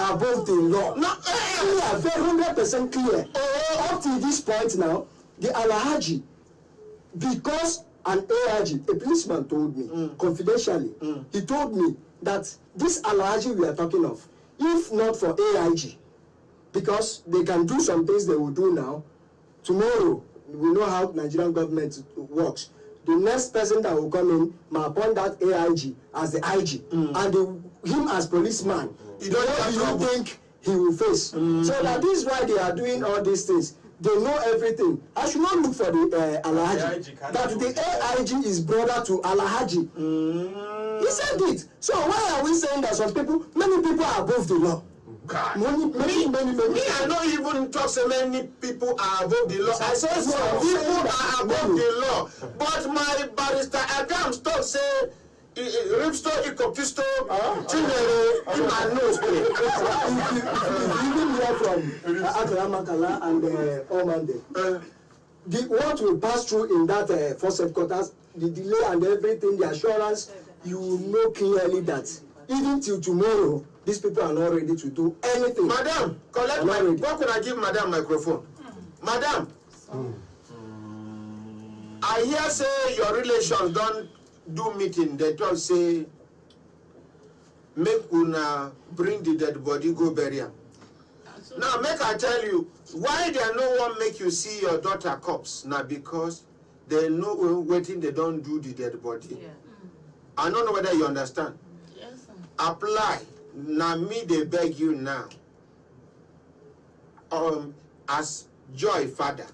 are above the law. No, we are very 100% clear. Up to this point now, the Alhaji, because an AIG, a policeman told me confidentially, he told me that this Alhaji we are talking of, if not for AIG, because they can do some things they will do now, tomorrow, we know how Nigerian government works. The next person that will come in may appoint that AIG as the IG, and him as policeman. What do you think he will face? So that is why they are doing all these things. They know everything. I should not look for the Alhaji. That the AIG is brother to Alhaji. He said it. So why are we saying that some people, many people are above the law? God. Many. Me, I don't even talk so many people are above the law. I say some people are above the law. But my barrister, I can't stop say Ripsto, Ikopisto, Chinere, in my nose. You didn't hear from Akaramakala and Omande. What will pass through in that force headquarters, the delay and everything, the assurance, you know clearly that even till tomorrow, these people are not ready to do anything. Madam, collect my. What could I give Madam microphone? Madam, I hear say your relations don't do meeting. They don't say make una bring the dead body go bury am. Now make I tell you why they no one make you see your daughter corpse. Now because they know waiting they don't do the dead body. Yeah. I don't know whether you understand. Yes, sir. Apply. Now me they beg you now. As Joy father,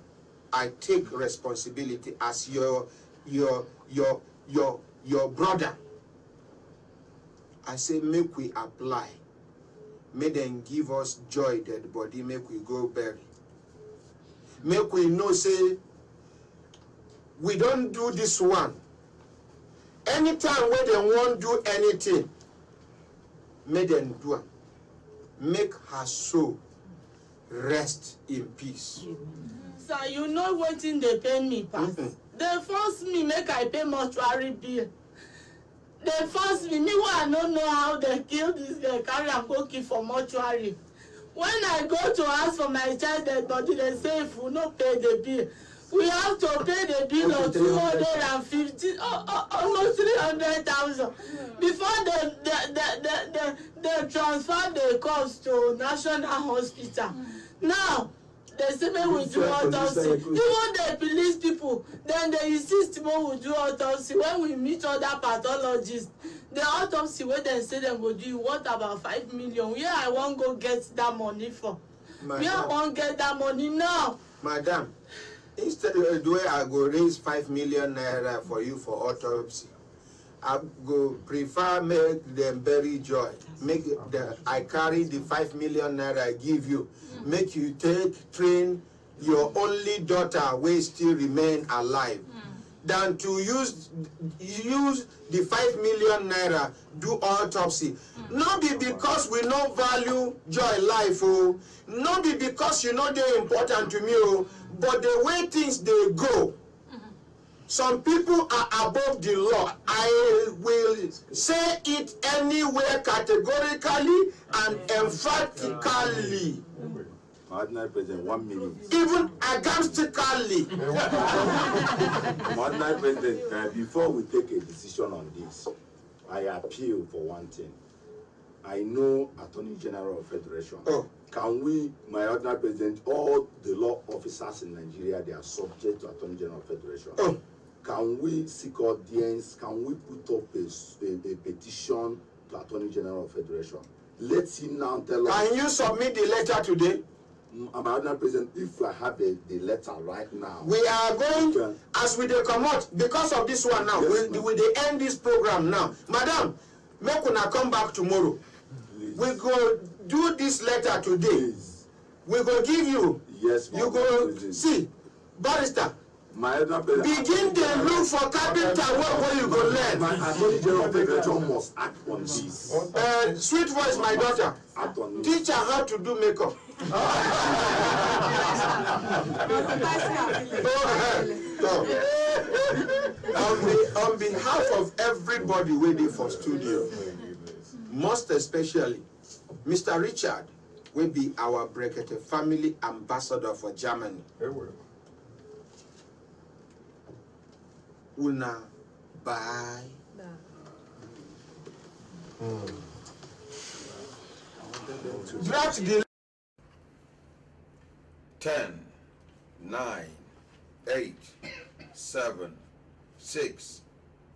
I take responsibility as your brother. I say make we apply. Make them give us Joy dead body. Make we go bury. Make we know say we don't do this one. Anytime when they won't do anything, make them do it. Make her soul rest in peace. Sir, you know what thing they pay me pass. They force me make I pay mortuary bill. They force me. Meanwhile, I don't know how they kill this guy, carry and go keep for mortuary. When I go to ask for my child dead body, they say if we not pay the bill, we have to pay the bill of 250, almost 300,000 before they transfer the cost to National Hospital. Now, they say when we do autopsy, even the police people, then they insist when we do autopsy, when we meet other pathologists, the autopsy where they say they will do, what about 5 million? Where I won't go get that money for? Where I won't get that money now? Madam, instead of the way I go raise 5 million naira for you for autopsy, I go prefer make them bury Joy. Make I carry the 5 million naira I give you. Make you train your only daughter who still remain alive. Than to use the 5 million naira do autopsy. Not be because we no value Joy life, oh. Not be because you know they're important to me, oh. But the way things they go, some people are above the law. I will say it anywhere categorically and emphatically. Ordinary President, 1 minute. Even agamstically. Ordinary President, before we take a decision on this, I appeal for one thing. I know Attorney General of Federation. Can we, my Ordinary President, all the law officers in Nigeria, they are subject to Attorney General of Federation. Can we seek audience? Can we put up a petition to Attorney General of Federation? Let him now tell us. Can you submit the letter today? My Ordinary President, if I have the letter right now. We are going, as we come out, because of this one now, yes, we end this program now. Madam, make una come back tomorrow. Please. We go do this letter today. Please. We go give you. Yes, you go President. See, barrister. Begin to look for carpenter where you go learn. My Attorney General of Federation must act on this. Sweet voice, my daughter. Teach her how to do makeup. On behalf of everybody waiting for studio, most especially Mr. Richard will be our Brekete family ambassador for Germany. Una bye. Draft the 10, 9, 8, 7, 6,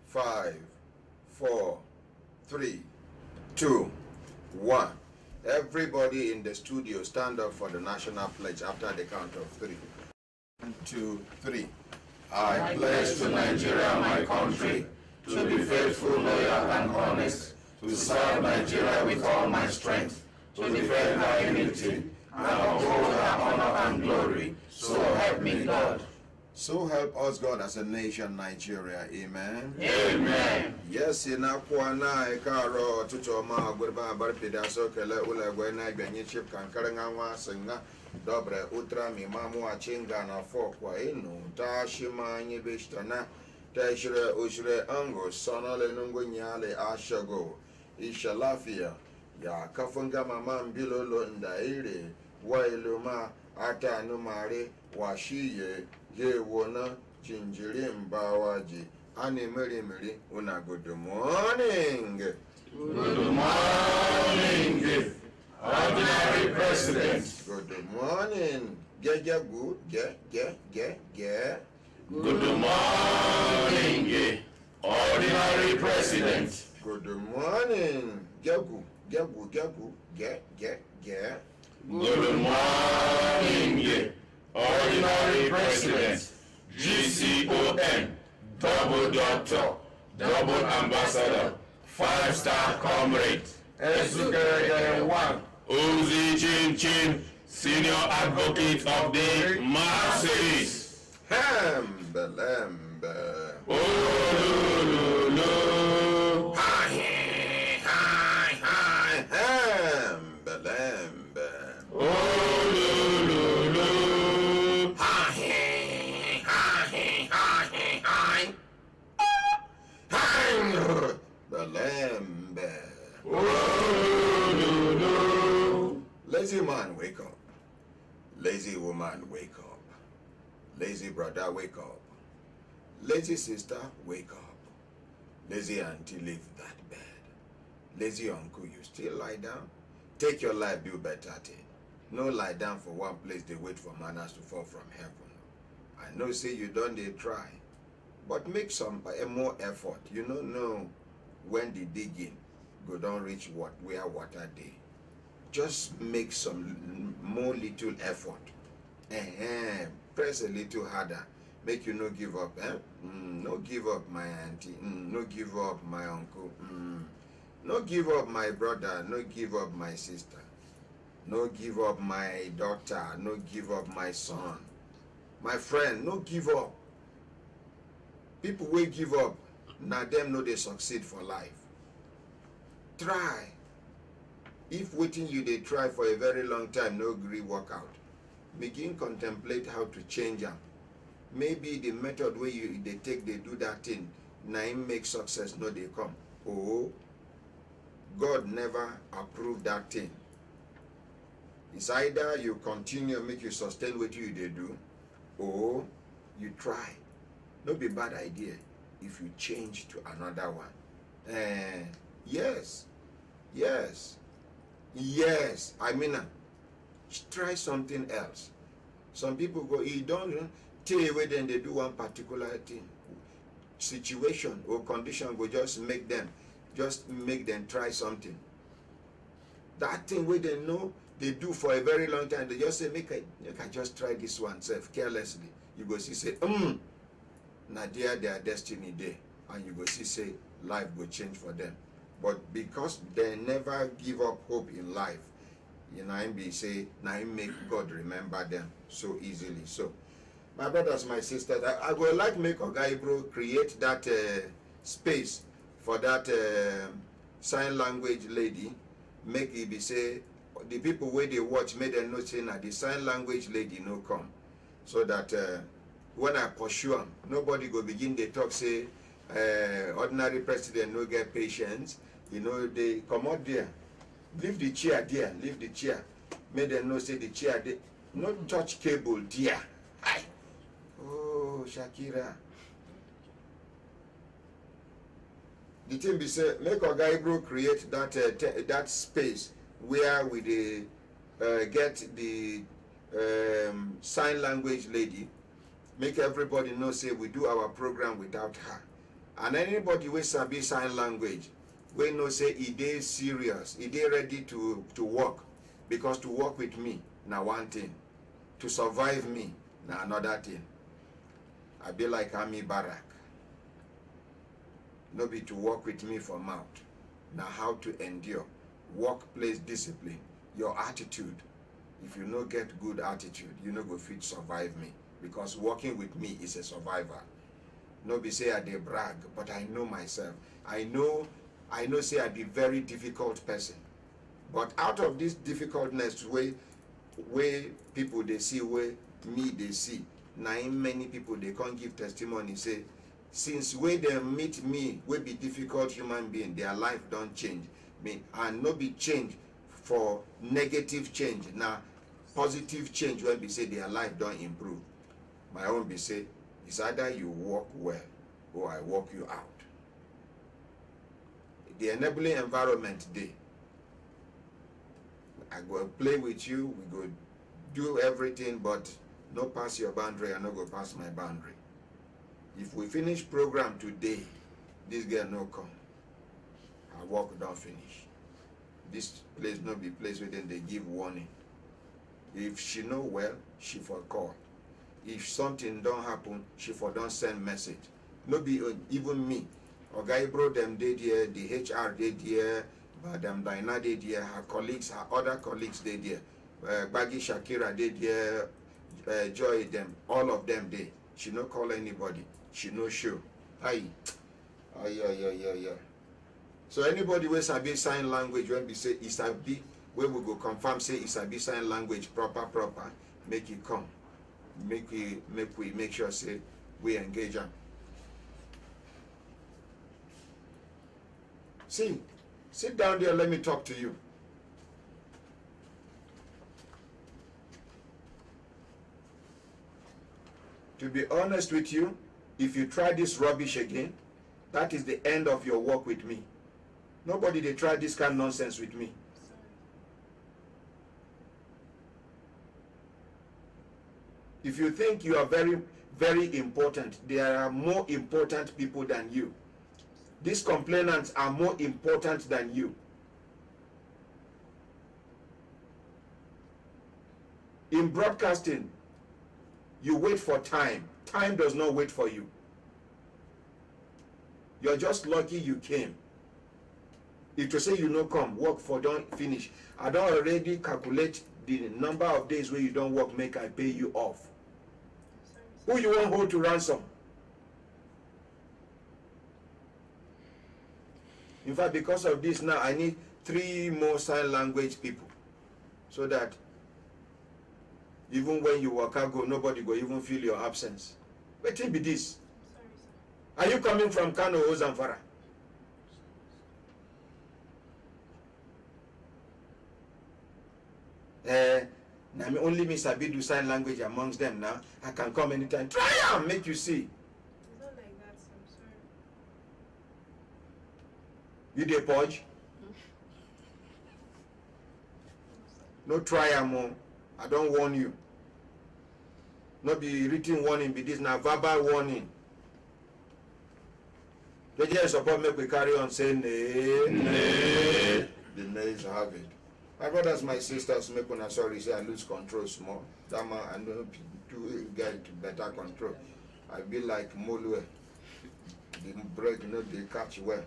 5, 4, 3, 2, 1. Everybody in the studio stand up for the national pledge after the count of 3. 1, 2, 3. I pledge to Nigeria, my country, to be faithful, loyal, and honest, to serve Nigeria with all my strength, to defend her unity, and uphold her honor and glory. So help me God. So help us God as a nation, Nigeria. Amen. Amen. Yes, in Aquana, Ekaro, Tuchoma, Gurba, Barpida, Sokele, Ula, Gwena, Beniship, Kankaranga, Singa, Dobre, Utra, Mimamu, Chinga, na Fokwa, Inu, Tashima, Nibistana, Tashre, Ushre, Ango, Sonale, Nungunyale, Ashago, Ishalafia, Ya, Kafunga, Mamam, Bilolo, Ndaire, Wailuma, Ata, Numare, Washiye, Ye wona Jinjirim Bawaji Ani Mary Mary una good morning. Good morning, Ordinary President. Good morning. Good. Good morning, Ordinary President. Good morning. Gagu. Good morning, Ordinary President, GCON, Double Doctor, Double Ambassador, 5-star Comrade, Esukere1, Uzi Chin Chin, Senior Advocate of the Masses. Hambalambe. Olululu. Hi, Hambalambe. Olululu. Lazy man, wake up. Lazy woman, wake up. Lazy brother, wake up. Lazy sister, wake up. Lazy auntie, leave that bed. Lazy uncle, you still lie down? Take your life, do better thing. No lie down for one place, they wait for manners to fall from heaven. I know say you don't they try, but make some more effort. You don't know when the digging go down reach where water day. Just make some more little effort. Press a little harder. Make you no give up. No give up my auntie. No give up my uncle. No give up my brother. No give up my sister. No give up my daughter. No give up my son. My friend, no give up. People will give up. Now them know they succeed for life. Try. If waiting you they try for a very long time, no agree work out. Begin contemplate how to change them. Maybe the method where they do that thing, now it make success, no they come. Oh, God never approved that thing. It's either you continue, make you sustain what you they do, or you try. No be bad idea if you change to another one. Yes. I mean, try something else. Some people go, you don't tell away, then they do one particular thing. Situation or condition will just make them try something. That thing where they know they do for a very long time, they just say, make I just try this one self carelessly. You go see say, now their destiny there, and you go see say life will change for them. But because they never give up hope in life, you know, be say now make God remember them so easily. So my brothers, my sisters, I would like make Oga Ibro create that space for that sign language lady. Make it be say the people where they watch, make them know say that the sign language lady no come, so that when I pursue them, nobody go begin they talk say ordinary president no get patience. You know, they come out there. Leave the chair there. Leave the chair. Make them know say the chair there. No touch cable there. Hi. Oh, Shakira. The thing be say, make Ogaibro create that that space where we get the sign language lady. Make everybody know say we do our program without her. And anybody with sabi sign language, we know say he dey serious, he dey ready to work. Because to work with me, na one thing. To survive me, na another thing. I be like army barrack. No be to work with me for mouth. Now how to endure. Workplace discipline. Your attitude. If you no get good attitude, you no go fit survive me. Because working with me is a survivor. No be say I dey brag, but I know myself. I know say I be very difficult person. But out of this difficultness way people they see, way me they see, now many people they can't give testimony say, since way they meet me, we be difficult human being, their life don't change. Me and no be change for negative change. Now positive change when we say their life don't improve. My own be say, it's either you work well or I work you out. The enabling environment day. I go play with you, we go do everything, but no pass your boundary, I no go pass my boundary. If we finish program today, this girl no come. Her work don't finish. This place no be place where they give warning. If she know well, she for call. If something don't happen, she for don't send message. No be even me. Oga Ibro them did here, the HR did here, Madam Diana did here, her colleagues, her other colleagues did here. Baggy Shakira did here, Joy them, all of them did. She no call anybody. She no show. Aye. So anybody with sabi sign language when we say Isabi, where we go confirm say Isabi sign language proper, make it come. Make sure say we engage them. See, sit down there, let me talk to you. To be honest with you, if you try this rubbish again, that is the end of your work with me. Nobody they try this kind of nonsense with me. If you think you are very, very important, there are more important people than you. These complainants are more important than you. In broadcasting, you wait for time. Time does not wait for you. You're just lucky you came. If to say you no come, work for don't finish. I don't already calculate the number of days where you don't work, make I pay you off. Who you want hold to ransom? In fact, because of this now, I need 3 more sign language people. So that even when you work out, go, nobody will even feel your absence. Wait till be this. Are you coming from Kano or Zamfara? Now only me sabi do sign language amongst them now. I can come anytime. Try and make you see. It's not like that, so I'm sorry. You dey purge? No try am. I don't warn you. Not be written warning, be this now verbal warning. They just support make we carry on saying nay. The nays have it. My brothers, my sisters, make una sorry say I lose control small. That man I know to get better control. I be like Molue. The break you know they catch well.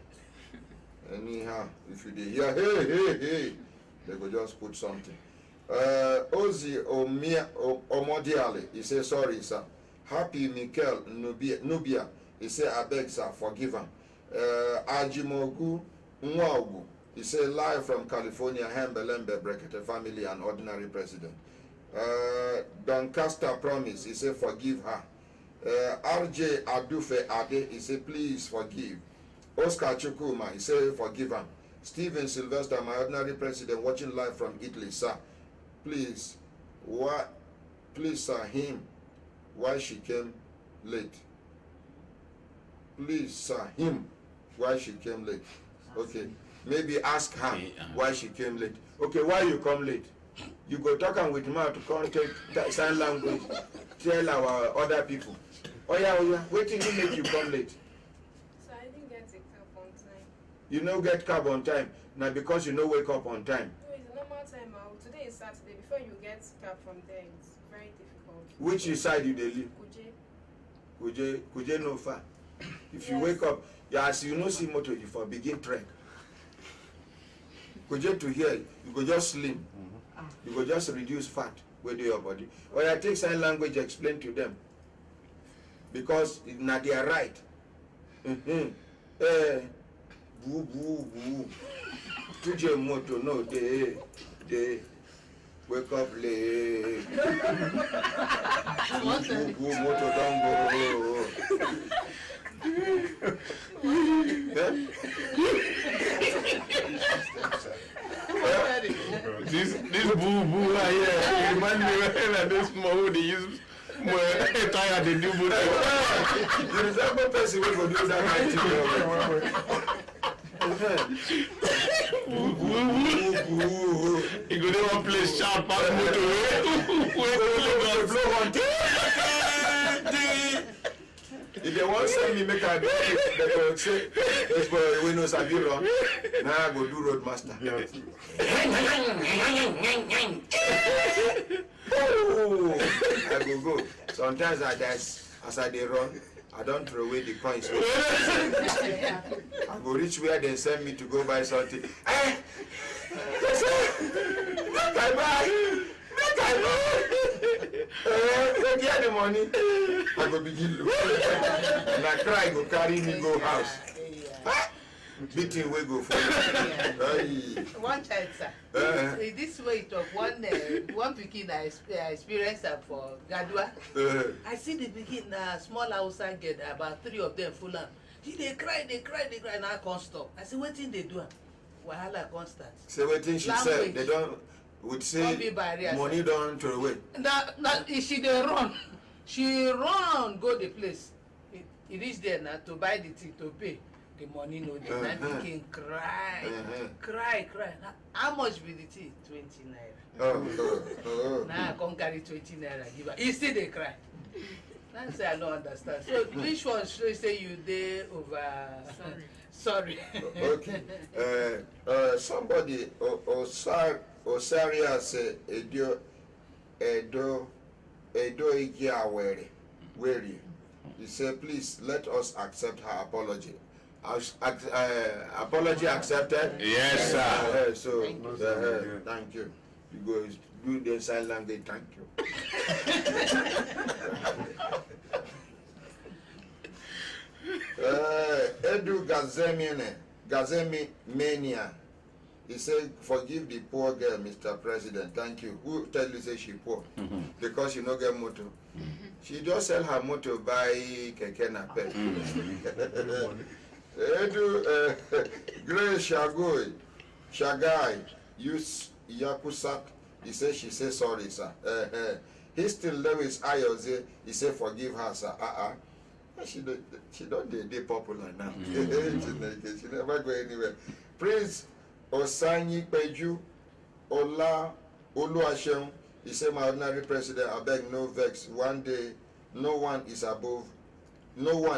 Anyhow, if you dey hear hey, they go just put something. Ozi Omodiale, he say sorry sir. Happy Mikel Nubia, he say I beg sir, forgive him. Ajimogu Nwaogu, he say live from California, Hembelembe Brekete family and ordinary president. Doncaster promise, he say forgive her. RJ Adufe Ade, he say please forgive. Oscar Chukuma, he say forgive him. Stephen Sylvester, my ordinary president, watching live from Italy, sir. Please, sir, him, why she came late? Please, sir, him, why she came late? Okay, maybe ask her why she came late. Okay, why you come late? You go talk and with mouth to contact sign language, tell our other people. Oh yeah, waiting to make you come late. So I didn't get a cab on time. You no get cab on time, now because you no wake up on time. No, it's a normal time out. Today is Saturday. Before you get cab from there, it's very difficult. Which side you dey live? Kuje no far. If you wake up, as you no see motor, you for begin trek. Kuje to here, you go just slim. You go just reduce fat with your body. Or I take sign language, explain to them. Because na they are right. Boo boo boo. Tuje motor no they wake up late. Boo boo motor don't go. This boo boo here remind me when this small they use tire they do both. The resemble person will go do that right. You go to one place sharp pass motor. Blow one. If they want to send me make a do it, they go say, we know Sabi run. Now I go do road master. Oh, I go. Sometimes as I dey run, I don't throw away the coins. I go reach where they send me to go buy something. Make I buy. They get the money. I go begin look. And I cry, go carry me go house. Beating we go for one child, sir. This way it was one pikin I experienced that for Gadua. I see the pikin small house and get about 3 of them full on. They cry, and I can't stop. I say, what thing they do? Wahala constant. Say what thing she said, they don't would say money don't throw away. She dey run. She run go the place. He reach there now to buy the thing to pay. The money no dey. Now pikin cry. Now, how much be the thing? 20 naira. Now I come carry 20 naira give her. He still dey cry. Now say I don't understand. So which one should say you dey over? Sorry. Okay. Somebody Osaria say Edo Igiawere. He said, please let us accept her apology. Apology accepted? Yes, sir. Thank you. You go do the sign language, thank you. Edu Gazemi Mania. He said, forgive the poor girl, Mr. President. Thank you. Who tell you say she poor? Because she no get motor. She just sell her motor by keke napep. Edu Grace Shagai use Yakusak. He said she say sorry, sir. He still Lewis Ayoze. He said forgive her, sir. She don't dey popular now. She never go anywhere. Prince Osanyi Peju Oluwashem. He said, my ordinary president, I beg no vex. One day, no one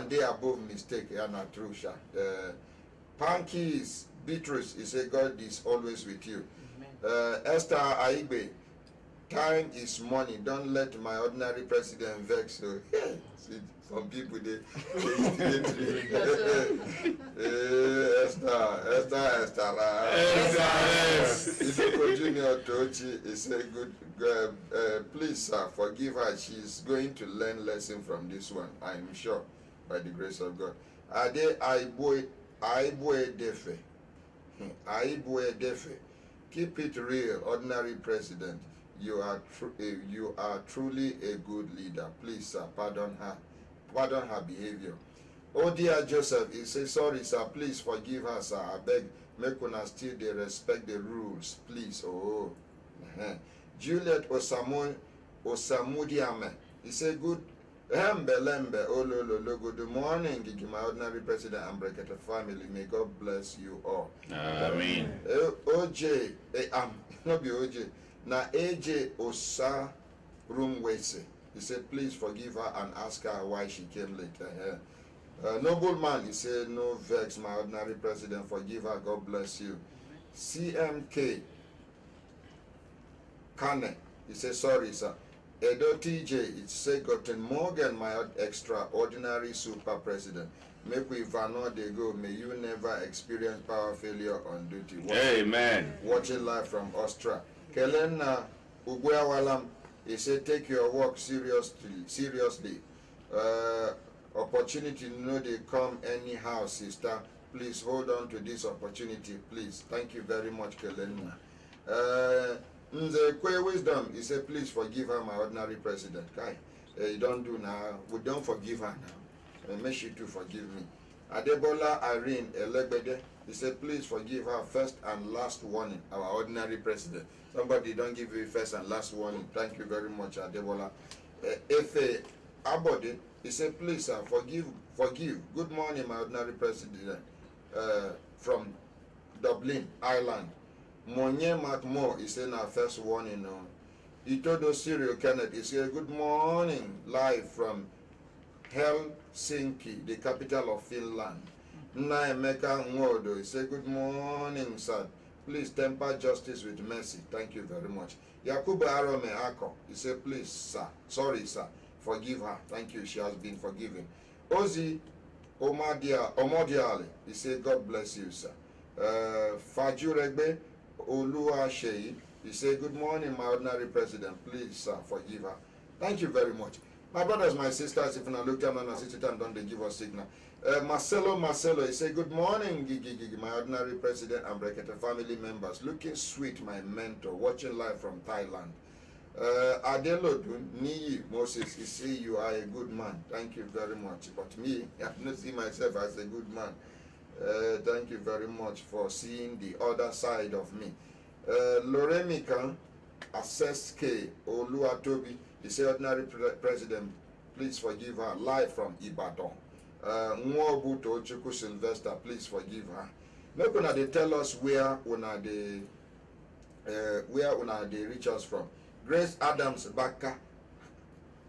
day above mistake. Yeah, not true, sha. Pankies Beatrice. He said, God is always with you. Esther Aigbe. Time is money. Don't let my ordinary president vex. So, see, some people they Isoko Junior Tochi is a good please sir, forgive her. She's going to learn lesson from this one, I'm sure, by the grace of God. Ade Aiboe Defe. Keep it real, ordinary president. You are truly a good leader. Please, sir, pardon her behavior. Oh dear Joseph, he says, sorry sir, please forgive her sir, I beg, make una still they respect the rules, please. Oh. Juliet Osamudiame, he said, good Lembe, oh lo, good morning, Gigi, my ordinary president and Brekete family, may God bless you all. Amen. OJ, not be OJ, na AJ Osa Rumwese, he said, please forgive her and ask her why she came late. Nobleman, he said, no vex, my ordinary president, forgive her, God bless you. CMK Kane, he said, sorry, sir. Edo TJ, it said, Gotten Morgan, my extraordinary super president. Make we vano de go, may you never experience power failure on duty. Amen. Watching live from Austria. Kelena Ugweawalam, he said, take your work seriously. Opportunity, they come anyhow, sister. Please hold on to this opportunity, please. Thank you very much, Kelena. Nze Wisdom, he said, please forgive her, my ordinary president. Kai, you don't do now. We don't forgive her now. Make sure to forgive me. Adebola Irene Elegbede, he said, please forgive her, first and last warning, our ordinary president. Somebody don't give you first and last warning. Thank you very much, Adebola. Efe Abode, he said, please, sir, forgive. Good morning, my ordinary president, from Dublin, Ireland. Monye Matmo, he said, our first warning. Itodo Cyril Kenneth, he said, good morning, live from Helsinki, the capital of Finland. Naemeka Nwodo, he said, good morning, sir. Please temper justice with mercy. Thank you very much. Yakuba Arome Ako, he said, please, sir. Sorry, sir. Forgive her. Thank you. She has been forgiven. Ozi Omodiale, he said, God bless you, sir. Fajuregbe Olua Shei, he said, good morning, my ordinary president. Please, sir, forgive her. Thank you very much. My brothers, my sisters, if you not look down on us, time, don't they give us signal. Marcelo, he said, good morning, Gigi, my ordinary president and Brekete family members. Looking sweet, my mentor, watching live from Thailand. Adelodu Niyi Moses, he say you are a good man. Thank you very much. But me, I have not seen myself as a good man. Thank you very much for seeing the other side of me. Loremika Aseske Oluwatobi, he say ordinary president, please forgive her. Live from Ibadan. Nwobuto Chukwu Sylvester, please forgive her. Make una they tell us where una they reach us from. Grace Adams Baka,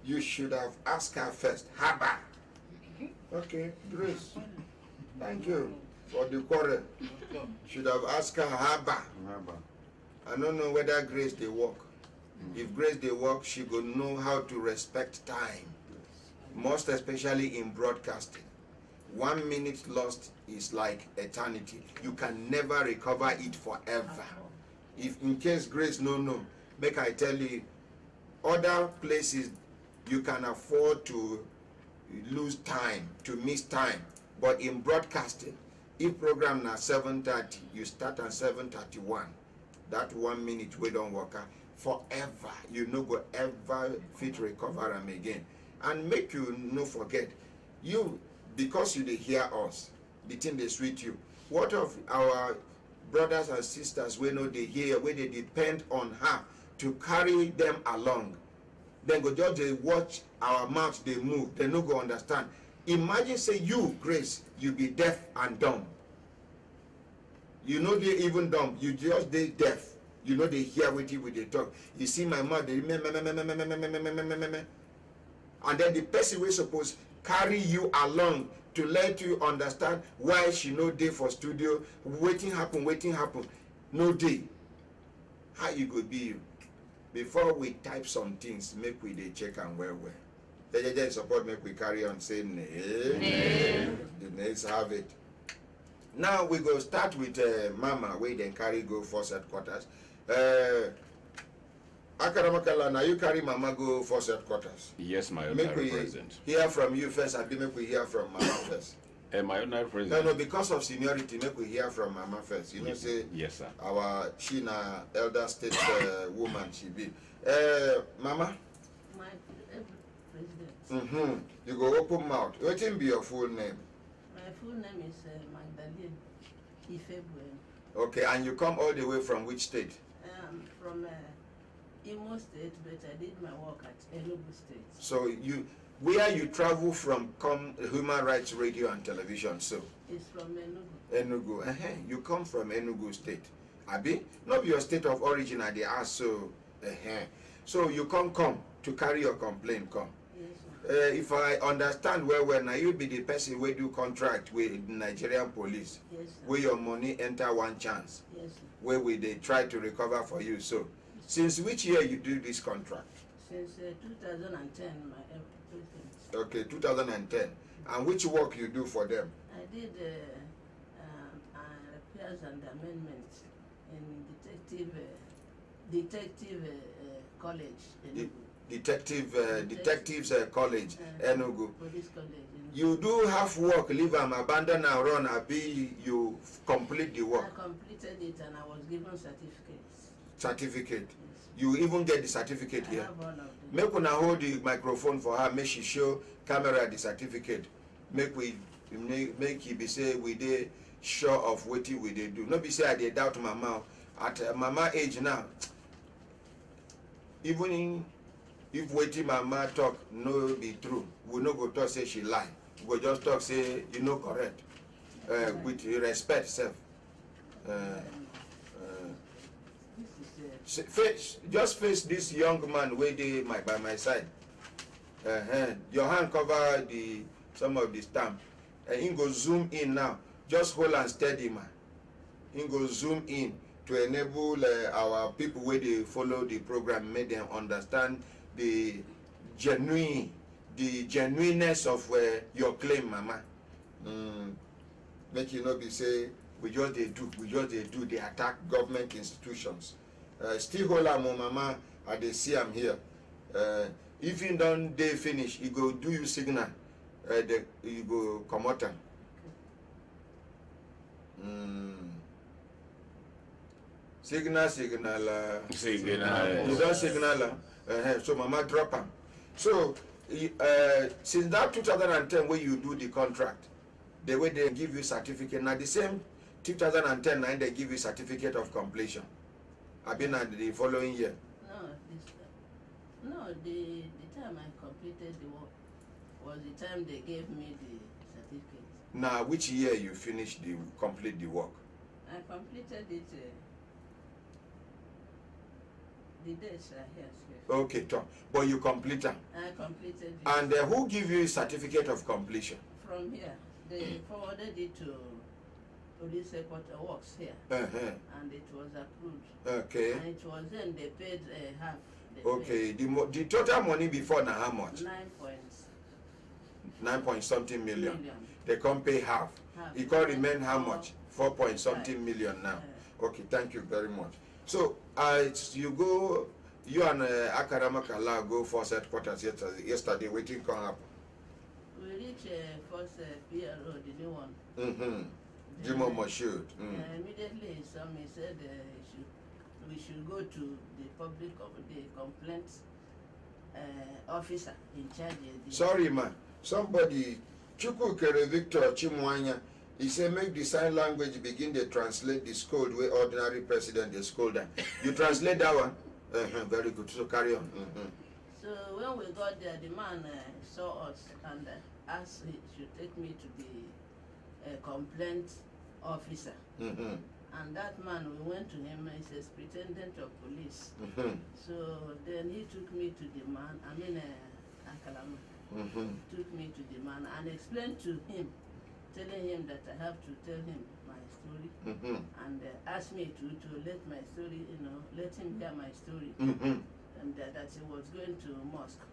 you should have asked her first. Haba. Okay, Grace. Thank you for the quarrel. Should have asked her Haba. I don't know whether Grace they work. If Grace they work, she will know how to respect time. Most especially in broadcasting. 1 minute lost is like eternity. You can never recover it forever. If in case Grace no, make I tell you, other places you can afford to lose time, to miss time. But in broadcasting, if program na 7:30, you start at 7:31. That 1 minute we don't work out forever. You no go ever fit recover them again. And make you no forget, you, because you dey hear us, the thing they sweet you. What of our brothers and sisters we know they hear, where they depend on her to carry them along? Then go just they watch our mouths they move, they no go understand. Imagine say you, Grace, you be deaf and dumb. You know they even dumb, you just they deaf. You know they hear with you with they talk. You see my mouth, they and then the person we suppose carry you along to let you understand why she no day for studio, waiting happen, no day. How you go be? Before we type some things, make we they check and well. They support, make we carry on saying the nays have it. Now we go start with Mama, where then carry go force headquarters. Akaramakala, now you carry Mama go force headquarters. Yes, my ordinary president. Hear from you first, I make we hear from Mama first. My ordinary president. No, because of seniority, make we hear from Mama first. You know, say yes, sir. Our China elder state woman she be. Mama. My president. You go open mouth. What be your full name? full name is Magdalene Ifebuen. Okay, and you come all the way from which state? From Imo State, but I did my work at Enugu State. So where you travel from come Human Rights Radio and Television, so? It's from Enugu. Enugu, you come from Enugu State. Abi, not your state of origin, I they ask so. So you come to carry your complaint, come. Yes, If I understand well, now you be the person where do contract with Nigerian police, yes, where your money enter one chance, yes, where they try to recover for you. So, since which year you do this contract? Since 2010, my everything. Okay, 2010. And which work you do for them? I did repairs and amendments in detective college. Detectives College, Enugu. Police college. You do half work, leave and abandon and run, abi you complete the work? I completed it and I was given certificates. Certificate. Yes. You even get the certificate I here. have all of them. Make una hold the microphone for her, make she show camera the certificate. Make it be say we dey sure of what we dey do. No be say I dey doubt mama. At mama age now, even if wetin mama talk no be true, we no go talk say she lie. We go just talk say you no correct. With respect, self. Just face this young man waiting by my side. Your hand cover some of the stamp. He go zoom in now. Just hold and steady, man. He go zoom in to enable our people where they follow the program, make them understand the genuineness of your claim, mama. Make you not be say we just they do, they attack government institutions. Still hold on, mama. I they see I'm here. If you don't they finish, he go do you signal. You go come out. Signal. You don't signal. So mama drop him. So since that 2010 when you do the contract, the way they give you certificate, now the same 2010 now they give you certificate of completion. I've been at the following year. No, the time I completed the work was the time they gave me the certificate. Now, which year you complete the work? I completed it. The dates are here. Okay, Tom. But you complete them. I completed it. And who give you a certificate of completion? From here, they forwarded it to Police Headquarters Works here, and it was approved. Okay. And it was then they paid half. Okay. The total money before now how much? 9 point something million. They can't pay half. It can remain how much? 4 point something million now. Okay, thank you very much. So you and Akaramakala go for headquarters yesterday. Waiting can happen. We reached first PRO, the new one. Jimo Moshood. Immediately he saw me, said we should go to the complaints officer in charge. Sorry, man. Somebody, Chukukere Victor Chimwanya, he said make the sign language begin to translate the scold where ordinary president they scold them. You translate that one? Very good. So carry on. So when we got there, the man saw us and asked he should take me to the complaint officer. And that man, we went to him, he says, pretendent of police. So then he took me to the man, Akalama, took me to the man and explained to him, telling him that I have to tell him my story, and asked me to let my story, let him hear my story, and that he was going to mosque.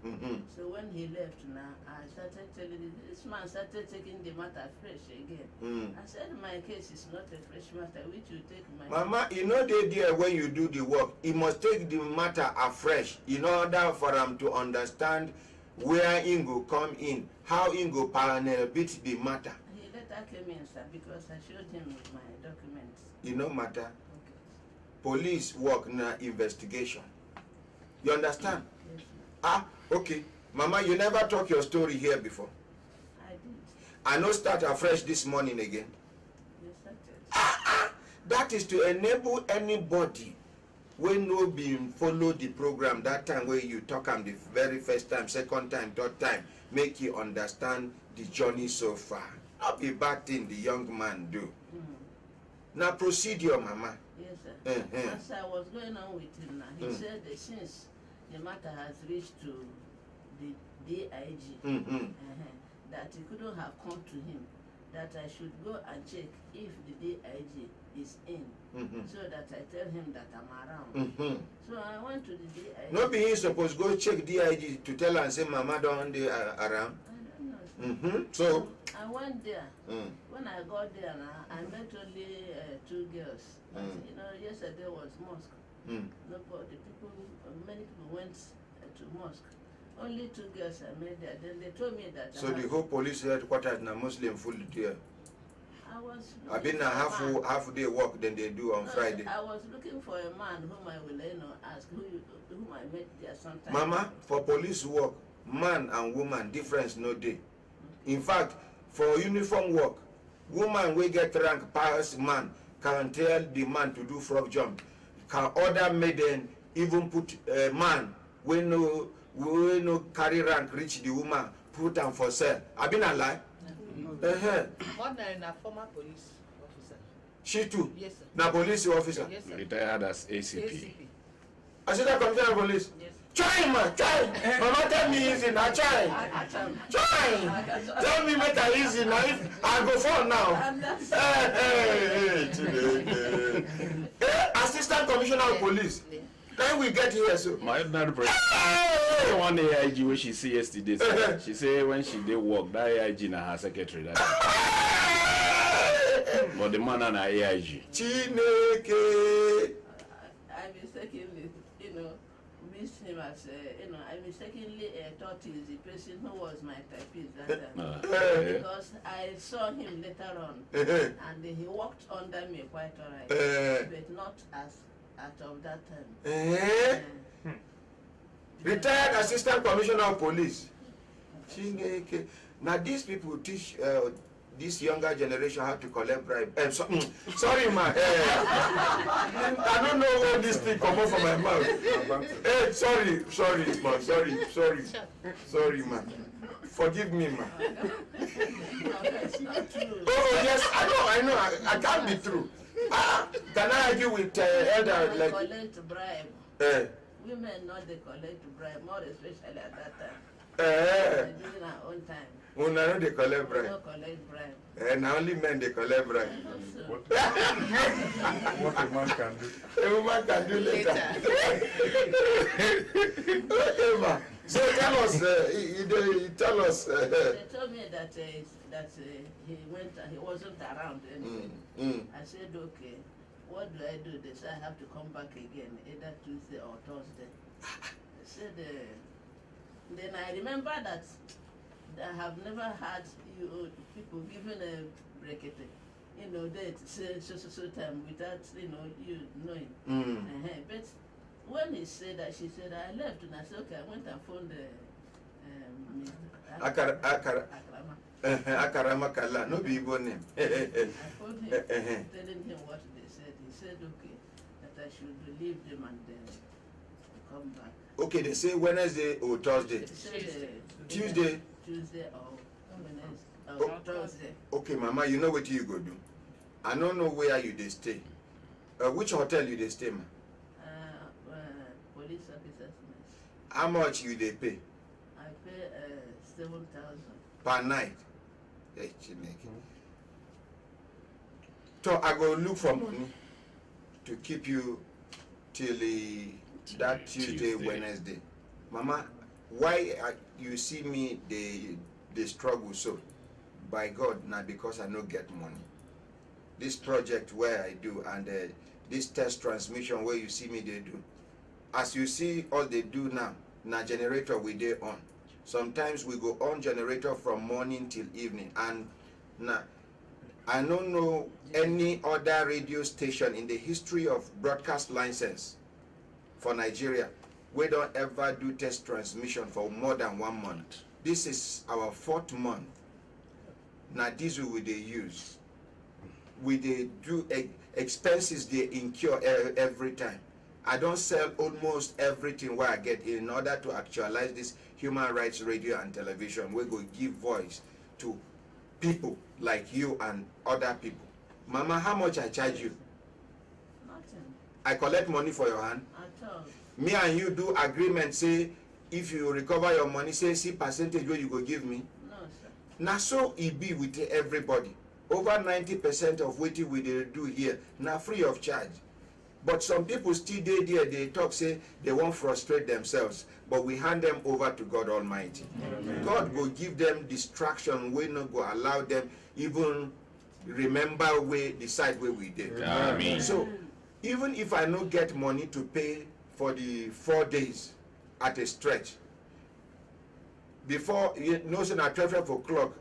So when he left now, I started telling him, this man started taking the matter fresh again. I said, my case is not a fresh matter, which you take my... Mama, you know the idea when you do the work, you must take the matter afresh in order for them to understand where Ingo come in, how Ingo panel beat the matter. He later came in, sir, because I showed him my documents. You know matter? Okay. Police work na investigation. You understand? Yes, Okay. Mama, you never talk your story here before. I did. I know start afresh this morning again. You started. That is to enable anybody when no being follow the program that time where you talk am the very first time, second time, third time, make you understand the journey so far. Not be bad thing the young man do. Now procedure, Mama. Yes, sir. As I was going on with him now, he said that since the matter has reached to the DIG, that he couldn't have come to him, that I should go and check if the DIG is in, so that I tell him that I'm around. So I went to the DIG. No be he supposed go check DIG to tell and say Mama don't dey around. I don't know. So I went there. When I got there now, I met only 2 girls. You know, yesterday was mosque. Nobody, many people went to mosque. Only 2 girls I met there. Then they told me that. So the whole police headquarters na Muslim full there. I was. I've been a half day work than they do on Friday. I was looking for a man whom I will ask whom I met there sometime. Mama, for police work, man and woman difference no day. In fact, for uniform work, woman will get rank pass man can tell the man to do frog jump. Can order maiden even put a man we no carry rank reach the woman put am for sale. I been a lie. More than a former police officer. She too. Yes, sir. Na police officer. Yes, sir. Retired as ACP. ACP. Assistant Commissioner of Police. Yes. Try, man, try. Mama tell me easy now, try. Try. Tell me make I easy now. If I go for now. Assistant Commissioner of Police. Then we get here, so. My ordinary president. One AIG where she see yesterday. She say when she did work, that AIG na her secretary. That but the man and her AIG. Chineke. I mistakenly, missed him as, I mistakenly thought he's the person who was my typist that time. Because I saw him later on, and he walked under me quite alright, but not as of that time. Retired Assistant Commissioner of Police. Chineke. Now these people teach this younger generation how to collect bribe. Sorry, man. I don't know where this thing come out from my mouth. Sorry, man. Sorry, man. Forgive me, man. Oh, yes, I know. I can't be true. Can I argue with elder like? Collect bribe. Women not they collect bribe, more especially at that time. During our own time. Una no dey collect bribe. No collect bribe. Na only men dey collect bribe. What a man can do. A woman can do later. Okay, ma. So tell us, tell us. They told me that he wasn't around anyway. I said, okay, what do I do? They said I have to come back again, either Tuesday or Thursday. I said, then I remember that I have never had people given a Brekete, they say so time without you knowing. But when he said that, she said I left, and I said okay. I went and phoned Akarama Kala, no be Igbo name. I phoned him, telling him what they said. He said okay, that I should leave them and then come back. Okay, they say Wednesday or Thursday. Tuesday. Tuesday or Wednesday or Thursday. Okay, Mama, you know what you go do. I don't know where you they stay. Which hotel you they stay, ma? Police officers. How much you they pay? I pay 7,000 per night. So I go look for money to keep you till that Tuesday, Wednesday. Mama, why you see me they struggle so? By God, not because I no get money. This project where I do and this test transmission where you see me they do. As you see all they do now generator we dey on. Sometimes we go on generator from morning till evening, and now I don't know any other radio station in the history of broadcast license for Nigeria we don't ever do test transmission for more than 1 month. This is our 4th month. na diesel we dey use. We dey do expenses they incur every time. I don't sell almost everything where I get in order to actualize this human rights radio and television. We go give voice to people like you and other people. Mama, how much I charge you? Nothing. I collect money for your hand. At all. Me and you do agreement, say if you recover your money, say see percentage where you go give me. No, sir. Now so it be with everybody. Over 90% of what we do here, now free of charge. But some people still there, they talk, say they won't frustrate themselves. But we hand them over to God Almighty. Amen. God will give them distraction, we not go allow them even remember where decide where we did. Amen. So even if I not get money to pay for the 4 days at a stretch, before you know, so at 12 o'clock,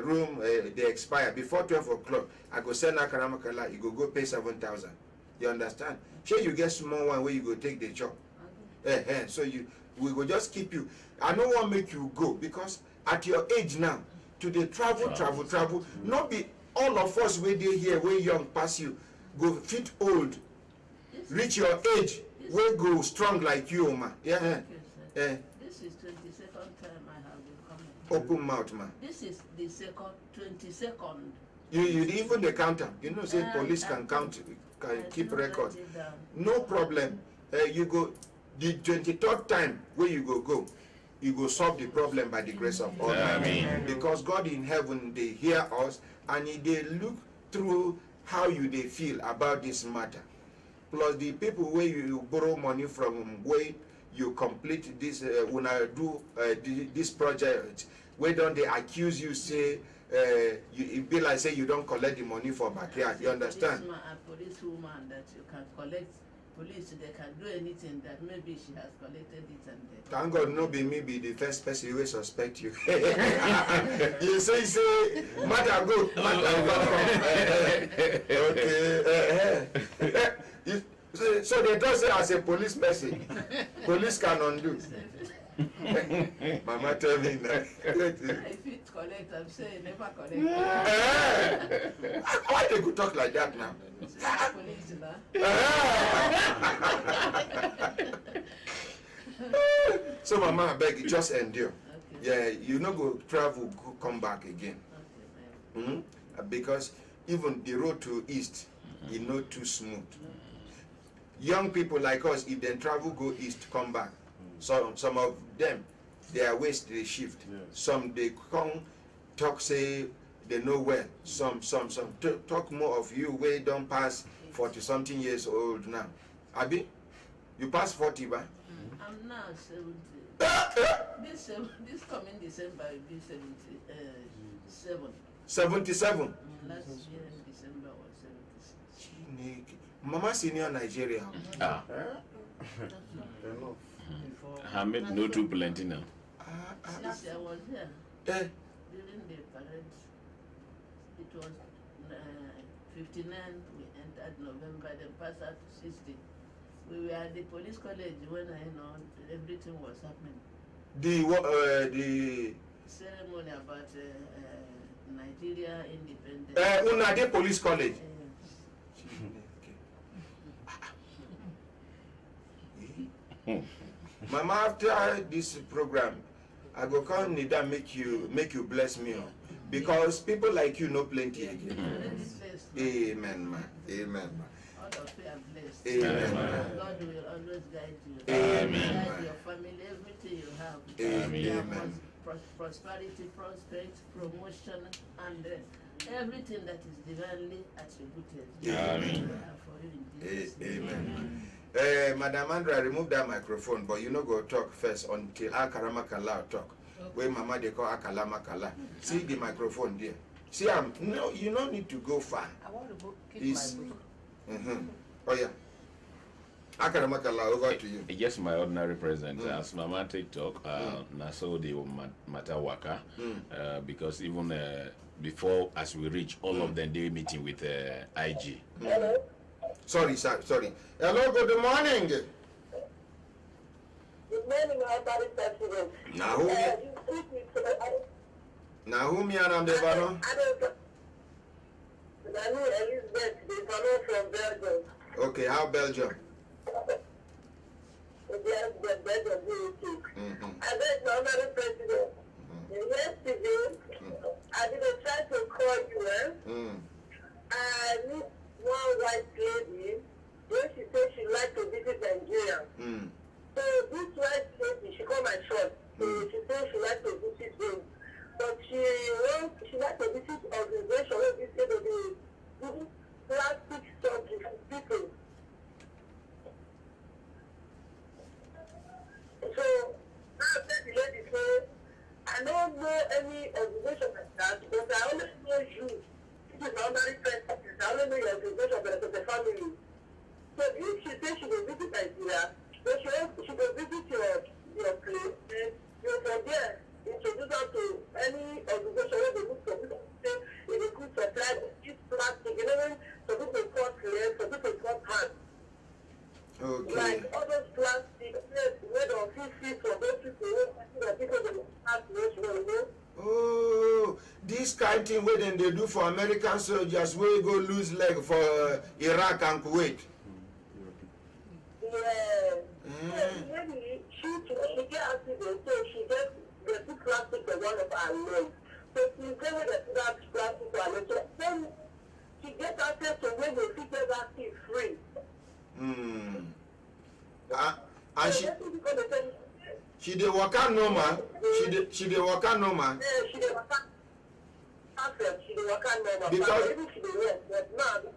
room they expire. Before 12 o'clock, I go send a Karamakala, you go pay 7,000. You understand? Sure, you get small one where you go take the job. So we will just keep you. I don't want to make you go because at your age now, to the travel, not be all of us where they here, where young pass you, go fit old, reach your age, where go strong like you, ma. Yeah. This is 22nd time I have been coming. Open mouth, ma. This is the 22nd. You even the counter. You know, say police can count, can keep record. No problem. You go the 23rd time where you go, you go solve the problem by the grace of God. Amen. Because God in heaven, they hear us and they look through how you they feel about this matter. Plus the people where you borrow money from, where you complete this, when I do this project, where don't they accuse you, say, it be like say you don't collect the money for backyard. You understand? A police woman that you can collect. Police, they can do anything that maybe she has collected it and then. Thank God, no be me be the first person who will suspect you. You say, matter go. Okay. So they don't say as a police person, police can undo. Mama tell me that. If it collect, I'm saying never collect. Why they could talk like that now? So Mama, I beg you, just endure. Okay. Yeah, you not go travel, go come back again. Okay, because even the road to east is not too smooth. Young people like us, if they travel, go east, come back. So some of them, their waist they shift. Yes. Some they come talk, say they know well. Some talk more of you where don't pass 40-something years old now. Abi, you pass 40, ba? I'm now 70. This coming December will be 77. 77. Last year in December was 76. Mama senior Nigeria. Ahmad no too plenty now. Since I was here, during the parade, it was 59, we entered November, then passed out to 60. We were at the police college when everything was happening. The ceremony about Nigeria independence. Unade Police College. Mama, after this program, I go come need that make you bless me, because people like you know plenty again. Amen, ma. Amen, ma. All of you are blessed. Amen. God will always guide you. Amen. Guide your family, everything you have. Amen. Prosperity, prospect, promotion, and everything that is divinely attributed. Amen. Amen. Madam Andra, remove that microphone, but you know go talk first until Akaramakala talk. Okay. Where Mama they call Akalamakala. See the microphone there. See, no, you don't need to go far. I want to go keep my book. Oh yeah. Akaramakala, over to you. Yes, my ordinary president. As Mama take talk, Naso the matter waka, because even before as we reach, all of them they meeting with IG. Hello. Sorry, sir. Sorry. Hello. Good morning. Good morning, my body president. Now, Now whom you are the Bano? I know Elizabeth, the Bano from Belgium. Okay, how Belgium? Belgium, I bet another president. Yesterday, I didn't try to call you. I meet one white lady. When she said she liked to visit Nigeria. So this white lady, she called my shop. So she said she liked to visit him. But she liked to visit organization where we say that they do plastic surgery for people. So now the lady said, I don't know any organization like that, but I only know you. This is ordinary person. I only know your organization, but it's a family. So if she says she will visit Nigeria, then she will visit your place, and you from there introduce her to any organization where they look for people say in a good supply this plastic, you know, when some people cut legs, some people cut hands. Okay. Like all those plastic made of 50 for those people that have to. Oh, this kind of thing where then they do for American soldiers where you go lose leg for Iraq and Kuwait. Yeah. Maybe she get accident, so she gets the two plastic for one of our legs. So she gets that plastic for her leg. So then she gets access to when they fit that thing free. And she dey waka normal. She dey waka normal. Yeah, she dey waka. She dey waka normal. Because maybe she dey work, but now.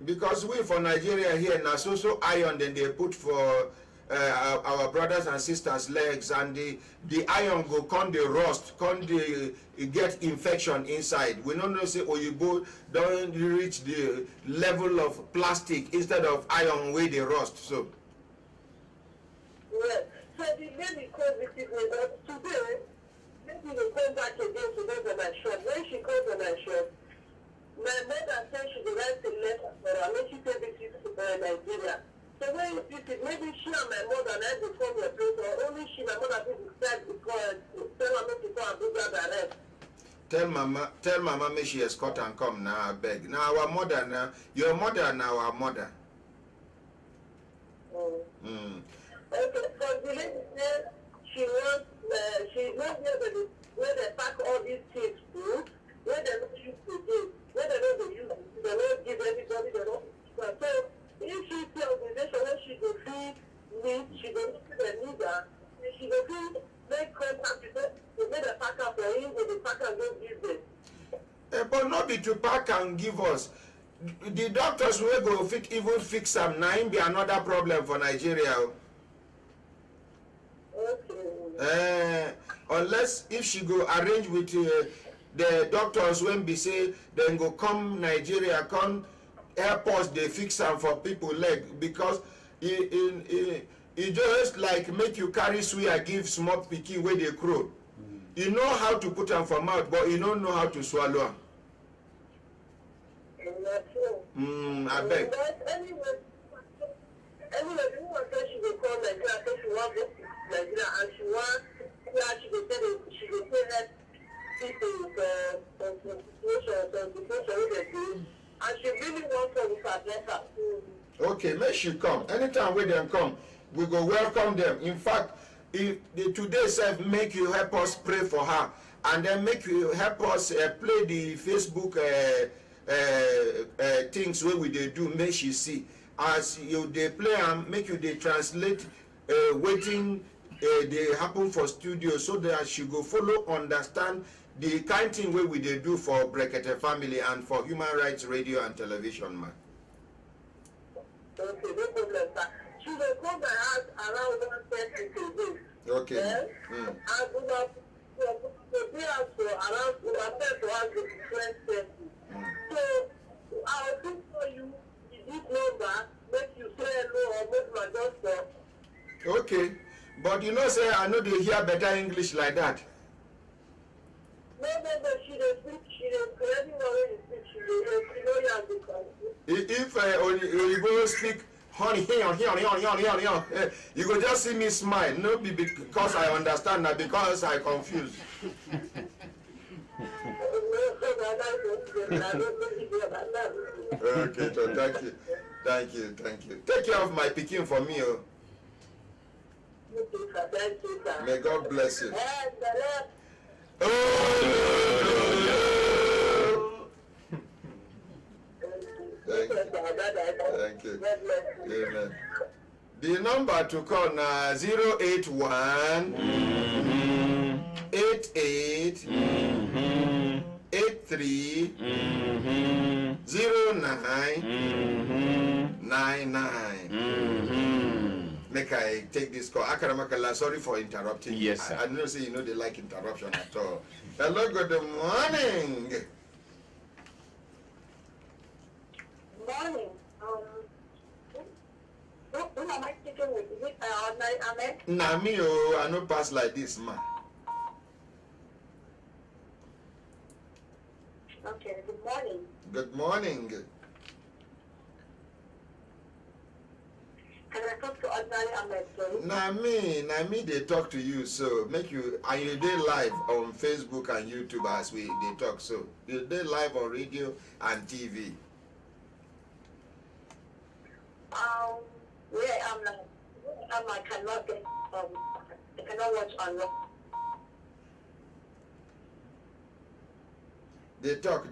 Because we for Nigeria here now so iron then they put for our brothers and sisters legs, and the iron go come the rust, come the get infection inside. We don't know say Oyibo don't reach the level of plastic instead of iron where they rust. So yeah. So the lady called visit me, but today maybe they come back again today to my shop. When she comes to my shop, my mother said she would write a letter for her when she said this is Nigeria. So when you visit, maybe she and my mother and I will come your place, or only she, my mother, will decide because tell her not to come and do that arrest. Tell mama may she escort and come now, I beg. Now our mother now, your mother now our mother. Okay, so the lady said she wants, she's not where they pack all these things food, where they don't use to do, where they don't use to do, they don't give anybody, they don't. So if she see organization where she go feed meat, she go feed the leader, she go feed make contact with them, they make the packer for him, they pack and don't give them. But not be to pack and give us. The doctors will go even fix them. Now be another problem for Nigeria. Okay. Unless if she go arrange with the doctors when be say then go come Nigeria, come airports they fix them for people leg, because it just like make you carry swear give small pikin where they crow. You know how to put them for mouth, but you don't know how to swallow them. I beg. Anyway, the woman said she will call Nigeria, so she wants to Nigeria, and she wants, she will say that people situation, and she really wants to address her. Okay, make she come. Anytime when them come, we go welcome them. In fact, if today self make you help us pray for her, and then make you help us play the Facebook things where we they do, make she see. As you they play and make you they translate waiting they happen for studio, so that she go follow understand the kind thing where we they do for Brekete family and for Human Rights Radio and Television, man. Okay, no problem, sir. She will come my house around 1:30 today. Okay. Yes? And we will be out for around 1:30. So I'll look for you this number, make you say hello or make my doctor. Okay. But you know, say I know they hear better English like that. No, she didn't speak, she didn't speak, she know you have the country. If you go speak honey, you go just see me smile. No, because I understand that, because I confused. Okay, so thank you. Thank you. Take care of my picking for me. Oh. May God bless you. Oh, thank you. Amen. The number to call now 081 88 83 0999. Make I take this call. Akaramakala, sorry for interrupting. Yes, sir. I don't say you know they like interruption at all. Hello, good morning. Morning. Who am I speaking with? Is it Ahmad? Nami, oh, I no pass like this, man. Okay, good morning. Good morning. Can I talk to Ordinary Ahmed, please? Nami, they talk to you, so make you, and you did live on Facebook and YouTube as they talk, so you did live on radio and TV. Where I'm like, I cannot get, I cannot watch online. They talk.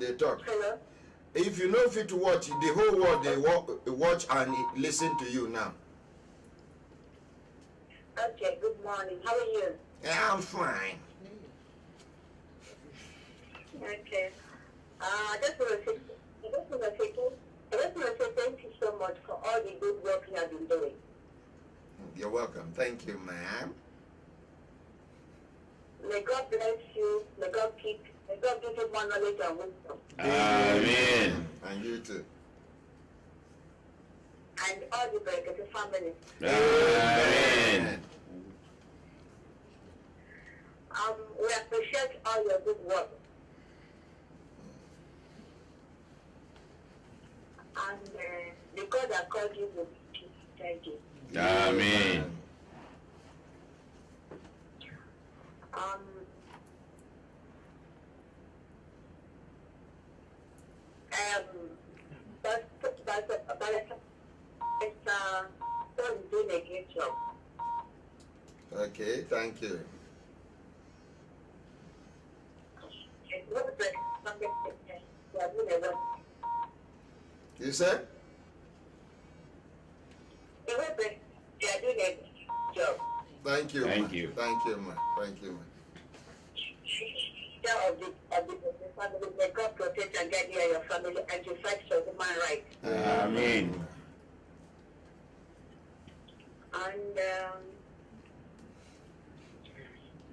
Hello? If you know fit to watch, the whole world they watch and listen to you now. Okay, good morning. How are you? Yeah, I'm fine. Okay. I just want to say thank you so much for all the good work you have been doing. You're welcome. Thank you, ma'am. May God bless you. May God give you more knowledge and wisdom. Amen. And you too. And all the Brekete family. Amen. We appreciate all your good work. And the God that called you will be you. Thank you. Amen. Doing a great job. Okay, thank you. You said? They are doing a job. Thank you. Thank you. Thank you, ma. Thank you, ma. Of the family, may God protect and guide you and your family and you fight for human rights. Amen. And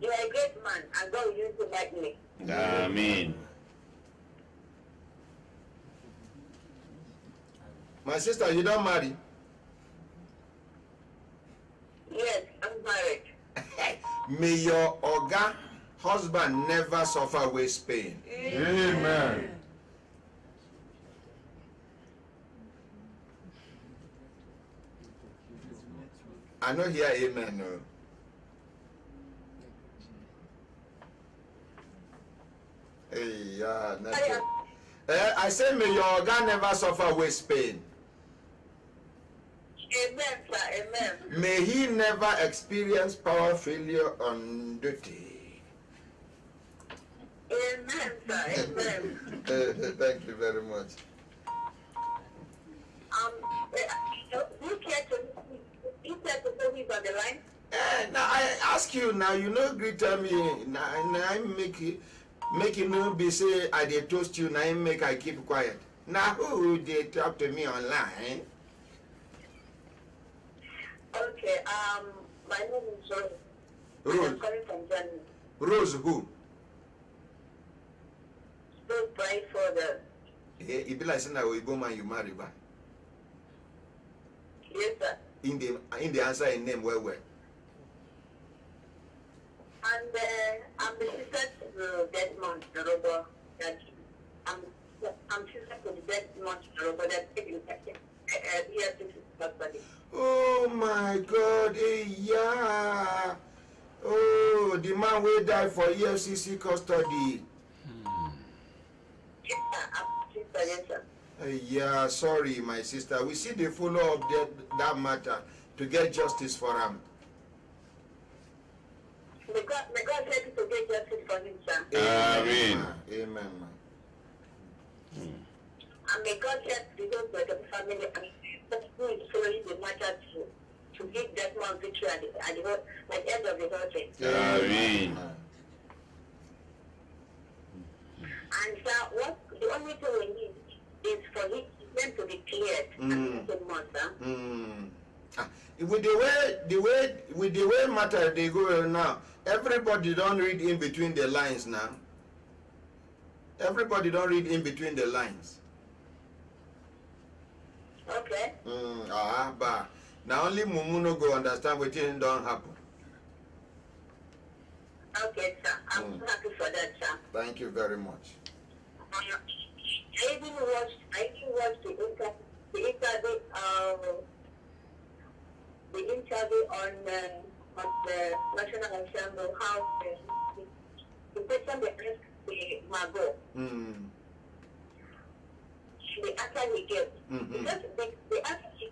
you are a great man and God will use you mightily. Amen. My sister, you don't marry? Yes, I'm married. May your Oga husband never suffer waist pain. Amen. I know here, amen. No. Hey, yeah, I say, may your Oga never suffer waist pain. Amen, sir. Amen. May he never experience power failure on duty. Amen, sir. Amen. Thank you very much. You care to know who's on the line? Now I ask you now, you know, greet me. Now I make you know, be say I dey toast you. Now I make I keep quiet. Now who they talk to me online? Okay. My name is Rose. Rose. I'm calling from Germany. Rose who? Rose pray for the. It be like saying that Oyibo man you marry by. Yes, sir. In the answer in name well. And I'm the sister to Desmond Narobo. I'm sister to Desmond Narobo. That's taking here to somebody. Oh my God, yeah. Oh, the man will die for EFCC custody. Yeah, sorry, my sister. We see the follow up that matter to get justice for him. May God help you to get justice for him, sir. Amen. Amen. And may God help the family and who is following the matter to give that one victory at the end of the whole thing. Amen. And sir, the only thing we need is for him to be cleared and the month, With the way matter they go now, everybody don't read in between the lines now. Everybody don't read in between the lines. Okay. But now only Mumuno go understand what thing don't happen. Okay, sir. I'm happy for that, sir. Thank you very much. I even watched the interview on the National Assembly, how the person they asked the Margot, the answer he gave, because the answer he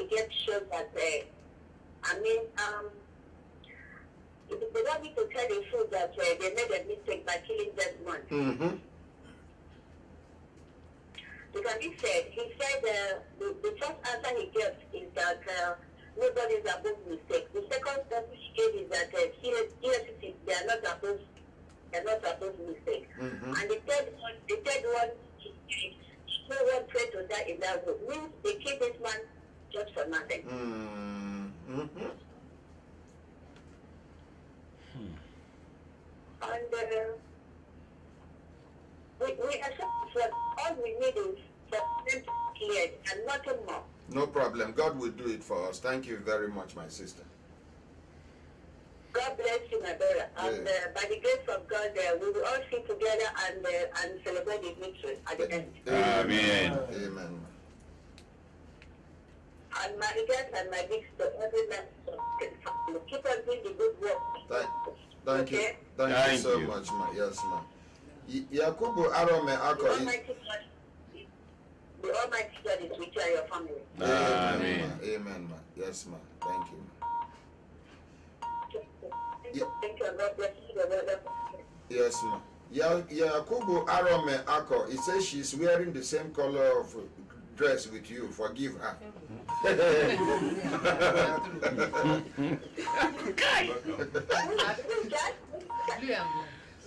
gave shows that, they don't need to tell the truth that they made a mistake by killing that one. Because he said the first answer he gave is that nobody is above mistake. The second answer he gave is that EFCC, they are not above mistake. And the third one, no one prayed to die in that room. Means they killed this man just for nothing. And we accept that all we need is for them to be cleared and nothing more. No problem. God will do it for us. Thank you very much, my sister. God bless you, my brother. And by the grace of God, we will all sit together and celebrate the victory at the end. Amen. Amen. And my regards and my big to every man. Keep on doing the good work. Thank you. Thank you so much, ma. Yes, ma. Yakubu Arome Ako. The Almighty God is with you and your family. Amen. Amen, ma. Yes, ma. Thank you, ma. Thank you, and God bless you. Yes, ma. Yakubu Arome Ako. He says she's wearing the same color of dress with you. Forgive her.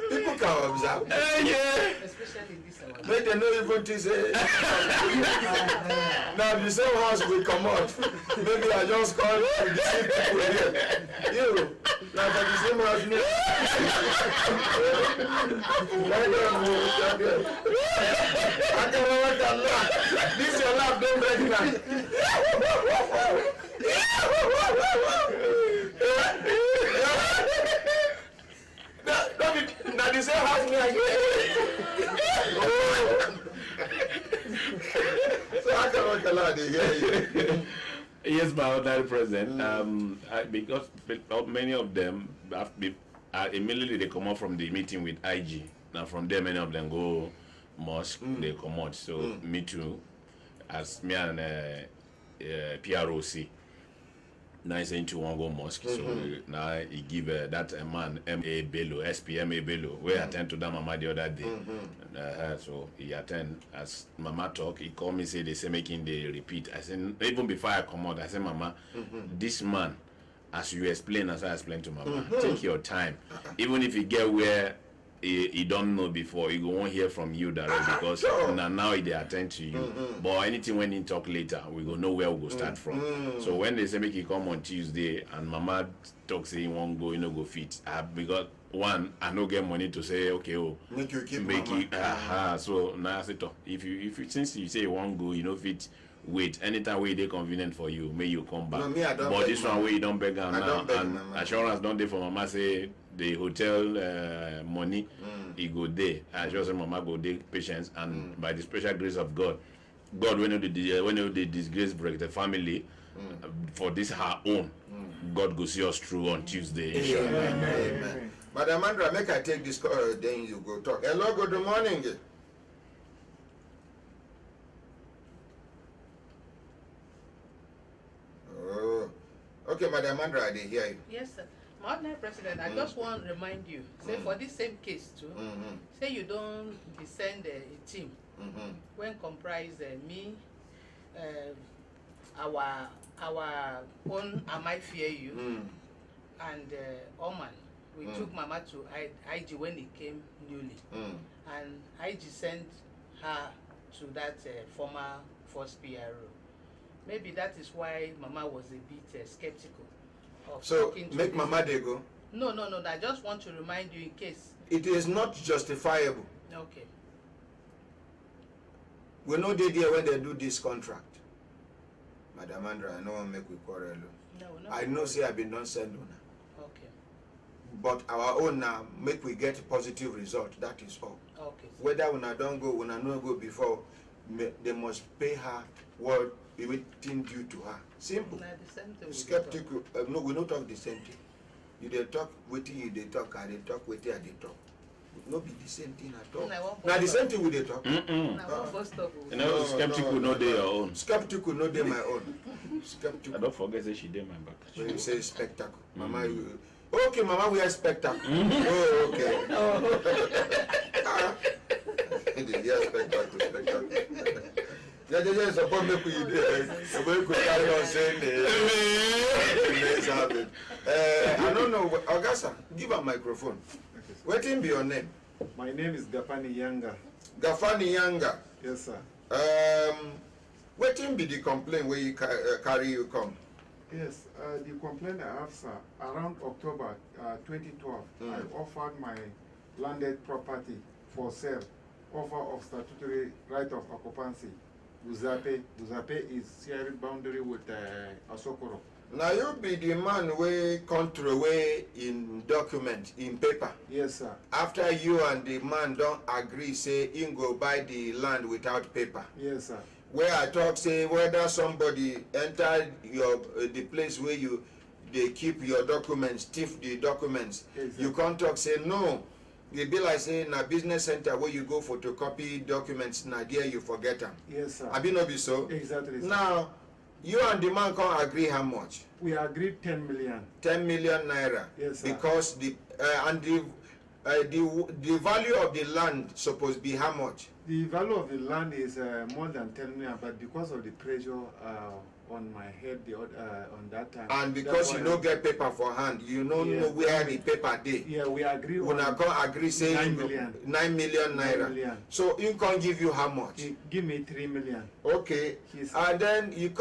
People can observe. Especially this one. They don't even to say. Now the same house will come out. Maybe I just call the same people here. You, now for the same house. I can work a lot. This your laugh, don't break now. Now the same house me again. So I can work a lot again. Yes, my ordinary president. Because many of them immediately they come out from the meeting with IG. Now from there, many of them go mosque. They come out. So me too, as me and PROC. Now he's into one go mosque. So now he give that man M.A. Bello, SPMA Bello. We attend to that mama the other day. So he attend as mama talk. He call me say they say making the repeat. I said even before I come out, I said mama, this man, as you explain, as I explained to mama, take your time. Even if you get where he don't know before, he won't hear from you direct because now they attend to you. But anything when he talk later, we go know where we go start from. So when they say make he come on Tuesday and mama talk say he won't go, go fit. Because one, I no get money to say okay, make you keep it. So now I say if you since you say you won't go, fit. Wait, anytime where they convenient for you, may you come back. No, but this one where you don't beg her now, and assurance don't they for mama say the hotel money, he go there. I just say mama go there patience, and by the special grace of God, when they disgrace Brekete family for this her own, God go see us through on Tuesday. Amen. Madam Andra, make I take this call, then you go talk. Hello, good morning. Okay, Madam Andra, I hear you. Yes, sir. My ordinary president, I just want to remind you, say for this same case too, say you don't descend a team when comprise me, our own I might fear you, and Oman. We took Mama to IG when he came newly, and IG sent her to that former first PRO. Maybe that is why Mama was a bit skeptical. So make Mama they go. No. I just want to remind you in case. It is not justifiable. Okay. We know they there when they do this contract. Madam Andra, I know I make we quarrel. No. I know say I've been done send una. Okay. But our own now make we get a positive result. That is all. Okay. Whether una don't go, una no go before, they must pay her what everything due to her. Simple. Skeptical. No, we don't talk the same thing. You they talk with you, they talk, and they talk with you, and they talk. No be the same thing at all. Now the same thing we they talk. You know, skeptical no day your own. Skeptical no day my own. Skeptical. I don't forget say she did my back. When you say spectacle, Mama, you. Okay, Mama, we are spectacle. Oh, okay. Yeah, spectacle. Yeah, they support me for you there. So we could carry on saying it. I don't know, Augusta, give a microphone. What will be your name? My name is Gafani Yanga. Gafani Yanga. Yes, sir. What will be the complaint where you carry you come? Yes, the complaint I have, sir, around October 2012, I offered my landed property for sale, offer of statutory right of occupancy. Buzape is sharing boundary with Asokoro. Now you be the man way country way in document, in paper. Yes, sir. After you and the man don't agree, say you go buy the land without paper. Yes, sir. Where I talk say whether somebody enter your the place where they keep your documents, thief the documents. Exactly. You can't talk say no. The bill I say in a business center where you go photocopy documents, now there you forget them. Yes, sir. I be no be so. Exactly. Sir. Now you and the man can't agree how much? We agreed 10 million. 10 million naira. Yes, sir. Because the value of the land supposed to be how much? The value of the land is more than 10 million, but because of the pressure on my head on that time. And because you don't get paper for hand, you don't know where the paper day. Yeah, we agree on. I can't agree say 9 million. 9 million naira. 9 million. So he can't give you how much? He give me 3 million. Okay. And then you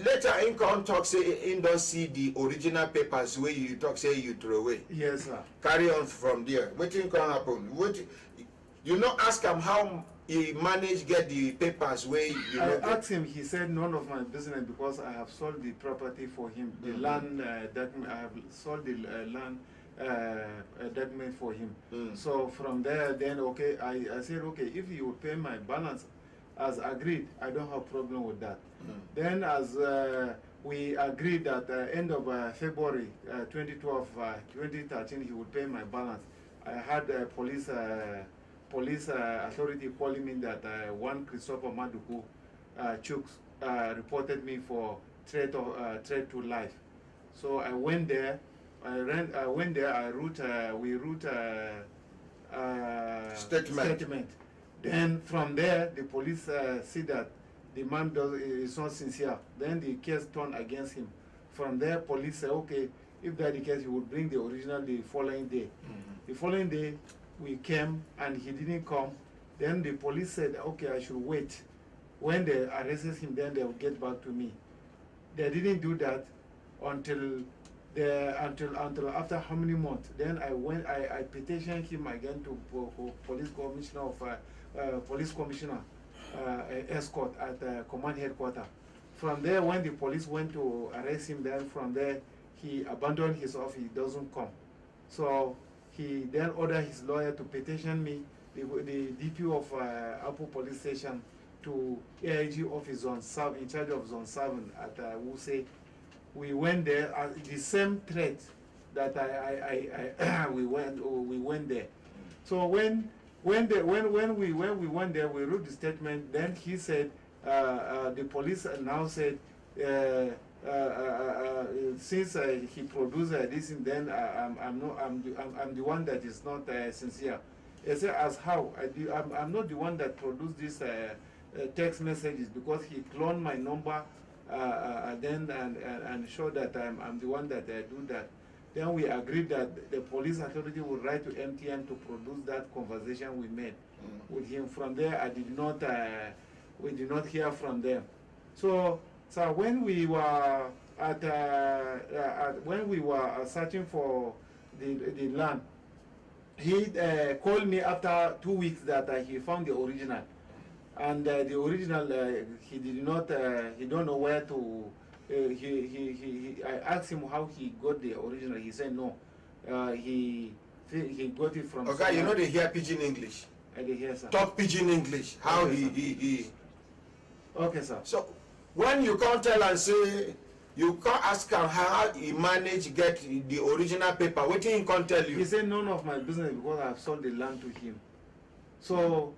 later he can't talk say he don't see the original papers where you talk say you throw away. Yes, sir. Carry on from there. What thing can happen? You not ask him how he managed get the papers where you I asked him, he said none of my business because I have sold the property for him. The land document, I have sold the land document for him. So from there, then okay, I said, okay, if you pay my balance as agreed, I don't have problem with that. Then as we agreed at the end of February 2012, 2013, he would pay my balance. I had police authority calling me that one Christopher Maduku Chooks reported me for threat to life. So I went there. We wrote statement. Then from there, the police see that the man is not sincere. Then the case turned against him. From there, police say, okay, if that the case, he would bring the original the following day. The following day, we came and he didn't come. Then the police said, okay, I should wait. When they arrested him, then they will get back to me. They didn't do that until after how many months? Then I petitioned him again to police commissioner escort at the command headquarters. From there, when the police went to arrest him, then from there he abandoned his office. He doesn't come. So he then ordered his lawyer to petition me, the DP of Apple Police Station, to AIG office zone 7, in charge of zone 7 at Wuse. We went there, the same threat that we went there. So when we went there, we wrote the statement. Then he said, the police now said since he produced this, and then I'm the one that is not sincere. I say, as how? I'm not the one that produced these text messages, because he cloned my number then and showed that I'm the one that do that. Then we agreed that the police authority would write to MTN to produce that conversation we made with him. From there, we did not hear from them. So when we were when we were searching for the land, he called me after 2 weeks that he found the original, and the original he did not he don't know where to. I asked him how he got the original. He said no. He got it from. Okay, you know they hear pidgin English. I did hear, sir. Talk pidgin English. How Okay, he. Okay, sir. So when you can't tell and say, you can't ask him how he managed get the original paper. What he can't tell you? He said none of my business because I've sold the land to him. So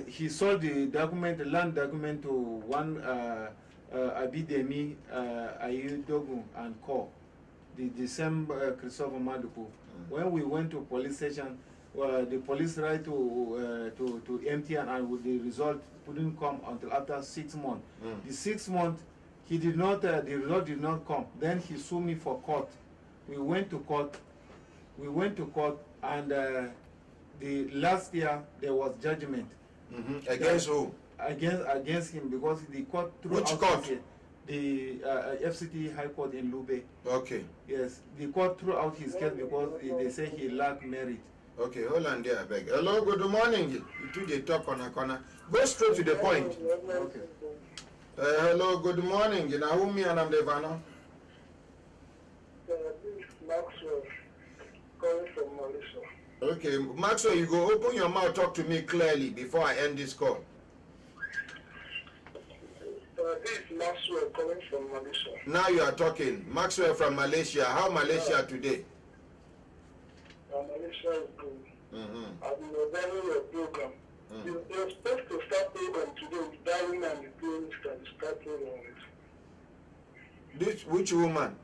he sold the document, the land document, to one Abidemi Ayudogun and Co. The same Christopher Maduku. When we went to police station, the police write to MTN, and the result couldn't come until after 6 months. The 6 months, he did not. The result did not come. Then he sued me for court. We went to court, and the last year there was judgment. Against who? Against him, because the court threw Which out court? the FCT High Court in Lube. Okay. Yes, the court threw out his case because they say he lacked merit. Okay, hold on there, I beg. Hello, good morning. You two they talk on a corner. Go straight to the point. Okay. Hello, good morning. You know who me and I'm Devano? This is Maxwell calling from Malaysia. Okay, Maxwell, you go open your mouth, talk to me clearly before I end this call. This is Maxwell calling from Malaysia. Now you are talking. Maxwell from Malaysia. How Malaysia today? Malaysia is good. I've been observing your program. You're supposed to start program today with Darwin and the police that you start program with. Which woman?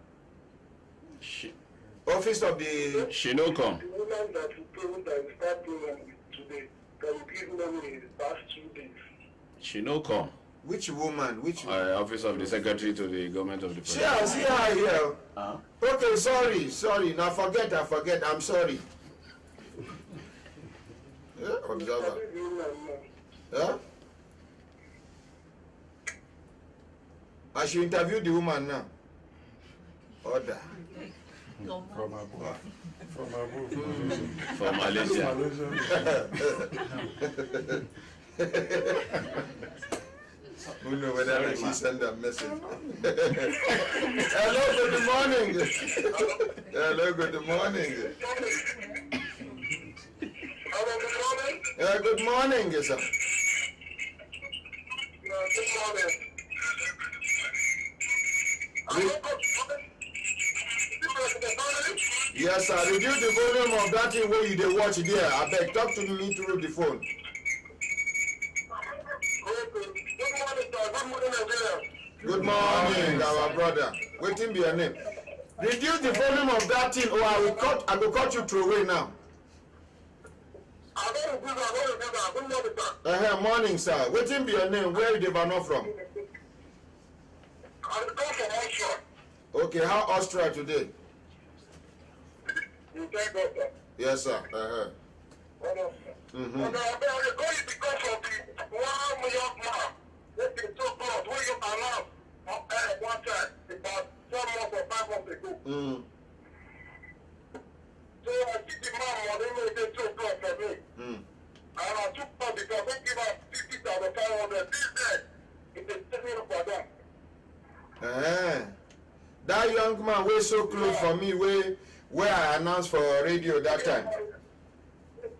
Office of the... She no come. The woman that you told that you start program with today, that you give money the past 2 days. She no come. Which woman? Which Office of the Secretary to the Government of the See President. her here. Okay, sorry. Now forget. I'm sorry. Observer. Huh? I should interview the woman now. Order. From above. For Malaysia. Who knows whether she send a message? Hello, good morning. Hello, good morning. Hello, good morning. Good morning, sir. Good morning. Yes, sir. Reduce the volume of that thing where you dey watch there. I beg, talk to me through the phone. Good morning, our brother. Waiting be your name. Reduce the volume of that thing, or I will cut you through away now. Morning, sir. Waiting be your name. Where you dey from? Okay, how Austria today? Yes, sir. So I took the man they made 2 o'clock for me. And I took her because they give us 50,500. This day, it's a taking for them. That young man was so close for me where I announced for radio that time.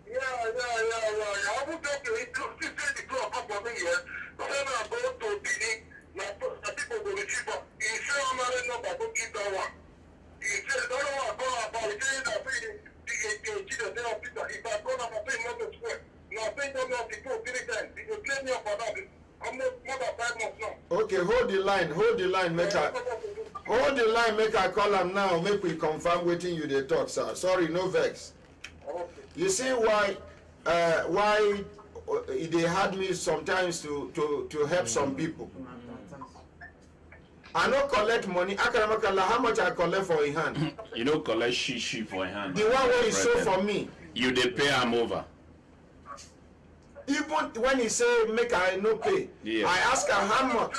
Yeah. I won't talk to him. He said the clock up for me here. Then I go to the people will receive her. He said I'm not enough, I don't give that one. He said, don't know what I'm going about. He said that if I go up, I pay more than square. Now I pay them off the 2 or 3 times. If you claim me up for that, I'm not more than 5 months now. Okay, hold the line, make I call him now, make we confirm waiting you they talk, sir. Sorry, no vex. You see why they had me sometimes to help some people. I don't collect money. Akaramakala, how much I collect for a hand? You don't collect shit for a hand. The one where he sold for me. You they pay him over. Even when he say make I no pay, yeah. I ask her how much.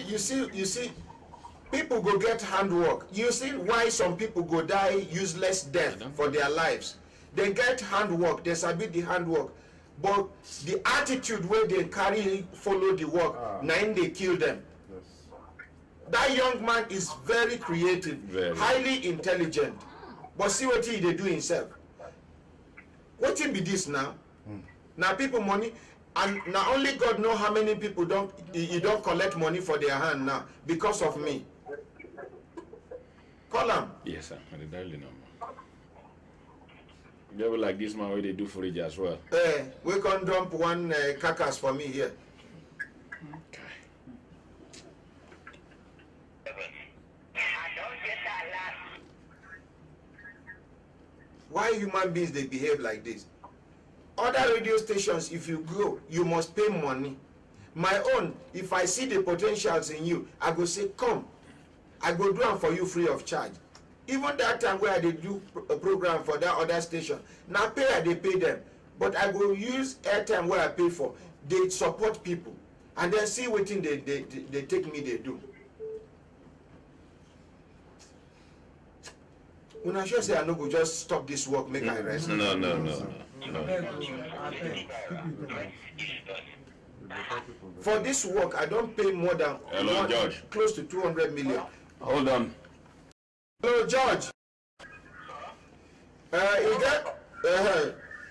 You see, people go get handwork. You see why some people go die useless death for their lives. They get handwork, they sabi the handwork, but the attitude where they carry follow the work, nine they kill them. Yes. That young man is very creative, highly intelligent, but see what he they do himself. What will be this now? Now people money, and now only God know how many people don't collect money for their hand now because of me. Call him. Yes, sir. The dial number. They will like this man where they do fridge as well. We can dump one carcass for me here. Okay. Why human beings they behave like this? Other radio stations, if you go, you must pay money. My own, if I see the potentials in you, I go say, come. I go do them for you free of charge. Even that time where I did do a program for that other station, now they pay them. But I go use airtime where I pay for. They support people. And then see what thing they take me, they do. When I sure say I no go just stop this work, make I rest. No. For this work, I don't pay more than close to 200 million. Hold on. Hello, George.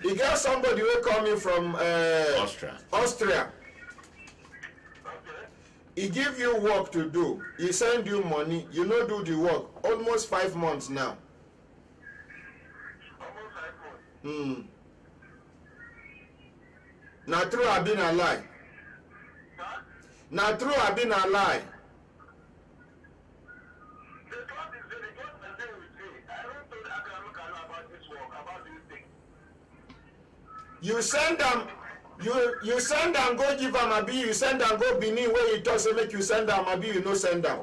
You get somebody who coming from Austria. He give you work to do. He send you money. You no do the work. Almost 5 months now. Now true I've been a lie. Now true I've been a lie. You send them, you send them go give them a bill, you send them go Benin where you talk so make you send them a bill, you no send them.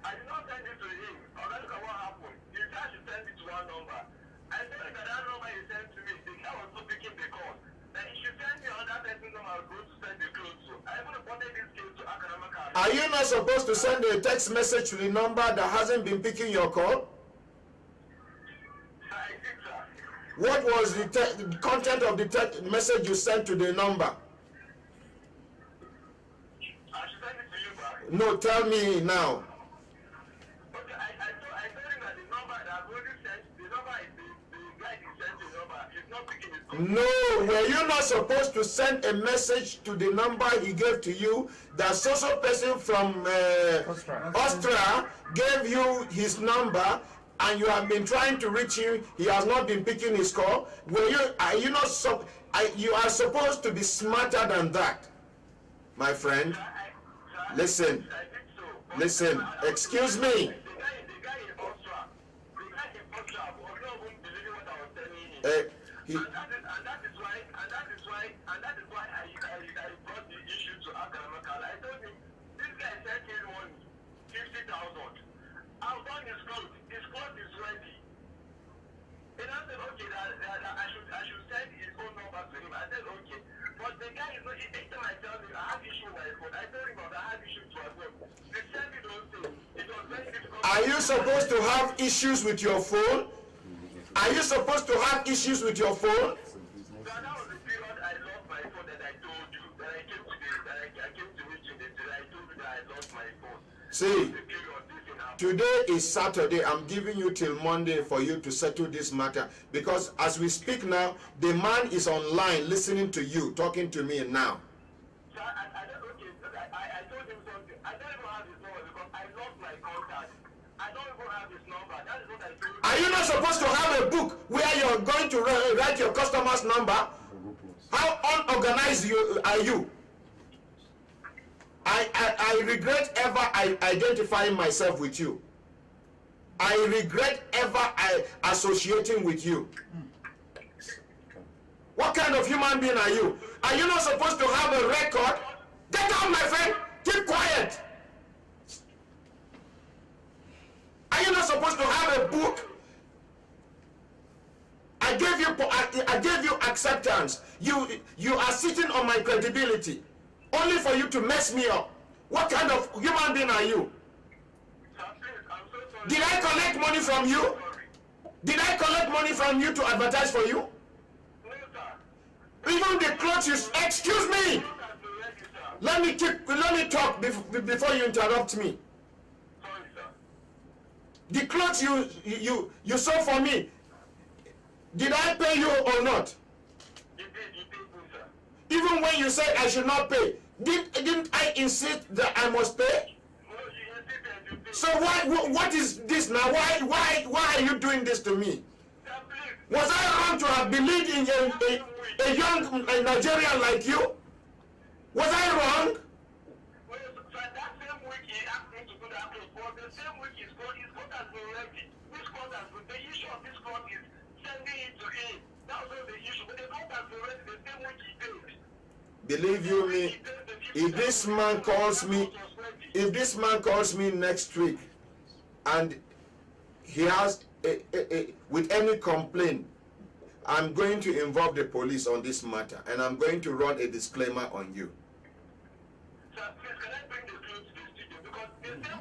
I did not send it to him. Or look at what happened. He said you send it to one number. I said that number you sent to me, the guy was not picking the call. Then he should send the other person number go to send the clothes to. I even reported this case to Akaramaka. Are you not supposed to send a text message to the number that hasn't been picking your call? What was the content of the text message you sent to the number? I should send it to you back. No, tell me now. Okay, I told him that the number that I've already sent, the number is the guy he sent the number. He's not picking his call. No, were you not supposed to send a message to the number he gave to you? That social person from Austria gave you his number, and you have been trying to reach him, he has not been picking his call. Are you not you are supposed to be smarter than that, my friend. Listen, excuse me. Are you supposed to have issues with your phone? Are you supposed to have issues with your phone? That was the period I lost my phone that I told you. That I came to meet you that I told you that I lost my phone. See, today is Saturday. I'm giving you till Monday for you to settle this matter. Because as we speak now, the man is online listening to you, talking to me now. So I told him something. I don't even have his number because I lost my contact. I don't even have his number. Are you not supposed to have a book where you're going to write your customer's number? How unorganized are you? I regret ever identifying myself with you. I regret ever associating with you. What kind of human being are you? Are you not supposed to have a record? Get out, my friend. Keep quiet. Are you not supposed to have a book? I gave you acceptance. You are sitting on my credibility, only for you to mess me up. What kind of human being are you? Did I collect money from you? Did I collect money from you to advertise for you? Even the clothes you... Excuse me! Let me talk before you interrupt me. The clothes you sold for me, did I pay you or not? Even when you said I should not pay, didn't I insist that I must pay? So what is this now? Why are you doing this to me? Was I wrong to have believed in a young Nigerian like you? Was I wrong? Believe you me, if this man calls me next week and he has with any complaint, I'm going to involve the police on this matter, and I'm going to run a disclaimer on you.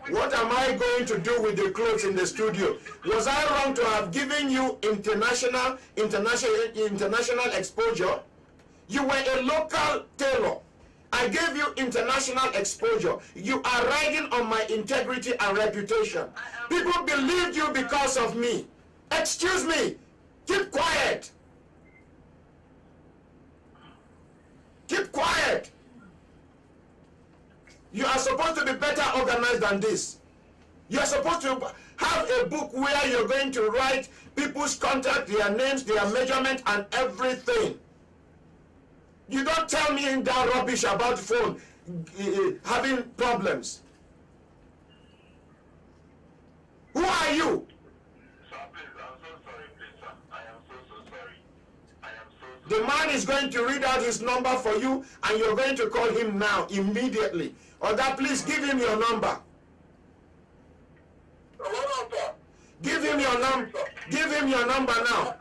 What am I going to do with the clothes in the studio? Was I wrong to have given you international exposure? You were a local tailor. I gave you international exposure. You are riding on my integrity and reputation. People believed you because of me. Excuse me. Keep quiet. Keep quiet. You are supposed to be better organized than this. You are supposed to have a book where you're going to write people's contact, their names, their measurement, and everything. You don't tell me that rubbish about phone having problems. Who are you? Sir, please, I'm so sorry, please, sir. I am so sorry. I am so sorry. The man is going to read out his number for you, and you're going to call him now, immediately. Oga, please give him your number. Give him your number. Give him your number now.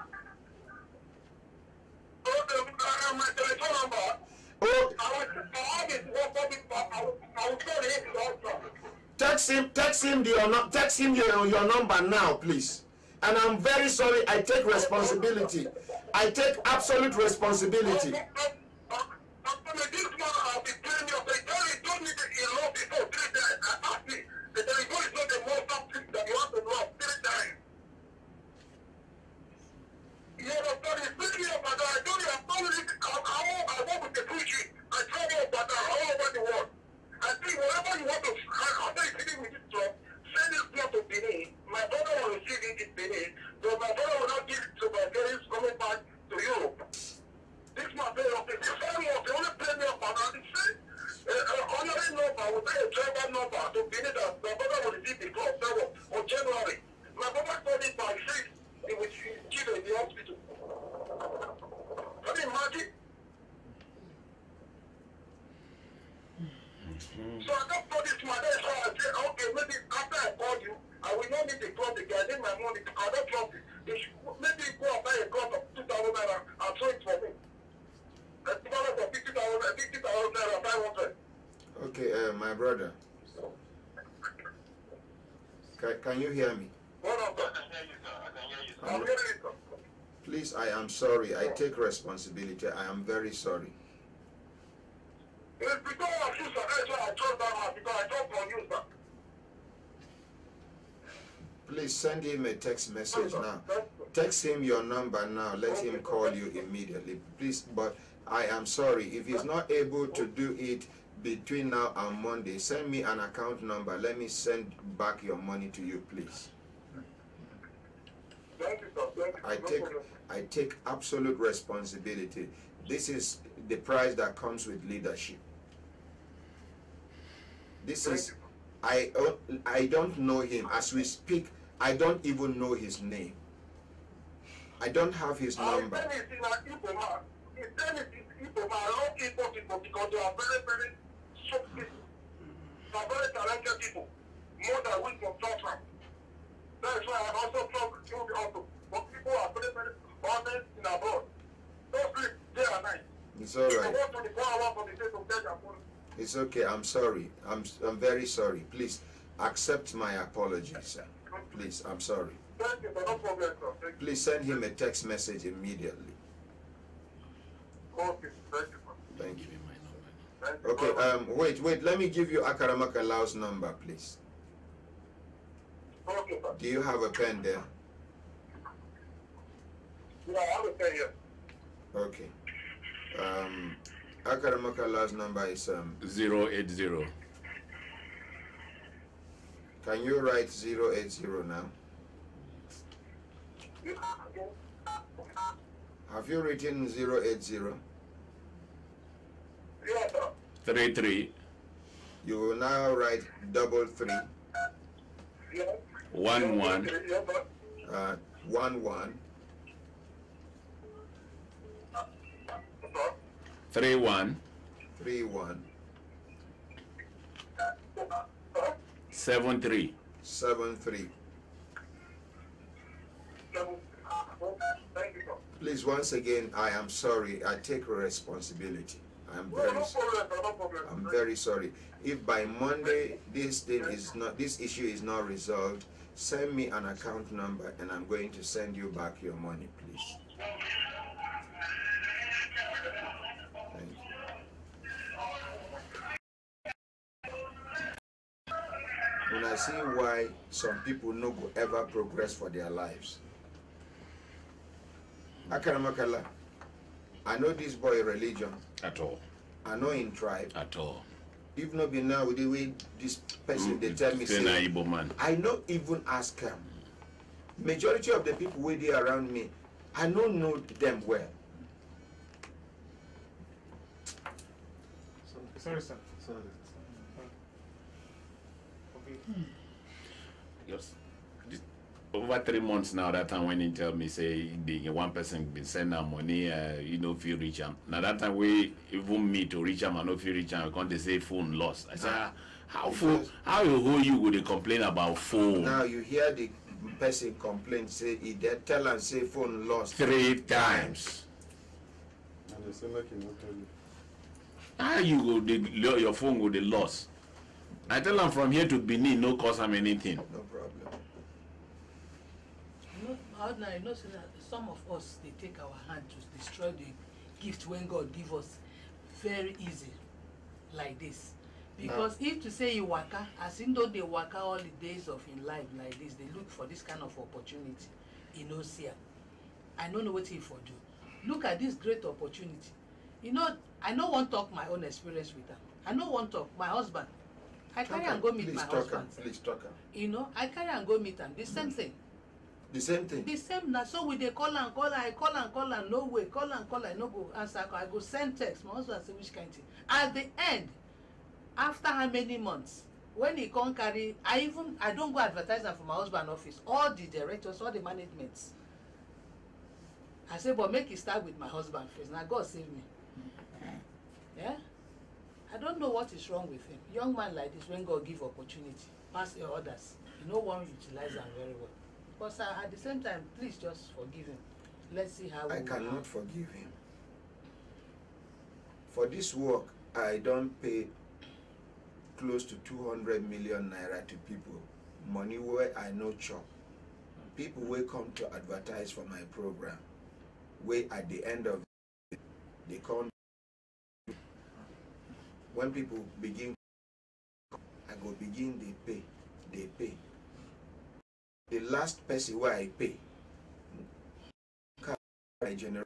My telephone number. Oh. Text him your number now, please. And I'm very sorry. I take responsibility. I take absolute responsibility. Okay, my brother. Can you hear me? Please, I am sorry. I take responsibility. I am very sorry. Please send him a text message now. Text him your number now. Let him call you immediately. Please, but I am sorry. If he's not able to do it between now and Monday, send me an account number. Let me send back your money to you, please. Thank you, sir. Thank you. I take absolute responsibility. This is the price that comes with leadership. This is, I don't know him. As we speak, I don't even know his name. I don't have his number. I love people because they are very, very strong people. They are very talented people. More than we can talk from. That's why I also talk to the also. But people are very, very honest in abroad. Don't sleep day and night. It's all right. It's It's okay. I'm sorry. I'm very sorry. Please accept my apologies, sir. Please, I'm sorry. Thank you, but no problem, sir. Please send him a text message immediately. Okay, thank you, sir. Thank you. Thank you. Okay. Wait. Let me give you Akaramaka Lau's number, please. Okay, sir. Do you have a pen there? Yeah, I have a pen here. Okay. Akaramaka Lau's number is 080. Can you write 080 now? Have you written 080? Yes, sir. 33 You will now write 33 Yes. 11 Yes, sir. 11 31 31 73. 73. Thank you, sir. Please, once again, I am sorry. I take responsibility. I'm No very problem, sorry. sir. No problem. I'm very sorry. If by Monday this issue is not resolved, send me an account number and I'm going to send you back your money, please. Thank you. When I see why some people no go ever progress for their lives. Akaramakala, I know this boy religion. At all. I know in tribe. At all. If not be now with the way this person they tell me Say na Igbo man. I not even ask him. Majority of the people where they around me, I don't know them well. Sorry, sir. Sorry. Okay. Yes. Over 3 months now, that time when he tell me, say, the one person been sending her money, you know, if you reach him. Now that time we even me to reach him, I know if you reach him, can't they say phone lost. I said, how you would they complain about phone? Now you hear the person complain, say, he did tell and say phone lost 3 times. And they say, make him not tell you. How you go, your phone go, they lost. I tell them from here to Benin, no cost them anything. No problem. Ordinary, you know, so that some of us, they take our hand to destroy the gift when God give us very easy, like this. Because if to say you waka, as in though they waka all the days of in life like this, they look for this kind of opportunity. You know, see, I don't know what he for do. Look at this great opportunity. You know, I don't want to talk my own experience with them. I don't want to talk my husband. I carry and go meet my husband. Please talk. You know, I carry and go meet him. The same thing. The same thing. The same now. So we they call and I call and no way, call and I no go answer. I go send text. My husband say which kind of thing. At the end, after how many months, when he can't carry, I don't go advertise them for my husband office. All the directors, all the managements. I say, but make it start with my husband first. Now God save me. Yeah. I don't know what is wrong with him. Young man like this, when God give opportunity, pass your orders. You know one utilize them very well. But at the same time, please just forgive him. Let's see how I cannot forgive him. For this work, I don't pay close to 200 million naira to people. Money where I know chop. People will come to advertise for my program. Where at the end of it, they come. When people begin, I go begin, they pay. The last person where I pay, I generate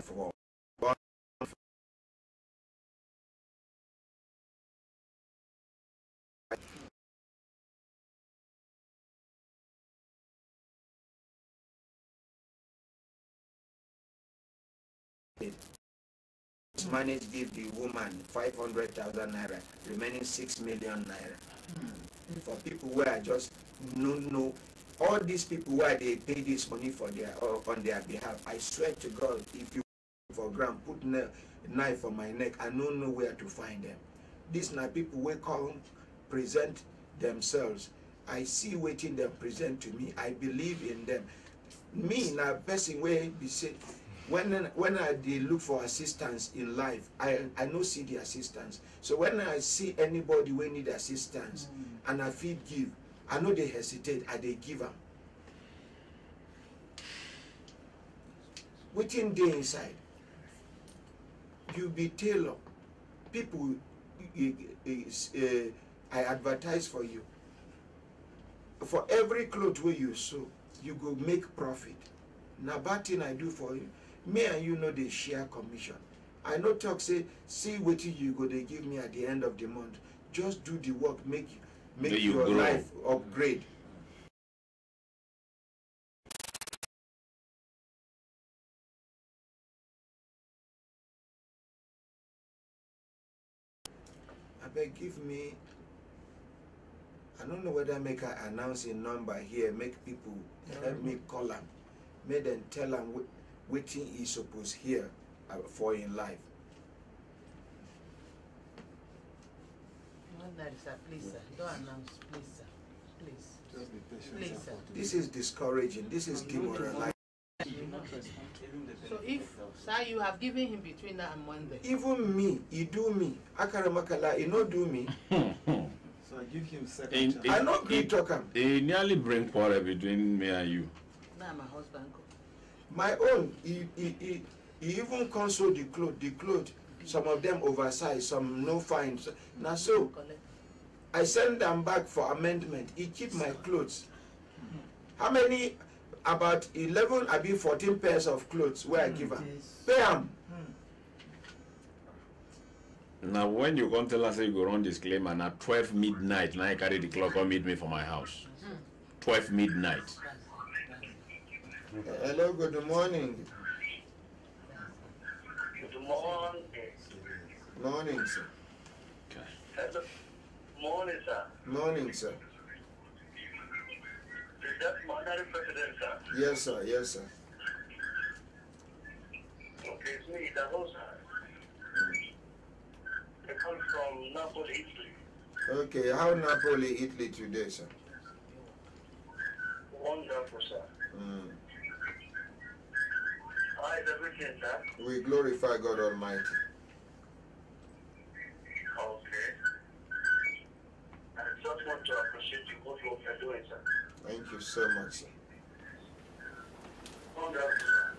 for manage give the woman 500,000 naira, remaining 6 million naira. For people who are just no, all these people where they pay this money for their on their behalf, I swear to God, if you for ground put knife on my neck, I don't know where to find them. These are people who come present themselves. I see waiting them present to me. I believe in them. Me now person where be say when they look for assistance in life, I no see the assistance. So when I see anybody who need assistance and I feel give, I know they hesitate and they give them. Within the inside, you be tailor. People, I advertise for you. For every cloth where you sew, you go make profit. Now, bad thing I do for you, me and you know they share commission. I know talk say, see what you go they give me at the end of the month. Just do the work, make your life upgrade. I beg give me, I don't know whether make an announcing number here, make people help me call them, make them tell them what thing is supposed here for in life. Please, sir. Don't announce, please, sir. Please. Just be patient. Please, sir. This is discouraging. This is demoralizing. So if, sir, you have given him between now and Monday. Even me, he do me. Akaramakala, he not do me. So I give him second chance. I not agree talk him. He nearly bring quarrel between me and you. Now my husband go. My own, he even console the clothes. Some of them oversized, some no fine. Now so, I send them back for amendment. He keep my clothes. How many? About 11, I be 14 pairs of clothes where I give them. Pay them. Now when you come tell us say you go run disclaimer, now 12 midnight, now I carry the clock or meet me for my house. 12 midnight. Hello, good morning. Good morning. Morning, sir. Okay. Hello. Morning, sir. Morning, sir. Is that Honorary President, sir? Yes, sir. Yes, sir. Okay, it's me, the host, sir. I come from Napoli, Italy. Okay, how Napoli, Italy today, sir? Wonderful, sir. How is everything, sir? We glorify God Almighty. Okay. I just want to appreciate you what you're doing, sir. Thank you so much, sir. Wonderful, sir.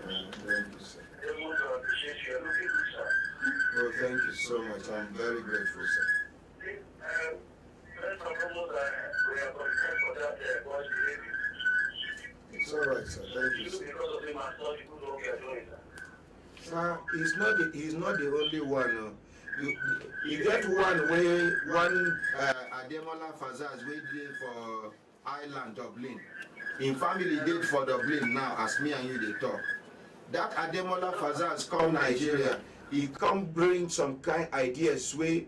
Thank you, sir. I just want to appreciate you. You're looking good, sir. Oh, thank you so much. I'm very grateful, sir. First and foremost, we are concerned for that boy's behavior. It's all right, sir. Thank you, sir. Because of him, I saw you good work you're doing, sir. Sir, he's not the only one. You get one way, one Ademola Fazaz we did for Ireland, Dublin. In family did for Dublin now, as me and you they talk. That Ademola Fazaz come Nigeria, he come bring some kind ideas way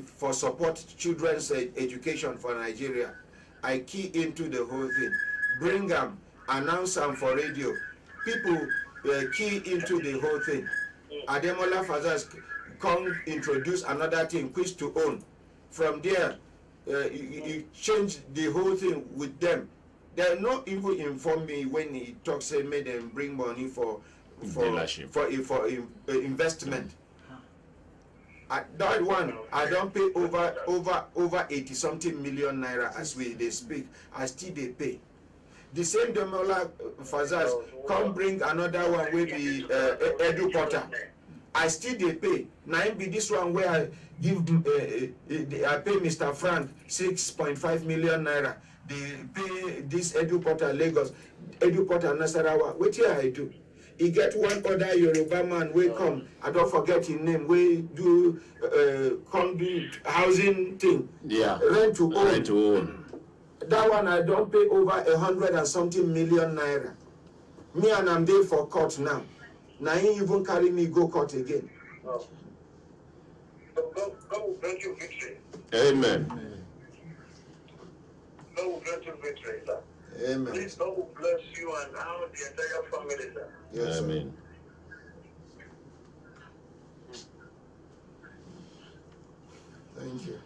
for support children's education for Nigeria. I key into the whole thing. Bring them, announce them for radio. People key into the whole thing. Ademola Fazaz come introduce another thing, quiz to own. From there, you change the whole thing with them. They not even inform me when he talks, say, made them bring money for investment. That one, I don't pay over 80 something million naira as they speak. I still they pay. The same Ademola Fazaz come bring another one with the Edu Potter. I still they pay. Now it be this one where I give I pay Mr. Frank 6.5 million naira. They pay this Edu Potter Lagos, Edu Potter Nasarawa. What here I do? He get one other Yoruba man we come. I don't forget his name. We do come do housing thing. Yeah. Rent to own. Rent to own. That one I don't pay over 100 and something million naira. Me and I'm there for court now. Now he even carry me go court again. So God will grant you victory. Amen. God will grant you victory, sir. Amen. Please, God will bless you and our the entire family, sir. Yes, Amen. Thank you.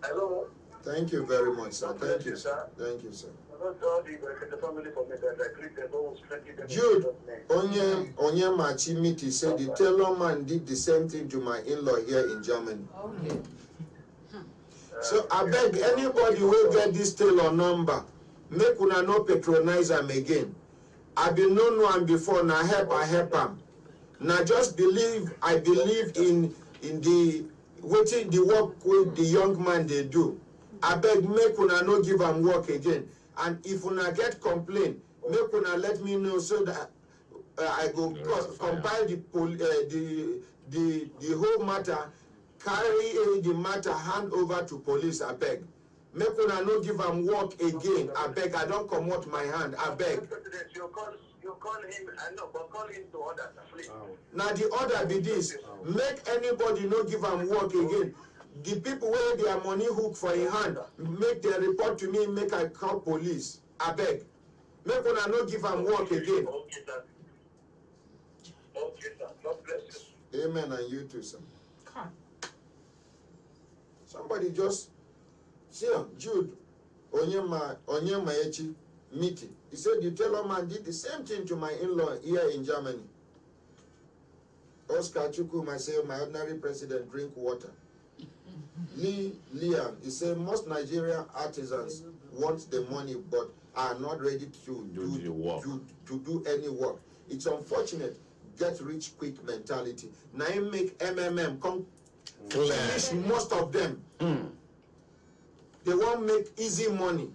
Hello. Thank you very much, sir. God Thank bless you, you, sir. sir. Thank you, sir. God the family for me that I greet them, God will strengthen them in Jude, Jesus' name. Onye Machimiti said the tailor man did the same thing to my in-law here in Germany. Okay. So I beg anybody who get this tailor number, make una no patronize am again. I been no one before, now I help am. Now just believe, I believe in the waiting the work with the young man they do. I beg make una no give am work again. And if una get complaint, make una let me know so that I go compile the whole matter, carry the matter, hand over to police. I beg. Make una no give am work again. I beg. I don't come out my hand. I beg. You call him, I know, but call him to order, please. Now the order be this: make anybody no give am work again. The people where their money hook for a hand, make their report to me, make I call police. I beg. Make una no give am work again. Okay, sir. Okay, sir. God bless you. Amen, and you too, sir. Somebody just see Jude Onyema Echi meeting. He said the tailor man did the same thing to my in-law here in Germany. Oscar Chukwuma said my ordinary president drink water. Liam, he said most Nigerian artisans want the money but are not ready to do any work. It's unfortunate. Get rich quick mentality. Now you make MMM come finish most of them. They won't make easy money.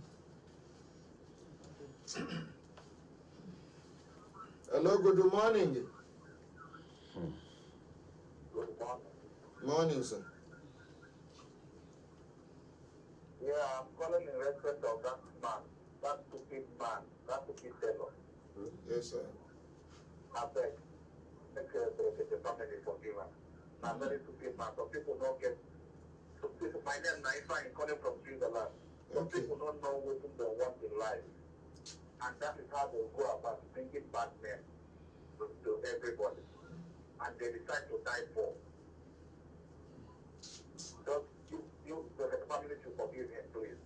Hello, good morning. Good morning. Morning, sir. Yeah, I'm calling in respect of that man, that stupid tailor. Yes, sir. I beg, make the family forgive him. I'm very stupid man. Some people don't get. Some people, my name is Isah, I'm calling from Switzerland. Some people don't know what they want in life. And that is how they go about thinking bad men to everybody. And they decide to die for. Just the family should forgive him, please.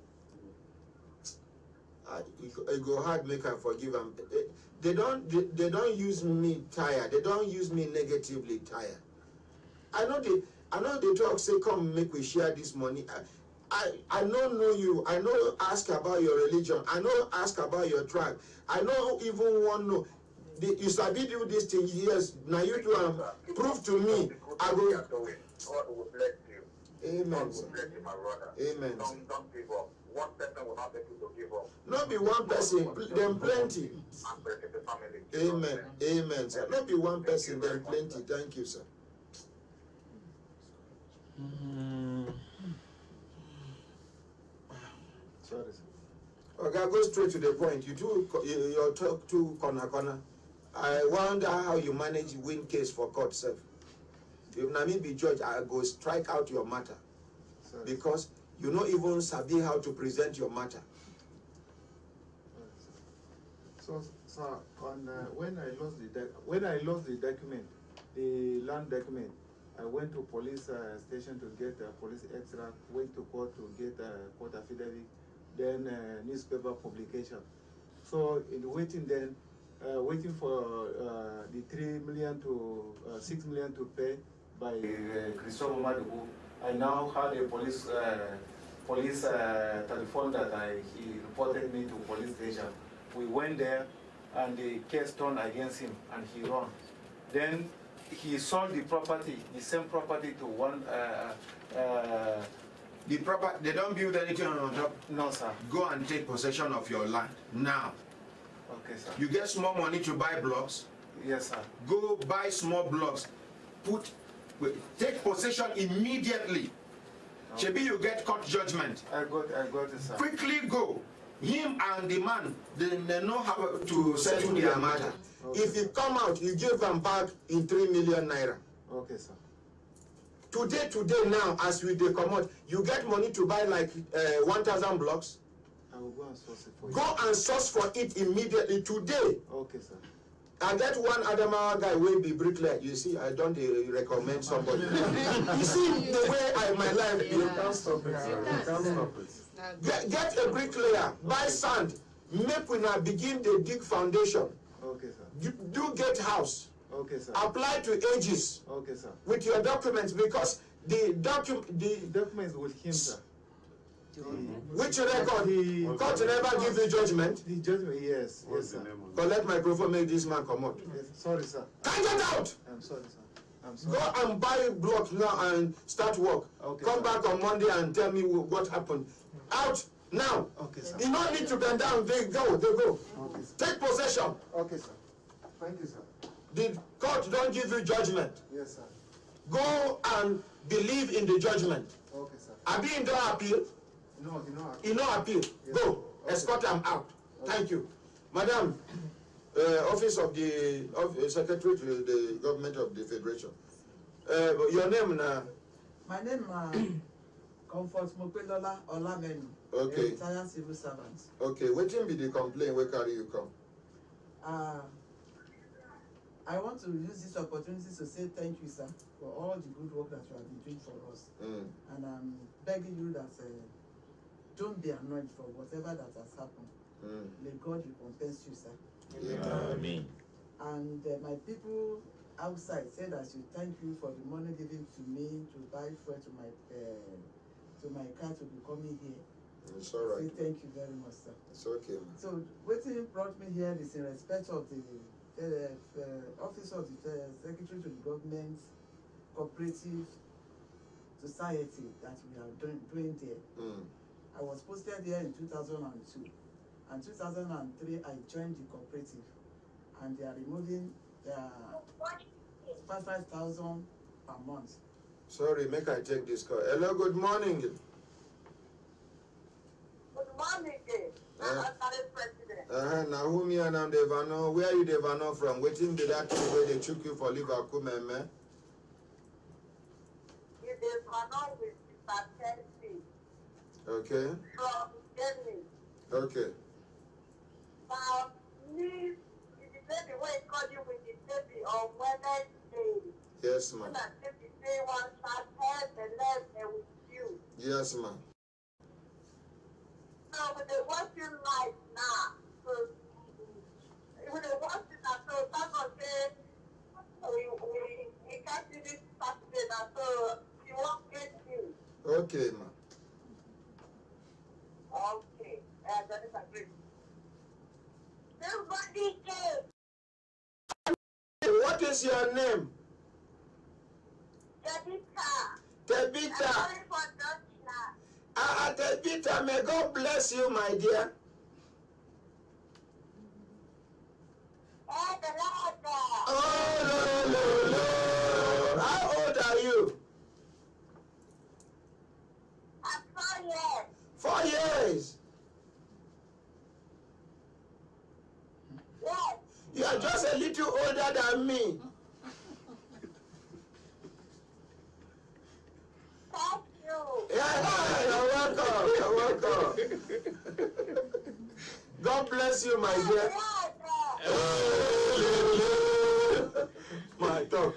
It go hard make I forgive them. They don't use me tired. They don't use me negatively tired. I know they talk say come make we share this money. I don't know you. I know ask about your religion. I know ask about your tribe. I know even want know. You sabi do this thing, yes. Now you do prove to me. I will. God will bless you. Amen. God will bless you, my brother. Amen. Don't give up. One person will not make you to give up. Not be one person, them plenty. And the family. Amen. Amen, sir. Not be one person, them plenty. Thank you, sir. Sorry, sir. Okay, go straight to the point. You talk to corner. I wonder how you manage win case for court, sir. If Nami be judge, I go strike out your matter. Sorry. Because you don't even sabi how to present your matter. So, sir, on when I lost the document, the land document, I went to police station to get a police extract, went to court to get a court affidavit, then newspaper publication. So in waiting then, waiting for the 3 million to 6 million to pay by Christopher Madugu, I now had a police telephone that he reported me to police station. We went there and the case turned against him and he ran. Then he sold the property, the same property to one. They don't build anything on top. No, sir. Go and take possession of your land now. Okay, sir. You get small money to buy blocks. Yes, sir. Go buy small blocks. Take possession immediately. Okay. Shebi, you get court judgment. I got it, sir. Quickly go. Him and the man, they know how to settle their matter. Okay. If you come out, you give them back in 3 million naira. Okay, sir. Today now, as we dey comot, you get money to buy like 1,000 blocks. I will go and source it for you. Go and source for it immediately today. Okay, sir. I get one Adamawa guy will be bricklayer. You see, I don't recommend somebody. You see the way my life is. You can't stop it, sir. You can't stop it. Get a bricklayer, buy sand, make we now begin the dig foundation. Okay, sir. Do get house. Okay, sir. Apply to ages Okay, sir. with your documents because the Documents with him, sir. which record court never give you judgment. The judgment, yes. Yes, sir. Collect microphone, make this man come out. Yes, sorry, sir. Can't get out. I'm sorry, sir. I'm sorry. Go and buy block now and start work. Okay, Come sir. back on Monday and tell me what happened. Out now. Okay, sir. You don't need to bend down. They go. Okay, sir. Take possession. Okay, sir. Thank you, sir. The court don't give you judgment. Yes, sir. Go and believe in the judgment. Okay, sir. Abi in don't appeal. No, you know. You no appeal. Yes. Go. Okay. Escort them out. Okay. Thank you. Madam, Office of the Secretary to the Government of the Federation. Your name now? My name is Comfort Mopelola Olamenu. Okay. Retired civil servant. Okay, what be the complaint? Where carry you come? I want to use this opportunity to say thank you, sir, for all the good work that you have been doing for us. And I'm begging you that don't be annoyed for whatever that has happened. May God recompense you, sir. Amen. And my people outside said I should thank you for the money given to me to buy fuel to my car to be coming here. It's all right. Say thank you very much, sir. It's okay. So what brought me here is in respect of the Office of the Secretary to the Government Cooperative Society that we are doing there. I was posted here in 2002. And 2003, I joined the cooperative. And they are removing 5,000 per month. Sorry, make I take this call. Hello, good morning. Good morning, President. Now who me and I'm Devano? Where you Devano from? Waiting be that where they took you for Liverpool, man. You Devano with Mr. Kelsey. Okay. From Germany. Okay. Now, please, the baby when I call you with the baby on Wednesday. Yes, ma'am. So that if the day one start the left with you. Yes, ma'am. So when they watch you live now, so when they watch it now, so that's what say we can't see this Saturday now, so you won't get you. Okay, ma'am. Okay, that is agreed. Nobody came. What is your name? Tabitha. Tabitha. I'm sorry for Dutchland. Tabitha, may God bless you, my dear. Oh, no. How old are you? I'm 4 years. 4 years. Yes. You are just a little older than me. Thank you. Yeah, you're welcome. You're welcome. God bless you, my dear. My dog.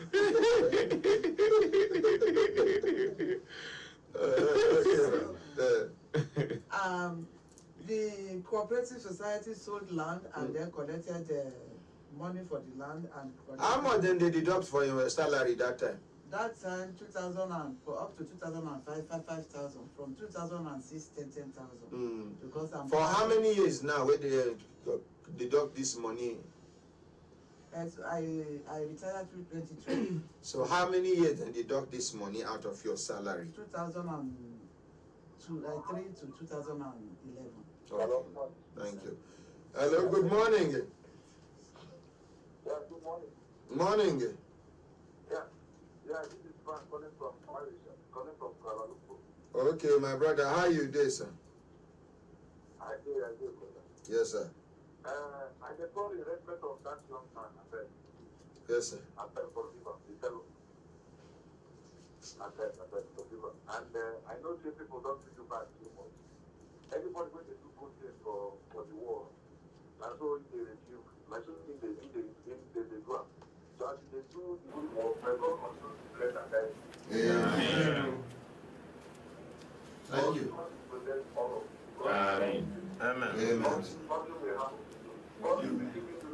The cooperative society sold land and then collected the money for the land and how much then they deduct for your salary that time? That time, 2000 and up to 2005, 5,000. From 2006, 10,000. Because I'm for how many years now where they deduct this money? As I retired through 2020. So how many years they deduct this money out of your salary? 2003 to 2011. Okay. Thank you. Hello, good morning. Yeah, good morning. Morning. Yeah, this is Frank calling from Malaysia, calling from Kuala Lumpur. Okay, my brother, how you doing, sir? I Yes, sir. I get all the respect of that young man. Yes, sir. I said, forgive him, the fellow. I said, forgive him. And I know some people don't think you back too much. Everybody when they do good things for the war, that's all they rebuke. Like something they do, they go up. So as they do the good work, my God continues to bless and guide you. Amen. Thank you. Amen. Amen. Nothing will happen to you. God will be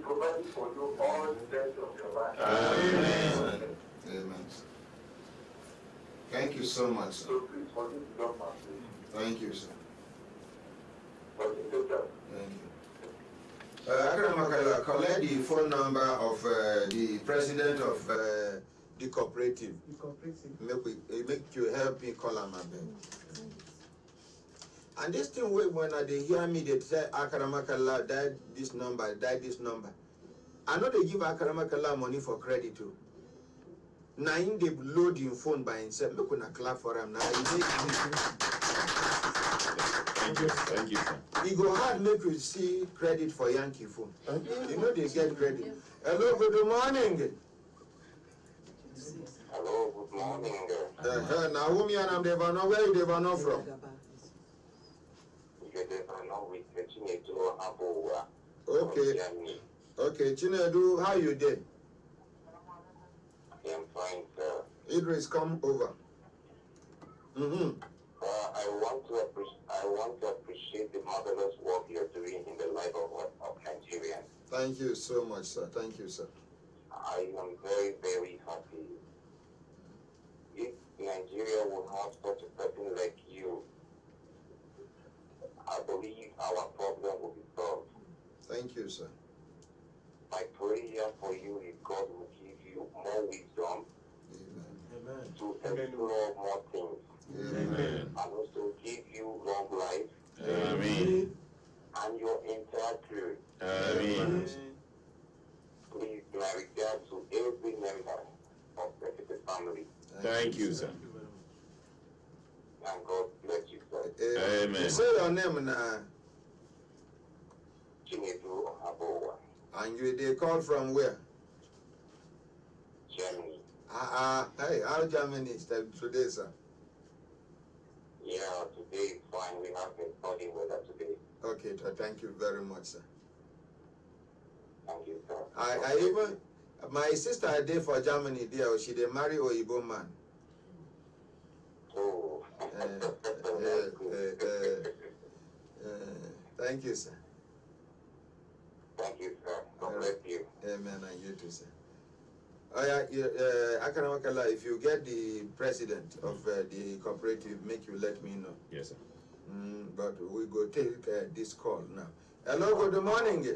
providing for you all the days of your life. Amen. Amen. Thank you so much, sir. So please forgive the young man, please. Thank you, sir. But you take care. Thank you. Akaramakala, collect the phone number of the president of the cooperative. The cooperative. Make you help me call him, abeg. And this thing when they hear me, they say Akaramakala died this number. I know they give Akaramakala money for credit too. Now in they load him phone by himself. Make una clap for him now. Thank you, sir. He go hard make you see credit for Yankee phone. You know they get credit. Hello, good morning. Hello, good morning. Now whom you and Devano, where you Devano from? Okay. Okay, Chinedu, how you did? I am fine, sir. Idris, come over. I want to appreciate the marvelous work you're doing in the life of Nigerians. Thank you so much, sir. Thank you, sir. I am very, very happy. If Nigeria will have such a person like you, I believe our problem will be solved. Thank you, sir. My prayer for you is God will give you more wisdom to explore more things. Amen. And also give you long life. Amen. And your entire crew. Amen. Please, my regards to every member of the family. Thank you, sir. And God bless you, sir. Amen. Say your name now. Chinedu Ohabowa, And they call from where? Germany. Hey, how Germany is today, sir? Yeah, today is fine. We have been studying weather today. Okay, thank you very much, sir. Thank you, sir. I even, my sister there for Germany there, she they marry Oyibo man. Oh. Thank you, sir. Thank you, sir. God bless you. Amen, and you too, sir. Oh yeah, Akaramakala, if you get the president of the cooperative, make you let me know. Yes, sir. But we go take this call now. Hello, good morning.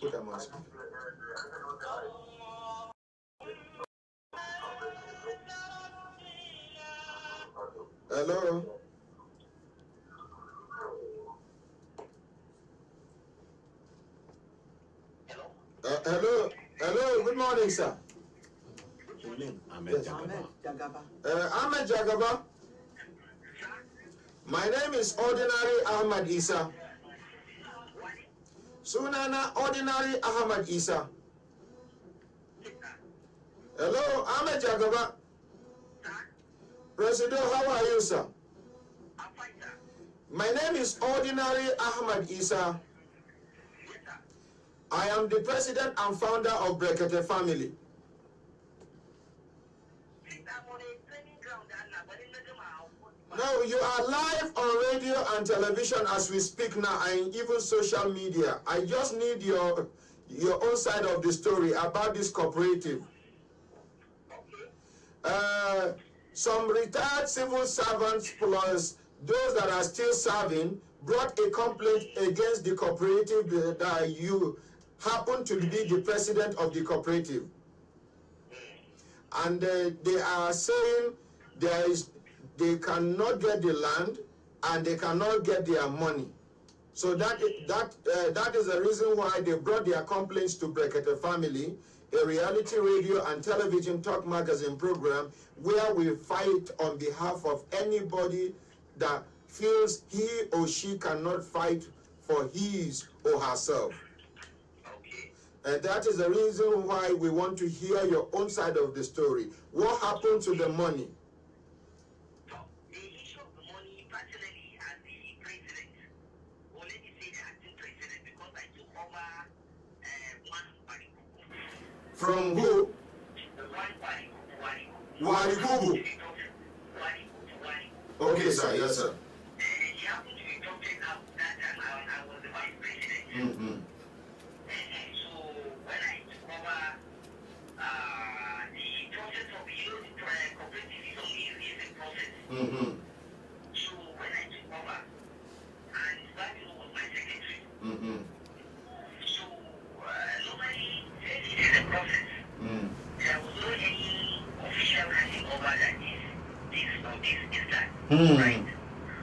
Put them on speaker. Hello. Hello, good morning, sir. Ahmed Jagaba. Ahmed Jagaba. My name is Ordinary Ahmad Isah. Sunana Ordinary Ahmad Isah. Hello, Ahmed Jagaba. President, how are you, sir? My name is Ordinary Ahmad Isah. I am the president and founder of Brekete family. No, you are live on radio and television as we speak now, and even social media. I just need your own side of the story about this cooperative. Some retired civil servants plus those that are still serving brought a complaint against the cooperative that you happen to be the president of the cooperative. And they are saying they cannot get the land and they cannot get their money. So that is the reason why they brought their complaints to Brekete Family, a reality radio and television talk magazine program where we fight on behalf of anybody that feels he or she cannot fight for his or herself. And that is the reason why we want to hear your own side of the story. What happened to the money? The issue of the money, personally, as the president, or let me say the acting president, because I took over one Warikubu. From who? One Warikubu. Okay, sir. Yes, sir. He happened to be talking out that time I was the vice president. Mm-hmm. So when I took over the process of the cooperative is only a process. Mm-hmm. So when I took over, and that was my secretary. Mm-hmm. So normally this is a process. Mm. There was no any official handing over that this or this is that. Mm. Right?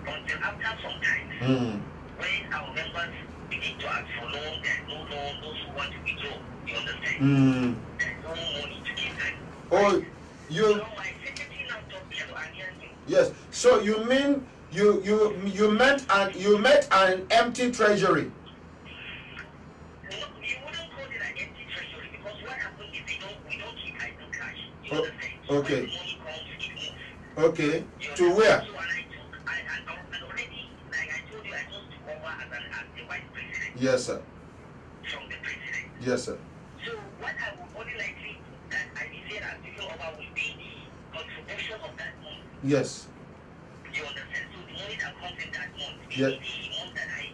Until after some time, when our members begin to ask for loan, there's no loan, those who want to withdraw, you understand? There's no money to give them. Oh, you. So my secretary now told me, I'm hearing you. Yes. So you mean you met an empty treasury? No, you wouldn't call it an empty treasury because what happens is we don't keep idle cash. You understand? So okay. when the money comes, it moves. Okay. You To where? So and already, like I told you, I just took over as the vice president. Yes, sir. From the president. Yes, sir. So what I would only likely that I will say that taking over will be the contribution of that month. Yes. You understand? So the money that comes in that month, Yes. the month that I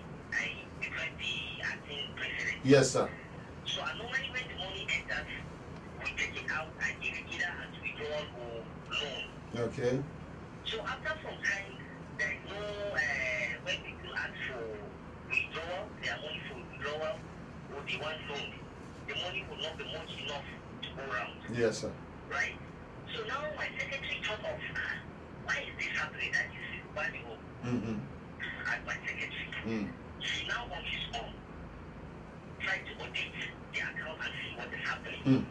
become the acting president. Yes, sir. So normally when the money enters, we take it out and give it either as withdrawal or loan. Okay. So after some time, there is no when people ask for withdrawal, their money for withdrawal or they want loan, the money will not be much enough to go around. Yes, sir. Right? So now my secretary thought of why is this happening? That is valuable as my secretary. She now on his own tried to audit the account and see what is happening.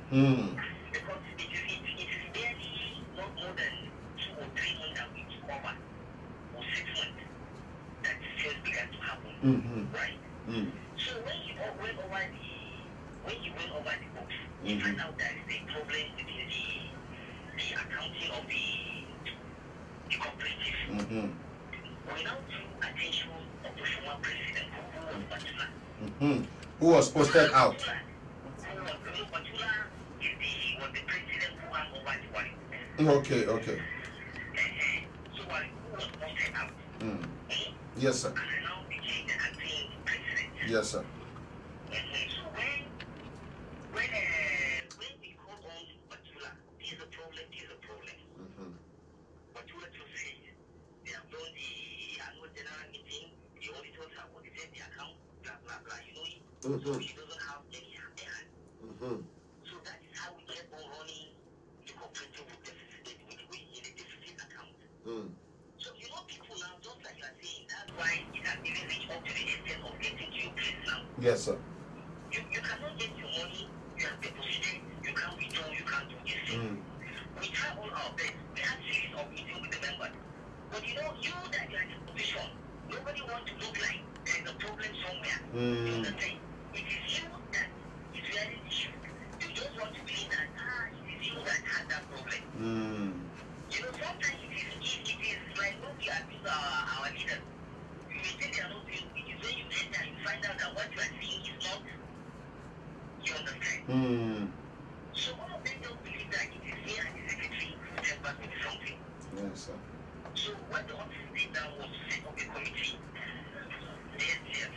Because it is barely not more than 2 or 3 months that we took over, or 6 months that the sales began to happen. Right? So when he went over the books, he found out there is a problem within the accounting of the cooperative. We now drew attention of the former president who was Batula. Who was posted out? Batula was the president who had over the Warikubu. Okay, okay. So Warikubu was posted out. Yes, sir. And I now became the acting president. Yes, sir. So when we called on Batula, this is a problem. Batula just said they have done the annual general meeting, the auditors have audited the account, blah blah blah. You know it. So she doesn't have any hand. So that is how we kept on running the cooperative with deficit in a deficit account. So you know people now, just like you are saying, that's why it has even reached up to the extent of getting to your place now. Yes, sir. You cannot get your money, you have deposited, you can't withdraw, you can't do this thing. We try all our best. We had series of meetings with the members. But you know, you that you are in a position, nobody wants to look like there is a problem somewhere. You understand? It is you that is really the issue. You just want to believe that it is you that had that problem. You know, sometimes it is like when we abuse our leaders. You may think they are not doing it. It is when you enter and you find out that what you are seeing is not. You understand? So all of them don't believe that it is me and the secretary who step back with something. Yes, sir. So what the office did now was to set up a committee. The STF.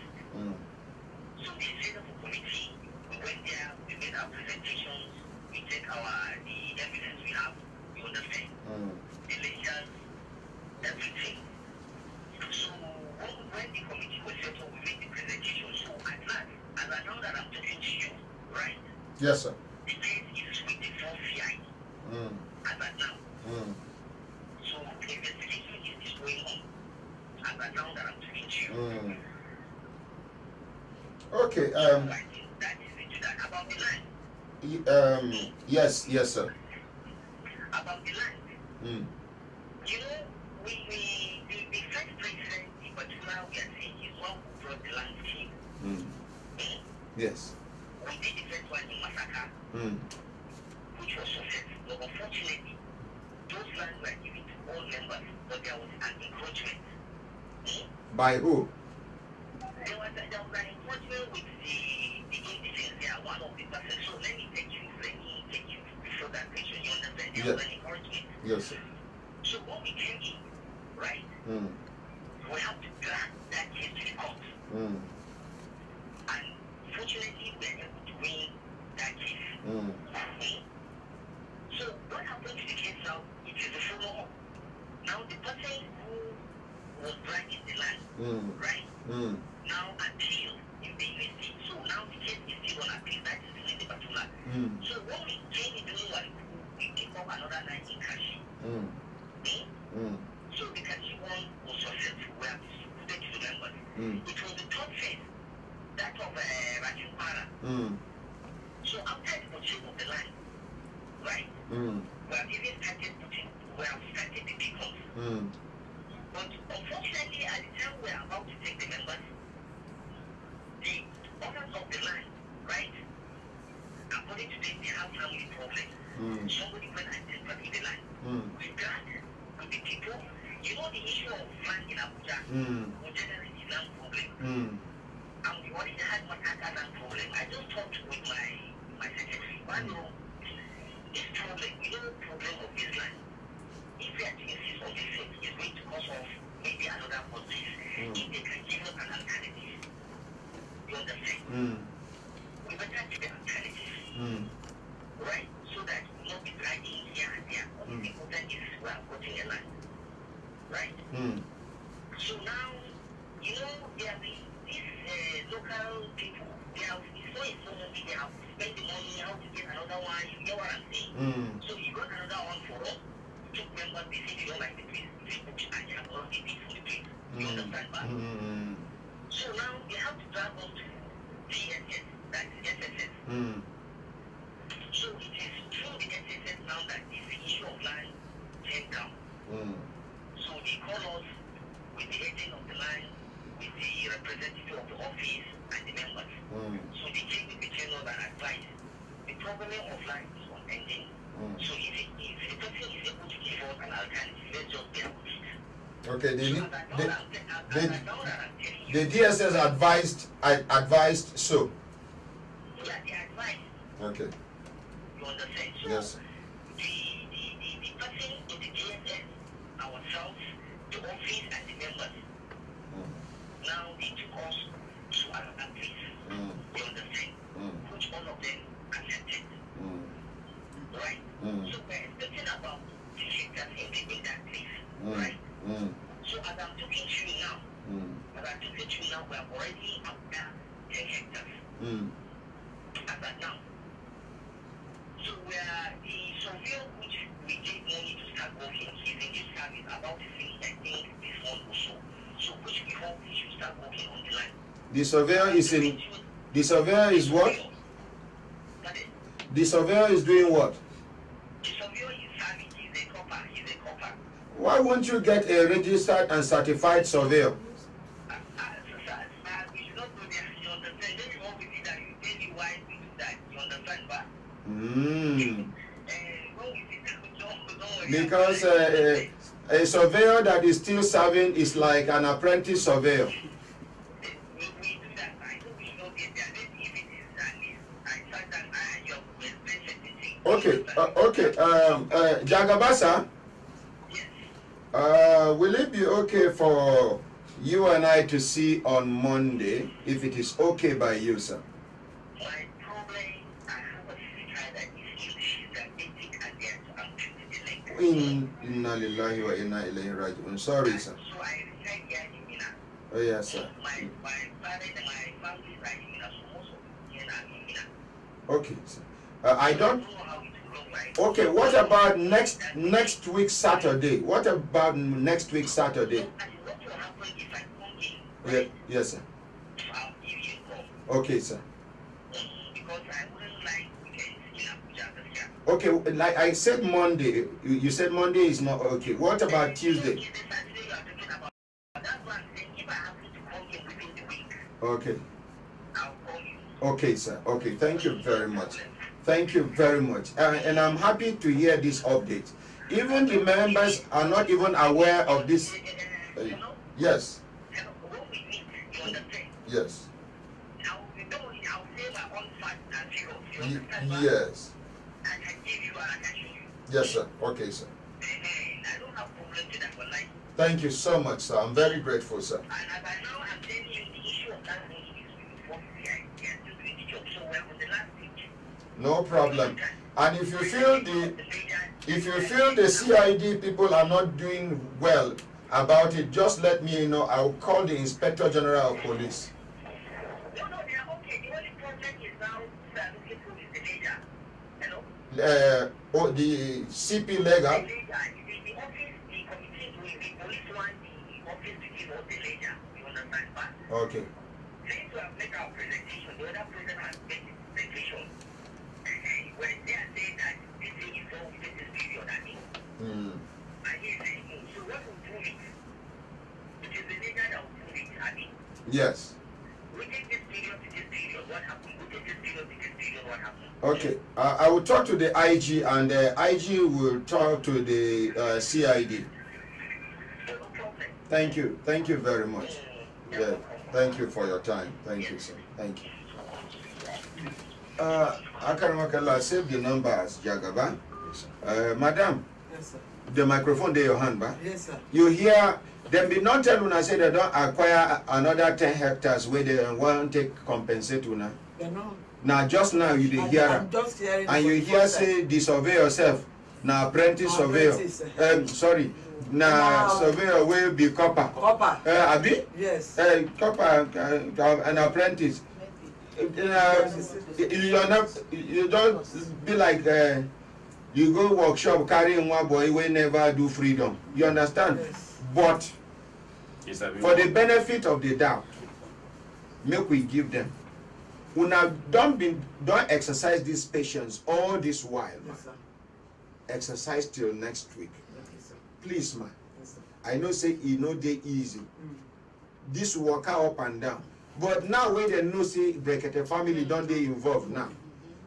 So they set up a committee. We went there, we made our presentations, we take the evidence we have, you understand? The lectures, everything. So when the committee was set up, we made the presentation. So at last, as I know that I'm talking to you, right? Yes, sir. The case is with the 4CI. As at now. So the investigation is going on. As at now that I'm talking to you. Okay. That is into that. About the land. Yes, sir. About the land. You know, the first president Yes. We did the first one in Masaka, which was successful. But unfortunately, those lands were given to all members, but there was an encroachment. By who? There was an encroachment with the indigenous. They are one of the persons. So let me take you before that question. You understand? There was an encroachment. Yes, sir. So when we came in, right, we have to drag that case to the court. And fortunately, we were able to win that case. So what happened to the case now? It is the follow-up. Now the person who was dragging the land, right, now appealed in the USC. So now the case is still on appeal. That is in the particular. So when we came into we picked up another 19 Kashi. So the Kashi one was successful. We have distributed to the members. It was the third phase, that of Rajumpara. So after the purchase of the land, right, we have even started the beacons. But unfortunately, at the time we are about to take the members, the owners of the land, right, according to them, they have family problems. Somebody went and tempered the land. We got with the people. You know the issue of land in Abuja, we generate the land problem. And we already had one land problem. I just talked with my secretary. One room, this problem, you know the problem of this land. If we are to insist on this thing, it's going to cause off maybe another police. If they can give us an alternative, you understand? We better give an alternative, right? So that we will not be dragging here and there. What is important is we are putting a land, right? So now, you know, there have been these local people, they have, it's so much, they have spent the money, how to get another one, you get what I'm saying? So you got another one for us. Took members, they say they don't like the place. And they have already paid for the place. You understand that? So now they have to drive us to DSS, that is SSS. So it is through the SSS now that this issue of land came down. So they call us with the agent of the land, with the representative of the office and the members. So they came with the channel and advice. The problem of land is unending. So if the person is able to give us an alternative, let's just be able to. Okay, the DSS advised so. Yeah, they advised. Okay. You understand? So yes. The person in the DSS, ourselves, the office and the members, now they took us to another place. You understand? Which all of them accepted. Right? So we're expecting about 2 hectares in that place. Right? So as I'm talking to you now, we are already up there 10 hectares. As at now. So we are the surveyor which we gave money to start working, he's in this service about to finish, I think, this month or so. So which we hope he should start working on the line. The surveyor is what? The surveyor is doing what? The surveyor is serving, he's a copper. Why won't you get a registered and certified surveyor? We should not go there, you understand? Maybe what we did that, you tell me why we do that, you understand, but because a surveyor that is still serving is like an apprentice surveyor. Okay, Jagabasa, will it be okay for you and I to see on Monday, if it is okay by you, sir? My problem, I have a sister that is ill, she's diabetic, and they are to Inna lillahi wa inna ilayhi raji'un. Sorry, sir. So I reside here in Mina. Oh, yes, sir. My parents and my family are in Mina, so most of them are in Mina. Okay, sir. I don't. Okay, what about next week Saturday? What about next week Saturday? What will happen if I come in? Yeah, yes, sir. I'll give you a call. Okay, sir. Because I wouldn't like weekends in Abuja this year. Okay, like I said Monday, you said Monday is not okay. What about Tuesday? That's what I'm saying. If I happen to come in within the week, Okay. I'll call you. Okay, sir. Okay, thank you very much. Thank you very much. And I'm happy to hear this update. Even the members are not even aware of this. Yes. Yes. Yes. Yes, sir. Okay, sir. Thank you so much, sir. I'm very grateful, sir. No problem. And if you feel the CID people are not doing well about it, just let me know. I'll call the Inspector General of Police. The CP legal. Okay. Yes. Okay. I will talk to the IG, and the IG will talk to the CID. Thank you. Thank you very much. Yeah. Thank you for your time. Thank you, sir. Thank you. Akaramakala, save the number as Jagaba. Madam. Yes, sir. The microphone there, your hand, ba? Yes, sir. You hear them be not tell una say they don't acquire another 10 hectares where they want to compensate una. Now just now you dey hear am, and you hear say the surveyor yourself, now apprentice surveyor. Sorry, now surveyor will be copper. Abi? Yes. Copper an apprentice. You don't be like you go workshop carrying one boy we never do freedom. You understand? Yes. But for the benefit of the doubt, make we give them. Una don't exercise this patience all this while. Yes, sir. Exercise till next week. Yes, Please, man. yes, I know say it no dey easy. This work up and down. But now when they know say Brekete family don't they involved now,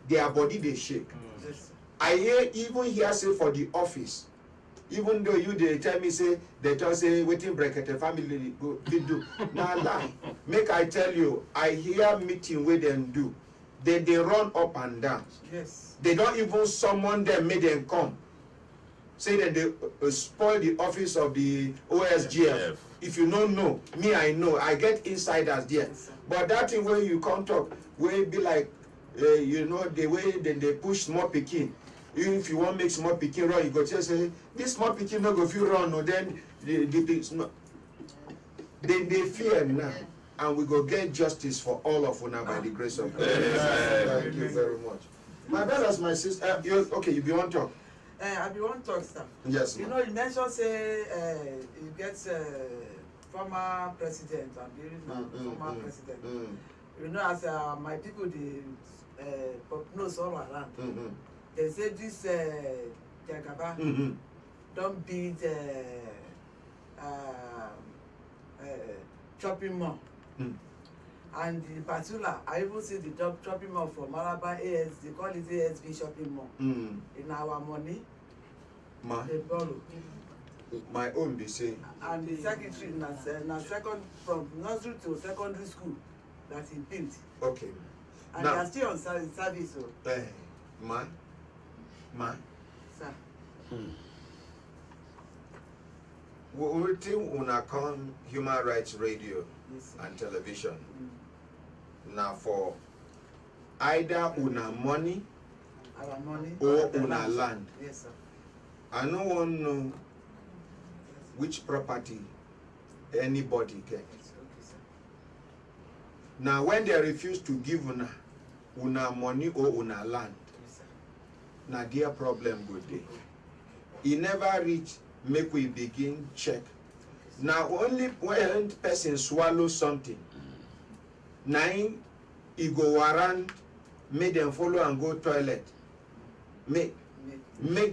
their body they shake. yes, I hear say for the office, even though you they tell me say they just say waiting Brekete family go do. Now lie. Make I tell you, I hear meeting where them do. They run up and down. yes. They don't even summon them, make them come. Say that they spoil the office of the OSGF. If you don't know, me I know. I get insiders there. Yes, But that thing where you come talk, where it be like, you know, the way they push small picking. Even if you want to make small picking run, you go just say, this small picking not go feel run, or then they fear now. And we go get justice for all of una by the grace of God. Thank you very much. My brothers, my sister, okay, you be on talk. I be one talk, sir. Yes, you know, you mentioned say you get former president and former president. You know, as my people they knows all around. They say this Jagaba don't beat shopping mall. And in particular, I even see the shopping mall for Maraba AS, they call it ASB shopping mall. In our money, they borrow. My own be say. And the secretary na second from nursery to secondary school that he built. Okay. And now, they are still on service. So. Man. Sir. We think una come Human Rights Radio Yes, and television. Now for either una money our money or una land. Yes, sir. I no want to know which property anybody gets. Okay, sir. Now when they refuse to give una money or una land, Yes, sir. now their problem go dey. E never reach make we begin check. Now only when person swallow something, now he go around, make them follow and go toilet. Make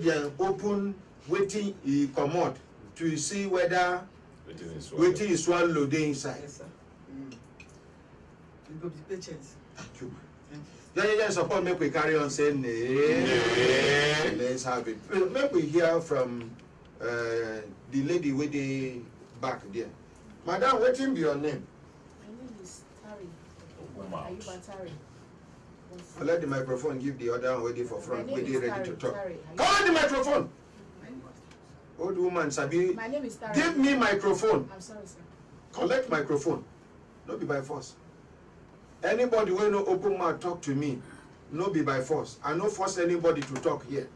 them open waiting he come out to see whether waiting is swallow dey inside. Yes, sir. You go be patient. Thank you. Yeah, support make we carry on saying nay. Let's have it. Make we hear from the lady with the back there. Madam, what be your name? My name is Tari. Are you Batari? Let the microphone give the other one ready for front. Ready to talk. Tari. Come on the microphone. Old woman, Sabi. My name is Tari. Give me microphone. I'm sorry, sir. Collect microphone. Not be by force. Anybody will no open mouth talk to me. No be by force. I no force anybody to talk here.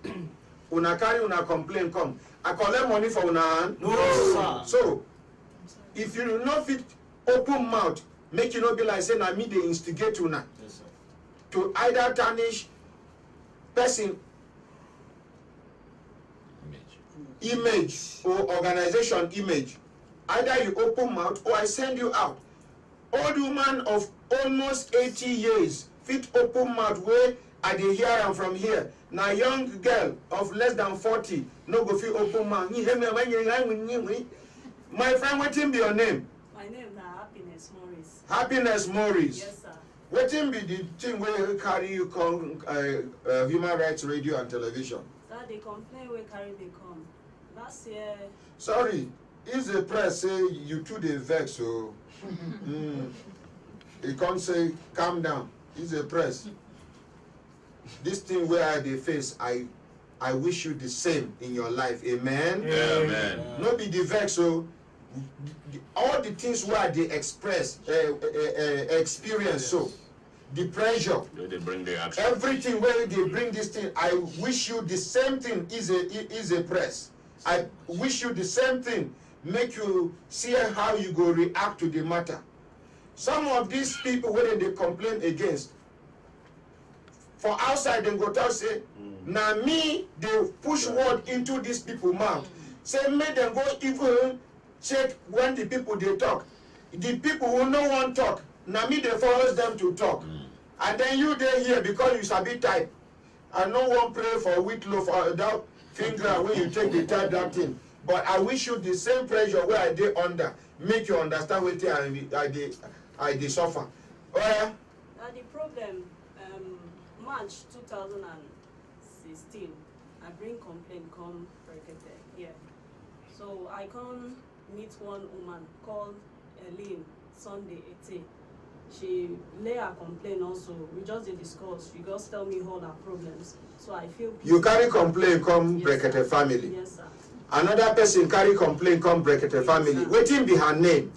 Una carry una complain come. I collect money for una hand. No, sir. So, if you do not fit open mouth, make you not be like saying I me they instigate una. Yes, sir. To either tarnish person image or organization image. Either you open mouth or I send you out. Old woman of almost 80 years fit open mouth where I dey hear am from here. Now young girl of less than 40 no go fit open mouth. My friend, wetin be your name? My name is Happiness Morris. Happiness Morris. Yes, sir. Wetin be the thing wey carry you come Human Rights Radio and Television? Sir, they complain we carry they come. Last year. Sorry, is the press say you too dey vex so. He can't say calm down. It's a press. This thing where they face, I wish you the same in your life. Amen. Amen. No be the vex so. All the things where they express, experience so. The pressure. They bring the action. Everything where they bring this thing, I wish you the same thing is a press. I wish you the same thing. Make you see how you go react to the matter. Some of these people when they complain against, for outside they go tell say, now me they push word into these people mouth. Say make them go even check when the people they talk. The people who no one talk, now me they force them to talk. And then you there here because you sabi type. And no one pray for wheat loaf or that finger when you take the type that thing. But I wish you the same pressure where I did under. Make you understand what I did suffer. Oh yeah? The problem, March 2016, I bring complaint come Brekete here. So I come meet one woman called Eileen Sunday 18. She lay her complaint also. We just did discuss. She just tell me all her problems. So I feel peaceful. You carry complaint come yes, Brekete family. Yes, sir. Another person carry complaint come Brekete family. Yes, wetin be her name?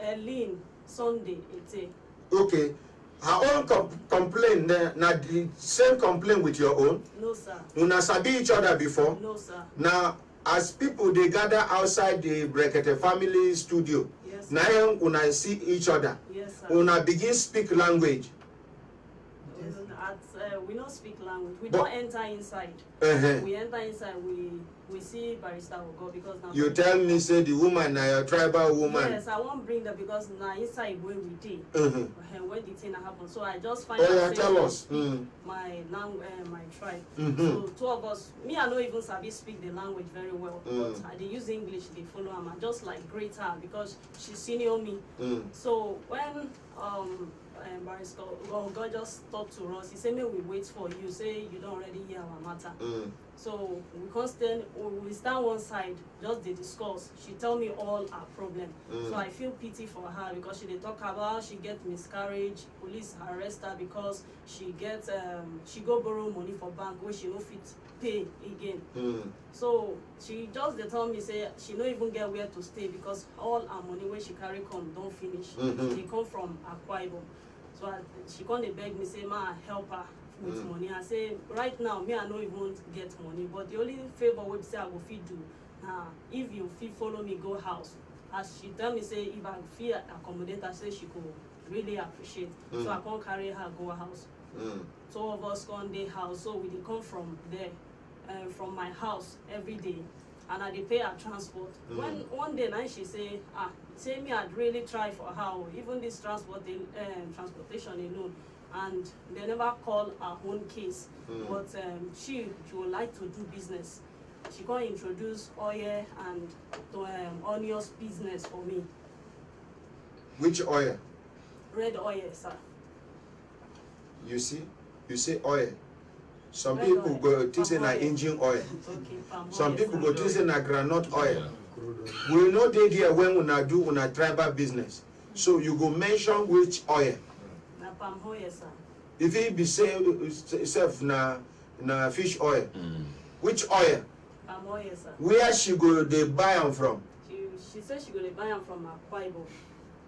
Eileen Sunday 18. Okay. Her own complaint na the same complaint with your own? No, sir. Una sabi each other before? No, sir. Now, as people they gather outside the Brekete family studio, yes, now una see each other. Yes, sir. Una begin speak language. We don't speak language. We don't enter inside. We enter inside. We see Barrister Ogo because now. You tell me say the woman na your tribal woman. Yes, I won't bring that because now inside where we did. When the thing happened, so I just find out. Tell us. My language, my tribe. So two of us, me I don't even sabi speak the language very well. But I they use English. They follow her. I just like greet her because she's senior me. So when Barrister God just talked to us. He said, "May we wait for you. Say you don't already hear our matter." So we can't stand. We stand one side, just they discuss. She tell me all our problem. So I feel pity for her because she they talk about she get miscarriage. Police arrest her because she get she go borrow money for bank where she no fit pay again. So she just they tell me say she no even get where to stay because all her money where she carry come don't finish. They come from Akwa Ibom. So she come they beg me say ma help her with money. I say right now me I no even get money, but the only favor we say I go fit do if you fit follow me go house. As she tell me say if I feel accommodate her say she could really appreciate. So I can't carry her go house. Two of us come the house, so we dey come from there, from my house every day, and I dey pay her transport. When one day now she say say me I'd really try for her, even this transportation alone, and they never call her own case. But she would like to do business. She can introduce oil and onions business for me. Which oil? Red oil, sir. You see? You say oil. Some Red people oil. go think say na Palm oil. engine oil. Okay, palm Some oil, people sir. go think say na groundnut oil. We know they there when una do una tribal business. So you go mention which oil. Na palm oil, sir. If it be say self na fish oil. Which oil? Palm oil, sir. Where she go they buy am from? She said she gonna buy them from Akwa Ibom.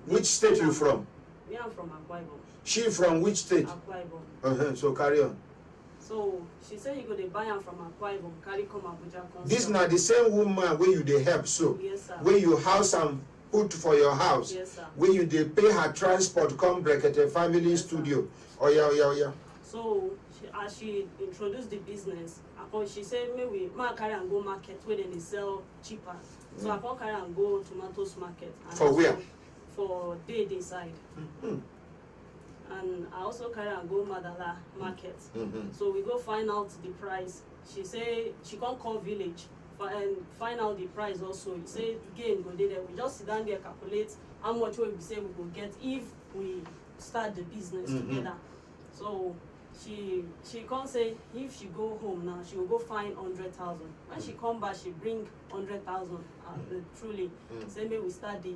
Which state you from? Me, I'm from Akwa Ibom. She from which state? Akwa Ibom. So carry on. So she said you go dey buy am from Akwa Ibom, carry come Abuja come. This sell. na the same woman where you dey help so. Yes, sir. Where you house and put for your house. Yes, sir. Where you dey pay her transport come Brekete family Yes, studio. Oh yeah. So as she introduced the business, she said maybe carry and go market where they sell cheaper. So I can't carry and go tomatoes market. And For where? For Day side. And I also carry and go Madala market. So we go find out the price. She say she can't call village and find out the price also. He say again go there. We just sit down there, calculate how much we say we will get if we start the business together. So she can't say if she go home now she will go find 100,000. When she come back she bring 100,000. Truly say maybe we start the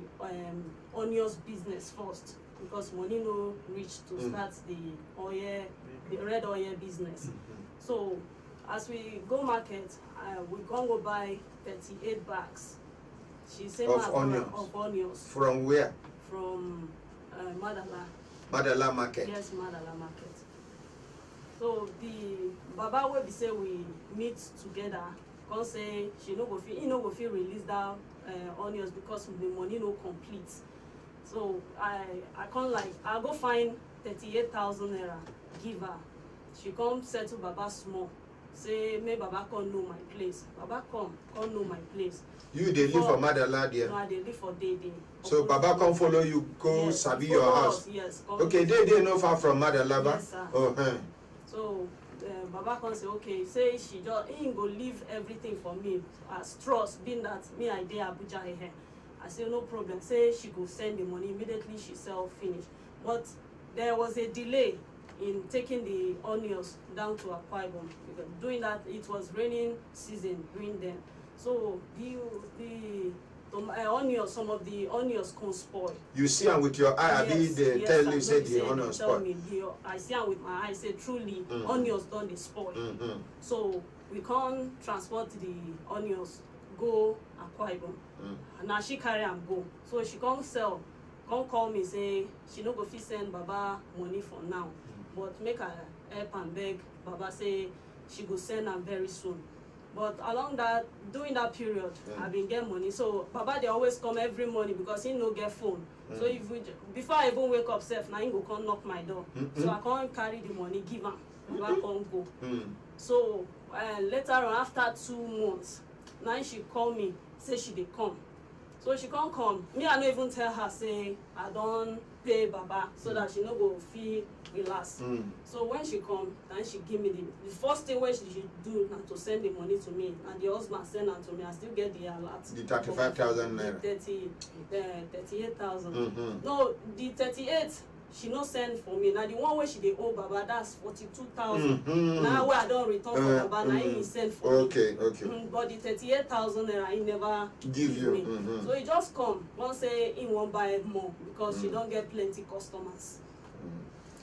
onions business first because money no reach to start the red oil business. So as we go market we can go buy 38 bags. She say of onions. Of onions. From where? From Madala. Madala market. Yes, Madala market. So the Baba wey be say we meet together, come say he no go fit release that onions because the money no complete. So I can't I go find 38,000 naira, give her. She come settle Baba small. Say may Baba come know my place. Baba come know my place. You dey live for Madala there? No, I dey live for Day. So Baba come follow you go yes, sabi your house? Yes. Okay, Day no far from Madala ba? Yes, sir. Oh, So Baba come say okay, say he go leave everything for me as trust, being that me I dey Abuja here. I say no problem. Say she go send the money immediately she sell finish. But there was a delay in taking the onions down to Akwa Ibom because doing that it was raining season during then. So the onions, some of the onions can spoil. You see them with your eye, yes, they tell you say the onions spoil. I see them with my eye, say truly onions don't they spoil. So we can't transport the onions go Akwa Ibom. And now she carry and go. So she can't sell, can't call me say she no go fit send Baba money for now. But make her help and beg Baba say she go send them very soon. But along that, during that period, I been get money. So Baba they always come every morning because he no get phone. So if we before I even wake up, self now he go come knock my door. So I can't carry the money, give him. Baba can't go. So later on, after 2 months, now she call me say she dey come. So she can't come. Me I no even tell her say I don't pay Baba so that she no go feel relax. So when she come, then she give me the first thing when she do na to send the money to me, and the husband send am to me. I still get the alert. The 35,000 naira. 38,000. No, the 38 she no send for me. Now the one where she dey owe Baba, that's 42,000. Now where I don't return for Baba, now he send for me. Okay. But the 38,000 naira he never give you. me. So he just come. One say he won't buy more because she don't get plenty customers.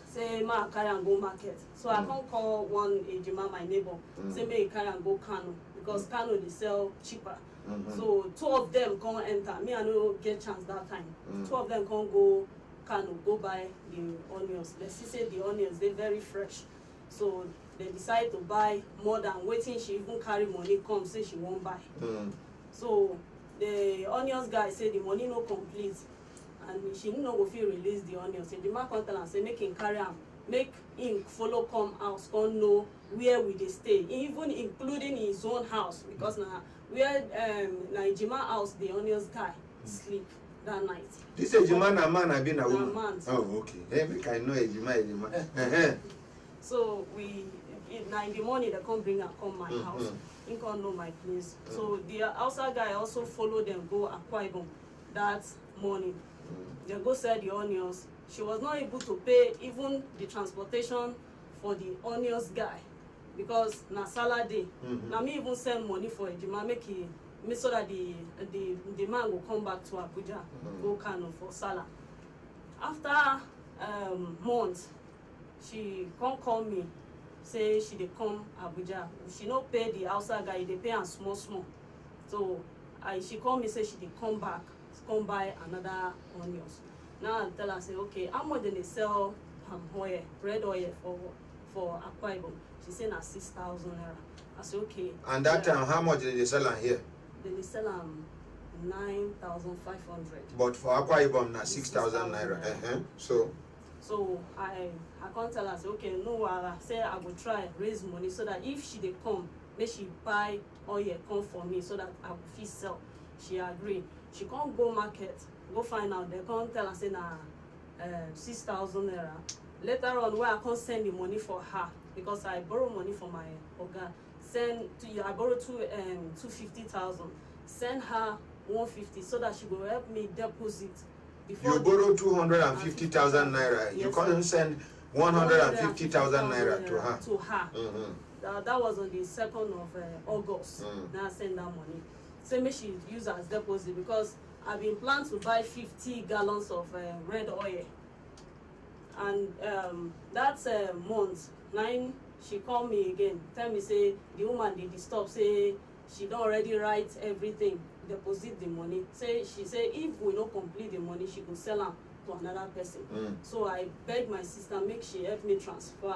Say ma carry and go market. So I can't call one Ejima, my neighbor. Say may carry and go Kano because Kano they sell cheaper. So 2 of them can't enter. Me I no get chance that time. 2 of them can't go Kano, go buy the onions. Let's say the onions they're very fresh. So they decide to buy more than waiting. She even carry money come say she won't buy. So the onions guy say the money no complete. And she no go fit release the onions. So the man come tell am say make him carry am, make him follow come house, come know where we dey stay, even including his own house because na where na Ejima house the onions guy sleep that night. This Ejima na man I been a woman. Man. Oh okay. Every I know Ejima. So we na in the morning they come bring am come my house. He can't know my place. So the outside guy also follow them go Akwa Ibom that morning. They go sell the onions. She was not able to pay even the transportation for the onions guy because na salad day. Na me even send money for Ejima make so that the man will come back to Abuja, go Kano for salad. After months, she come call me, say she dey come Abuja. She no pay the outside guy, they pay am small. So she call me say she dey come back, come buy another onions. Now I tell her say okay, how much they sell oil, red oil for Akwa Ibom? She say na 6,000 naira. I say okay. And that time, how much did they sell am here? They sell 9,500. But for Akwa Ibom, na 6,000 naira. So I can't tell her say okay, no, I say I will try raise money so that if she dey come, make she buy oil come for me so that I will fit sell. She agree. She can't go market, go find out. They can't tell her say na 6,000 naira. Later on, where I can't send the money for her because I borrow money from my organ. I borrow 250,000. Send her 150 so that she will help me deposit. Before you borrow 250,000 naira. Yes, you can't send 150,000 naira to her. To her. That was on the 2nd of August. Now I send that money. So maybe she use as deposit because I've been planning to buy 50 gallons of red oil. And that month, 9, she called me again. Tell me say the woman they disturb, say she don't already write everything, deposit the money. She say if we don't complete the money, she could sell them to another person. So I begged my sister make she help me transfer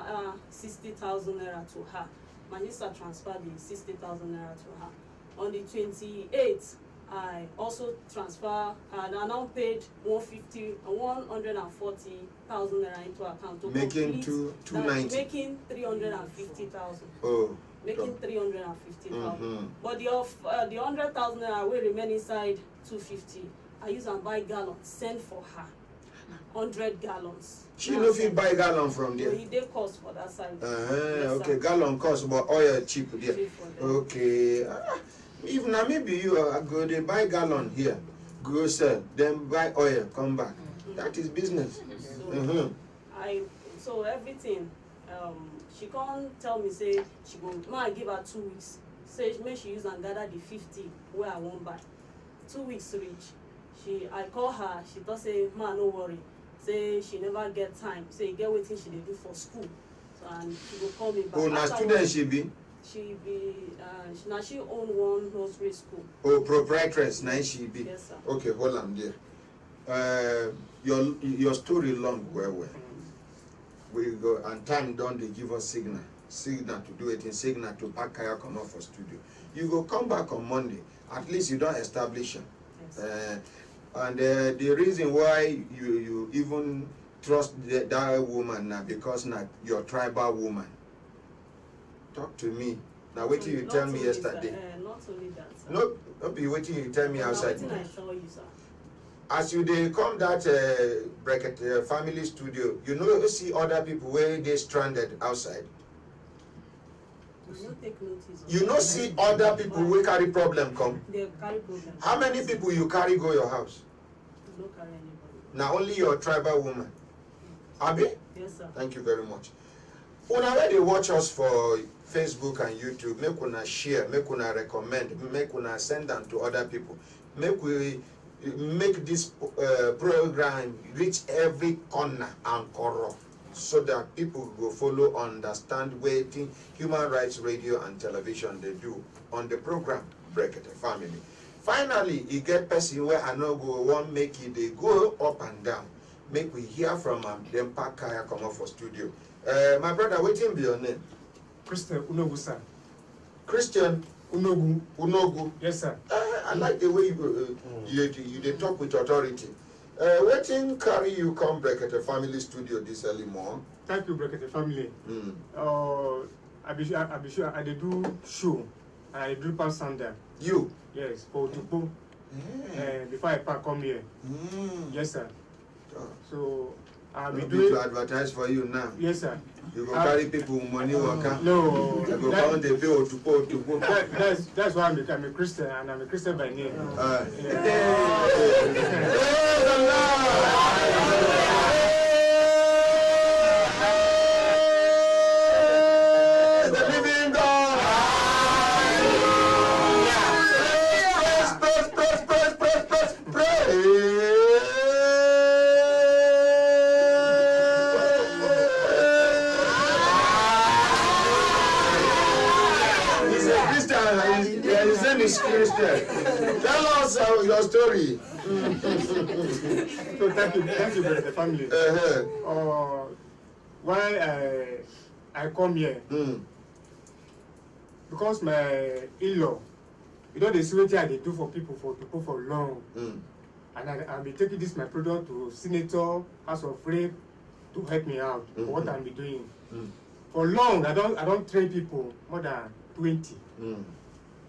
60,000 naira to her. My sister transferred the 60,000 naira to her. On the 28th, I also transfer and I now paid 140,000 naira into account to making 290. Making 350,000. Oh. Making 350,000. But the 100,000 naira will remain inside 250. I use and buy gallons, send for her 100 gallons. She no fit buy gallon from there. So they cost for that side. Okay, gallon cost, but oil cheap there. Okay. If na maybe you go they buy gallon here, go sell, then buy oil, come back. That is business. So everything. She can't tell me say she go. I give her 2 weeks. Say make she use and gather the 50 where I won't buy. 2 weeks reach. I call her. She thought say ma no worry. Say she never get time. Say get waiting she dey do for school. So and she go call me back. Oh, na student she be. She be she own one nursery school. Oh, proprietress, now she be. Yes, sir. Okay, hold on there. Your story long well. We go and time done they give us signal to do it in signal to pack kaya come out for studio. You go come back on Monday. At least you don't establish them. Yes. And the reason why you even trust that woman now because now you're tribal woman. Talk to me. Now wait till you tell me yesterday. Not only that, sir. Not be waiting you tell me outside. I tell you, sir. As you they come that Brekete family studio, you know see other people where they stranded outside. You know see other people who carry problem come. They carry problem. How many people you carry go your house? You don't carry anybody. Now only your tribal woman. Abi? Yes, sir. Thank you very much. When they watch us for Facebook and YouTube, make una share, make una recommend, make una send them to other people. Make this program reach every corner and corner so that people go follow, understand waiting human rights radio and television they do on the program Brekete Family. Finally, you get person where I know go one make it they go up and down. Make we hear from them pack kaya come up for studio. My brother, waiting be your name? Christian Unogu, sir. Christian Unogu. Yes, sir. I like the way you talk with authority. Waiting carry you come Brekete Family Studio this early morning. Thank you, Brekete Family. I be sure I do show. I do pass Sunday. You? Yes, for Tupo. Before I come here. Yes, sir. So I'll be doing to advertise for you now. Yes, sir. You go carry people money waka. No. You go count the bill to go. That's why I'm a Christian and I'm a Christian by name. His name is Christian. Tell us your story. So thank you, the family. Why I come here? Because my in-law, you know, the security I do for people for long, and I'll be taking this my product to Senator, House of Rep, to help me out for what I'll be doing. For long, I don't train people more than 20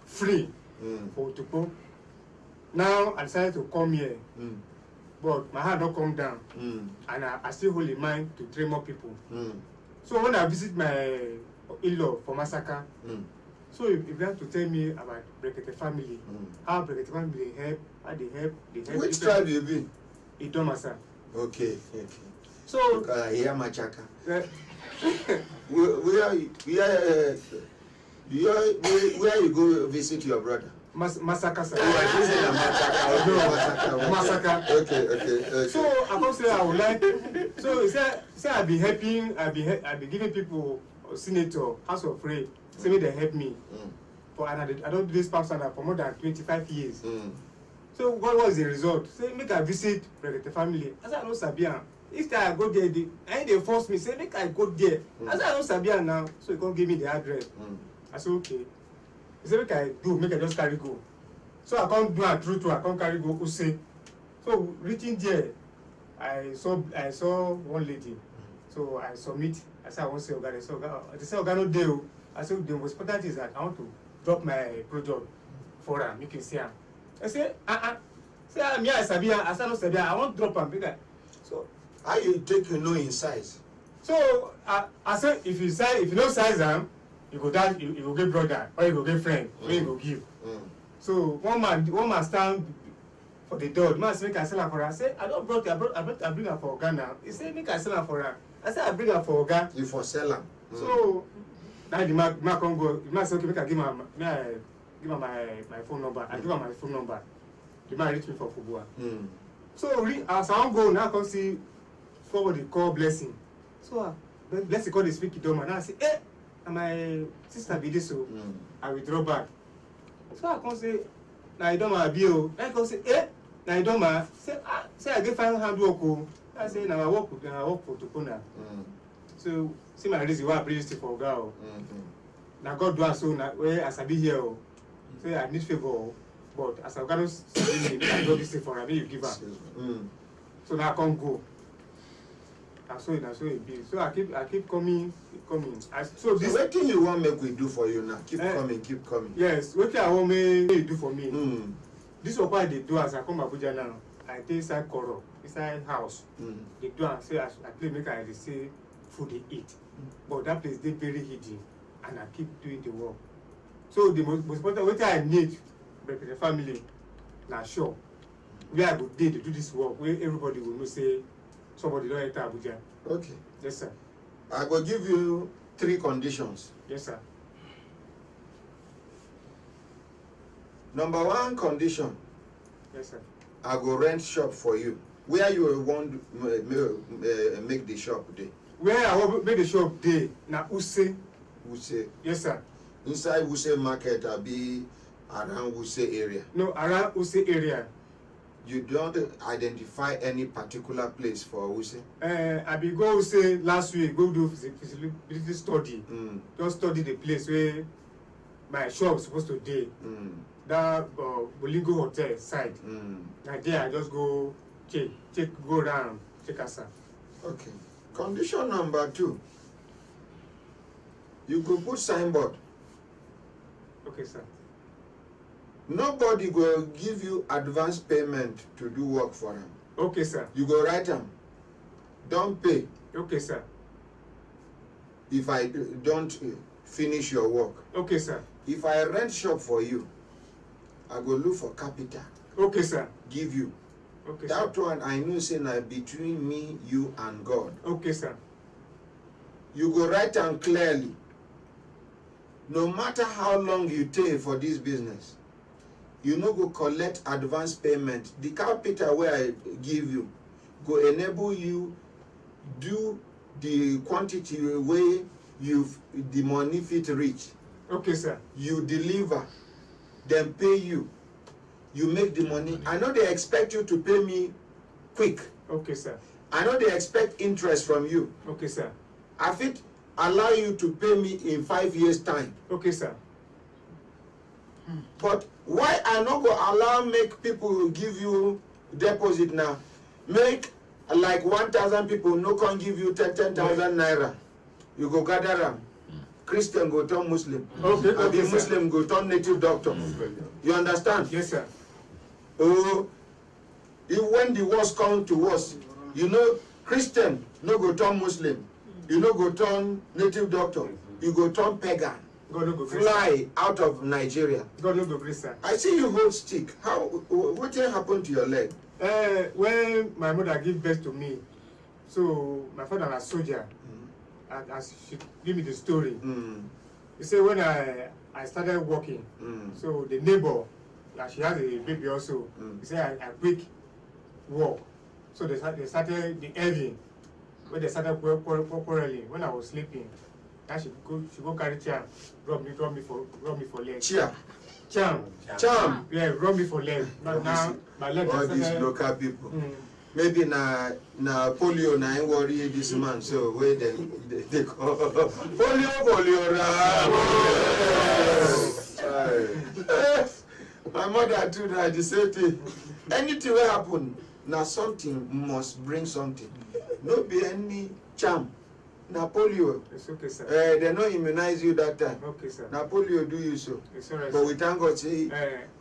free for Otukpo. Now I decided to come here, but my heart don't come down, and I still hold in mind to train more people. So when I visit my in-law for Masaka, so if you have to tell me about Brekete family, how Brekete family help, how they help. Which tribe you be? Idomasa. Okay. So because I hear Machaka. Where you go visit your brother? Masaka, sir. Masaka. Okay. So I don't say I would like. So say I be helping. I be giving people Senator, House of Rep. Say me they help me. For and I don't do this person for more than 25 years. So what was the result? Say make I visit Brekete family. I said I don't Sabian. If I go there, they force me. Say make I go there. I said I don't Sabian now. So he can't give me the address. I said okay. He said make I just carry go. So I can't do a true I can't carry go. Say. So reaching there, I saw one lady. So I submit. I said I want to say Oga. They say Oga no deal. I said the most important is that I want to drop my product for her. You can see her. I say say me I Sabia. I said no Sabia. I want to drop her. So how you take in size? So I said if you know size them. You go down, you go get brother, or you go get friend, or you go give. So one man stand for the door. The man say make I sell her for her. I say I don't bring her for Ghana. He say make I sell her for her. I say I bring her for Oga. You for sell her. So now the man come go. The man say okay, make I give her my phone number. I give her my phone number. The man reach me for Fubua. So as I go now, I come see somebody call Blessing. So Blessing call the speaking Idoma. Now I say and my sister be this, so I withdraw back. So I can say, I don't want to be. I can say, I don't want. Say I get 500 work. I say, now I work for Tukuna. So see my reason why I bring this for girl. Now God do so now where as I be here. Say I need favor, but as I cannot say me, I do this for her. You give her. So now I can't go. So it be. So I keep coming. So this. What thing you want make we do for you now? Keep coming. Yes, what I want me do for me. This is what they do as I come Abuja now. I take inside Koro, inside house. They do and say I play make I say food they eat. But that place they very hidden, and I keep doing the work. So the most important what I need, the family, now sure. Where I go there to do this work, where everybody will know say. Somebody don't enter Abuja. Okay. Yes, sir. I will give you 3 conditions. Yes, sir. Number 1 condition. Yes, sir. I go rent shop for you. Where you want make the shop day? Where I want make the shop day? Na Use. Use. Yes, sir. Inside Use market, I be around Use area. No, around Use area. You don't identify any particular place for Use? I be go say last week, go do feasibility study. Just study the place where my shop is supposed to be. That Bolingo Hotel side. Now there I just go go around, check us out. Okay. Condition number 2. You could put signboard. Okay, sir. Nobody will give you advance payment to do work for them. Okay, sir. You go write them. Don't pay. Okay, sir. If I don't finish your work. Okay, sir. If I rent shop for you, I go look for capital. Okay, sir. Give you. Okay, that sir. one I know say na between me, you and God. Okay, sir. You go write them clearly. No matter how long you take for this business, you no go collect advance payment. The capital where I give you go enable you do the quantity where the money fit reach. Okay, sir. You deliver, then pay you. You make the money. I know they expect you to pay me quick. Okay, sir. I know they expect interest from you. Okay, sir. I fit allow you to pay me in 5 years' time. Okay, sir. But why I not go allow make people give you deposit now? Make like 1,000 people no can give you 10,000 naira. You go gather them. Christian go turn Muslim. Okay, okay, and Muslim go turn native doctor. You understand? Yes, sir. Oh, when the worst come to worst, you know, Christian no go turn Muslim. You no go turn native doctor. You go turn pagan. God no go fly out of Nigeria. God no go grace, sir. I see you hold stick. How? What happened to your leg? When my mother gave birth to me, so my father was a soldier, and as she gave me the story, he said when I started working, so the neighbor, like she has a baby also, he said I quick walk. So they started the evening, when they started quarreling, when I was sleeping, now she go carry charm, rub me for leg. Charm. Yeah, rub me for leg. But now my leg. All these local people. Maybe na polio na ain't worry this man. So where they call polio my mother too that the same thing. Anything will happen. Now something must bring something. No be any charm. Na polio. It's okay, sir. They don't immunize you that time. Okay, sir. Na polio do you so. It's all right, but sir. we thank God say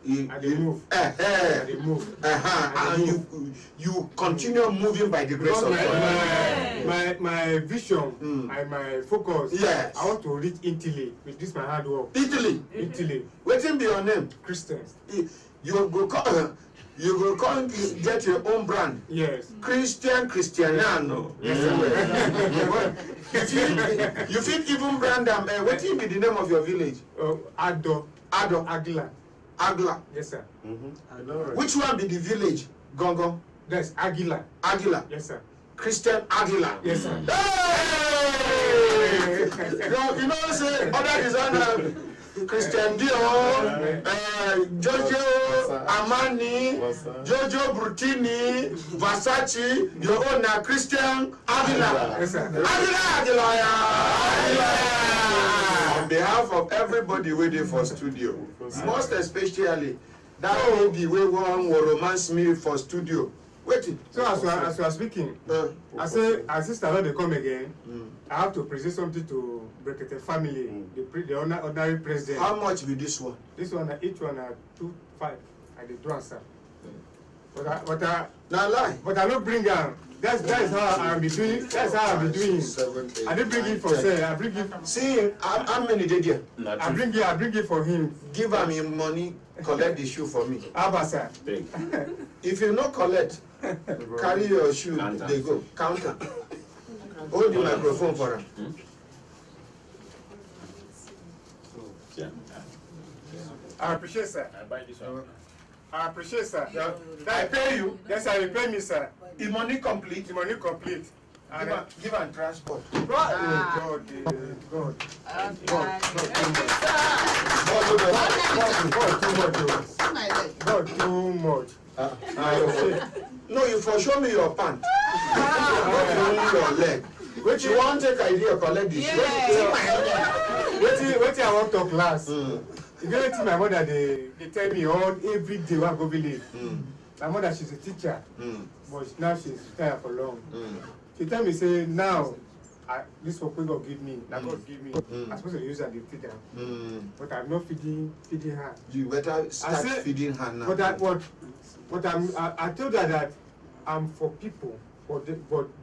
they move. They move. And you continue moving by the grace of God. My vision and my focus. Yes. I want to reach Italy with this my hard work. Italy. Waiting be your name. Christians. You go come get your own brand. Yes. Cristiano. Yes, sir. You fit even brand them. What will be the name of your village? Agla. Yes, sir. Which one be the village? Gongo. That's Aguila. Yes, sir. Christian Aguila. Yes, sir. Hey! You know, say other designer. Christian Dior, Giorgio Armani, Giorgio Brutini, Versace, your own Christian Aguila. Yes, sir. On behalf of everybody waiting for studio, most especially that lady we want will romance me for studio. Waiting. So as we are speaking, I say, as sister when they come again, I have to present something to Brekete family, the ordinary president. How much be this one? This one, each one are 2.5. I did do answer. But I don't bring them. That's how I be doing. That's how I be doing. I didn't bring it for sale. I bring it. See, how many did you? I bring it for him. Give him your money. Collect the shoe for me. Abasa. If you not collect, carry your shoe. They go counter. Hold the microphone for him. I appreciate, sir. I buy this one. I appreciate, sir. I pay you. Yes, sir. You pay me, sir. The money complete. The money complete. And give and transport. God. God too much. No, you for show me your pants. Not your leg. Which you want take idea collect this. What I want to class. You get to my mother, they tell me every day when I go village. My mother, she's a teacher, but now she's retired for long. She tell me, say, now, this work God give me, that God give me, I'm supposed to use her to feed her. But I'm not feeding her. You better start feeding her now. But I told her that I'm for people, but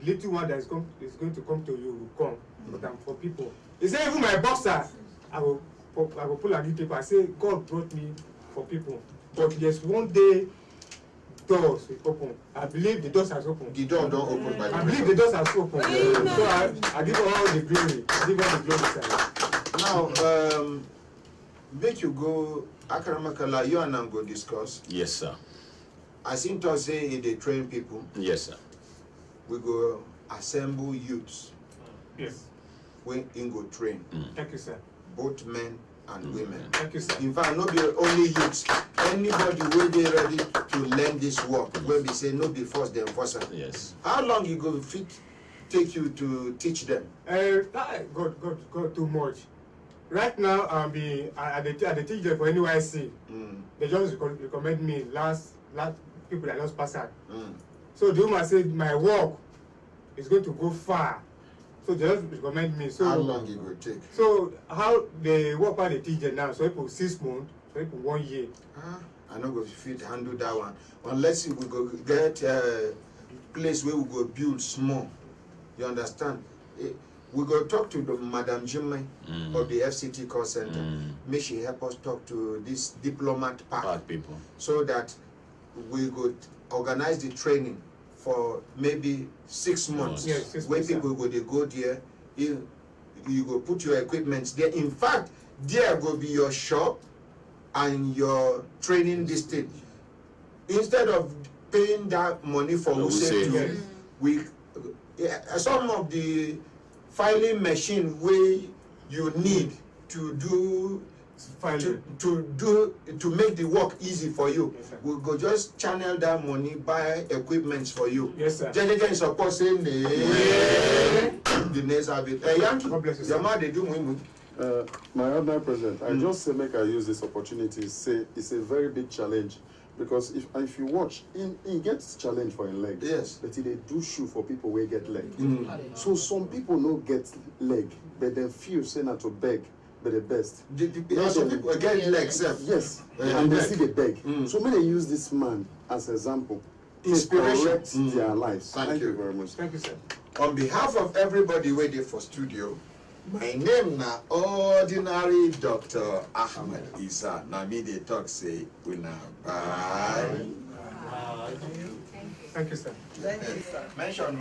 little one that is going to come to you will come, but I'm for people. He said, even my boxer, I will pull a paper. I say, God brought me for people. But there's one day, doors will open. I believe the doors has opened. The door don't open by the I believe the doors has opened. So I give all the glory. I give all the glory, sir. Now, make you go, Akaramakala, you and I go discuss. Yes, sir. I seem to say they train people. Yes, sir. We go assemble youths. Yes. When in go train. Thank you, sir. Both men and women. Thank you, sir. In fact, not be only youths. Anybody will be ready to learn this work. When we say no be force, then force. Yes. How long you go fit take you to teach them? God too much. Right now, I teach them for NYC. They just recommend me last people that just pass out. So the woman said my work is going to go far. So they just recommend me. So how long it will take? So how they work while they teach them now? So people 6 months, so people 1 year. I know go fit handle that one unless we go get a place where we go build small. You understand? We go talk to the Madam Jimmy of the FCT call center. May she help us talk to this diplomat part people, so that we could organize the training for maybe 6 months. Yes, 6 where months, people go there, you go put your equipment there. In fact, there go be your shop and your training district. Instead of paying that money for some of the filing machine where you need to do to make the work easy for you. Yes, we go just channel that money, buy equipment for you. Yes, sir. Jenny support saying the next of it. Your mother they do my other president, I just say make I use this opportunity. Say it's a very big challenge. Because if you watch, he gets challenge for a leg. Yes. But he do shoe for people where get leg. So some people no get leg, but they feel say not to beg, but the best. Some people get legs. Yes. And they see the beg. So many use this man as example. Inspiration. Correct their lives. Thank you very much. Thank you, sir. On behalf of everybody waiting for studio, my name na ordinary Dr. Ahmad Isah. Na me they talk say we now bye. Thank you, sir. Thank you, sir. Mention.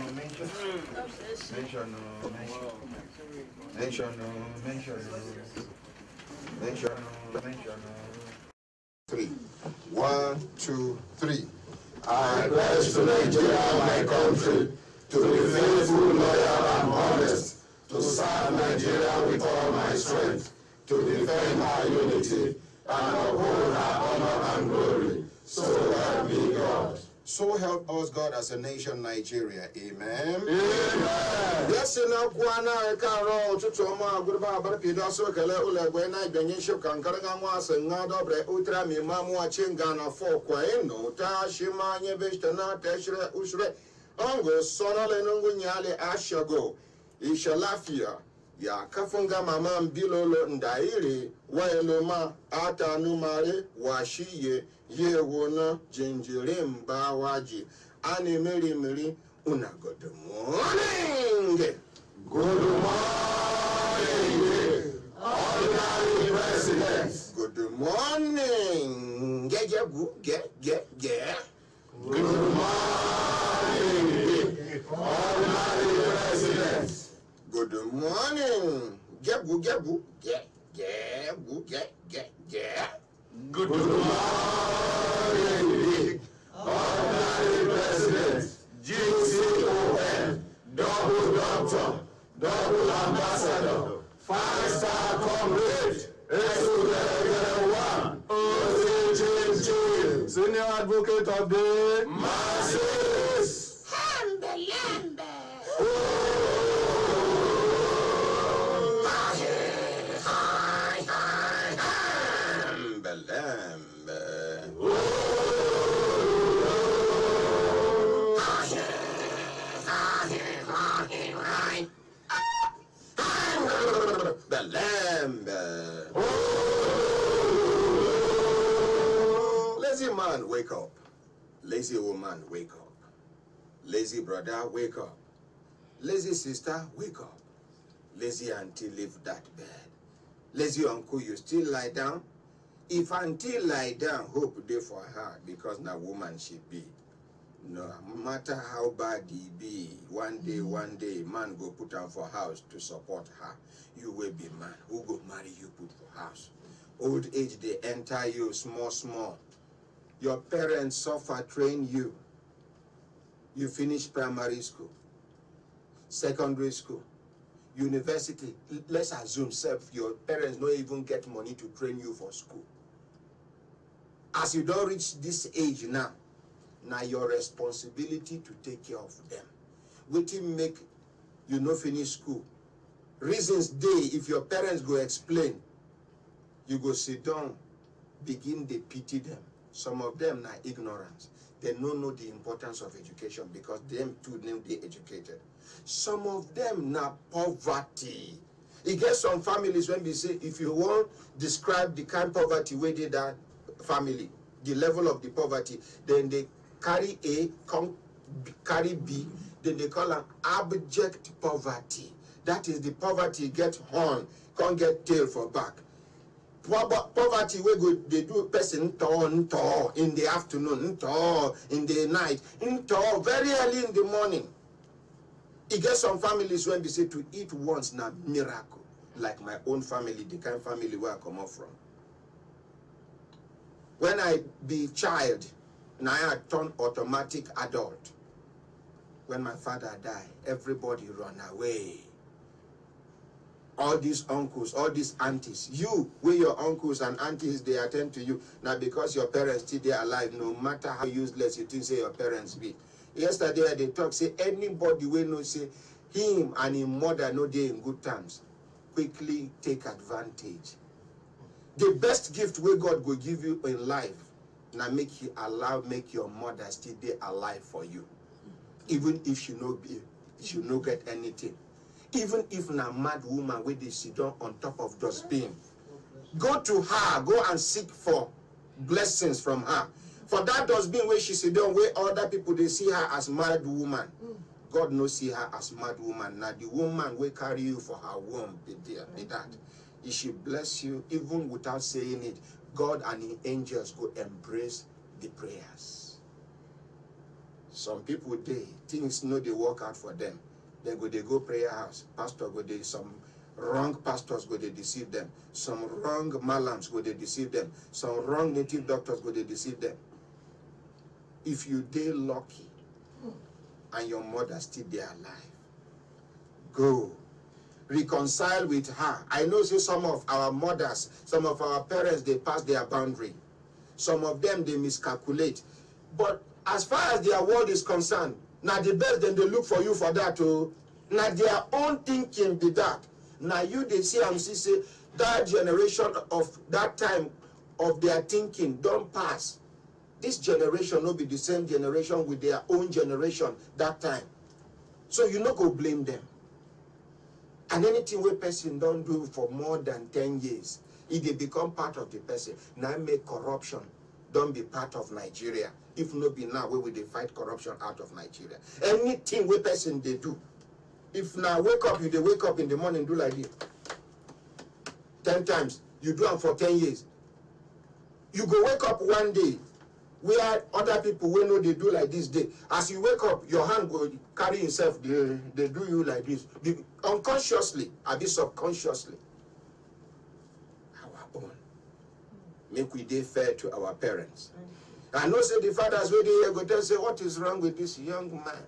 3. 1, 2, 3. I pledge to Nigeria, my country, to be faithful, loyal, and honest, to serve Nigeria with all my strength, to defend our unity, and uphold our honor and glory. So help me God. So help us God as a nation, Nigeria. Amen. Amen. Yes, now, Guana, Caro, Chutoma, Gurba, Barpido, Circle, Ula, when I Benisho, Kankaragamas, and Nadobre, Utra, Mimamu, Chingana, for Quaino, Tashimanya, Vistana, Teshre, Usre, Ongo, Sonal, and Ungunyale, Ashago, Ishalafia. Ya kafunga mama mbilolo ndairi waeloma ata numare washiye ye wona jinjire mbawaji ani miri una good morning. Good morning, ordinary president. Good morning. Get. Good morning, ordinary president. Good morning. Get. Good morning, ordinary president. GCON, double doctor, double ambassador, 5-star comrade, SU-1, senior advocate of the masses. Lazy man, wake up. Lazy woman, wake up. Lazy brother, wake up. Lazy sister, wake up. Lazy auntie, leave that bed. Lazy uncle, you still lie down? If auntie lie down, hope day for her, because now woman she be. No matter how bad he be, one day, man go put her for house to support her. You will be man. Who go marry you, put for house? Old age, they enter you small. Your parents suffer, train you. You finish primary school, secondary school. university, let's assume self, your parents don't even get money to train you for school. As you don't reach this age now your responsibility to take care of them. Waiting make you no finish school. Reasons day, if your parents go explain, you go sit down, begin to pity them. Some of them are ignorance. They don't know the importance of education because them too know they educated. Some of them now poverty. You get some families when we say, if you want describe the kind of poverty where they that family, the level of the poverty, then they carry A, carry B, then they call an abject poverty. That is the poverty get horn, can't get tail for back. Poverty where go they do person nto in the afternoon, nto in the night, nto very early in the morning. You get some families when we say to eat once na miracle, like my own family, the kind of family where I come up from. When I be child, now I turn automatic adult. When my father died, everybody run away. All these uncles, all these aunties, you, where your uncles and aunties, they attend to you. Now because your parents still there alive, no matter how useless you think say your parents be. Yesterday they talk, say anybody will know say him and his mother know they in good terms. Quickly take advantage. The best gift where God will give you in life, now make you make your mother still there alive for you. Even if she no get anything. Even if na mad woman where they sit down on top of dustbin, go to her, go and seek for blessings from her. For that dustbin where she sit down, where other people they see her as mad woman, God no see her as mad woman. Now the woman will carry you for her womb, be there, be that. If she bless you, even without saying it, God and the angels go embrace the prayers. Some people things know they work out for them. They go prayer house. Pastor go they some wrong pastors go they deceive them. Some wrong malams go they deceive them. Some wrong native doctors go they deceive them. If you dey lucky and your mother still there alive, go reconcile with her. I know say some of our mothers, some of our parents, they pass their boundary. Some of them they miscalculate. But as far as their world is concerned, now the best then they look for you for that too. Now their own thinking be that. Now you they see and see say that generation of that time of their thinking don't pass. This generation will be the same generation with their own generation that time. So you not go blame them. And anything where person don't do for more than 10 years, if they become part of the person, now make corruption don't be part of Nigeria. If not be now, where will they fight corruption out of Nigeria? Anything where person they do. If now wake up, you they wake up in the morning, do like this 10 times. You do them for 10 years. You go wake up one day, where other people will know they do like this day. As you wake up, your hand go carry yourself, they do you like this. Unconsciously, or be subconsciously. Our own. Make we dey fair to our parents. I know say the fathers where they go tell say, what is wrong with this young man?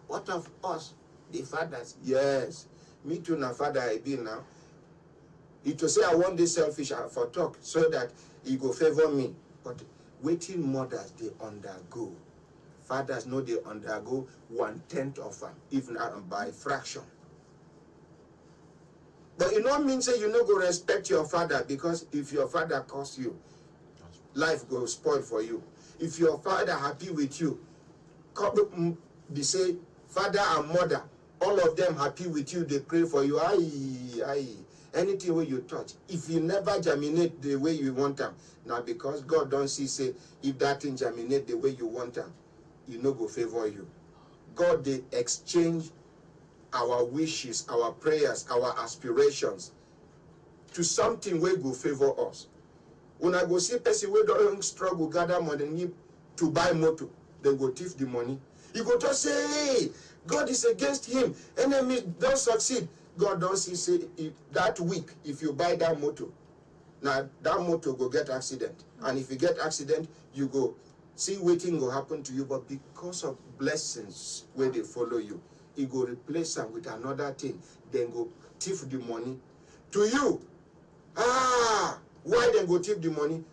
What of us, the fathers? Yes. Me too, na father I be now. It to say I want this selfish for talk so that he go favor me. But waiting mothers they undergo. Fathers know they undergo 1/10 of them, even by fraction. But it don't mean say you no go respect your father, because if your father costs you, life go spoil for you. If your father happy with you, they say father and mother, all of them happy with you, they pray for you. Aye. Anything where you touch, if you never germinate the way you want them, now because God don't see say if that thing germinate the way you want them, you no go favor you. God they exchange our wishes, our prayers, our aspirations to something where go favor us. When I go see person where don't struggle gather money to buy motor, then go thief the money. You go just say, hey, God is against him. Enemies don't succeed. God don't see say that week if you buy that motor, now that motor go get accident. And if you get accident, you go see waiting will happen to you. But because of blessings where they follow you, it go replace them with another thing. Then go thief the money. To you, why they go thief the money?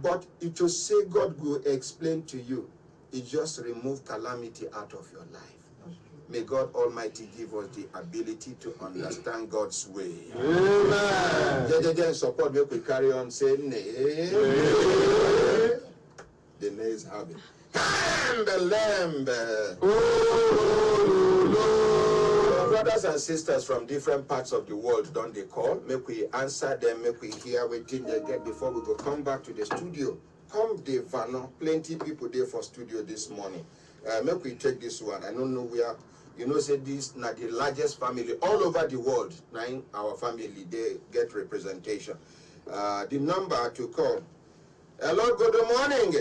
But it will say God will explain to you. It just remove calamity out of your life. May God Almighty give us the ability to understand God's way. Amen. Support me, we carry on saying, the nays have it. Brothers and sisters from different parts of the world, don't they call? Make we answer them, make we hear what they get before we go come back to the studio. Come, Devano. Plenty people there for studio this morning. Make we take this one. I don't know where. You know, say this now the largest family all over the world. Now in our family, they get representation. The number to call. Hello, good morning.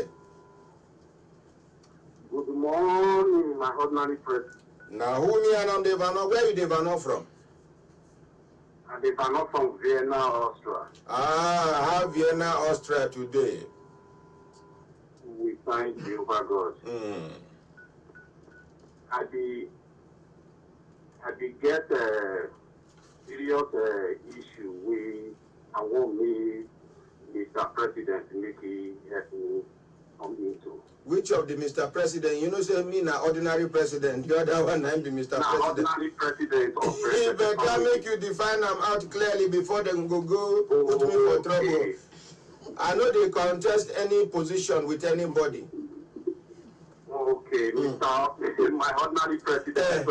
Good morning, my ordinary friend. Now, who me and Devano? Where you Devano from? I'm Devano from Vienna, Austria. How Vienna, Austria today? We thank you, God. I be get a serious issue with I want me, Mr. President, make it help me come into. Which of the Mr. President? You know, say me na ordinary president. The other one I'm the Mr. President. Ordinary president or He president. better make you define them out clearly before they go put me for trouble. I know they contest any position with anybody. Okay, Mr. My ordinary president.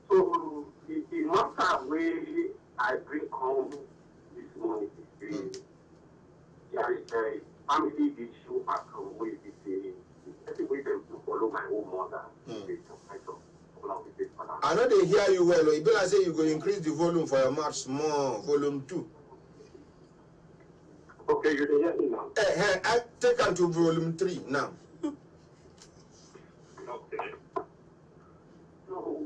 So, the matter where I bring home this morning is there is a family issue at home with the way they follow my own mother. I know they hear you well. It be like say you go increase the volume for your mouth small, volume 2. Okay, you can hear me now. I take them to volume 3 now. Okay. So,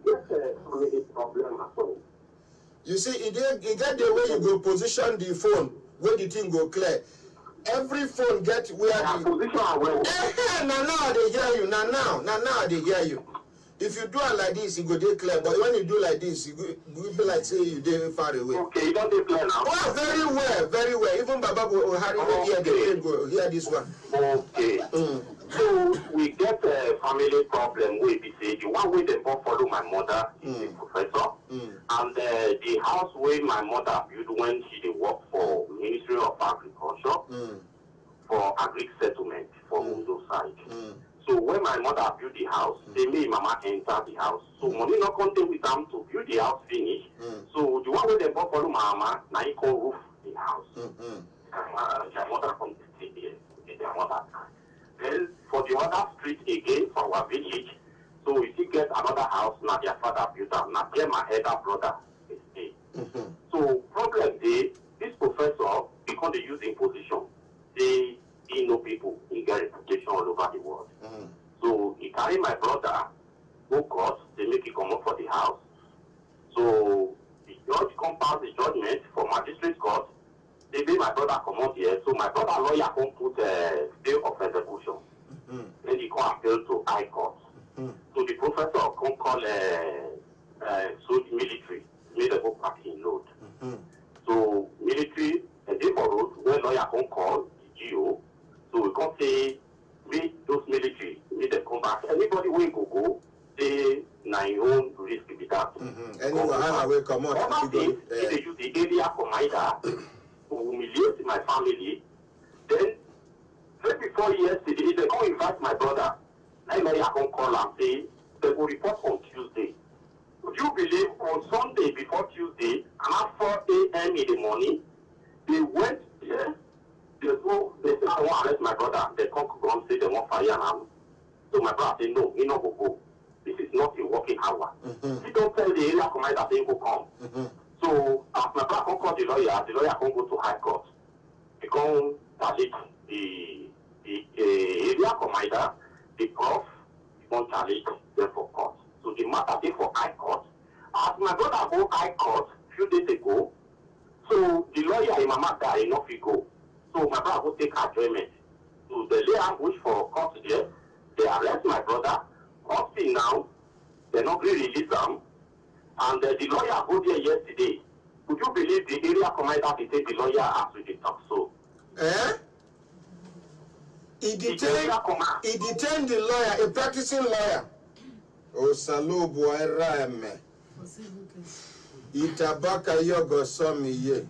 just a family problem at all. You see, it get the way you go position the phone, where the thing go clear. Every phone get where the position where. Now they hear you. Now they hear you. If you do it like this, you go dey clear. But when you do like this, you go be like say you dey far away. Okay, you don't dey clear now. Oh, very well, very well. Even Baba Buhari will hear the go hear this one. Okay. So we get a family problem where we say the one way they both follow my mother is a professor, and the house where my mother built when she dey work for Ministry of Agriculture for agric settlement for Ondo side. So when my mother built the house, they made mama enter the house. So money not come with them to build the house finish. So the one where they both follow my mama, now he can roof the house. Their mother come to stay there with their mother. Then for the other street again for our village, so we still get another house, now their father built up, now there my elder brother is stay. So problem they, this professor, because they use imposition, he know people, he get reputation all over the world. So he carry my brother, go court, they make it come up for the house. So the judge compounds the judgment for magistrate court. They made my brother come out here, so my brother lawyer can put a stay of execution. Then he can appeal to High Court. So the professor can call so the military, made a book parking load. So military, a day for road, where lawyer can call the GO. So we can say, make those military, make them come back. Anybody will go, they na your own risk with that. Anyone will come out. They use the area commander to humiliate my family. Then, 24 years, they come invite my brother. I know I can call and say, they will report on Tuesday. Would you believe on Sunday before Tuesday, around 4 a.m. in the morning, they went there, they said, I want to arrest my brother. They come and say they want fire now. So my brother said, no, he not will go. This is not a working hour. He don't tell the area commander they will come. So as my brother can call the lawyer can go to High Court. He can challenge the area commander, the prof, he can challenge them for court. So the matter is for High Court. As my brother go High Court a few days ago, so the lawyer in mama died, enough he go. So my brother go take adjournment. So the lay ambush for court there, they arrest my brother. Court now, They not really release them. And the lawyer go there yesterday. Would you believe the area commander detained the lawyer as we did talk so? He detained the lawyer, a practicing lawyer. Oh, Salubu, I rame. Itabaka yogo somi ye.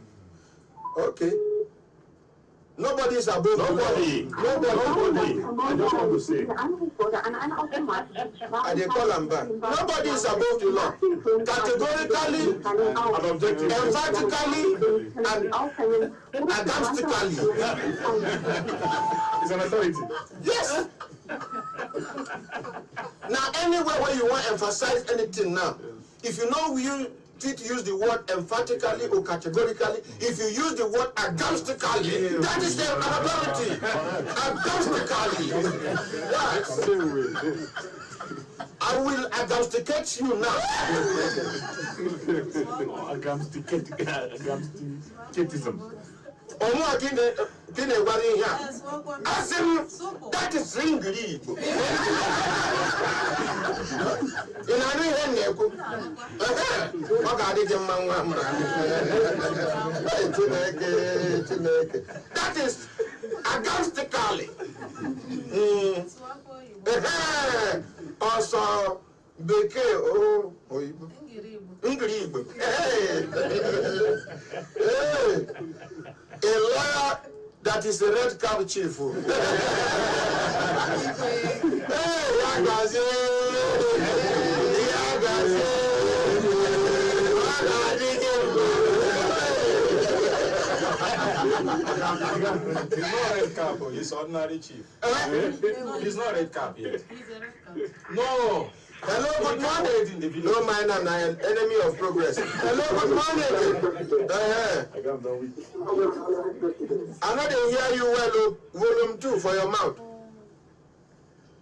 Okay. Nobody is above Nobody. Nobody. I just want to say. I dey call him back. Nobody is above the law. Categorically, and objectively, emphatically, and agamstically. It's an authority. Yes. Now, anywhere where you want to emphasize anything now, if you know you did use the word emphatically or categorically, if you use the word agamstically, that is the authority. Agamstically. Yes. I will agamsticate you now. Agamsticatism. That is ringly. That is agamstically. Also, Brekete, a lawyer that is a red cap chief. He's not red cap, he's ordinary chief. He's not red cap yet. No. Hello, good morning. No mind, I'm an enemy of progress. Hello, good morning. I'm not hear you well, volume 2 for your mouth.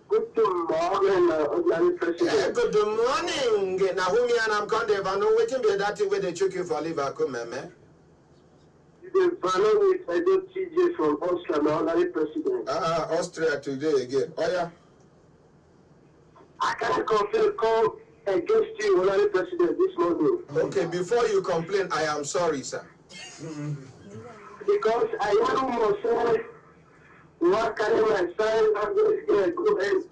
Good morning, President. Good morning. Now, who me and I'm conde, I know waiting be that thing where they choke you for Liverpool, man. The Valon with Edo TJ from Austria, President. Austria today again. Oh, yeah. I can't call against you, Honorary President, this morning. Okay, before you complain, I am sorry, sir. Because I almost said, what can I say? I'm going to go ahead.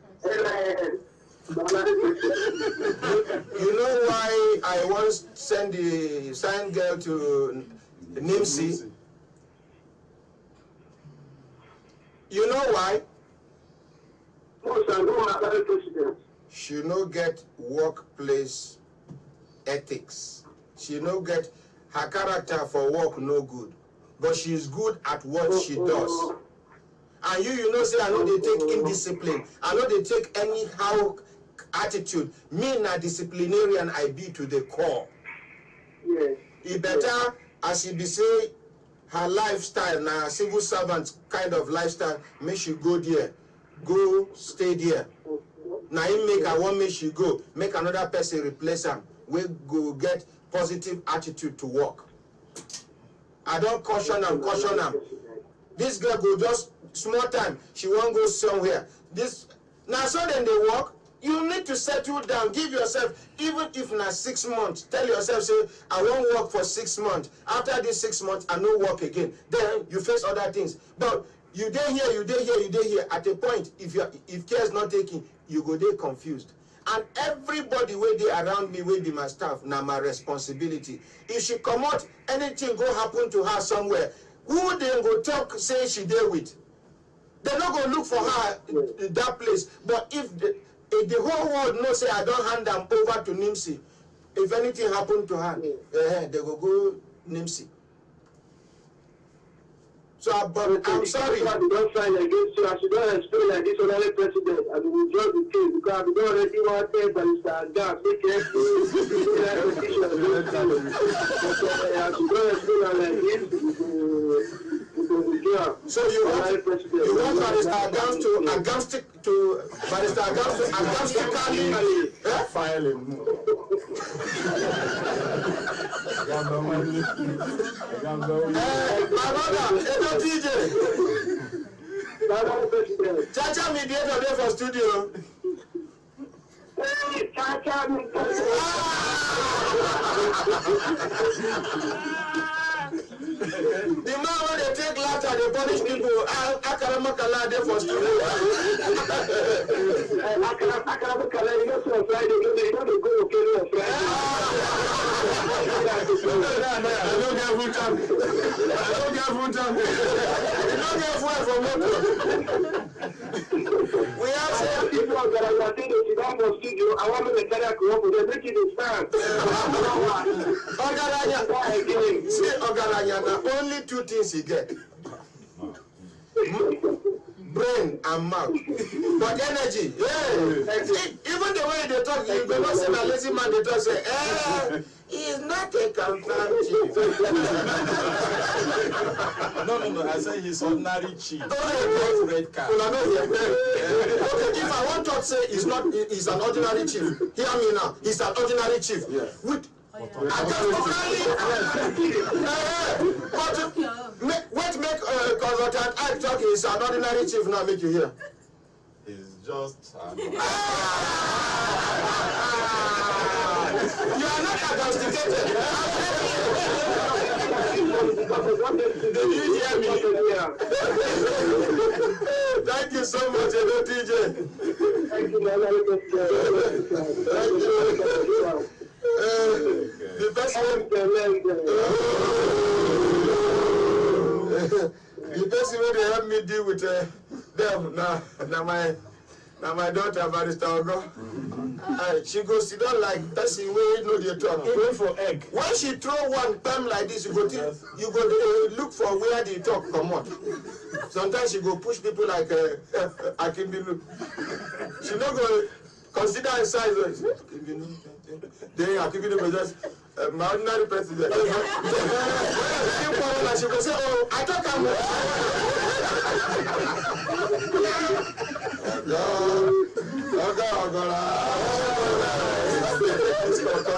You know why I once sent the sign girl to Nimsi? You know why? No, sir, no, Honorary President. She no get workplace ethics. She no get her character for work no good, but she is good at what she does. And you know say I know they take indiscipline. I know they take anyhow attitude. Me na disciplinarian I be to the core. Yes. It better as she be say her lifestyle na civil servant kind of lifestyle. Make she go there, go stay there. Now he make her one make she go, make another person replace him. We go get positive attitude to work. I don't caution him. This girl go just small time. She won't go somewhere. This now so then they work. You need to settle down. Give yourself, even if na 6 months. Tell yourself, say I won't work for 6 months. After this 6 months, I no work again. Then you face other things. But you dey here. At a point, if care is not taken, you go dey confused. And everybody wey dey around me, wey be my staff, na my responsibility. If she comot, anything go happen to her somewhere, who then go talk say she dey with? They no go look for her in that place. But if the whole world know say I don't hand them over to Nimsi, if anything happen to her, they go Nimsi. So, but I'm sorry. I don't sign against you. I should not explain like this Honorary President. I will withdraw the case because I don't already want to but it's a gap. Make it I should not explain like this. So you want Barrister Agams to Barrister Agams to agamstically file him. My brother, Edo DJ. Chacha mediator there for studio. The man when they take laughter, they punish people. Akaramakala, they for school. Akaramakala, you know, on Friday, you know, they go okay on Friday. I don't get full time. I don't get full time. You don't get full from motor. We have some people that are watching the Sudan studio. I want to tell you, they make it a stand. See, Ogaranya, only two things he get. Brain and mouth. But energy, yeah. Even the way they talk, you will not see a lazy man, they talk, say, he is not a confirmed chief. No, I say he's ordinary chief. Red card. Okay, if I want to say he's an ordinary chief, hear me now, he's an ordinary chief. Yeah. With but make consultant I talk is an ordinary chief now make you hear. He's just you are not agnosticated. Did you hear me? Thank you so much, TJ. Thank you, the person when they help me deal with them now my daughter Barrister Ogo. She goes sit down like person where know they talk. Going for egg. When she throw one palm like this, you go look for where they talk come on. Sometimes she go push people like Akimbilu. She not go consider her size. Then Akimbilu go just my ordinary president. She go say, oh, I talk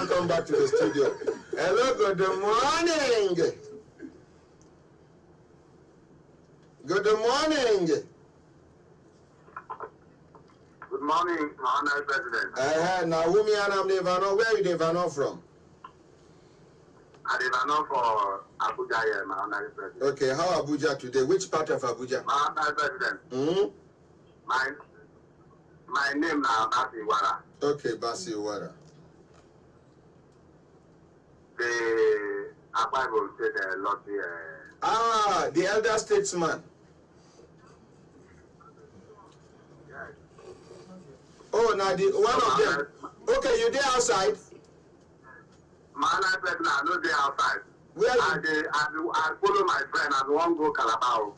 come back to the studio. Hello, good morning. Good morning. Good morning, Honorable President. Now, who me and I'm Devano? Where are you Devano from? I'm Devano for Abuja here, my Honorable President. Okay, how Abuja today? Which part of Abuja? My Honorable President. My name now Basi Wara. Okay, Basi Wara. The Bible said a lot here. The elder statesman. Oh, now the one of them. Okay, you there outside? My Honorable President, I know they outside. Where I follow my friend and won't go Calabar.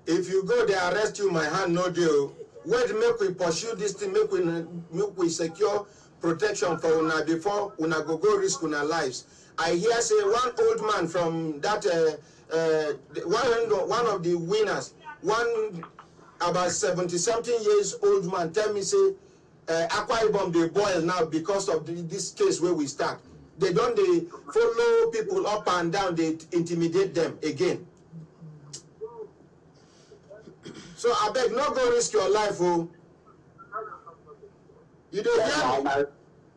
If you go, they arrest you. My hand no deal. Wait, make we pursue this thing. Make we secure protection for una before una go risk una lives. I hear say one old man from that one of the winners, one about 70-something years old man, tell me say Akwa Ibom they boil now because of this case where we start. They follow people up and down. They intimidate them again. So I beg, not go risk your life, oh. You don't hear me?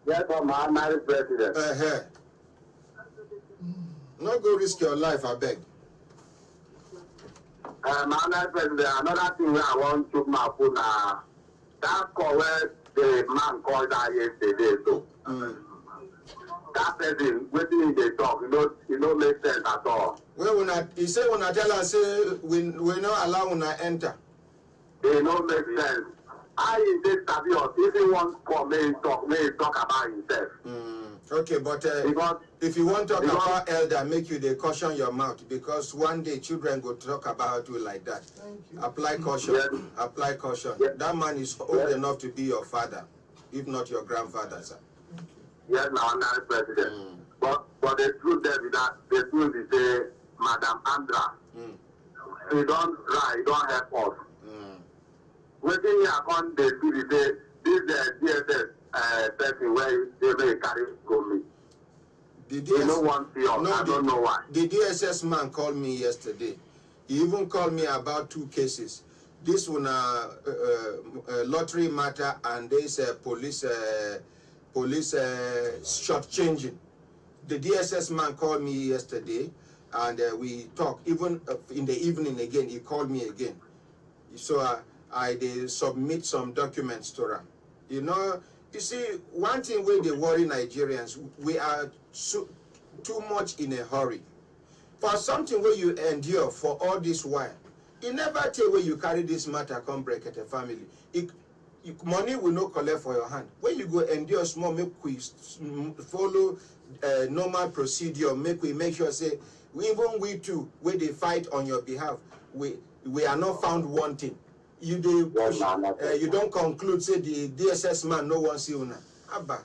Yes, I'm married president. Not go risk your life, I beg. My president, another thing where I want to my phone that call where the man called that yesterday, so that person waiting they talk, it don't make sense at all. Well, he said when I tell us say we not allow when I enter. They don't make sense. I is Tabios, if he wants to come, may talk about himself. Okay, but if you want to talk about elder, make you they caution your mouth because one day children go talk about you like that. Apply caution. Yes. Apply caution. Yes. That man is old enough to be your father, if not your grandfather, sir. Yes, now I'm president. But the truth there is that the truth is Madam Andra. He don't try, he don't help us. Waiting here on the TV, this DSS person where they may carry go me. They don't want to see us. I don't know why. The DSS man called me yesterday. He even called me about 2 cases. this one lottery matter and this police shortchanging. The DSS man called me yesterday, and we talked. Even in the evening again, he called me again. So I did submit some documents to him. You know, you see, one thing where they worry Nigerians, we are too much in a hurry. For something where you endure for all this while, it never tell where you carry this matter come Brekete family. Money will not collect for your hand. When you go endure small, make we follow normal procedure, make sure say, even we too, where they fight on your behalf, we are not found wanting. You don't conclude, say the DSS man no one see una. Abba.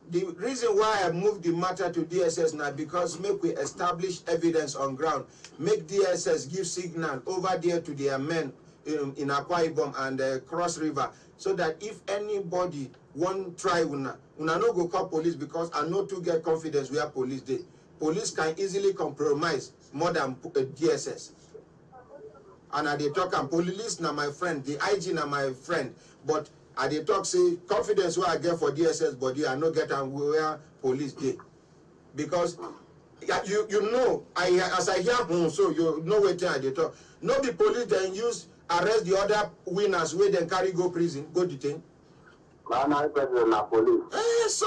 The reason why I moved the matter to DSS now, because make we establish evidence on ground, make DSS give signal over there to their men in Akwa Ibom and Cross River, so that if anybody want try una no go call police, because I know to get confidence where police dey. Police can easily compromise more than DSS. And I dey talk, and police na my friend, the IG na my friend, but I dey talk say confidence where I get for DSS body I no get am where police dey, because you know as I hear so you know wetin I dey talk. No be police then use arrest the other winners where then carry go prison, go detain. Na police.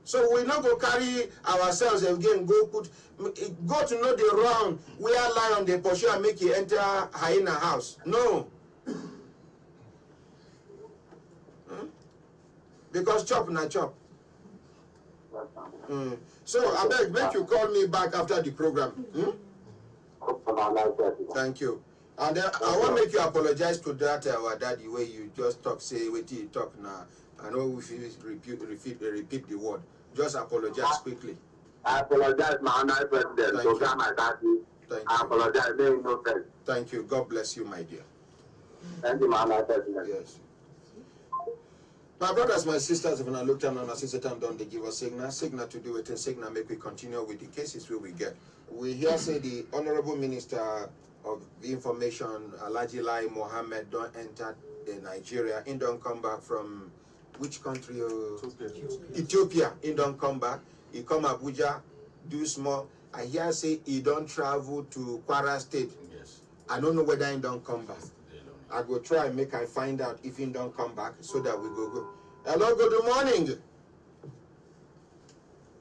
So we not go carry ourselves again, go to know the wrong where lion they pursue and make you enter hyena house. No. Because chop na chop. So I beg, make you call me back after the program. Thank you. And then I want to make you apologize to that our daddy where you just talk, say what you talk now. I know we should repeat the word. Just apologize quickly. I apologize, my honorable president. I apologize. Thank you. God bless you, my dear. Thank you, my honorable president. Yes. My brothers, my sisters, if I look down on our sister and don't they give us signal to do it, and signal make we continue with the cases where we get. We here say the Honorable Minister of the Information, Alhaji Lai Mohammed, don't enter Nigeria. He don't come back from which country? Ethiopia. He don't come back. He come Abuja, do small. I hear say he don't travel to Kwara State. Yes. I don't know whether he don't come back. I go try and make I find out if he don't come back so that we go. Hello, good morning.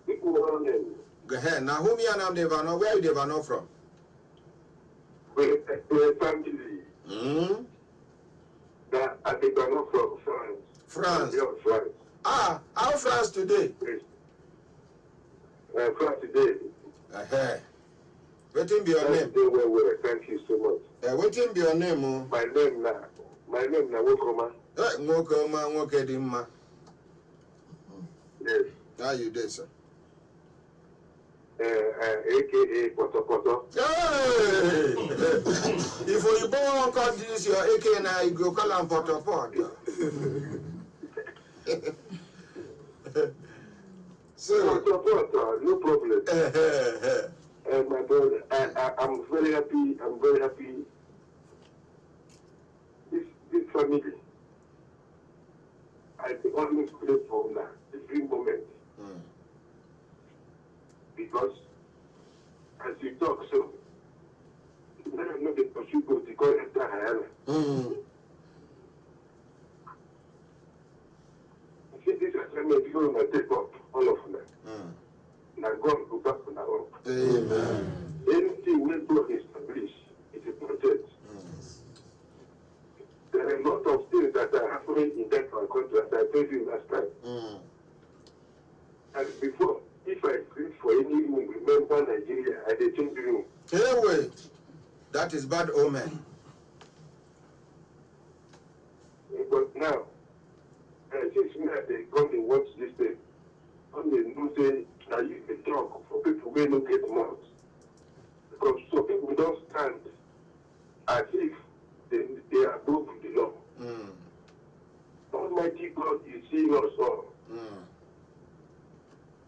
Good morning. Go ahead. Now, who me and I'm Devano? Where you Devano from? Family. That I Devano from France. France. France. Ah, how France today? France today. What be your name? Well, thank you so much. What be your name? My name na Wokoma. Wokoma, Wokedima. Yes. How you there, sir? AKA Poto Poto. Hey! If you born call this your AKA now, you go call him Poto Poto. So, no problem. My brother, I'm very happy. I'm very happy. This family, I always pray for now, every moment. Because as you talk, so you never know the possible to go enter Hayana. See, this assignment, people will take up all of them. Now God will back on our own. Amen. Anything we do establish, it is protect. There are a lot of things that are happening in that country, as I told you last time. And before, if I preach for any room, remember Nigeria, I did change the room. Anyway, that is bad omen. But now, since they come and watch this thing, and they know say, now you can talk for people who don't get mouths. Because some people don't stand as if they are above the law. Almighty God is seeing us all.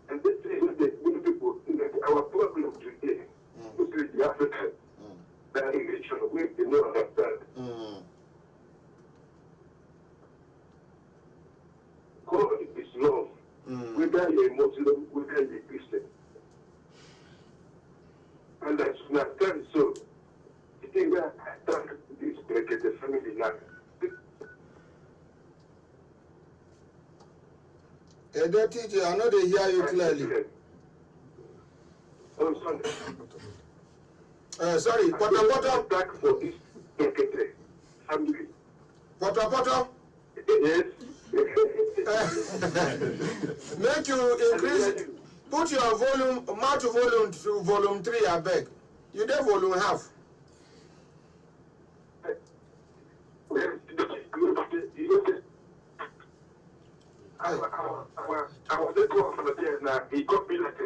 And this is the many people, our problem today, mostly the Africans, that nation, we do not understand. don't teach you. I know they hear you clearly. On Sunday. Sorry, Poto. Back for this Brekete family. Poto. Yes. Make you increase. Put your volume, mount volume to volume 3, I beg. You did volume half. I was just going from the there now. He got me like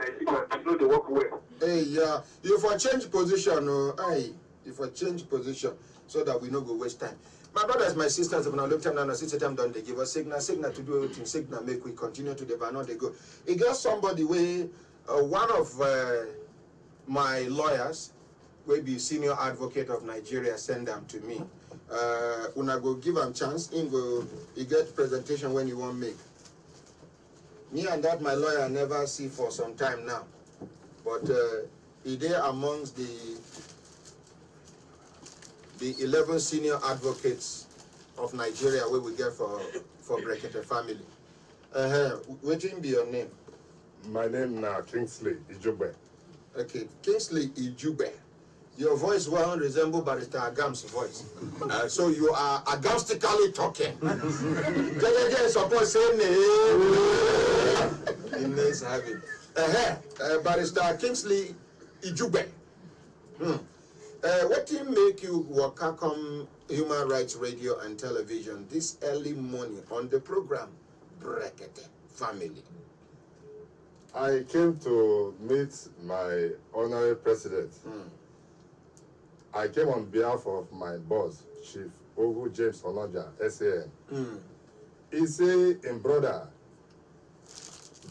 I know the walk away. Hey, yeah. You for change position, hey. You for change position so that we no go waste time. My brothers, my sisters, if I look time now, I see time done, they give us signal to do everything, signal make we continue to the banner, they go. It got somebody where one of my lawyers, will be senior advocate of Nigeria, send them to me. Una go give him chance, he get presentation when you want make. Me and that my lawyer never see for some time now. But he there amongst the 11 senior advocates of Nigeria where we get for Brekete family. What will be your name? My name now Kingsley Ijube. Okay, Kingsley Ijube. Your voice will resemble Barrister Agam's voice. So you are agamstically talking. Suppose say name. He needs having. Barrister Kingsley Ijube. What did make you work come Human Rights Radio and Television this early morning on the program Brekete Family? I came to meet my honorary president. I came on behalf of my boss, Chief Ogu James Onoja, SAN. He say in brother,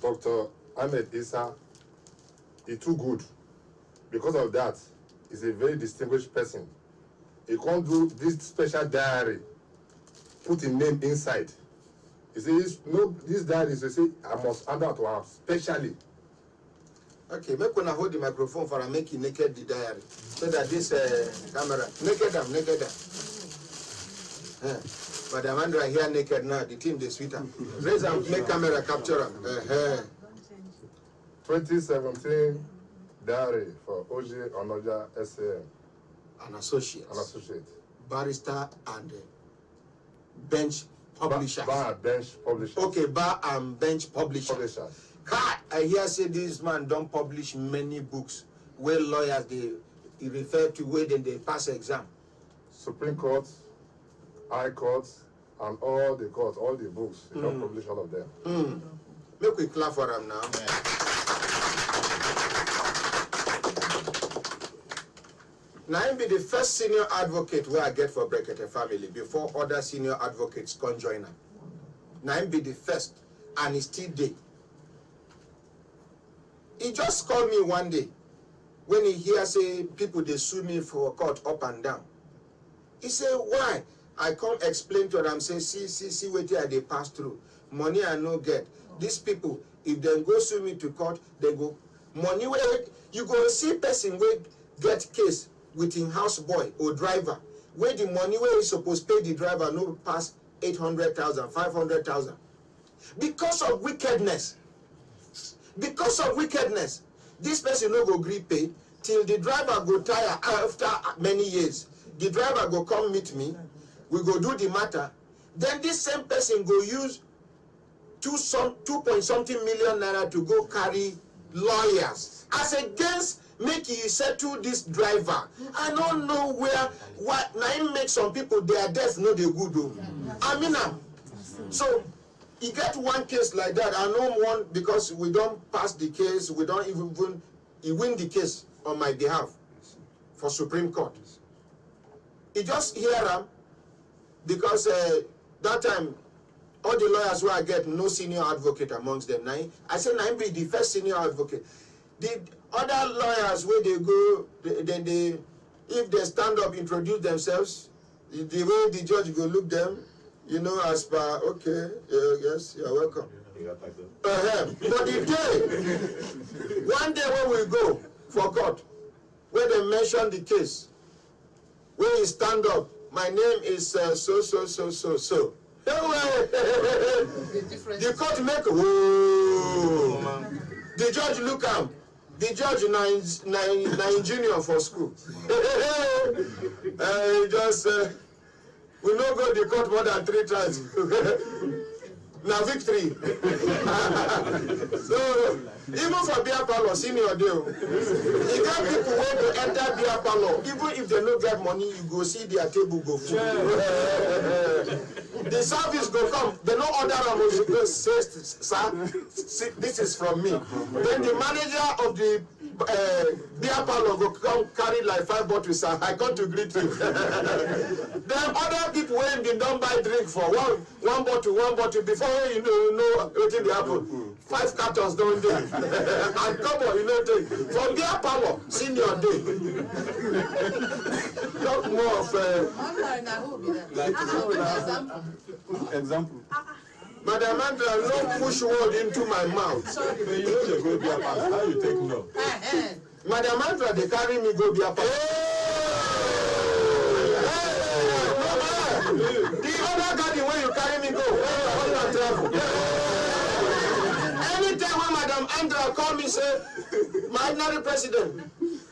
Dr. Ahmad Isah, he too good. Because of that, he's a very distinguished person. He can't do this special diary, put his name inside. He says, no, this diary, he say, I must hand out to her specially. Okay, make when I hold the microphone for I make you naked the diary. So that this camera, naked them. But Amanda here naked now, the team they sweeter. Raise and make camera capture. 2017 diary for OJ Onoja SAN. An associate. An associate. Barrister and bench publishers. Bar and bench publishers. Okay, bar and bench publishers. I hear say this man don't publish many books where lawyers they refer to where then they pass exam. Supreme Court, High Court, and all the courts, all the books, they don't publish all of them. Make we clap for him now. Now I be the first senior advocate where I get for Brekete family before other senior advocates come join him. Now I be the first, and it's still there. He just called me one day when he hear say people they sue me for court up and down. He said, why? I come explain to them, say, see what they pass through. Money I no get. These people, if they go sue me to court, they go money where you go see person where get case with him house boy or driver, where the money where he supposed pay the driver no pass 800,000, 500,000. Because of wickedness. Because of wickedness, this person no go agree pay till the driver go tire after many years. The driver go come meet me, we go do the matter. Then this same person go use 2 point something million naira to go carry lawyers as against make you settle this driver. I don't know what now make some people their death no they good though. I mean so you get one case like that. I know one because we don't pass the case, we don't even you win the case on my behalf for Supreme Court. He just hear him because that time all the lawyers who I get no senior advocate amongst them. Now I say now be the first senior advocate. The other lawyers where they go, then they if they stand up introduce themselves, the way the judge go look them. You know, as per, okay, yes, you're welcome. But the day, one day when we go for court, where they mention the case, when you stand up, my name is so. The court make whoa. The judge look am. The judge na engineer for school. Just we no go the court more than 3 times. Na victory. So even for beer parlor, senior deal. You get people wey go enter beer parlor, even if they no get money, you go see their table go full. The service go come, they no order am, go say, sir, this is from me. Then the manager of the beer parlor go come carry like 5 bottles, sir. I come to greet you. Then other people wey been don buy drink for one bottle before you know wetin dey happen. 5 cartons don dey. And come on, you know take. From beer parlor, senior day. Talk more of example. Madam Andra, no push word into my mouth. Sorry, but you know they go beer parlor. How you take no? Madam Andra, they carry me go beer parlor. The other garden where you carry me go, where you travel. Anytime when Madam Andra call me say, my ordinary president,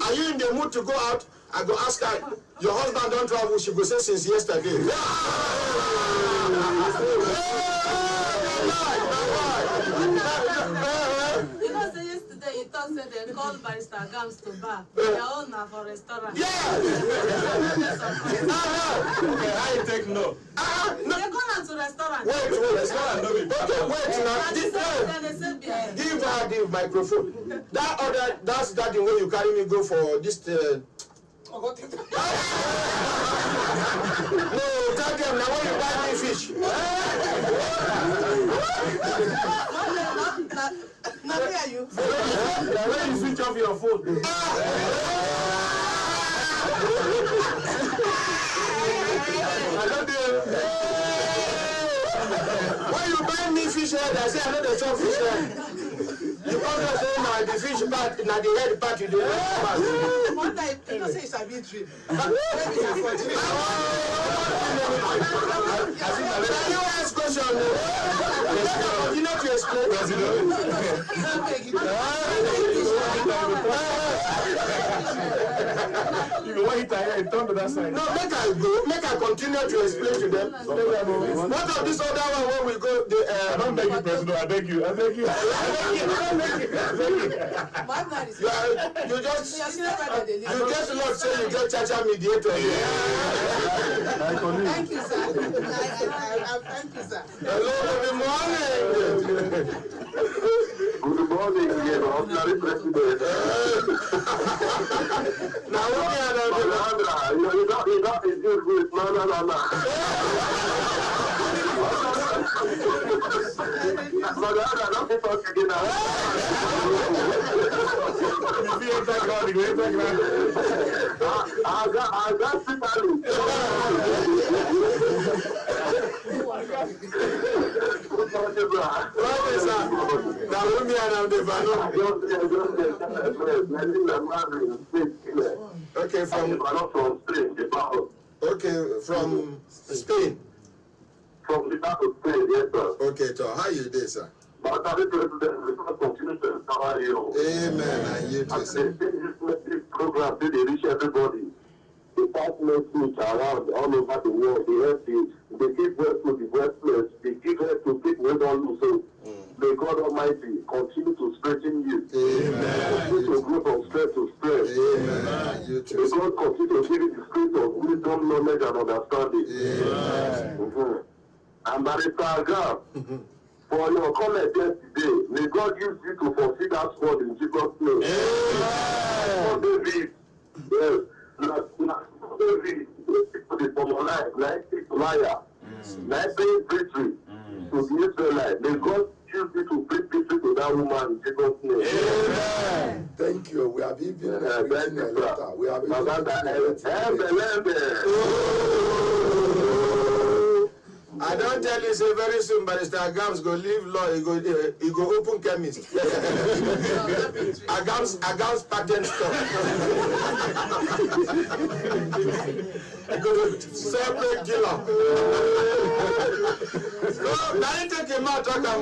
are you in the mood to go out? I go ask her, your husband don't travel. She go say since yesterday. Yesterday you thought say they called Barrister Gams to bar. Their own now for restaurant. Yes. Okay, how you take no? They call her to restaurant. Wait, restaurant no be. Okay, wait now. Give her the microphone. That's that the way you carry me go for this. No, tell them now when you buy me fish. Now where are you? When you switch off your phone. I don't know. When you buy me fish head, I say I know the chop fish head. You come to say now the fish part, now the head part you do. One time, you don't say it's a bit trip. You ask question. You know to explain. You go wait here, turn to that side. No, make I go. Make I continue to explain to them. What of this other one when we go? I don't beg you, President. I beg you. I beg you. You just not say you get Chacha mediator. Thank you, sir. Thank you, sir. Hello, good morning. Good morning, Honorary President. Now, what are you not is good. No. But I don't talk again now. I got somebody. Okay, from Spain. From the south of Spain, yes, sir. Okay, so how you doing, sir? But I continue to empower you. Amen. And you too, sir. This program, they reach everybody. They pass message around all over the world. They help you. They give birth to the breathless. They give birth to people who don't lose hope. May God Almighty continue to strengthen you. Amen. Continue to grow from strength to strength. Amen. You too, may God continue to give you the spirit of wisdom, knowledge, and understanding. Amen. And Barrister Gam, for your comment yesterday, may God use you to fulfill that word in Jesus' name. Amen. David, yes, David, from your life, like liar, like bring victory to the Israelite. May God use you to bring victory to that woman in Jesus' name. Amen. Thank you. We have even written a letter. We have even I don't tell you, say very soon, Barrister Gams go leave law, he go open chemist. Agams patent store. He go separate dealer. No, now you take him out, talk about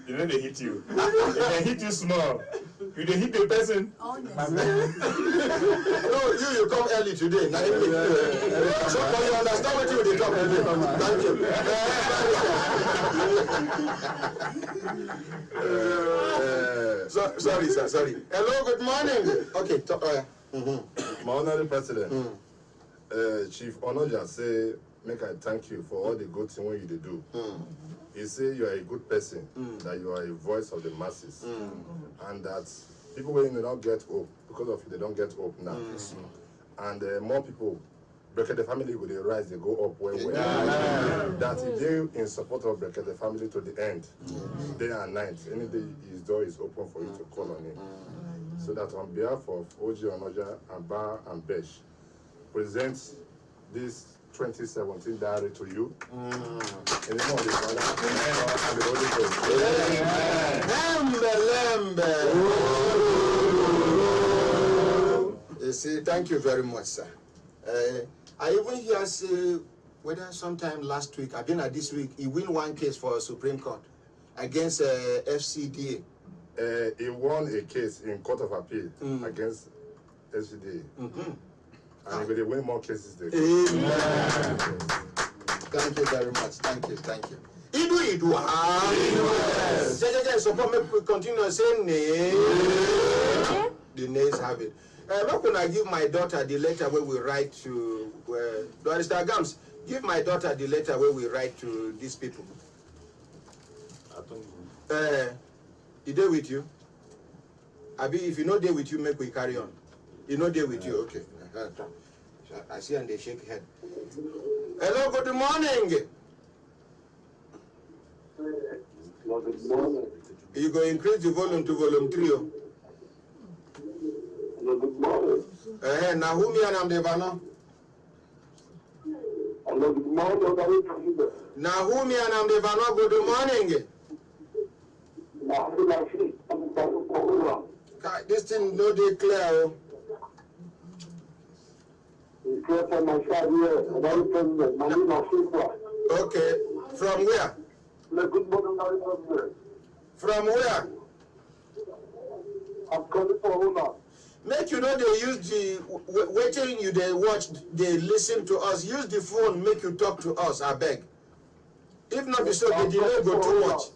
you know they hit you. They hit you small. You they hit the person. No, you come early today. Now, so but you understand what you talk today. Thank you. Sorry, sir. Sorry. Hello. Good morning. Okay. Talk. My honorable president, Chief Onoja say, make I thank you for all the good thing you do. He say you are a good person, that you are a voice of the masses, and that people when they don't get hope, because of you, they don't get hope now. And more people, Brekete family, when they rise, they go up when that they in support of Brekete family to the end, day and night. Any day his door is open for you to call on him. So that on behalf of OG Onoja and Bar and Besh, presents this 2017 diary to you. In the name of the Father, and the Holy Ghost. You see, thank you very much, sir. I even hear say whether sometime last week, I been at this week, he win one case for Supreme Court against FCDA. He won a case in Court of Appeal against FCDA. And he will win more cases there. Amen. Thank you very much. Thank you. Idu. Support me continue saying nay. The nays have it. How can I give my daughter the letter where we write to Barrister Gams? Give my daughter the letter where we write to these people. He there with you? Abi, if you know there with you, make we carry on. You know there with you, okay. I see and they shake head. Hello, good morning. Good morning. You go increase the volume to volume 3. Good morning. Now who me and I'm the Vano? Good morning. Now who me and I'm the Vano? Good morning. This thing no declare. Okay. From where? From where? I'm calling for Ahmad. Make you know they use the waiting you they watch, they listen to us. Use the phone, make you talk to us, I beg. If not be so, the delay go too much.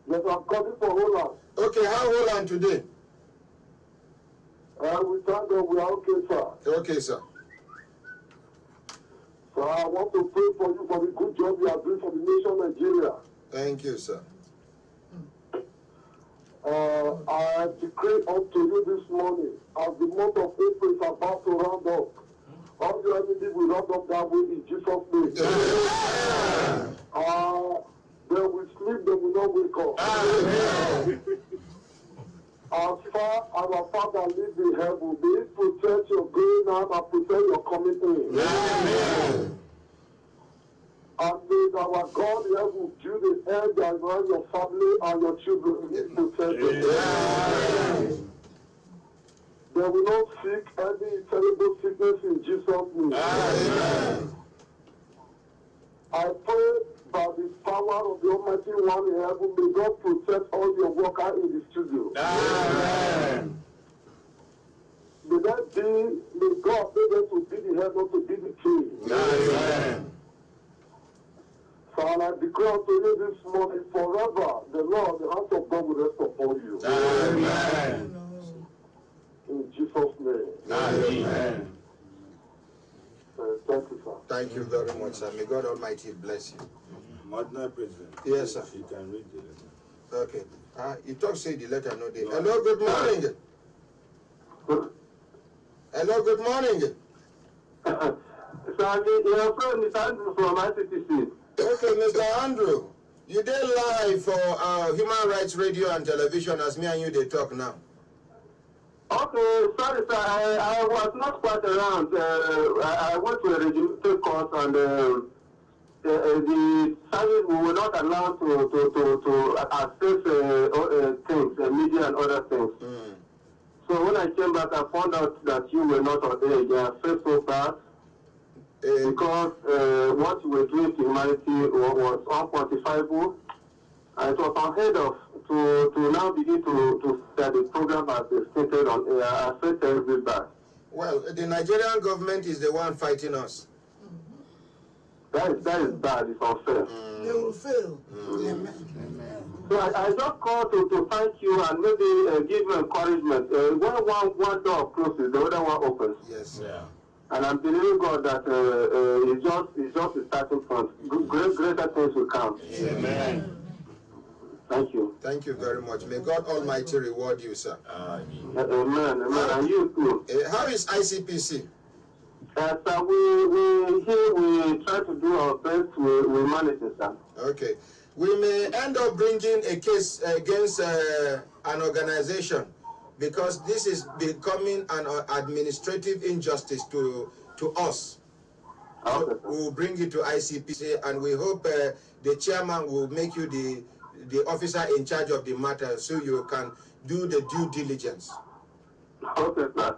Yes, I'm calling for Ahmad. Okay, how old are you today? We thank God we are okay, sir. Okay, sir. So I want to pray for you for the good job you are doing for the nation of Nigeria. Thank you, sir. I decree unto you this morning, as the month of April is about to round up, all your enemies will round up that way in Jesus' name. They will sleep, they will not wake up. As far as our Father lives in heaven, may He protect your going out and protect your coming in. And may our God in heaven do the end around your family and your children be protected. They will not seek any terrible sickness in Jesus' name. I pray by the power of the Almighty One in heaven, may God protect all your workers in the studio. May God make them to be the head, not to be the king. So I declare to you this morning, forever, the Lord, the hand of God will rest upon you. In Jesus' name. Thank you, sir. Thank you very much, sir. May God Almighty bless you. Madam President. Yes, sir. She can read the letter. Okay. You talk say the letter no day. Hello, good morning. Hello, good morning. Sir, your friend is Andrew from ICTC. Okay, Mr. Andrew, you did live for Human Rights Radio and Television as me and you they talk now. Okay, sorry, sir. I was not quite around. I went to a regimental course and the service we were not allowed to access things, media and other things. So when I came back, I found out that you were not on air. I felt so bad because what you were doing to humanity was unquantifiable. And it was unheard of to now begin to that the program has been stated on air. I felt terribly bad. Well, the Nigerian government is the one fighting us. That is bad. It's unfair. They will fail. So I just called to thank you and maybe give you encouragement. When one door closes, the other one opens. Yes. Yeah. And I'm believing God that it's just a starting point. Greater things will come. Amen. Thank you. Thank you very much. May God Almighty reward you, sir. Amen. And you too. How is ICPC? Sir, we try to do our best. We manage it, sir. Okay. We may end up bringing a case against an organization because this is becoming an administrative injustice to us. Okay, so we will bring it to ICPC, and we hope the chairman will make you the officer in charge of the matter so you can do the due diligence. Okay, sir.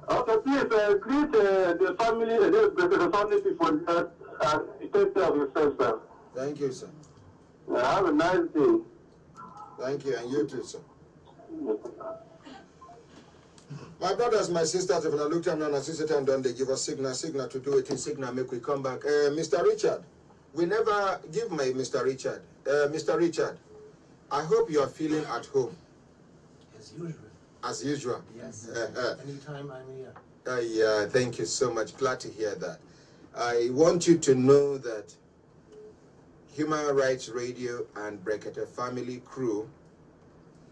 Okay, please greet the family, the family people that take care of yourself, sir. Thank you, sir. Have a nice day. Thank you, and you too, sir. My brothers, my sisters, if I look at them and assist them, then they give us signal to do it in signal, make we come back. Mr. Richard, we never give my Mr. Richard. Mr. Richard, I hope you are feeling at home. As usual. As usual? Yes. Anytime I'm here. Yeah, thank you so much. Glad to hear that. I want you to know that Human Rights Radio and Brekete Family Crew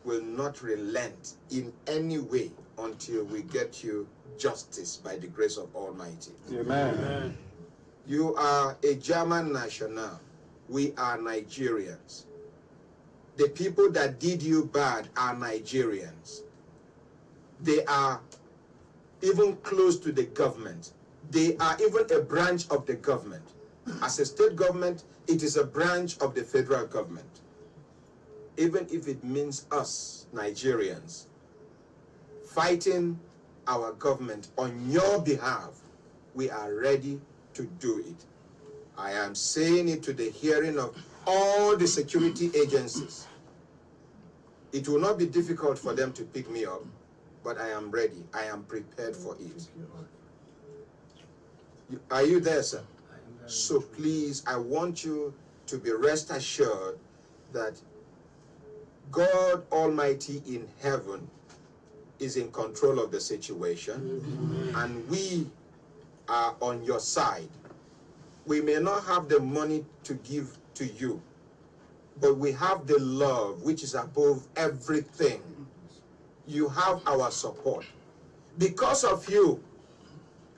will not relent in any way until we get you justice by the grace of Almighty. Amen. You are a German national. We are Nigerians. The people that did you bad are Nigerians. They are even close to the government. They are even a branch of the government. As a state government, it is a branch of the federal government. Even if it means us, Nigerians, fighting our government on your behalf, we are ready to do it. I am saying it to the hearing of all the security agencies. It will not be difficult for them to pick me up, but I am ready. I am prepared for it. Are you there, sir? So please, I want you to be rest assured that God Almighty in heaven is in control of the situation, and we are on your side. We may not have the money to give to you, but we have the love which is above everything. You have our support. Because of you,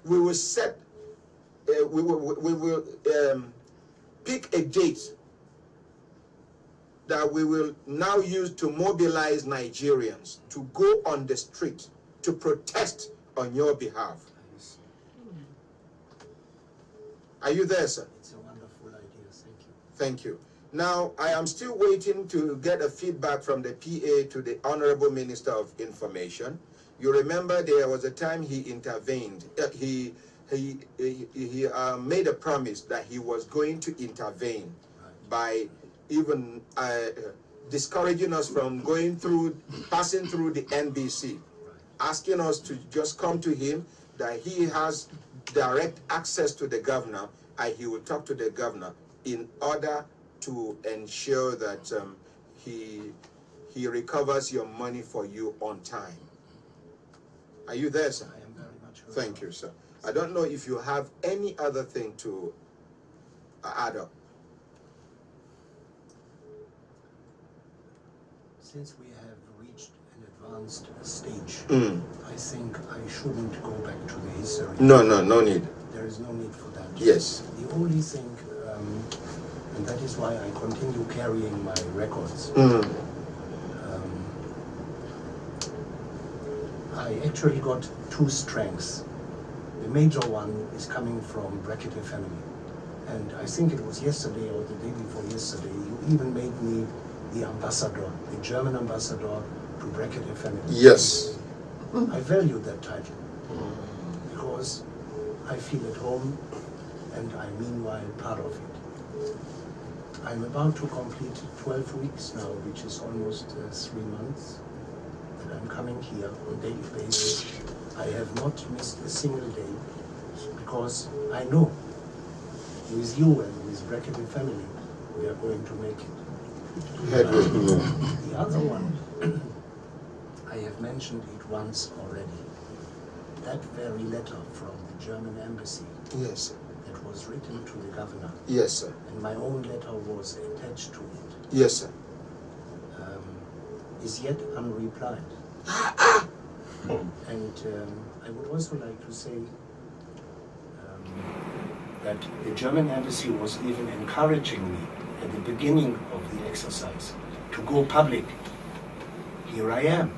we will set, we will pick a date that we will now use to mobilize Nigerians to go on the street to protest on your behalf. Are you there, sir? It's a wonderful idea. Thank you. Thank you. Now, I am still waiting to get a feedback from the PA to the Honorable Minister of Information. You remember there was a time he intervened. He made a promise that he was going to intervene by even discouraging us from passing through the NBC, asking us to just come to him, that he has direct access to the governor, and he will talk to the governor in order to ensure that he recovers your money for you on time. Are you there, sir? I am very much. Thank you, sir. I don't know if you have any other thing to add up. Since we have reached an advanced stage, I think I shouldn't go back to the history. No need. There is no need for that. Yes. The only thing, and that is why I continue carrying my records. I actually got two strengths. The major one is coming from Brekete family. And I think it was yesterday or the day before yesterday, you even made me the ambassador, the German ambassador to Brekete family. Yes. I value that title because I feel at home and I'm meanwhile part of it. I'm about to complete 12 weeks now, which is almost 3 months that I'm coming here on daily basis. I have not missed a single day because I know with you and with Brekete family, we are going to make it. The other one, I have mentioned it once already. That very letter from the German embassy. Yes. That was written to the governor. Yes, sir. And my own letter was attached to it. Yes, sir. Is yet unreplied. And I would also like to say that the German embassy was even encouraging me at the beginning of the exercise to go public. Here I am.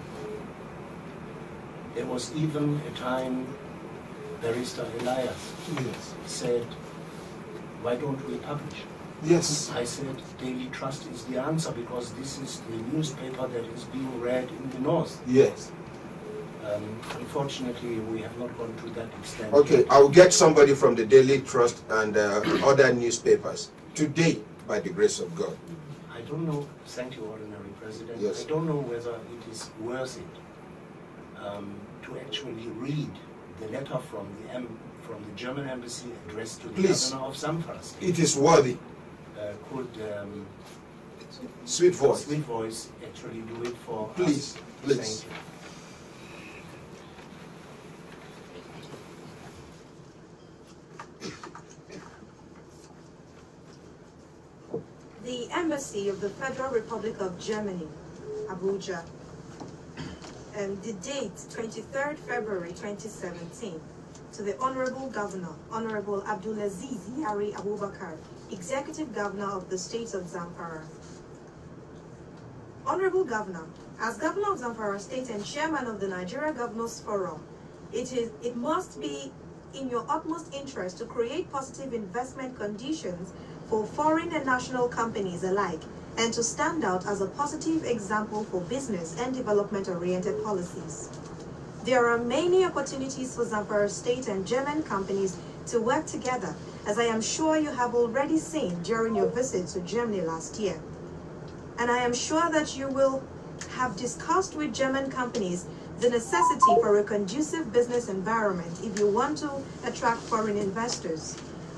There was even a time Barrister Elias said, why don't we publish? Yes. I said, Daily Trust is the answer because this is the newspaper that is being read in the north. Yes. Unfortunately, we have not gone to that extent. Okay, I'll get somebody from the Daily Trust and other newspapers today, by the grace of God. I don't know, thank you, Ordinary President. Yes. I don't know whether it is worth it to actually read the letter from the German embassy addressed to the Please. governor of Zamfara State. It is worthy. Could Sweet Voice. Sweet Voice actually do it for Please, us? please. Thank you. The Embassy of the Federal Republic of Germany, Abuja, and the date 23rd February 2017, to the Honorable Governor, Honorable Abdulaziz Yari Abubakar, Executive Governor of the State of Zamfara. Honorable Governor, as Governor of Zamfara State and Chairman of the Nigeria Governors Forum, it must be in your utmost interest to create positive investment conditions for foreign and national companies alike, and to stand out as a positive example for business and development-oriented policies. There are many opportunities for Zamfara State and German companies to work together, as I am sure you have already seen during your visit to Germany last year. And I am sure that you will have discussed with German companies the necessity for a conducive business environment if you want to attract foreign investors.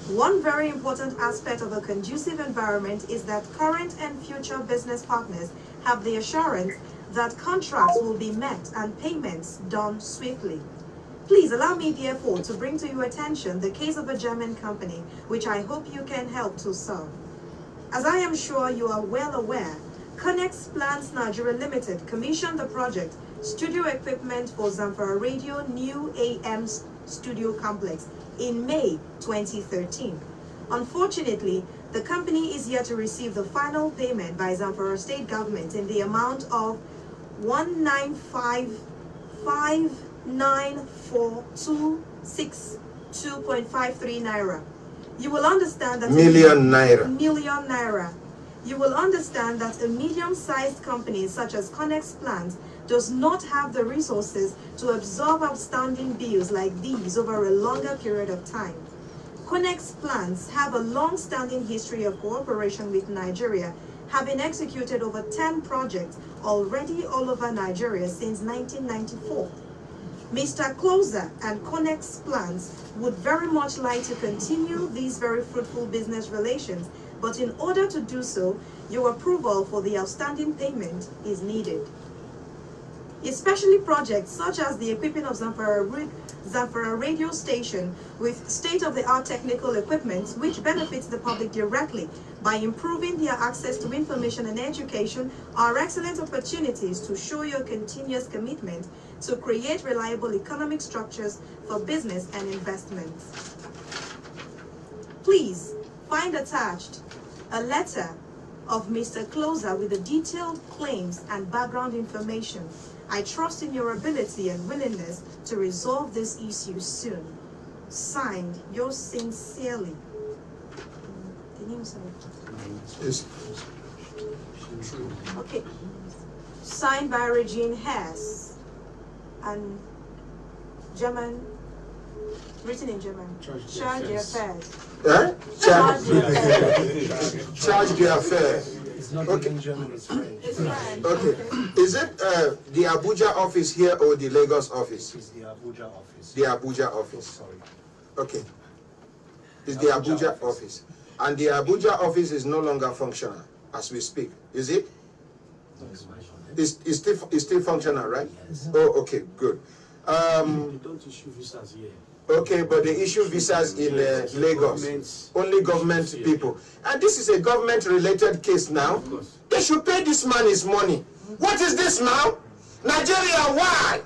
One very important aspect of a conducive environment is that current and future business partners have the assurance that contracts will be met and payments done swiftly. Please allow me therefore to bring to your attention the case of a German company which I hope you can help to solve. As I am sure you are well aware, Connex Plans Nigeria Limited commissioned the project Studio Equipment for Zamfara Radio New AM Studio Complex in May 2013. Unfortunately, the company is yet to receive the final payment by Zamfara State Government in the amount of 195,594,262.53 naira. You will understand that Million naira. Million naira. You will understand that a medium-sized company such as Connex Plans does not have the resources to absorb outstanding bills like these over a longer period of time. Connex Plans have a long-standing history of cooperation with Nigeria, having executed over 10 projects already all over Nigeria since 1994. Mr. Closer and Connex Plans would very much like to continue these very fruitful business relations, but in order to do so, your approval for the outstanding payment is needed. Especially projects such as the equipping of Zamfara radio station with state-of-the-art technical equipment which benefits the public directly by improving their access to information and education are excellent opportunities to show your continuous commitment to create reliable economic structures for business and investments. Please find attached a letter of Mr. Closer with the detailed claims and background information. I trust in your ability and willingness to resolve this issue soon. Signed, yours sincerely. The name is Yes. okay. Signed by Regine Hess and German, written in German. Charge the affairs. Eh? Charge the affairs. Charge the affair. It's not in German, it's French. It's French. Okay. Is it the Abuja office here or the Lagos office? It's the Abuja office. The Abuja office. Sorry. Okay. It's the Abuja office. And the Abuja office is no longer functional as we speak. Is it? It's still functional, right? Yes. Oh, okay, good. They don't issue visas here. Okay, but they issue visas in Lagos. Only government people. And this is a government-related case now. They should pay this man his money. What is this now? Nigeria, why?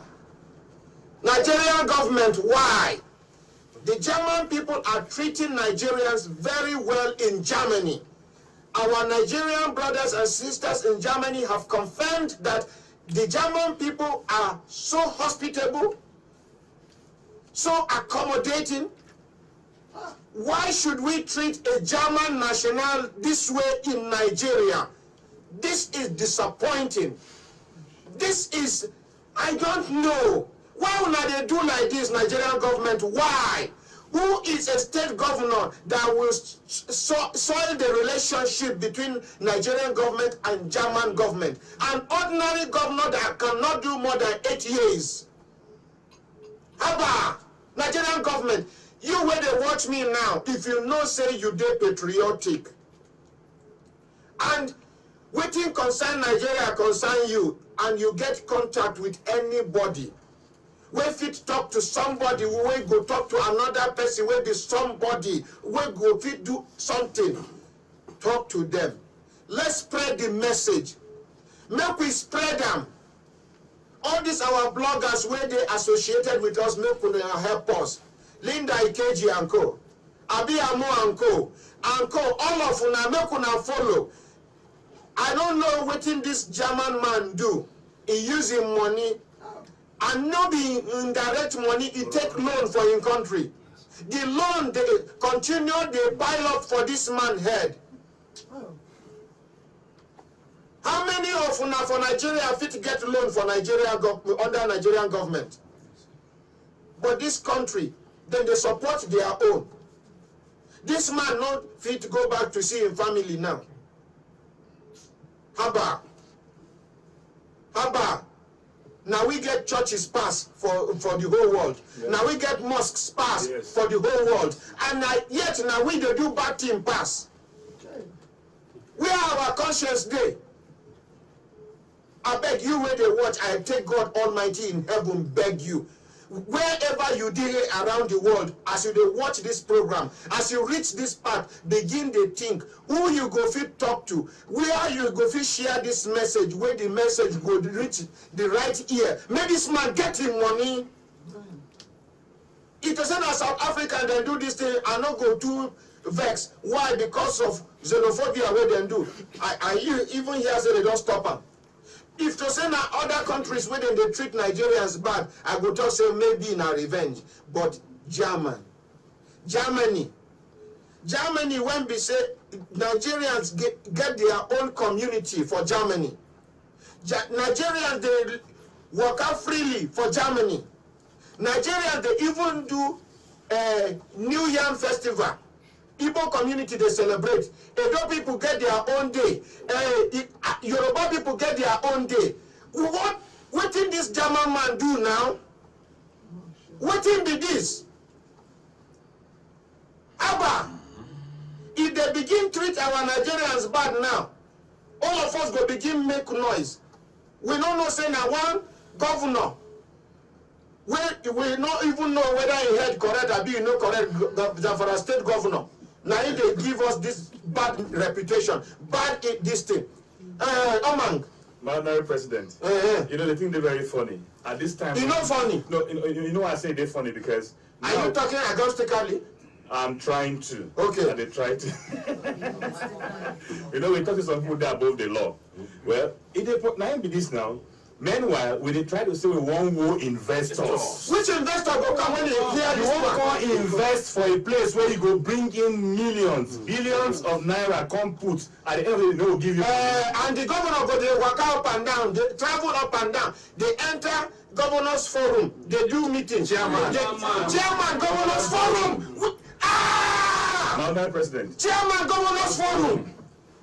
Nigerian government, why? The German people are treating Nigerians very well in Germany. Our Nigerian brothers and sisters in Germany have confirmed that the German people are so hospitable, so accommodating. Why should we treat a German national this way in Nigeria? This is disappointing. This is, I don't know. Why would they do like this, Nigerian government? Why? Who is a state governor that will soil the relationship between Nigerian government and German government? An ordinary governor that cannot do more than 8 years. Abba, Nigerian government, you where they watch me now, if you know say you dey patriotic, and wetin concern Nigeria concern you, and you get contact with anybody, we fit talk to somebody, we go talk to another person, we be somebody, we go fit do something. Talk to them. Let's spread the message. Make we spread them. All these our bloggers where they associated with us, make we help us. Linda Ikeji and co. Abi Amu and co. All of una make una follow. I don't know what this German man do. He use him money. And not be indirect money, he take loan for his country. The loan, they continue, they pile up for this man's head. How many of una for Nigeria fit get loan for Nigeria under Nigerian government? But this country, then they support their own. This man not fit to go back to see his family now. Haba. Now we get churches pass for the whole world. Yes. Now we get mosques pass for the whole world. And yet now we do bad thing pass. Okay. Where are our conscience day? I beg you where they watch, I take God Almighty in heaven beg you. Wherever you deal around the world, as you watch this program, as you reach this part, begin to think who you go fit talk to, where you go fit share this message, where the message go reach the right ear. Maybe this man get him money. It doesn't as South Africa then do this thing and not go to vex. Why? Because of xenophobia where they do. I even hear say they don't stop them. If to say now other countries where they treat Nigerians bad, I go talk say maybe in a revenge. But Germany, when we say Nigerians get their own community for Germany. Nigerians, they work out freely for Germany. Nigerians, they even do a New Yam Festival. Igbo community, they celebrate. Edo people get their own day. Yoruba people get their own day. What did this German man do now? What did this? Abba, if they begin treat our Nigerians bad now, all of us go begin make noise. We don't know say now one governor. We not even know whether he heard correct or be no correct for a state governor. Now they give us this bad reputation, bad this thing. Ahmad. Madam President, you know, the thing they're very funny. At this time... It's not funny. No, you know why I say they're funny? Because... Are you talking agnostically? I'm trying to. Okay. And they try to. You know, we talk to some people that are above the law. Well, if they put 9 be this now. Meanwhile, we try to say we want more investors. Which investor go come when you hear You this won't one? go invest for a place where you go bring in millions, billions of naira, come put. At the end of the day, they will give you. And the governor go they walk up and down, they travel up and down, they enter governors forum, they do meetings. Chairman, governors forum. Madam President. Chairman, governors forum.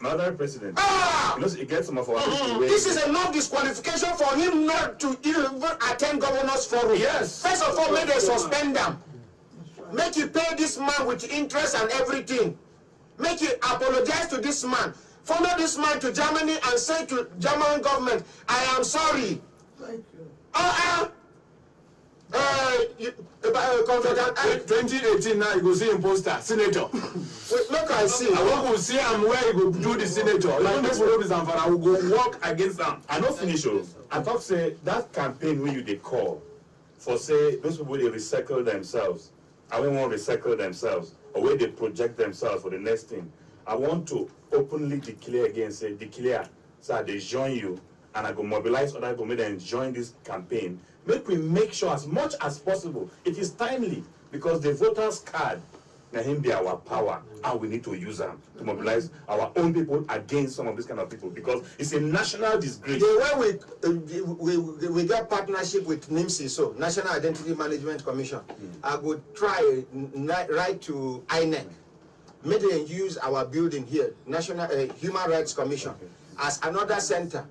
Madam President. You know, it gets some of our This is enough disqualification for him not to even attend governors forum. Yes. First of all, make they suspend them. Make you pay this man with interest and everything. Make you apologize to this man. Follow this man to Germany and say to German government, I am sorry. Thank you. 2018 now, you go see imposter, senator. Wait, look, I see. I want to see him where he go do the senator. Like this will be Zamfara, I will go work against them. I don't finish. I thought say that campaign where you they call for say those people they recycle themselves. I don't want to recycle themselves or where they project themselves for the next thing. I want to openly declare again, say declare, so they join you and I go mobilize other people, make them join this campaign. Make we make sure as much as possible it is timely because the voters card na him be our power and we need to use them to mobilize our own people against some of these kind of people because it's a national disgrace. The way we got partnership with NIMSI, so National Identity Management Commission, I would try write to INEC, make them use our building here, National Human Rights Commission, as another center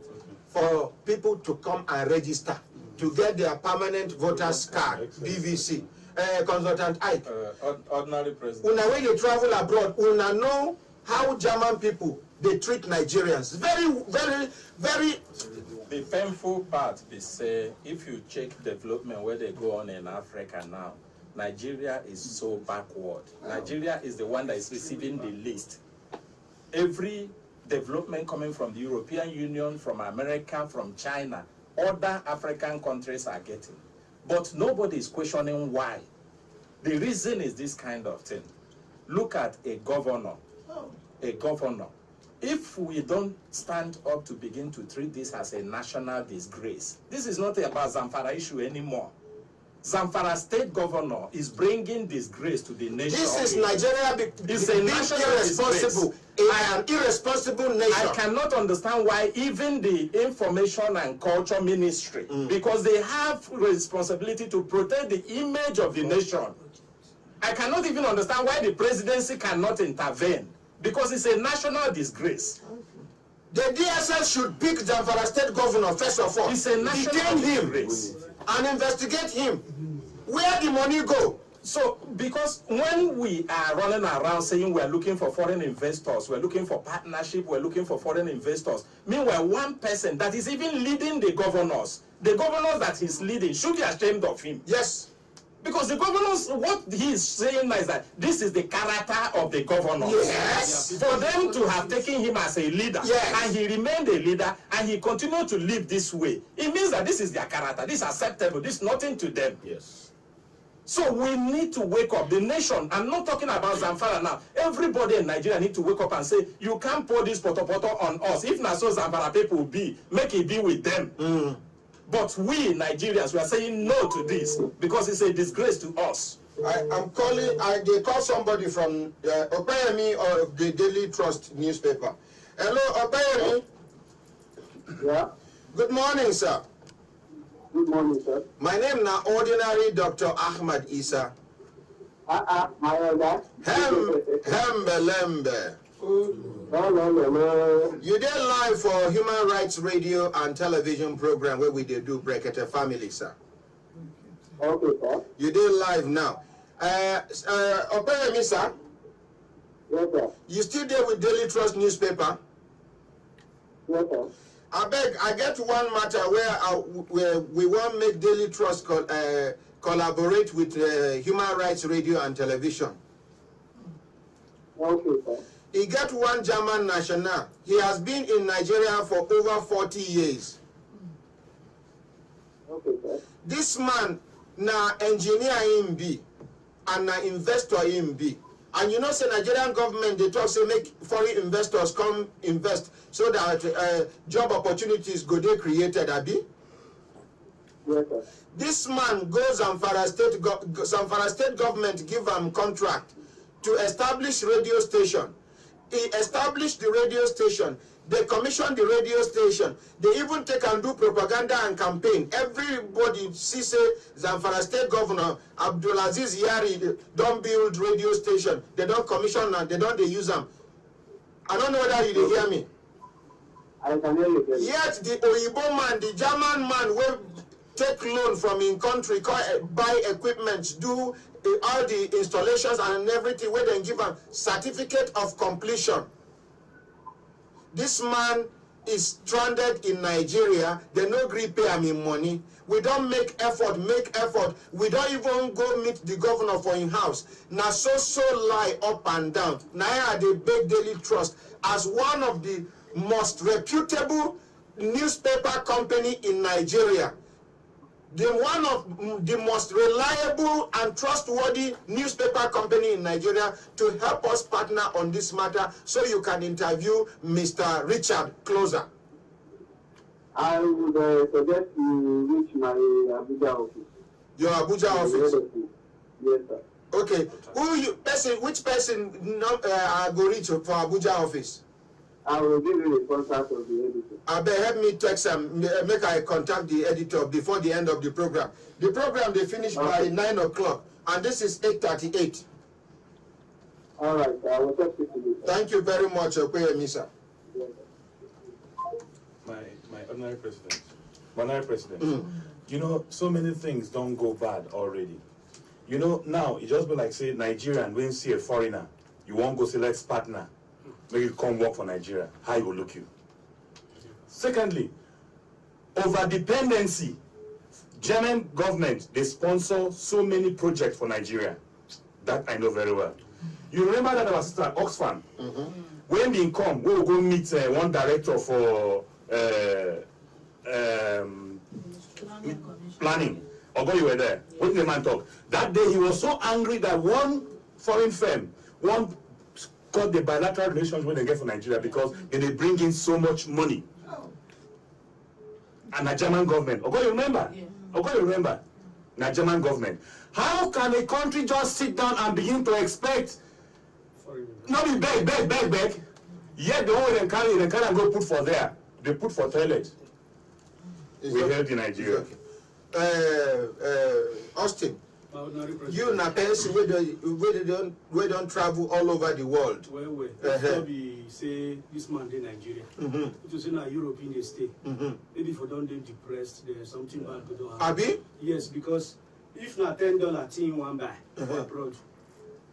for people to come and register to get their permanent voters card, PVC. Consultant Ike. Ordinary president. When you travel abroad, una know how German people they treat Nigerians. Very, very, very. The painful part is say if you check development where they go on in Africa now, Nigeria is so backward. Nigeria is the one that is receiving the least. Every development coming from the European Union, from America, from China, other African countries are getting. But nobody is questioning why. The reason is this kind of thing. Look at a governor. A governor. If we don't stand up to begin to treat this as a national disgrace, this is not about Zamfara issue anymore. Zamfara state governor is bringing disgrace to the nation. This is Nigeria. It's a national irresponsible. An irresponsible nation. I cannot understand why even the Information and Culture Ministry, because they have responsibility to protect the image of the nation. I cannot even understand why the presidency cannot intervene, because it's a national disgrace. The DSS should pick Zamfara state governor first of all. It's a national disgrace. And investigate him. Where the money go? So, because when we are running around saying we're looking for foreign investors, we're looking for partnership, we're looking for foreign investors, meanwhile, one person that is even leading the governors that he's leading should be ashamed of him. Yes. Because the governors, what he is saying is that this is the character of the governors. Yes. For them to have taken him as a leader, yes, and he remained a leader, and he continued to live this way, it means that this is their character, this is acceptable, this is nothing to them. Yes. So we need to wake up. The nation, I'm not talking about Zamfara now. Everybody in Nigeria need to wake up and say, you can't pour this poto on us. If not so Zamfara people be, make it be with them. But we Nigerians, we are saying no to this because it's a disgrace to us. I'm calling, they call somebody from Opeyemi of the Daily Trust newspaper. Hello, Opeyemi. Yeah. Good morning, sir. Good morning, sir. My name is ordinary Dr. Ahmad Isah. My elder. Hembelembe. You did live for Human Rights Radio and Television program where we did do Brekete family, sir. Okay, sir. You did live now. Opeyemi, sir. Yes, sir. You still there with Daily Trust newspaper? Yes, sir. I beg, I get one matter where we want to make Daily Trust collaborate with Human Rights Radio and Television. Okay, sir. He got one German national. He has been in Nigeria for over 40 years. Okay, sir. This man, na engineer him be. and an investor in be. And you know, say Nigerian government, they talk, say make foreign investors come invest so that job opportunities go they created, Abi? Yes, sir. This man goes Zamfara State government give him contract to establish radio station. He established the radio station. They commissioned the radio station. They even take and do propaganda and campaign. Everybody see say Zamfara State Governor Abdulaziz Yari don't build radio station. They don't commission and they don't use them. I don't know whether you hear me. I can hear you. Yet the Oyibo man, the German man will take loan from in country, buy equipment, do all the installations and everything where they give a certificate of completion. This man is stranded in Nigeria. They no agree pay him in money. We don't make effort. We don't even go meet the governor for in house. Now so lie up and down. Now they beg Daily Trust as one of the most reputable newspaper company in Nigeria. One of the most reliable and trustworthy newspaper company in Nigeria to help us partner on this matter so you can interview Mr. Richard Closer. I would suggest you reach my Abuja office. Your Abuja office? Yes, sir. Okay. Which person go reach for Abuja office? I will give you the contact of the editor. I better help me text him, make I contact the editor before the end of the program. The program they finish by 9 o'clock, and this is 8:38. All right, I will text you to you. Thank you very much, Misa. My honorary president. You know, so many things don't go bad already. You know, now it just be like say Nigerian when you see a foreigner, you won't go say let's partner. Make you come work for Nigeria. How it will look you. Secondly, over dependency. German government, they sponsor so many projects for Nigeria. That I know very well. You remember that our sister at Oxfam? When they come, we will go meet one director for planning. Although you were there, when the man talk, that day he was so angry that one foreign firm, cut the bilateral relations when they get for Nigeria because they bring in so much money. And the German government, you remember? The German government. How can a country just sit down and begin to expect, not be beg, yet the one they carry and go put for there. They put for toilet. We held in Nigeria. Austin, you na person we don't travel all over the world. Well, be say this man in Nigeria. It was in a European state. Maybe for don't they depressed, there's something bad to do. Abi? Yes, because if not $10 thing one buy for abroad,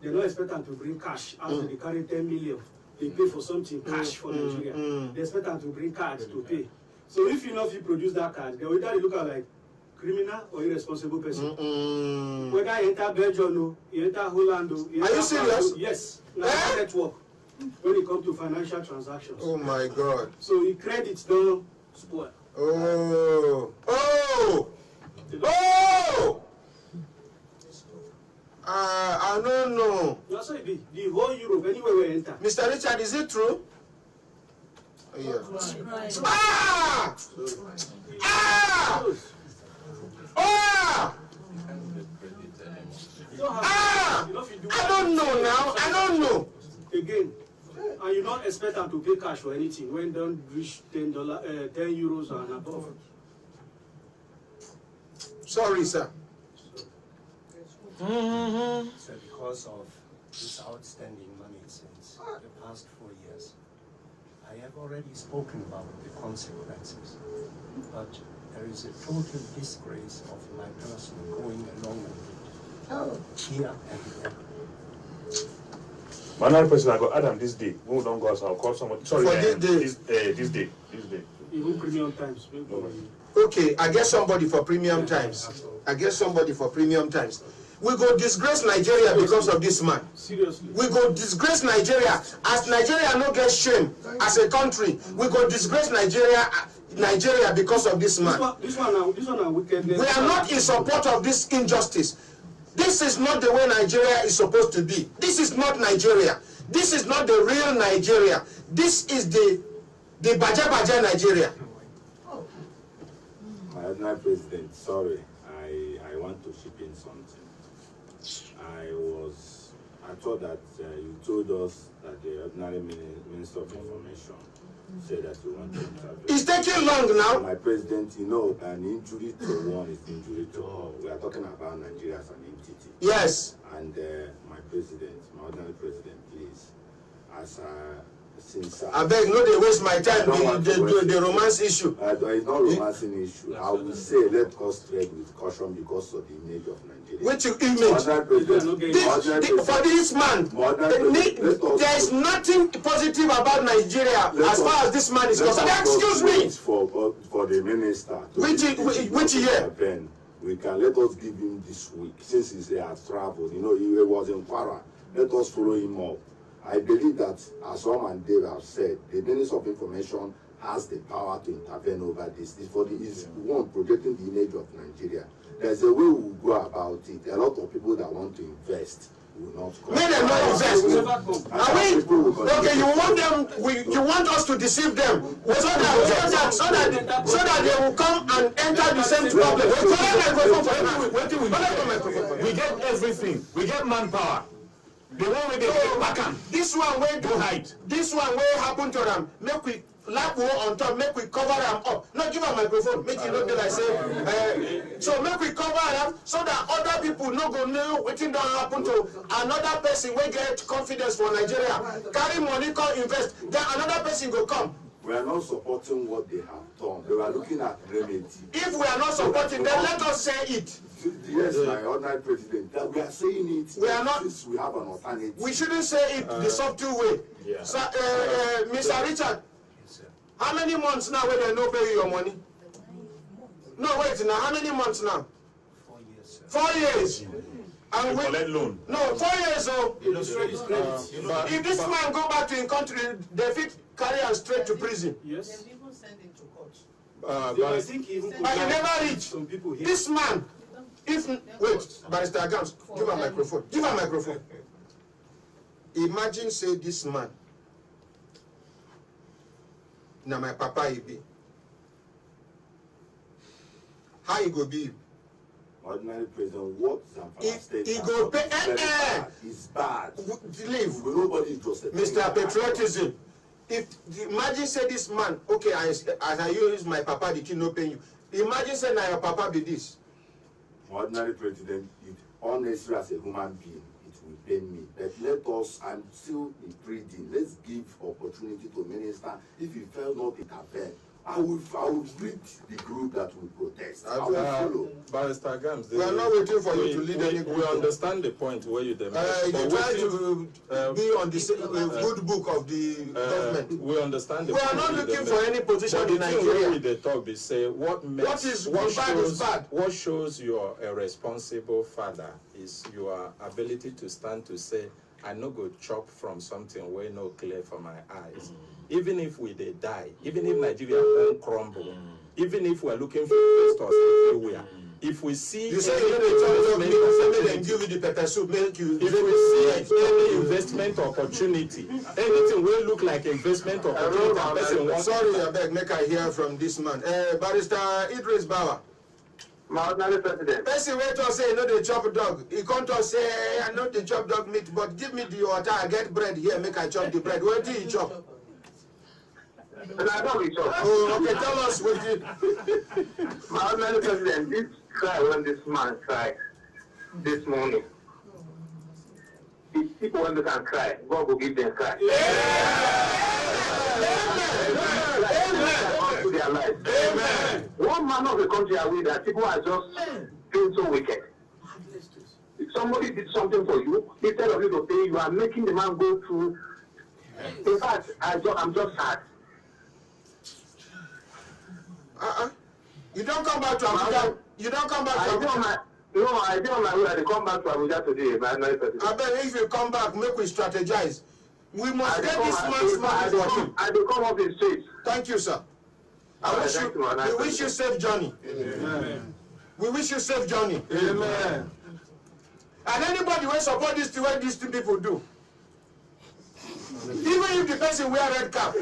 they don't expect them to bring cash after they carry 10 million. They pay for something cash for Nigeria. They expect them to bring cards to pay. So if you know if you produce that card, they will either look at like criminal or irresponsible person. Whether you enter Belgium, you enter Holland, you enter Are you serious? Yes. Network when it comes to financial transactions. Oh my God. So the credits don't spoil. I don't know. That's why the whole Europe, anywhere we enter. Mr. Richard, is it true? Yeah. I don't know now. I don't know. Again, and you don't expect them to pay cash for anything when they don't reach $10, 10 euros and above. Sorry, sir. So because of this outstanding money since the past 4 years, I have already spoken about the consequences, but there is a total disgrace of my person going along with it, here and there. Honorary President, I got Adam this day. We don't go, so I'll call someone. Sorry, for this day. Even premium times. Okay, I get somebody for premium times. We go disgrace Nigeria because of this man. Seriously. We go disgrace Nigeria. As Nigeria no get shame as a country, we go disgrace Nigeria because of this man. This one are wicked. We are not in support of this injustice. This is not the way Nigeria is supposed to be. This is not Nigeria. This is not the real Nigeria. This is the Baja Nigeria. My President, sorry, I want to chip in something. I thought that you told us that the ordinary Minister of Information said that you want to intervene. It's taking long now. My President, you know, an injury to one is injury to all. We are talking about Nigeria as an entity. Yes. And my President, my ordinary President, please, as since I beg, no, they waste my time. The romance issue. It's not romancing issue. I will say let us tread with caution because of the image of Nigeria. Which image? For this man, there is nothing positive about Nigeria as far as this man is concerned. Excuse me. For the minister. Which year? We can let us give him this week since he has traveled. You know, he was in Para. Let us follow him up. I believe that, as Rom and Dave have said, the Minister of Information has the power to intervene over this. It's one projecting the image of Nigeria. There's a way we will go about it. A lot of people that want to invest will not come. May they not invest. Okay, you want them? You want us to deceive them so that they will come and enter the same problem. We get everything. We get manpower. The one with the this one way to hide. This one way happen to them. Make we lap on top. Make we cover them up. No, give a microphone. Make it look like say. So make we cover them so that other people no go know what don't happen to another person. We get confidence for Nigeria. Carry money, come invest. Then another person go come. We are not supporting what they have done. We are looking at remedy. If we are not supporting, then let us say it. Yes, my ordinary President, that we are saying it. We are not. We have an alternative. We shouldn't say it the subtle way. Yeah. So, Mr. Richard, how many months now where they no pay you your money? No, wait now. How many months now? 4 years. 4 years. And we collect loan. No, 4 years. Oh, if this man go back to his country, they fit carry him straight to prison. Yes. But he never reach. Some people here. This man, if wait, Barrister Agams, give a microphone. Give a microphone. Imagine say this man. Now my papa he be. How he go be? Ordinary President, what Zamfara State he go pay. It's bad. Leave. Nobody is just Mr. Patriotism. If imagine say this man, okay, as I use my papa, the king no pay you. Imagine say now your papa be this. Ordinary President, honestly as a human being, it will pain me. But let us, I'm still pleading, let's give opportunity to minister. If he felt not intervene, I will lead the group that will protest. I will follow. Barrister Gams, we are not waiting for you to lead any group. We understand the point where you you try to be on the good book of the government. We understand the point. We are not looking for any position in Nigeria. The talk be say what shows you are a responsible father is your ability to stand to say, I no go chop from something where no clear for my eyes. Even if we they die, even if Nigeria won't crumble, even if we're looking for investors everywhere, if we see you say you know give you the pepper soup, make you if we see any investment opportunity, anything will look like investment opportunity. Sorry, I beg, make I hear from this man. Barrister Idris Bawa. My ordinary President. Person wait to say, no, the chop dog. He come to say, I know the chop dog meat, but give me the water. I get bread here, make I chop the bread. Where do you chop? I don't chop. Oh, okay, tell us what you. My ordinary President, this cry when this man cried this morning. If people when they can cry, God will give them cry. To their life. Amen. One man of the country are we that people are just being so wicked. If somebody did something for you, instead of you to pay, you are making the man go through. In fact, I'm just sad. You don't come back to Abuja. You don't come back to Abuja. I did on my way. I come back to Abuja today. I bet if you come back, make we strategize. We must get this man's money working. I will come up in streets. Thank you, sir. We wish you safe journey. Amen. We wish you safe journey. Amen. And anybody will support this to what these two people do. Even if the person wear red cap.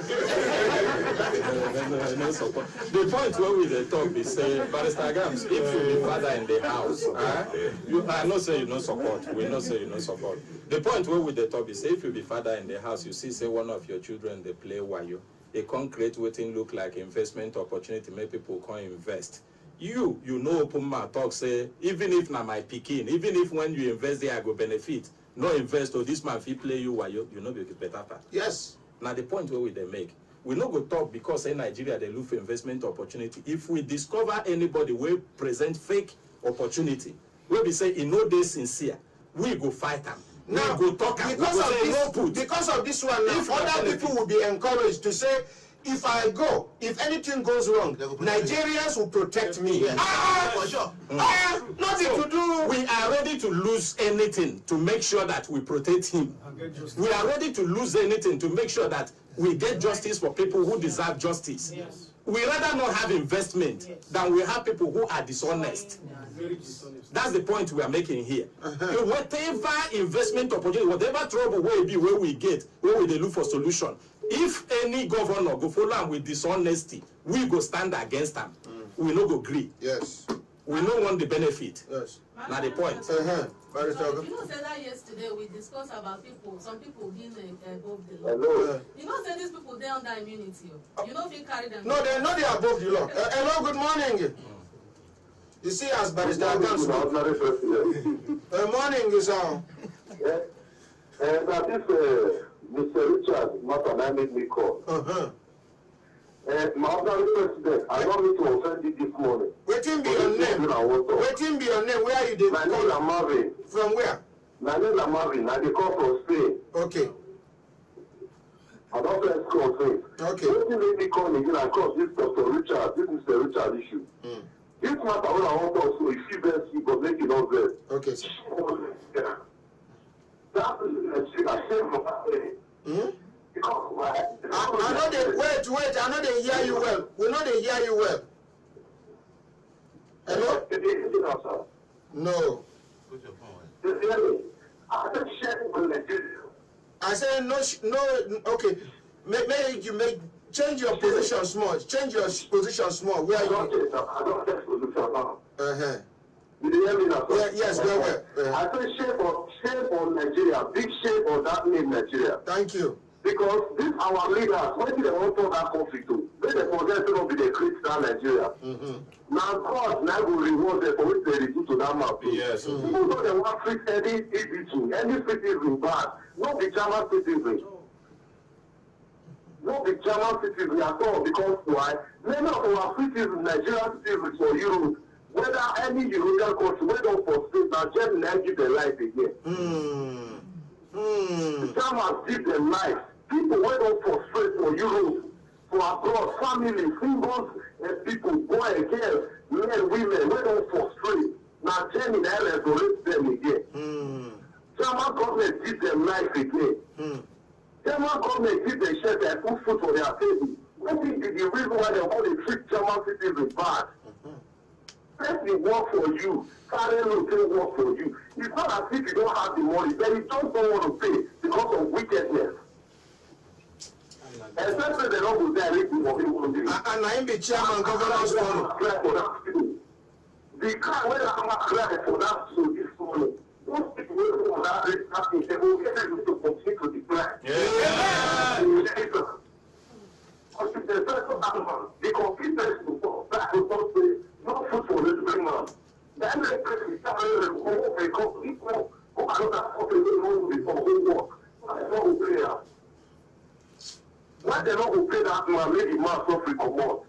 No support. The point where we talk is say, Barrister Gams, if you be father in the house, I not say you no support. We not say you no support. The point where we talk is say, if you be father in the house, you see say one of your children they play wayo, a concrete waiting look like investment opportunity, make people can invest. You know open mouth talk say, even if na my pikin, even if when you invest there I go benefit. No invest or this man if he play you while you know be better. Yes. Now the point where we they make, we not go talk because in Nigeria they look for investment opportunity. If we discover anybody will present fake opportunity, we be say in no day sincere, we go fight them. Now we go talk because of this one, if other people will be encouraged to say, if I go, if anything goes wrong, Nigerians will protect me. For sure. Nothing to do. We are ready to lose anything to make sure that we protect him. We are ready to lose anything to make sure that we get justice for people who deserve justice. Yes. We rather not have investment than we have people who are dishonest. That's the point we are making here. Whatever investment opportunity, whatever trouble where we get, where we they look for solution. If any governor go follow them with dishonesty, we go stand against them. We no go agree. Yes. We no want the benefit. Yes. Now the point. You know, said that yesterday we discussed about people, some people being above the law. Hello. You know, say these people they're under immunity. You know, if you carry them. No, they're not above the law. Hello, good morning. You see, as Barrister Gams. Good morning, Isah. That is Mr. Richard Matana made me call. My other president, I want me to offend you this morning. Waiting be your name. Waiting be your name. Where are you? My name is Marvin. From where? My name is Marvin. I call from Spain. Okay. I don't play school things. Okay. Waiting made me call again across this Dr. Richard, this Mr. Richard issue. This matter when I want to also, if you best, you but make it not there. Okay. That is I say I know they wait. I know they hear you well. We know they hear you well. Hello? No. I said no. Okay. Maybe you make change your position small. Change your position small. Where are you? I don't take position now. You hear me now? Yes, very well. I say shame on Nigeria. Big shame on that name Nigeria. Thank you. Because these our leaders, when they want to that conflict to, they forget to be the Christian Nigeria. Now God now will reward them for what they do to that man. Yes. Even though they want to treat any citizen bad, not the German citizen. Not the German citizen at all, because why? Many of our citizens, Nigerian citizens for Europe, whether any European country, whether for state, now just now give their life again. The Germans give their life. People went up for straight for Europe, for abroad, families, singles, and people, boy and girls, men, women, went up for straight. Now Germany now resurrect them again. German government give them life again. German government give them shelter and put food for their table. What is the reason why they want to treat German citizens bad? Let me work for you. Carry load can work for you. It's not as if you don't have the money, then you just don't want to pay because of wickedness. Especially they don't go there and I be chairman governors forum. The car when I cry for that so this morning. Those people who for that rate happening, they will get them to continue to declare. The confidence to go back to say no food for this big man. Then they go because people who are not affordable before who work. I don't pay that. Why they not go pay that man, make the man suffer come out?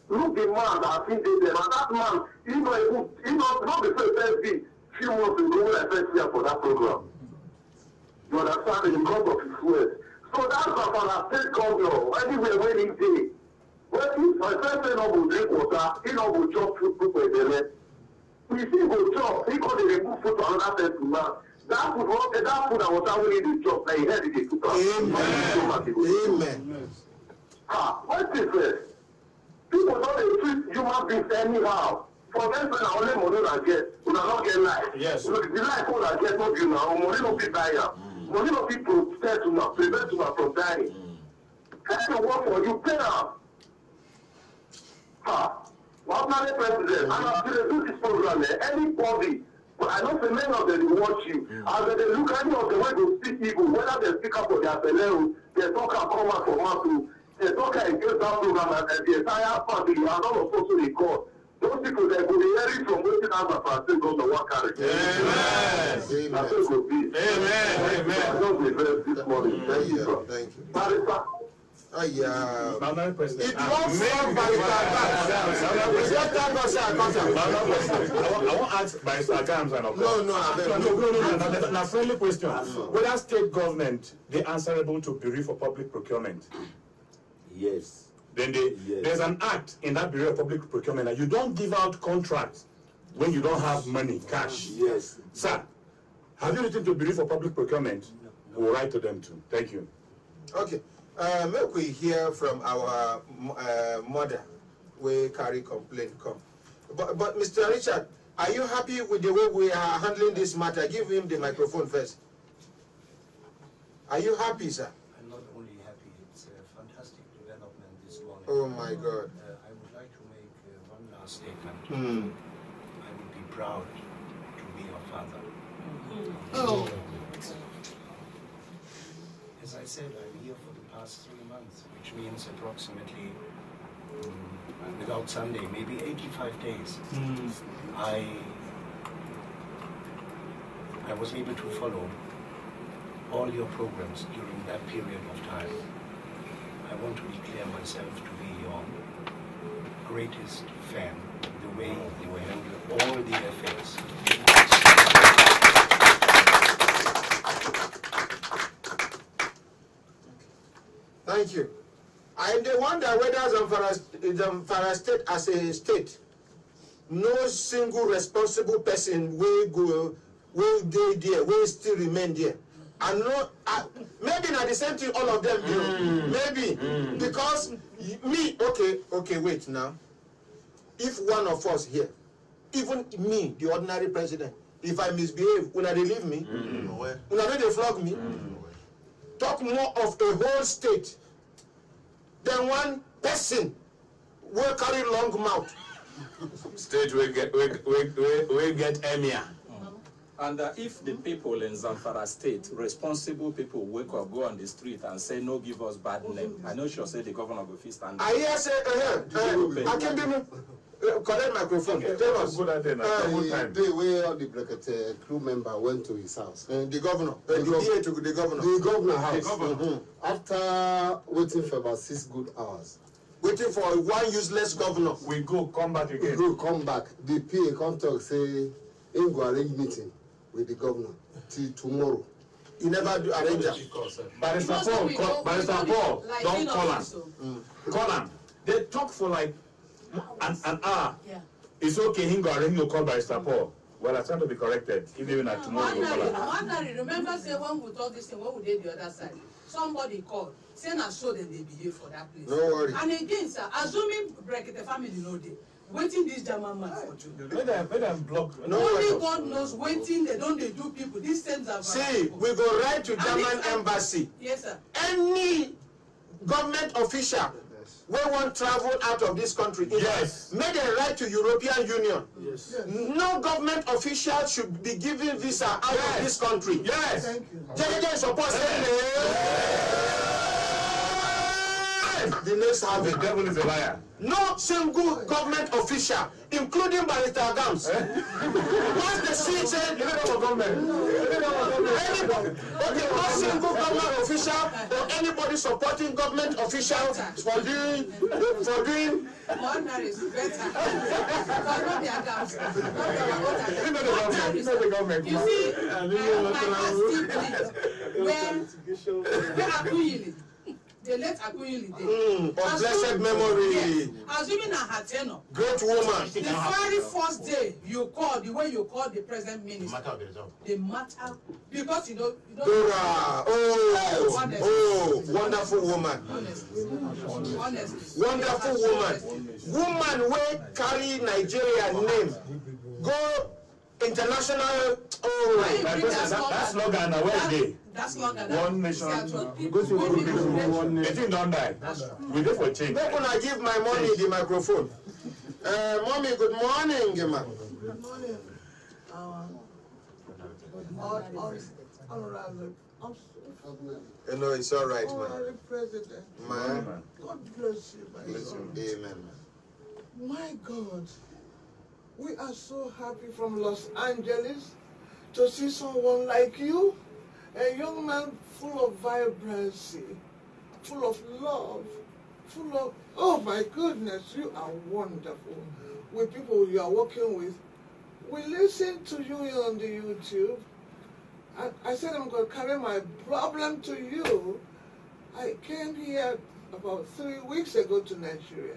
Look the man that I think they there, and that man, he not the first be few months ago when I first here for that program. You understand? Because of his words. So that's what I state governor, anywhere when he did. When he, my friend say no go drink water, he no go chop food for the rest. If he go chop, he go dey remove food to another person now. That food and water we need to chop, na he head he dey cook am. Amen. What is it? People don't treat human beings anyhow. For for them to only money I get, we not get life. Yes. The life all I get not you now, money no fit buy am. Money no fit protect you now, prevent you from dying. Can you work for you pay am? What Mali president, and after they do this program, anybody, but I know the many of them watch you. As they look at any of the way they speak evil, whether they speak up for their fellow, they talk and come out from us to, they talk against that program and the entire family, and all of us who they call. Those people that go hearing from waiting out of our state go to work carry. Amen. That's what it will be. Amen. I don't reverse this morning. Thank you, sir. Thank you. Barrister. Madam President. It was from I won't ask Barrister Gams and No, friendly question. Whether state government they answerable to Bureau for Public Procurement? Yes. Then there's an act in that Bureau of Public Procurement that you don't give out contracts when you don't have money, cash. Yes. Sir, have you written to Bureau for Public Procurement? We'll write to them too. Thank you. Okay. Make we hear from our mother. We carry complaint come. But Mr. Richard, are you happy with the way we are handling this matter? Give him the microphone first. Are you happy, sir? I'm not only happy, it's a fantastic development this morning. Oh my God. I would like to make one last statement. I would be proud to be your father. Oh. As I said, I'm here for the past 3 months, which means approximately, without Sunday, maybe 85 days. I was able to follow all your programs during that period of time. I want to declare myself to be your greatest fan, the way you handle all the affairs. Thank you. I wonder whether Zamfara State as a state, no single responsible person will go there, will still remain there. And no, maybe not the same thing all of them do. Maybe. Because me, okay, wait now. If one of us here, even me, the ordinary president, if I misbehave, will they leave me? Will they flog me? Talk more of a whole state than one person will carry long mouth. State will get emir. And if the people in Zamfara State, responsible people, wake up, go on the street and say, no, give us bad name, I know she'll say the governor will fist and I hear say, I can be collect microphone. Tell us. The day where the Brekete crew member went to his house. The governor. The DA to the governor. The governor house. After waiting for about 6 good hours. Waiting for one useless governor. We go, come back again. We go, come back. The PA come talk, say, in go arrange meeting with the governor till tomorrow. You never do arrange them. Barrister Paul, don't call him. Call him. They talk for like an hour. Yeah. It's okay, he go arrange, you call Barrister Paul. Well, I try to be corrected. Even at tomorrow, you call him. Remember, say when we talk this thing, when we did the other side, somebody called, saying I saw them they behave for that place. No worry. And again, sir, assuming Brekete family know they waiting this German man for you. Let them block. Only God knows waiting, they do people. These things are see, we go right to German embassy. Yes, sir. Any government official we want travel out of this country. Yes. Made a right to European Union. Yes. No government official should be given visa out of this country. Yes. Thank you. Support. The next harvest. The devil is a liar. No single government official, including Barrister Gams. Once the seat said, government. No single government official or anybody supporting government officials for doing. Ordinary is better. But not their Gams. Not the government. You see, my heart still bleeds when Akuyili the late Akunyili. Of blessed memory. Yes, assuming her tenure. Great woman. The very first day you called, the way you called the present minister, the matter, because you know. Dora, wonderful woman. Honestly. Wonderful woman. Woman wey carry Nigeria name go international. That's slogan. Where they? That's slogan. One nation. Go to one nation. The thing don't die. We go for change. Make una give my mommy the microphone. Mommy, good morning, ma. Good morning. Honorable. No, it's all right, ma. Honorable President. Ma. God bless you, my son. Amen. My God, we are so happy from Los Angeles to see someone like you, a young man full of vibrancy, full of love, full of, oh my goodness, you are wonderful. With people you are working with, we listen to you on the YouTube. I said I'm going to carry my problem to you. I came here about 3 weeks ago to Nigeria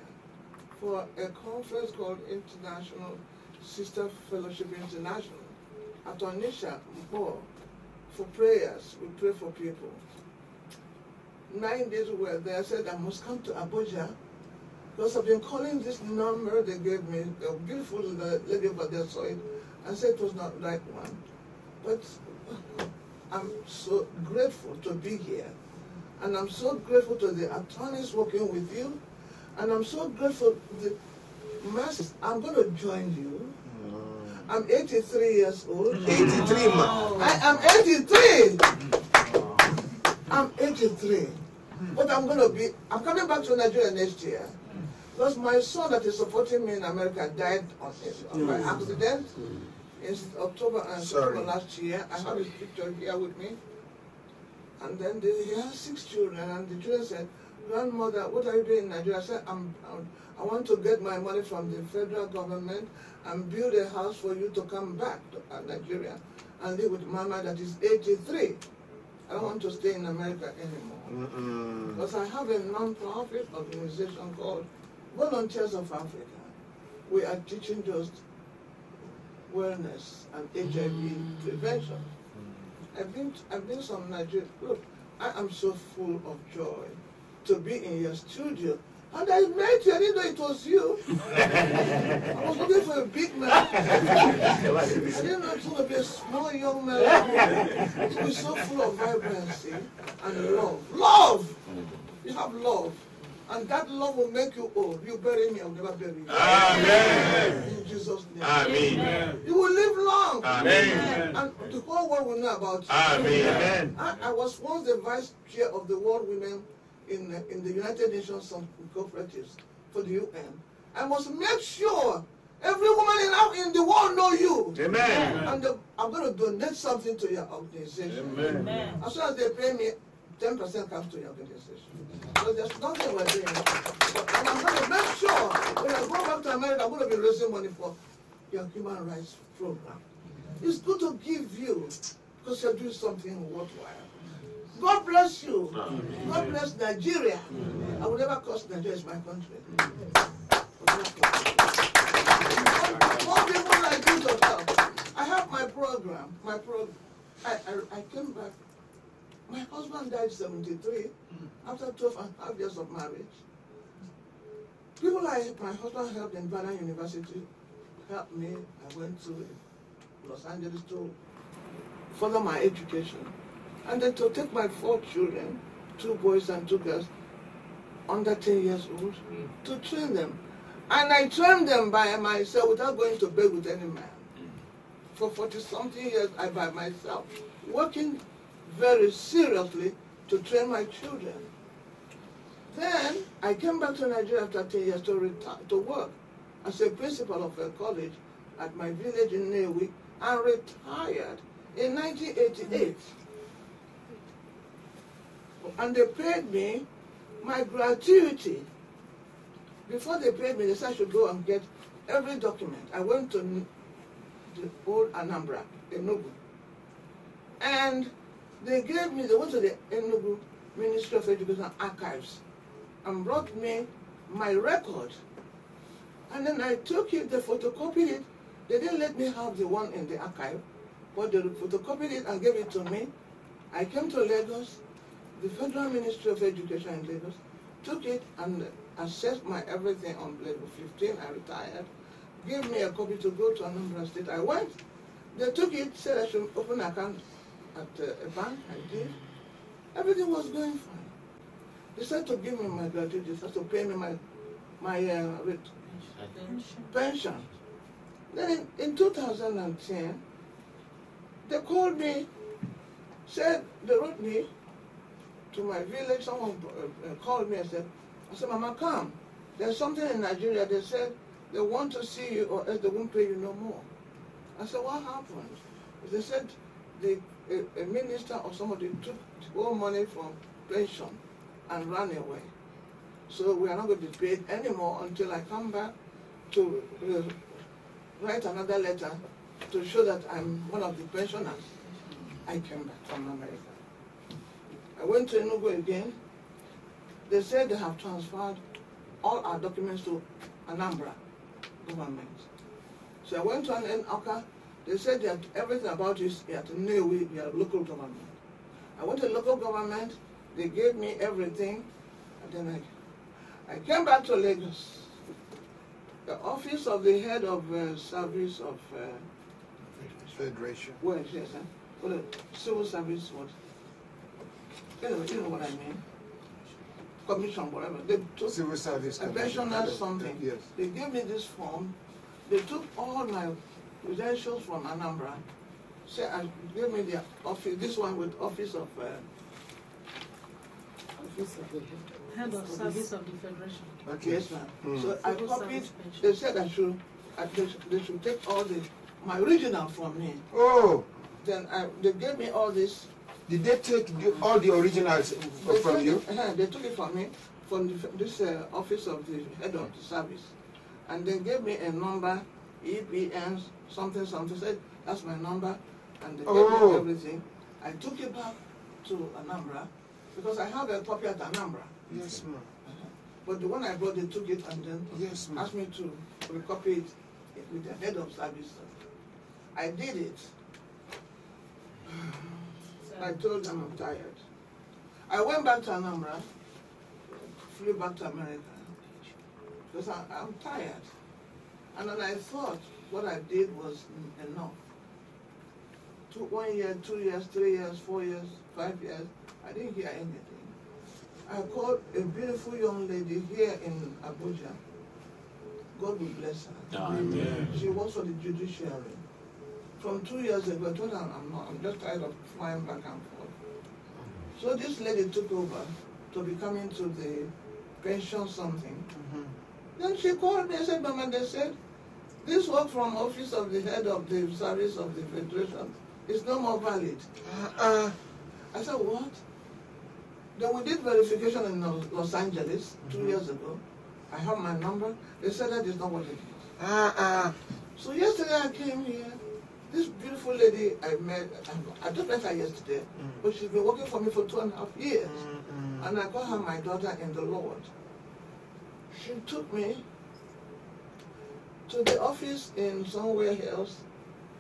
for a conference called International Sister Fellowship International at Onitsha, Mpo, for prayers. We pray for people. 9 days we were there. I said I must come to Abuja because I've been calling this number they gave me. A beautiful lady over there saw it and said it was not the right one. But I'm so grateful to be here. And I'm so grateful to the attorneys working with you. And I'm so grateful to the masses. I'm going to join you. I'm 83 years old. 83, ma. I'm 83. I'm 83. But I'm coming back to Nigeria next year. Because my son that is supporting me in America died by accident in October last year. I have his picture here with me. And then he has 6 children, and the children said, "Grandmother, what are you doing in Nigeria?" I said, I want to get my money from the federal government and build a house for you to come back to Nigeria and live with Mama that is 83. I don't want to stay in America anymore. Because I have a non-profit organization called Volunteers of Africa. We are teaching just wellness and HIV prevention. I've been from Nigeria. Look, I am so full of joy to be in your studio. And I met you, I didn't know it was you. I was looking for a big man. I didn't know it was going to be a small young man. You're so full of vibrancy and love. Love! You have love. And that love will make you old. You bury me, I'll never bury you. Amen. In Jesus' name. Amen. You will live long. Amen. And the whole world will know about you. Amen. I was once the vice chair of the World Women in the United Nations Cooperatives for the UN. I must make sure every woman in the world know you. Amen. And I'm going to donate something to your organization. Amen. As soon as they pay me, 10% comes to your organization. So there's nothing we're doing. And I'm going to make sure when I go back to America, I'm going to be raising money for your human rights program. It's good to give you because you're doing something worthwhile. God bless you. God bless Nigeria. I will never curse Nigeria, it's my country. More people like you to help. I have my program. I came back. My husband died 73 after 12.5 years of marriage. People like my husband helped in Ghana University, helped me. I went to Los Angeles to further my education. And then to take my 4 children, 2 boys and 2 girls, under 10 years old, to train them. And I trained them by myself without going to bed with any man. For 40-something years, I by myself, working very seriously to train my children. Then I came back to Nigeria after 10 years to work as a principal of a college at my village in Newi and retired in 1988. And they paid me my gratuity. Before they paid me, they said I should go and get every document. I went to the old Anambra, Enugu. And they went to the Enugu Ministry of Education archives and brought me my record. And then I took it, they photocopied it. They didn't let me have the one in the archive, but they photocopied it and gave it to me. I came to Lagos, the Federal Ministry of Education in Lagos took it and assessed my everything on level 15. I retired, gave me a copy to go to Anambra State. I went, they took it, said I should open an account at a bank. I did. Everything was going fine. They said to give me my gratuity, they said to pay me my pension. Then in 2010, they called me, said they wrote me to my village. Someone called me and said, Mama, come. There's something in Nigeria. They said they want to see you or else they won't pay you no more. I said, what happened? They said a minister or somebody took all money from pension and ran away. So we are not going to be paid anymore until I come back to write another letter to show that I'm one of the pensioners. I came back from America. I went to Enugu again. They said they have transferred all our documents to Anambra government. So I went to an Oka. They said that everything about us at Nnewi, we are local government. I went to local government. They gave me everything. And then I came back to Lagos. The office of the head of service of Federation. Well, yes, for the civil service. What? Anyway, you know what I mean. Commission, whatever. They took civil service. A pensioner something. Yes. They gave me this form. They took all my credentials from Anambra. Say, I gave me the office. This one with office of the head of service of the federation. Okay. Yes, ma'am. So I copied. They said they should take all my original from me. Oh. Then they gave me all this. Did they take all the originals from you? They took it from me, from this office of the head of the service. And they gave me a number, EPN, something, said, that's my number. And they gave me everything. I took it back to Anambra, because I have a copy at Anambra. Yes, ma'am. But the one I brought, they took it and then asked me to recopy it with the head of service. I did it. I told them I'm tired. I went back to Anambra, flew back to America, because I'm tired. And then I thought what I did was enough. 1 year, 2 years, 3 years, 4 years, 5 years, I didn't hear anything. I called a beautiful young lady here in Abuja. God will bless her. Amen. She works for the judiciary. From 2 years ago, I told her I'm just tired of flying back and forth. So this lady took over to be coming to the pension something. Then she called me and said, Mama, they said, this work from office of the head of the service of the federation is no more valid. I said, what? Then we did verification in Los Angeles 2 years ago. I have my number. They said that is not what it is. So yesterday I came here. This beautiful lady I met, I just met her yesterday, but she's been working for me for 2.5 years. And I call her my daughter in the Lord. She took me to the office in somewhere else,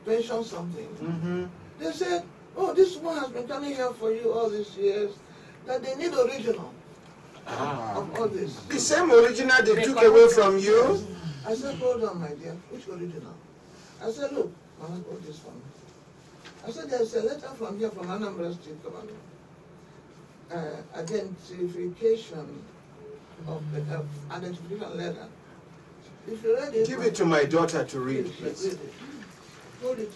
pension something. They said, oh, this one has been coming here for you all these years, that they need original of all this. The same original they took away from you? I said, hold on, my dear, which original? I said, look, Mama, hold this one. I said, there's a letter from here from Anambra State Government. Identification of identification letter. If you read it, give it to my daughter to read, please. Read it. Hold it.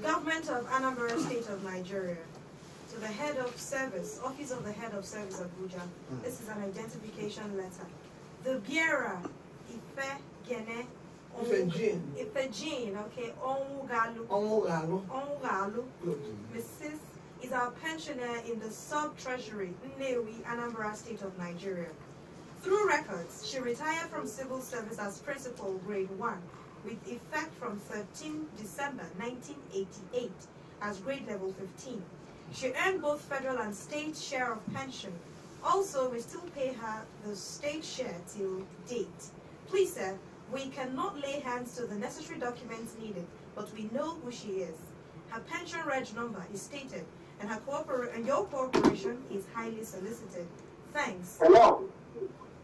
Government of Anambra State of Nigeria. To the head of service, Office of the Head of Service Abuja. This is an identification letter. The bearer, Ife Gene. Ife Jean, okay, Onwugalu. Mrs. is our pensioner in the sub-treasury, Nnewi, Anambra State of Nigeria. Through records, she retired from civil service as principal grade 1 with effect from 13 December 1988 as grade level 15. She earned both federal and state share of pension. Also, we still pay her the state share till date. Please, sir, we cannot lay hands to the necessary documents needed, but we know who she is. Her pension reg number is stated, and your cooperation is highly solicited. Thanks. Hello.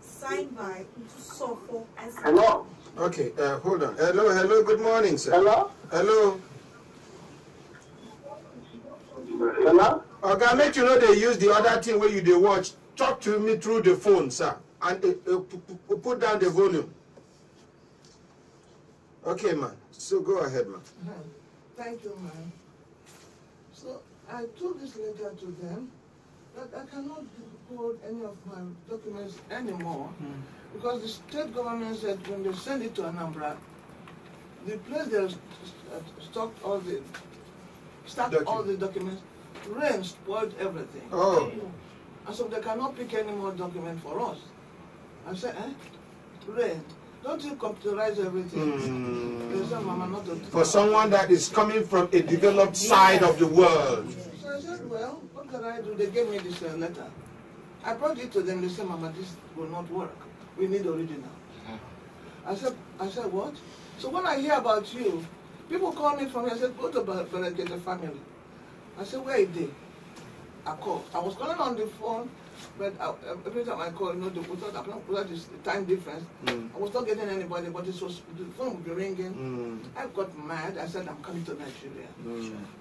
Signed by Sofo as. Hello. Okay, hold on. Hello, good morning, sir. Hello. Hello. Hello. Okay, make you know they use the other thing where you watch. Talk to me through the phone, sir, and put down the volume. Okay, man. So go ahead, man. Thank you, ma'am. So I took this letter to them that I cannot hold any of my documents anymore because the state government said when they send it to Anambra, the place they stocked all the documents, rain spoiled everything. Oh. And so they cannot pick any more document for us. I said, rain. Don't you computerize everything? They said, Mama, not to For someone that is coming from a developed side of the world. So I said, well, what can I do? They gave me this letter. I brought it to them. They said, Mama, this will not work. We need original. I said, what? So when I hear about you, people call me from here. I said, go to Brekete family. I said, where is they? I called. I was calling on the phone, but every time I call, without this time difference, I was not getting anybody, but the phone would be ringing. I got mad. I said, I'm coming to Nigeria.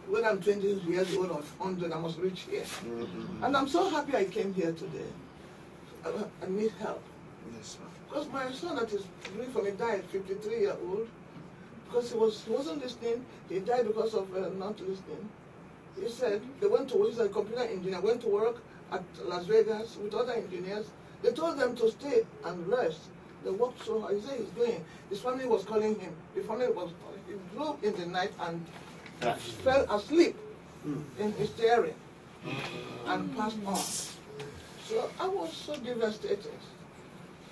When I'm 20 years old or 100, I must reach here. And I'm so happy I came here today. I need help. Yes, because my son that is doing for me died, 53-year-old, because he wasn't listening. He died because of not listening. He said they went to, he's a computer engineer, went to work at Las Vegas with other engineers. They told them to stay and rest. They worked so hard. He said he's doing. His family was calling him. The family he drove in the night and fell asleep in his steering and passed on. So I was so devastated.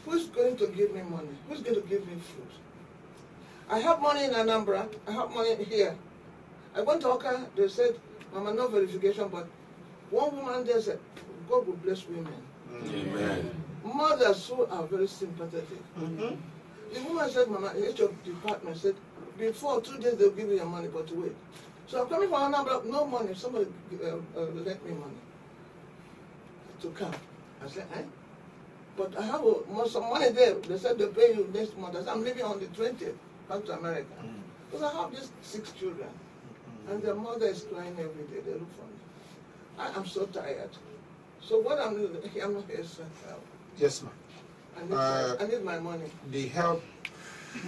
Who's going to give me money? Who's going to give me food? I have money in Anambra. I have money here. I went to Oka. They said, Mama, no verification, but one woman there said, God will bless women. Amen. Mothers who are very sympathetic. The woman said, Mama, the HR department said, before 2 days they'll give you your money, but wait. So I'm coming from Anambra, no money. Somebody lent me money to come. I said, but I have some money there. They said they'll pay you next month. I said, I'm leaving on the 20th back to America. Because I have these 6 children. And their mother is crying every day. They look for me. I'm so tired. So what I'm here is help. Yes, ma'am. I need my money. The help,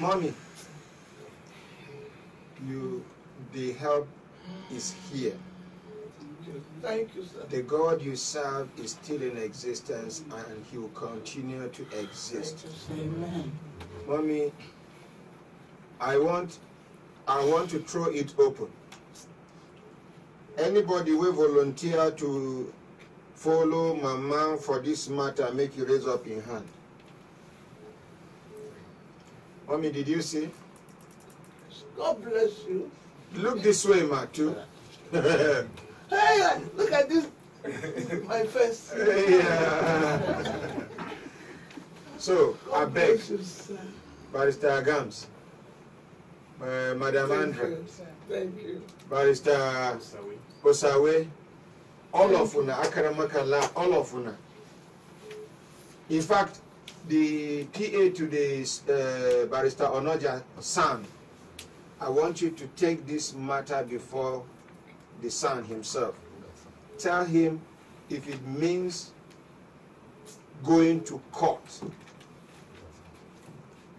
mommy. The help is here. Thank you, sir. The God you serve is still in existence, and He will continue to exist. Amen. Mommy, I want to throw it open. Anybody will volunteer to follow Mama for this matter, make you raise up in hand. Mommy, did you see? God bless you. Look this way, Ma, too. Hey, look at this. My face. Yeah. So, I beg, Barrister Agams, Madam Andra, Thank you. Barrister Osawe, all of una, Akaramakala, all of una. In fact, the PA to the Barrister Onoja son, I want you to take this matter before the son himself. Tell him if it means going to court.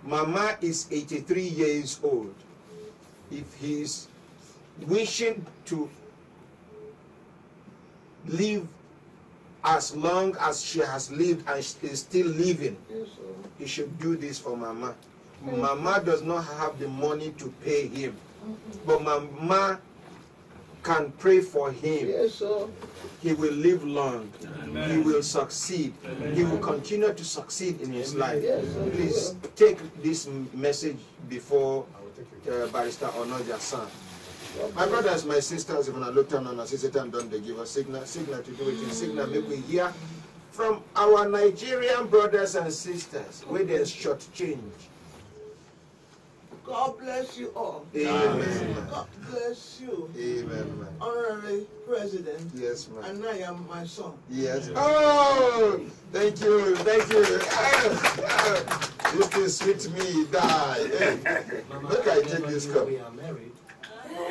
Mama is 83 years old. If he's wishing to live as long as she has lived and she is still living, he should do this for Mama. Mama does not have the money to pay him, but Mama can pray for him. Yes, sir. He will live long. Amen. He will succeed. Amen. He will continue to succeed in his life. Yes, Please take this message before Barrister Onoja's son. My brothers, my sisters, when I look down on us, it's time done, they give us signal to do it. Signal make we hear from our Nigerian brothers and sisters where there's short change. God bless you all. Amen. God bless you. Amen, man. Honorary President. Yes, man. And I am my son. Yes. Oh, thank you, thank you. This thing sweet me, die. Look, I take this cup. We are married. My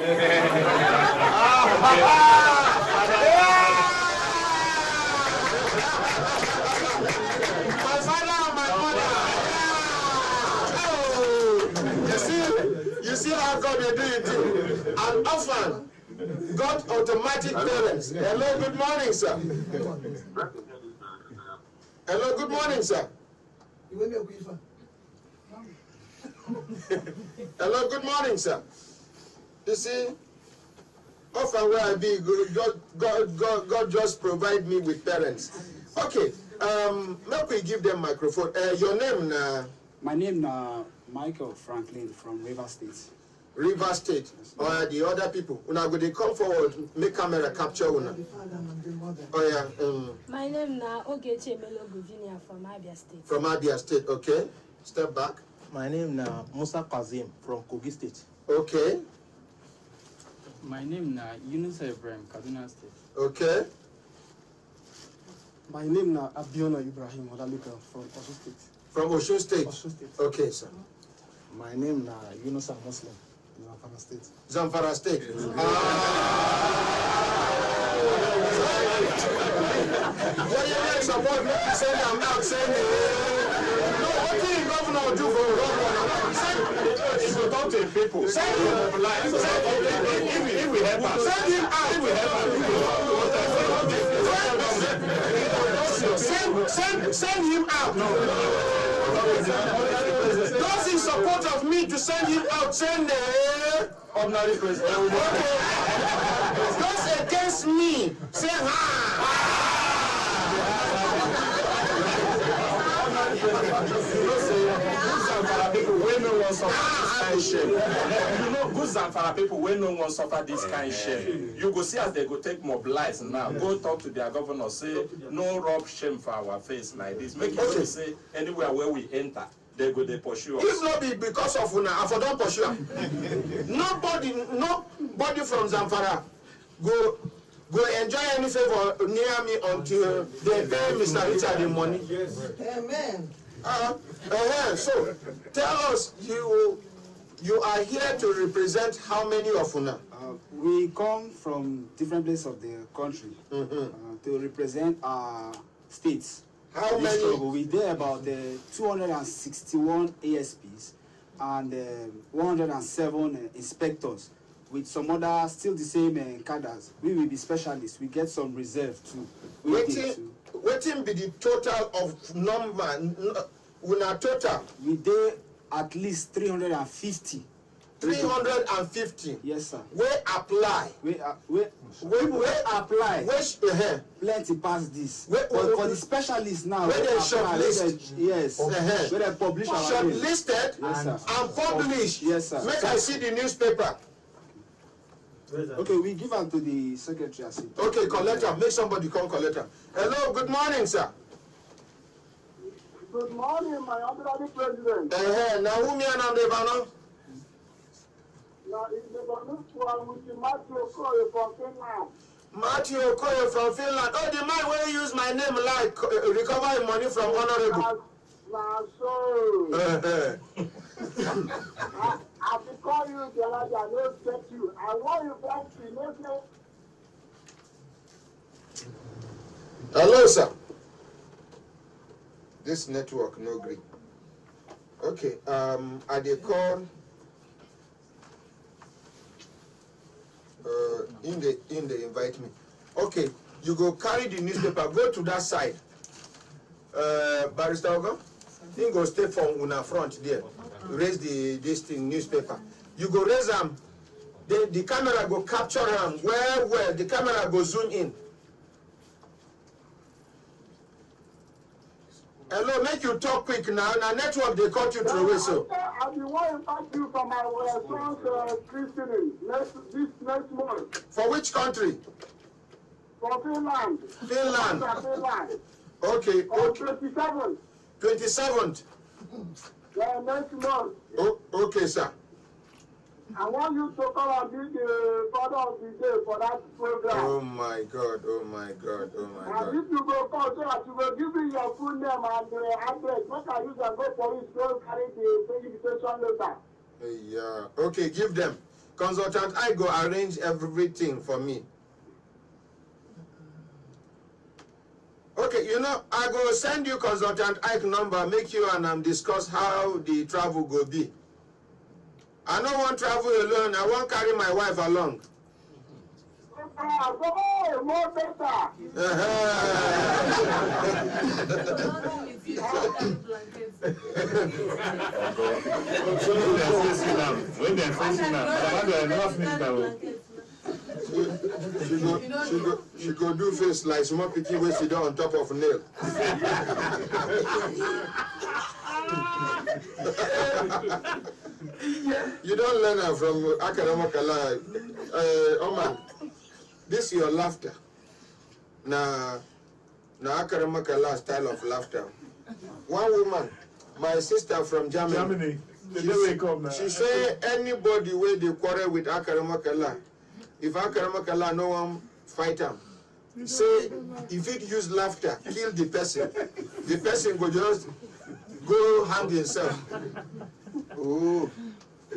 father and my mother. You see how God will do it. And often, God automatic parents. Hello, good morning, sir. Hello, good morning, sir. Hello, good morning, sir. You see, often where I be, God just provide me with parents. Okay, make we give them microphone. Your name now? My name now Michael Franklin from River State. River State. Or the other people. Una go they come forward, make camera capture una. Oh yeah. My name now Ogechi Meloguvinia from Abia State. From Abia State, okay. Step back. My name now Musa Kazim from Kogi State. Okay. My name now Yunus Ibrahim, Kaduna State. Okay. My name now Abiona Ibrahim Olalika from Osun State. From Osun State? Osun State. Okay, sir. My name now Yunus Muslim, Zamfara State. Zamfara State. What you make support me saying I'm not saying no, what did the governor do for If you talk to the people, send him out. If we help us, send him out. If we help us, send him out. Those in support of me to send him out, send ordinary president. Those against me, say People when no one suffer this kind shame. You know, good Zamfara people when no one suffer this kind shame. You go see as they go take mobilize now. Go talk to their governor, say no rub shame for our face like this. Make it say anywhere where we enter, they go they pursue us. If not be because of una, I for don't pursue. Nobody from Zamfara go enjoy any favor near me until they pay Mr. Richard the money. Yes. Amen. So tell us, you are here to represent how many of una? We come from different places of the country to represent our states. How many? We there about 261 ASPs and 107 inspectors with some other still the same cadres. We will be specialists. We get some reserve too. Waiting be the total of number. Una total. We did at least 350. 350. Yes, sir. Where apply? We apply. Plenty past this. But for the specialists now, where they shortlist. Yes. Where they publish our shortlisted and published. Yes, sir. Make I see the newspaper. Okay, we give them to the secretary. Okay, collector. Make somebody come collector. Hello, good morning, sir. Good morning, my honorable president. Now who me and Devano? Now, it's the one with Matthew Okoye from Finland. Matthew Okoye from Finland. Oh, the man where you use my name like recover money from honorable. Now, so. I will call you the other day, I don't get you. I want you back to Nestle. Hello, sir. This network no green. Okay, I dey call in the invite me. Okay, you go carry the newspaper, go to that side. Barrister Ogo, you go stay from una front there. Raise this thing newspaper. You go raise them. The camera go capture them. Where the camera go zoom in. Hello, make you talk quick now. Now network they cut you through so. I will invite you for my son's christening this next month. For which country? For Finland. Finland. Finland. Okay. On 27th. 27th. Yeah, next month. Oh, okay, sir. I want you to come and be the father of the day for that program. Oh my God, oh my God, oh my God. And if you go call, so that you will give me your full name and address, what I use and go for it, go carry the invitation letter. Yeah, okay, give them. Consultant, I go arrange everything for me. Okay, you know, I go send you Consultant Ike number, make you and discuss how the travel go be. I don't want to travel alone. I want to carry my wife along. More better. When they're facing she go do face like small picky when she down on top of nail. You don't learn her from academic life. Ahmad, this is your laughter. Na academic style of laughter. One woman, my sister from Germany. She say anybody where they quarrel with academic if academic no one fight him, say if it use laughter, kill the person go just go hang himself. Oh,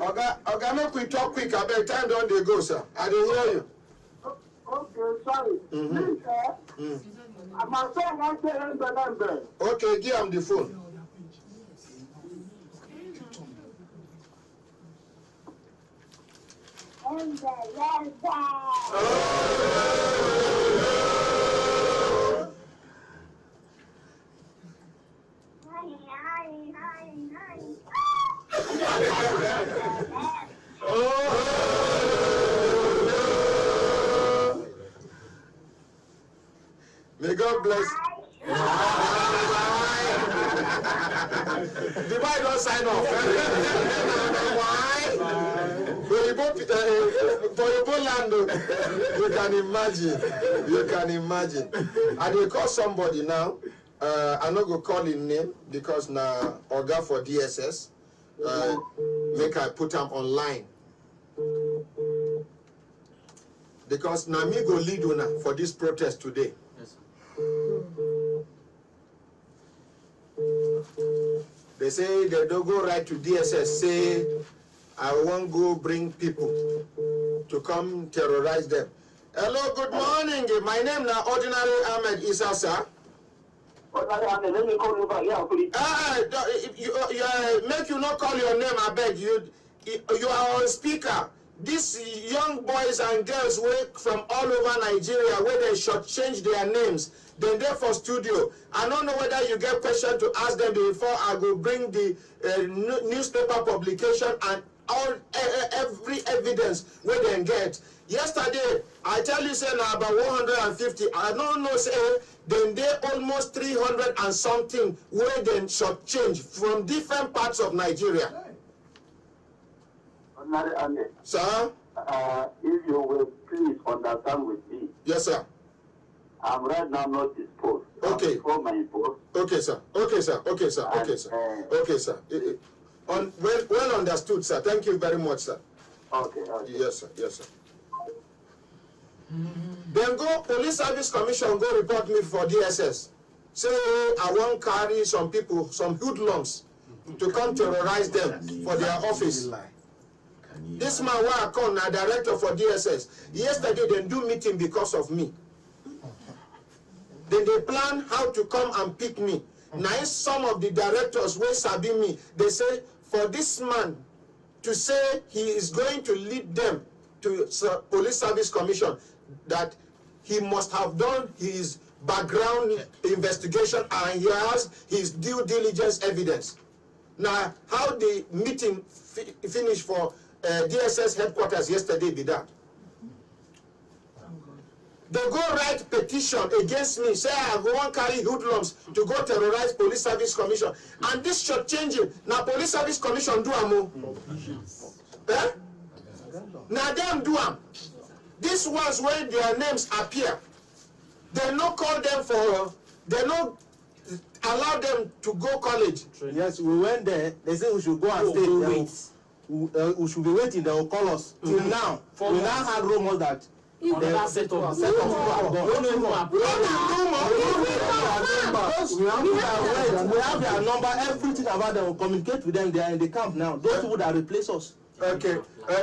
okay, make we talk quick. I bet time don't they go, sir. I don't hear you. Okay, sorry. Please, my son wants to end the number. Okay, give him the phone. May God bless. The boy don't sign off. Why? For your land, you can imagine. You can imagine. And they call somebody now. I'm not going to call him name because now Oga for DSS. Make I put him online. Because now me go lead una for this protest today. They say they don't go right to DSS, say I won't go bring people to come terrorize them. Hello, good morning. My name is Ordinary Ahmad Isah, sir. Make you not call your name, I beg you. You are on speaker. These young boys and girls work from all over Nigeria where they shortchange their names. Then they're for studio. I don't know whether you get question to ask them before I go bring the newspaper publication and all every evidence where they get. Yesterday, I tell you, say now about 150. I don't know, say then they almost 300 and something where they shortchange from different parts of Nigeria. Sir? If you will please understand with me. Yes, sir. I'm right now not disposed. Okay. For my post. Okay, sir. Okay, sir. Okay, sir. Okay, sir. Okay, sir. Well understood, sir. Thank you very much, sir. Okay. Yes, sir. Yes, sir. Then go Police Service Commission go report me for DSS. Say I won't carry some people, some hoodlums, to come terrorize them for their office. This man where I come now director for DSS. Yesterday they do meeting because of me. Then they plan how to come and pick me. Now some of the directors will sabi me. They say for this man to say he is going to lead them to Police Service Commission, that he must have done his background investigation and he has his due diligence evidence. Now, how the meeting finished for DSS headquarters yesterday be that? they go write petition against me, say I go on carry hoodlums to go terrorize Police Service Commission. And this short changing, now Police Service Commission do am. Eh? Now them do am. These ones when their names appear, they no call them for, they no allow them to go college. Yes, we went there. They say we should go and stay. We should be waiting. They will call us. Till now, we now had rumors that they have set up. We have their number. Everything about them. Will communicate with them. They are in the camp now. Those people that replace us. Okay,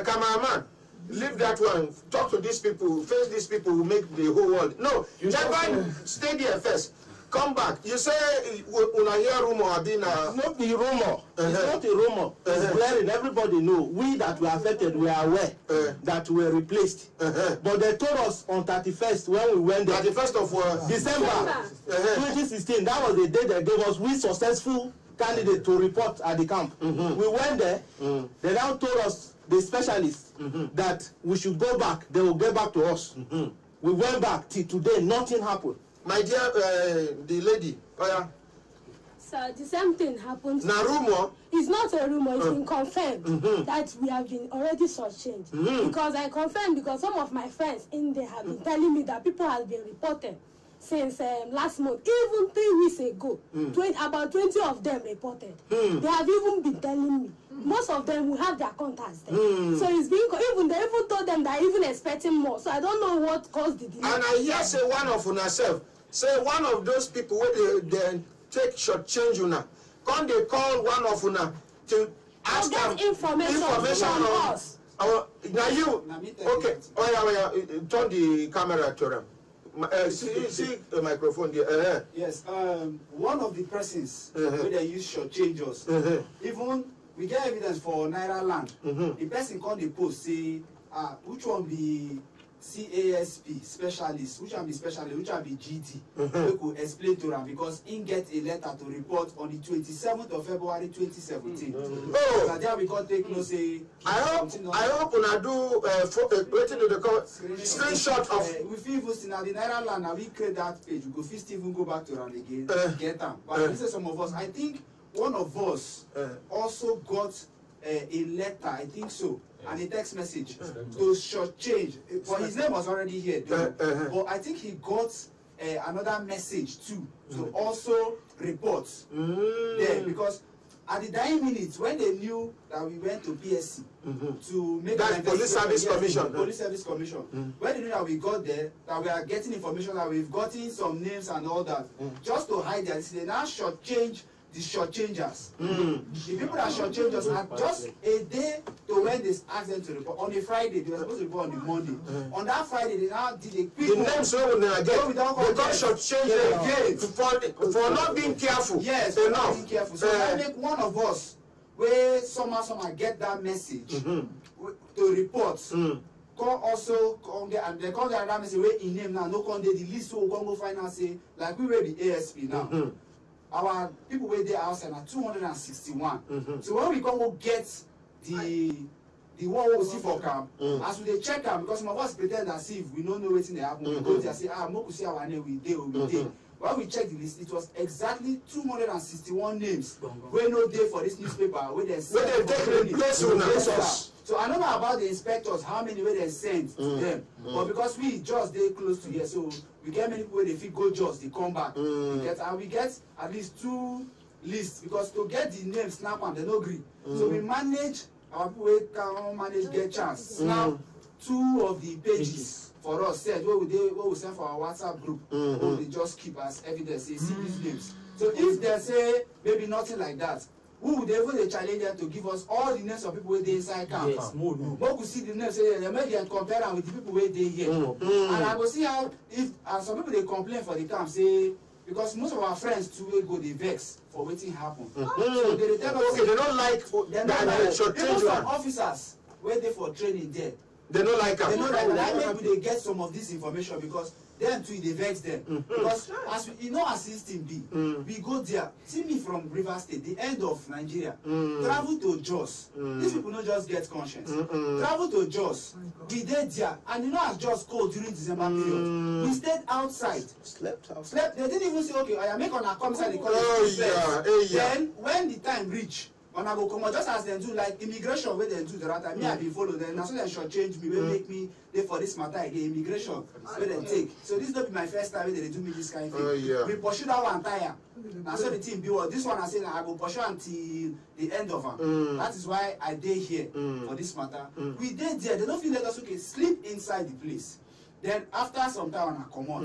cameraman. Leave that one. Talk to these people. Face these people who make the whole world. No, Japan, stay there first. Come back. You say una hear rumor being It's not the rumor. It's not a rumor. It's blaring. Everybody know. We that were affected, we are aware that we were replaced. But they told us on 31st when we went there. 31st of December 2016. That was the day they gave us we successful candidate to report at the camp. We went there. They now told us, the specialists, that we should go back. They will get back to us. We went back till today. Nothing happened. My dear, the lady, So the same thing happened. Na rumor? It's not a rumor. It's been confirmed that we have been already shortchanged. Because I confirmed, because some of my friends in there have been telling me that people have been reporting since last month, even 3 weeks ago. About 20 of them reported. They have even been telling me. Most of them will have their contacts there. So it's being they even told them they're even expecting more. So I don't know what caused the delay. And I hear say one of yourself, say one of those people where they take short change una. Come they call one of una to ask them information from us. Now you okay? Oh yeah, turn the camera to them. See the microphone there. Yes, one of the persons where they use short changes, even we get evidence for Naira land. The person called the post say, which one be CASP specialist, which one be specialist, which one be GT. We could explain to them because he get a letter to report on the 27th of February 2017. So there we can take no say. I hope una do waiting to the screenshot of. We feel even now the Naira land now we create that page. We go first even go back to them again, get them. But this is some of us. I think one of us also got a letter. I think so. And a text message to shortchange. But his name was already here. But I think he got another message too to also report there, because at the dying minutes when they knew that we went to PSC to make Police Service Commission. Police Service Commission. When they knew that we got there, that we are getting information that we've gotten some names and all that, just to hide that, they now shortchange the shortchangers. The people that shortchangers had just a day to when they asked them to report. On a Friday, they were supposed to report on the Monday. On that Friday, they now did a quick the names so they got shortchanged again for not being careful. Yes, for not being careful. So I make one of us where somehow get that message to report. Come also come there and they come there and that message where in name now no come there the list so we go find out say like we read the ASP now. Our people were there outside are 261. So when we come go get the one we see for camp, as we check them, because some of us pretend as if we don't know what's in the happen. We go there and say, we see our name, we did. When we check the list, it was exactly 261 names. We no day for this newspaper where they send So I don't know about the inspectors, how many way they sent to them. But because we just they close to here, so we get many people where they feel go just they come back. We get at least 2 lists because to get the name snap and they no agree. So we manage our people we can manage get chance. Snap 2 of the pages for us said what we send for our WhatsApp group. They just keep as evidence, say see these names. So if they say maybe nothing like that, who would even challenge them to give us all the names of people where they inside camp? Yes, but we see the names, say they make them compare them with the people where they here. And I will see how if some people they complain for the camp, say because most of our friends too go they vex for waiting happen. So they tell us they don't like even some officers where they for training there. They don't like them. They know that maybe they get some of this information because them too dey vex them. Because as we, you know as this thing be, we go there. See me from Rivers State, the end of Nigeria, travel to Jos. These people no just get conscience. Travel to Jos, we dey there, and you know as Jos cold during December period, we stayed outside. Slept. They didn't even say, okay, I am make una come inside the college. Then when the time reach, when I go come out, just as they do like immigration where they do the right time, me I be follow them. Now so they should change me, will make me there for this matter again. Immigration where they take. So this not be my first time where they do me this kind of thing. We pursue that one tire. Now so the team be what this one I say I go pursue until the end of her. That is why I dey here for this matter. We dey there. They don't feel let us okay sleep inside the place. Then after some time when I come out,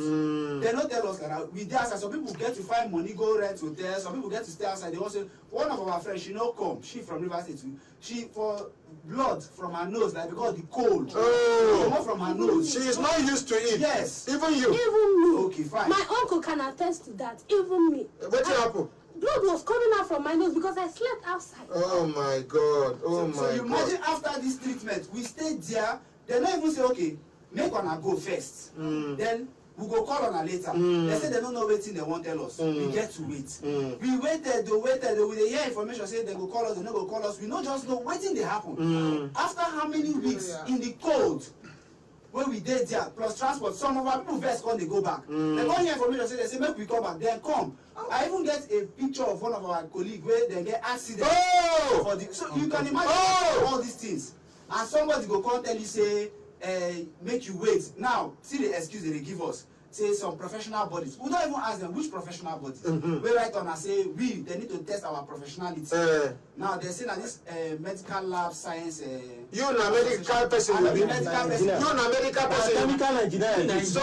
they don't tell us that we there. Some people get to find money, go rent hotels. Some people get to stay outside. They also one of our friends, she no come. She from Rivers State too. She for blood from her nose, like because the cold. Come from her nose. She is not used to it. Yes. Even you. Even me. Okay, fine. My uncle can attest to that. Even me. What happened? Blood was coming out from my nose because I slept outside. Oh my God. Oh my God. So you imagine after this treatment, we stayed there. They don't even say okay. Make una go first. Then we go call on her later. They say they don't know waiting, they won't tell us. We get to wait. We waited, we hear information say they go call us, they no go call us. We don't just know waiting they happen. After how many weeks in the cold when we did there, plus transport, some of our people first come they go back. They don't hear information say they say make we come back, then come. I even get a picture of one of our colleagues where they get accident. For the, so you can imagine all these things. And somebody go come tell you say make you wait. Now, see the excuse they give us. Say some professional bodies. We don't even ask them which professional bodies. We write on and say they need to test our professionality. Now they say that this medical lab science. You na medical person. You na medical person. Chemical engineering. So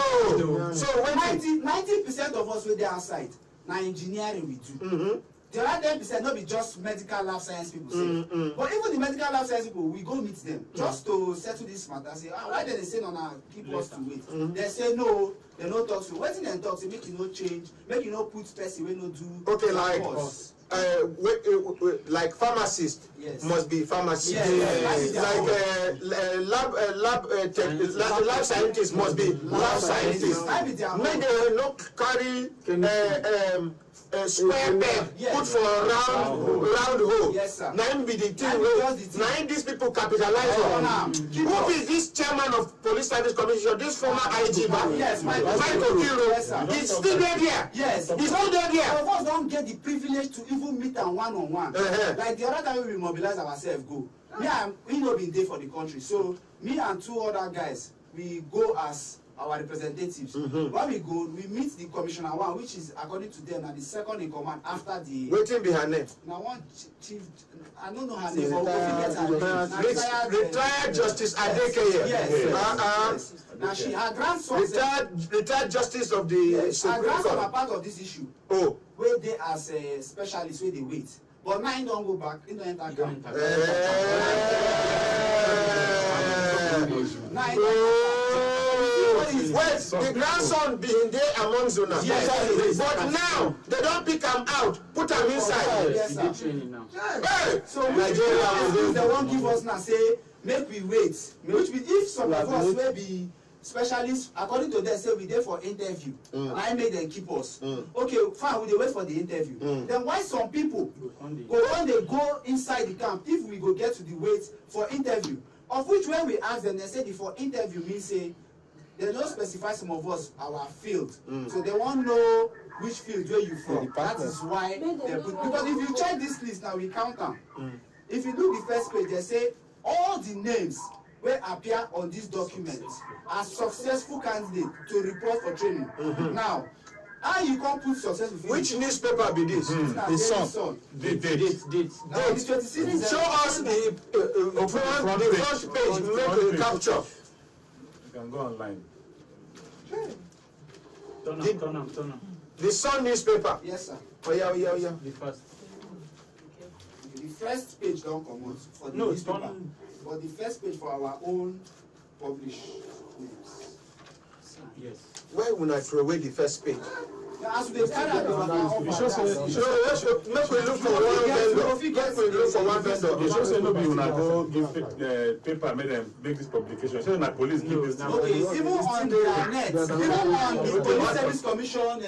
when 90% of us were there outside. Now engineering we do. The other 10% not be just medical lab science people say. But even the medical lab science people, we go meet them just to settle this matter. Say, why did they say no now keep us to wait? They say no, they no talk to. What did they talk to? Make you no change, make you no put person we no do. Okay, like pharmacist must be pharmacist. Like lab scientist must be lab scientist. Make they no carry square peg put for round hole. Now be the thing. Now these people capitalize on. Who is this chairman of police service commission? This former IG man. Yes, Michael Kiro. He's still there. Yes, he's still there. Some of us don't get the privilege to even meet them one-on-one. Like the other time we mobilize ourselves, go. We not been there for the country, so me and two other guys we go as our representatives. When we go, we meet the commissioner one, which is according to them, the second in command after the. Waiting be her name. Now one chief, I don't know her name, but we get her name. Retired Justice Adekeye. Yes. Now she, her grandson. Retired Justice of the Supreme Court. Her grandson are part of this issue. Where they as a specialist, where they wait. But now he don't go back, he don't enter camp. Wait, the grandson being there among Zona. But now they don't pick him out, put him inside. So Nigeria, they won't give us now say make we wait. Which means if some of us may be specialists, according to them, say we there for interview. I made them keep us. Okay, fine, we wait for the interview. Then why some people go when they go inside the camp if we go get to the wait for interview? Of which when we ask them, they say the for interview means say they don't specify some of us our field. So they won't know which field where you from. That is why they put, because if you check this list now, we count them. If you look the first page, they say all the names will appear on this document as successful candidates to report for training. Now, how you can't put successful? Which newspaper be this? The Sun. Date. Show us the front page. Make a capture. You can go online. Turn on. The Sun newspaper. Yes, sir. Oh yeah. The first. The first page don't come out for the newspaper, but the first page for our own published names. Yes. Why would I throw away the first page? As they carry out the make we look for one vendor. fit get look for one vendor. You should say no be una go give paper make them make this publication. Say na police give this thing. Okay, even on the net, even on the Police Service Commission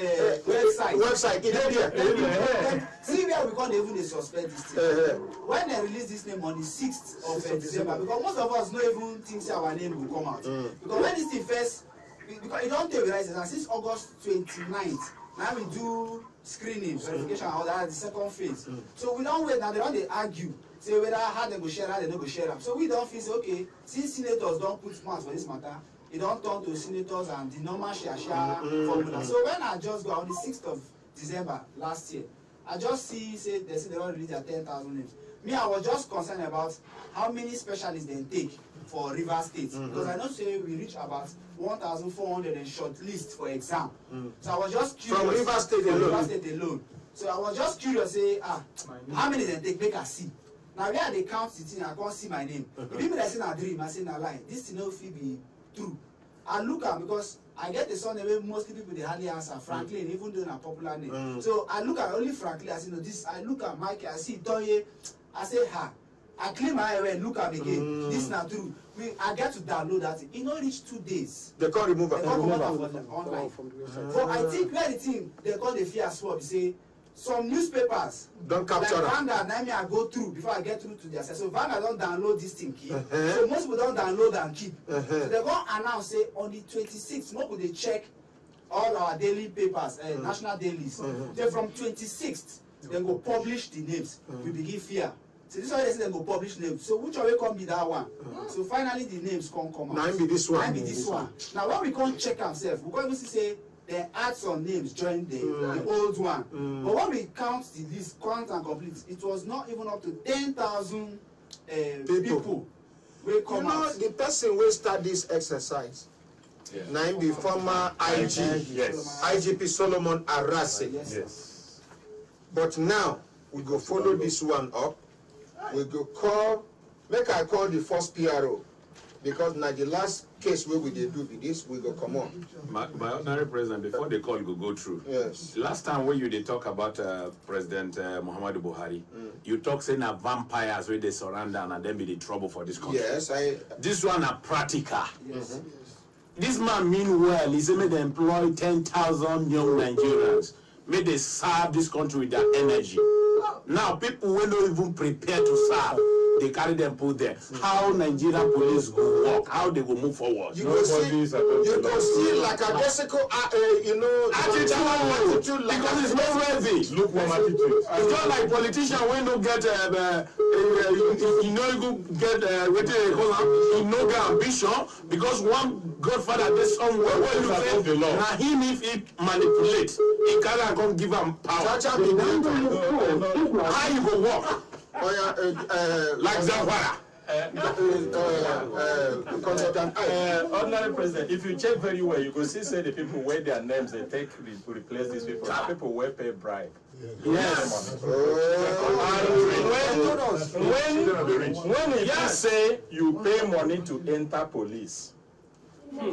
website, it there. See where we can't even suspect this thing. When they release this name on the 6th of December, because most of us don't even think our name will come out. Because when this thing first, because it don't take realize that since August 29th, now we do screening, verification, all that, the second phase. So we don't wait now, they don't argue. Say whether how they go share, how they don't go share them. So we don't feel say, okay, since senators don't put mouth for this matter, it don't turn to senators and the normal share formula. So when I just go on the 6th of December last year, I just see say they don't release their 10,000 names. Me, I was just concerned about how many specialists they take for Rivers State. Because I know say we reach about 1,400 and short list for exam. So I was just curious. From Rivers State alone. So I was just curious, say, how many they take, make I see. Now where they count the thing, I can't see my name. If people that say a dream, I say a lie. This thing no fit be true. I look at because I get the son where mostly people they hardly answer Franklin, even though a popular name. So I look at only Franklin, I say no this. I look at Mike, I see Toye, I say ha. I clean my eye and look at me again. This is not true. I get to download that. It not reach 2 days. They can't remove it. They can't remove it from online. But I think where the thing they call the fear swap, say some newspapers don't capture like Vanguard, I go through before I get through to their site. So Vanguard don't download this thing keep. So most people don't download and keep. So they're going to announce say on the 26th, most people they check all our daily papers, national dailies. Then from 26th, they go publish the names. We begin fear. So this is why they say they go publish names. So which way can be that one? So finally the names come out. Now be this one. Now be this one. Now when we can't check ourselves, we can't even say they add some names join the old one. But when we count the list, count and complete, it was not even up to 10,000 people. You know, the person will start this exercise. Now be former IG, IGP Solomon Arase. Yes. But now we go follow this one up. We go call, make I call the first PRO. Because now the last case where we did do this, we go come on. My ordinary president, before the call go through. Yes. Last time when you did talk about President Muhammadu Buhari, you talk saying that vampires where they surround and then be the trouble for this country. Yes, this one are practical. Yes. This man meanwhile, he said may they employ 10,000 young Nigerians. May they serve this country with their energy. Now people will not even prepare to serve. They carry them put there. How Nigerian police go work? How they go move forward? You go see like a basic, attitude like because it's not worthy. Lukewarm attitude. It's not like politicians when don't get you know you get what they call him, no get ambition because one godfather did somewhere where you say now him if he manipulate, he can't come give him power. How you go work? Like Zamfara. Ordinary president, if you check very well, you go see say the people where their names they take to replace these people. The people will pay bribe. Yes. When you say you pay money to enter police,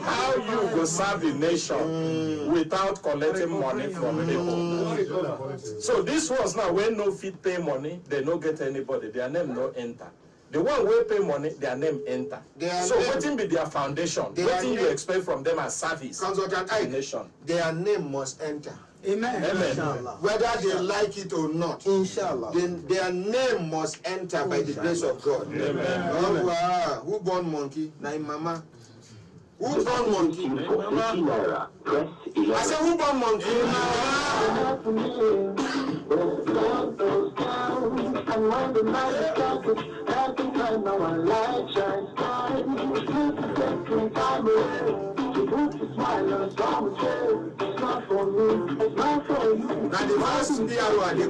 how you go serve the nation without collecting money from people? So this was now when no fit pay money, they no get anybody. Their name no enter. The one will pay money, their name enter. So what be their foundation? What do you expect from them as service to the nation? Their name must enter. Amen. Whether they like it or not, inshallah, then their name must enter by the grace of God. Amen. Oh, wow. Who born monkey? Nine mama. Who born monkey? Mama. I said, who born monkey? And when the night is darkest, I can find no one light shines bright. It's time to put a smile on a stormy face. It's not for me, it's not for you. Now the first PRO they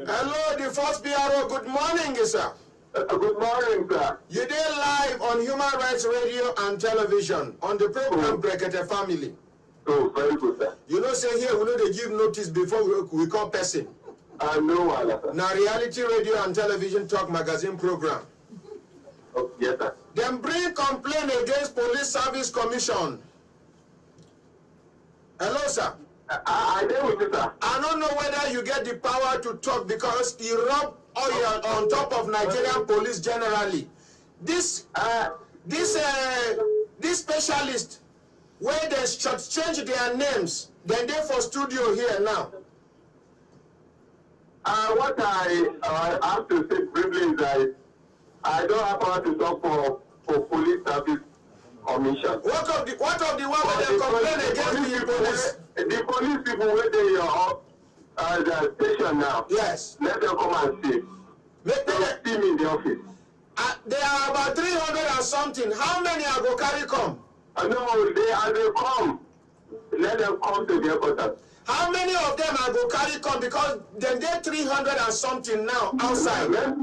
Hello, the first PRO. Good morning, sir. Good morning, sir. You did live on Human Rights Radio and Television on the program Brekete Family. Oh, very good, sir. You know, say here, we know they give notice before we call person. I know, sir. Now, Reality Radio and Television Talk magazine program. Oh, yes, sir. Them bring complaint against Police Service Commission. Hello, sir. I deal with you, sir. I don't know whether you get the power to talk because you rub oil on top of Nigerian police generally. This specialist, where they change their names, then they for studio here now. What I have to say briefly is that I don't have power to talk for police service omission. What of the one where they complain against the police? The police people where they are the station now. Yes. Let them come and see. Let them see me in the office. There are about 300 and something. How many are going to carry come? No, they come. Let them come to the headquarters. How many of them are going to carry come? Because then they're 300 and something now outside. Let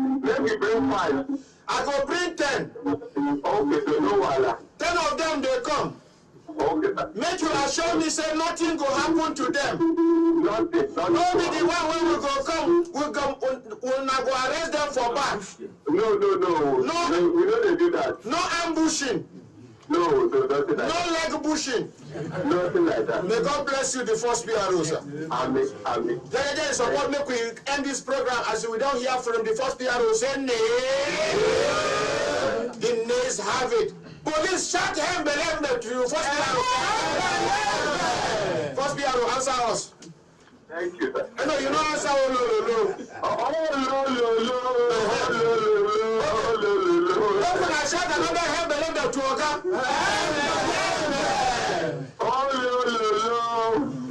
me bring 5. I go bring 10. Okay, so no wala. 10 of them they come. Okay, sir. Make you assure me say nothing go happen to them. Nothing. No be the one when we go come, we'll not go arrest them for back. No. We don't do that. No ambushing. No, nothing like that. No leg bushing. Nothing like that. May God bless you, the first PRO, sir. Amen. There is support. Make we end this program as we don't hear from the first PRO say nay. The nays have it. Police shut him, believe me to you. First PRO. First PRO, answer us. Thank you, sir. No, you know answer. Open and shut another hand, believe me to Oga.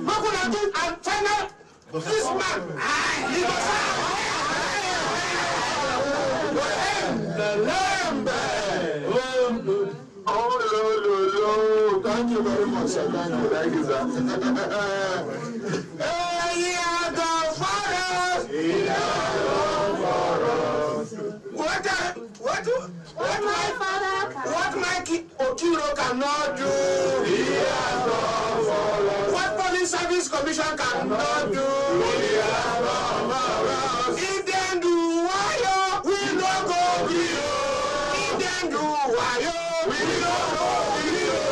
Open and do and final. This man. Thank you very much, sir. Thank you, sir. What Mikey Okiro cannot do, what Police Service Commission cannot do, if they do wayo, we no go below. If they do wayo, we no go below.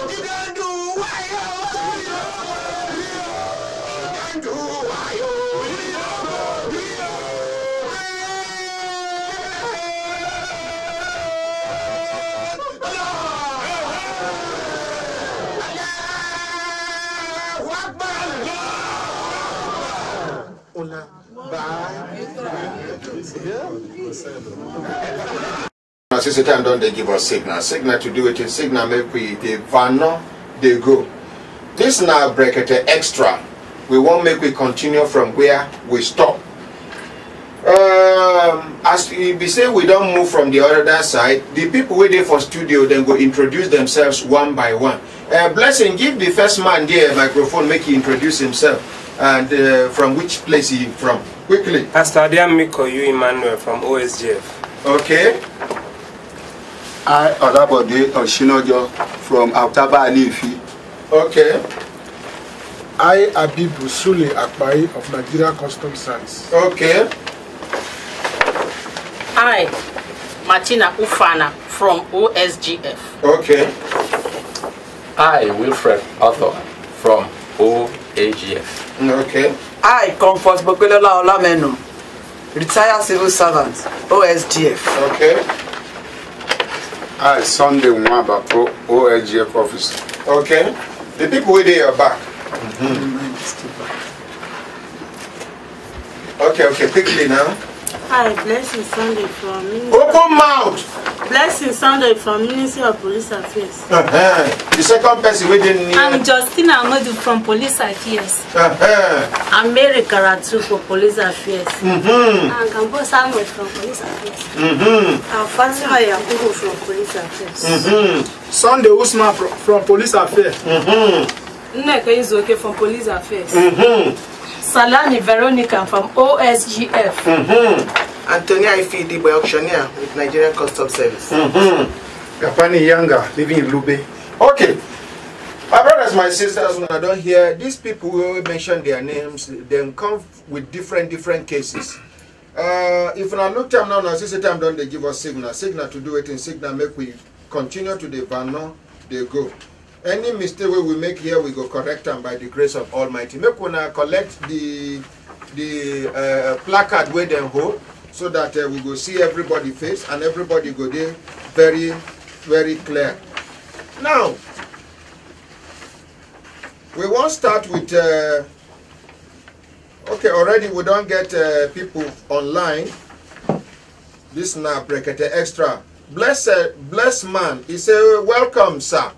If they do wayo, we no go below. If they do wayo, we no go below. Sister time don't they give us signal to do it in signal make we the vano they go. This now Brekete extra. We won't make we continue from where we stop. As we say we don't move from the other side, the people waiting for studio then go introduce themselves one by one. Blessing, give the first man there a microphone, make he introduce himself and from which place he from. Quickly. Pastor Adiamiko Emmanuel from OSGF. Okay. I, Olabode Oshinojo from Autaba Alifi. Okay. I, Abibu Sule Akpai of Nigeria Customs Service. Okay. I, Martina Ufana from OSGF. Okay. I, Wilfred Arthur from OAGF. Okay. I, Comfort Bokelola Olamenu, retired civil servant, OSGF. Okay. I, Sunday Mwaba, OSGF officer. Okay. The people where they are back. Okay, quickly now. Hi, Blessing Sunday from Ministry. Open mouth! Blessing Sunday from Ministry of Police Affairs. The second person we didn't need. I'm Justina Ahmad from Police Affairs. I'm Mary Karatu for Police Affairs. I'm Gambo Samuel from Police Affairs. I'm Fatima Yakubu from Police Affairs. Sunday Usman from Police Affairs. Nneka Izoke from Police Affairs. Salani Veronica from OSGF. Antonia Ifidi by auctioneer with Nigerian Customs Service. Kapani Yanga living in Lube. Okay. My brothers, my sisters, when I don't hear these people who mention their names, they come with different cases. If I look time now, sister time don't they give us signal to do it in signal make we continue to the van now they go. Any mistake we make here, we go correct them by the grace of Almighty. Make una collect the placard where they hold, so that we go see everybody face and everybody go there very, very clear. Now, we won't start with. Okay, already we don't get people online. This now Brekete extra. Blessed man. He say welcome, sir.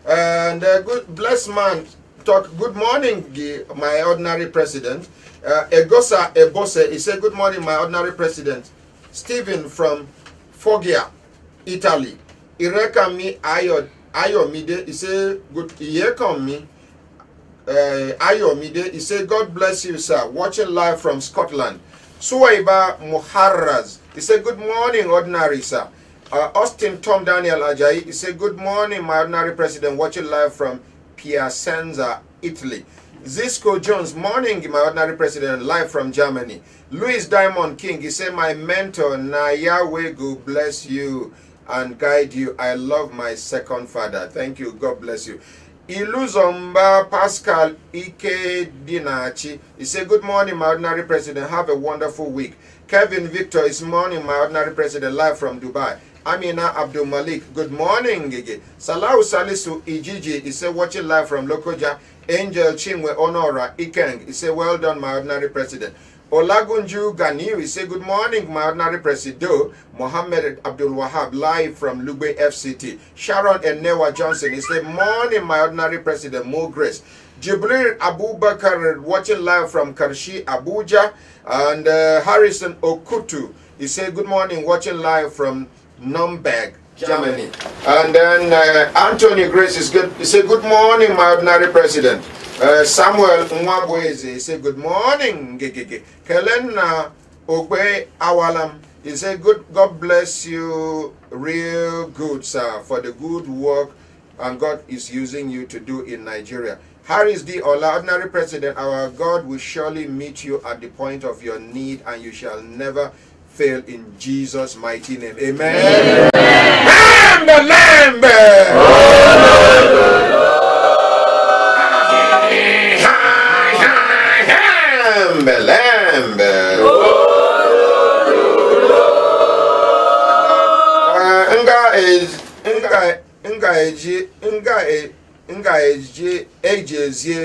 And good blessed man talk. Good morning, my ordinary president. Egosa Ebose. He say good morning, my ordinary president. Stephen from Foggia, Italy. Ireka mi Ayomide. He say good. Iyeka mi. Ayomide, he said, God bless you, sir. Watching live from Scotland. Suwaiba Muharraz, he said, good morning, ordinary, sir. Austin Tom Daniel Ajayi, he said, good morning, my ordinary president. Watching live from Piacenza, Italy. Zisco Jones, morning, my ordinary president, live from Germany. Louis Diamond King, he said, my mentor, na Yahweh go bless you and guide you. I love my second father. Thank you. God bless you. Iluzomba Pascal Ike Dinachi. He said, good morning, my ordinary president. Have a wonderful week. Kevin Victor is morning, my ordinary president, live from Dubai. Amina Abdul Malik, good morning, Gigi. Salahu Salisu Ijiji, he said, watching live from Lokoja. Angel Chimwe Honora Ikeng, he said, well done, my ordinary president. Olagunju Ganiu, he said, good morning, my ordinary president. Mohammed Abdul Wahab, live from Lugbe FCT. Sharon Enewa Johnson, he said, morning, my ordinary president, more grace. Jibril Abubakar, watching live from Karshi, Abuja. And Harrison Okutu, he said, good morning, watching live from Nürnberg, Germany. And then Anthony Grace is good. He said, good morning, my ordinary president. Samuel Nwabweze, he said, good morning, Gege. Kelena Ogbe Awalam, he said, God bless you, real good, sir, for the good work and God is using you to do in Nigeria. Harris D. Ola, ordinary president, our God will surely meet you at the point of your need and you shall never fail in Jesus' mighty name. Amen. Lamb. Nga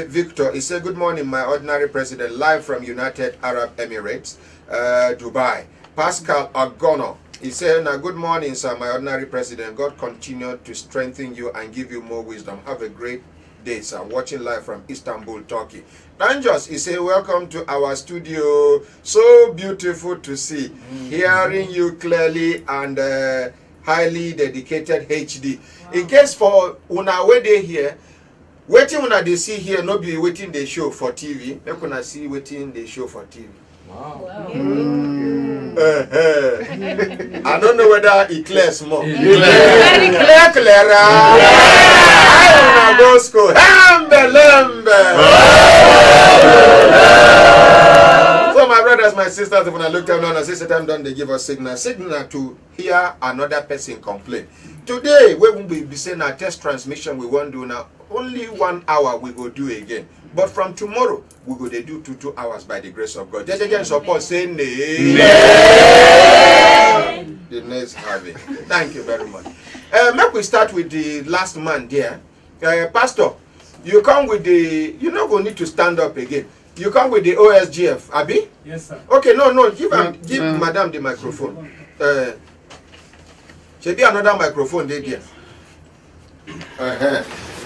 Victor, he said, good morning, my ordinary president, live from United Arab Emirates, Dubai. Pascal Agono, he said, good morning, sir, my ordinary president. God continue to strengthen you and give you more wisdom. Have a great day, sir. Watching live from Istanbul, Turkey. Danjos, he said, welcome to our studio. So beautiful to see. Hearing you clearly and highly dedicated HD. Wow. In case for una where they here, waiting una they see here, no be waiting they show for TV. They gonna see waiting they show for TV. Wow. I don't know whether it clears more. Very clear. I wanna go school. So my brothers, my sisters, when I look down on a sister time done, they give us signal to hear another person complain. Today, we will be saying our test transmission we won't do now. Only 1 hour we will do again. But from tomorrow, we will do 2 hours by the grace of God. Just again support saying the next harvest. Thank you very much. Make we start with the last man there. Pastor, you come with the, you're not going to need to stand up again. You come with the OSGF, Abi? Yes, sir. Okay, no, give Madam the microphone. Should be another microphone there. Yes.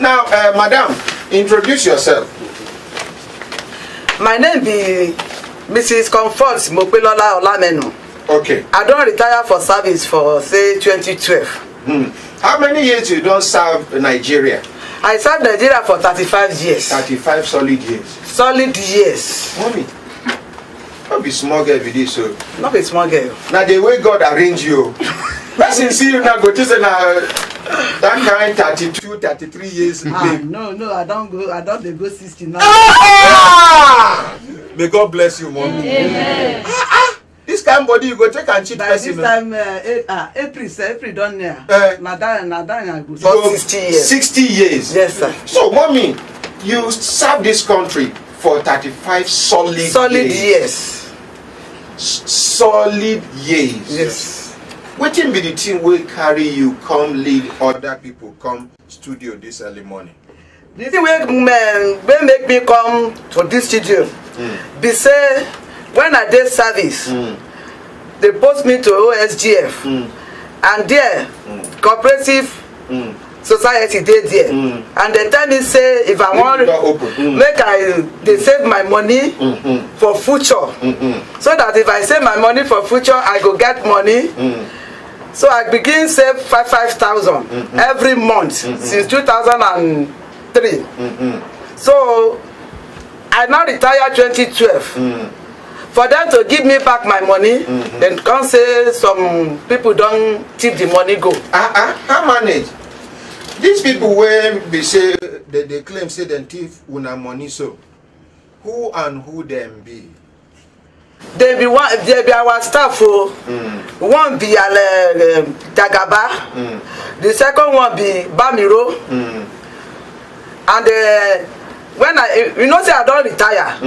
Now, Madam, introduce yourself. My name be Mrs. Comfort Mopelola Olamenu. Okay. I don't retire for service for, say, 2012. How many years you don't serve Nigeria? I served Nigeria for 35 years. 35 solid years? Solid years. Mommy, not be small girl with this, so. Not be small girl. Now the way God arranged you. Person see you now go to say that kind 32, 33 years. No, I don't go 60 now. May God bless you, Mommy. Amen. This kind of body you go take and cheat person. This time, April done there. Nadanya for 60 years. 60 years. Yes, sir. So, mommy, you served this country for 35 solid years. Solid years. Yes. What be the thing will carry you come lead other people come studio this early morning? The thing will make me come to this studio. Be say when I did service, they post me to OSGF, and there cooperative society did there, and they tell me say if I want make they save my money for future, so that if I save my money for future I go get money. So I begin save 5,000 every month since 2003. So I now retire 2012. For them to give me back my money, then come say some people don't tip the money go. How manage? These people when they say they claim say they thief una money, so who and who them be? They be our staff. One be Dagaba, the second one be Bamiro, and when say I don't retire,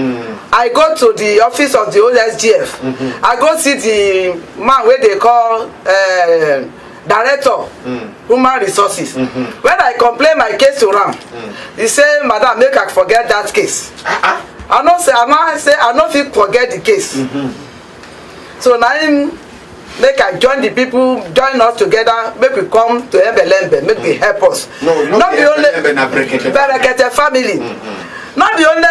I go to the office of the OSGF. I go see the man where they call director, human resources. When I complain my case to him, he say, "Madam, make I forget that case." I not fit forget the case. So now make I join the people, join us together, make we come to Embelembe, make we help us. Not the only Brekete family. Not the only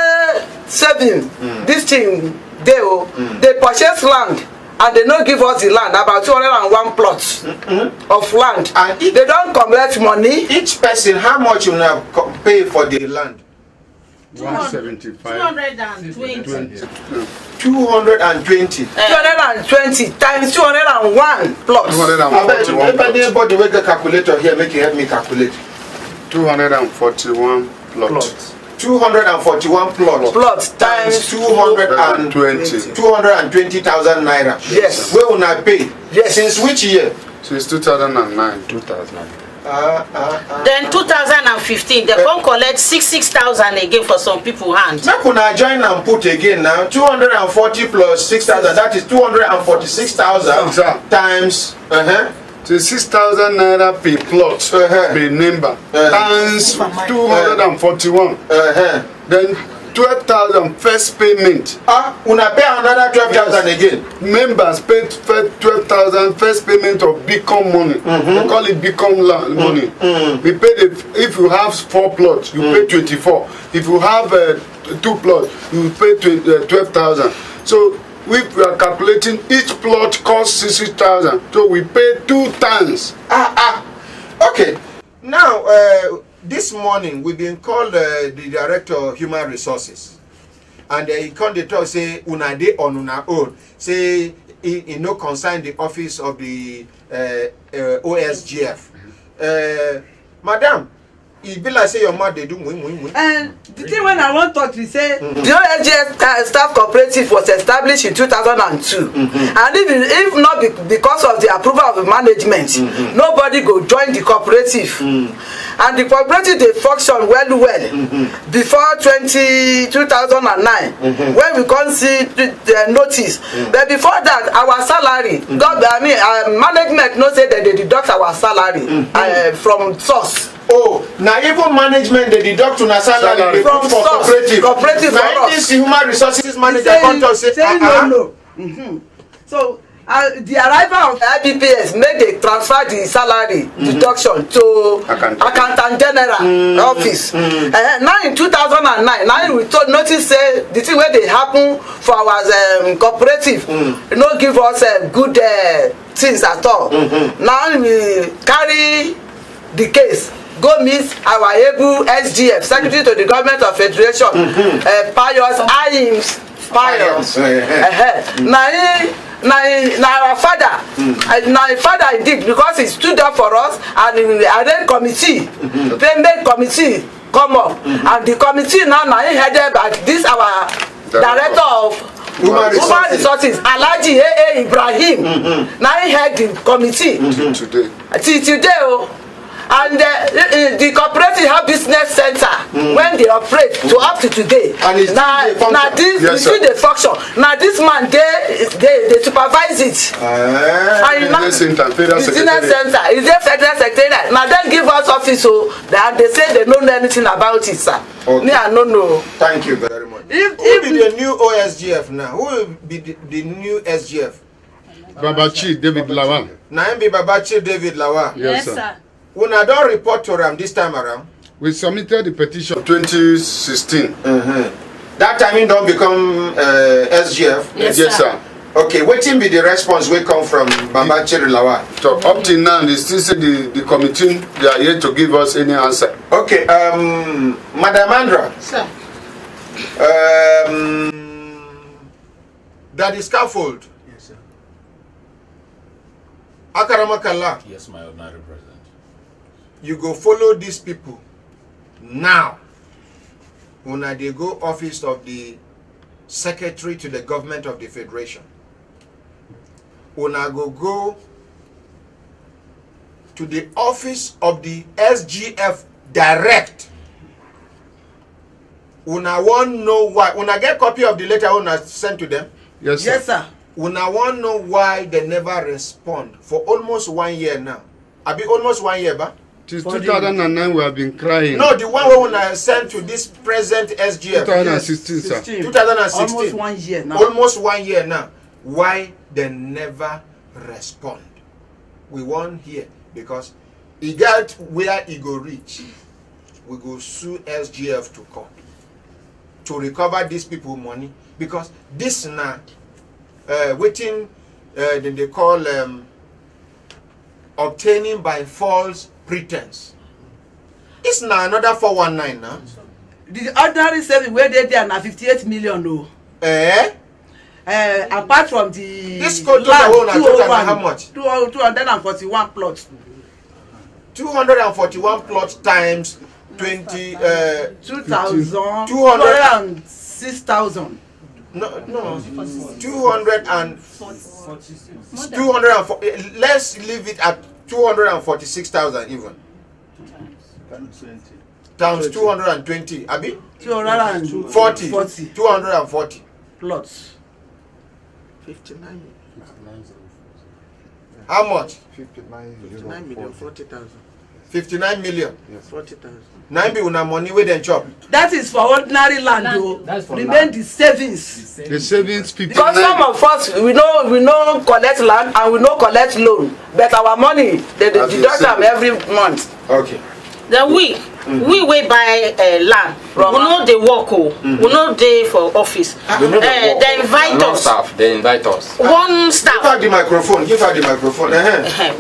saving this thing they purchase land and they don't give us the land, about 201 plots of land. And they don't collect money. Each person, how much you now pay for the land? 175. 220. 220. 220 times 201 plots. 241. Anybody make a calculator here, make you help me calculate. 241 plots. 241 plots times 220,000 naira. Yes. Where will I pay? Yes. Since which year? Since 2009. 2009. Then 2015, they come collect 6,000 again for some people hand. Now can I join and put again now? 240 plus 6,000, that is 246,000 times. So 6,000 naira per plot per number times 241. Then 12,000 first payment. Una pay another 12,000 again. Members paid 12,000 first payment of Beacon money. They call it Beacon money. We paid if you have 4 plots, you pay 24. If you have 2 plots, you pay 12,000. So we are calculating each plot costs 60,000. So we pay 2 times. Okay. Now, this morning we've been called the director of human resources, and he come to talk say una dey on una own. Say he no concern the office of the OSGF. Madam, it be like say your mother they do win. And the thing when I want to talk to say the OSGF staff cooperative was established in 2002, and if not because of the approval of the management, nobody go join the cooperative. And the cooperative they function well before 2009 when we come see the notice. But before that, our salary, management no say that they deduct our salary from source. Oh, now even management they deduct on a salary from for cooperative. Cooperative for us. This human resources manager come to say no. So the arrival of the IBPS make they transfer the salary deduction to accountant general office. Now in 2009, now we notice say the thing where they happen for our cooperative, no give us good things at all. Now we carry the case. Go meet our able SGF, Secretary to the Government of Federation, Pius Imes Pius. Now our father, indeed, because he stood up for us and arranged committee, they made committee come up, and the committee now headed by this our director of Human Resources, Alhaji A.A. Ibrahim, now he head the committee. Today. Till today, oh. And the cooperative have business center when they operate to up to today. And it's now this yes, the function. Now this man they supervise it. And business center, federal business center. Is there federal secretariat? Now then give us office so that they say they don't know anything about it, sir. Okay. Me, I don't know. Thank you very much. Who will be the new OSGF now? Who will be the new SGF? Babachi David Lawal. Now be Babachi David Lawal. Yes, sir. When I don't report to them this time around. We submitted the petition 2016. That time he don't become SGF. Yes, sir. Okay, what will be the response will come from Babachi Lawal? So up till now, they still say the committee they are yet to give us any answer. Okay, Madam Andra. Sir. That is scaffold. Yes, sir. Akaramakala. Yes, my ordinary president. You go follow these people now. When they go office of the secretary to the government of the federation. When I go to the office of the SGF direct. When I want to know why. When I get copy of the letter when I send to them. Yes, sir. Yes, sir. When I want to know why they never respond for almost 1 year now. I be almost 1 year, ba? Since 2009, we have been crying. No, the one when I sent to this present SGF. 2016, sir. 2016. Almost 1 year now. Almost 1 year now. Why they never respond? We want here because he got where he go reach. We go sue SGF to court to recover these people money because this now waiting they call obtaining by false pretense. It's now another 419 now. The ordinary saving where they there now 58 million no. Apart from the this code land, how much? 241 plots. 241 plots times 20 206,000. No 240. Let's leave it at 246,000 even. Times 220. Abi? 240. 240 plots. 59. How much? 59 million, 40,000. 59 million. Yes. 40,000. 9 people na money where they chop. That is for ordinary land, though. Remain land. The savings. The savings people. Because some of us we know collect land and we know collect loan, but our money they deduct them every month. Okay. Then we will buy land. We know they work. We know they for office. They invite us. Staff. They invite us. One staff. Give her the microphone. Give her the microphone.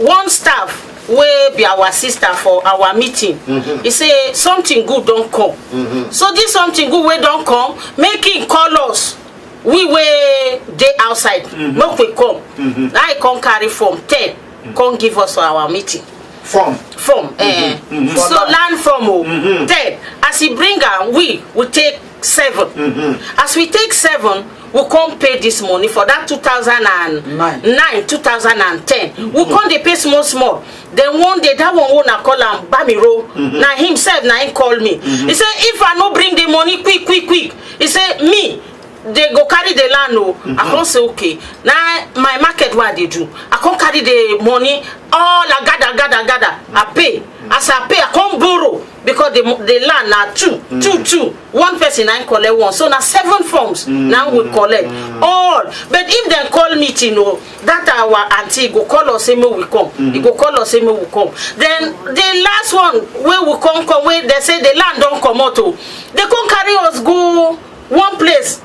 One staff will be our sister for our meeting. He say something good don't come. So this something good we don't come. Make him call us. We will dey outside. Make we come. Now I come carry form 10. Come give us for our meeting. Form. So land form 10. As he bring her, we will take 7. As we take 7, we come pay this money for that 2009, 2010. We come they pay small. Then one day that one wanna call him Bamiro. Now himself now he call me. He say if I no bring the money quick. He say me. They go carry the land. I can't say okay. Now my market what they do. I can't carry the money. All I gather. I pay. As I pay, I can't borrow because the land now two. One person I collect one. So now 7 forms now we collect all. But if they call meeting, that our auntie go call us say me we come. He go call us say me we come. Then the last one where we come where they say the land don't come out. They come carry us go one place.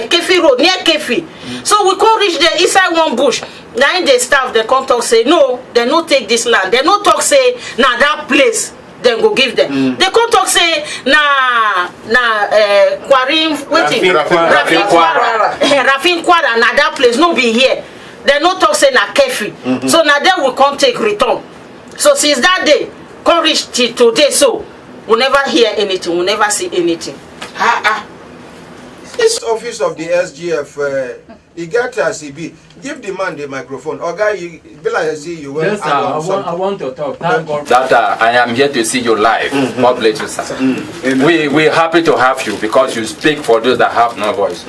Kefi Road near Kefi. So we can't reach there inside one bush. Now the staff they come talk say no, they no take this land. They no talk say now that place then go give them. They come talk say Quarim waiting Rafin Kwara na that place no be here. They no talk say na Kefi. So now then we can't take return. So since that day, come reach till today so. We never hear anything. We never see anything. This office of the SGF, he got a CB. Give the man the microphone. Oga, you be like see you. Yes, sir. I want to talk. Thank God that I am here to see you live. God bless you, sir. We're happy to have you because you speak for those that have no voice.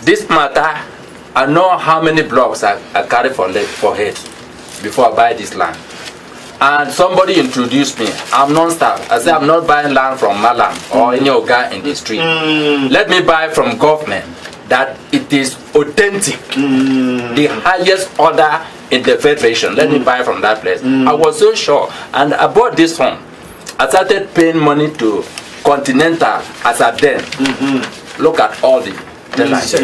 This matter, I know how many blocks I carry for head before I buy this land. And somebody introduced me. I'm non-staff. I said I'm not buying land from Malam or any guy in the street. Let me buy from government that it is authentic, the highest order in the federation. Let me buy from that place. I was so sure, and I bought this home. I started paying money to Continental as a then. Look at all the lines.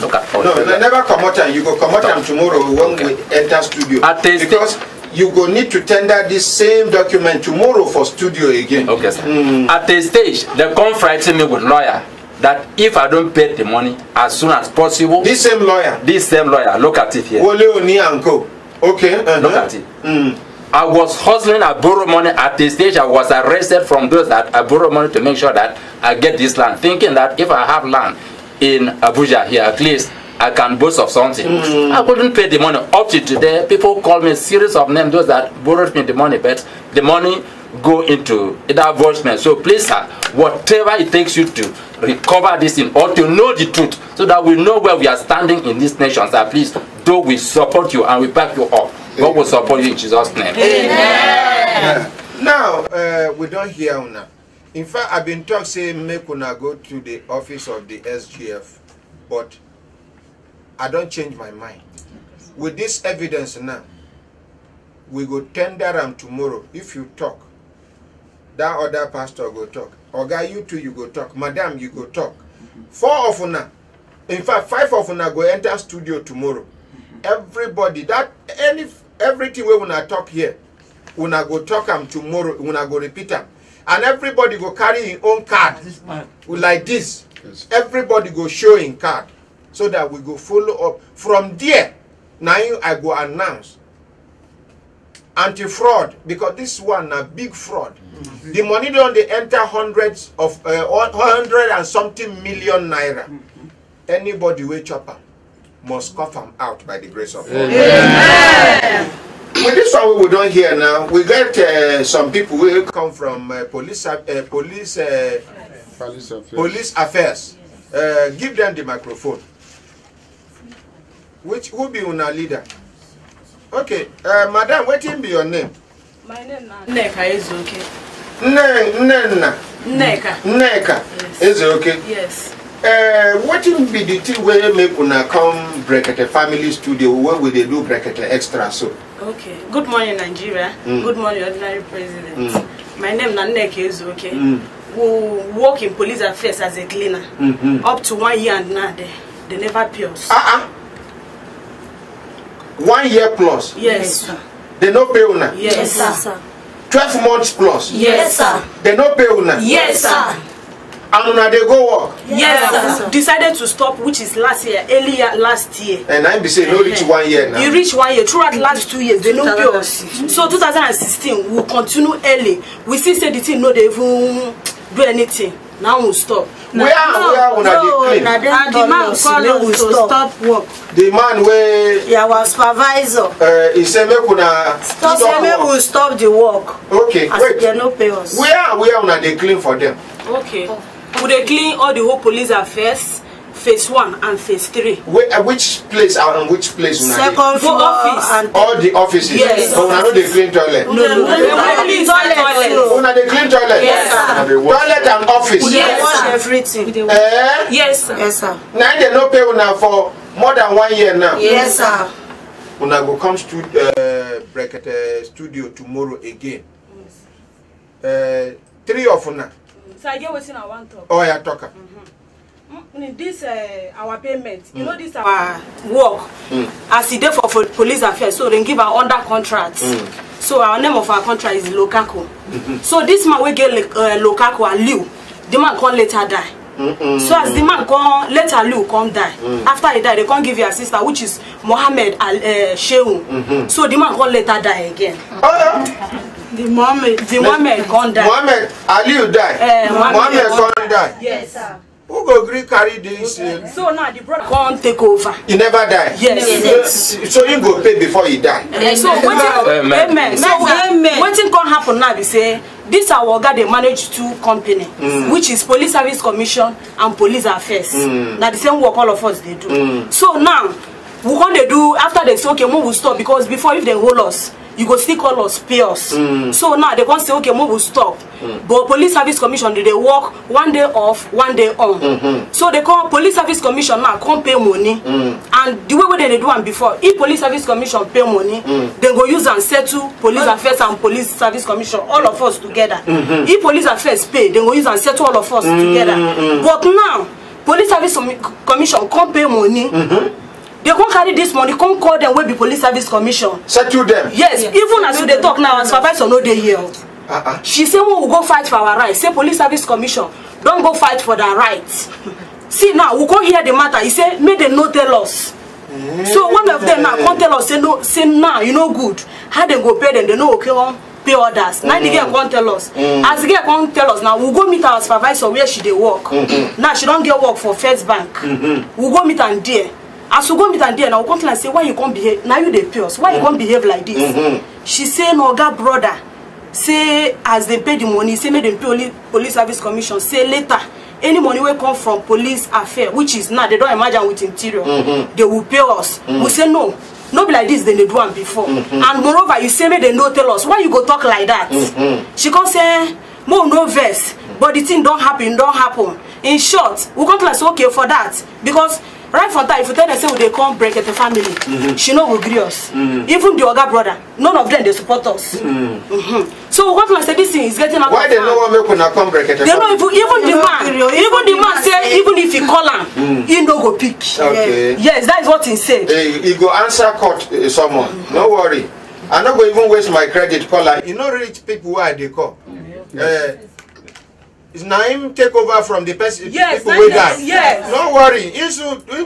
Look at all. No, never come out and you go come out and tomorrow when we enter studio. Because you go need to tender this same document tomorrow for studio again. Okay, sir. At the stage, they come frighten me with lawyer that if I don't pay the money as soon as possible. This same lawyer? This same lawyer. Look at it here. Okay. Look at it. I was hustling, I borrow money. At the stage, I was arrested from those that I borrow money to make sure that I get this land, thinking that if I have land in Abuja here, at least I can boast of something. I couldn't pay the money. Up to today, people call me a series of names, those that borrowed me the money, but the money go into that voicemail. So please, sir, whatever it takes you to recover this thing or to know the truth so that we know where we are standing in this nation, sir, please, though we support you and we back you up, God will support you in Jesus' name. Amen. Now, we don't hear now. In fact, I've been talking, saying, make una go to the office of the SGF, but I don't change my mind. With this evidence now, we go tender them tomorrow. If you talk, that other pastor go talk. Oga, you two, you go talk. Madam, you go talk. 4 of una, in fact, 5 of una go enter studio tomorrow. Everybody, everything we wanna talk here, una go talk them tomorrow, una go repeat them. And everybody go carry his own card. Like this. Yes. Everybody go show in card. So that we go follow up. From there, now I go announce anti-fraud, because this one a big fraud. The money don't they enter hundreds of 100 and something million naira. Anybody we chop must cough them out by the grace of God. Amen. With this one we don't hear now, we get some people who come from police affairs. Give them the microphone. Who be una leader? Okay, madam, what will be your name? My name is Nneka is okay. Nneka is okay. Yes. What will be the thing where make una come Brekete family studio where we they do Brekete extra so? Okay. Good morning, Nigeria. Good morning, ordinary president. My name is Nneka is okay. We work in police affairs as a cleaner. Up to 1 year and now they never pay us. 1 year plus? Yes, sir. They no pay una? Yes, sir. 12 months plus? Yes, sir. They no pay una? Yes, sir. And una they go work? Yes, sir. Decided to stop, which is earlier last year. And I be saying no reach 1 year now. You reach 1 year. Throughout the last 2 years, they no pay us. So 2016, we'll continue early. We still say the team no they even do anything. Now we'll stop. Where una dey clean? And the man called us to stop work. The man where our supervisor. He said make una stop work. We'll stop the work. Okay, wait. They no pay us. Where una dey clean for them? Okay. We dey clean all the whole police affairs, phase 1 and phase 3. Which place and which place una dey? Second floor office. And all the offices? Yes. But una no dey clean toilet? No. We toilet. Una dey clean toilet? Yes, sir. Toilet and office? Yes, wash everything. Yes, sir. Yes, sir. Now they no pay una for more than 1 year now? Yes, sir. Una go come to Brekete studio tomorrow again. 3 of una. So I get what's in our one talk. Oh, yeah, talker. This our payment, you know, this our work as the day for police affairs, so they give our under contracts. So our name of our contract is Locaco. So this man we get Locaco and Liu, the man can't let her die. So as the man can't let her Liu come die. After he die, they can't give you a sister, which is Mohammed Shehu. So the man can't let her die again. The Mohammed can't die. Mohammed Aliu die. Mohammed can't die. Yes, sir. Who go agree carry this? So now the brother can't take over. He never die. Yes. So you go pay before he die. So amen. So wetin can happen now be say this our oga dey manage two company, which is Police Service Commission and Police Affairs. Na the same work all of us dey do. So now we come dey do after they say okay, we will stop because before if they hold us, you go still call us, pay us. So now they can say okay, we will stop. But Police Service Commission they work 1 day off, 1 day on. So they call Police Service Commission now come pay money. And the way they do one before, if Police Service Commission pay money, they go use and settle Police Affairs and Police Service Commission, all of us together. If Police Affairs pay, they go use and settle all of us together. But now Police Service Commission come pay money. They can't carry this money, can't call them, will be Police Service Commission. Settle them? Yes, even as they talk now, as supervisor no dey here. She say, we will go fight for our rights. Say Police Service Commission, don't go fight for their rights. See now, we can't hear the matter. He say, make them not tell us. So one of them now can't tell us, say nah, you know good. How they go pay them, they know okay, pay others. Now the girl can't tell us. As the girl can't tell us, now we'll go meet our supervisor where she dey work. Now she don't get work for First Bank. We'll go meet and there. As we go meet and there, now we come to and say, why you can't behave? Now you dey pay us. Why you can't behave like this? She say, no, God brother. Say, as they pay the money, say, make them pay Police Service Commission. Say, later, any money will come from Police Affairs, which is now, they don't imagine with interior. They will pay us. We say, no. No be like this, then they do one before. And moreover, you say, make them no tell us. Why you go talk like that? She can say, no verse. But the thing don't happen. In short, we come to like say, okay, for that. Because right from time, if you tell them say they come Brekete family, she know will agree us. Even the other brother, none of them they support us. So what I say this thing is getting out. Why they know what make una come Brekete? They know even the man say even if he call him, he no go pick. Okay. Yes, that is what he said. He go answer court someone. No worry. I not go even waste my credit caller. You know rich people why they call. Is Naim take over from the person people who die? Yes. Don't worry. You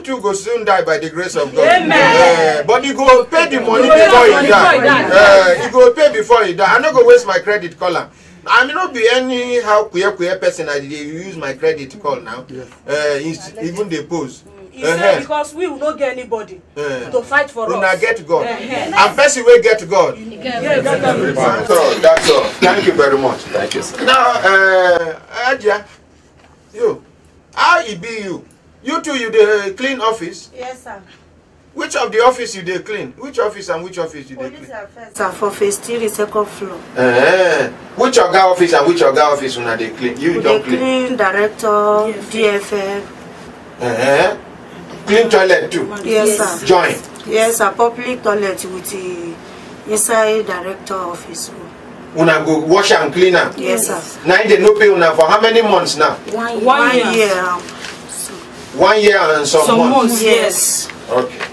two go soon die by the grace of God. Amen. But he go pay the money before he die. He go pay before he die. I not go waste my credit caller. I may not be anyhow queer person. I use my credit call now. Even the pose. He said because we will not get anybody to fight for us. Not get God. And person will get God. That's all. Thank you very much. Thank you. Now, Adia, you, how it be you? You two, you the clean office? Yes, sir. Which of the office you they clean? Which office and which office you they clean? Sir, for phase 3, second floor. Which of office and which of office una they clean? You don't clean. Director, DFF. Clean toilet too? Yes, sir. Join? Yes, sir. Public toilet with the inside director office. Una go wash and clean am? Yes, sir. Now they no pay una for how many months now? 1 year. 1 year and some months? Yes. Okay.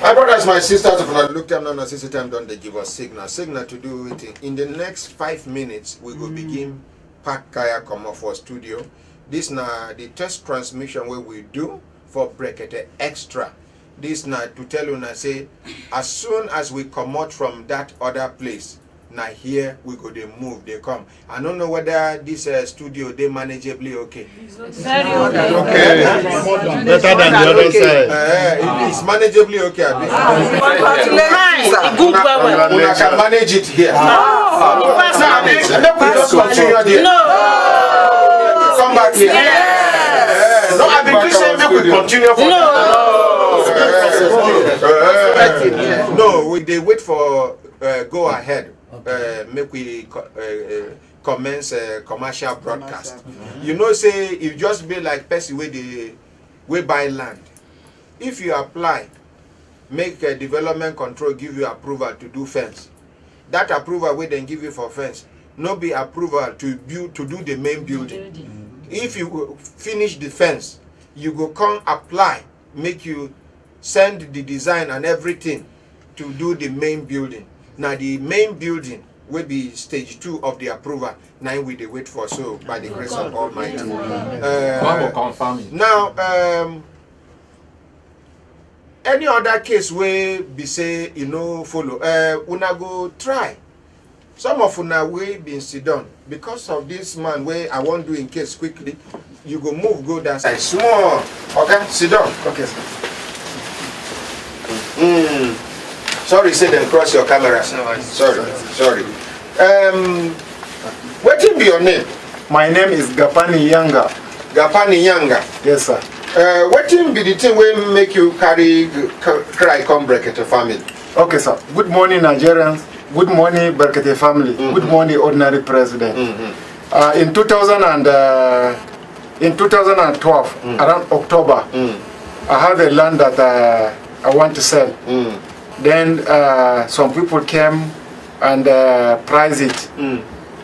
My brothers, my sisters, if I look time now, since time done, they give us signal to do it. In the next 5 minutes, we will begin pack kaya come off for studio. This now the test transmission where we do for Brekete Extra. This now to tell you now say, as soon as we come out from that other place, now here we go they move, they come. I don't know whether this studio they manageably okay. Very okay. Okay. Better than the other side. It's manageably okay. Congratulations. Una can manage it here. Come back here. No, I've been saying we could continue for no, they wait for go ahead. Make we commence commercial broadcast. You know, say if just be like person where they buy land. If you apply, make a development control give you approval to do fence. That approval will then give you for fence. No be approval to build to do the main building. If you finish the fence, you go come apply, make you send the design and everything to do the main building. Now the main building will be stage 2 of the approval. Now we they wait for so by the grace of Almighty. Now any other case where be say you know follow, una go try. Some of una way been sit down because of this man where I won't do in case quickly. You go move, go that side. Small. Okay, sit down. Okay, sir. Sorry, say them cross your camera. Sorry. What will be your name? My name is Gapani Yanga. Gapani Yanga. Yes, sir. What will be the thing will make you cry come Brekete family? Okay, sir. Good morning, Nigerians. Good morning, Brekete family. Good morning, ordinary president. In 2012, around October, I have a land that I want to sell. Then some people came and priced it.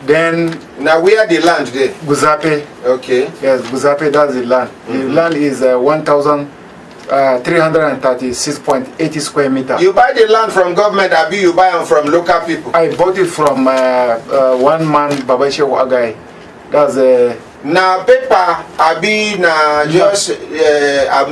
Then now where the land there? Guzape. Okay. Yes, Guzape, that's the land. The land is 1,336.80 square meters. You buy the land from government, or you buy them from local people? I bought it from one man, Babashe Wagai. That's na paper, abi na just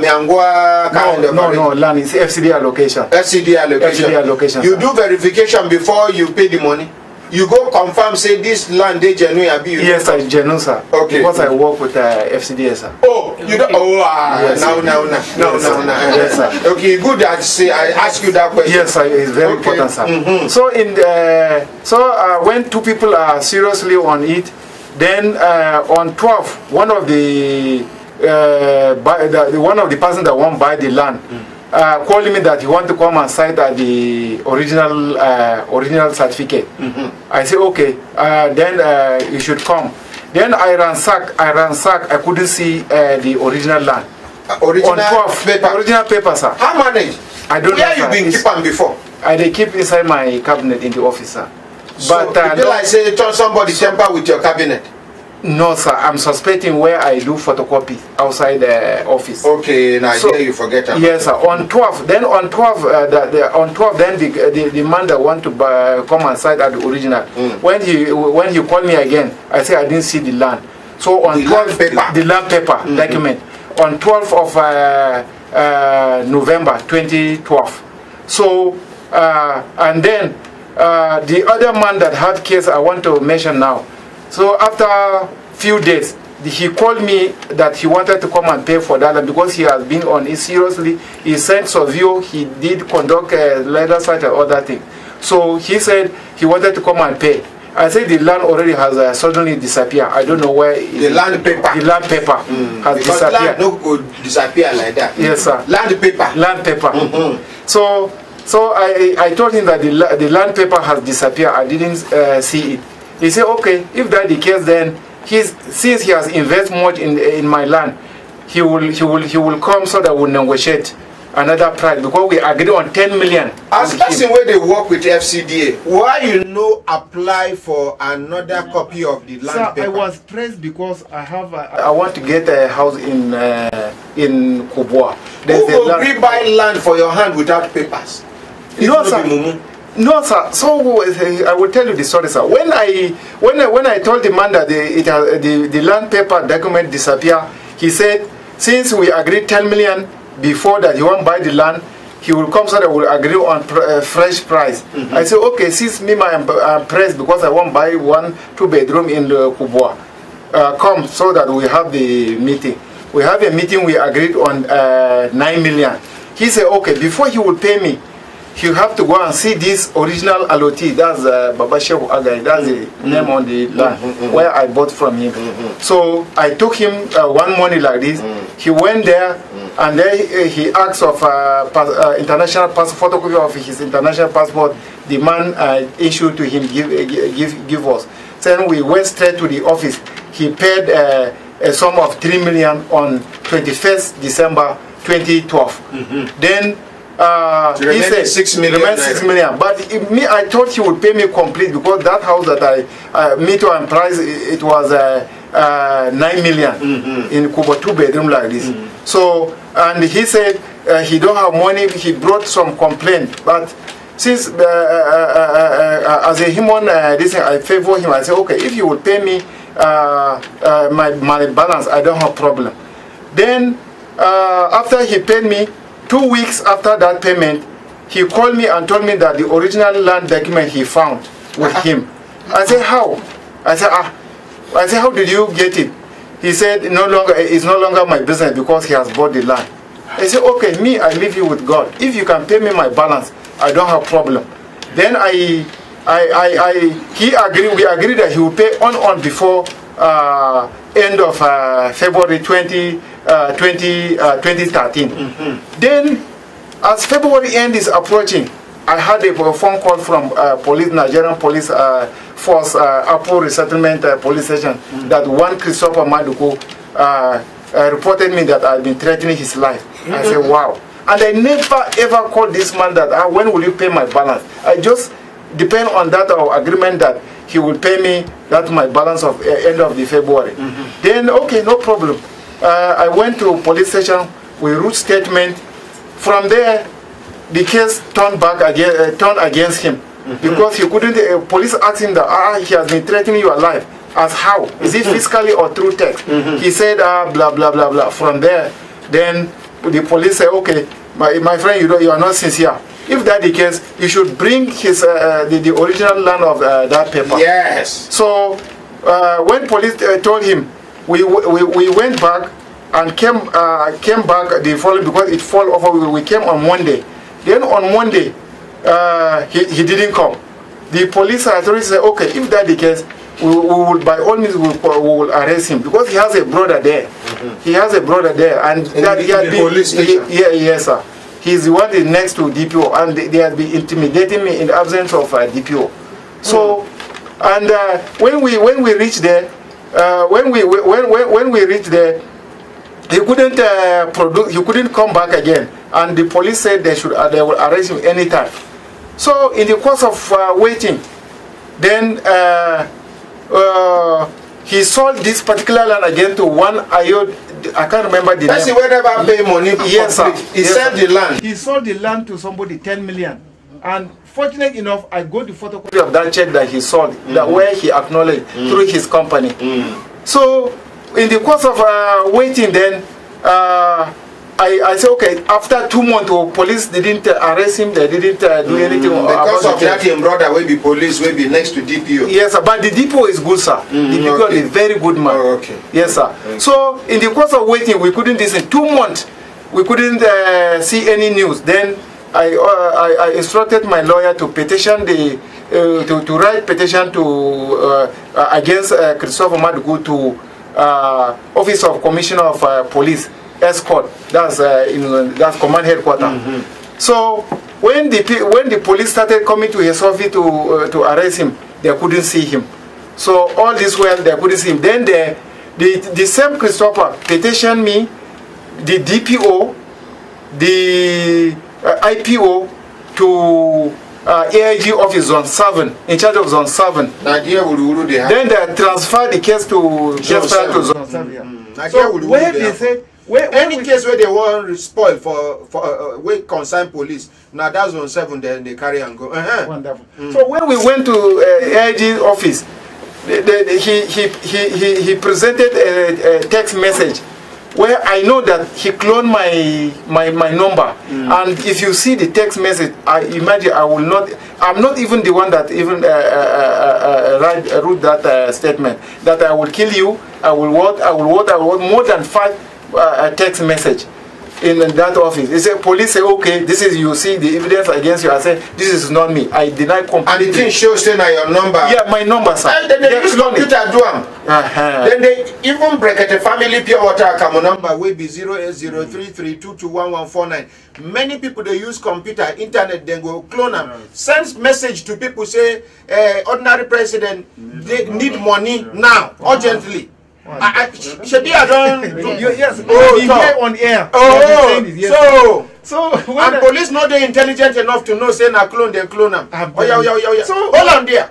Miangwa kind of. No, land is FCD allocation. FCD allocation. You do verification before you pay the money. You go confirm, say this land is genuine, abi you. Yes, I genuine, sir. Okay. Because I work with FCD, sir. Oh, you don't. Oh, yes, now. Yes, sir. Okay, good that say I ask you that question. Yes, sir. It's very important, sir. So when two people are seriously on it. Then on 12, one of the person that won't buy the land called me that he want to come and cite the original certificate. I say okay. Then you should come. Then I ransack. I couldn't see the original land. Original paper, sir. How many? I don't know. Where you been keep them before? They keep inside my cabinet in the office, sir. But so, like say somebody tamper with your cabinet? No, sir. I'm suspecting where I do photocopy outside the office. Okay, now so, you forget about yes, sir. On 12, then on 12, then the man that want to come and cite at the original. When he called me again, I said I didn't see the land. So on 12, the land paper document on 12th of November 2012. So and then. The other man that had case I want to mention now. So after a few days, he called me that he wanted to come and pay for that because he has been on it seriously. He sent survey, he did conduct a leather site and other thing. So he said he wanted to come and pay. I said the land already has suddenly disappeared. I don't know where. The land paper. The land paper has because disappeared. Land no could disappear like that. Yes, sir. Land paper. Land paper. So I told him that the land paper has disappeared. I didn't see it. He said, okay, if that's the case, then since he has invested much in my land, he will come so that we'll negotiate another price because we agreed on 10 million. As person where they work with FCDA, why you no apply for another copy of the land paper? I was pressed because I want to get a house in Kubwa. Who will buy land for your hand without papers? No, sir. No, sir. So I will tell you the story, sir. When I told the man that the land paper document disappeared, he said since we agreed 10 million before that he won't buy the land, he will come so that we'll agree on fresh price. I said okay, since I'm pressed because I won't buy 1 2-bedroom in the Kubwa, come so that we have the meeting. We have a meeting. We agreed on 9 million. He said okay, before he will pay me, you have to go and see this original allotee. That's Babashe Agai. That's the name on the land where I bought from him. So I took him one morning like this. He went there and then he asked of international passport, photocopy of his international passport. The man issued to him, give us. Then we went straight to the office. He paid a sum of 3 million on 21st December 2012. Then he said 6 million. 6 million. But I thought he would pay me complete because that house that I meet and price it was 9 million in Kuba 2-bedroom like this. So and he said he don't have money. He brought some complaint, but since as a human, I favor him. I said okay, if you will pay me my balance, I don't have problem. Then after he paid me, 2 weeks after that payment, he called me and told me that the original land document he found with him. I said, how? I said, how did you get it? He said, it's no longer my business because he has bought the land. I said, okay, me, I leave you with God. If you can pay me my balance, I don't have problem. Then he agreed, we agreed that he will pay on before end of February 2013. Then, as February end is approaching, I had a phone call from Nigerian police force, Apo Resettlement Police Station, that one Christopher Maduko reported me that I had been threatening his life. I said, wow. And I never ever called this man that, when will you pay my balance? I just depend on that agreement that he will pay me that my balance of end of the February. Then, okay, no problem. I went to police station, we wrote statement. From there, the case turned against him because he couldn't. Police asked him that he has been threatening your life. As how? Is it physically or through text? He said blah blah blah blah. From there, then the police said, okay, my friend, you are not sincere. If that the case, you should bring his the original land of that paper. Yes. So when police told him, we went back and came back the following, because it fall over. We came on Monday. Then on Monday, he didn't come. The police authorities said, okay, if that the case, we will by all means we will arrest him because he has a brother there. He has a brother there, and that he had been, police station. Yes, sir. He's the one next to DPO, and they had been intimidating me in the absence of DPO. So, and when we reached there, when we reached there, he couldn't he couldn't come back again, and the police said they will arrest him anytime. So in the course of waiting, then he sold this particular land again to one Ayod. I can't remember the name. That's whenever pay money. Yes, sir. He sold the land. He sold the land to somebody 10 million, and fortunate enough, I got the photocopy of that check that he sold, that where he acknowledged through his company. So in the course of waiting, then I said, okay, after 2 months, police didn't arrest him, they didn't do anything. Because of that, your brother will be police, will be next to DPO. Yes, sir, but the DPO is good, sir. The DPO is a very good man. Oh, okay. Yes, sir. So in the course of waiting, we couldn't listen. 2 months, we couldn't see any news. Then I instructed my lawyer to petition the to write petition to against Christopher Madugu to Office of Commissioner of Police, escort. That's that's command headquarters. So when the police started coming to his office to arrest him, they couldn't see him. So all this while they couldn't see him. Then the same Christopher petitioned me, the DPO, the IPO, to AIG office zone 7, in charge of zone 7. Then they transferred the case to zone 7. So where they said, any case where they want spoil for where concern police, now that's zone 7, then they carry and go. Wonderful. So when we went to AIG office, he presented a text message where I know that he cloned my number. And if you see the text message, I imagine I'm not even the one that even wrote that statement, that I will kill you, I will more than 5 text message in that office. They say, police say, okay, this is, you see the evidence against you. I say, this is not me. I deny completely. And the thing shows then your number. Yeah, my number, sir. And then they use computer do them. Then they even Brekete family pure water account number will be 08033221149. Many people they use computer, internet, then go clone them. Sends message to people say, ordinary president, they need money now, urgently. Shebi I don't. Yes. Oh, here on air. Oh, yes. So and police not they intelligent enough to know say na clone they clone them. Oh yeah. So hold on there.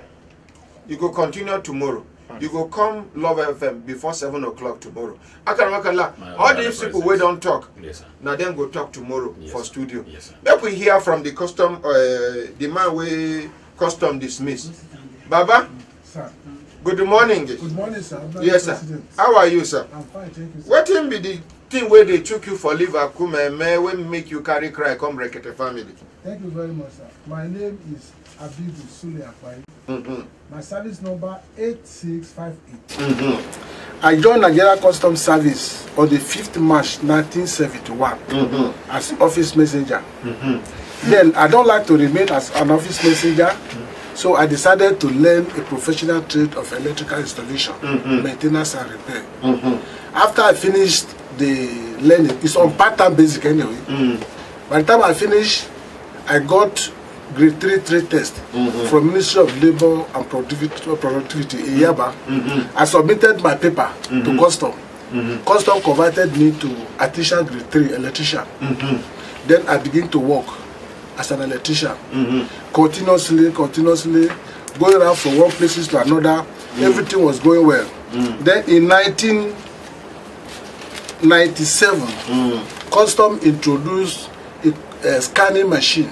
You go continue tomorrow. You go come Love FM before 7 o'clock tomorrow. All these people we don't talk. Yes, now then go talk tomorrow for studio. Yes, Let we hear from the custom, the man we custom dismissed. Baba. Sir. Good morning. Good morning, sir. Yes, sir. How are you, sir? I'm fine, thank you, sir. What will be the thing where they took you for liver when make you carry cry come Brekete family? Thank you very much, sir. My name is Abibu Sule Akpai. My service number 8658. I joined Nigeria Customs Service on the 5th March 1971 as office messenger. Then I don't like to remain as an office messenger, so I decided to learn a professional trade of electrical installation, maintenance and repair. After I finished the learning, it's on part-time basic anyway. By the time I finished, I got grade 3 trade test from Ministry of Labour and Productivity in Yaba. I submitted my paper to Custom. Custom converted me to artisan grade 3 electrician. Then I began to work as an electrician, continuously, going around from one place to another. Everything was going well. Then in 1997, Custom introduced a scanning machine.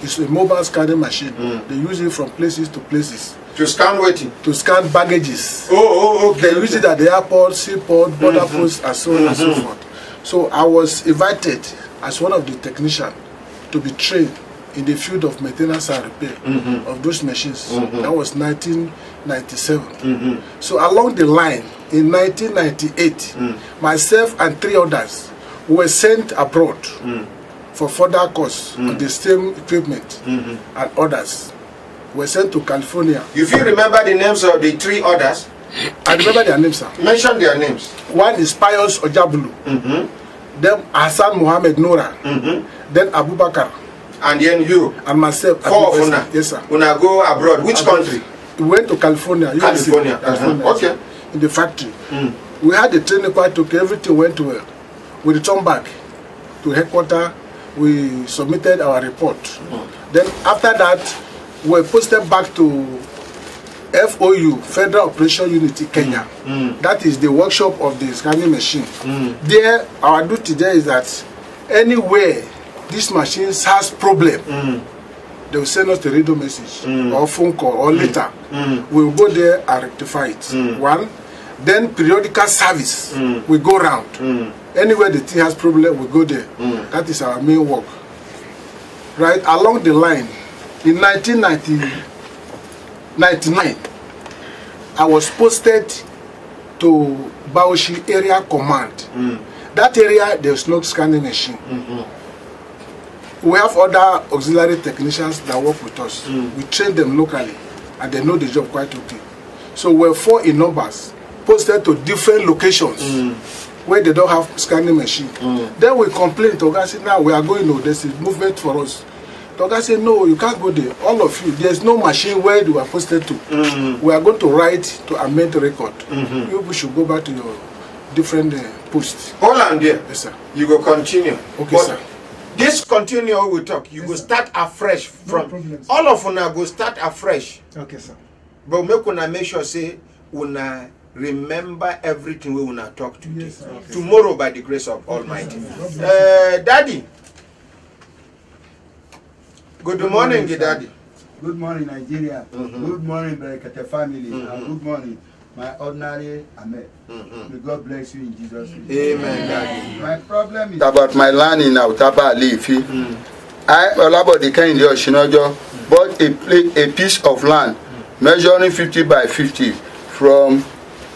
It's a mobile scanning machine. They use it from places to places. To scan waiting? To scan baggages. Okay. They use it at the airport, seaport, border posts, and so on and so forth. So I was invited as one of the technicians to be trained in the field of maintenance and repair of those machines. That was 1997. So along the line, in 1998, myself and 3 others were sent abroad for further course on the same equipment, and others were sent to California. If you remember the names of the 3 others? I remember their names, sir. Mention their names. One is Pius Ojabulu, then Hassan Mohammed Noura, then Abubakar. And then you? And myself. 4 of Una? Yes, sir. Una go abroad. Which country? We went to California. California. Okay. In the factory. We had the training quite okay. Everything went well. We returned back to headquarters. We submitted our report. Then after that, we were posted back to FOU, Federal Operation Unity, Kenya. That is the workshop of the scanning machine. There, our duty there is that anywhere this machine has problem, they will send us the radio message or phone call or letter. We will go there and rectify it. One. Then periodical service, we go round. Anywhere the thing has problem, we go there. That is our main work. Right along the line, in 1999, I was posted to Baoshi Area Command. That area, there's no scanning machine. We have other auxiliary technicians that work with us. We train them locally, and they know the job quite okay. So we're 4 in numbers, posted to different locations where they don't have scanning machine. Then we complain to Oga, say, now we are going, there's a movement for us. Oga said, no, you can't go there. All of you, there's no machine where you are posted to. We are going to write to amend the record. You should go back to your different posts. Hold on there. Yes, sir. You go continue. Okay, sir. This continue we talk. You go start afresh from all of una go start afresh. Okay, sir. But make sure say una remember everything we una talk today. Yes, okay. Tomorrow by the grace of Almighty. Daddy. Good morning, Daddy. Good morning, Nigeria. Good morning, Brekete family. Good morning, my ordinary Ahmad. May God bless you in Jesus' name. Amen, Daddy. My problem is about my land in Autaba Alifi. I, Olabodi Kehinde Oshinojo, bought a piece of land measuring 50 by 50 from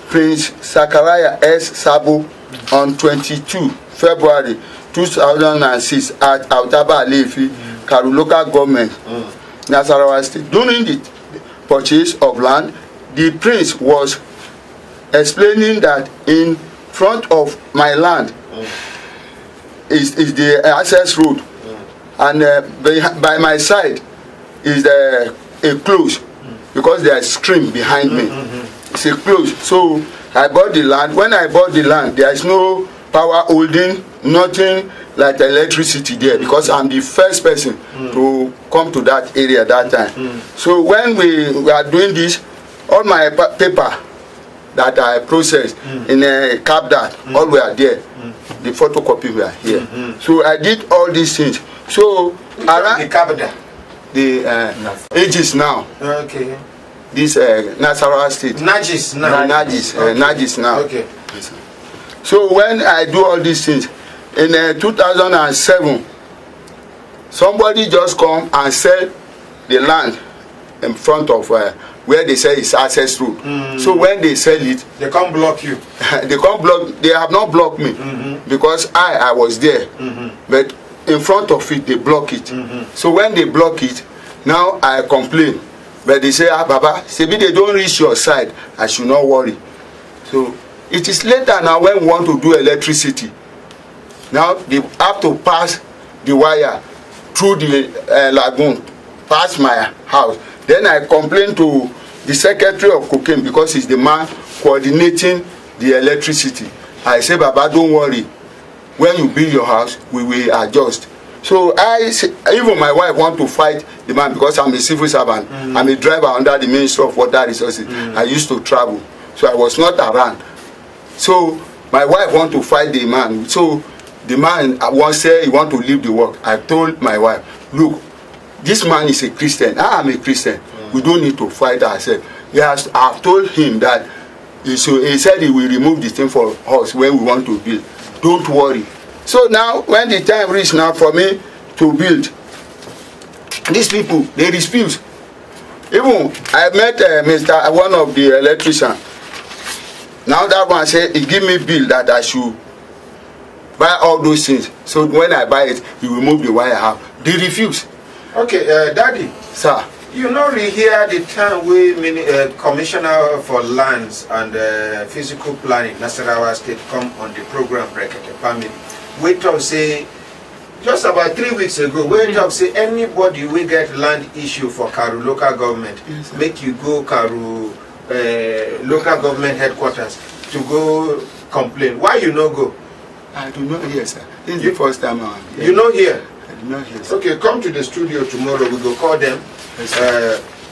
Prince Zachariah S. Sabo on 22 February 2006 at Autaba Alifi, Karu local government, Nasarawa State. During the purchase of land, the prince was explaining that in front of my land is the access road, and by my side is a close, because there is stream behind me. It's a close. So I bought the land. When I bought the land, there is no power holding, nothing like electricity there, because I'm the first person to come to that area that time. So when we are doing this, all my paper that I processed in a CAPDAT, all were there. The photocopy were here. So I did all these things. So around the CAPDAT, the ages now. Okay. This Nasarawa State. Najis now. Najis now. Okay. So when I do all these things, in 2007, somebody just come and sell the land in front of where they say it's access road. So when they sell it, they can't block you. They can't block. They have not blocked me because I was there. But in front of it, they block it. So when they block it, now I complain. But they say, ah, Baba, maybe they don't reach your side. I should not worry. So it is later now when we want to do electricity. Now they have to pass the wire through the lagoon, past my house. Then I complain to the secretary of cocaine because he's the man coordinating the electricity. I say, Baba, don't worry. When you build your house, we will adjust. So even my wife want to fight the man because I'm a civil servant. I'm a driver under the Ministry of Water Resources. I used to travel, so I was not around. So my wife want to fight the man. So the man once said he want to leave the work. I told my wife, look, this man is a Christian. I am a Christian. We don't need to fight ourselves. I've told him that he said he will remove the thing for us when we want to build. Don't worry. So now, when the time reached now for me to build, these people, they refuse. Even I met one of the electricians. Now that one said, he give me bill that I should buy all those things. So when I buy it, he will move the wire out. They refuse. Okay, Daddy. Sir. You know, we hear the time we Commissioner for Lands and Physical Planning, Nasarawa State, come on the program, Brekete family. We talk say, just about 3 weeks ago, we talk say anybody we get land issue for Karu local government, make you go Karu local government headquarters to go complain. Why you no go? I do not hear, sir. This is the first time I'm here. You know here? I do not hear, sir. Okay, come to the studio tomorrow. We go call them.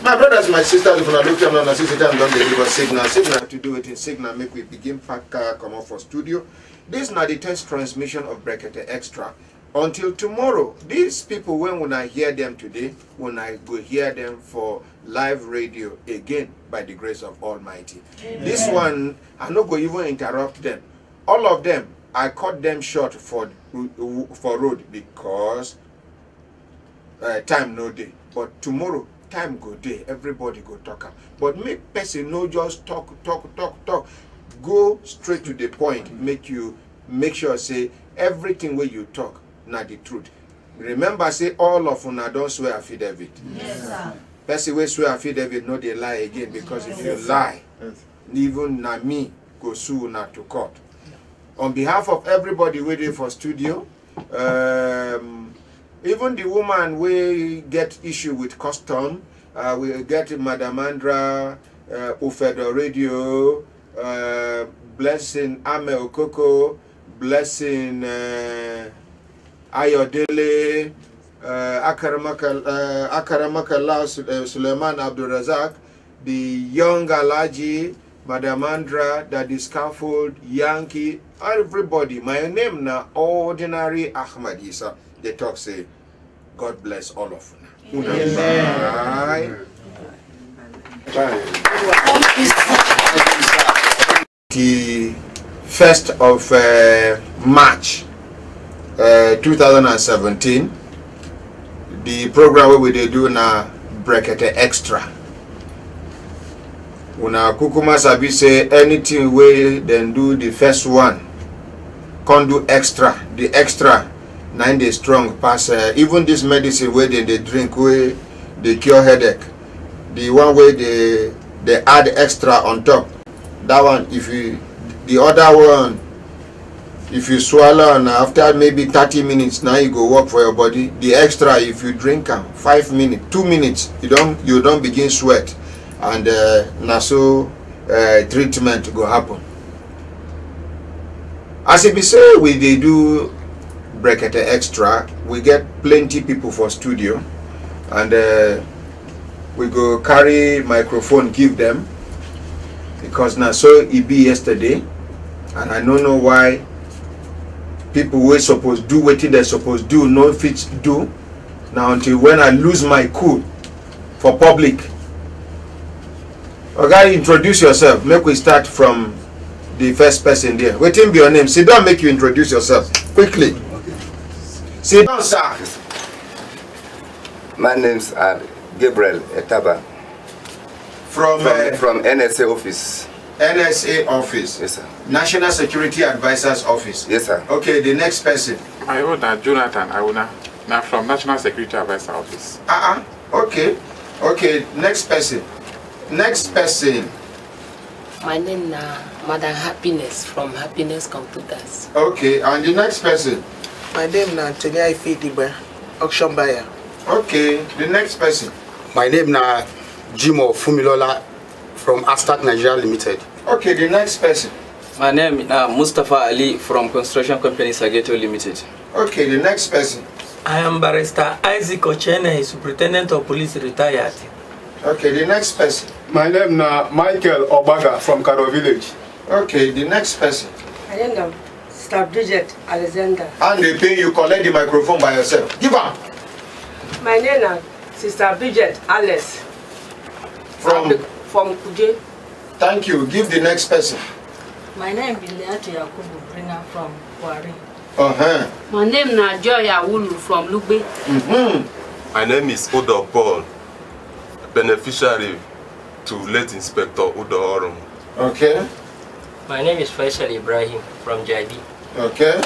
My brothers, my sisters, if I look them on the system, don't they give us signal to do it in signal, make we begin pack come up for studio. This is not the test transmission of Brekete Extra. Until tomorrow, these people, when I hear them today, when I go hear them for live radio again by the grace of Almighty. Amen. This one, I'm not going to even interrupt them. All of them, I cut them short for road because time no day. But tomorrow, time go day. Everybody go talk. But make person no just talk. Go straight to the point. Make sure say everything where you talk, not the truth. Remember, say all of una don't swear affidavit. Yes, sir. Person wey swear affidavit no dey lie again, because if you lie, even na me go sue una to court. On behalf of everybody waiting for studio, even the woman we get issue with custom, we get Madam Andra, Ufedo Radio, blessing Ame Okoko, blessing Ayodele, Akaramakala Suleiman Abdurazak, the young Alaji, Madam Andra, Daddy Scaffold, Yankee, everybody. My name na ordinary Ahmad Isah. They talk say, God bless all of you. Amen. Bye. The 1st of March 2017, the program where we do na Brekete Extra. Una kukuma sabi say anything we then do the first one, can't do extra. The extra 9 days strong pass even this medicine where they drink where they cure headache. The one where they add extra on top. That one, the other one, if you swallow and after maybe 30 minutes, now you go work for your body. The extra, if you drink 5 minutes, 2 minutes, you don't begin sweat, and naso treatment go happen. As it be say, we they do Brekete Extra, we get plenty people for studio, and we go carry microphone give them, because now so it be yesterday, and I don't know why people were supposed to do what they supposed to do, no fit do. Now until when I lose my cool for public. Okay, introduce yourself. Make we start from the first person there. Waiting be your name. Sit down, make you introduce yourself quickly. Sit down, sir. My name's Gabriel Etaba. From NSA office. NSA office. Yes, sir. National Security Advisor's office. Yes, sir. Okay, the next person. I own Jonathan Auna. Now from National Security Advisor office. Okay. Okay, next person. Next person. My name is Madam Happiness from Happiness Computers. Okay, and the next person. My name is Antonia Ifediba, auction buyer. Okay, the next person. My name is Jimo Fumilola from Astat Nigeria Limited. Okay, the next person. My name is Mustafa Ali from Construction Company Sageto Limited. Okay, the next person. I am Barrister Isaac Ochene, Superintendent of Police retired. Okay, the next person. My name is Michael Obaga from Karo Village. Okay, the next person. My name is Sister Bridget Alexander. And they pay you collect the microphone by yourself. Give her. My name is Sister Bridget Alice. From Kuje. Thank you. Give the next person. My name is Leatu Yakubu Brina from Wari. My name is Joy Awulu from Lugbe. My name is Odo Paul, beneficiary to late Inspector Udo Orum. Okay. My name is Faisal Ibrahim from Jaibi. Okay.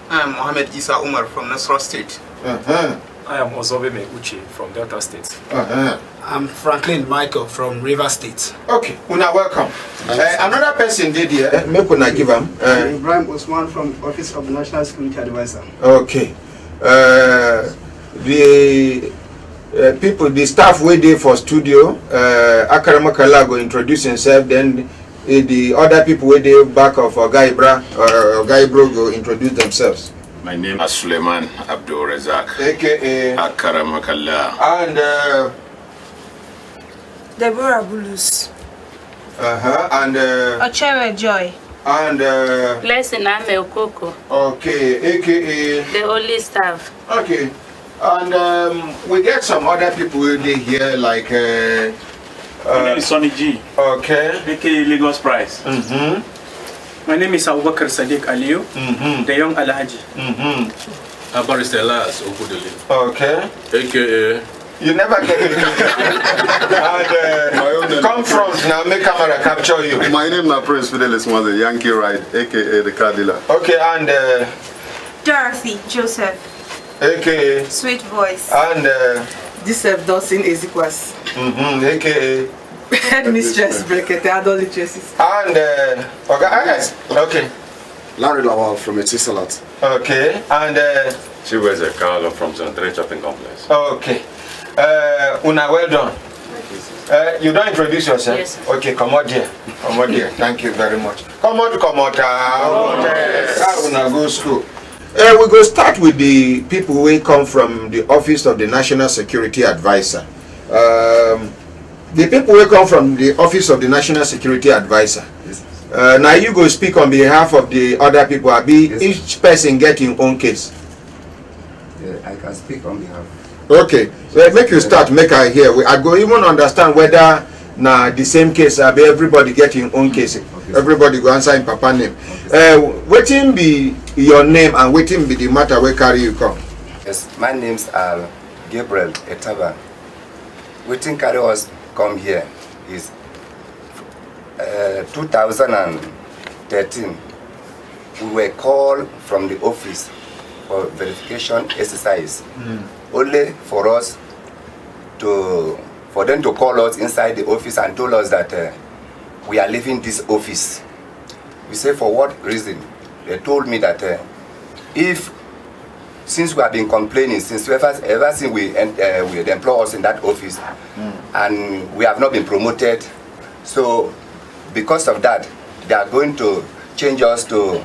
I am Mohammed Isah Umar from Nasarawa State. I am Ozobe Uche from Delta State. I'm Franklin Michael from River State. Okay, Una, welcome. Another person did here. Make Una give him. Ibrahim Osman from Office of the National Security Advisor. Okay. The people, the staff waiting for studio. Akaramakala go introduce himself. Then the other people waiting back of Oga Ibro go introduce themselves. My name is Suleiman Abdul Razak, aka Akaramakala. And Deborah Bulus. And Ochere Joy. And Blessing Ame Okoko. Okay, aka the only staff. Okay. And we get some other people here like my name is Sonny G. Okay. aka Lagos Price. My name is Abubakar Sadiq Aliyu, the young Alhaji. Barrister Elias Okudeli. Okay. AKA. You never get it. And come front now, make camera capture you. My name is Prince Fidelis Mother, Yankee Ride, aka the car dealer. Okay, and Dorothy Joseph. AKA Sweet Voice. And Joseph Dawson Ezekwas. AKA Headmistress Brekete Adult Literacies. And okay. Larry Lawal from Etisalat. Okay, and she was a Carlo from Central Shopping Complex. Okay. Una, well done. You don't introduce yourself? Yes. Okay, come out here. Come out here. Thank you very much. Come out. Una go school. We go start with the people who come from the Office of the National Security Advisor. The people who come from the Office of the National Security Advisor. Now you go speak on behalf of the other people. Each person get your own case. I can speak on behalf. Okay, so make you start, make I hear. I go even understand whether now the same case, everybody get your own case. Everybody go answer in Papa name. Waiting be your name and waiting be the matter where carry you come. Yes, my name's Gabriel Etaba. Waiting carry us come here is 2013. We were called from the office for verification exercise. Only for us for them to call us inside the office and told us that we are leaving this office. We say, for what reason? They told me that since we have been complaining since ever since we employ us in that office, and we have not been promoted, so because of that, they are going to change us to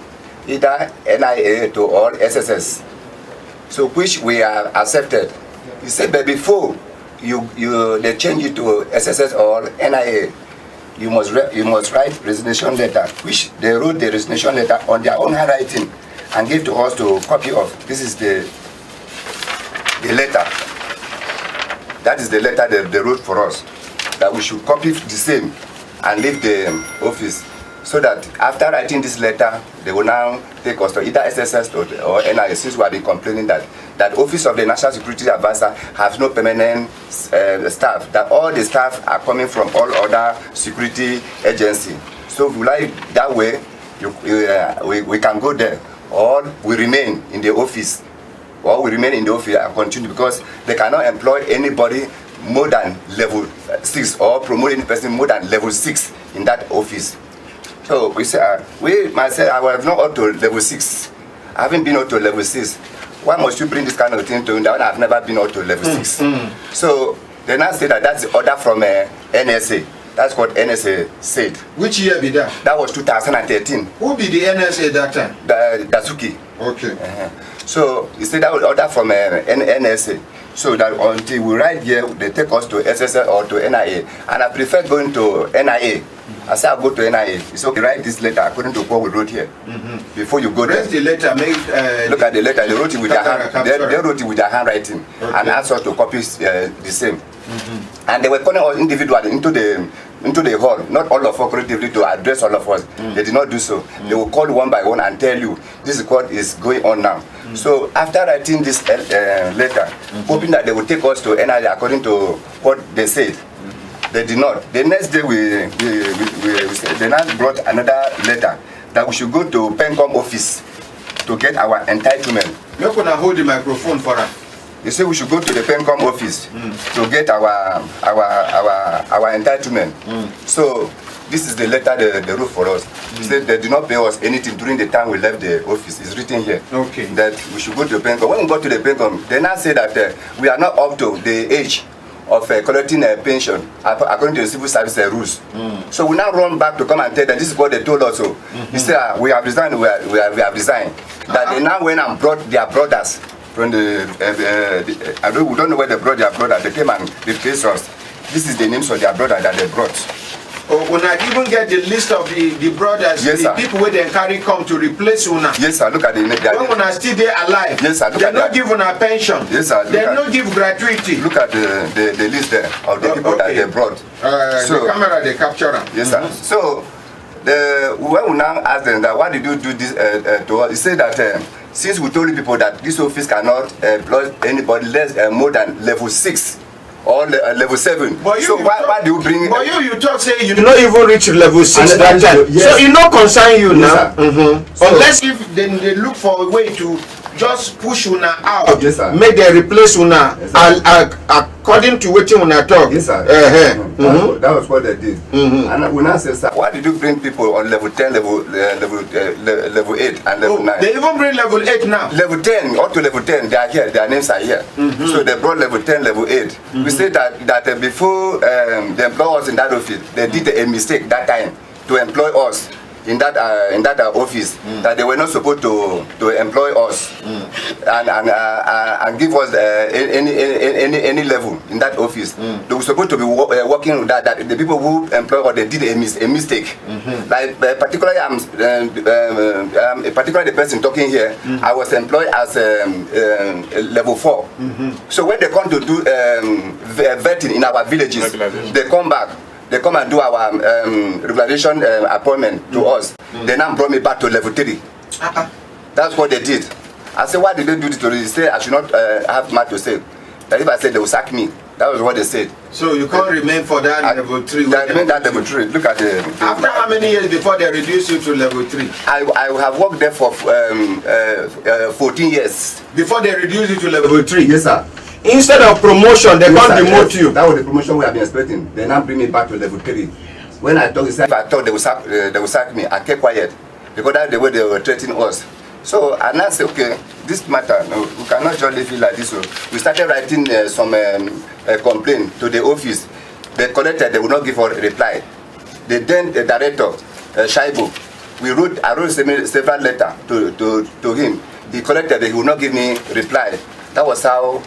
either NIA to or SSS. So which we have accepted. He said, but before they change it to SSS or NIA, you must write resignation letter, which they wrote the resignation letter on their own handwriting and give to us to copy of. This is the letter. That is the letter they wrote for us, that we should copy the same and leave the office. so that after writing this letter, they will now take us to either SSS or NIA, since we have been complaining that Office of the National Security Advisor has no permanent staff, that all the staff are coming from all other security agencies. So if we like that way, we can go there, or we remain in the office, and continue, because they cannot employ anybody more than level 6 or promote any person more than level 6 in that office. So we say, myself, I was not up to level 6. I haven't been up to level 6. Why must you bring this kind of thing to me? That I've never been up to level 6. So they now say that that's the order from NSA. That's what NSA said. Which year be that? That was 2013. Who be the NSA that time? Dasuki. Okay. So he said that was order from NSA. So that until we write here, they take us to SSL or to NIA. And I prefer going to NIA. I said I'll go to NIA. It's okay, write this letter according to what we wrote here. Before you go there. The letter, look at the letter. They wrote it with their hand. They wrote it with their handwriting, and asked us to copy the same. And they were calling us individually into the hall, not all of us collectively, to address all of us. They did not do so. They will call one by one and tell you this is what is going on now. So after writing this letter, hoping that they will take us to NIA according to what they said, they did not. The next day they now brought another letter that we should go to PENCOM office to get our entitlement. You're going to hold the microphone for us. They say we should go to the PENCOM office to get our entitlement. So this is the letter they wrote for us. They said they did not pay us anything during the time we left the office. It's written here. Okay. That we should go to the PENCOM. When we got to the PENCOM, they now say that we are not up to the age of collecting a pension according to the civil service rules. So we now run back to come and tell them this is what they told us. So they said we have resigned. We have resigned. That they now went and brought their brothers from the we don't know where they brought their brother. They came and replaced us. This is the names of their brother that they brought. When I even get the list of the brothers, yes, the people where they carry come to replace Una. Yes, sir. Look at the name. When Una still there alive, yes, sir. They not give Una pension. Yes, sir. They not give gratuity. Look at the list there of the people that they brought. So the camera they capture them. Yes, sir. So when we now ask them that why did you do this to us, he said that since we told people that this office cannot employ anybody less more than level 6 or level 7. But you, so why do you bring? But you talk say you do not even reach level 6 that time. Yes. So it not concern you now. So unless if they look for a way to just push Una out, yes, make them replace Una, yes, according to what Una talk. Yes, sir. That was what they did. And Una says, sir, why did you bring people on level 10, level 8, and level 9? They even bring level 8 now. Level 10, up to level 10, they are here. Their names are here. So they brought level 10, level 8. We said that before they employ us in that office, they did a mistake that time to employ us in that office, that they were not supposed to employ us and give us any level in that office. They were supposed to be working with that the people who employ us, they did a mistake. Like particularly particularly the person talking here, I was employed as level 4. So when they come to do vetting in our villages, they come back. They come and do our regularization appointment to us. They now brought me back to level 3. That's what they did. I said, why did they do this to me? They said I should not have much to say. That if I said they will sack me. That was what they said. So you can't remain for that level 3? They remain that level 3. Look at the after how many years before they reduce you to level 3? I have worked there for 14 years. Before they reduce you to level 3? Yes, sir. Instead of promotion, they can't demote you. That was the promotion we have been expecting. They now bring me back to level 3. When I thought they would sack me, I kept quiet because that's the way they were treating us. So I now said, okay, this matter, no, we cannot just leave it like this. So we started writing some complaint to the office. They collected, they would not give us a reply. The director, Shaibu, I wrote several letters to him. He collected, he would not give me reply. That was how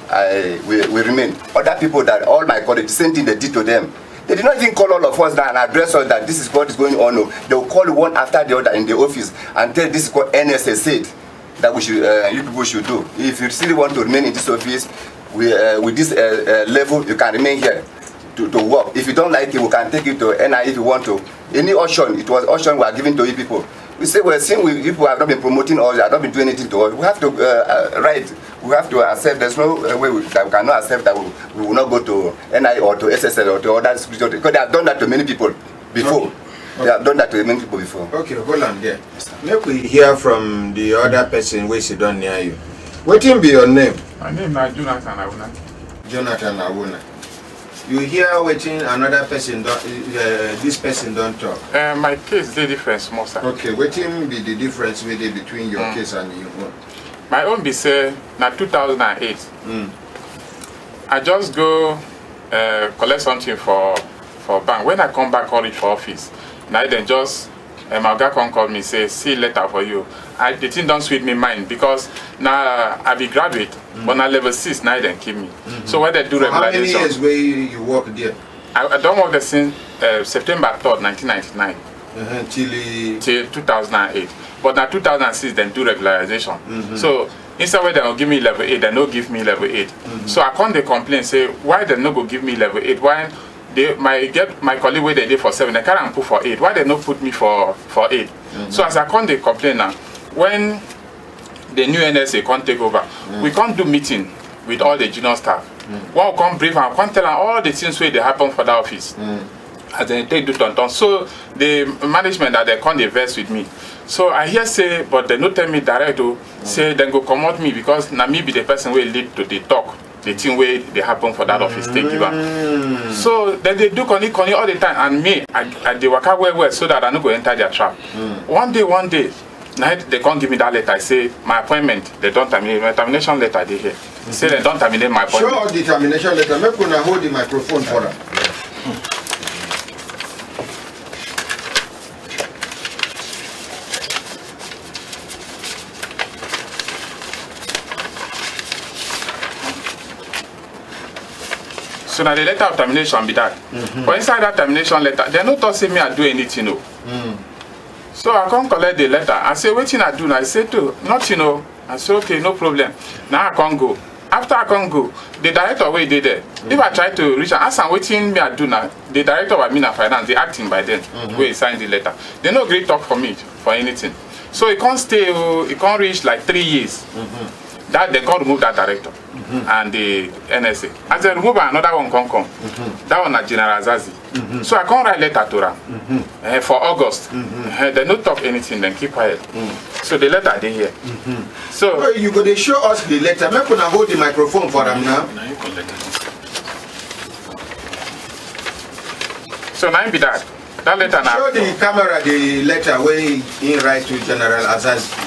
we remained. Other people that all my colleagues, the same thing they did to them. They did not even call all of us down and address us that this is what is going on. No. They will call one after the other in the office and tell this is what NSA said that we should, you people should do. If you still want to remain in this office with this level, you can remain here. to work. If you don't like it, we can take you to NI if you want to. Any auction, it was auction we are giving to you people. We say, well, since people have not been promoting us, they have not been doing anything to us, we have to write. We have to accept. There's no way that we cannot accept that we will not go to NI or to SSL or to other security, because they have done that to many people before. Okay. They have done that to many people before. Okay, hold on there. Make we hear from the other person who is down near you. What will be your name? My name is Jonathan Awuna. Jonathan Awuna. You hear waiting another person, this person don't talk. My case is different, small sir. Okay, what will be the difference with it between your case and your own? My own be say, na 2008. I just go collect something for bank. When I come back on it for office, now then just my guy come call me say, see letter for you. The thing don't sweet me mind because now I be graduate, but now level 6 now then keep me. So when they do regularization. How many years where you work there? I don't work there since September 3rd, 1999 till 2008. But now 2006 then do regularization. So instead where they don't give me level 8, they don't give me level 8. So I can't complain say why they no go give me level 8? Why my colleague where they did for 7, they can't put for 8. Why they not put me for 8? So as I can't complain now, when the new NSA can't take over, we can't do meeting with all the junior staff. One will come brief and can't tell them all the things where they happen for the office. As they take do tonton. So the management that they can't invest with me. So I hear say, but they not tell me direct to say then go come out me because now me be the person will lead to the talk. The thing where they happen for that office take give up. So then they do conny all the time, and me I they work out well so that I don't go enter their trap. One day, night they can't give me that letter. I say my appointment they don't terminate my termination letter. They here say they don't terminate my appointment. Show the termination letter. Make una hold the microphone for them. So now the letter of termination be that. But inside that termination letter, they don't talk say me I do anything. No. So I come collect the letter. I say, what I do now? I say to nothing. No. I say, okay, no problem. Now I can't go. After I can't go, the director where they there. If I try to reach and ask them what me I do now, the director of Admin and Finance, they acting by then, where he signed the letter. They no great talk for me for anything. So it can't stay, it can't reach like 3 years. That they can't remove that director and the NSA. As they remove another one come. That one is General Azazi. So I can't write letter to them for August. They don't talk anything, then keep quiet. So the letter they here. So well, you go to show us the letter. Make una hold the microphone for them now. So now be that. That letter now. Show the camera the letter where he write to General Azazi.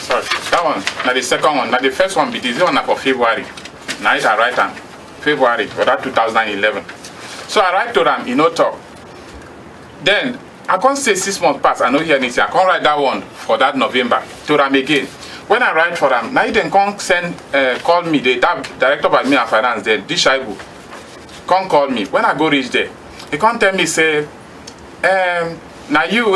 Sorry, that one, now the second one, now the first one be this one for February. Now it's I write on February, for that 2011. So I write to them, you know, talk. Then I can't say 6 months pass, I don't hear anything. I can't write that one for that November to them again. When I write for them, now they can't send, call me, the director of Admin and Finance there, Dishaibu, can't call me. When I go reach there, he can't tell me, say, now you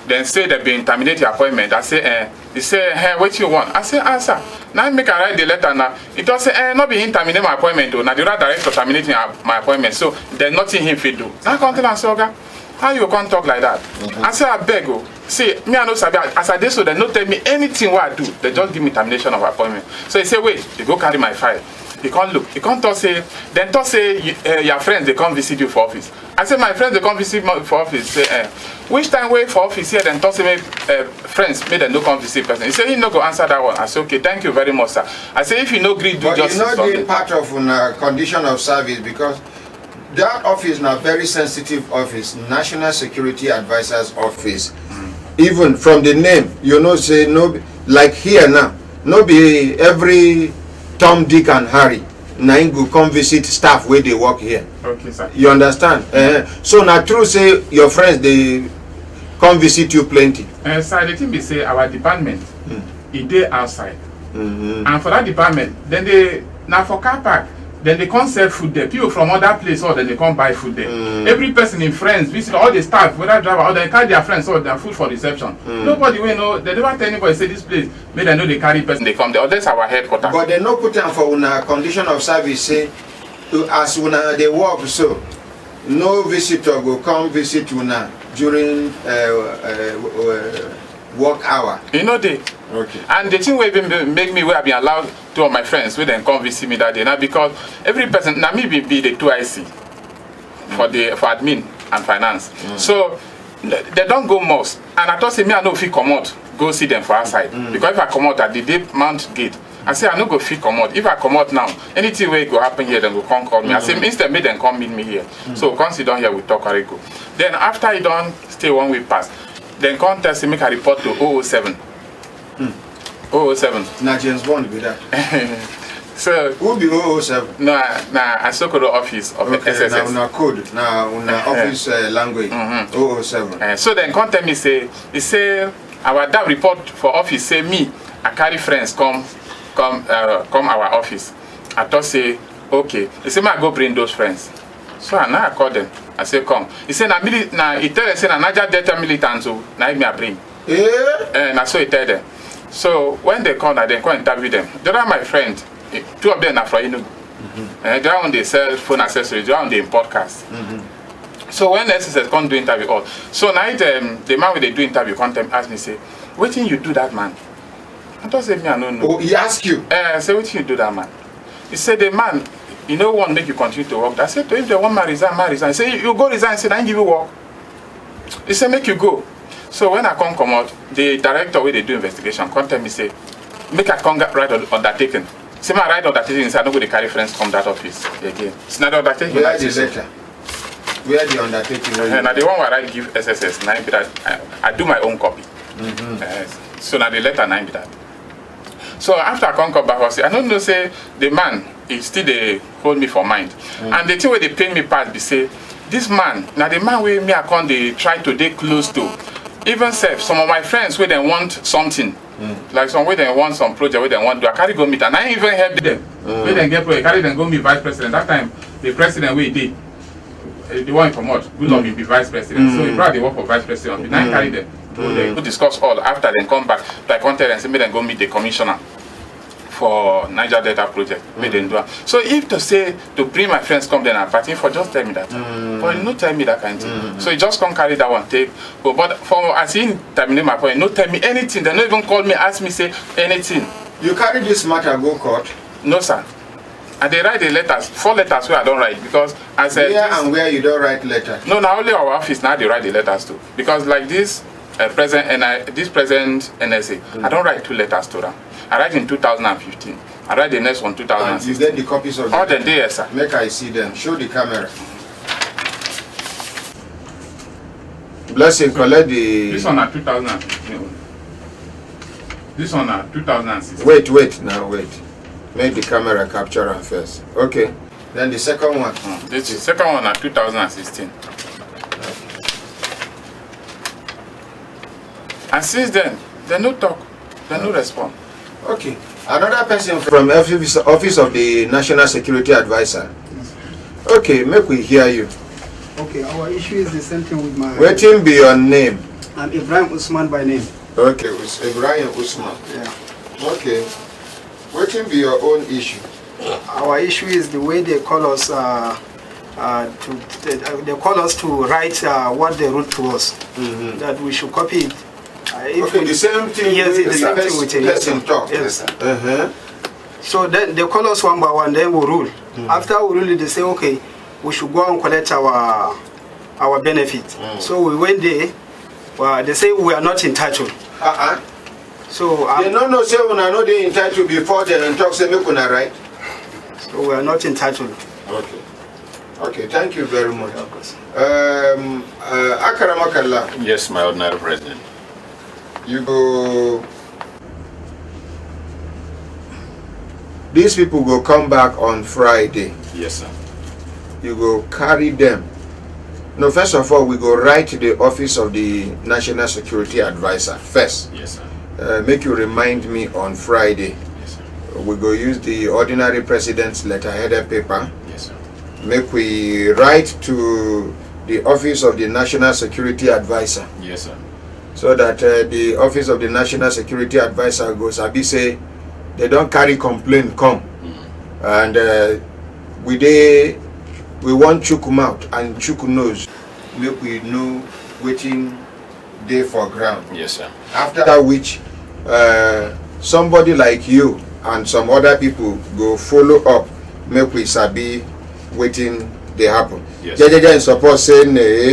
then say they've been terminate your appointment. I say, he say, hey, what you want? I say, answer. Now make I write the letter now. It does say, not be him terminate my appointment. Now the other director terminating my appointment. So there's nothing him fit do. Now I can't tell and say, okay, how you can't talk like that? I say, I beg you. See, me I know sabi. As I did so, they don't tell me anything what I do. They just give me termination of appointment. So he say, wait, you go carry my file. He can't look. He can't talk say. Then talk say your friends they come visit you for office. I say my friends they come visit me for office. Say which time wait for office here? Then talk say friends make them no come visit person. He say he no go answer that one. I say okay, thank you very much, sir. I say if you no agree do justice. But it's not part of a condition of service because that office now very sensitive office, National Security Advisor's Office. Even from the name, you know, say no like here now. No be every Tom, Dick and Harry now go come visit staff where they work here. Okay, sir. You understand? So now true say your friends they come visit you plenty. Sir, the thing be say our department it dey outside. And for that department, then they now for car park, then they can't sell food there. People from other places or then they can't buy food there. Every person in friends visit all the staff, whether driver or they carry their friends or their food for reception. Nobody will know. They never tell anybody say this place. May they know they carry person they come there. Or that's our headquarters. But they no put down for una condition of service say as una they work so, no visitor go come visit una during work hour. You know they. Okay. And the thing will make me where I be allowed two of my friends with them come visit me that day now because every person now me be the 2 IC for admin and finance. So they don't go most. And I thought say me I know if he come out, go see them for outside. Because if I come out at the day mount gate, I say I no go fit come out. If I come out now, anything will go happen here, then go come call me. I say instead make them come meet me here. So come sit down here, we talk or go. Then after he don't stay 1 week past, then come tell me make a report to 007. 007. Now James Bond be that. So who be 007? No, I still go to the office of SSS. Now una code, now una office language. 007. So then come tell me say, he say our that report for office say me I carry friends come our office. I thought say okay. He say I go bring those friends. So now I call them. I say come. He say na he tell them say na Niger Delta militants so na me I bring. And I saw he tell them. So when they come, I then come interview them. They are my friend. 2 of them are from Enugu. They are on the sell phone accessories. They are on the podcast. So when the SSS come do interview, so now the man when they do interview, come ask me say, "What thing you do that man?" I don't say me I don't know. Oh, he ask you. I say, "What thing you do that man?" He said, "The man, you know, want make you continue to work." I said, "To if they want me resign, I say, you go resign." I said, "I give you work." He said, "Make you go." So when I come out, the director where they do investigation come tell me say, make I come write undertaking. Say my write undertaking, say I don't go to carry friends come that office again. It's not undertaking. Where the letter? Where the undertaking? And the one where I give SSS 9 that I do my own copy. So now the letter 9 that. So after I come back, I say I don't know say the man he still they hold me for mind. And the thing where they pay me past be say this man now the man where me I come they try to dey close to. Even some of my friends where they want something, like some where they want some project where they want to, I carry go meet and I even help them. Where they get project, carry them go meet vice president. That time the president where he did, the one come out, good luck be vice president. So he brought the work for vice president. Now carry them. They discuss all after they come back. Like contact and say, make them go meet the commissioner for Niger Delta project. Make them do it. So if to say to bring my friends come then I'm partying for just tell me that. But you no tell me that kind of thing. So you just come carry that one take. But for as in terminate my point, no tell me anything. They don't even call me, ask me say anything. You carry this matter go court? No sir. And they write the letters, 4 letters where I don't write because I said where you don't write letters? No, now only our office now they write the letters too. Because like this present NSA, I don't write 2 letters to them. I write in 2015. I write the next one 2016. You get the copies of all the day, yes, sir. Make I see them. Show the camera. Blessing, collect the. This one at 2000. This one at 2016. Wait, now wait. Make the camera capture them first. Okay. Then the second one. This is second one at 2016. And since then, they no talk, they no respond. Okay. Another person from office of the National Security Advisor. Okay, make we hear you. Okay, our issue is the same thing with my... Waiting be your name. I'm Ibrahim Usman by name. Okay, Ibrahim Usman. Yeah. Okay. Waiting be your own issue. Our issue is the way they call us they call us to write what they wrote to us. That we should copy it. Okay, the same thing. Yes, the same thing with it. Person talk. Yes. So then they call us one by one, then we rule. After we rule, they say, okay, we should go and collect our benefit. So we went there. They say we are not entitled. So they no say we are not entitled before they talk. Say make una right. So we are not entitled. Okay. Okay. Thank you very much. Akaramakallah. Yes, my ordinary president. You go. These people go come back on Friday. Yes, sir. You go carry them. No, first of all, we go write to the office of the National Security Advisor first. Yes, sir. Make you remind me on Friday. Yes, sir. We go use the ordinary president's letterheaded paper. Yes, sir. Make we write to the office of the National Security Advisor. Yes, sir. So that the office of the National Security Advisor goes, Abi say, they don't carry complaint come. And we want chook mouth and chook nose, make we know waiting day for ground. Yes, sir. After which, somebody like you and some other people go follow up, make we sabi waiting they happen. Yes. Jajaja in support say nay.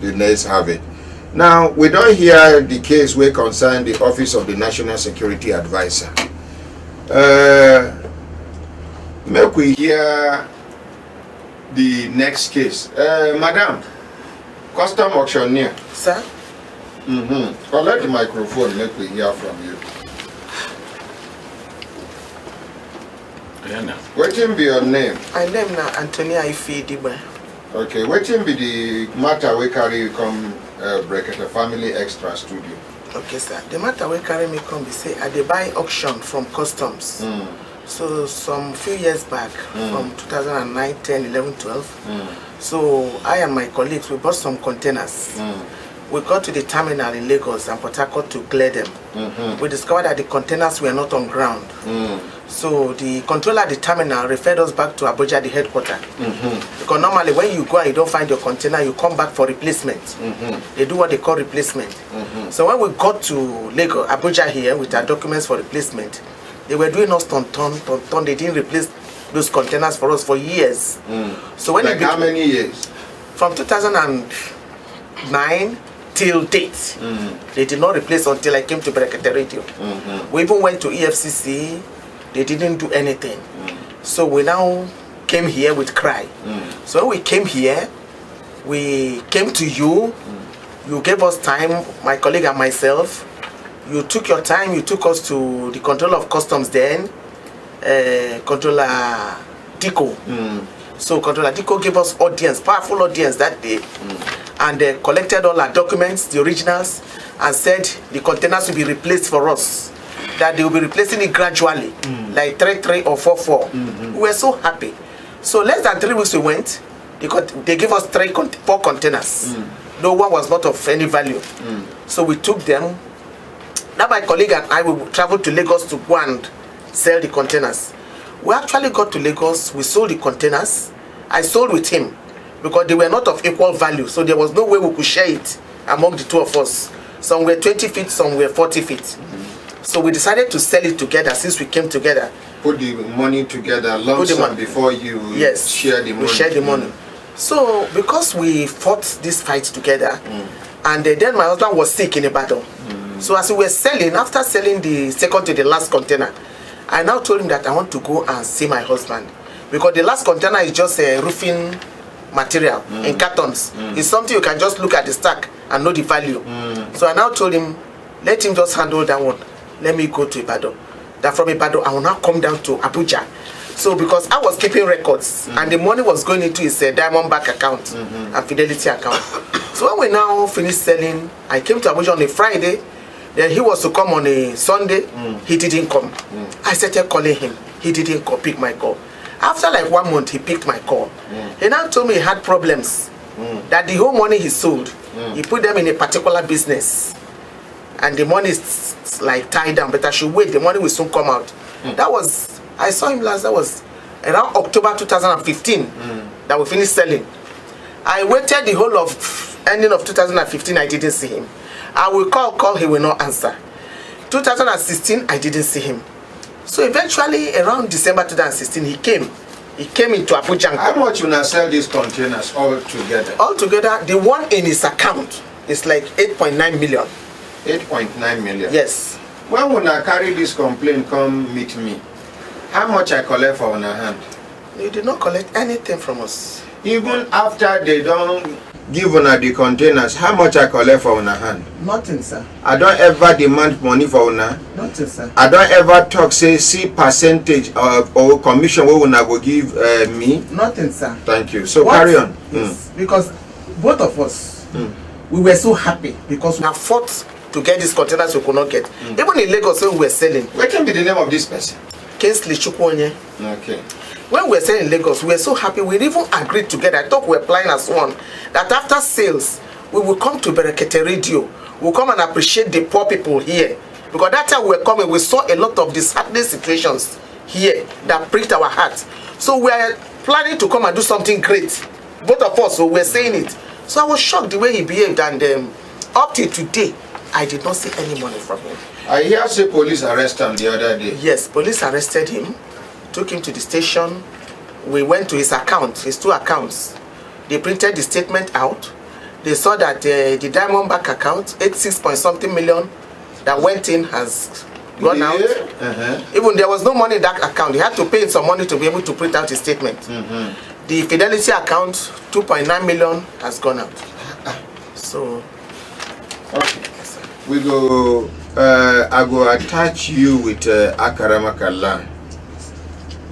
The nays have it. Now we don't hear the case where concern the Office of the National Security Advisor. Make we hear the next case. Madam, custom auctioneer. Sir? Collect the microphone, make we hear from you. What be your name? My name na Antonia Ifediba. Okay, what be the matter we carry you come Brekete Family Extra Studio? Okay, sir. The matter we carry me come be say I dey buy auction from customs. So some few years back, from 2009, 10, 11, 12. So I and my colleagues, we bought some containers. We got to the terminal in Lagos and Port Harcourt to clear them. We discovered that the containers were not on ground. So the controller at the terminal referred us back to Abuja, the headquarters. Because normally when you go and you don't find your container, you come back for replacement. They do what they call replacement. So when we got to Lagos, Abuja here with our documents for replacement, they were doing us ton. They didn't replace those containers for us for years. So when like how many years? From 2009 till date. They did not replace until I came to Brekete Radio. We even went to EFCC. They didn't do anything. So we now came here with cry. So when we came here, we came to you. You gave us time, my colleague and myself. You took your time. You took us to the controller of customs then, Controller Diko. So Controller Diko gave us audience, powerful audience that day, and they collected all our documents, the originals, and said the containers will be replaced for us. That they will be replacing it gradually, like 3 or 4. We were so happy. So less than 3 weeks we went, they gave us 4 containers. No one was not of any value. So we took them. Now my colleague and I will travel to Lagos to go and sell the containers. We actually got to Lagos, we sold the containers. I sold with him because they were not of equal value. So there was no way we could share it among the two of us. Some were 20 feet, some were 40 feet. So we decided to sell it together since we came together. Put the money together long time before you share the money. We share the money. So because we fought this fight together, and then my husband was sick in a battle. So as we were selling, after selling the second to the last container, I now told him that I want to go and see my husband. Because the last container is just a roofing material in cartons. It's something you can just look at the stack and know the value. So I now told him, let him just handle that one. Let me go to Ibadan. That from Ibadan, I will now come down to Abuja. So because I was keeping records and the money was going into his Diamond Bank account and Fidelity account. So when we now finished selling, I came to Abuja on a Friday. Then he was to come on a Sunday. He didn't come. I started calling him. He didn't pick my call. After like 1 month, he picked my call. He now told me he had problems. That the whole money he sold, he put them in a particular business. And the money is like tied down, but I should wait. The money will soon come out. That was, I saw him last, that was around October 2015 that we finished selling. I waited the whole of ending of 2015, I didn't see him. I will call, he will not answer. 2016, I didn't see him. So eventually, around December 2016, he came. He came into Abuja. How much will I sell these containers all together? All together, the one in his account is like 8.9 million. 8.9 million? Yes. When will I carry this complaint come meet me? How much I collect for on a hand? You did not collect anything from us. Even after they don't give on the containers, how much I collect for on a hand? Nothing, sir. I don't ever demand money for una. Nothing, sir. I don't ever talk, say, see percentage or commission where una go give me. Nothing, sir. Thank you. So carry on. Yes. Because both of us, we were so happy because we have fought to get these containers we could not get. Even in Lagos when we were selling. What can be the name of this person? Kinsley Chukwonye. Okay. When we were selling in Lagos, we were so happy. We even agreed together. I thought we were applying as one. That after sales, we will come to Brekete Radio. We'll come and appreciate the poor people here. Because that time we were coming, we saw a lot of disheartening situations here that pricked our hearts. So we are planning to come and do something great. Both of us, so we're saying it. So I was shocked the way he behaved, and up till today, I did not see any money from him. I hear say police arrested him the other day. Yes, police arrested him, took him to the station. We went to his account, his 2 accounts. They printed the statement out. They saw that the Diamond Bank account, 86 point something million that went in has gone out. Even there was no money in that account. He had to pay some money to be able to print out his statement. The Fidelity account, 2.9 million has gone out. So, okay. We go, I go attach you with Akaramakala.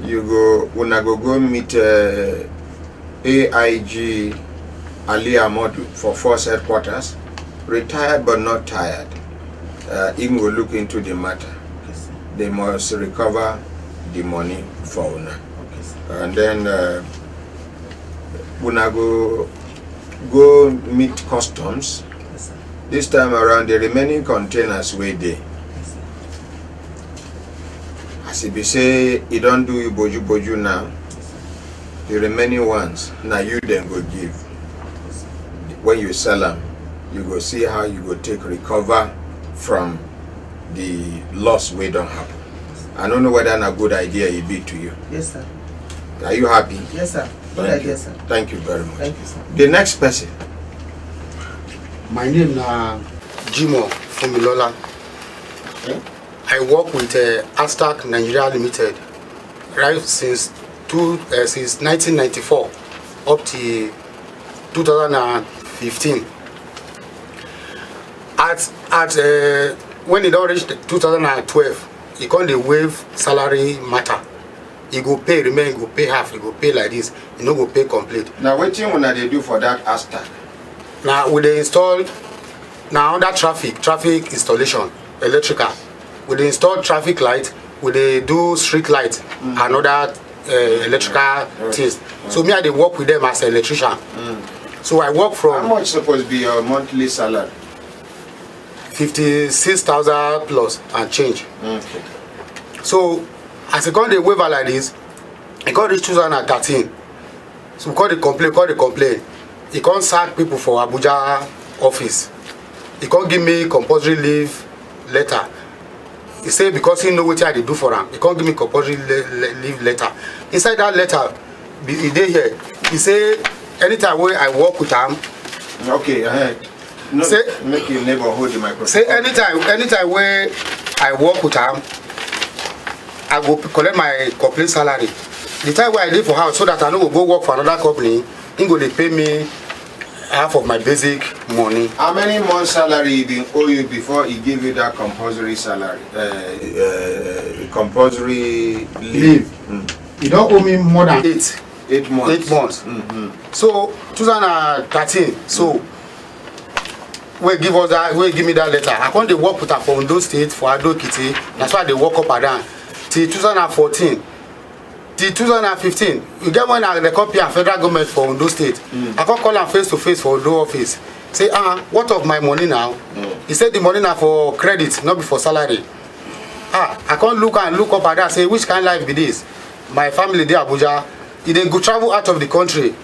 You go, when I go meet AIG Ali Ahmad for Force Headquarters, retired but not tired. He will look into the matter. They must recover the money for Una. And then when I go meet customs, this time around the remaining containers were there. As if you say you don't do boju now, the remaining ones, now you then go give. When you sell them, you go see how you go take recover from the loss we don't happen. I don't know whether a good idea it be to you. Yes, sir. Are you happy? Yes, sir. Good idea, sir. Thank you very much. Thank you, sir. The next person. My name is Jimo Fumilola. I work with Aztec Nigeria Limited right since 1994 up to 2015. When it don't reach 2012, he can't waive salary matter. He go pay remain, he go pay half, he go pay like this, he no go pay complete. Now what thing when they do for that Aztec? Now we they install now under traffic installation, electrical. We they install traffic light, we they do street light, and other electrical things. So me I they work with them as an electrician. So I work from. How much supposed to be your monthly salary? 56,000 plus and change. Okay. So as I got the waiver like this, I got reach 2013. So we call the complaint. He can't sack people for Abuja office. He can't give me compulsory leave letter. He said because he know what I do for him, he can't give me compulsory leave letter. Inside that letter, he did here. He say anytime where I work with him. Okay, no, say, make your neighbor hold the microphone. Say anytime where I work with him, I go collect my complete salary. The time where I live for house so that I no go work for another company, he go they pay me half of my basic money. How many months salary he been owe you before he give you that compulsory salary? Compulsory leave. He don't owe me more than 8 months. 8 months. So 2013. So we give us that. We give me that letter. I can't work with her from those states for Ado Kitty. That's why they walk up and down. Till 2014. Till 2015. You get when the copy of federal government for Ondo State. I can't call them face to face for Ondo office. Say, what of my money now? He said the money now for credit, not before salary. I can't look up at that. Say, which kind of life be this? My family there Abuja. If they go travel out of the country,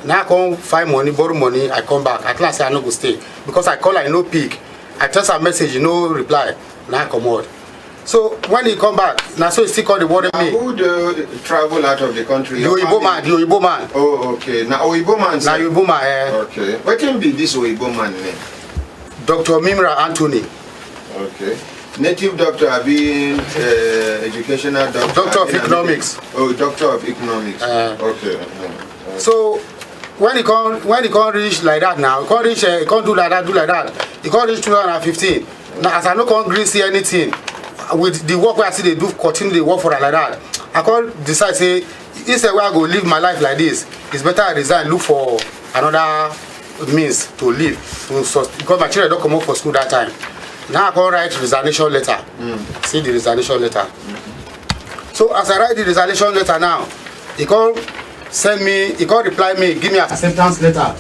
now I come find money, borrow money, I come back. At last I no go stay. Because I call, I no pick. I test a message, no reply. Now I come out. So when he come back, now so he still call the worry me. Who do travel out of the country? The Oyibo man. Oh, okay. Now Oyibo man. Now Oyibo man. Okay. What can be this Oyibo man name? Dr. Mimra Anthony. Okay. Native doctor, have been educational doctor. Doctor of economics. Oh, doctor of economics. Okay. So when he can't reach like that now, he can't reach, he can't do like that. He can't reach 2015. Now as I no can't agree see anything with the work where I see they do continue the work for like that. I can't decide say instead where I go live my life like this, it's better I resign, look for another means to live. Because my children don't come out for school that time. Now I can write resignation letter. See the resignation letter. So as I write the resignation letter now, he can't send me, he can't reply me, give me an acceptance letter.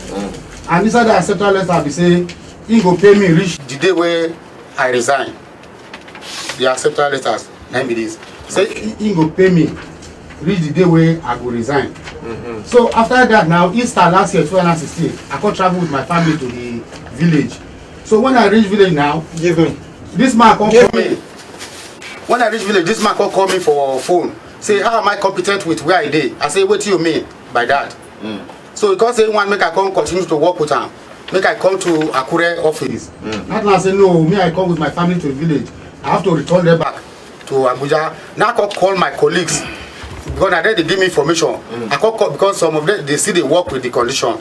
And inside the acceptance letter, he say he go pay me reach the day where I resign. The acceptance letters, 9 minutes. Say he go pay me. Reach the day where I go resign. So after that now, Easter last year, 2016, I could travel with my family to the village. So when I reach village now, give me. This man come call me. When I reach village, this man come call me for phone. Say, how am I competent with where I did? I say, what do you mean by that? So because say one make I come continue to work with him. Make I come to Akure office. That man say, no, me I come with my family to the village. I have to return them back to Abuja. Now I call my colleagues. Because I they give me information. I can't call because some of them they see they work with the condition.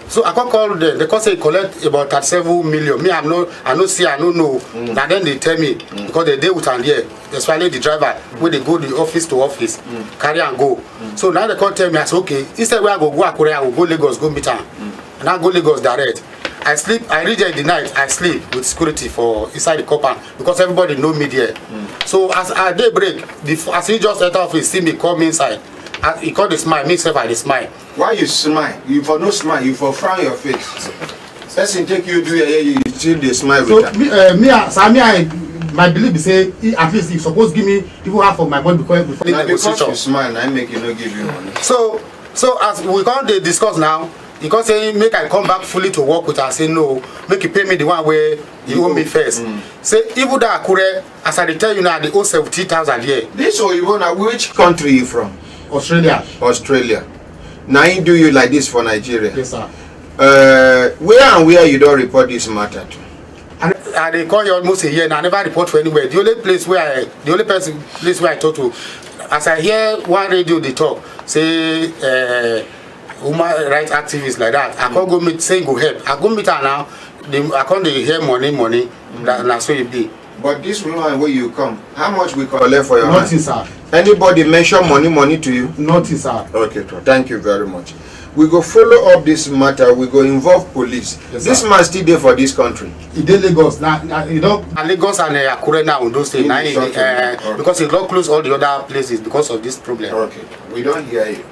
So I can't call them. They can say collect about 37 million. Me I don't see, I don't know. And then they tell me because they deal with and here, especially the driver where they go the office to office, carry and go. So now they can't tell me. I say okay. Instead where I go Akure, I will go Lagos, go meet her. And I go Lagos direct. I sleep. I reach there in the night. I sleep with security for inside the compound because everybody know me there. So as I daybreak, as he just enter office, see me come inside. He called the smile. Me self I smile. Why you smile? You for no smile. You for frown your face. Person take you do you still they smile so with my belief is say at least he supposed give me even half of my money before the negotiation. You smile, I make you no give you money. So as we can't discuss now. Because say make I come back fully to work with her, say no, make you pay me the one where you owe me first. Say even that Akure, as I tell you now, they owe 70,000 here. This or you wanna which country you from? Australia. Australia. Now he do you like this for Nigeria? Yes, sir. Where and where you don't report this matter to? And they call you almost a year and I never report for anywhere. The only place where I talk to, as I hear one radio they talk, say human rights activists like that. I can't go meet, saying go help. I go meet her now. I can't hear money. That's what it be. But this woman where you come, how much we collect for your Nothing, sir. Anybody mention money to you? Nothing, sir. Okay, thank you very much. We go follow up this matter. We go involve police. Yes, this man still there for this country. He did Lagos. Now you know Lagos and Akure now in those states. Because he don't close all the other places because of this problem. Okay, we don't hear you.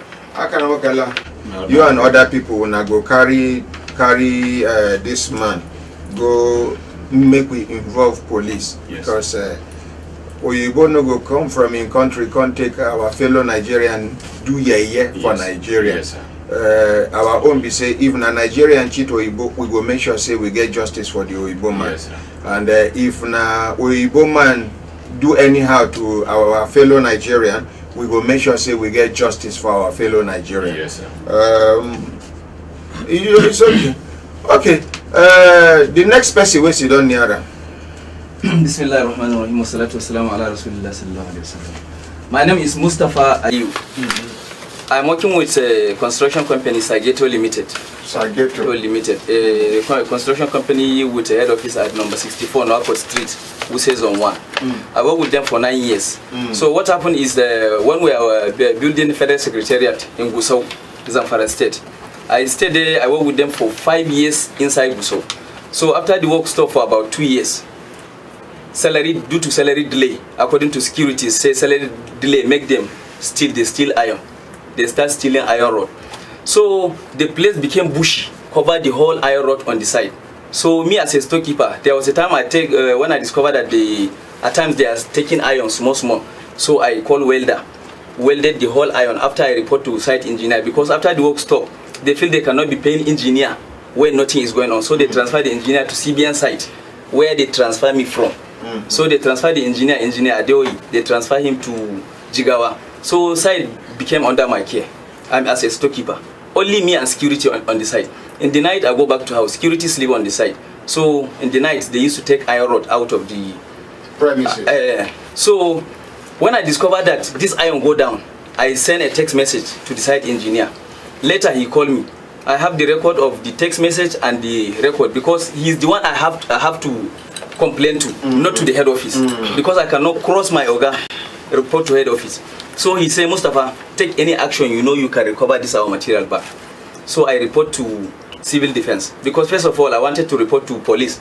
You and other people when I go carry this man go make we involve police. Yes. Because Oyibo no go come from in country can't take our fellow Nigerian do for Nigeria. Yes, our own be say even a Nigerian cheat Oyibo we go make sure say we get justice for the Oyibo man. Yes, and if na Oyibo man do anyhow to our fellow Nigerian, we will make sure say we get justice for our fellow Nigerians. Yes, sir. It's okay. Okay. The next person we sit down near. My name is Mustafa Aliu. I'm working with a construction company, Sageto Limited. Sageto Limited, a construction company with a head office at number 64 Norfolk Street, Wuse Zone 1. I worked with them for 9 years. So what happened is when we were building the Federal Secretariat in Gusau, Zamfara State, I stayed there. I worked with them for 5 years inside Gusau. So after the work stopped for about 2 years, due to salary delay, according to securities, say salary delay make them steal iron. They start stealing iron rod. So the place became bushy, covered the whole iron rod on the side. So me as a storekeeper, there was a time when I discovered that at times they are taking iron small. So I called welded the whole iron after I report to site engineer, because after the work stopped, they feel they cannot be paying engineer when nothing is going on. So they transfer the engineer to CBN site, where they transfer me from. So they transfer the engineer Adeoyi, they transfer him to Jigawa. So site became under my care. I'm as a storekeeper. Only me and security on the site. In the night I go back to house. Security sleep on the site. So in the night they used to take iron rod out of the premises. So when I discovered that this iron go down, I sent a text message to the site engineer. Later he called me. I have the record of the text message and the record, because he's the one I have to complain to, not to the head office, because I cannot cross my organ report to head office. So he said, Mustafa, take any action you know you can recover this our material back. So I report to civil defense, because first of all I wanted to report to police.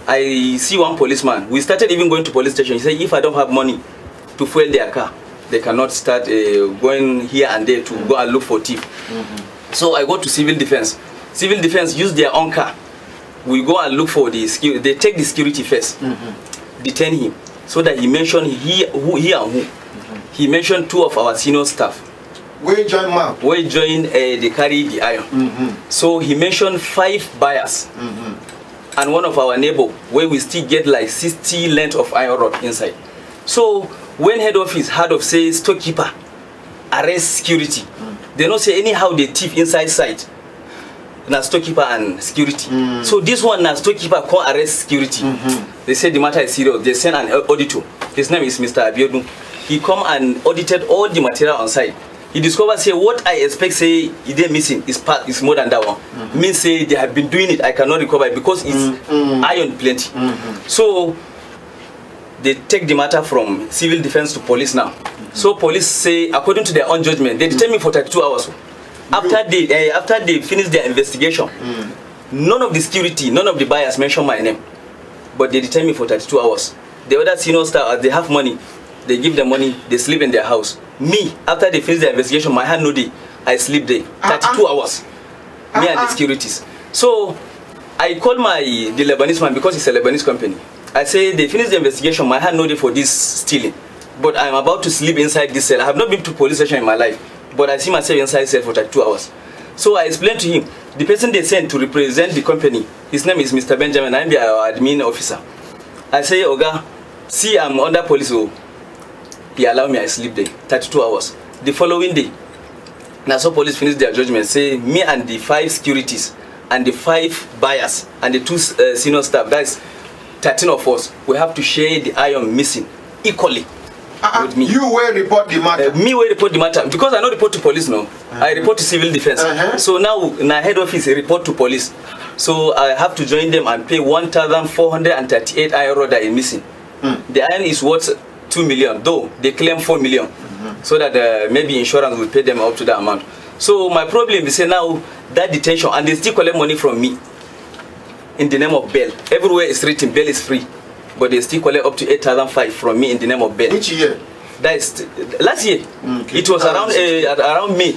I see one policeman. We started even going to police station. He said if I don't have money to fuel their car, they cannot start going here and there to go and look for thief. So I go to civil defense. Civil defense use their own car. We go and look for the security. They take the security first, detain him, so that he mention who he and who he mentioned 2 of our senior staff. We join man. We join they carry the iron. So he mentioned 5 buyers. And one of our neighbor, where we still get like 60 length of iron rod inside. So when head office heard of say storekeeper arrest security, they don't say anyhow they thief inside site. Na storekeeper and security. So this one na storekeeper can't arrest security. They say the matter is serious. They send an auditor. His name is Mr. Abiodun. He come and audited all the material on site. He discovered say what I expect say they missing is more than that one. Means say they have been doing it. I cannot recover it because it's iron plenty. So they take the matter from civil defense to police now. So police say according to their own judgment they detain me for 32 hours. After they finish their investigation, none of the security, none of the buyers mention my name, but they detain me for 32 hours. The other senior staff, they have money, they give them money, they sleep in their house. Me, after they finish their investigation, my hand no day, I sleep there, 32 hours. Me and the securities. So I call the Lebanese man because it's a Lebanese company. I say they finish the investigation, my hand no day for this stealing, but I'm about to sleep inside this cell. I have not been to police station in my life, but I see myself inside cell for 32 hours. So I explained to him, the person they sent to represent the company, his name is Mr. Benjamin, I'm the admin officer. I say, Oga, see I'm under police, so he allowed me, I sleep there, 32 hours. The following day, now so police finished their judgment, say me and the 5 securities, and the 5 buyers, and the 2 senior staff, that's 13 of us, we have to share the iron missing equally. With me. You will report the matter? Me will report the matter. Because I don't report to police now. I report to civil defense. So now, head office report to police. So I have to join them and pay 1,438 iron rod that is missing. The iron is worth 2 million, though they claim 4 million. So that maybe insurance will pay them up to that amount. So my problem is say now, that detention, and they still collect money from me in the name of bail. Everywhere is written, bail is free. But they still collect up to 8,500 from me in the name of bail. Which year? That is last year. Okay. It was around May.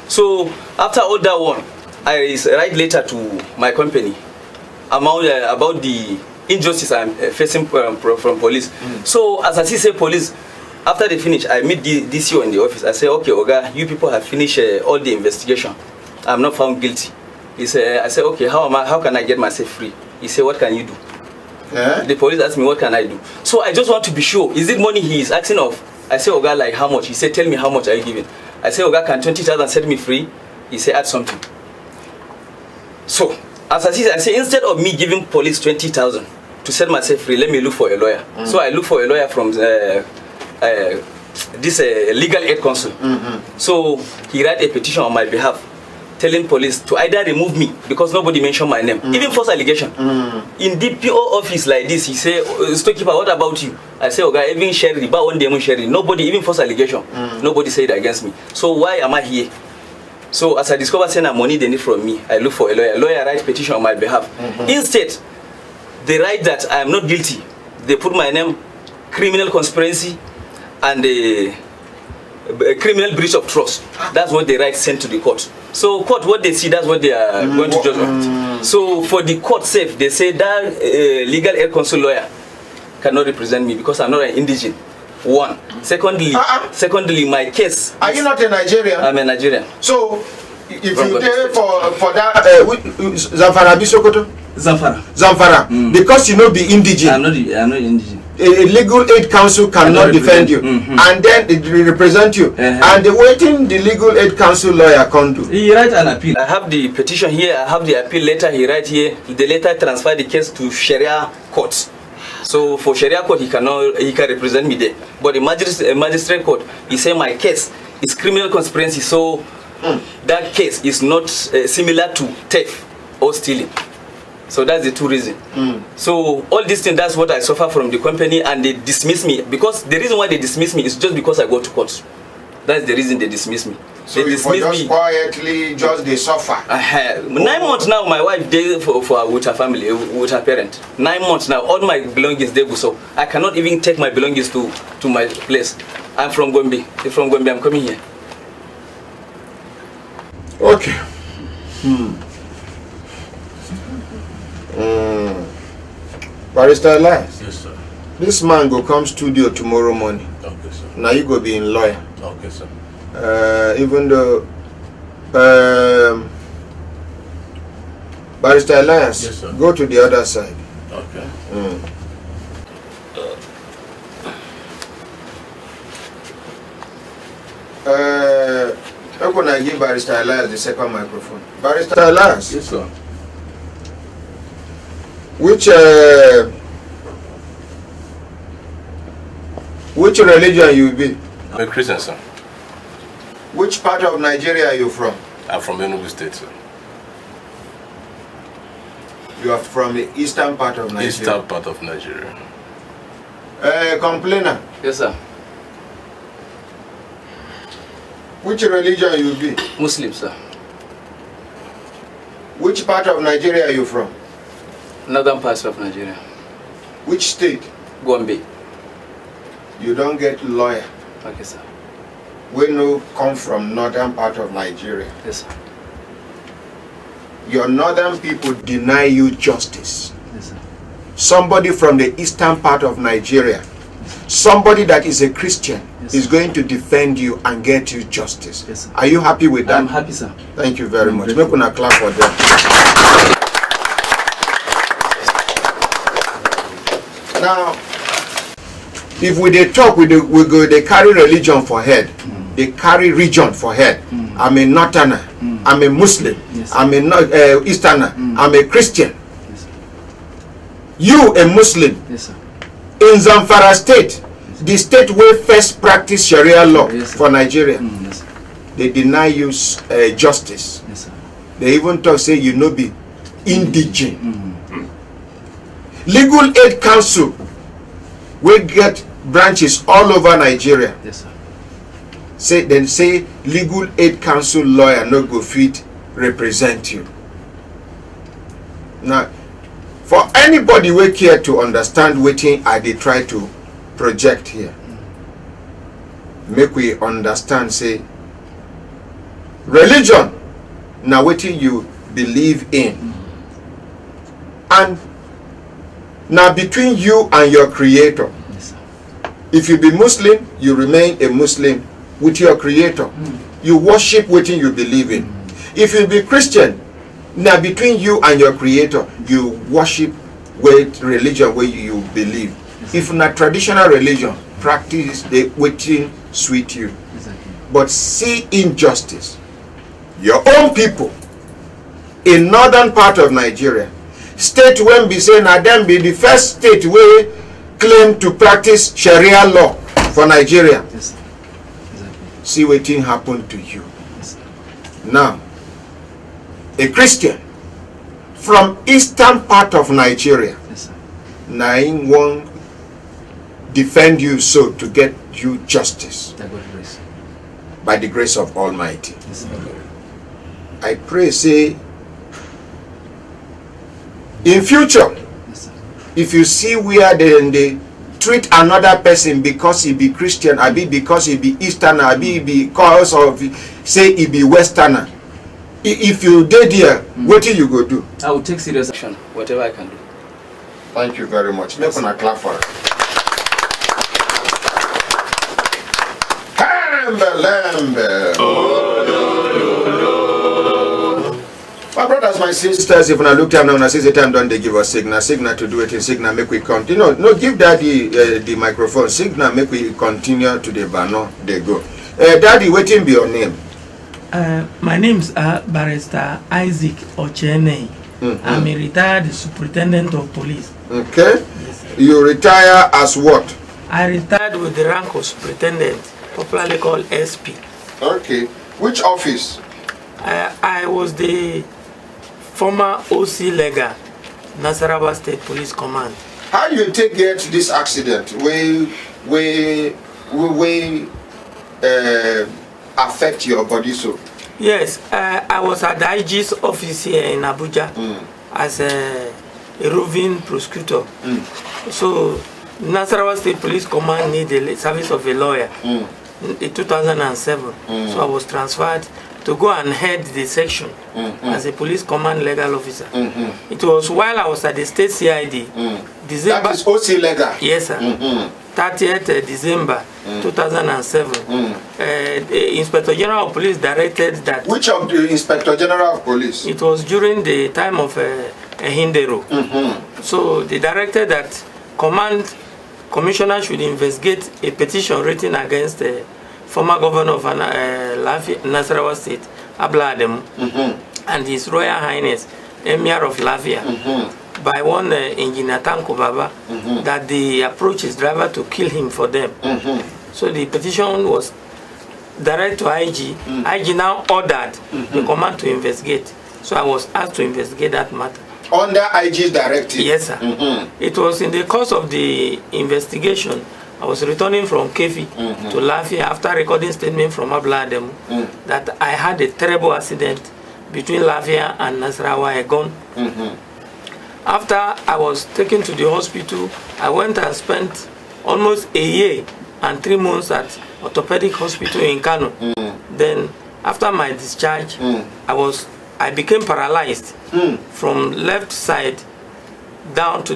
So after all that one, I write letter to my company about the injustice I'm facing from police. So as I say police, after they finish, I meet the DCO in the office. I say, okay, Oga, you people have finished all the investigation. I'm not found guilty. I say, okay, how can I get myself free? He said, what can you do? The police asked me, what can I do? So I just want to be sure, is it money he is asking of? I say, Oga, like how much? He said, tell me how much are you giving? I say, Oga, can 20,000 set me free? He said, add something. So, as I say, instead of me giving police 20,000 to set myself free, let me look for a lawyer. So I look for a lawyer from this legal aid council. So he write a petition on my behalf, telling police to either remove me because nobody mentioned my name, even false allegation. In DPO office like this, he say, storekeeper, what about you? I say, okay, even Sherry, but one demon Sherry, nobody, even false allegation, nobody said against me. So why am I here? So as I discover saying money they need from me, I look for a lawyer. A lawyer write petition on my behalf. Instead, they write that I am not guilty. They put my name, criminal conspiracy, and a criminal breach of trust. That's what they write, sent to the court. So court, what they see, that's what they are going to judge on. So for the court safe, they say that legal aid counsel lawyer cannot represent me because I'm not an indigent. One. Secondly, my case. Are you not a Nigerian? I'm a Nigerian. So if you pay for that, Zamfara Bisokoto? Zamfara. Because you know be indigent. I'm not indigent. A legal aid council cannot defend you, and then it will represent you. And the waiting the legal aid council lawyer can do. He write an appeal. I have the petition here. I have the appeal letter. He write here. The letter transfer the case to Sharia courts. So for Sharia court, he can represent me there. But the magistrate court, he say my case is criminal conspiracy. So that case is not similar to theft or stealing. So that's the 2 reasons. So all these things, that's what I suffer from the company, and they dismiss me. Because the reason why they dismiss me is just because I go to court. That's the reason they dismiss me. So they dismiss me quietly, just they suffer. 9 months now, my wife there with her family, with her parent. 9 months now, all my belongings they go. So I cannot even take my belongings to my place. I'm from Gombe. From Gombe, I'm coming here. Okay. Barrister Elias. Yes, sir. This man go come studio tomorrow morning. Okay, sir. Now you go be in lawyer. Okay, sir. Even though Barrister Elias, yes, sir. go to the other side. Okay. How can I give Barrister Elias the second microphone? Barrister Elias? Yes, sir. Which religion you be? I'm a Christian, sir. Which part of Nigeria are you from? I'm from Enugu State, sir. You are from the eastern part of Nigeria? Eastern part of Nigeria. Complainer? Yes, sir. Which religion you be? Muslim, sir. Which part of Nigeria are you from? Northern parts of Nigeria. Which state? Gombe. You don't get lawyer. Okay, sir. We no come from northern part of Nigeria. Yes, sir. Your northern people deny you justice. Yes, sir. Somebody from the eastern part of Nigeria, somebody that is a Christian, is going to defend you and get you justice. Yes, sir. Are you happy with that? I'm happy, sir. Thank you very much. Make una clap for them. Now, if we dey talk, we go they carry religion for head. They carry region for head. I'm a northerner. I'm a Muslim. Yes, I'm a Easterner. I'm a Christian. Yes, you a Muslim. yes, sir. In Zamfara state, the state where first practice Sharia law for Nigeria, yes, they deny you justice. Yes, sir. They even talk say you no be indigent. Legal Aid Council we get branches all over Nigeria. Yes, sir. Say Legal Aid Council lawyer no go fit represent you. Now, for anybody we care to understand wetin I dey try to project here, make we understand say religion na wetin you believe in, and now between you and your creator. Yes, sir. If you be Muslim, you remain a Muslim with your creator. You worship what you believe in. If you be Christian, now between you and your creator, you worship with religion where you believe. Yes, if not traditional religion, practice the waiting sweet you. Exactly. But see injustice. Your own people in northern part of Nigeria, state when be saying na them be the first state where claim to practice Sharia law for Nigeria. Yes, sir. Exactly. See what thing happened to you. Yes, sir. Now, a Christian from eastern part of Nigeria, Yes, sir. na him won't defend you so to get you justice by the grace of Almighty. Yes, sir. I pray say in future, Yes, sir. if you see where they treat another person because he be Christian, I be because he be Easterner, I be because of say he be Westerner, if you did there, what do you go do? I will take serious action, whatever I can do. Thank you very much. Make una clap for it. My brothers, my sisters, if I look time now, I see the time don't they give us signal to do it in signal, make we continue. No, give daddy the microphone, signal, make we continue to the banner, they go. Daddy, waiting be your name? My name is Barrister Isaac Ochene. I'm a retired superintendent of police. Okay. Yes, you retire as what? I retired with the rank of superintendent, popularly called SP. Okay. Which office? I was the former OC Lega, Nasarawa State Police Command. How you take get this accident? We affect your body so? Yes, I was at the IG's office here in Abuja as a roving prosecutor. So Nasarawa State Police Command needed the service of a lawyer in 2007. So I was transferred to go and head the section as a police command legal officer. It was while I was at the state CID. December, that is OC legal? Yes, sir. 30th December 2007, the Inspector General of Police directed that... Which of the Inspector General of Police? It was during the time of Hindero. So they directed that Commissioner should investigate a petition written against the former governor of Nasarawa State, Abla Ademu, and His Royal Highness, Emir of Lafia, by one engineer Tanko Baba, that they approached his driver to kill him for them. So the petition was directed to IG. IG now ordered the command to investigate. So I was asked to investigate that matter. Under IG's directive? Yes, sir. It was in the course of the investigation. I was returning from Kefi to Lafia after recording statement from Abla Ademu that I had a terrible accident between Lafia and Nasarawa, a gun. After I was taken to the hospital, I went and spent almost a year and 3 months at orthopedic hospital in Kano. Then, after my discharge, I became paralyzed from left side down to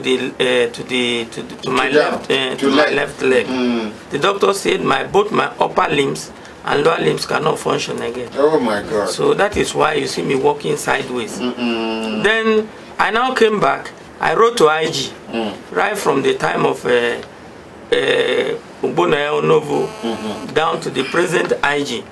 my left leg. The doctor said both my upper limbs and lower limbs cannot function again. Oh my God! So that is why you see me walking sideways. Then I now came back. I wrote to IG right from the time of Ubona Novo down to the present IG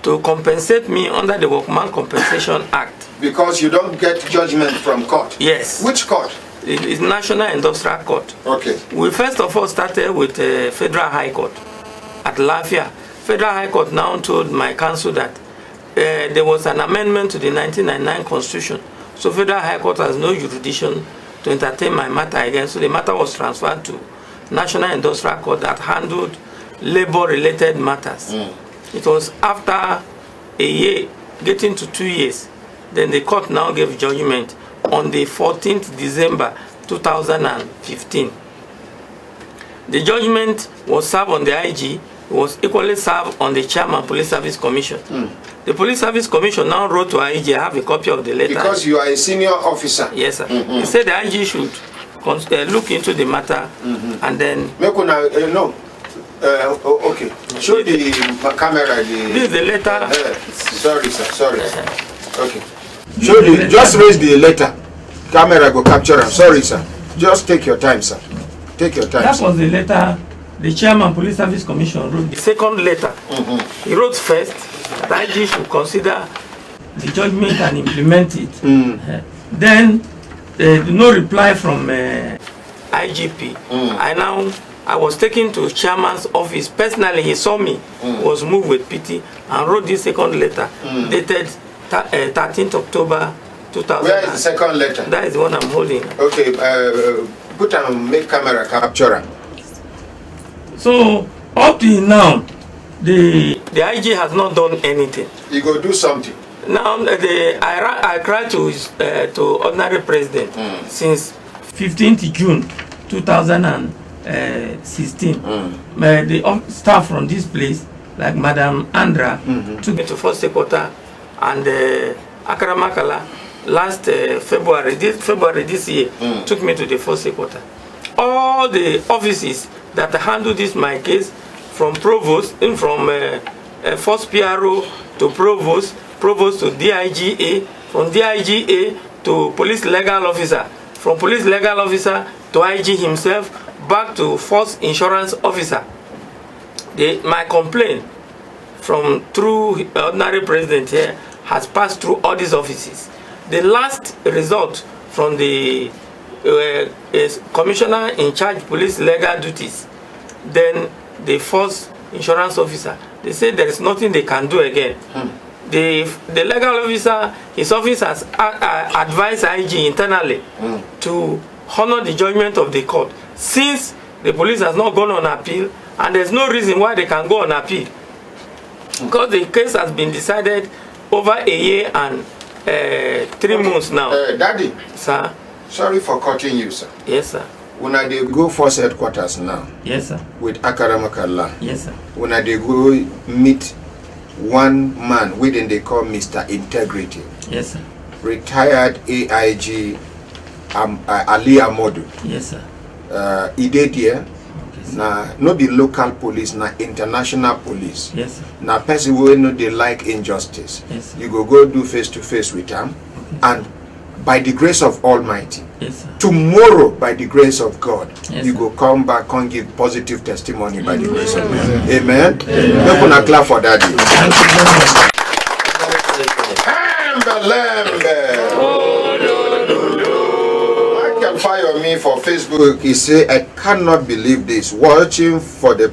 to compensate me under the Workman Compensation Act. Because you don't get judgment from court? Yes. Which court? It's National Industrial Court. Okay. We first of all started with Federal High Court at Lafia. Federal High Court now told my counsel that there was an amendment to the 1999 Constitution. So Federal High Court has no jurisdiction to entertain my matter again. So the matter was transferred to National Industrial Court that handled labor-related matters. It was after a year, getting to 2 years, then the court now gave judgment on the 14th December 2015. The judgment was served on the IG, was equally served on the Chairman Police Service Commission. The Police Service Commission now wrote to IG, I have a copy of the letter. Because you are a senior officer? Yes, sir. He said the IG should look into the matter and then... No. Okay. Show the camera. This is the letter. Sorry, sir. Sorry, sir. Okay. Show the. Just raise the letter. Camera go capture him. Sorry, sir. Just take your time, sir. Take your time. That was the letter the Chairman Police Service Commission wrote. The second letter. He wrote first that IG should consider the judgment and implement it. Then no reply from IGP. I was taken to Chairman's office. Personally, he saw me, was moved with pity, and wrote this second letter, dated 13th October 2000. Where is the second letter? That is the one I'm holding. Okay, put and make camera capture. So, up to now, the IG has not done anything. You go do something. Now, I cried to ordinary president since 15th June 2016. The staff from this place, like Madam Andra, took me to first secretary, and Akaramakala last February this year took me to the first secretary. All the offices that handle this my case, from provost, from first PRO to provost to DIGA, from DIGA to police legal officer, from police legal officer to IG himself, back to first insurance officer. My complaint through ordinary president here has passed through all these offices. The last result from the commissioner in charge police legal duties, then the first insurance officer, they say there is nothing they can do again. The legal officer, his office has advised IG internally to honor the judgment of the court, since the police has not gone on appeal, and there's no reason why they can go on appeal, because the case has been decided over a year and 3 months now. Daddy. Sir. Sorry for cutting you, sir. Yes, sir. When they go first headquarters now. Yes, sir. With Akaramakala. Yes, sir. When they go meet one man within they call Mr. Integrity. Yes, sir. Retired AIG Ali Amodu. Yes, sir. Idedia. Okay. Now, not the local police, now international police. Yes, sir. Now, person who know they like injustice. Yes, you go do face to face with them, and by the grace of Almighty, yes, tomorrow, by the grace of God, yes, you go come back and give positive testimony by the grace of God. Amen. We're gonna clap for that. Michael fire me for Facebook. He say, I cannot believe this. Watching this for the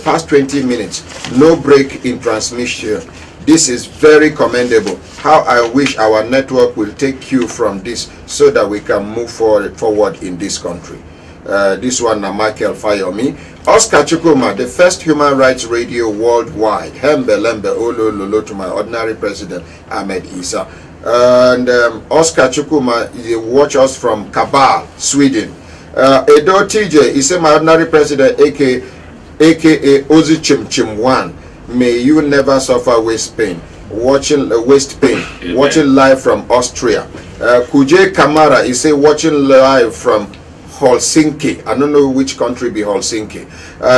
past 20 minutes, no break in transmission. This is very commendable. How I wish our network will take cue from this so that we can move forward in this country. This one, Michael Fayomi. Oscar Chukuma, the first human rights radio worldwide. Hembe Lembe Olo Lolo to my ordinary president, Ahmad Isah. And Oscar Chukuma, he watch us from Kabal, Sweden. Edo TJ, he said my ordinary president, aka Ozi Chim Chim 1. May you never suffer waist pain. Watching watching live from Austria. Kuje Kamara, he say watching live from Helsinki. I don't know which country be Helsinki.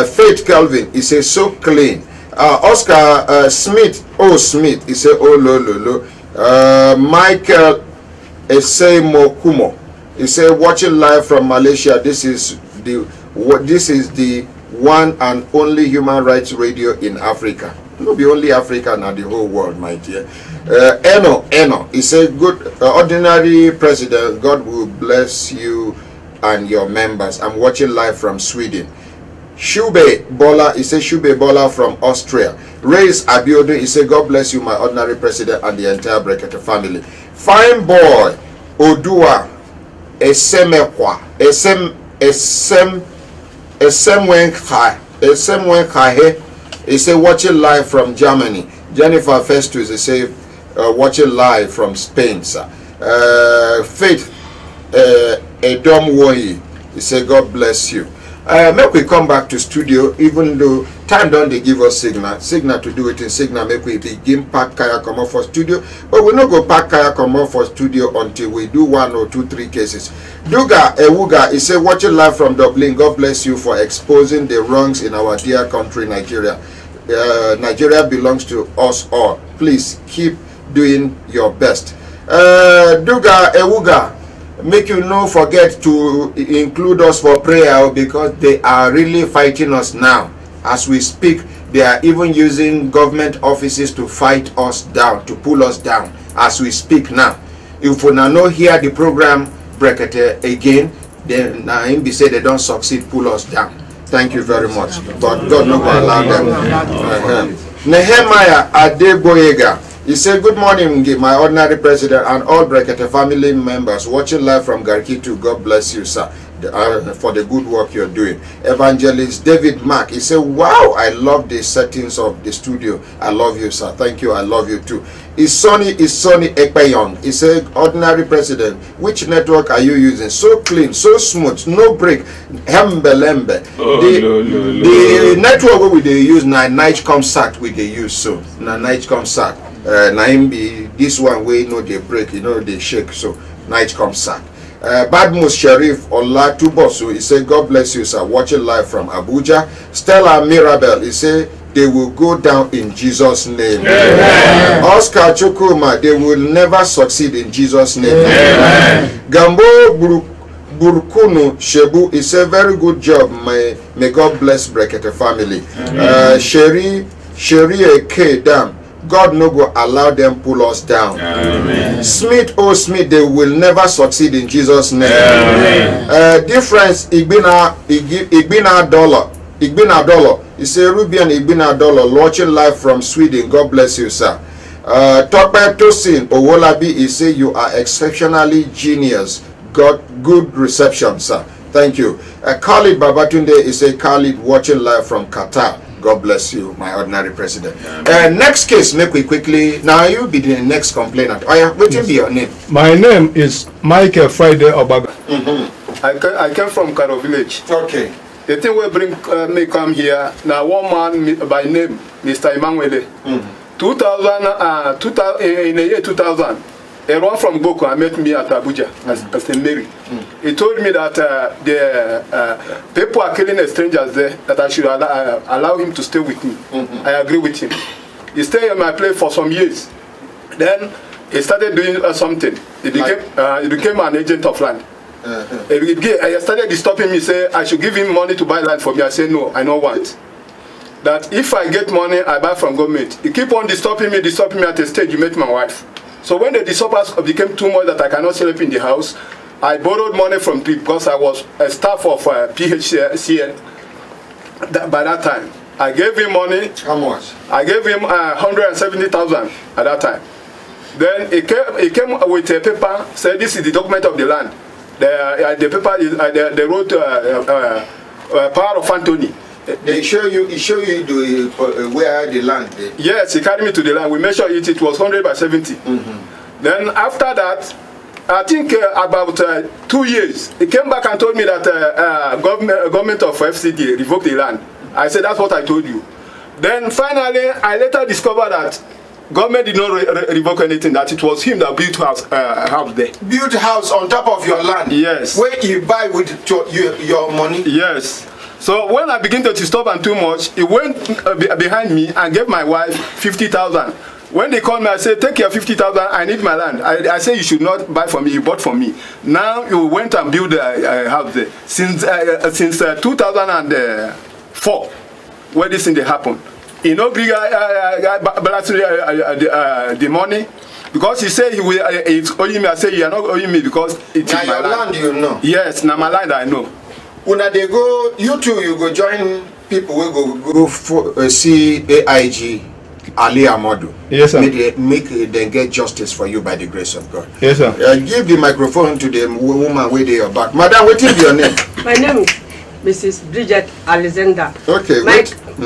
Faith Kelvin, he say so clean. Oscar Smith, Smith, he say oh lo lo lo. Michael Esei Mokumo, he say watching live from Malaysia. This is the one and only human rights radio in Africa. Not be only Africa, not the whole world, my dear. Eno, he said, good ordinary president, God will bless you and your members. I'm watching live from Sweden. Shube Bola, he said, Shube Bola from Austria. Reis Abiodun, he said, God bless you, my ordinary president and the entire Brekete family. Fine boy, Odua, Esemekwa, he say watching live from Germany. Jennifer Festus, he say watching live from Spain, sir. Faith Edom Woyi, he say God bless you. Make we come back to studio, even though time don't they give us signal to do it in signal. Make we begin pack kaya come off for studio, but we not go pack kaya come off for studio until we do 1 or 2, 3 cases. Duga Ewuga, he say watching live from Dublin. God bless you for exposing the wrongs in our dear country, Nigeria. Nigeria belongs to us all. Please keep doing your best. Duga Ewuga, make you no forget to include us for prayer, because they are really fighting us now. As we speak, they are even using government offices to fight us down, to pull us down as we speak now. If we now no hear the program Brekete again, then be say they don't succeed, pull us down. Thank you very much. But God no go allow them. Nehemiah Adeboyega, he said, good morning, my ordinary president and all Brekete family members watching live from Garkitu. God bless you, sir, for the good work you're doing. Evangelist David Mark, he said, wow, I love the settings of the studio. I love you, sir. Thank you. I love you too. Isoni Ekpeyong, he said, ordinary president, which network are you using? So clean, so smooth, no break. Hembelembe. The network we they use now, Nightcomsat we they use, so now Nightcomsat. Be this one way, you know they break, you know they shake, so Nightcomsat. Badmus Sharif Ola Tubosu, he said, God bless you, sir, watching live from Abuja. Stella Mirabel, he said, they will go down in Jesus' name. Amen. Oscar Chukuma, they will never succeed in Jesus' name. Amen. Gambo Burkunu Shebu, he said, very good job. May God bless Brekete family. Sherry K. Dam, God no go allow them pull us down. Amen. Smith Smith, they will never succeed in Jesus' name. Difference Igbina Dollar. He said, Rubian Igbina Dollar, watching live from Sweden. God bless you, sir. Tokpe Tosin Owolabi, he said, you are exceptionally genius. Good reception, sir. Thank you. Khalid Babatunde, he said, Khalid watching live from Qatar. God bless you, my ordinary president. Next case, make we quickly. Now you be the next complainant. What will be your name? My name is Michael Friday Obaga. I came from Karo village. Okay. The thing will bring me come here. Now one man by name Mr. Emmanuel. 2000 in the year 2000, a one from Boko met me at Abuja as a Mary. He told me that the people are killing the strangers there, that I should allow him to stay with me. I agree with him. He stayed in my place for some years. Then he started doing something. He became an agent of land. He started disturbing me, say I should give him money to buy land for me. I say no, I don't want. That if I get money, I buy from government. He keep on disturbing me at a stage. He met my wife. So when the disturbance became too much that I cannot sleep in the house, I borrowed money from people because I was a staff of PHCN by that time. I gave him money. How much? I gave him 170,000 at that time. Then he came with a paper, said this is the document of the land. The paper is they wrote Power of Anthony. He show you where the land is. Yes, he carried me to the land. We measured it. It was 100 by 70. Then after that, I think about 2 years, he came back and told me that government of FCD revoked the land. I said, that's what I told you. Then finally, I later discovered that government did not revoke anything, that it was him that built house there. Built house on top of your land? Yes. Where you buy with your money? Yes. So when I began to disturb him too much, he went behind me and gave my wife 50,000. When they called me, I said, take your 50,000, I need my land. I said, you should not buy from me, you bought from me. Now you went and built a house there. Since 2004, where this thing happened. He no agree the money because he said he's owing me. I say you are not owing me because it's my your land. You know. Yes, now my land I know. When they go, you two, you go join people. We go for see AIG Ali Ahmadu. Yes, sir. Make them get justice for you by the grace of God. Yes, sir. Give the microphone to the woman where they are back. Madam, what is your name? My name is Mrs. Bridget Alexander. Okay.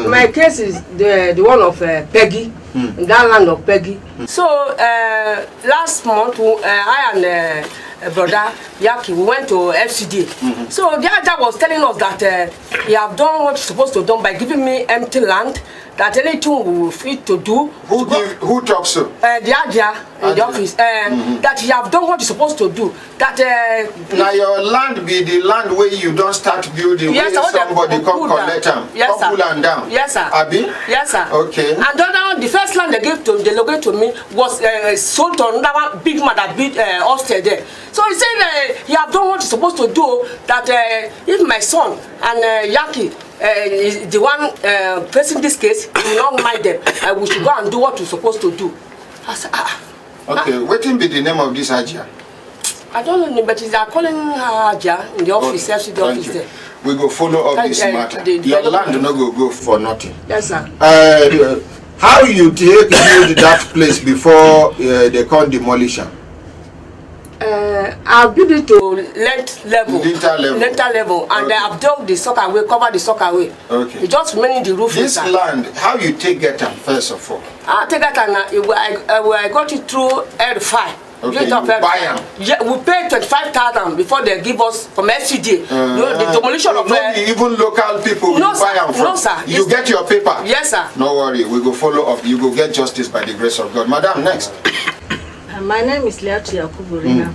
My case is the one of Peggy, in that land of Peggy. So last month, I and brother Yaki, we went to FCD. So the other was telling us that he have done what he's supposed to do by giving me empty land. That anything we will fit to do. Who talks so? The Adia in the office. That he have done what he's supposed to do. That now your land be the land where you don't start building. Yes, where somebody come collect them. Yes, come pull them down. Yes, sir. Abi? Yes, sir. Okay. And the first land they gave to me was sold to another one big man that built upstairs there. So he said he have done what he's supposed to do. That if my son and Yaki is the one facing this case, he will not mind them. We should go and do what we're supposed to do. I said, okay, what will be the name of this Ajia? I don't know, but they are calling her Ajia in the office, the office there. We go follow up this matter. Your land no go for nothing. Yes, sir. How you take build that place before they come demolition? I've built it to length level. Linter level. And okay. I've dug the sock away, covered the sock away. Okay. It's just remaining the roof. This land, how you take get them first of all? I take that and I got it through L5. Okay, you buy them? Yeah, we paid 25,000 before they give us from SCD. The demolition of even local people no, buy them from. No, sir. You get your paper? Yes, sir. No worry, we go follow up. You go get justice by the grace of God. Madam, next. My name is Leatu Yakuburina.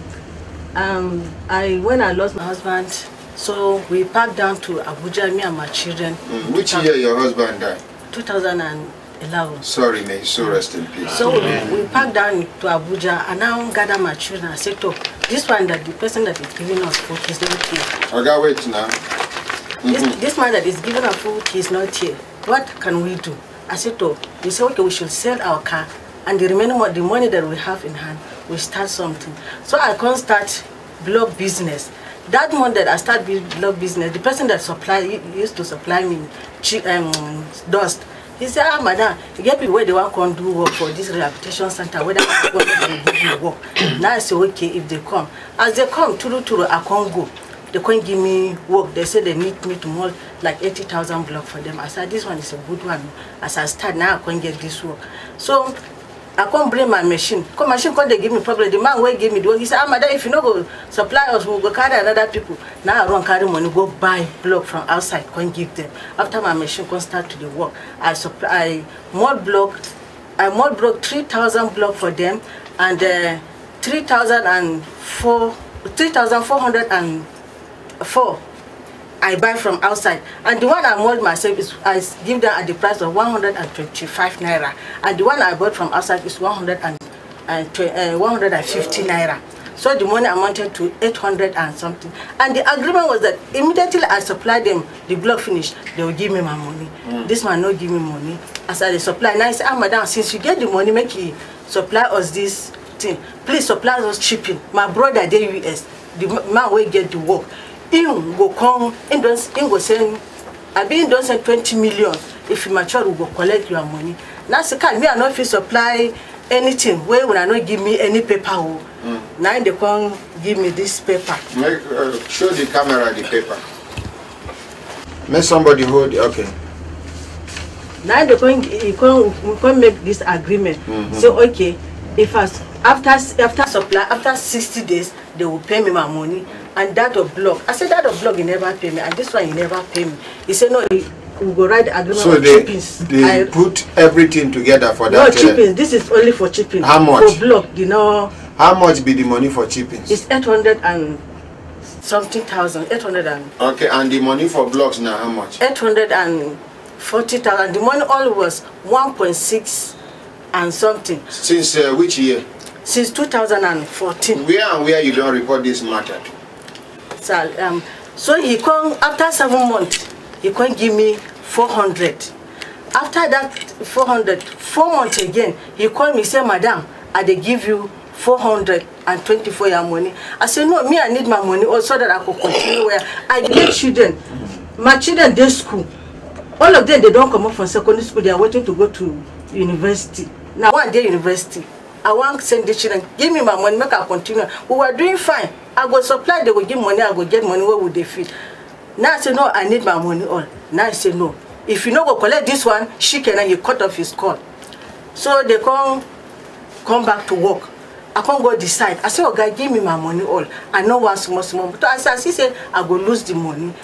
When I lost my husband, so we packed down to Abuja, me and my children. Which year your husband died? 2011. Sorry, may you so rest in peace. So we packed down to Abuja and now gather my children. I said, oh, this one that the person that is giving us food is not here. Okay, wait now. This man that is giving us food, he is not here. What can we do? I said, oh, they said, okay, we should sell our car and the remaining the money that we have in hand, we start something. So I can't start blog business. That month that I start blog business, the person that used to supply me dust, he said, madam, you get people where they want to do work for this rehabilitation center, whether they want to give you work. Now I say, okay, if they come. As they come, turu, I can't go. They can't give me work. They say they need me to mold like 80,000 blocks for them. I said, this one is a good one. As I start now, I can't get this work. So I can't bring my machine. Because machine can't they give me problem. The man will give me the work. He said, madam, if you don't go supply us, we'll go carry another people. Now I run carry money, go buy block from outside, can't give them. After my machine can start to the work, I mold block 3,000 block for them and 3,404 I buy from outside, and the one I mold myself is I give them at the price of 125 naira, and the one I bought from outside is 150 naira. So the money amounted to 800 and something. And the agreement was that immediately I supply them the block finish, they will give me my money. This man not give me money. As I supply, now I say, madam, since you get the money, make you supply us this thing. Please supply us shipping. My brother there US, the man will get the work. Him go come, him go send, I be don't send 20 million. If you mature, we go collect your money. Now say, can me I not feel supply anything where when I not give me any paper. Now they come give me this paper. Show the camera the paper. Make somebody hold it. Okay. Now they come make this agreement. So okay, if after supply after 60 days they will pay me my money, and that of block. I said that of block you never pay me, and this one you never pay me. He said no. We go write the agreement. So they put everything together for that. No chippings. This is only for chipping. How much? For block, you know. How much be the money for chippings? It's 800 and something thousand. 800 and. Okay, and the money for blocks now how much? 840,000. The money all was 1.6 and something. Since which year? Since 2014. Where and where you don't report this matter? So he come after 7 months. He can't give me 400. After that 400, 4 months again, he called me, say, madam, I they give you 424 your money. I said, no, me, I need my money also that I could continue where I get children. My children, they school. All of them, they don't come up from secondary school. They are waiting to go to university. Now, one day university, I want to send the children, give me my money, make I continue. We were doing fine. I go supply, they will give money, I go get money, where would they feed? Now I say, no, I need my money all. Now I say, no. If you no go collect this one, she can and you cut off his call. So they come back to work. I can't go decide. I say, oh, guy, give me my money all. I know one small. But as I say, I go lose the money.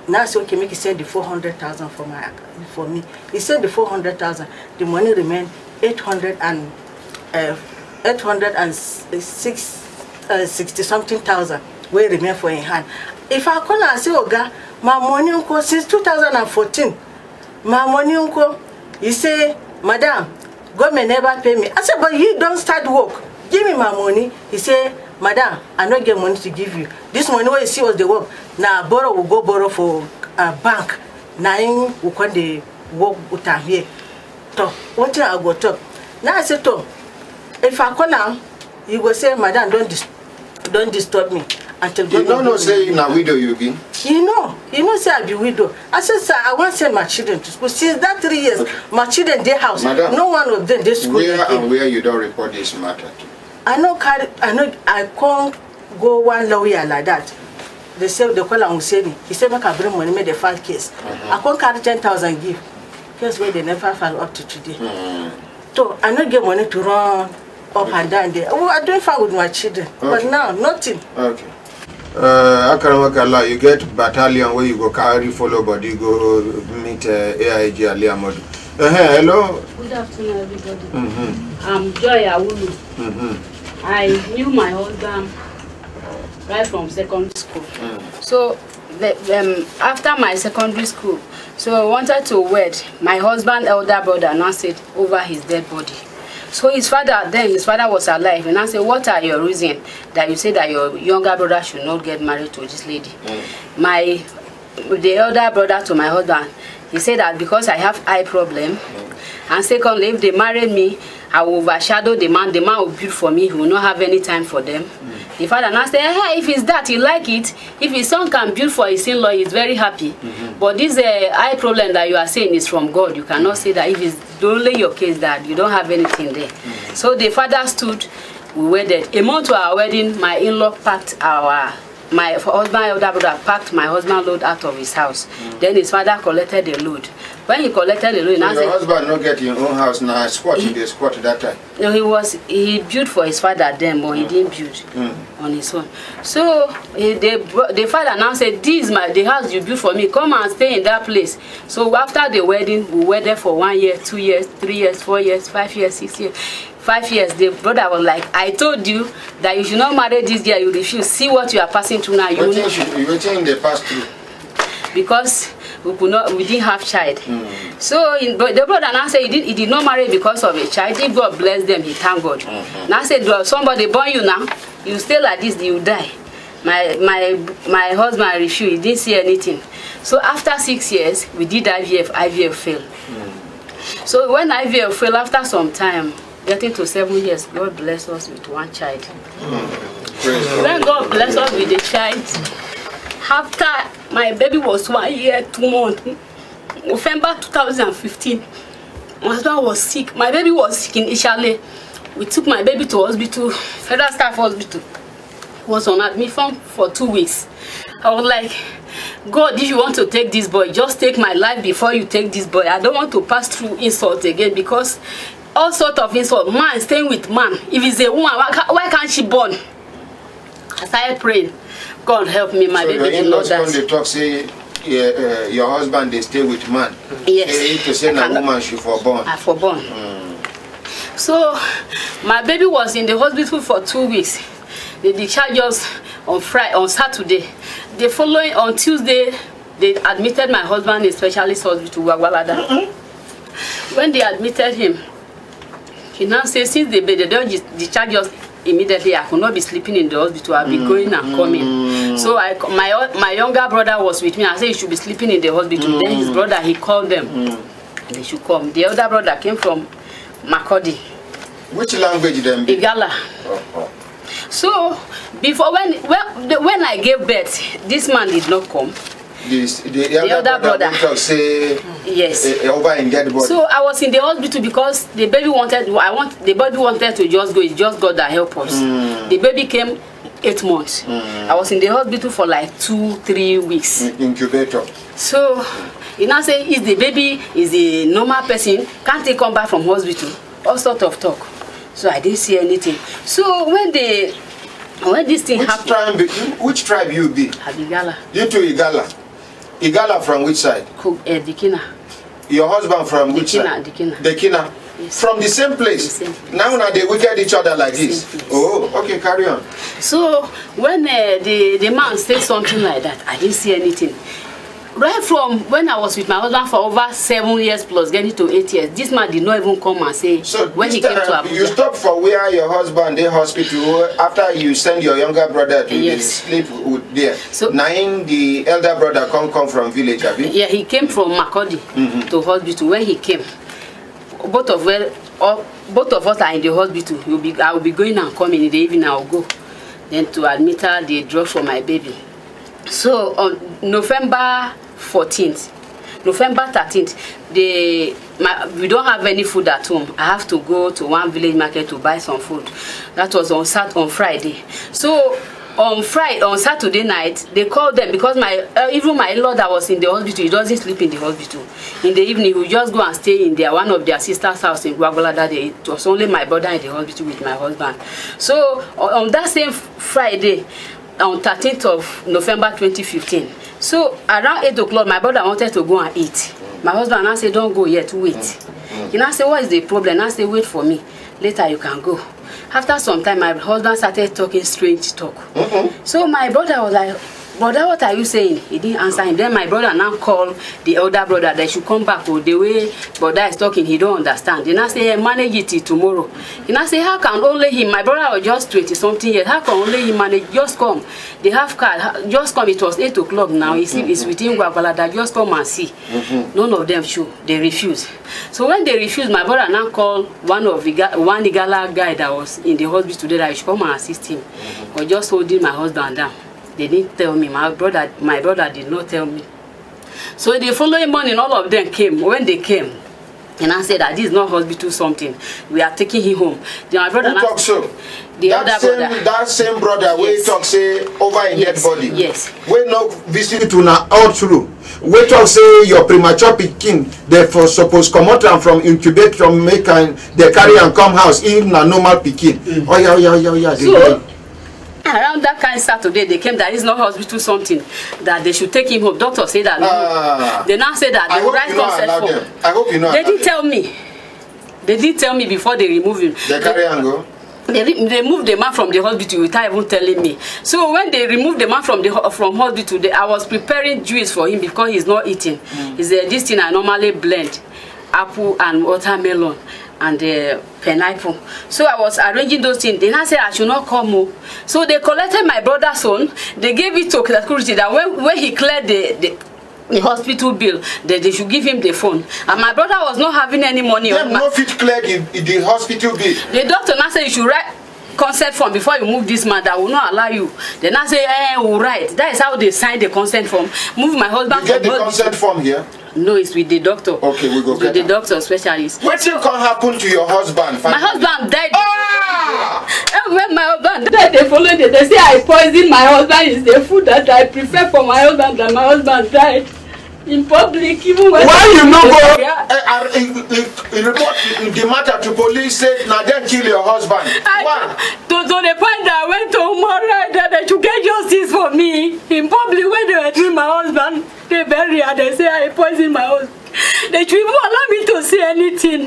Now I say, okay, make you send the 400,000 for me. He sent the 400,000. The money remained 860 something thousand. Where remain for in hand. If I call and say, oh, God, my money uncle since 2014, my money uncle, he say, madam, government never pay me. I said, but you don't start work. Give me my money. He say, madam, I don't get money to give you. This money where you see was the work. Now borrow will go borrow for a bank. Now we can the work with her here. Talk. What thing I go talk? Now I said, Tom, if I call him, he will say, madam, don't disturb me. Until you don't know say in a widow you be? You know say I be widow. I said, sir, I want to send my children to school. Since that 3 years, okay. My children, their house. Madam, no one of them, they school. Where and where you don't report this matter to? I can't go one lawyer like that. They say, they call him Hussein. He said, make I bring money, make the file case. I can't carry 10,000 give. Case where they never file up to today. So I don't get money to run up and down there. Oh, I don't fight with my children. Okay. But now, nothing. Okay. Akaramakala, you get battalion where you go carry follow body, go meet AIG Ali Ahmad. Hello. Good afternoon, everybody. I'm Joy Awulu. I knew my husband right from secondary school. So after my secondary school, so I wanted to wed. My husband's elder brother now said over his dead body. So his father was alive, and I said, what are your reasons that you say that your younger brother should not get married to this lady? The elder brother to my husband, he said that because I have eye problem, and secondly, if they marry me, I will overshadow the man will build for me, he will not have any time for them. The father now said, hey, if it's that, he like it. If his son can build for his in-law, he's very happy. But this eye problem that you are saying is from God. You cannot say that if it's only your case that you don't have anything there. So the father stood, we wedded. A month to our wedding, my in-law packed my husband elder brother packed my husband load out of his house. Then his father collected the load. When he collected the load, so your husband not get your own house now, squat in the squat that time? No, he built for his father then, but he didn't build on his own. So the father now said, this is the house you built for me, come and stay in that place. So after the wedding, we wedded for 1 year, 2 years, 3 years, 4 years, 5 years, 6 years. 5 years, the brother was like, I told you that you should not marry this girl, you refuse. See what you are passing through now. You waiting in the past through. Because we didn't have child. So the brother now said he did not marry because of a child. If God bless them, he thank God. Now said, well, somebody born you now, you stay like this, you die. My husband refused, he didn't see anything. So after 6 years, we did IVF failed. So when IVF failed, after some time, getting to 7 years, God bless us with one child. When God bless us with a child, after my baby was 1 year, 2 months, November 2015, my husband was sick. My baby was sick initially. We took my baby to hospital, Federal Staff Hospital. Was on admission for 2 weeks. I was like, God, if you want to take this boy, just take my life before you take this boy. I don't want to pass through insult again, because all sort of insult, man staying with man. If it's a woman, why can't she born? I started praying, God help me, my baby did not die. They talk, say, your husband, they stay with man. Yes. To say a woman should forborn. I forborn. So my baby was in the hospital for 2 weeks. They discharged us on Saturday. The following, on Tuesday, they admitted my husband in specialist hospital, Wagwalada. When they admitted him, he now says, since they don't discharge us immediately, I could not be sleeping in the hospital. I'll be going and coming. So my younger brother was with me. I said he should be sleeping in the hospital. Then his brother, he called them. And they should come. The other brother came from Makodi. Which language then? Igala. So before when I gave birth, this man did not come. The other brother say yes. Over in dead body. So I was in the hospital because the baby wanted. The baby wanted to just go. It's just God that helped us. The baby came 8 months. I was in the hospital for like 2-3 weeks. Incubator. So you now say, is the baby is a normal person? Can't he come back from hospital? All sort of talk. So I didn't see anything. So when this thing happened, which tribe you be? Igala. You to Igala. Igala from which side? Dikina. Your husband from which side? Dikina. Yes. From the same place. Now they look at each other like this. Oh, okay, carry on. So when the man said something like that, I didn't see anything. Right from when I was with my husband for over 7 years plus, getting to 8 years, this man did not even come and say. So when he came to Abuja. You stopped for where your husband in hospital after you send your younger brother to sleep with there. So now the elder brother come from village, Abi? Yeah, he came from Makodi to hospital. When he came, both of us are in the hospital. I will be going and coming in the evening. I will go then to admit her the drugs for my baby. So on November 14th, November 13th, we don't have any food at home. I have to go to one village market to buy some food. That was on Friday. So on Saturday night, they called them because even my in-law that was in the hospital, he doesn't sleep in the hospital. In the evening, he would just go and stay in one of their sister's house in Guagola that day. It was only my brother in the hospital with my husband. So on that same Friday, on 13th of November 2015. So around 8 o'clock, my brother wanted to go and eat. My husband now said, don't go yet, wait. He now said, what is the problem? I said, wait for me. Later you can go. After some time, my husband started talking strange talk. So my brother was like, brother, what are you saying? He didn't answer him. Then my brother now called the elder brother. They should come back. The way brother is talking, he don't understand. He now say, hey, manage it till tomorrow. He now say, how can only him? My brother was just 20-something years. How can only him manage? Just come. They have car. Just come. It was 8 o'clock now. It's within Guabalada. Just come and see. None of them show. They refuse. So when they refuse, my brother now called one Igala guy that was in the hospital today that I should come and assist him. Or just holding my husband down. They didn't tell me. My brother did not tell me. So the following morning, all of them came. When they came, and I said that this is not hospital something. We are taking him home. Then my brother talk so? The other brother. That same brother where talk say over in dead body. Yes. We no visit to now all through. We talk say your premature pikin therefore suppose come out and from incubator make and they carry and come house even a normal pikin. Oh yeah. So, around that kind of Saturday, they came that is not hospital something that they should take him home. Doctor said that no. They now said that they will write consent form. I hope you know. They didn't tell me. They did tell me before they remove him. They carry and go? They moved the man from the hospital without even telling me. So when they removed the man from hospital, I was preparing juice for him because he's not eating. It's this thing I normally blend, apple and watermelon and pineapple. So I was arranging those things. Then I said I should not come. So they collected my brother's phone. They gave it to security that when he cleared the hospital bill, they should give him the phone. And my brother was not having any money. Them no fit clear the hospital bill. The doctor now said you should write consent form before you move this man that will not allow you. Then I say, we'll write. That is how they sign the consent form. Move my husband. You get the consent form here? No, it's with the doctor. Okay, we go with the doctor specialist. What can happen to your husband? My husband died. And when my husband died, they followed it. They say I poisoned my husband. It's the food that I prefer for my husband that my husband died. In public, even when why you not go report the matter to police? Say now then kill your husband. Why? To the point that I went to Umar that they should get justice for me. In public, when they were treating my husband, they bury her. They say I poisoned my husband. They should even allow me to say anything.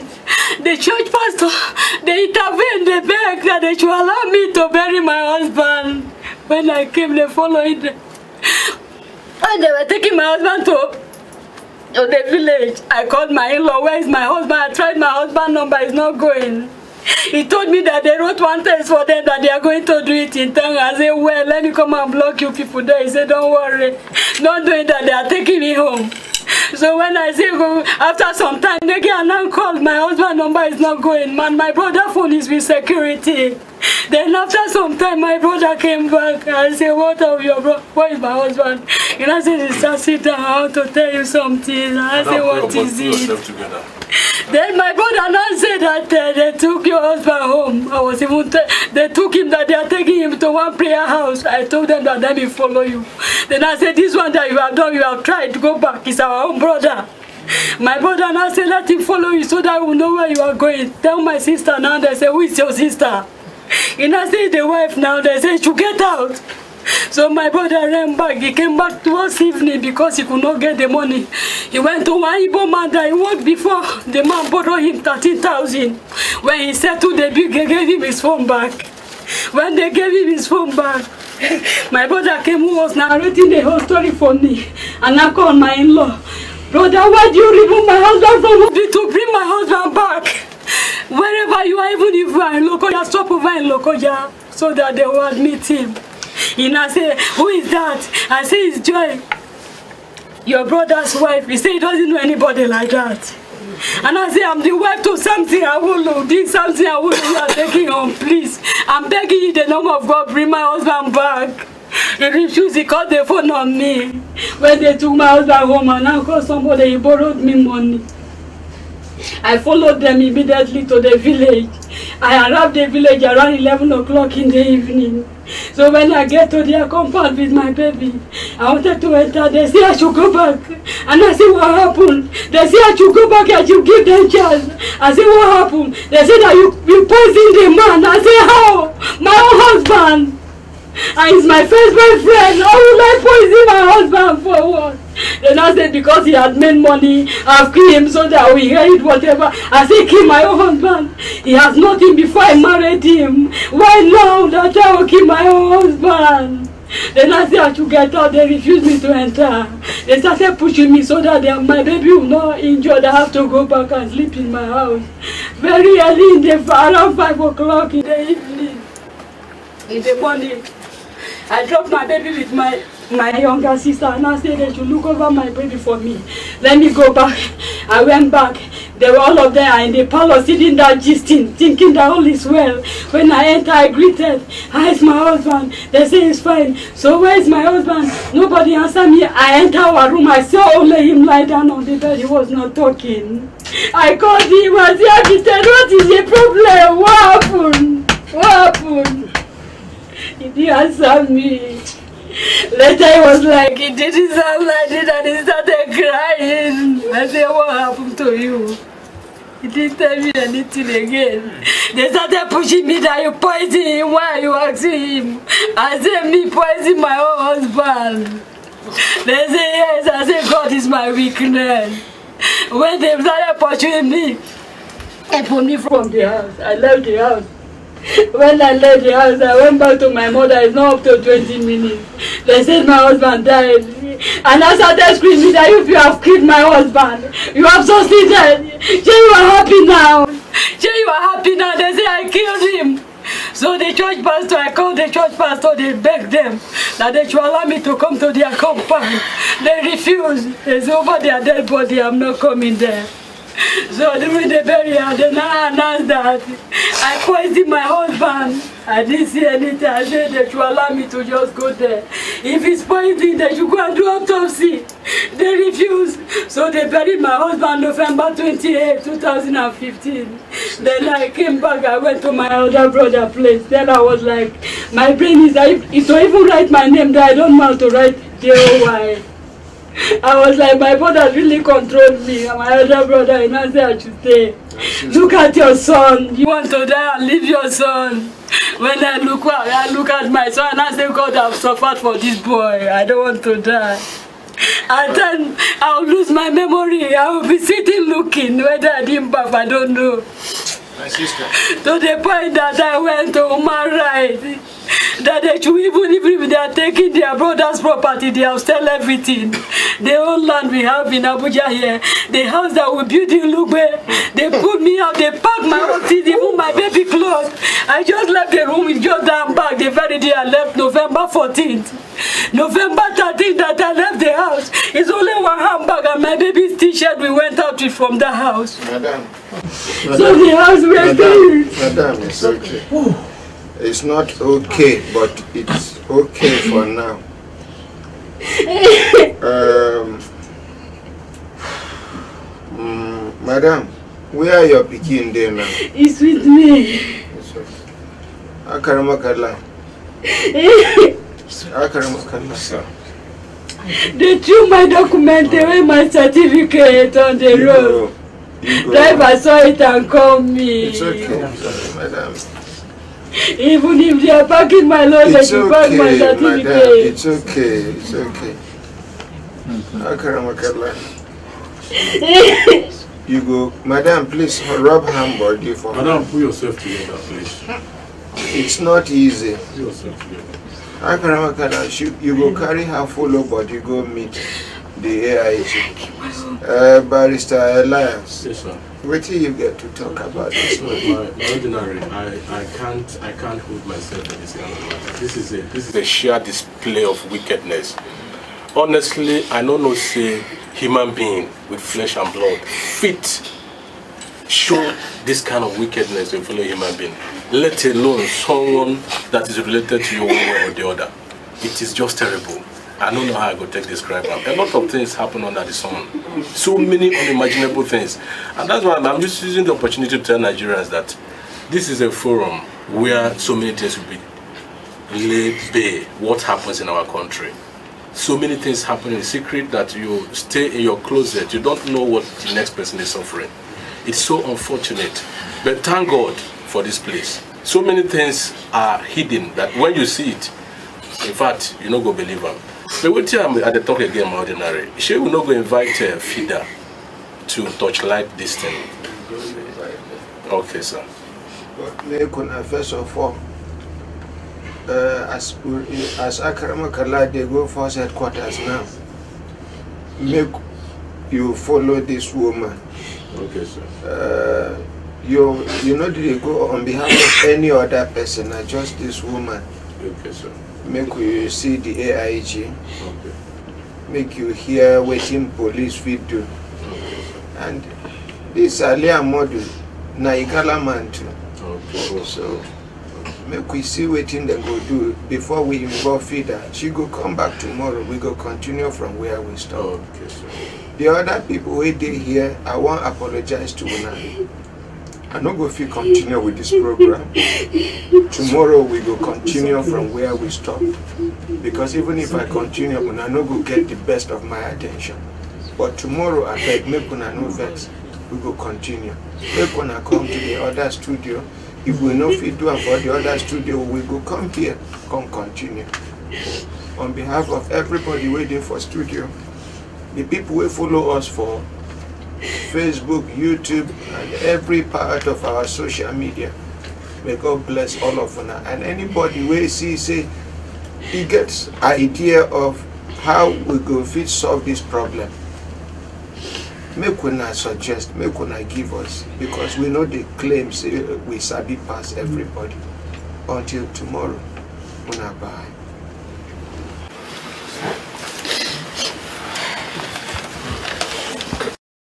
The church pastor, they intervened. They begged that they should allow me to bury my husband. When I came the following day, when they were taking my husband to the village, I called my in-law. Where is my husband? I tried my husband's number. It's not going. He told me that they wrote one test for them that they are going to do it in town. I said, well, let me come and block you people there. He said, don't worry. Not doing that. They are taking me home. So when I say go, after some time, they get an uncle. My husband's number is not going. Man, my brother's phone is with security. Then after some time, my brother came back. I said, what of your brother? Where is my husband? And I said, sister, sit down. I want to tell you something. I said, what is it? Then my brother now said that they took your husband home. I was even they took him, that they are taking him to one prayer house. I told them that let me follow you. Then I said, this one that you have done, you have tried to go back. It's our own brother. My brother now said, let him follow you so that we know where you are going. Tell my sister now. They say, who is your sister? And I said, the wife now. They say, you get out. So my brother ran back. He came back towards evening because he could not get the money. He went to one Igbo man that he worked before. The man borrowed him 13,000. When he settled the bill, they gave him his phone back. When they gave him his phone back, my brother came, who was narrating the whole story for me. And I called my in-law. Brother, why do you remove my husband from me to bring my husband back? Wherever you are, even if you are in Lokoja, stop over in Lokoja so that they will admit him. And I say, who is that? I say, it's Joy, your brother's wife. He said he doesn't know anybody like that. And I say, I'm the wife to something I will do. This something I will do. You are taking on, please. I'm begging you, the name of God, bring my husband back. He refused. He called the phone on me. When they took my husband home, and I called somebody, he borrowed me money. I followed them immediately to the village. I arrived the village around 11 o'clock in the evening. So when I get to their compound with my baby, I wanted to enter. They say I should go back. And I say, what happened? They say I should go back and you give them chance. I say, what happened? They say that you poisoned the man. I say, how? My own husband. And he's my first boyfriend. How will I poison my husband for what? Then I said, because he had made money, I've killed him so that we hear it, whatever. I said, kill my own husband. He has nothing before I married him. Why now that I will kill my own husband? Then I said, I should get out. They refused me to enter. They started pushing me so that my baby will not injured. I have to go back and sleep in my house. Very early in the around 5 o'clock in the evening. In the morning, I dropped my baby with my younger sister, and I said they should look over my baby for me. Let me go back. I went back. They were all of them in the parlor sitting there gisting, thinking that all is well. When I entered, I greeted. Hi, is my husband. They say it's fine. So where is my husband? Nobody answered me. I entered our room. I saw only him lie down on the bed. He was not talking. I called him. I said, what is the problem? What happened? What happened? He didn't answer me. Later he was like, it didn't sound like it, and he started crying. I said, what happened to you? He didn't tell me anything again. They started pushing me that you poison him. Why are you asking him? I said, me poison my own husband. They say, yes. I said, God is my weakness. When they started pursuing me, from the house. I left the house. When I left the house, I went back to my mother. It's not up to 20 minutes. They said my husband died. And I started screaming that if you have killed my husband, you have succeeded. You are happy now. You are happy now. They say I killed him. So the church pastor, I called the church pastor, they begged them that they should allow me to come to their compound. They refused. They said over their dead body, I'm not coming there. So during the burial, they now announced that I poisoned my husband. I didn't see anything. I said they should allow me to just go there. If it's poisoning, they should go and do autopsy. They refused. So they buried my husband November 28, 2015. Then I came back, I went to my elder brother's place. Then I was like, my brain is like, if to even write my name there, I don't know how to write J-O-Y. I was like, my brother really controlled me. And my elder brother, and I said I should stay. Look at your son. You want to die, leave your son. When I look at my son, and I say, God, I've suffered for this boy. I don't want to die. And then I'll lose my memory. I will be sitting looking whether I didn't bath, I don't know. My sister. To the point that I went to human rights. That they should, even if they are taking their brother's property, they have still everything. The old land we have in Abuja here, the house that we built in Lugbe, they put me out, they packed my own things, even my baby clothes. I just left the room with just that bag the very day I left, November 14th. November 13th that I left the house, it's only one handbag and my baby's t-shirt we went out with from the house. Madam. So the house we're staying. Madam, it's okay. It's not okay, but it's okay for now. Madam, where are your pikin there now? It's with me. It's okay. Akaramakala. Akaramakala. They threw my document away, my certificate on the road. Driver saw it and called me. It's okay, madam. Even if they are packing my load, they should pack my certificate. Madam, it's okay, it's okay. Akaramakala. You go, madam, please rub hand body for me. Madam, put yourself together, please. It's not easy. Put yourself together. Akaramakala, you go carry her follow body, go meet the AIG. Barrister Alliance. Yes, sir. What do you get to talk about this? My ordinary, I can't hold myself in this kind of matter. This is a sheer display of wickedness. Honestly, I don't know say human being with flesh and blood fit show this kind of wickedness to a fellow human being, let alone someone that is related to you one way or the other. It is just terrible. I don't know how I could take this crime. A lot of things happen under the sun. So many unimaginable things. And that's why I'm just using the opportunity to tell Nigerians that this is a forum where so many things will be laid bare. What happens in our country. So many things happen in secret that you stay in your closet. You don't know what the next person is suffering. It's so unfortunate. But thank God for this place. So many things are hidden that when you see it, in fact, you don't go believe them. But what time at the talk again, my ordinary, she will not go invite Fida to touchlight this thing. Okay, sir. But first of all, as Akaramakala, they go for headquarters now. Make you follow this woman. Okay, sir. You know, they go on behalf of any other person, not just this woman. Okay, sir. Make you see the AIG. Okay. Make you hear what police will do. Okay, and this Alia model, Naikala man too. Okay. So make we see what they go do before we involve Fida. She go come back tomorrow. We go continue from where we stop. Okay, sir. The other people who did here, I want to apologize to una. I no go fit continue with this program. Tomorrow we go continue from where we stopped. Because even if I continue, I no go get the best of my attention. But tomorrow I beg, make una no vex. We go continue. Make una come to the other studio. If we no fit do for the other studio, we go come here, come continue. On behalf of everybody waiting for studio, the people who follow us for Facebook, YouTube, and every part of our social media. May God bless all of us. And anybody where see say he gets idea of how we go fit solve this problem. Make una suggest, make una give us, because we know the claims we sabi pass everybody. Until tomorrow, una bye.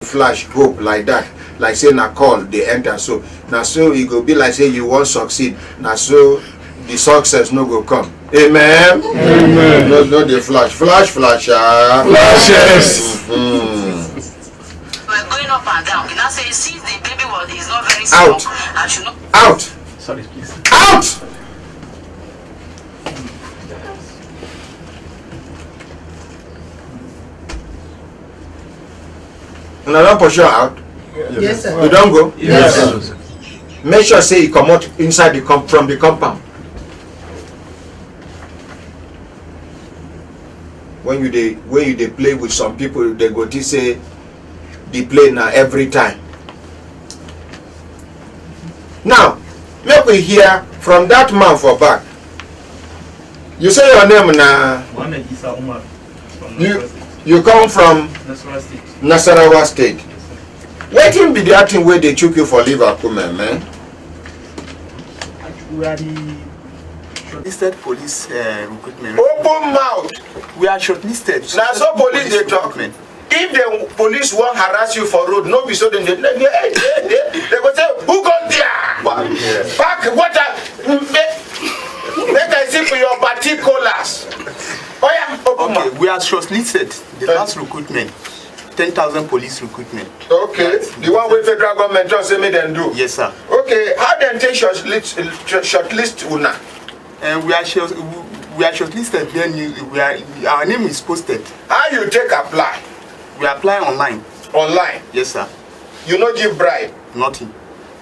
Flash hope like that, like say na call they enter, so now so it go be like say you won't succeed, now so the success no go come. Amen. Amen. No the flashes. Flashes. We're going up and down. You now say since the baby is not very strong, I should not. Out. Sorry, please. Out. And I don't push you out. Yes, sir. You don't go? Yes, sir. Make sure say you come out inside from the compound. When you they play with some people, they go to say they play now every time. Now, make we hear from that man for back. You say your name now. Isah. You come from Nasarawa State. What be the acting where they took you for Liverpool, man? We are the shortlisted police recruitment. Open mouth. We are shortlisted. Now so police they talk. If the police won't harass you for road, no be so then they go say, who got there? Back water. Make I see for your particulars. Okay, we are shortlisted. The last recruitment, 10,000 police recruitment. Okay, the one with federal government just say me then do. Yes, sir. Okay, how then take shortlist una? And we are shortlisted. Then our name is posted. How you take apply? We apply online. Online? Yes, sir. You no give bribe? Nothing.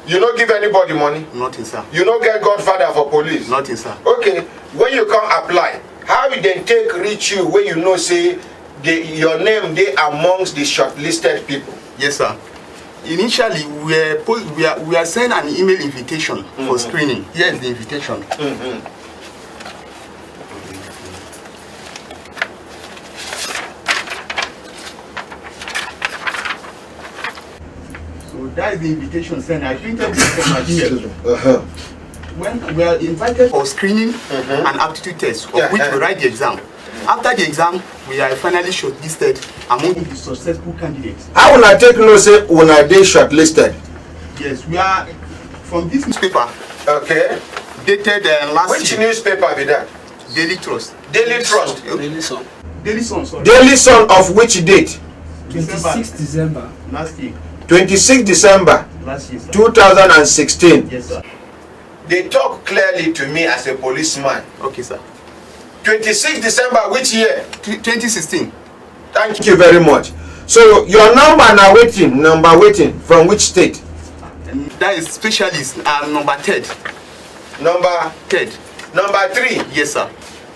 You no give anybody money? Nothing, sir. You no get godfather for police? Nothing, sir. Okay, when you come apply, how will they take reach you when you know say your name they amongst the shortlisted people? Yes, sir. Initially, we are sent an email invitation for screening. Here is the invitation. So that is the invitation sent. I printed this from my email. When we are invited for screening and aptitude test, of which we write the exam. After the exam, we are finally shortlisted among the successful candidates. How will I take no say when I dey shortlisted? Yes, we are from this newspaper. Okay. Dated last Which year. newspaper be that? Daily Trust. Daily Trust. Daily Sun. Daily Sun, sorry. Daily Sun of which date? 26 December. Last year. 26 December Last year, sir. 2016. Yes, sir. They talk clearly to me as a policeman. Okay, sir. 26 December, which year? 2016. Thank you very much. So your number now waiting from which state? And that is specialist number 3rd. Number 3rd. Number 3. Yes, sir.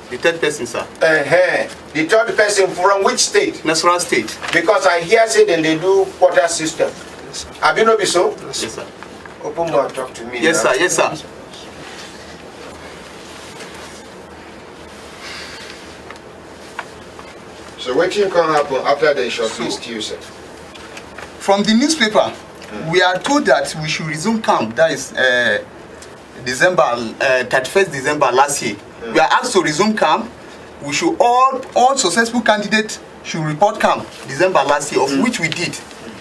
The 3rd person, sir. The 3rd person from which state? Nasarawa State. Because I hear say then they do quarter system. Yes, have you know be so? Yes, sir. Open mouth, talk to me. Yes, now. sir. Yes, sir. So what can happen after they shortlist you, sir? From the newspaper, we are told that we should resume camp. That is December 31st December last year. We are asked to resume camp. We should all successful candidates should report camp December last year, of which we did,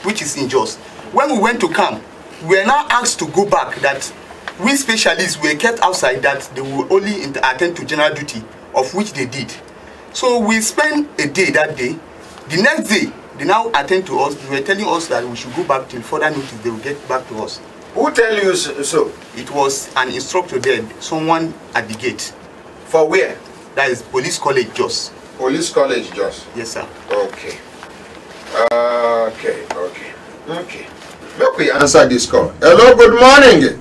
which is unjust. When we went to camp, we are now asked to go back. That we specialists were kept outside. That they will only attend to general duty, of which they did. So we spent a day that day. The next day, they now attend to us. They were telling us that we should go back till further notice. They will get back to us. Who tell you so? It was an instructor there, someone at the gate. For where? That is Police College, Jos. Police College, Jos. Yes, sir. Okay. Okay. Make we answer this call. Hello, good morning.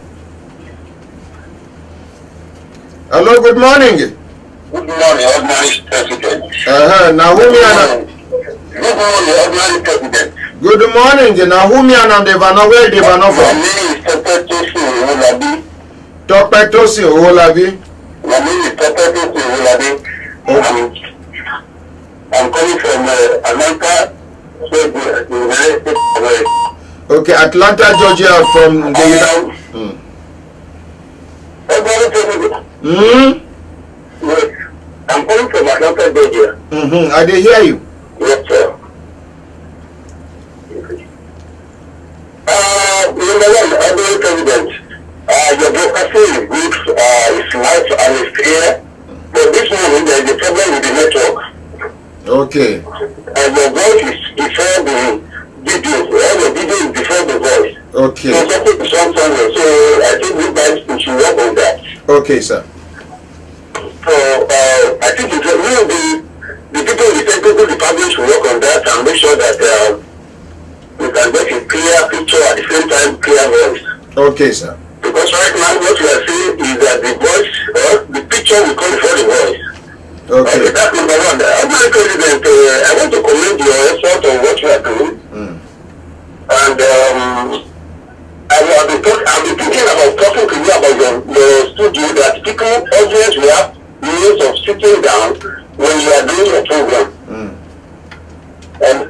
Hello, good morning. Good morning, ordinary president. Now who me and Good morning, ordinary president. Good morning, Jena. Who me and Devano? Where Devano from? Topetosi Olabi. My name is Topetosi Olabi. I'm calling from Atlanta, okay, Atlanta, Georgia, from the Yes, I'm calling from Atlanta, Georgia. I did hear you. Yes, sir. Number one, Honorable President, your broadcasting is good, it's nice and it's clear, but this morning there is a problem with the network. Okay. And your voice is before the video, all the video is before the voice. Okay. So something is wrong somewhere, so I think you guys should work on that. Okay, sir. So I think it's really the people in the technical department should work on that and make sure that we can get a clear picture at the same time, clear voice. Okay, sir. Because right now what we are saying is that the voice, the picture will come before the voice. Okay. That's number one. Honorable President, I want to commend your effort on what you are doing. And I've been thinking about talking to you about your studio, that people, audience, will have ways of sitting down when you are doing your program. And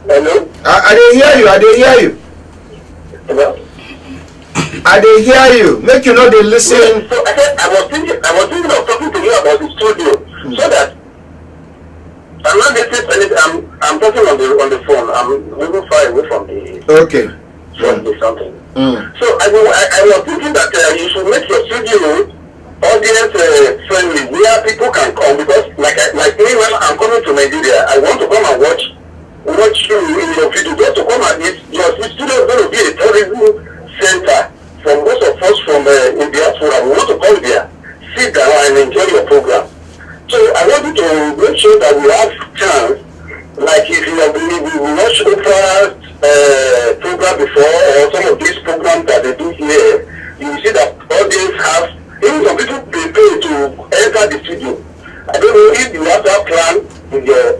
hello? I didn't hear you. I didn't hear you. Hello? I didn't hear you. Make you know they listen. So I said I was thinking of talking to you about the studio, so that I'm not getting anything. I'm talking on the phone. I'm moving far away from the something. So I was thinking that you should make your studio audience friendly, where people can come, because like me when I'm coming to Nigeria, I want to come and watch you in your video, just to come and your studio is going to be a tourism center for most of us from in diaspora. We want to come there, sit down and enjoy your program. So I wanted to make sure that we have chance, like if you have watched Oprah's program before, or some of these programs that they do here, you will see that audience have, even some people prepare to enter the studio. I don't know if you have that plan in your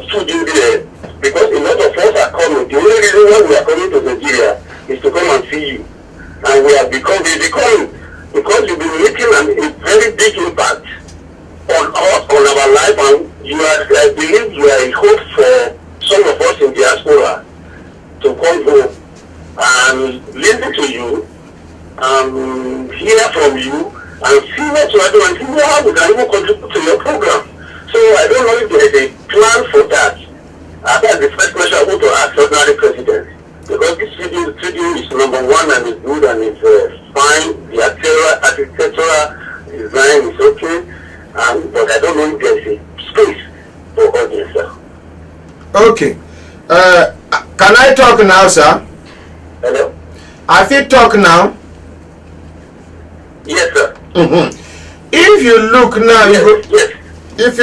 studio there, because a lot of us are coming. The only reason why we are coming to Nigeria is to come and see you. And we have become because you've been making a very big impact on us, on our life, and I believe you are a hope for some of us in diaspora to come home and listen to you, hear from you, and see what you are doing, and see how we can even contribute to your program. So I don't know if there is a plan for that. That's the first question I want to ask Ordinary President. Because this studio is number one and it's good and it's fine. The architectural design is okay. But I don't know if there's a space for audience, sir. Okay. Can I talk now, sir? Hello? I feel talk now. Yes, sir. If you look now, you go. If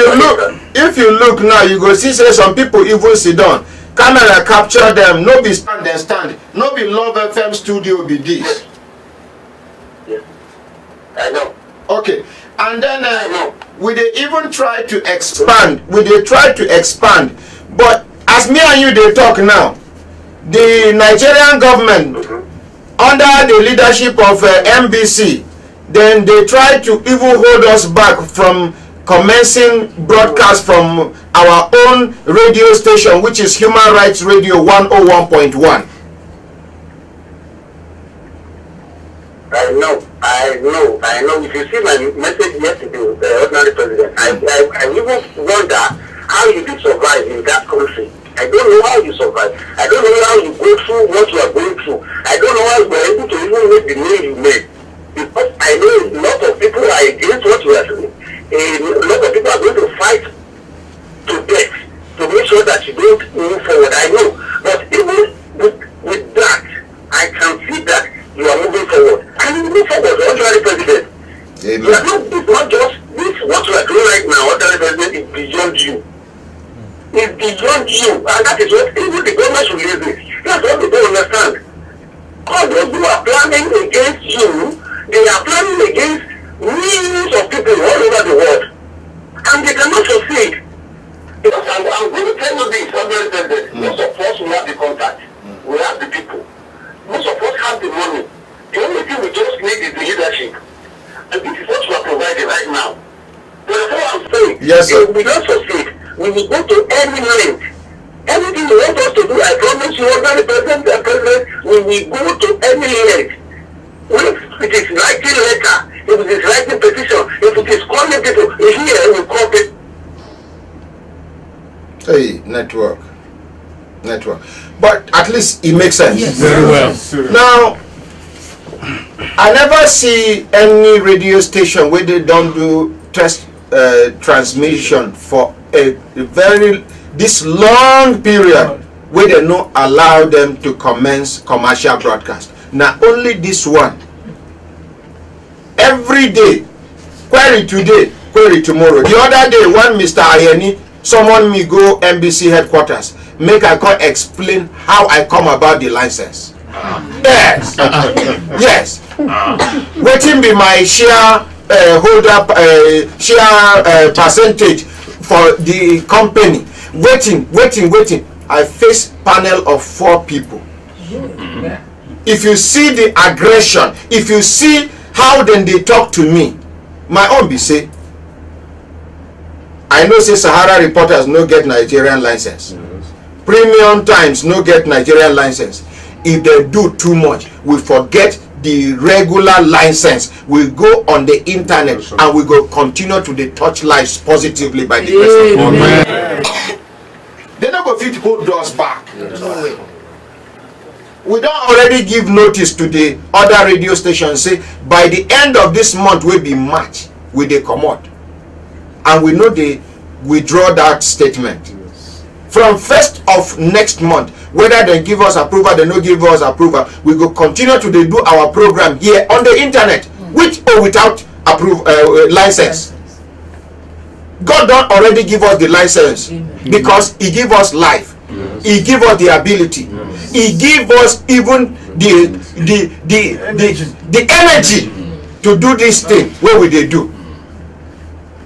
you look now, you go see say some people even sit down. Camera capture them. No be stand. No be Love FM studio be this. Yes. I know. Okay. And then we they even try to expand. But as me and you they talk now, the Nigerian government under the leadership of MBC, then they try to even hold us back from commencing broadcast from our own radio station, which is Human Rights Radio 101.1. I know. If you see my message yesterday, Ordinary President, I even wonder how you did survive in that country. I don't know how you survive. I don't know how you go through what you are going through. I don't know how you were able to even make the name you made. Because I know a lot of people are against what you are doing. A lot of people are going to fight to death to make sure that you don't move forward. I know. But even with that, I can see that you are moving forward. And you move forward, Ordinary President. You are not just this, what you are doing right now, Ordinary President, is beyond you. It's beyond you. And that is what even the government should use it. That's what they don't understand. All those who are planning against you, they are planning against millions of people all over the world. And they cannot succeed. very president, most of us will have the contact. We have the people. Most of us have the money. The only thing we just need is the leadership. And this is what we are providing right now. Therefore, I'm saying, yes, if we don't succeed, we will go to any length. Anything you want us to do, I promise you, under the president, we will go to any length. If it is writing letter, if it is writing petition, if it is calling people, here we call people. Hey, network. But at least it makes sense. Yes. Very well. Now, I never see any radio station where they don't do test transmission for this long period where they not allow them to commence commercial broadcast. Now only this one. Every day, query today, query tomorrow. The other day, one Mr. Ayeni summoned me go NBC headquarters. Make I come explain how I come about the license. Yes. Yes. Waiting be my share holder share percentage for the company. Waiting. I face panel of 4 people. If you see the aggression, if you see how then they talk to me, my own be say, I know say Sahara Reporters no get Nigerian license. Premium Times no get Nigerian license. If they do too much, we forget the regular license. We go on the internet and we go continue to touch lives positively by the grace of God. They not go fit hold us back. We don't already give notice to the other radio stations. Say by the end of this month will be March with the commode, and we know they withdraw that statement. From 1st of next month, whether they give us approval, they no give us approval, we go continue to do our program here on the internet, with or without license. God don't already give us the license because He give us life. He give us the ability. He give us even the energy to do this thing where we they do.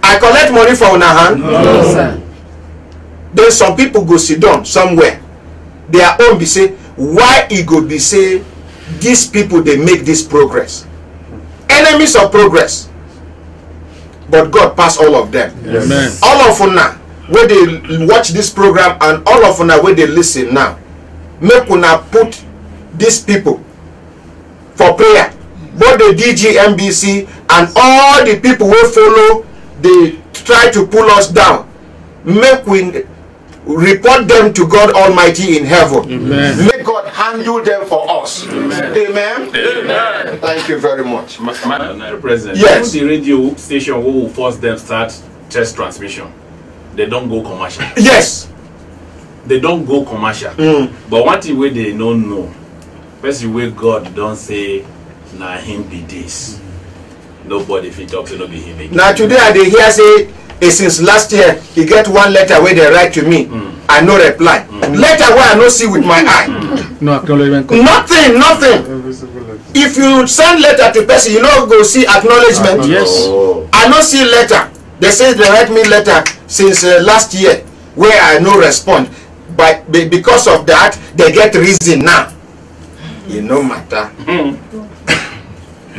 I collect money for una hand. No, sir. Then some people go sit down somewhere. Their own be say, why it go be say these people they make this progress? Enemies of progress. But God pass all of them. Yes. All of una where they watch this program and all of una where they listen now, make una put these people for prayer. Both the DG, MBC and all the people who follow, they try to pull us down. Make we report them to God Almighty in heaven. Amen. May God handle them for us. Amen. Amen. Amen. Thank you very much. Madam President, yes. The radio station who will force them start test transmission, they don't go commercial. Yes. They don't go commercial. But one thing where they don't know, first where God don't say, nah him be this. Nobody if he talks, it'll be him again. Now today I dey hear say, since last year, he get one letter where they write to me. I no reply. Letter where I no see with my eye. No acknowledgement. Nothing. If you send letter to person, you know go see acknowledgement. Yes. I no see letter. They say they write me letter since last year where I no respond. But because of that, they get reason now. It no matter.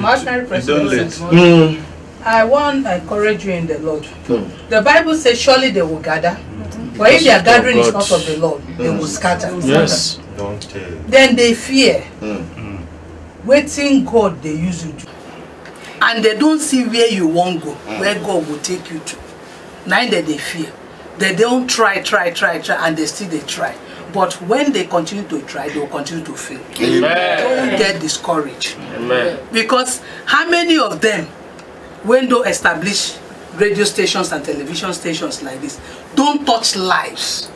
Ordinary President, I want to encourage you in the Lord. The Bible says surely they will gather, but if their gathering is not of the Lord, they will scatter. Yes. Then they fear. Waiting God they use you to. And they don't see where you won't go, where God will take you to. Neither they fear. They don't try, and they still they try. But when they continue to try, they will continue to fail. Amen. Don't get discouraged. Amen. Because how many of them, when they establish radio stations and television stations like this, don't touch lives?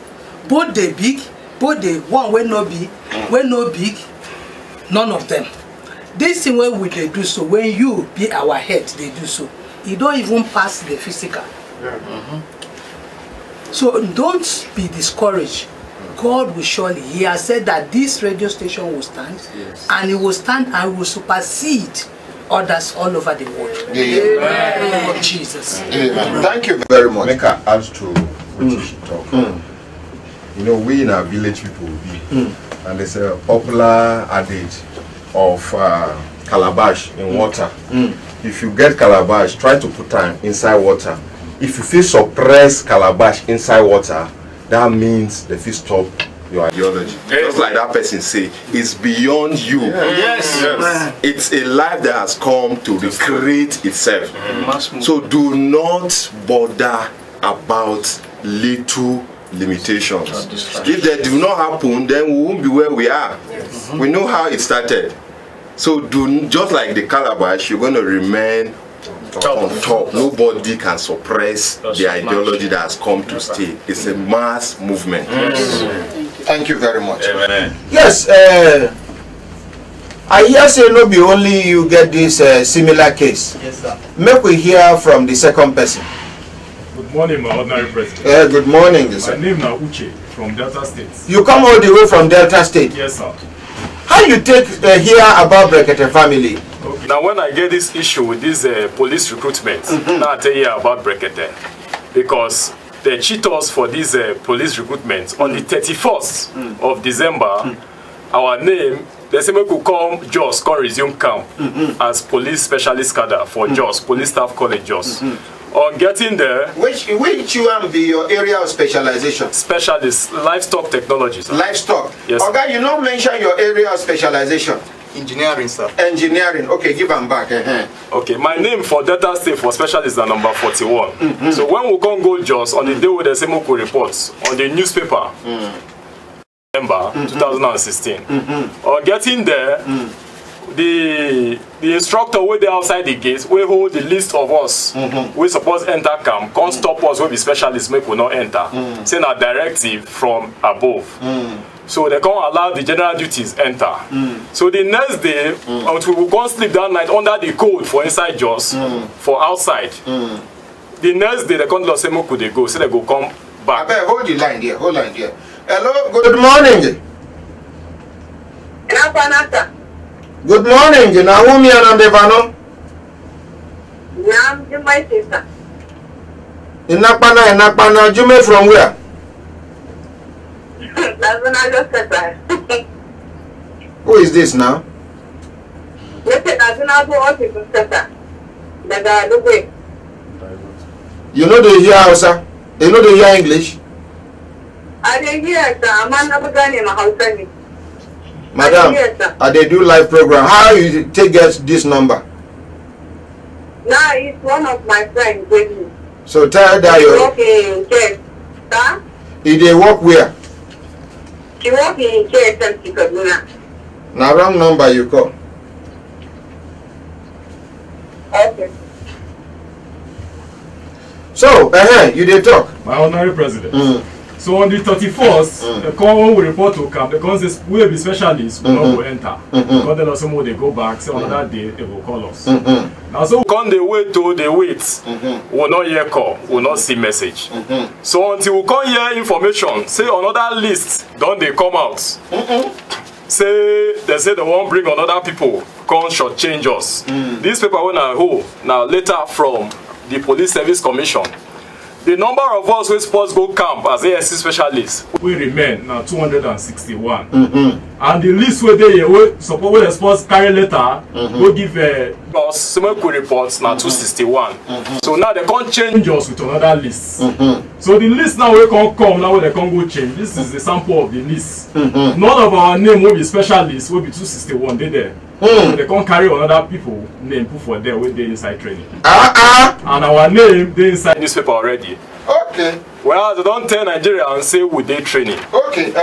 Both they big, both they one when no big, none of them. This thing when we they do so, when you be our head, they do so. You don't even pass the physical. So don't be discouraged. God will surely, He has said that this radio station will stand, and it will stand and will supersede others all over the world. Amen. In the name of Jesus. Amen. Thank you very much. Make an add to what she talk. you know, we in our village people will be. And there's a popular adage of calabash in water. If you get calabash, try to put time inside water. If you feel suppress calabash inside water, that means the fish stop your ideology. Just like that person say, it's beyond you. Yes. It's a life that has come to recreate itself. So do not bother about little limitations. If they do not happen, then we won't be where we are. We know how it started. So do just like the calabash, you're going to remain on top. Nobody can suppress the ideology that has come to stay. It's a mass movement. Thank you very much. Amen. Yes, I hear say no be only you get this similar case. Yes, sir. Make we hear from the second person. Good morning, my ordinary president. Good morning, sir. My name is Uche from Delta State. You come all the way from Delta State? Yes, sir. How you take hear about Brekete family? Okay. Now, when I get this issue with this police recruitment, now I tell you about Brekete. Because they cheat us for this police recruitment on the 31st of December. Our name, they say we could come Jos, come resume camp as police specialist cadre for Jos, Police Staff College Jos. On getting there, which one be your area of specialization? Specialist, livestock technology, sir. Livestock. Yes. Okay, you not mention your area of specialization. Engineering, sir. Engineering. Okay, give them back. Okay, my name for Delta State for specialist is number 41. So when we come go Jos on the day with the Semoko reports on the newspaper, November 2016. On getting there, the instructor wey dey outside the gate wey hold the list of us wey suppose enter camp come stop us wey be specialists make we not enter. Say na directive from above. So they can't allow the general duties enter. So the next day, until we go sleep that night under the code for inside Jos, for outside. The next day they can't let us say make they go, so they go come back. Abeg, hold the line there, hold line there. Hello, good morning. Good morning, Naomi and Devano. Yeah, my sister. Inakpana, Jume from where? That's when I just said that. Who is this now? You know they hear Hausa? You know they hear English? I didn't hear that. I'm not going to Hausa. Madam, they do live program. How you take this number? Nah, it's one of my friends with me. So tell that you work in church. Huh? If they work where? She work in church and she could do. Now wrong number you call. Okay. So, you did talk. My honorary president. So on the 31st, the call will report to camp because this will be specialists will not go enter. Because then also they go back, so on that day they will call us. Now so come they wait till they wait. Will not hear call, will not see message. So until we come hear information, say another list, don't they come out. Say they say they won't bring another people, come short change us. This paper when I hold now later from the Police Service Commission. The number of us who supposed go camp as ASC specialists we remain now 261. And the list where they supposed carry letter go give us some reports now 261. So now they can't change us with another list. So the list now we can't come now they can't go change. This is the sample of the list. None of our name will be specialists will be 261 they there. They can't carry another people name put for them when they inside training. And our name they inside newspaper already. Okay. Well, they don't tell Nigeria and say we they training. Okay.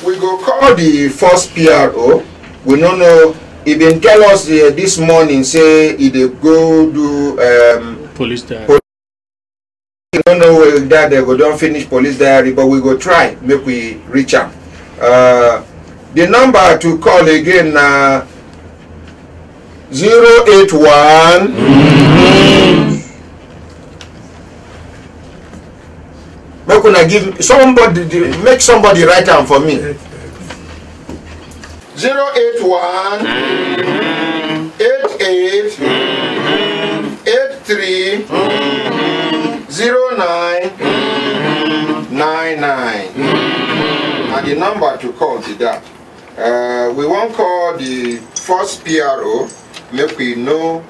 We go call the first PRO. We don't know. He been tell us this morning say he they go do police diary. We don't know whether that they go don't finish police diary, but we go try. Make we reach out. The number to call again 081 give somebody make somebody write down for me. 081 88 83 09 99. the number to call is that. We won't call the first PRO, make we know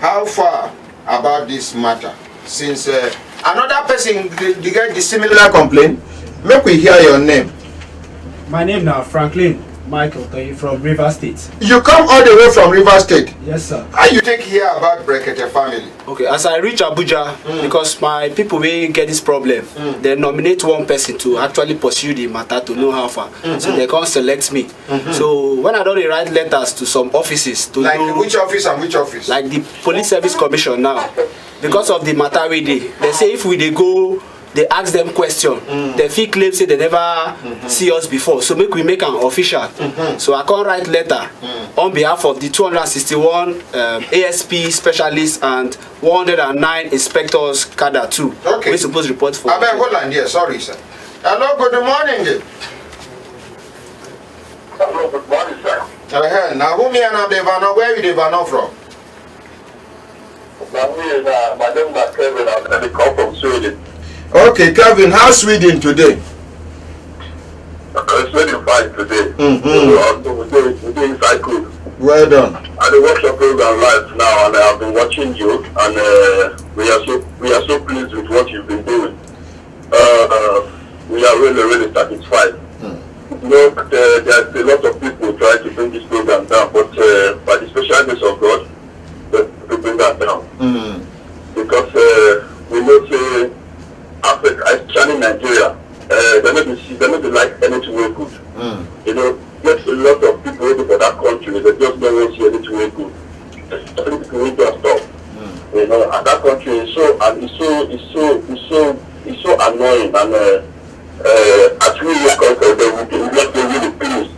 how far about this matter. Since another person get the similar complaint, make we hear your name. My name now Franklin Michael from River State. You come all the way from River State? Yes, sir. How you take hear about Brekete family? Okay, as I reach Abuja, because my people will get this problem, they nominate one person to actually pursue the matter to know how far. So they can't select me. So when I don't write letters to some offices to like know, which office and which office? Like the Police Service Commission now. Because of the matter we did, they say if we go, they ask them question. They feel claim say they never see us before. So we make an official. So I can't write letter on behalf of the 261 ASP specialists and 109 inspectors cadre too. Okay. We're supposed to report for. I beg, hold on here. Sorry, sir. Hello, good morning. Hello, good morning, sir. Now, who me and Devano? Where you Devano from? My name is Kevin. I'm calling from Sweden. Okay, Kevin, how's Sweden today? It's really fine today. We're doing cycling. Well done. And the workshop program live now, and I've been watching you, and we are so pleased with what you've been doing. We are really satisfied. You know, there's a lot of people trying to bring this program down, but by the special grace of God, we bring that down. Because we know say Africa, especially Nigeria, they don't like anything very good. You know, there's a lot of people waiting for that country, they just don't want to see anything very good. Especially people who just stop. You know, and that country is so annoying, and as we look out for them, we not really pleased.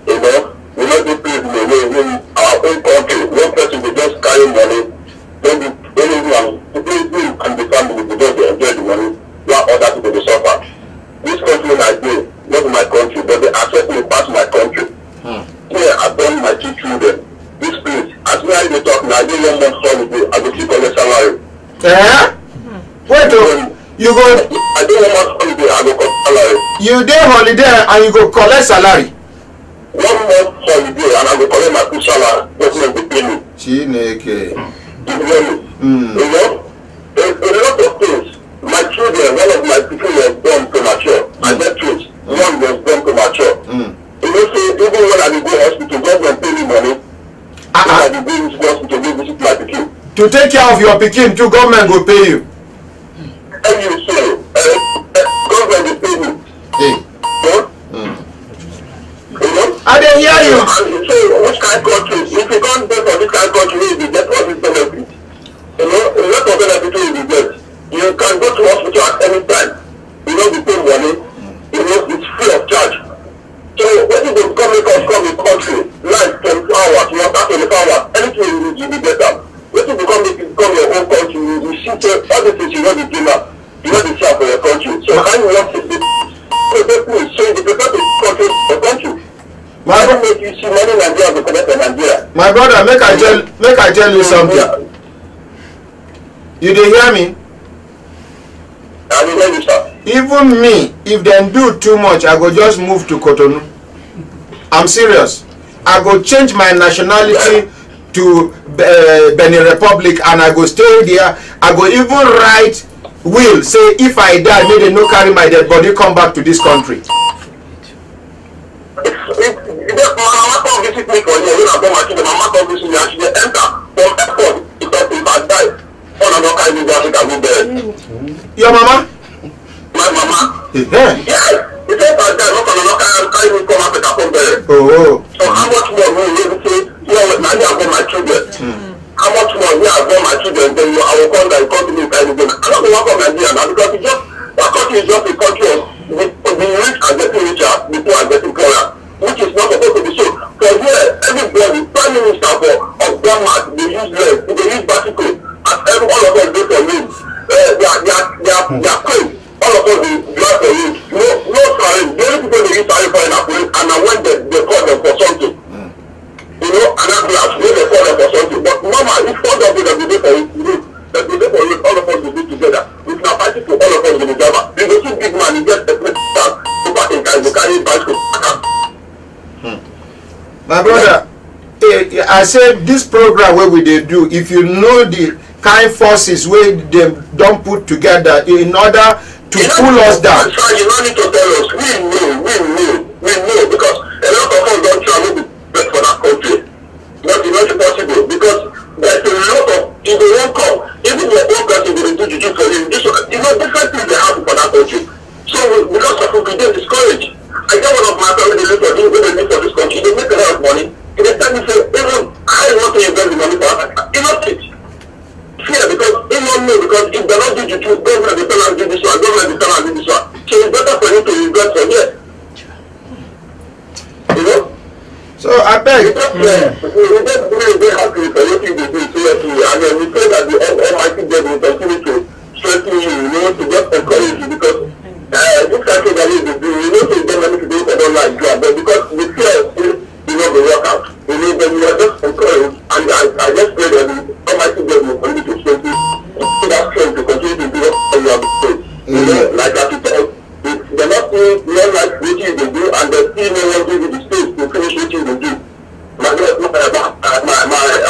You know, we not be pleased in the way in our own country. One person will just carry money, then and the family will just enjoy the money, while other people will suffer. This country like me, not my country, but they accept me past my country. Here I've done my 2 children. This place, as me I talk now, I do 1 month holiday, I will keep on the salary. Wait, you go. I do 1 month holiday, I go collect salary. You dey holiday and you go collect salary? 1 month holiday and I go collect my 2 salary. Government will pay me. Chineke. You know, there's a lot of things. My children, one of my people was born premature. I get twins. One was born premature. You know, so even when I go to hospital, government pay me money. I go to hospital to visit my pikin. To take care of your pikin, too, government will pay you. And you say, government will pay me. I didn't hear you. So, which kind of country? If you can't go for this kind of country, you will get all this benefit. You know, a lot of benefit you will get. You can go to hospital at any time. You know, you pay money. You know, it's free of charge. So, when you go come in country, like 24 hours, you know, 24 hours, anything you need, you will get them. When you become your own country, you see all the things you know the dinner, you know the share for your country. So, how you want to do it? So, you prefer to country for country. My brother, make I tell you something. You dey hear me? I dey hear you, sir. Even me, if them do too much, I go just move to Cotonou. I'm serious. I go change my nationality to Benin Republic and I go stay there. I go even write will say if I die, may they no carry my dead body come back to this country. Mama come visit me for here. When I come to the mama come visit me and she enter from airport because if I die, all of them carry me to Africa go there. Your mama? My mama. Yeah. Yes. If I die, all of them carry me come Africa come there. Oh. So how much more will you say? Yeah, now I got my children. How much more will I got my children? Then I will come there, come to me, carry me. I don't want to come Nigeria now because it's just that country is just a country of the rich are getting richer, the poor are getting poorer. Which is not supposed to be so. Because here, everybody, Prime Minister of Denmark, they use lead, they use bicycle, and all of us go for lead. They are paid. All of us drive for lead. No salary. The only people they use salary for in our police, and when they call them for something. You know, and that's when they call them for something. But normal, if all of them do for lead, all of us will be together. With our bicycle, all of us will be together. You go see big man, you get a place to park in car, you carry bicycle. My brother, I said this program where we they do, if you know the kind forces where they don't put together in order to pull us down. You don't need to tell us. We know because a lot of us don't travel for that country. But it's not possible because there's a lot of, if they won't come, even the own person will do juju for you. Different things they have for that country. So because of we get discouraged. I got one of my family they look for this country. They make a lot of money. And they tell me, say, even I want to invest the money for Africa. It's not it. Fear because they don't know because if they're not do juju, government will tell us do this one, government will tell us do this one. So it's better for you to invest from here. You know? So I beg. We're just very happy for what you do seriously. And then we pray that the Almighty God will continue to strengthen you, you know, to just encourage you because this country that we do, you know, to get money to do it, I don't like job, but because the fear still, you know, the workout. You know, then you are just encouraged, and I just pray that the Almighty God will continue to strengthen you, to that strength to continue to do what you have doing. You know, like I said, they're not seeing men like what you do, and they still no one give you the space to finish what you do. I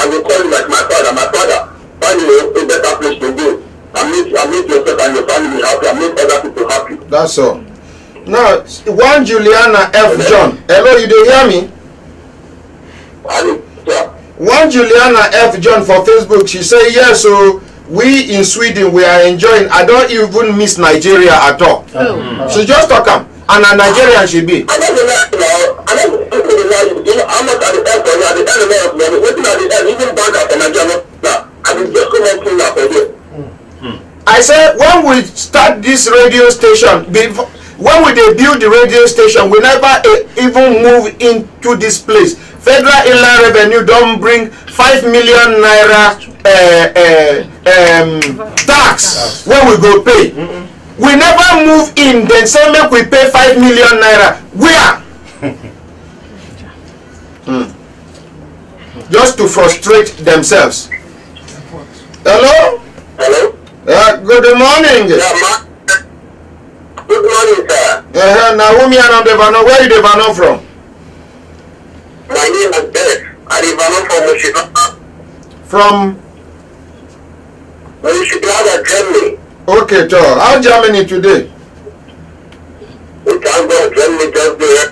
will call you like my father. My father, find you a better place to go. And make yourself and your family happy and make other people happy. That's all. Now, one Juliana F. John. Hello, you do hear me? One Juliana F. John for Facebook. She say yes. So we in Sweden we are enjoying. I don't even miss Nigeria at all. She just talk am. And a Nigerian she be. I said when we start this radio station, when we build the radio station, we never even move into this place. Federal Inland Revenue don't bring 5 million naira tax when we go pay. We never move in, then say make we pay 5 million naira. Where? Just to frustrate themselves. Hello? Hello? Good morning. Good morning, sir. Naomi and Devano, where you Devano from? My name is Beth. I Devano from Mushikala. From? Mushikala, Germany. Okay, so how Germany today? We can't go to Germany just there.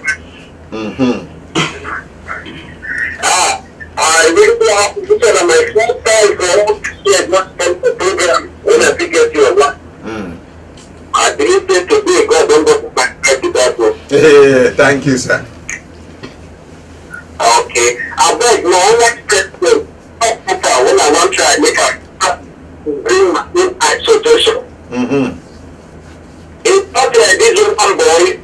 I really have to tell my first time for all years not spent the program when I figured you a lot. I believe that today God don't go back to that one. Thank you, sir. Okay. I beg no one question. When I want to try make a bring my isolation. It's not like this one boy.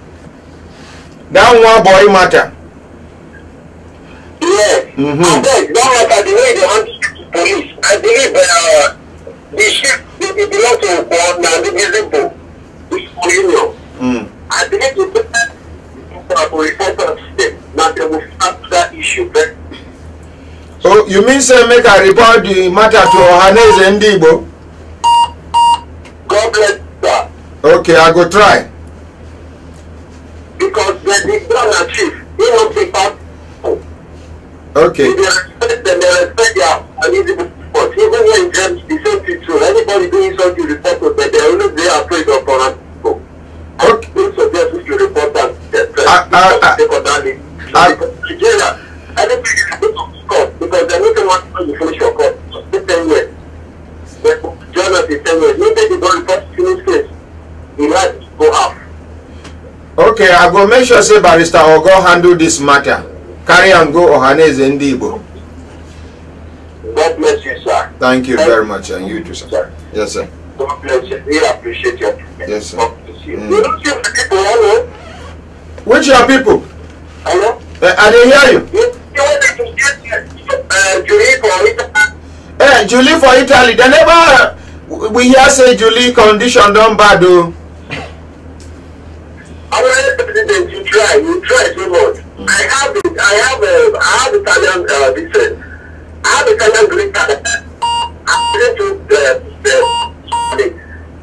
That one boy matter. Yes. I beg, don't matter the way they want to police. I believe the ship it belongs to now the visible. It's union. I believe the now they will start that issue. Oh, you mean say make I report the matter to Ohaneze Ndibo? God bless that. Okay, I go try. Because the brother chief, he won't take part. Okay. They respect them, they respect their unusable support. Even when James the same thing too. Anybody doing something report to them, they're always very afraid of foreign people. Okay. I don't suggest we should report that. Nigeria, anything you go to court because they're not going to finish your court. It's 10 years. Join us in 10 years. Maybe they don't report to finish case. He has to go out. Okay, I go make sure say Barrister Ogo handle this matter. Carry and go Ohaneze Ndibo. God bless you, sir. Thank you very much, and you too, sir. Yes, sir. God bless you. We appreciate you. Yes, sir. Which your people? Hello? I didn't hear you. Julie for Italy. They never. We hear say Julie condition don't bad though. President, you try so much. I have Italian descent. I have Italian Greek card. I'm going to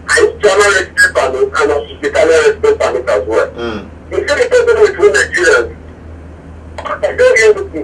I German respect permit and Italian respect permit as well. You see the person between Nigerians. I don't be able to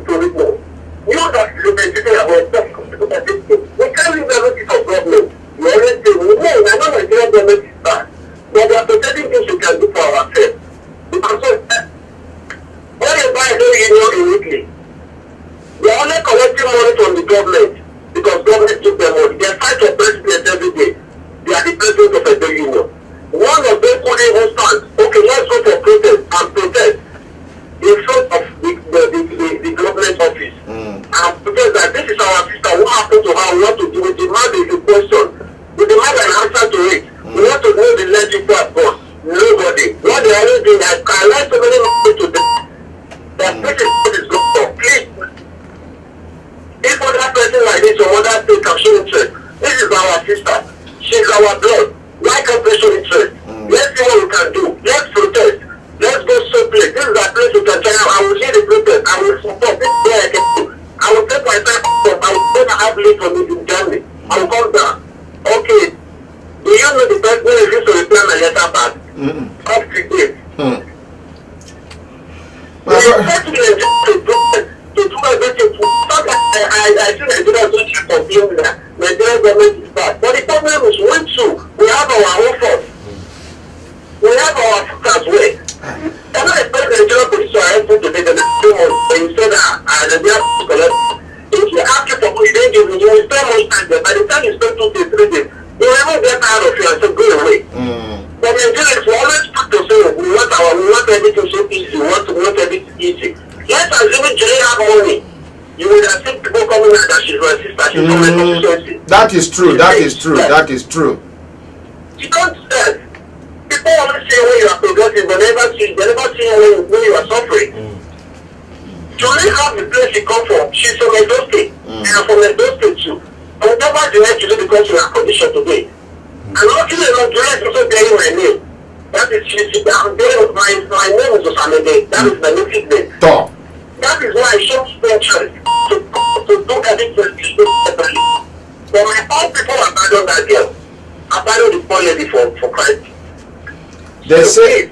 Up to date. I think Nigeria is such a complaint that Nigerian government is bad. But the problem is we have our own force. We have our foot as well. I'm not expecting the Nigerian police to help to make the you say that Nigerian police collect. If you ask you for money, they give you, you will spend much time there. By the time you spend 2 days, 3 days, you will even get tired of you and say, go away. But Nigerians will always put to say, we want everything so easy, we want everything easy. Let's assume Jay have money. You will have seen people coming out that she's my sister, she's from my constituency. That is true, that is true, that is true. You don't say, people always say when you are progressive, they never see you when you are suffering. You only have the place you come from. She's from Edo State, and I'm from Edo State too. I will never deny to do because we are conditioned today. And luckily enough, July is also bearing my name. That is, I'm bearing my name is Osamede. That is my native name. That is why I show interest to do everything separately. But my own people abandon that girl. Abandon the poor lady for Christ. They say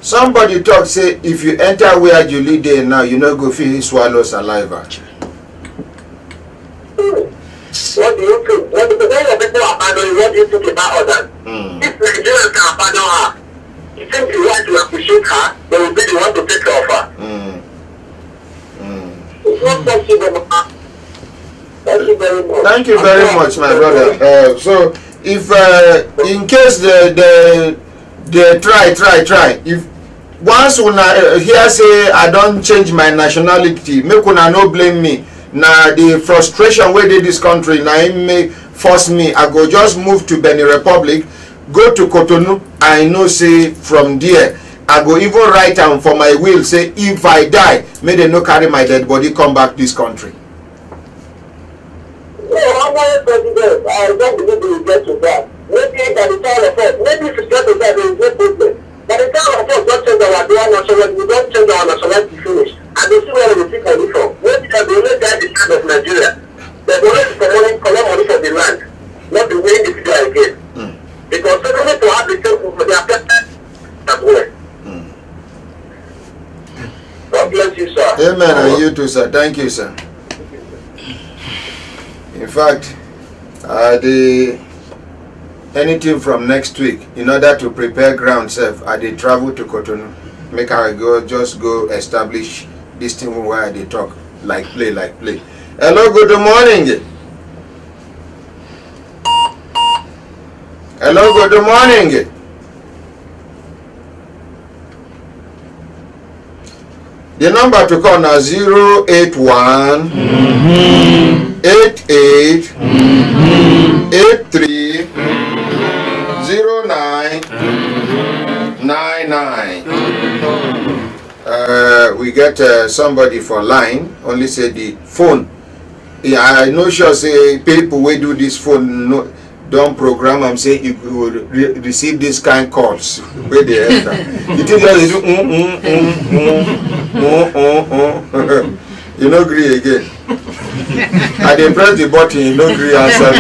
somebody talk say if you enter where you lead there now, you no go feel swallow saliva. What do you think? When the people abandon, what do you think about others? If Nigerians can abandon her, you think you want to appreciate her, they will be the one to take care of her. It's not possible. Thank you very much. Thank you very much, my brother. So, if in case they try, if once una here say I don't change my nationality, make una no blame me. Now the frustration where they this country now may force me. I go just move to Benin Republic, go to Cotonou. I know say from there I go even write down for my will say if I die, may they no carry my dead body come back this country. No, I'm not a president. I don't believe we will get to that. Maybe by the time of us, maybe if we get to that, there is no problem. By the time of us, don't change our dual nationality, we don't change our nationality finish. And they see where we take money from. Maybe that they only get the land of Nigeria. They only collect money from the land, not the way the figure again. Because they don't need to have the same for their purpose as well. God bless you, sir. Amen, and you too, sir. Thank you, sir. In fact, anything from next week, in order to prepare ground self, I did travel to Cotonou. Make I just go establish this thing where they talk like play. Hello, good morning. Hello, good morning. The number to call now 081 88 83 09 99. We get somebody for line. Only say the phone. Yeah, I know sure say people will do this phone. No, don't program and say you will receive this kind of calls where they enter. You think that do you no agree again. I dey press the button, you no agree answer.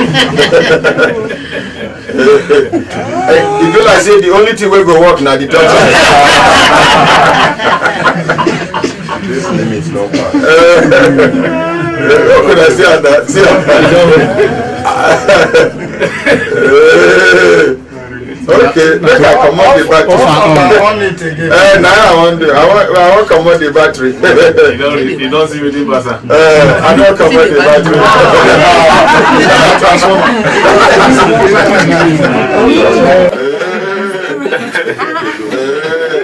You feel like say the only thing we go work now the touch. This limit no pass. What could I say on that? Okay, make I come out the battery. Now I want come out the battery. You don't see with the buzzer. I don't come out the battery.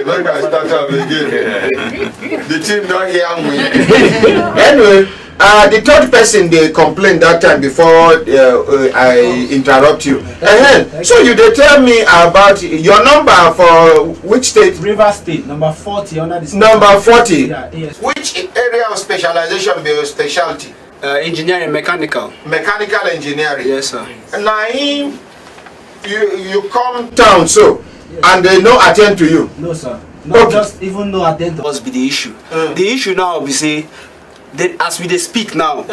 Look, I start up again. The team don't hear me. Anyway. The third person they complained that time before I interrupt you. So you they tell me about your number for which state? River State, number 40 under the number 40. Yeah, yes. Which area of specialization be your specialty? Engineering, mechanical. Mechanical engineering. Yes, sir. Now you come town so and they no attend to you. No, sir. Not just even no attend to us be the issue. The issue now we say. As we speak now,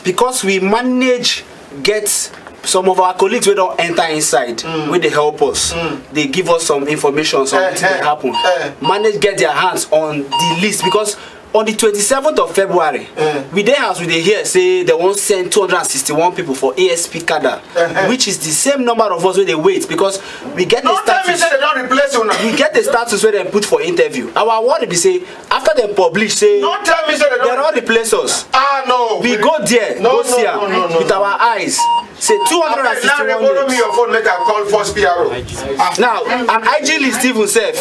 because we manage get some of our colleagues we don't enter inside, where they help us. They give us some information, something happen. Manage get their hands on the list because on the 27th of February, we dey house we dey hear say they won't send 261 people for ASP cadre, which is the same number of us where they wait because we get the status. They don't replace you now. We get the status where they put for interview. Our worry be say after they publish say don't tell me say they don't replace us. Ah no. We go there, go see them with our eyes. Say 261 now borrow me your phone, make I call first PRO. Now an IG list even self.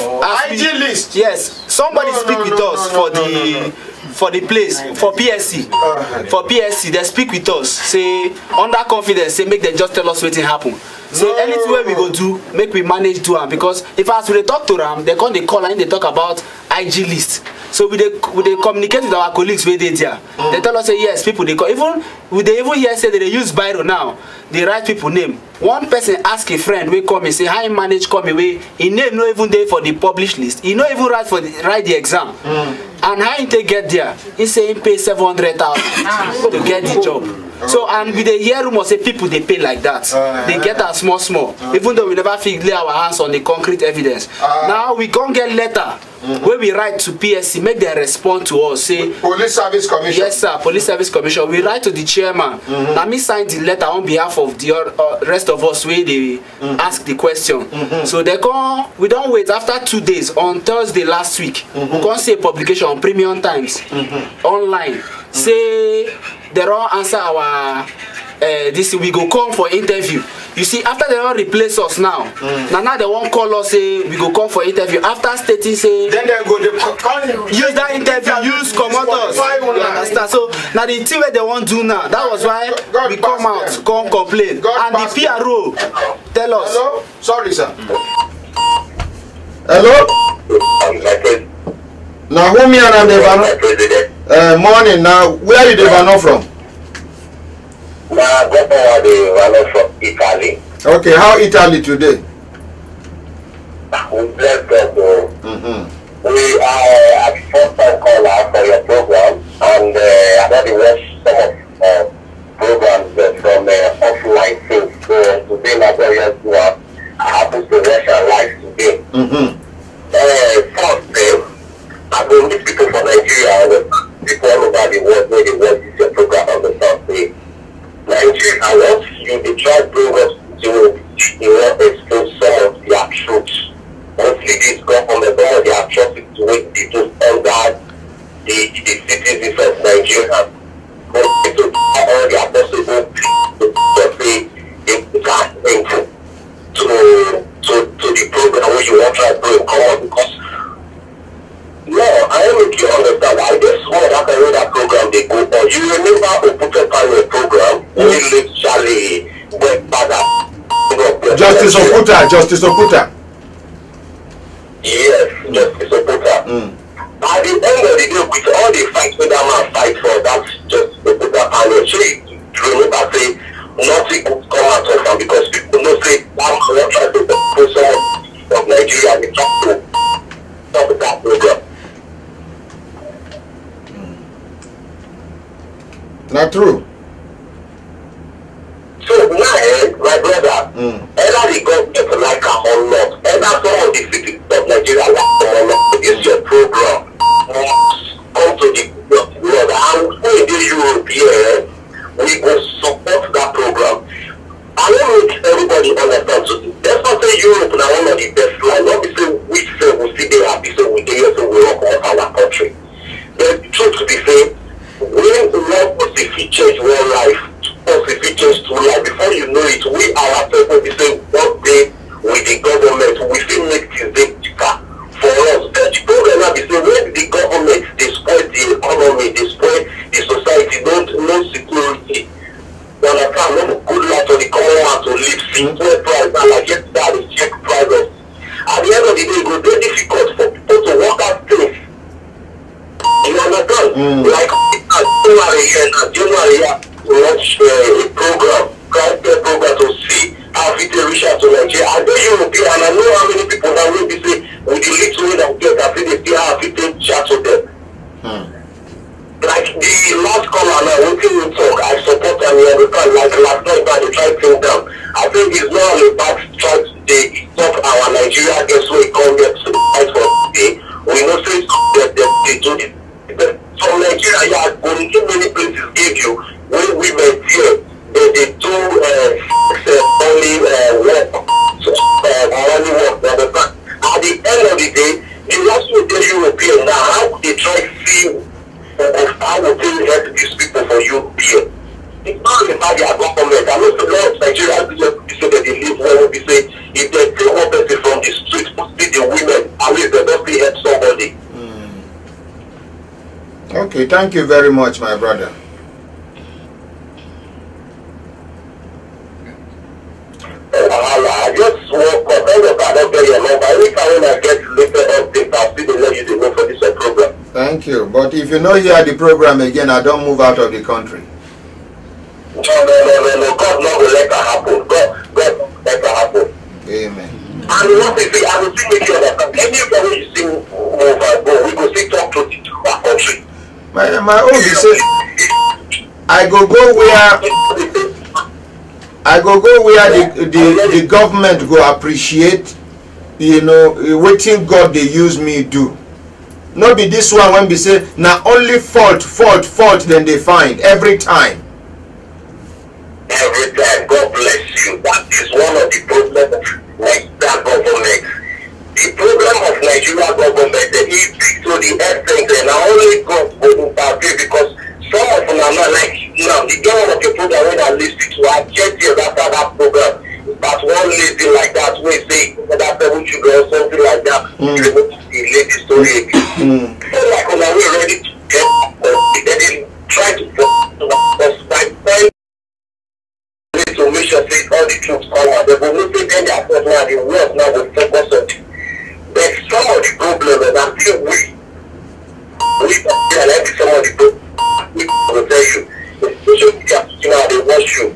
IG list. Yes, somebody speak with us for the place for PSC. For PSC, they speak with us. Say under confidence, say make them just tell us what happen. So anything where we go do, make we manage do them because if as we talk to them, they come they call and they talk about IG list. So we they communicate with our colleagues where they there. They tell us say yes, people they call even they even hear say that they use Biro now. They write people name. One person ask a friend we come and say how he manage come away. He name no even there for the published list. He no even write the exam. And how he take get there? He say he pay 700,000 to get the job. So and we dey hear rumors say people they pay like that. They get us small. Even though we never lay our hands on the concrete evidence. Now we can't get letter where we write to PSC, make them respond to us. Say Police Service Commission. Yes, sir, Police Service Commission. We write to the chairman. Now me sign the letter on behalf of the rest of us where they ask the question. So they come. We don't wait after 2 days. On Thursday last week, we can't see a publication on Premium Times online. Say they don't answer our this. We go come for interview. You see, after they don't replace us now, now they won't call us say we go come for interview. After stating say then they go use that interview, use command us. You understand? So now the thing where they won't do now, that was why we come out, come complain. And the PRO tell us. Hello? Sorry, sir. Hello? Now who me and Devano? Morning now. Where you Devano from? From Italy. Okay, how Italy today? We bless God. We are at first time caller for your program, and I already watched some of programs from offline things. So today, my brother, I happen to watch our live today. First, I go meet people from Nigeria, people all over the world where they watch this program on the Sunday. Nigeria, I want you to try to bring us to expose some of their truths. Mostly this government, some of their atrocities which they do under the citizens of Nigeria. But to all their possible to say they got into to the program where you want to try to bring common because no, I don't make you understand. I just want that I know that program they go on. You remember Oputa Panel program? We literally went back. Justice Oputa. Yes, Justice Oputa. At the end of the day, with all the fights with that man fight for that Justice Oputa Panel, you remember say nothing could come out of them because people know say that man trying to put some of Nigeria they try to stop that program. Not true. So now, my brother, either the government like a whole lot, either some of the citizens of Nigeria like a whole lot, it's your program must come to the world. And when the European, we will support that program. I want to make everybody understand. So let's not say Europe now one of the best land. Not be say we say we see they happy, so we do so we rock out our country. The truth to be said, when one positive change one life, positive change to life, before you know it, we ourselves will be saying one day with the government, we still make things cheaper for us. The program now be saying when the government they spoil the economy, they spoil the society, no security. You understand? No good life for the common man to live, simple price, and like yesterday they check prices. At the end of the day, it will be difficult for people to work out things. You understand? Like January, we launched a program, a program to see how it reach out to Nigeria. I know European, and I know how many people that will be saying, with the little way that we get, I think they still have it chat to them. Like the last caller now, waiting you talk, I support them here because like last night they try to bring down. I think it's not only about trying to stop our Nigeria guess we come here to fight for today. We know say that they do it. But from Nigeria, you are going to many places give you when women here they do only work, money work. At the end of the day, the last with the European now, how they try to see of how would they help these people for European? It's not about their government. I know the law of Nigeria just say that they live well. We say if they take one person from the street, mostly the women, at least they don't help somebody. Okay, thank you very much, my brother. I just woke up. I don't get your number. Anytime when I get later updates, I'll see the let you know for this program. Thank you. But if you not hear the program again, I don't move out of the country. No. God not will let that happen. God let that happen. Amen. And what if I will see make you understand? Anywhere you see move and go, we go see talk to our country. My own is say I go where the government go appreciate, you know, waiting God they use me do. Not be this one when we say now only fault then they find every time. Every time, God bless you. That is one of the problems of Nigeria government. The problem of Nigeria government is to the extent that now only God will intervene because some of them are not like now. The government of the program when I listen to, I get here after that program. But one lady like that, we say that 7 children or something like that, the lady story. So like when we're ready to get, they didn't try to us by time to make sure say all the troops come out. They will not say then they are now the world now will focus on it. But some of the problems and I'm still we and every some of the problems will tell you. Especially now they watch you.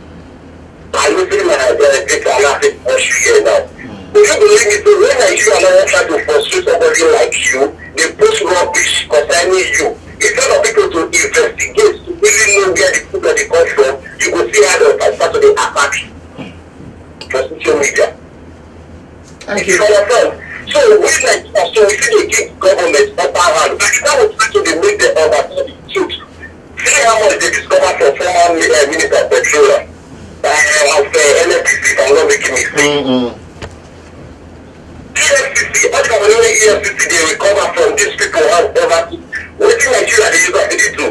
I listen to my data and I say watch you here now. If you believe me, so when Nigeria now try to frustrate somebody like you, they post rubbish concerning you. Instead of people to investigate, to really know where the people they come from, you will see how they start to the attack for social media. Thank you. So we like so we see the give government upper hand. That was trying to make the understand the truth. See how much they discover from former Minister of Petroleum of NFPC, if I'm not making mistake. EFCC, what can we know EFCC they recover from these people and overseas? What in Nigeria they use what they do?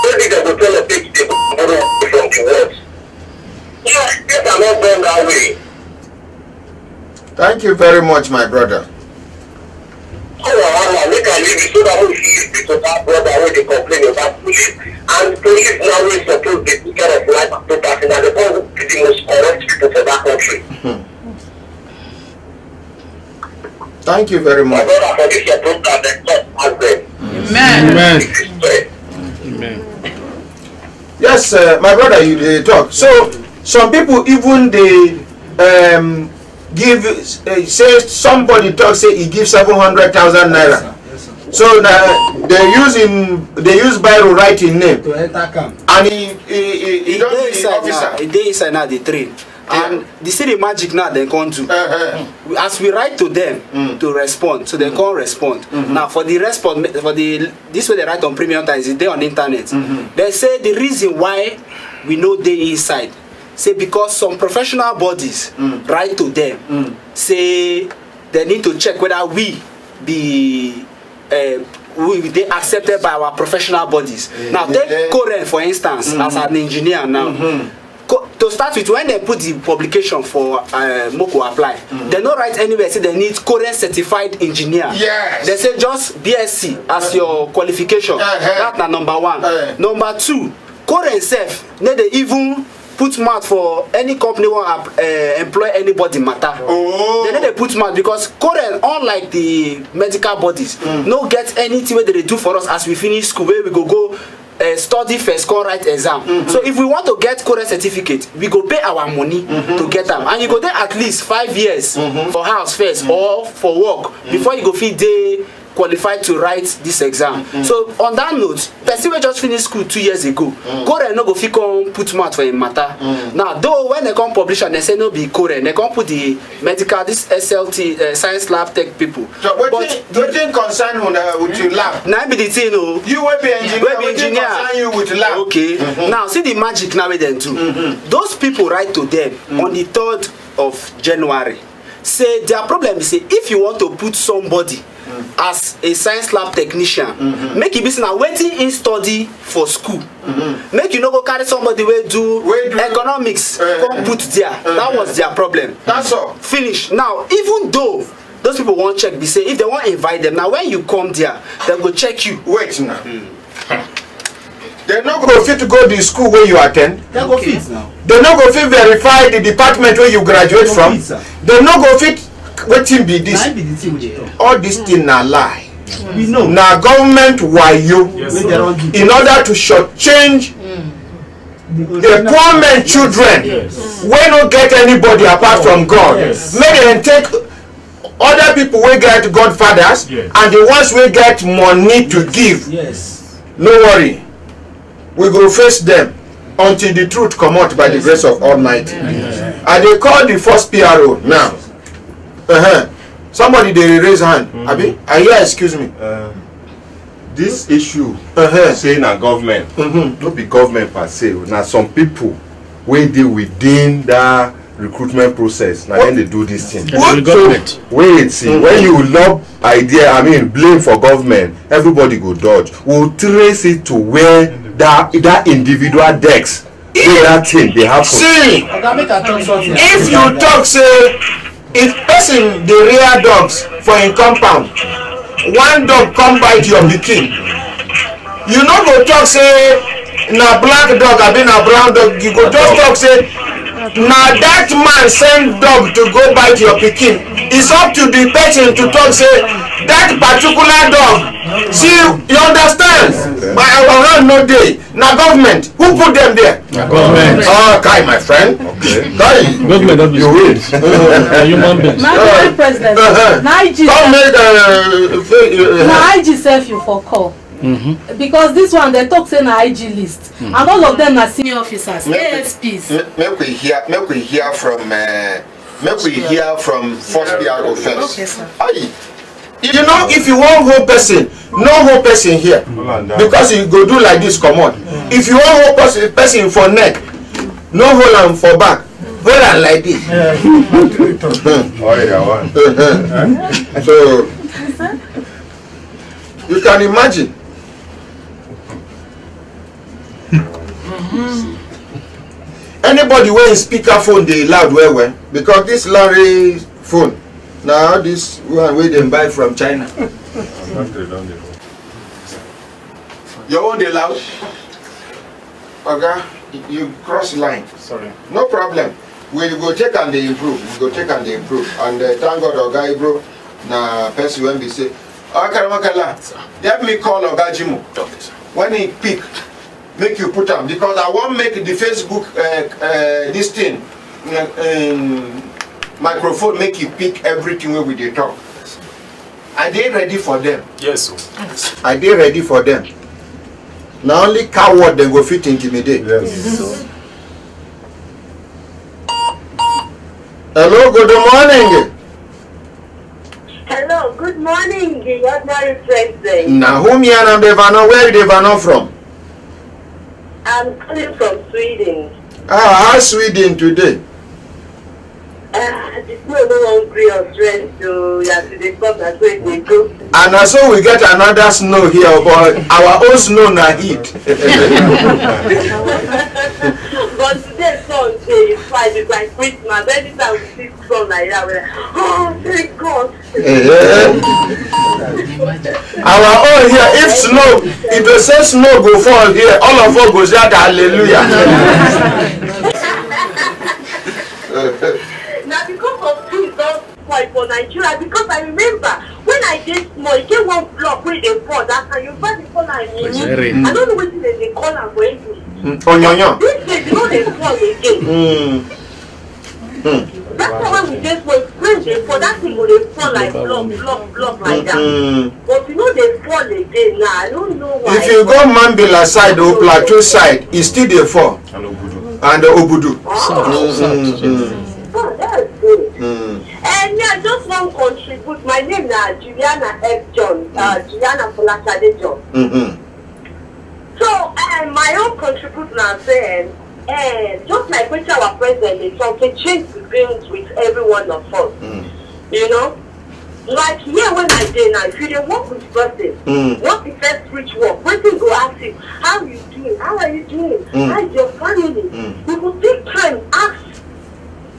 Maybe they will tell us they borrow from the world. Yeah, things are not done that way. Thank you very much, my brother. Oh, make I leave it so that we see to that brother where they complain about police. And police now is supposed to take care of life and property and they're all the most corrupt people for that country. Thank you very much. Amen. Yes, my brother, you talk. So some people even they give say somebody talk say he gives 700,000 naira. So now they use biro write in name to enter camp, and he don't be officer. He dey inside now they train. And the city magic now they come to as we write to them to respond, so they can't respond. Now for the response for the this way they write on premium times is there on the internet. They say the reason why we know they inside say because some professional bodies write to them say they need to check whether we be they accepted by our professional bodies. Now take Koren for instance as an engineer now. To start with, when they put the publication for Moko apply, they don't write anywhere say they need current certified engineer. Yes. They say just BSc as your qualification. That's number one. Number two, current self, they even put mouth for any company want employ anybody matter. They need to put mouth because current, unlike the medical bodies, no get anything where they do for us as we finish school where we go study first, come write exam. So if we want to get current certificate, we go pay our money to get them, and you go there at least 5 years for house first or for work before you go feed day qualified to write this exam. So on that note, person wey just finish school 2 years ago, Kore no go fit come put mouth for him matter. Now though when they come publish and they say no be Kore, they come put the medical, this SLT science lab tech people. So what thing concern with your lab? Now be the thing, oh. You will be engineer. Concern you with lab. Okay. Now see the magic now we then do. Those people write to them on the 3rd of January. Say their problem is, say if you want to put somebody as a science lab technician, make it be now waiting in study for school. Make you no go carry somebody wey do economics come put there. That was their problem. That's all. Finish. Now even though those people won't check, be say if they want invite them, now when you come there, they go check you. Wait now. They no go fit to go to the school where you attend. They go fit now. They no go fit verify the department where you graduate from. They no go fit. Wetin be this? All this thing na lie. We know. Na government wayo in order to shortchange the poor men children wey no get anybody apart from God. Make dem take other people wey get godfathers and the ones wey get money to give. No worry. We go face them until the truth come out by the grace of Almighty. And they call the first PRO now. Somebody they raise hand. Abi, are you excuse me? This issue saying a government, not be government per se. Now some people when they within that recruitment process, now then they do this thing. So, wait, see, when you love idea, I mean blame for government, everybody go dodge. We'll trace it to where that individual decks that thing they happen. See, if you talk say if person the rear dogs for a compound, one dog come bite your pikin, you no go talk say na black dog abi na brown dog. You go just talk say na that man send dog to go bite your pikin. It's up to the person to talk say that particular dog. See, you understand? But our own no day. Now government, who put them there? Government. Oh, Kai, my friend. Okay. Kai. Government don't be you win. Human beings. Madam President, na IG sef you for call. Because this one they talk say na IG list, and all of them are senior officers, ASPs. Make we hear from first PRO first. Okay, sir. Aye. You know, if you want whole person, no whole person here, because you go do like this. Come on. If you want whole person for neck, no hold am for back. Hold am like this. So you can imagine. Anybody wearing speakerphone they loud well because this Larry phone now this one wey dem buy from China. Your own they loud. Okay, you cross line. Sorry. No problem. We go take and they improve. And thank God Oga Ibro na person when we say, let me call Oga Jimo. When he pick, make you put him because I won't make the Facebook this thing microphone make you pick everything where we dey talk. Are they ready for them? Yes, sir. Are they ready for them? Now only coward they go fit intimidate. Yes. Hello, good morning. Hello, good morning, the ordinary president. Now whom you are where they vano from? I'm calling from Sweden. Ah, how Sweden today? The snow no hungry or strength, so you have to come that way they go. And so we get another snow here, but our own snow na heat. But today sun is fine, it's like Christmas. Every time we see sun like that, we're like, oh, thank God. Our own here, if they say snow go fall here, all of us go shout hallelujah. Now because of things don't fight for Nigeria, because I remember when I did small, it came one block where they fought. That's how you find the corner. I don't know what they call them for English. These days, you know they fall again. That's why we just went when they fall, that thing will they fall like block like that. But you know they fall again now. I don't know why. If you go Mambila side or Plateau side, it's still they fall. And Obudu. Oh, that's good. And yeah, I just want to contribute. My name is Juliana F. John. Juliana Folashade John. So, my own contribution now saying, just like when our president is talking, change the things with every one of us. You know? Like here when I did now, if you didn't work with person, what the first rich work, person go ask you, how are you doing? How are you doing? How is your family? You will take time, ask,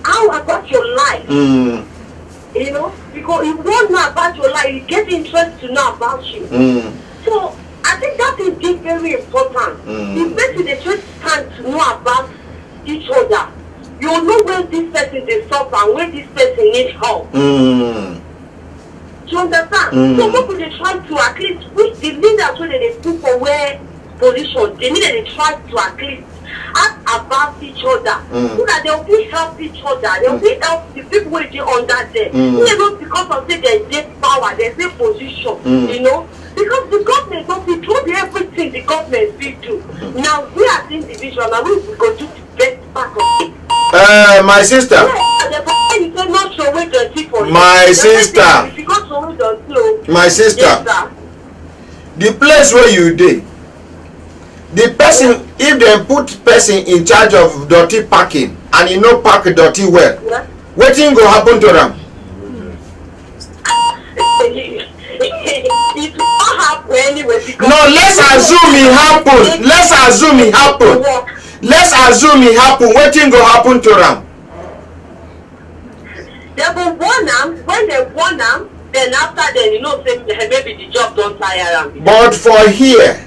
how about your life? You know? Because if you don't know about your life, you get interest to know about you. So, I think that is very important. If person they just stand to know about each other, you know when this person is suffer and when this person needs help. You understand? So what they try to at least which the leaders when they put for where position, they need to try to at least ask about each other so that they'll be help each other. They'll be help the people who are under them. Even because of their power, their position, you know. Because the government don't do everything the government will do. Now we as individuals, now we go do the best part of it. My sister. My sister. The place where you did. The person, if they put person in charge of dirty parking and you know park dirty well, what thing go happen to them? It won't happen anyway. No, let's assume it happen. Let's assume it happen. Let's assume it happen. What thing go happen to them? They will warn them. When they warn them, then after then, you know, maybe the job don't tire them. But for here,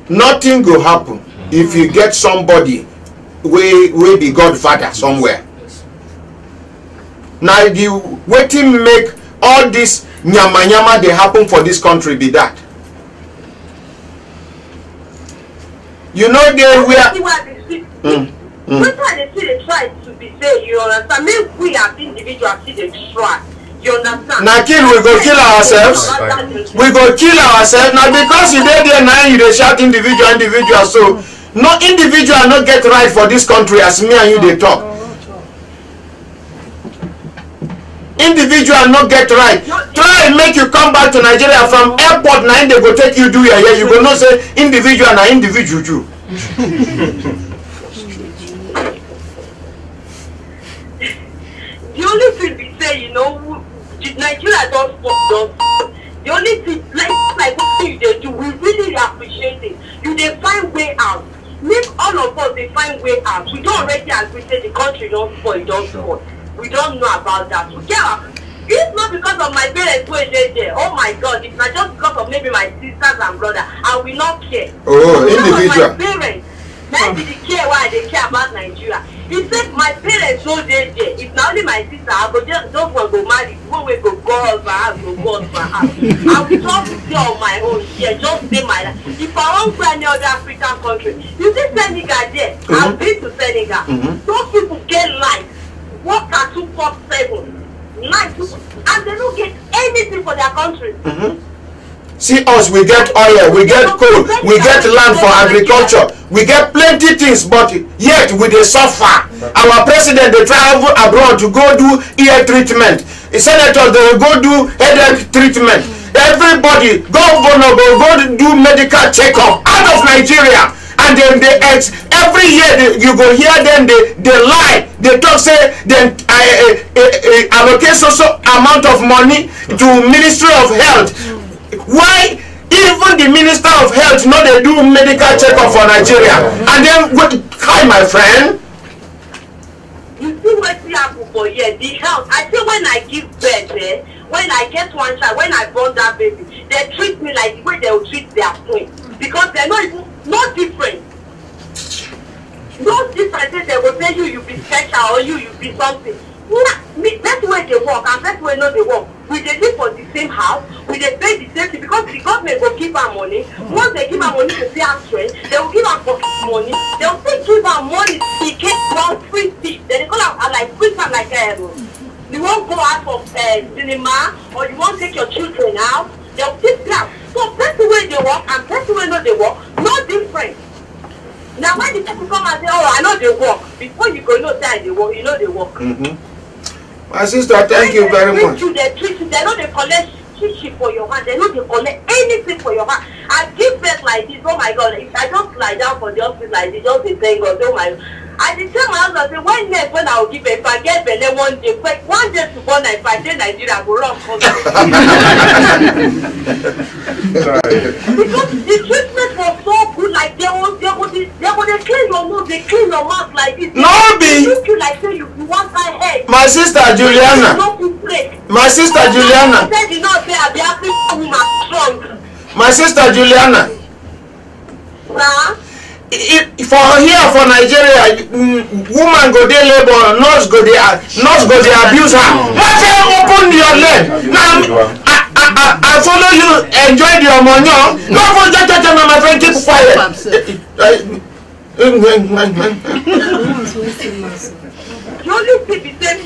nothing go happen if you get somebody will be Godfather somewhere. Now, the waiting make all this nyama they happen for this country be that. You know we are. That's why they see they try to be say, you understand? Maybe we as individuals see they try. You understand? Now we go kill ourselves. We go kill ourselves. Now because you did there now you they shout individual. So no individual not get right for this country as me and you they talk. Individual not get right. Try and make you come back to Nigeria from airport now they go take you do your hair. You go not say individual na individual too. The only thing we say, you know, Nigeria don't stop. The only thing, like what you do, we really appreciate it. You they find way out. Make all of us they find way out. We don't already agree say the country don't spoil, We don't know about that. So yeah, it's not because of my parents who are there. Oh my God, it's not just because of maybe my sisters and brother. I will not care. Oh, individual. My parents, maybe they care why they care about Nigeria. He said my parents know they there. If not only my sister, I go just want to go marry. When we go out for house, go out for house. I will just stay on my own here, just stay my life. If I won't go any other African country, you see Senegal there. I've been to Senegal. Those people get life. Work at 247 nights, and they don't get anything for their country. See us, we get oil, we get coal, we get land for agriculture, we get plenty things, but yet we dey suffer. Our president they travel abroad to go do ear treatment. The senators they go do headache treatment. Everybody go vulnerable, go do medical checkup out of Nigeria. And then they every year you go hear them they lie. They talk say then allocate so amount of money to Ministry of Health. Why even the Minister of Health know they do medical checkup for Nigeria? And then hi my friend. You see what we have for here, the health. I say when I give birth, when I get one child, when I born that baby, they treat me like the way they will treat their twin. Because they're not even no different. No different. They will tell you be special or you be something. That's where they work and that's where not they work. We they live for the same house, we they pay the same thing because the government will give our money. Once they give our money to pay our rent, they will give our money. They will still give our money to get one free seat. Then they call out like free time like they won't go out out for cinema or you want to take your children out, they'll sit down. So person where they work and person where not they work, no different. Now when the people come and say, oh, I know they work, before you go know that they work, you know they work. My sister, thank you very much. They treat you, they know they collect shit for your hand, they know they collect anything for your hand. I give birth like this, oh my God, if I just lie down for the hospital like this, just be thank God, oh my God. I did tell my husband, say, when next when I will give birth, if I get belly one day to born, if I say Nigeria, I go wrong. Because the treatment was so good, like they would clean your nose, they clean your mouth like this. No, be. You like say you want my head. My sister Juliana. My sister Juliana. My sister Juliana. For here for Nigeria, woman go dey labor, nurse go dey abuse her. Why say open your leg? Now I follow you, enjoy your money. No for just my friend, keep quiet. The only thing is that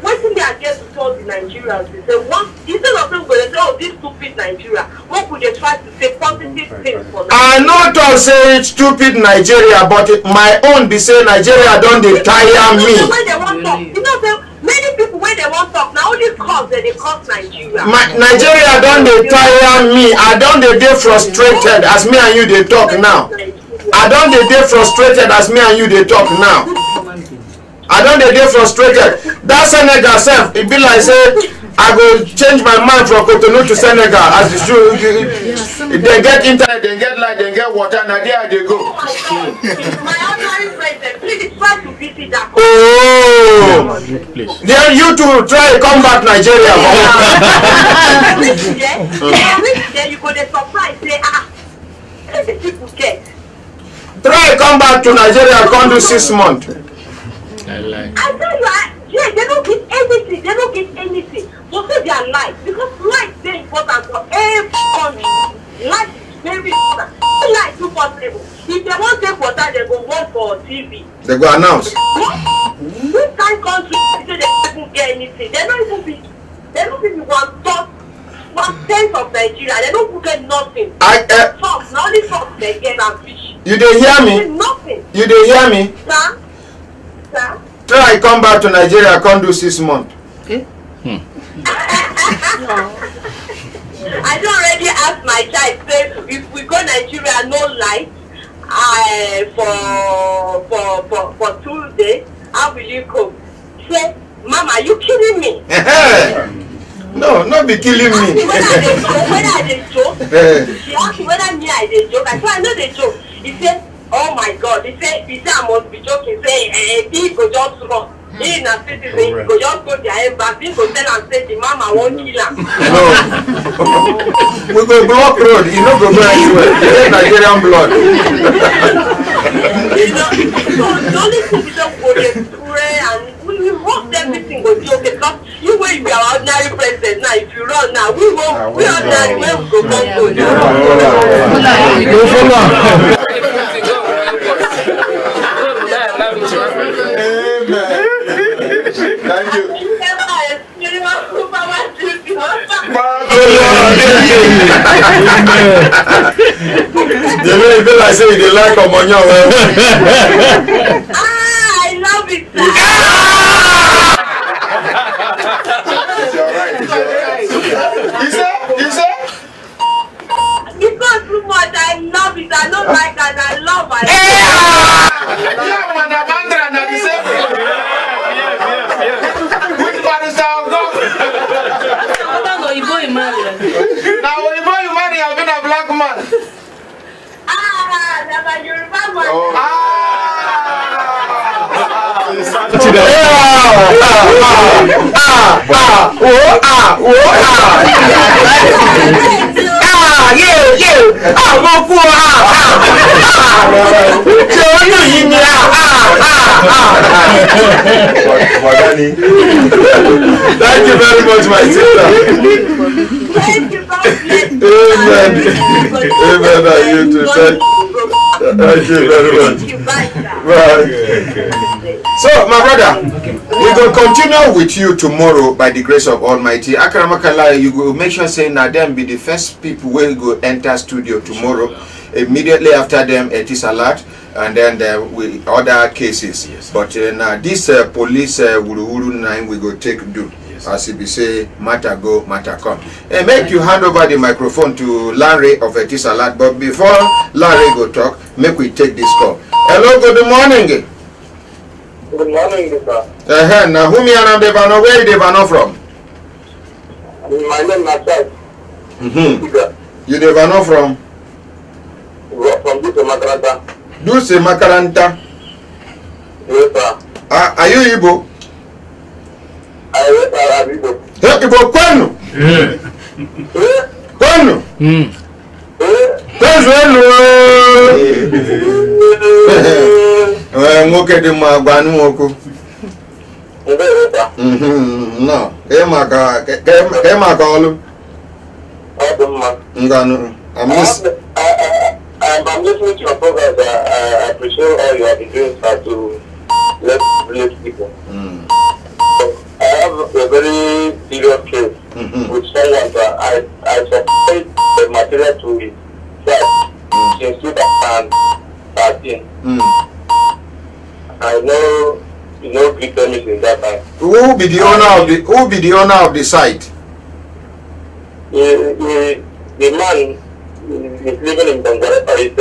one thing they are just to tell the Nigerians is that one, instead of them going to say, oh, this stupid Nigeria, what could they try to say positive things for them? I not to say it's stupid Nigeria, but my own be say Nigeria don't they tire me. You know, many people when they want to talk, now only cause they cause Nigeria. Nigeria don't they tire me. I don't they frustrated as me and you they talk now. I don't they frustrated as me and you they talk now. I don't get frustrated. That Senegal self, it be like say I go change my mind from Cotonou to Senegal as the shoe. They get internet, they get light, they get water, now there they go. My ordinary president, please try to visit that. Oh, then you two try to come back Nigeria. Then you go to surprise, say people get. Try to come back to Nigeria, come do 6 months. I tell you, yeah, they don't get anything. They don't get anything. So say their life, because life is very important for every country. Life is very important. Life is too possible. If they want to take water, they go work for TV. They go announce. This kind of country, they don't get anything. They don't even be 1/10 of Nigeria. They don't get nothing. Only salt they get and fish. You dey hear me? Nothing. You dey hear me? Sir? Try come back to Nigeria, come do 6 months. I don't already ask my child, say if we go Nigeria, no light for 2 days, how will you cope? Say, Mama, are you killing me? No, not be killing me. Whether they joke, she asked me whether me I they joke. I said I know they joke. He said, oh my God, he said I must be joking, say he go just run. He in a citizen, he go just go their embassy, he go tell and say the mama won't kill him. No. We go block road, you know go anywhere. You Nigerian blood. You know, so the only thing we just go there pray and we hope everything will be okay. Because you when you are ordinary president now, if you run now, we ordinary when we go now. Thank you. The way feel like say they like Omonyo. I love it. You say? Because too much, I love it. I don't like that. I love it. Which part is that? Now, when you marry, I've been a black man. Thank you very much, my sister. Thank you, God bless you. Amen. Amen. You too. Thank you very much. Bye. Bye. So, my brother, we will continue with you tomorrow by the grace of Almighty. Akramakala, you will make sure say na them be the first people will go enter studio tomorrow. Immediately after them, it is alert, and then there will other cases. Yes. But now this police Wuru 9 we go take do. Yes. As if we say matter go, matter come. Make you hand over the microphone to Larry of Etis Alert. But before Larry go talk, make we take this call. Hello, good morning. Good morning, sir. Now, whom you are Devano? Where you Devano from? My name is Isah. You Devano from? From Duse Makaranta. Duse Makaranta? Yes, sir. Are you Igbo? Yes, sir, I'm Igbo. Hey, Igbo, kwenu? Kwenu? Nwoke dị mma gwa nwoke. No, ke maka ọlụ. Nganu. I'm listening to your program. I appreciate all you have been doing to let village people. I have a very serious case with someone that I supplied the material to it since 2013. I know you know great permit in that time. Who will be the owner of the site? The man is living in Bangladesh.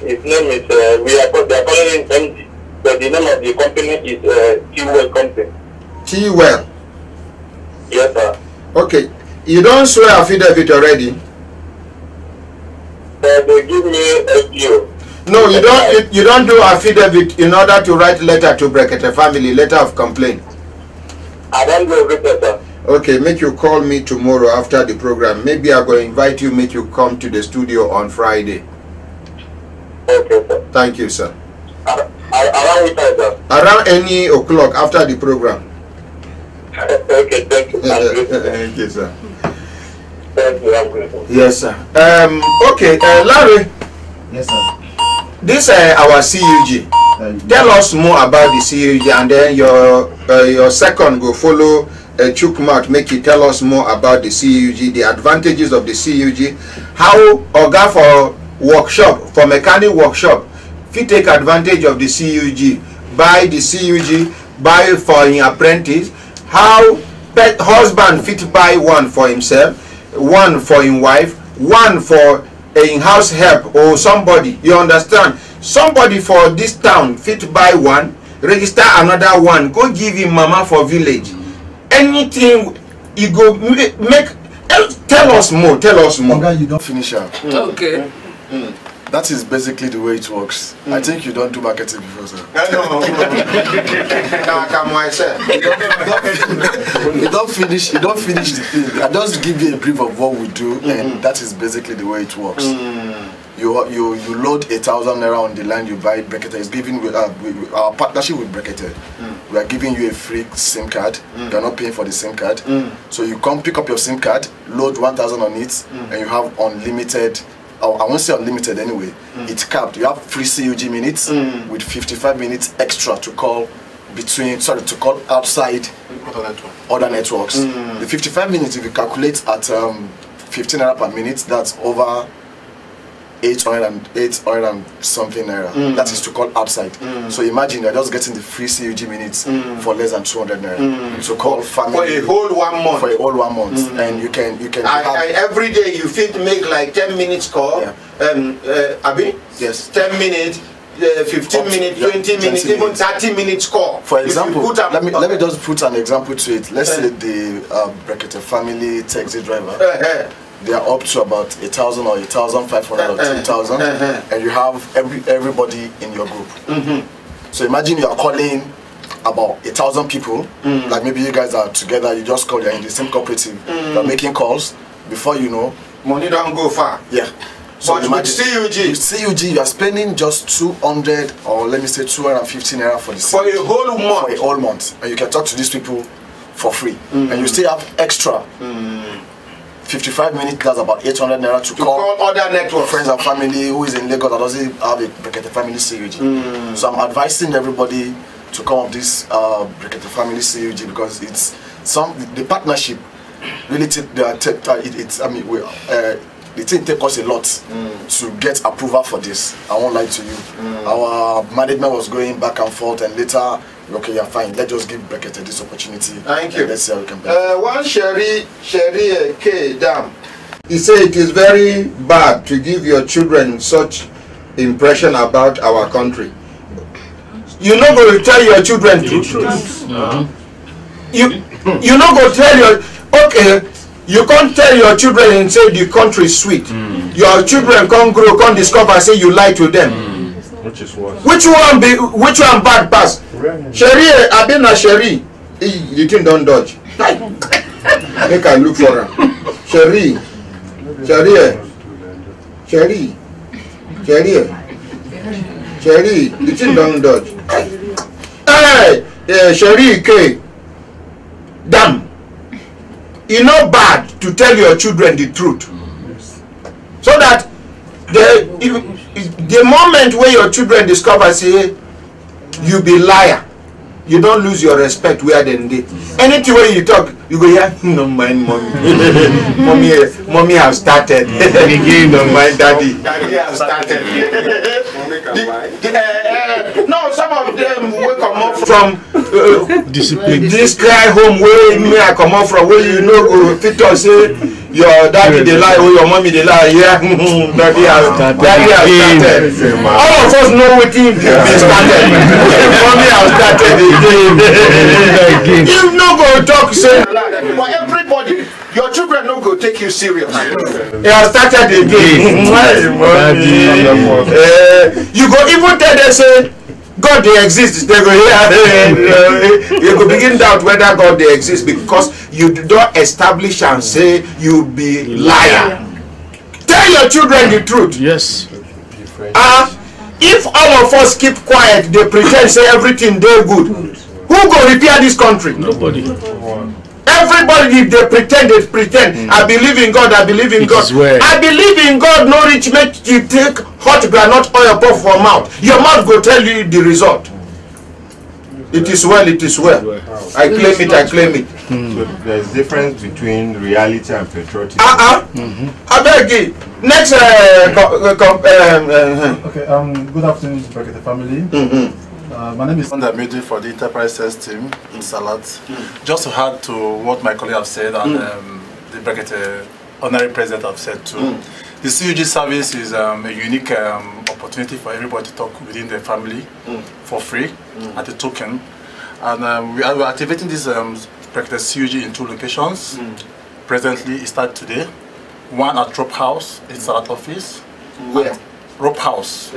His name is they are calling him MD, but the name of the company is T-Well Company. T-Well. Yes, sir. Okay. You don't swear affidavit already? They give me a deal. No, you don't. You don't do affidavit in order to write letter to Brekete family, letter of complaint. I don't do everything, sir. Okay, make you call me tomorrow after the program. Maybe I'm going to invite you, make you come to the studio on Friday. Okay, sir. Thank you, sir. Around what time, sir? Around any o'clock after the program. Okay, thank you. Thank you, sir. Thank you, I'm grateful. Yes, sir. Okay, Larry. Yes, sir. This our CUG. Tell us more about the CUG, and then your second go follow Chukmat. Make you tell us more about the CUG, the advantages of the CUG, how Oga for workshop, for mechanic workshop, if you take advantage of the CUG, buy the CUG, buy for an apprentice, how husband fit buy one for himself, one for his wife, one for in-house help or somebody, you understand? Somebody for this town fit buy one, register another one, go give him mama for village. Anything you go make, tell us more, Okay, you don't finish up. Okay. That is basically the way it works. I think you don't do marketing before, sir. You don't finish the thing. I just give you a brief of what we do, and that is basically the way it works. You load 1,000 naira on the line, you buy Brekete. It's giving with our partnership with Brekete. We are giving you a free SIM card. You are not paying for the SIM card. So you come pick up your SIM card, load 1,000 on it, and you have unlimited. I won't say unlimited anyway. It's capped. You have free CUG minutes with 55 minutes extra to call outside other networks. The 55 minutes, if you calculate at 15 naira per minute, that's over 800 and something naira. That is to call outside. So imagine you're just getting the free CUG minutes for less than 200 naira. To call family for a whole 1 month. For a whole 1 month, and you can. Every day you fit make like 10 minutes call. Yeah. Abi? Yes. 10 minutes. 15 minutes, 20 minutes, even 30 minutes call. For example, let me just put an example to it. Let's say the Brekete family taxi driver. They are up to about 1,000 or 1,500 or 2,000, and you have everybody in your group. So imagine you are calling about 1,000 people. Like maybe you guys are together. You just call. You're in the same cooperative. You're making calls. Before you know, money don't go far. Yeah. So but with CUG, you are spending just 200 or let me say 250 naira for the for a whole month. For a whole month, and you can talk to these people for free, and you still have extra. 55 minutes, that's about 800 naira to call other networks, friends and family who is in Lagos that doesn't have a Brekete family CUG. So I'm advising everybody to come up this Brekete family CUG, because it's the partnership really the thing take us a lot to get approval for this. I won't lie to you. Our management was going back and forth, and later, okay, you're fine. Let's just give Brekete this opportunity. Thank you. Let's see how we can one Sherry K. Dam. He said it is very bad to give your children such impression about our country. You not going to tell your children the truth. You not going to tell your you can't tell your children and say the country is sweet. Your children can't grow, can't discover, say you lie to them. Which is worse. Which one bad pass? Sherry, I been a Sherry. The thing don't dodge. Make I look for her. Sherry, the thing don't dodge. Hey, Sherry K. Damn. It's not bad to tell your children the truth, so that the moment when your children discover, say you be liar, you don't lose your respect where they did. Anything when you talk, you go, yeah, no mind mommy. mommy have started. Again, no mind daddy have started. No, some of them will come up from discipline. This cry home where me I come up from, where you know go fit us say your daddy they lie or your mommy they lie. Yeah, daddy has started. All of us know what he started. Mommy has started again. You no go talk say, but everybody, your children no go take you serious. They have started again. You go even tell them say God they exist. They go here. You go begin doubt whether God they exist, because you don't establish and say you be liar. Tell your children the truth. Yes. If all of us keep quiet, they pretend say everything they good. Who go repair this country? Nobody. Everybody, they pretend. I believe in God, I believe in God. I believe in God, no rich make you take hot granite oil pour for mouth. Your mouth go tell you the result. It is well, it is well. I claim it, I claim it. So there's difference between reality and patriotism. I beg you. Next, okay, good afternoon, Brekete family. My name is Ahmad for the enterprise sales team in Salat. Just to add to what my colleague have said and the Brekete honorary president have said too. The CUG service is a unique opportunity for everybody to talk within the family for free at a token. And we are activating this Brekete CUG in 2 locations. Presently, it started today. One at Rope House, it's Salat office. Where? Rope House.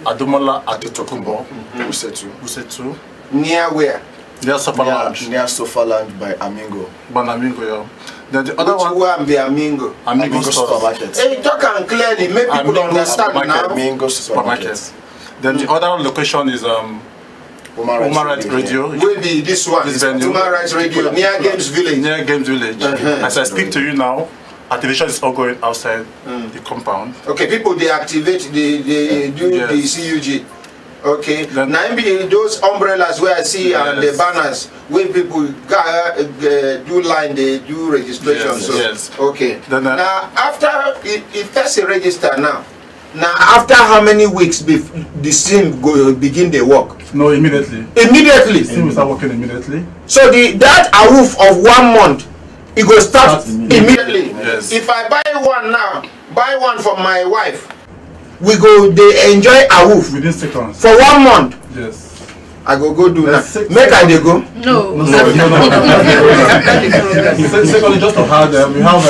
Adumola at the Tokumbo. Usetu. Near where? Near Sofa Lounge. Near Sofa Lounge by Amingo. By Amingo, yeah. Then the other one be Amingo. Amingo supermarket. Hey, talk and clearly, make people understand now. Amingo supermarket. Then the other location is Human Rights Radio. Will be this one. Human Rights Radio near Games Village. Near Games Village. As I speak to you now, activation is ongoing outside the compound. Okay, people they activate, they do the CUG. Okay, now be those umbrellas where I see and the banners where people do line, they do registration. Okay. Then, now after if that's a register now after how many weeks the SIM go begin the work? No, immediately. Immediately. SIM will start working immediately. So that awoof of 1 month, it will start immediately. Yes. If I buy one now, buy one for my wife, we go they enjoy awoof within seconds for 1 month. Yes. I go do that. Make I they go? No. Secondly, just to add, we have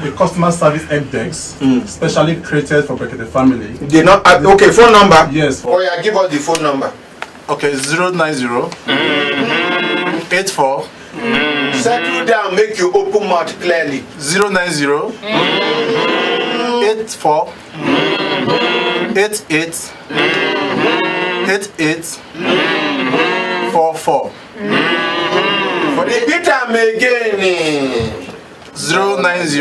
a customer service help desk specially created for Brekete family. They not okay. Phone number? Yes. Oh yeah, give us the phone number. Okay, 090 84. Settle down, make you open mouth clearly. 090 84 88 88 44. For the beat time again. 090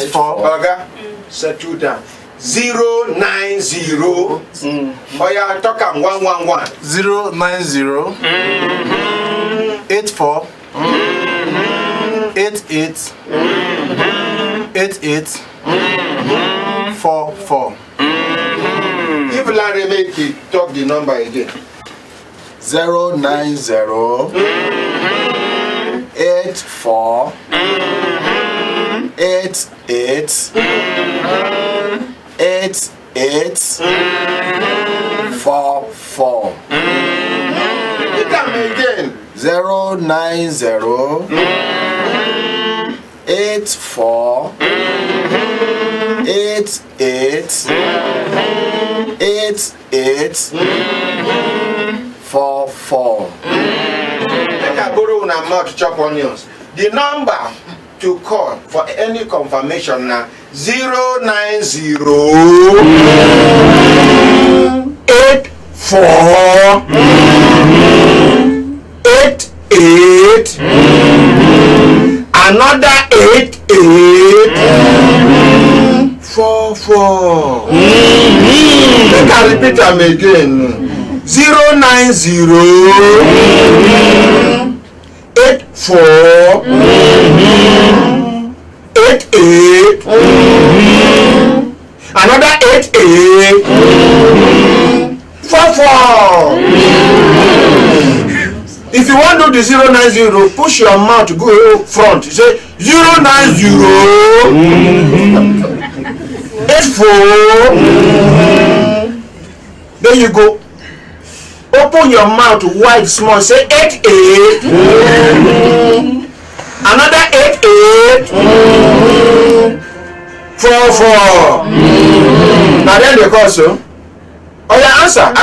84. Settle down. 090. Oh yeah, talk am 111. 090 84 88 88 44. If Larry make it, talk the number again. 090 84 88 88 44. Repeat them again. 090 84 88 88 44. Make I borrow una mouth chop onions. The number to call for any confirmation now 090 84 88 another 88 44. Make I repeat them again. 090 84 88 another 88 44. If you want to do the 090, push your mouth to go front. You say 090 84. Then you go. Open your mouth wide small. Say 88. Another 88. 44. Now then they call so. Oh yeah, answer.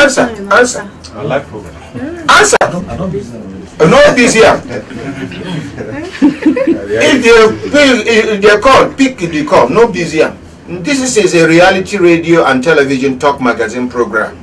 I like program. Answer. No busier. If they call, pick the call. No busier. This is a reality radio and television talk magazine program.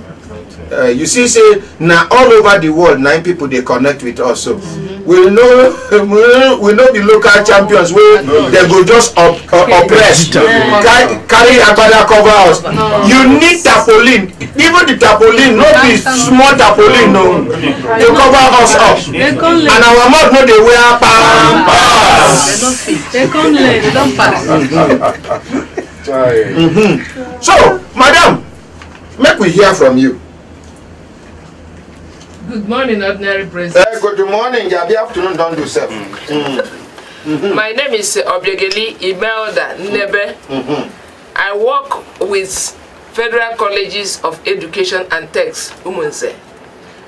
You see, say now all over the world, 9 people they connect with us. So we know the local champions where they go just oppress, carry Agbada cover us. You need tarpaulin. Even the tarpaulin, not the small tarpaulin, no, they cover us up. And our mouth no they wear pampas. They can't learn, they don't pass. So, madam, make we hear from you. Good morning, ordinary president. Good morning, good afternoon, don't do so. My name is Obiegeli Imelda Nebe. I work with Federal Colleges of Education and Techs, Umunse,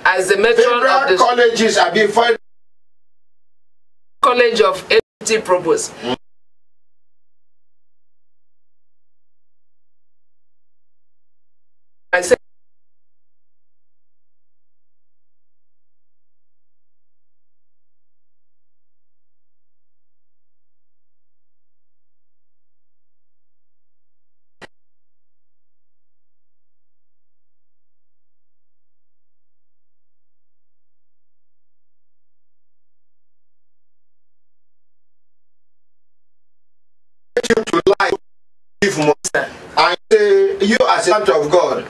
as the matron of the colleges. I be Federal College of Education Provost. I said to life. I say you as a son of God.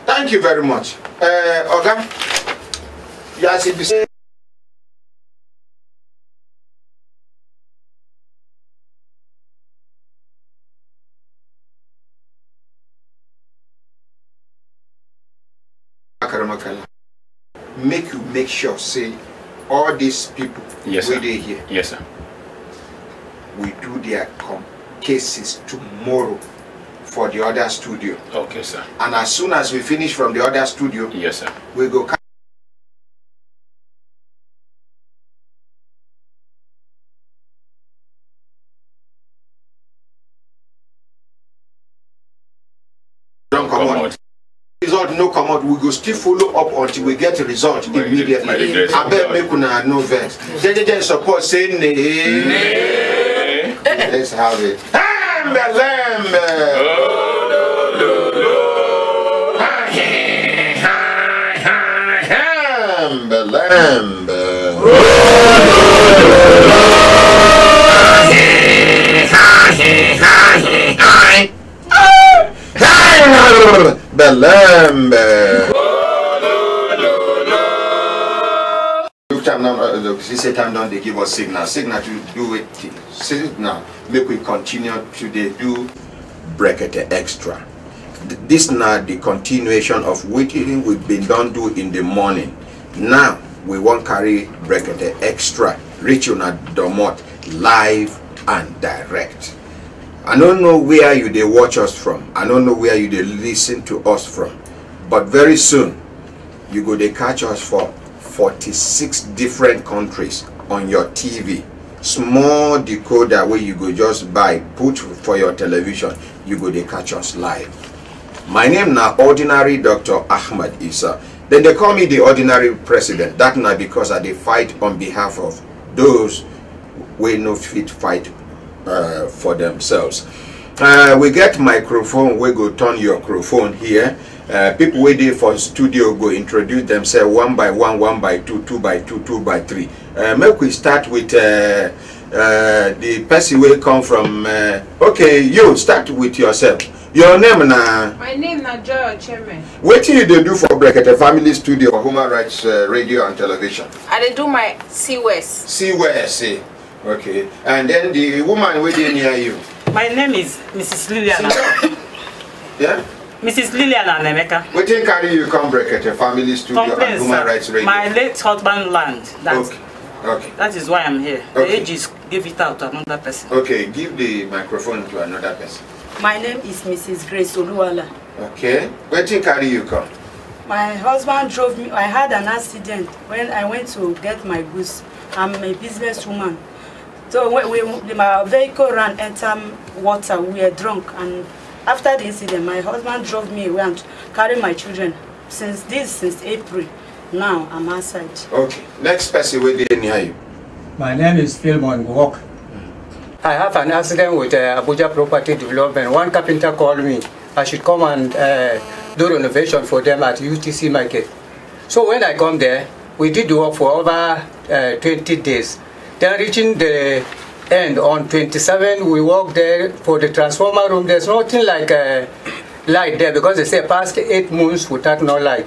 Thank you very much. Oga, yes, it is. Make sure say all these people yes, where they here. Yes, sir. We do their cases tomorrow for the other studio. Okay, sir. And as soon as we finish from the other studio, yes, sir, we go. Don't come out. Result no come out. We go still follow up until we get a result immediately. I bet make una no vex. Then support say nay. Let's have it. Time now, say time down, they give us signal to do it. Signal make we continue to do Brekete extra. This now the continuation of what we've been done do in the morning. Now we won't carry Brekete extra, reach on a domot live and direct. I don't know where you they watch us from. I don't know where you they listen to us from. But very soon you go they catch us for 46 different countries on your TV. Small decoder where you go just buy, put for your television, you go they catch us live. My name now ordinary Dr. Ahmad Isah. Then they call me the ordinary president. That now because I they fight on behalf of those who no fit fight for themselves. We get microphone, we go turn your microphone here. People waiting for studio go introduce themselves one by one, one by two, two by two, two by three. Make we start with the person will come from. Okay, you start with yourself. Your name na? My name na Joy Ocheme. What do you do for Brekete Family Studio for Human Rights Radio and Television? I do my CWS. CWS, okay. And then the woman waiting near you. My name is Mrs. Liliana. Yeah. Mrs. Liliana Nemeka. What do you carry you come Brekete Family Studio and Human Rights Radio? My late husband land. That's, okay. That is why I'm here. Okay. The age is give it out to another person. Okay, give the microphone to another person. My name is Mrs. Grace Oluwala. Okay. Where do you carry you come? My husband drove me. I had an accident when I went to get my goods. I'm a businesswoman. So my vehicle ran enter water. We were drunk, and after the incident, my husband drove me away and carried my children. Since April, now I'm outside. Okay. Next person will be near you. My name is Philmon Gwok. I have an accident with Abuja Property Development. One carpenter called me. I should come and do renovation for them at UTC Market. So when I come there, we did the work for over 20 days. Then reaching the end on 27, we worked there for the transformer room. There's nothing like a light there because they say past 8 months without no light.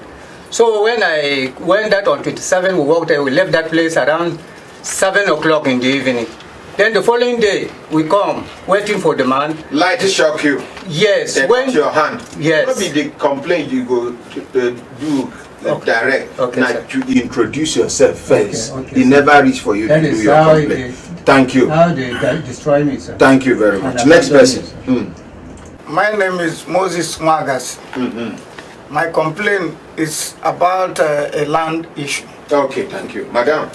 So when I went that on 27, we worked there. We left that place around 7 o'clock in the evening. Then the following day, we come, waiting for the man. Light shock you? Yes. They when your hand? Yes. Maybe the complaint you go to do direct. Okay, now to introduce yourself first. Okay, it never reach for you to do your complaint. Thank you. How they destroy me, sir. Thank you very much. Next person. My name is Moses Magas. My complaint is about a land issue. Okay, thank you. Madam.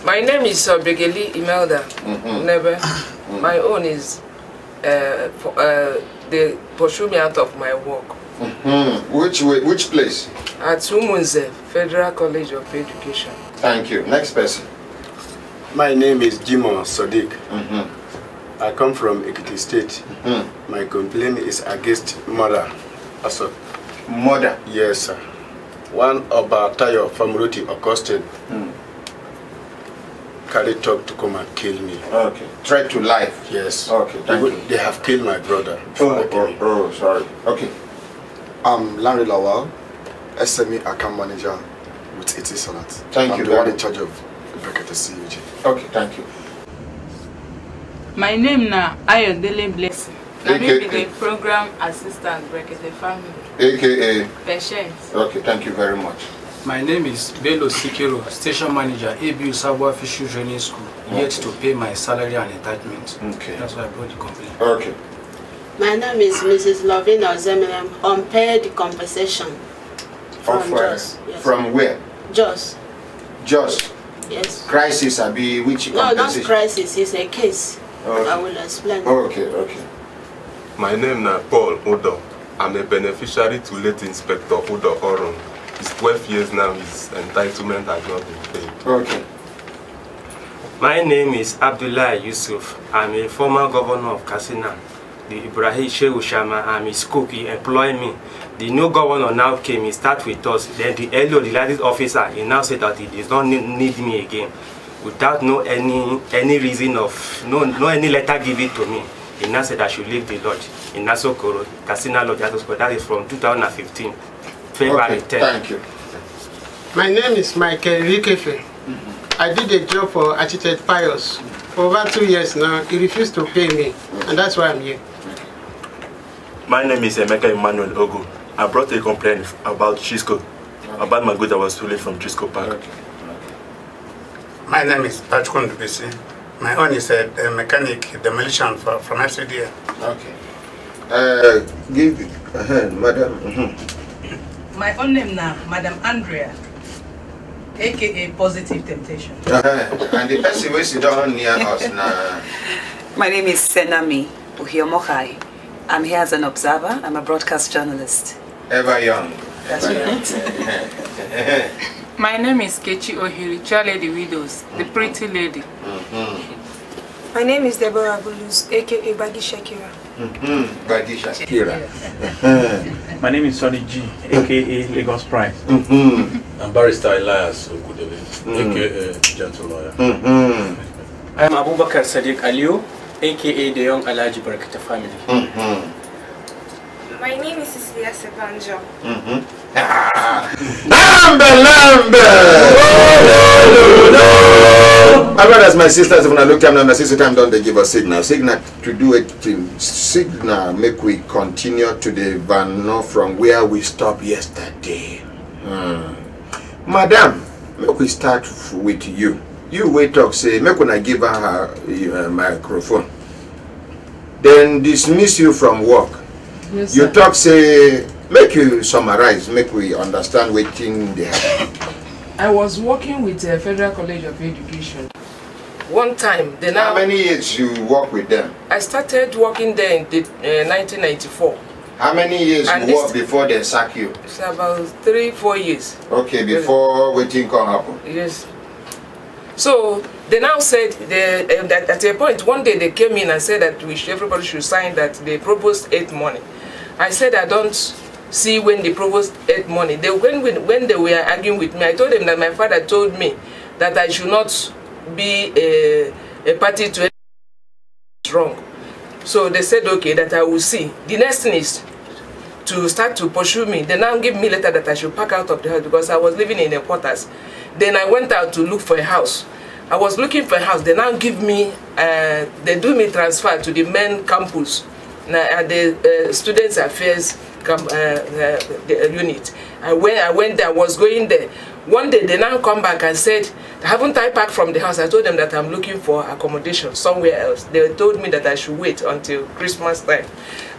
My name is Brekete Imelda. Never. My own is they pursue me out of my work. Which place? At Umunze, Federal College of Education. Thank you. Next person. My name is Jimo Sadiq. I come from Ekiti State. My complaint is against murder. Also, murder? Yes, sir. One of our Tayo Famuroti accosted. Carry talk to come and kill me. Okay. Threat to life? Yes. Okay, thank you. They have killed my brother. Oh, sorry. Okay. I'm Larry Lawal, SME account manager with ET Salat. Thank you. I'm the one in charge of Brekete CUG. Okay, thank you. My name na Ayodele Blessing. Let me be the program assistant Brekete Family. AKA? Patience. Okay, thank you very much. My name is Bello Sikiro, station manager, ABU Sabwa Fishery Training School. Yet to pay my salary and entitlement. Okay. That's why I brought the complaint. Okay. My name is Mrs. Lovina Zemelem, unpaid compensation. From Jos. Yes. From where? Jos. Jos? Yes. Crisis, Abi, which compensation? No, not crisis, it's a case. Okay. I will explain. Okay, okay. My name is Paul Odo. I'm a beneficiary to late Inspector Odo Oron. It's 12 years now, his entitlement has not been paid. Okay. My name is Abdullah Yusuf. I'm a former governor of Katsina. the Ibrahim Shehu Shama and his cook, he employed me. The new governor now came, he started with us. Then the LO, the latest officer, he now said that he does not need me again. Without any reason of, no any letter given to me. He now said I should leave the lodge in Nasokoro, Casino Lodge. That is from 2015, February 10th. Thank you. My name is Michael Rikefe. I did a job for Architect Pius for over 2 years now. He refused to pay me, and that's why I'm here. My name is Emeka Emmanuel Ogo. I brought a complaint about Chisco, about my goods that was stolen from Chisco Park. My name is Patrick Ndubisi. My own is a mechanic demolition from FCDA. Okay. Give it, madam. My own name now, Madam Andrea, aka Positive Temptation. And the person who sit down near us now. My name is Senami Uhiomokai. I'm here as an observer. I'm a broadcast journalist. Ever young. That's right. My name is Kechi Ohiri, Chair Lady Widows, the pretty lady. My name is Deborah Bulus, aka Badi Shakira. Badi Shakira. My name is Sonny G, aka Lagos Pride. I'm Barrister Elias Ogudebe, aka Gentle Lawyer. I am Abubakar Sadiq Aliu, aka the Young Alaji Brekete family. My name is Cecilia Sebanjo. My brothers, my sisters, when I look at them, my sister time don't they give us signal. Signal to do it. Signal make we continue to the van from where we stopped yesterday. Madam, make we start with you. You wait talk say make when I give her microphone. Then dismiss you from work. Yes, you sir. talk say make you summarize, make we understand what thing they have. I was working with the Federal College of Education. One time, then how many years you work with them? I started working there in 1994. How many years And you this- work before they sack you? It's about 3-4 years. Okay, before waiting can happen. Yes. So they now said that at a point one day they came in and said that everybody should sign that they proposed 8 money. I said I don't see when they proposed 8 money. When they were arguing with me, I told them that my father told me that I should not be a party to anything wrong. So they said okay, that I will see. The next thing is to start to pursue me. They now give me a letter that I should pack out of the house because I was living in the quarters. Then I went out to look for a house. I was looking for a house. They now give me, they do me transfer to the main campus, at the Students Affairs unit. I went there, I was going there. One day they now come back and said, haven't I packed from the house? I told them that I'm looking for accommodation somewhere else. They told me that I should wait until Christmas time.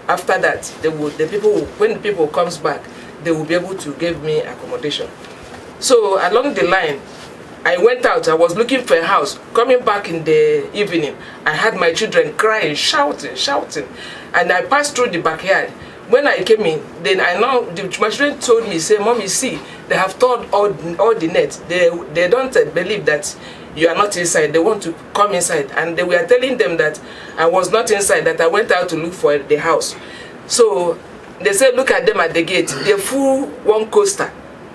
After that, when the people comes back, they will be able to give me accommodation. So along the line, I went out, I was looking for a house. Coming back in the evening, I had my children crying, shouting. And I passed through the backyard. When I came in, then my children told me, say, Mommy, see, they have torn all the nets. They don't believe that you are not inside. They want to come inside. And they were telling them that I was not inside, that I went out to look for the house. So they said, look at them at the gate. They full one coaster.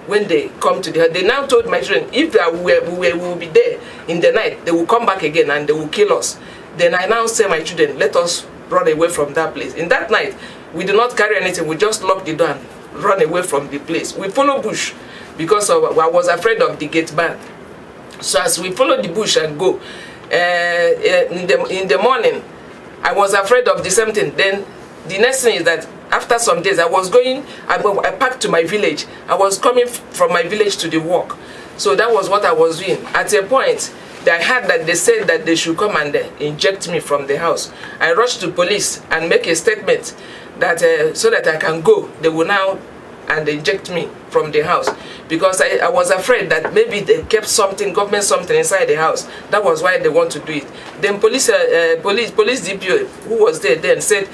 When they come to the house, they now told my children, if we will be there in the night, they will come back again and they will kill us. Then I now say, my children, let us run away from that place. In that night, we did not carry anything. We just locked the door and run away from the place. We follow bush because I was afraid of the gate man. So as we follow the bush and go, in the morning, I was afraid of the same thing. Then the next thing is that after some days, I packed to my village. I was coming from my village to the work. So that was what I was doing. At a point, I heard that they said that they should come and inject me from the house. I rushed to police and make a statement that so that I can go. They will now and inject me from the house because I was afraid that maybe they kept government something inside the house. That was why they want to do it. Then police DPO who was there then said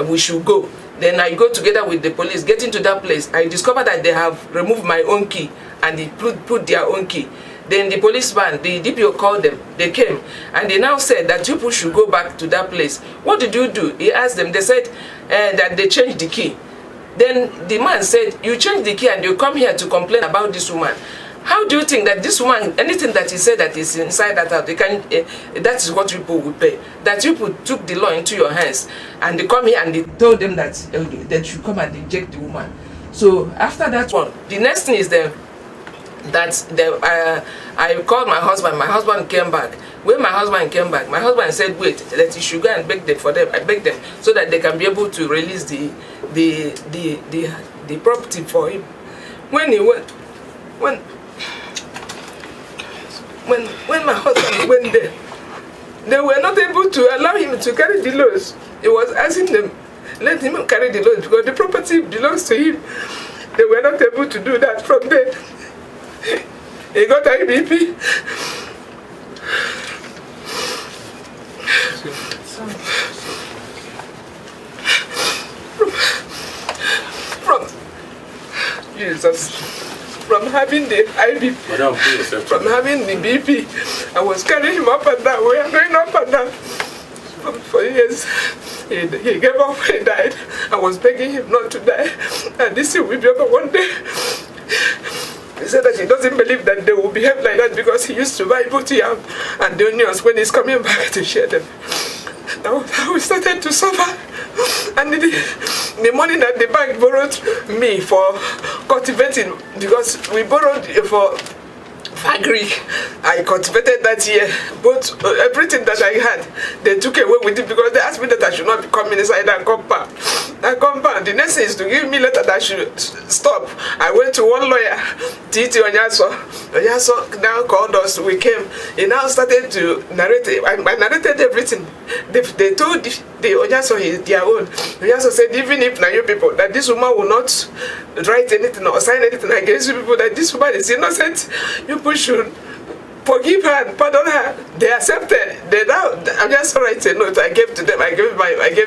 we should go. Then I go together with the police. Getting to that place, I discovered that they have removed my own key and they put their own key. Then the policeman, the DPO called them. They came and they now said that people should go back to that place. What did you do? He asked them. They said that they changed the key. Then the man said, you changed the key and you come here to complain about this woman. How do you think that this woman, anything that he said that is inside that house, they can, that is what people would pay? That people took the law into your hands and they come here and they told them that they should come and eject the woman. So after that one, the next thing is I called my husband. My husband came back. When my husband came back, my husband said, wait, that he should go and beg them for them. I begged them so that they can be able to release the property for him. When he went, when my husband went there, they were not able to allow him to carry the loads. He was asking them, let him carry the loads because the property belongs to him. They were not able to do that. From there, he got IBP. From Jesus, from having the IBP, from having the BP, I was carrying him up and down. We are going up and down for years. He gave up, he died. I was begging him not to die. And this will be over one day. He said that he doesn't believe that they will behave like that because he used to buy booty yam and the onions when he's coming back to share them. Now we started to suffer. And the money that the bank borrowed me for cultivating, because we borrowed for Fagri, I cultivated that year. But everything that I had, they took away with it because they asked me that I should not be coming inside that compound. That compound, the next thing is to give me letter that I should stop. I went to one lawyer, Titi Onyaso. Onyaso now called us, we came. He now started to narrate. I narrated everything. They told the Onyaso their own. Onyaso said, even if now you people, that this woman will not write anything or sign anything against you people, that this woman is innocent, you people should forgive her and pardon her. They accepted. They now, I'm just write a note I gave to them. I gave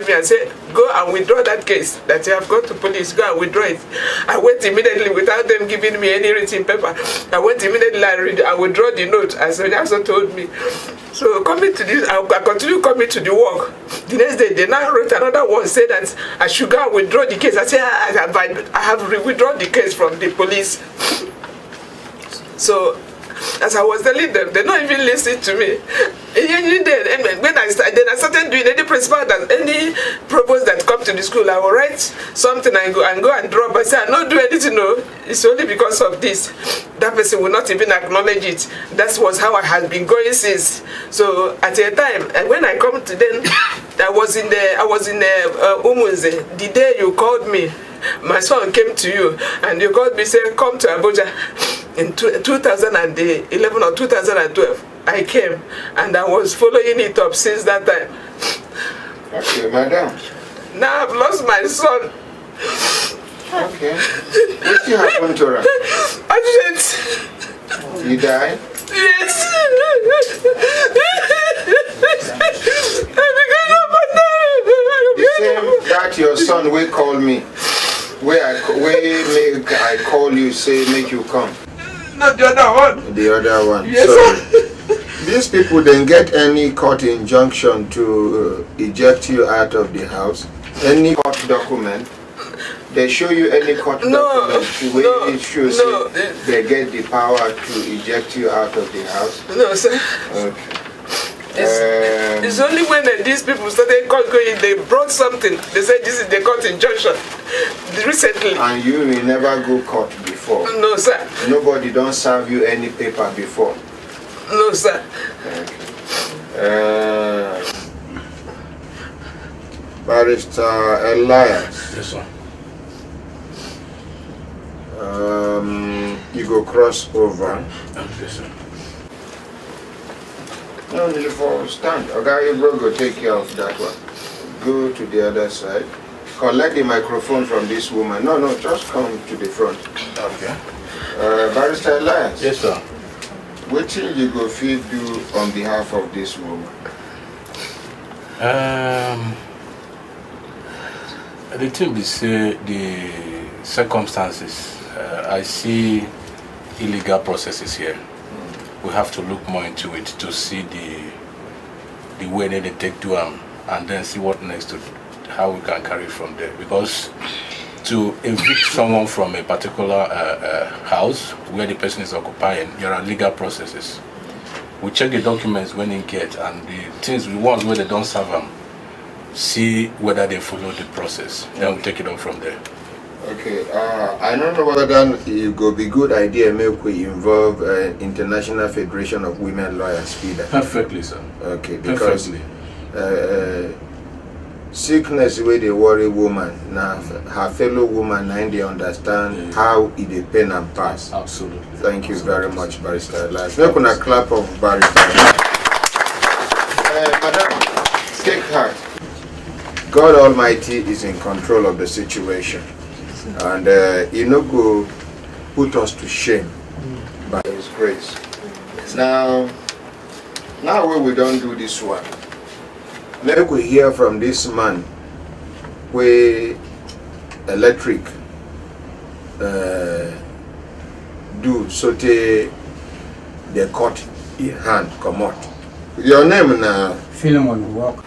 me and said, go and withdraw that case that you have gone to police. Go and withdraw it. I went immediately without them giving me any written paper. I went immediately. I withdraw the note as they also told me. So coming to this, I continue coming to the work. The next day, they now wrote another one, said that I should go and withdraw the case. I said I have withdrawn the case from the police. So as I was telling them, they don't even listen to me. When I started doing any principal that any proposal that come to the school, I will write something and go and drop. I say I not do anything. No, it's only because of this. That person will not even acknowledge it. That was how I had been going since. So at a time, and when I come to them, I was in Umunze. The day you called me, my son came to you, and you called me saying, come to Abuja. In 2011 or 2012, I came and I was following it up since that time. Okay, madam. Now I've lost my son. Okay. What happened to her? Accident. He died? Yes. The same that your son will call me. Where I call you, say make you come. Not the other one. The other one. Yes, sorry. These people didn't get any court injunction to eject you out of the house. Any court document? They show you any court document where it shows they get the power to eject you out of the house? No, sir. Okay. It's only when these people started going, they brought something. They said this is the court injunction recently. And you will never go court before? No, sir. Nobody don't serve you any paper before? No, sir. Okay. Barrister Elias. Yes, sir. You go cross over. Yes, sir. No need for stand. Okay, you go take care of that one. Go to the other side. Collect the microphone from this woman. No, just come to the front. Okay. Barrister Elias. Yes, sir. What thing you go feel do on behalf of this woman? The thing is, the circumstances. I see illegal processes here. we have to look more into it to see the way that they take to and then see what next to how we can carry it from there. Because to evict someone from a particular house where the person is occupying, there are legal processes. We check the documents when they get, and the ones where they don't serve them, see whether they follow the process. Then we take it on from there. Okay, I don't know whether then it would be good idea make we involve International Federation of Women Lawyers. Perfectly, sir. Okay, because sickness where they worry woman, now her fellow woman and they understand how it dey pain and pass. Absolutely. Thank you very much, Barrister Elias. We're gonna clap of Barrister. Madam, take heart. God Almighty is in control of the situation, and He no go put us to shame by His grace. Now when we don't do this one, let we hear from this man where electric do so the cut in hand come out. Your name now? Philemon work.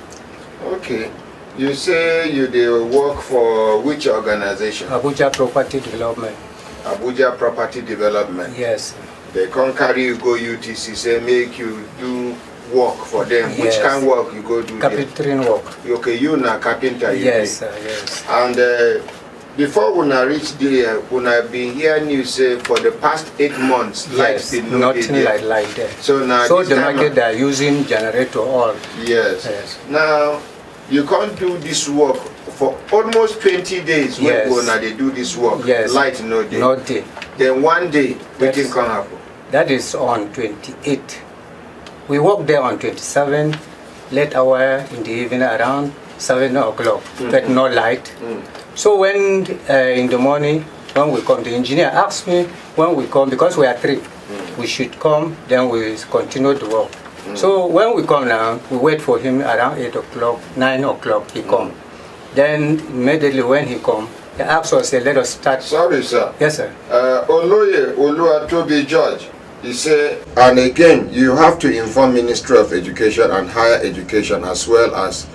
Okay. You say you work for which organization? Abuja Property Development. Abuja Property Development. Yes. They can't carry you go UTC, say make you do work for them. Yes. Which kind of work you go do? Carpentering work. Okay, you na carpenter. Yes, yes. And before when I reach there, when I've been hearing you say for the past 8 months, yes, nothing like that. So now so the market they are using generator all. Yes. Now you can't do this work for almost 20 days. Yes. When they do this work, yes. Light no day. No day. Then one day, what can happen? That is on 28. We work there on 27, late hour in the evening around 7 o'clock, but no light. So when in the morning, when we come, the engineer asked me when we come, because we are 3, we should come, then we continue the work. So when we come now, we wait for him around 8 o'clock, 9 o'clock, he come. Then immediately when he come, he asks us, let us start. Sorry, sir. Yes, sir. Oloye Oluwatobi George, he said, and again, you have to inform Ministry of Education and Higher Education as well as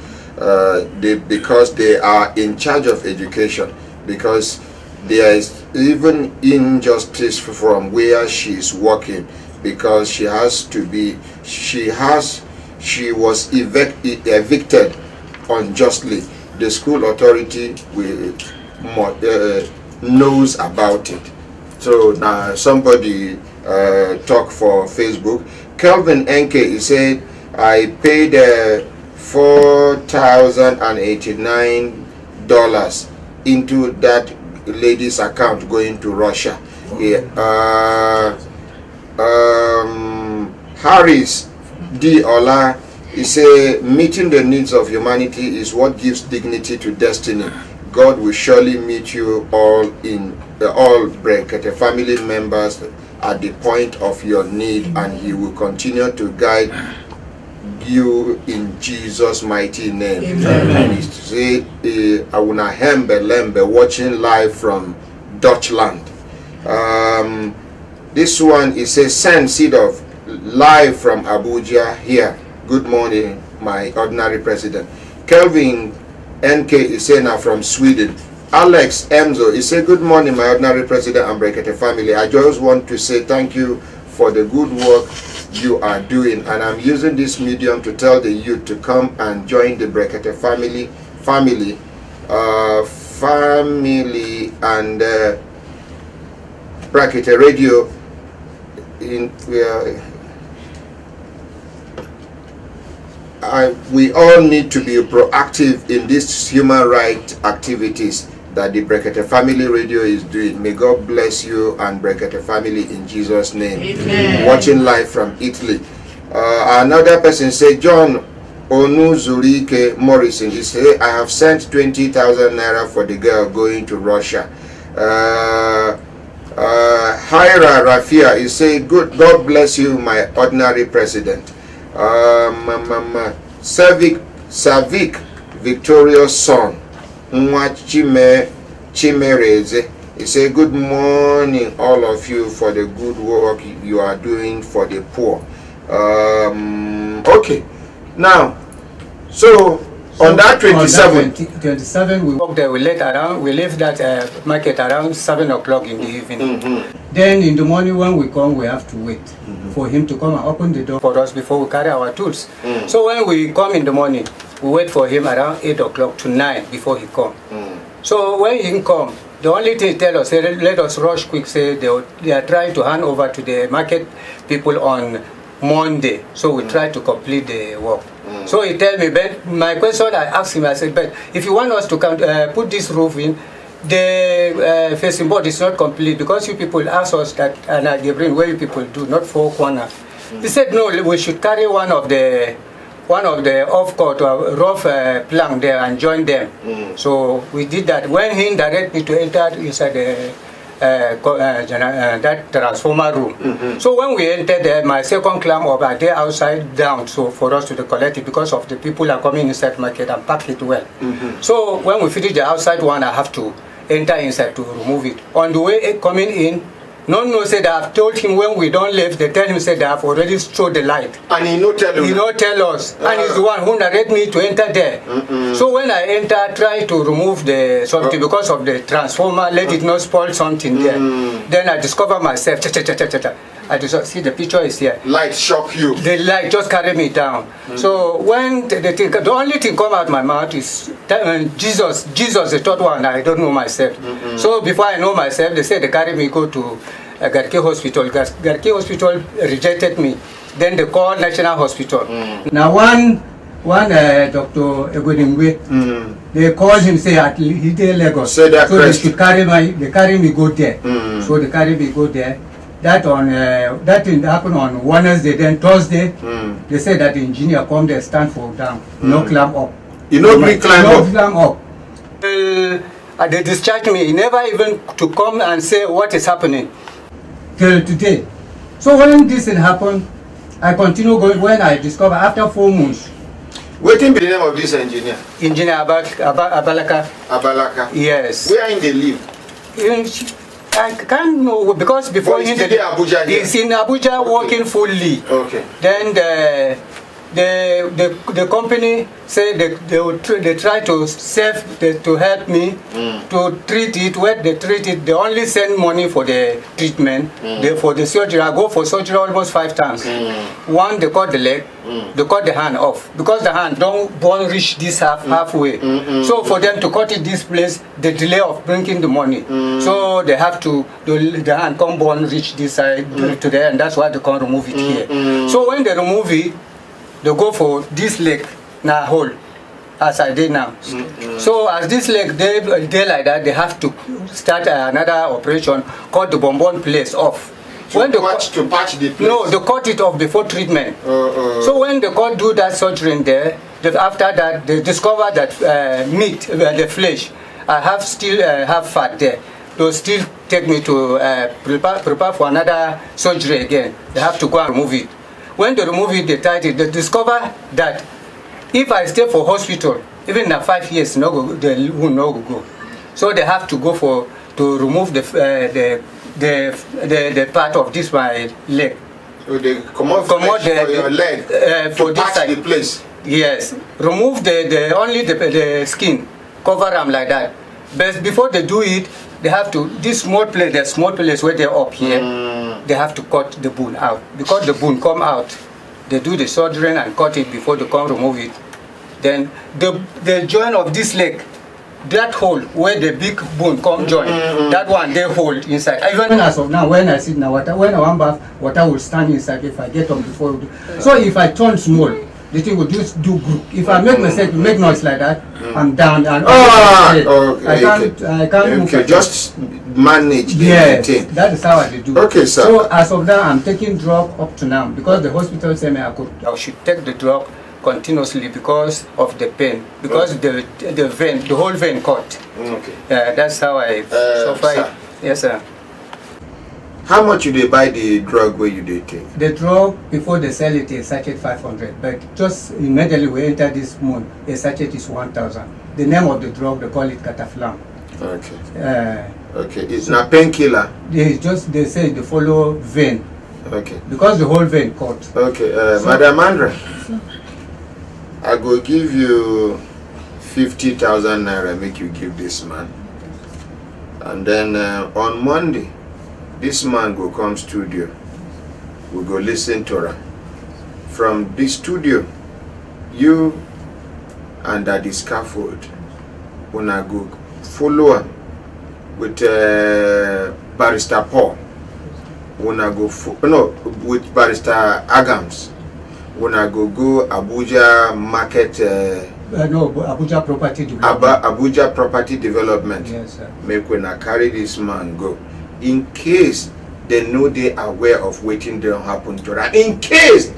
because they are in charge of education, because there is even injustice from where she is working, because she has to be, she was evicted unjustly. The school authority knows about it. So now somebody talk for Facebook. Kelvin NK, he said, I paid $4,089 into that lady's account going to Russia. Harris D. Ola, he said, meeting the needs of humanity is what gives dignity to destiny. God will surely meet you all all Brekete family members at the point of your need, and He will continue to guide you in Jesus' mighty name. Amen. He said, Awuna Hembe Lembe, watching live from Dutchland. This one is a send seed of live from Abuja here. Good morning, my ordinary president. Kelvin NK is saying now from Sweden. Alex Emzo is saying good morning, my ordinary president and Brekete family. I just want to say thank you for the good work you are doing, and I'm using this medium to tell the youth to come and join the Brekete family and Brekete radio we all need to be proactive in these human rights activities that the Brekete Family Radio is doing. May God bless you and Brekete family in Jesus' name. Amen. Watching live from Italy. Another person said, John Onuzurike Morrison, he said, I have sent 20,000 naira for the girl going to Russia. Hira Rafia, he said, good, God bless you, my ordinary president. Savik Victoria's son, Nwa Chimereze, He said, good morning, all of you, for the good work you are doing for the poor. Okay. Now, so on that 27, we walked there. We left that market around 7 o'clock in the evening. Then in the morning when we come, we have to wait for him to come and open the door for us before we carry our tools. So when we come in the morning, we wait for him around 8 o'clock to 9 before he come. So when he come, the only thing he tell us, let us rush quick, say they are trying to hand over to the market people on Monday. So we try to complete the work. So he tell me, but my question I asked him, I said, but if you want us to come, put this roof in, the facing board is not complete, because you people ask us that, and I give in where you people do, not 4 corner. He said, no, we should carry one of the off-court or rough plank there and join them. So we did that. When he directed me to enter inside the that transformer room. So when we entered there, my second clamp up, I did outside down, so for us to collect it, because of the people are coming inside market and pack it well. So when we finish the outside one, I have to enter inside to remove it. On the way coming in, no said I've told him when we don't leave, they tell him said I've already showed the light. And he no tell him. He no tell us. And he's the one who narrate me to enter there. So when I enter, try to remove the something because of the transformer, let it not spoil something there. Then I discover myself. I just see the picture is here. Light shock you. The light just carry me down. So when the only thing come out my mouth is Jesus, the third one. I don't know myself. So before I know myself, they say they carry me go to Brekete hospital. Brekete hospital rejected me. Then they called National Hospital. Now one Dr. Egodingwe, they called him, say at Lagos. So they should carry me go there. So they carry me go there. That thing happened on Wednesday. Then Thursday, they said that the engineer come there, stand for down, no climb up. You know me climb up. No climb up. They discharged me. He never even to come and say what is happening till today. So when this thing happened, I continue going. When I discover after 4 months. What is the name of this engineer? Engineer Abalaka. Abalaka. Yes. Where in they live? I can't know, because before he's in Abuja working fully. Okay. Then the company say they try to save to help me to treat it. When they treat it, they only send money for the treatment. For the surgery, I go for surgery almost 5 times. One, they cut the leg, they cut the hand off, because the hand don't reach this halfway. So for them to cut it this place, the delay of bringing the money. So they have to the hand can't reach this side to there, and that's why they can't remove it here. So when they remove it, they go for this leg now hole, as I did now. So as this leg they like that, they have to start another operation called the bonbon place off. When to patch the place? No, they cut it off before treatment. So when they do that surgery in there, after that they discover that meat, the flesh, I still have fat there. They'll still take me to prepare for another surgery again. They have to go and remove it. When they remove it, they tied it. They discover that if I stay for hospital, even in 5 years, they will not go. So they have to go to remove the part of this my leg. So they come off your leg for this side. The place. Yes. Remove only the skin, cover them like that. But before they do it, they have to the small place where they're up here. They have to cut the bone out, because the bone come out. They do the surgery and cut it before they come remove it. Then the joint of this leg, that hole where the big bone come join, that one they hold inside. Even as of now, when I sit in the water, when I want bath, water will stand inside if I get up before. So if I turn small, the thing will just do group. If I make mistake, make noise like that, I'm down. And I can't move. Okay, just manage. Yeah, that is how I do. Okay, sir. So as of now, I'm taking drug up to now, because the hospital said me I should take the drug continuously because of the pain, because the whole vein cut. Okay. That's how I suffer. Yes, sir. How much you they buy the drug where you they take? The drug before they sell it is sachet 500, but just immediately we enter this month, a sachet is 1,000. The name of the drug they call it Cataflam. Okay. Okay, it's not painkiller. They say they follow vein. Okay. Because the whole vein cut. Okay, Madam Andra, I go give you 50,000 naira, make you give this man. And then on Monday, this man go come studio. We go listen to her. From the studio, you under the scaffold, when I go follow her with Barrister Paul. When I go with Barrister Agams. When I go Abuja market. No, Abuja property development. Abuja property development. Yes, sir. Make when I carry this man go. In case they know they are aware of waiting they don't happen to them. In case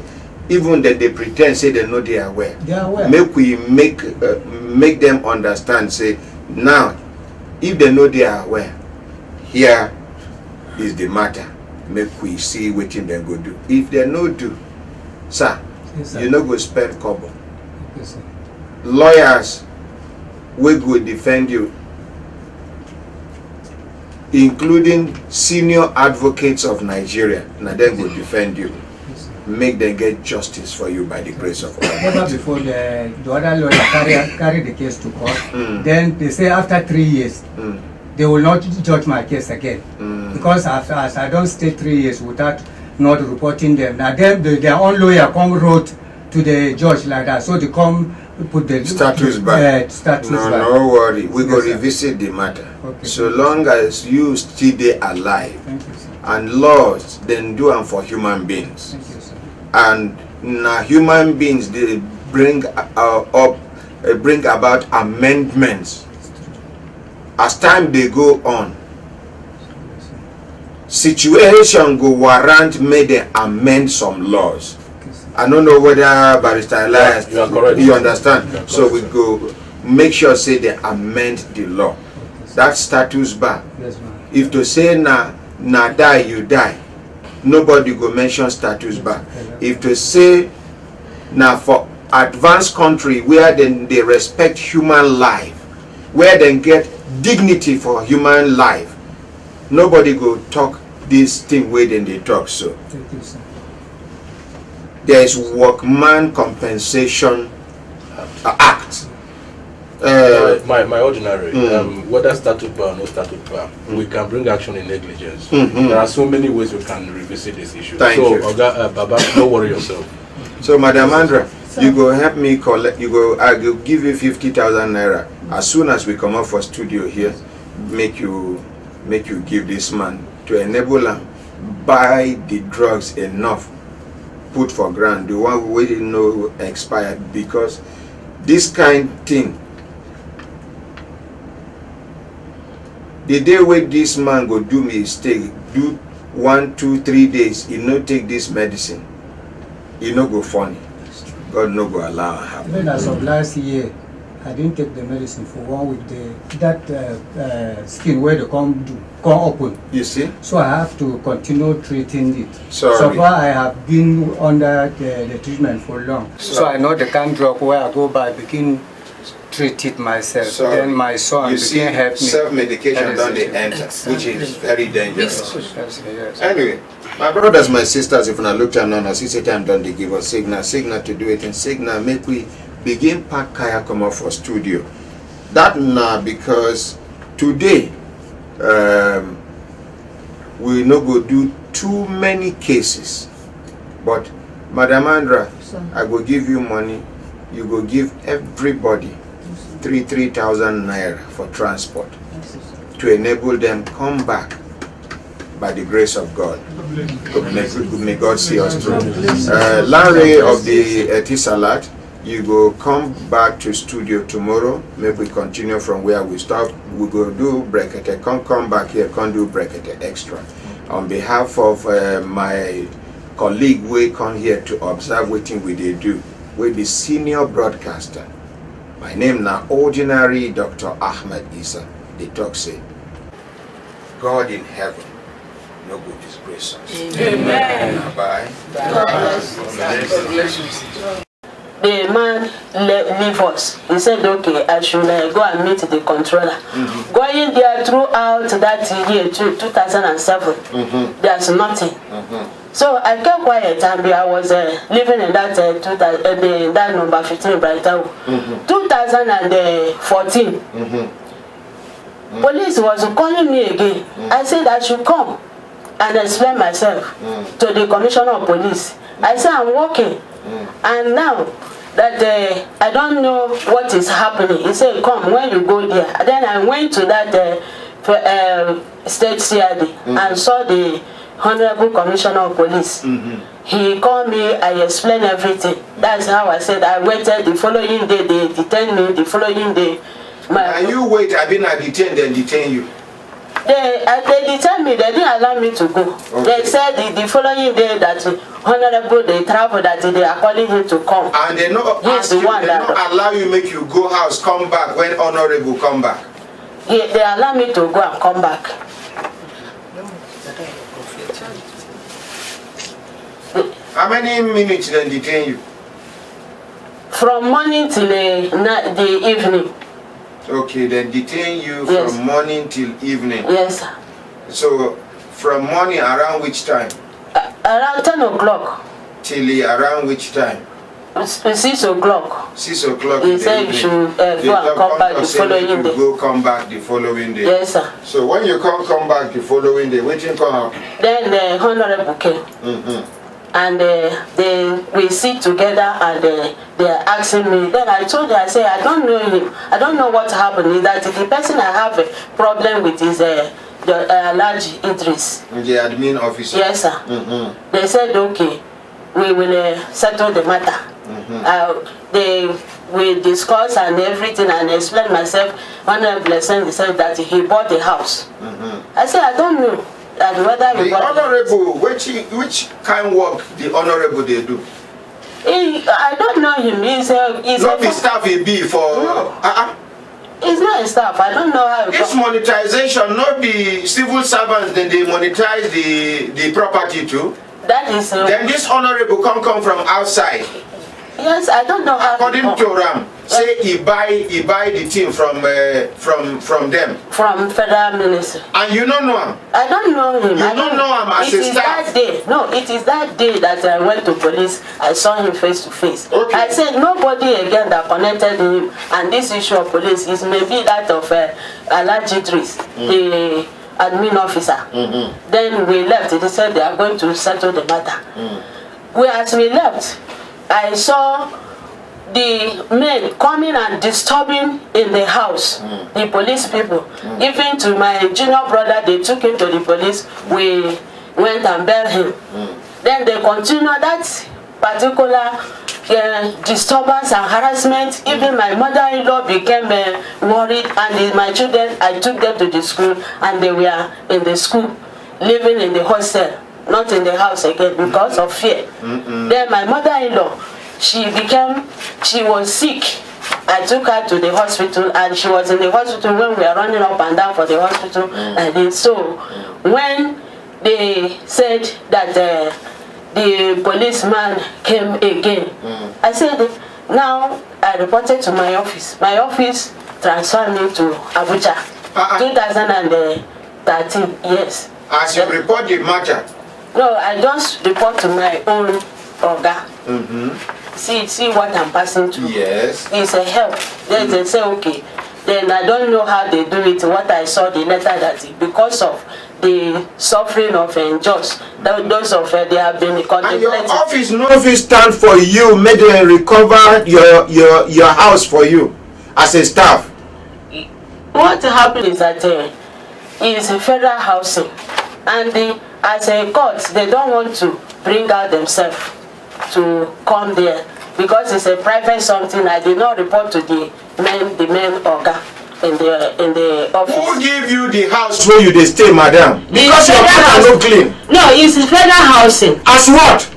even that they pretend say they know they are aware. They are aware. Make we make them understand. Say now, if they know they are aware, here is the matter. Make we see what they go do. If they no do, sir, yes, sir, you no go spend kobo. Yes, sir. Lawyers will go defend you, including senior advocates of Nigeria. Now they will defend you. Yes, make them get justice for you by the grace of God. Never before the other lawyer carry the case to court. Then they say after 3 years. They will not judge my case again because as I don't stay 3 years without not reporting them. Now them their own lawyer come wrote to the judge like that, so they come put the status back. No worry, we go revisit the matter. Okay, so long as you still there alive. Thank you, sir. And laws then do them for human beings. Thank you, sir. And now human beings they bring about amendments. As time they go on, situation go warrant may they amend some laws. I don't know whether Barrister Elias, you understand? So we go make sure say they amend the law. That status bar. Yes, if to say na die you die, nobody go mention status bar. If to say now for advanced country where then they respect human life, where they get dignity for human life, nobody go talk this thing where then they talk. So there is Workman Compensation Act. My ordinary, whether statute bar or no statute bar, we can bring action in negligence. There are so many ways we can revisit this issue. Thank you. Baba, don't worry yourself. So, Madam Andra, you go help me collect. I will give you 50,000 naira as soon as we come up for studio here. Make you give this man to enable him buy the drugs enough, put for ground the one we didn't know expired, because this kind thing. The day when this man go do mistake, do 1, 2, 3 days, he no take this medicine, he no go funny. God no go allow it happen. Even as of last year, I didn't take the medicine for 1 week. That skin where they come open. You see? So I have to continue treating it. Sorry. So far I have been under the treatment for long. So I know the kind drug where I go by begin treat it myself. Sorry. Then my son begin help me. Self-medication don't they enter, which is very dangerous. Yes. Anyway, my brothers, my sisters, if I look down on us, it's a time done they give us signal to do it, and signal make we begin pack kaya come up for studio. That now because today we no go do too many cases, but Madam Andra, I will give you money, you go give everybody 3,000 naira for transport to enable them come back by the grace of God. May God see us through. Larry of the Etisalat, you go come back to studio tomorrow. Maybe we continue from where we stopped. We go do Brekete. Come back here, come do Brekete extra. On behalf of my colleague, we come here to observe what we they do. We be senior broadcaster. My name now ordinary Dr. Ahmad Isah. They talk say, God in heaven no go disgrace us. Amen. Bye. God bless you. the man leave us. He said, okay, I should go and meet the controller. Going there throughout that year, 2007, there's nothing. So I kept quiet and I was living in that that number 15 Brighton. 2014, police was calling me again. I said I should come and explain myself to the commissioner of police. I said I'm working, and now that I don't know what is happening. He said, come when you go there. And then I went to that state CID and saw the Honorable Commissioner of Police. He called me, I explained everything. That's how I said I waited. The following day, they detained me. The following day, and you wait, I've been detained, then detain you. They detained me. They didn't allow me to go. Okay. They said the following day that Honorable, they travel, that they are calling him to come. And they not ask you, they not allow you, make you go house, come back when Honorable come back. Yeah, they allow me to go and come back. How many minutes then detain you? From morning till the evening. Okay, then detain you from morning till evening. Yes, sir. So from morning around which time? Around 10 o'clock. Till around which time? 6 o'clock. 6 o'clock. He said you should go and come back the following day. Go come back the following day. Yes, sir. So when you come back the following day, what you come out? Then the Honorable came. And we sit together and they are asking me. Then I told them, I said, I don't know him. I don't know what happened. Is that the person I have a problem with is the large Idris. The admin officer. Yes, sir. They said, okay, we will settle the matter. We discuss and everything and explain myself. Honorable Blessing said that he bought the house. I said, I don't know. The Honorable, which kind of work the Honorable they do? I don't know him. He's not the staff he be for. No. He's not a staff. I don't know how. It's monetization, not the civil servants. Then they monetize the property too. That is. Then this Honorable come from outside. Yes, I don't know how. According to Ram, say he buy the thing from them. From federal ministry. And you don't know him. I don't know him. You don't know him as a staff. That day. No, it is that day that I went to police. I saw him face to face. Okay. I said nobody again that connected him, and this issue of police is maybe that of Alhaji Idris, the admin officer. Then we left. They said they are going to settle the matter. As we left, I saw the men coming and disturbing in the house, the police people. Even to my junior brother, they took him to the police. We went and bailed him. Then they continued that particular disturbance and harassment. Even my mother-in-law became worried, and my children, I took them to the school, and they were in the school, living in the hostel, not in the house again because of fear. Then my mother-in-law, she was sick. I took her to the hospital, and she was in the hospital when we were running up and down for the hospital. And so when they said that the policeman came again, I said, now I reported to my office. My office transferred me to Abuja, 2013, yes. As you report the matter? No, I just report to my own organ. See what I'm passing through. Yes. It's a help. Then they say, okay. Then I don't know how they do it. What I saw the letter that because of the suffering of unjust, those of they have been contemplating. And your office no office stand for you, make them recover your house for you as a staff. What happened is that it's a federal housing, and as a court, they don't want to bring out themselves to come there because it's a private something. I did not report to the main organ in the office. Who gave you the house where you stay, madam? Because your house are not clean. No, it's federal housing. As what?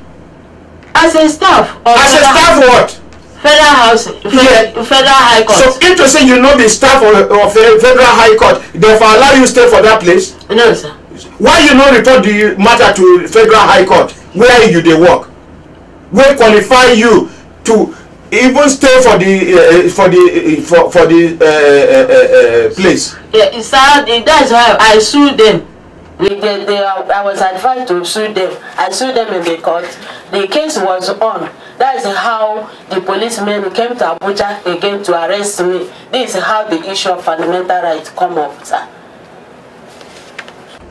As a staff. As a staff what? Federal housing. Federal High Court. So if you say you know the staff of Federal High Court, therefore allow you stay for that place? No, sir. Why you not report the matter to Federal High Court where you they work? Where qualify you to even stay for the place. Yeah, sir, that's why I sued them. I was advised to sue them. I sued them in the court. The case was on. That is how the policemen came to Abuja again to arrest me. This is how the issue of fundamental rights come up, sir.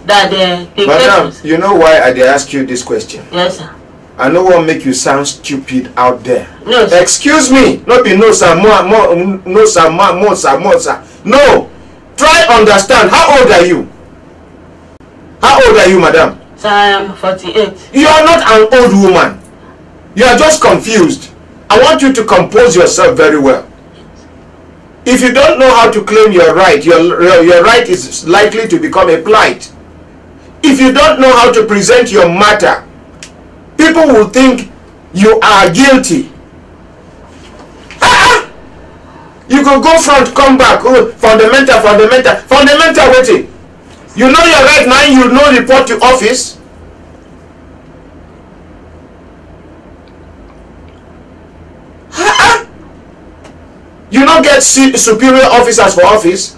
That the Madam, case, you know why I ask you this question? yes, sir. I know what make you sound stupid out there. No, sir. Excuse me, not be no sir, no sir, more sir. No, try understand. How old are you? How old are you, madam? Sir, I am 48. You are not an old woman. You are just confused. I want you to compose yourself very well. If you don't know how to claim your right, your right is likely to become a plight. If you don't know how to present your matter, people will think you are guilty. You can go front, come back. Oh, fundamental waiting. You know your right now, you know report to office. You don't get superior officers for office.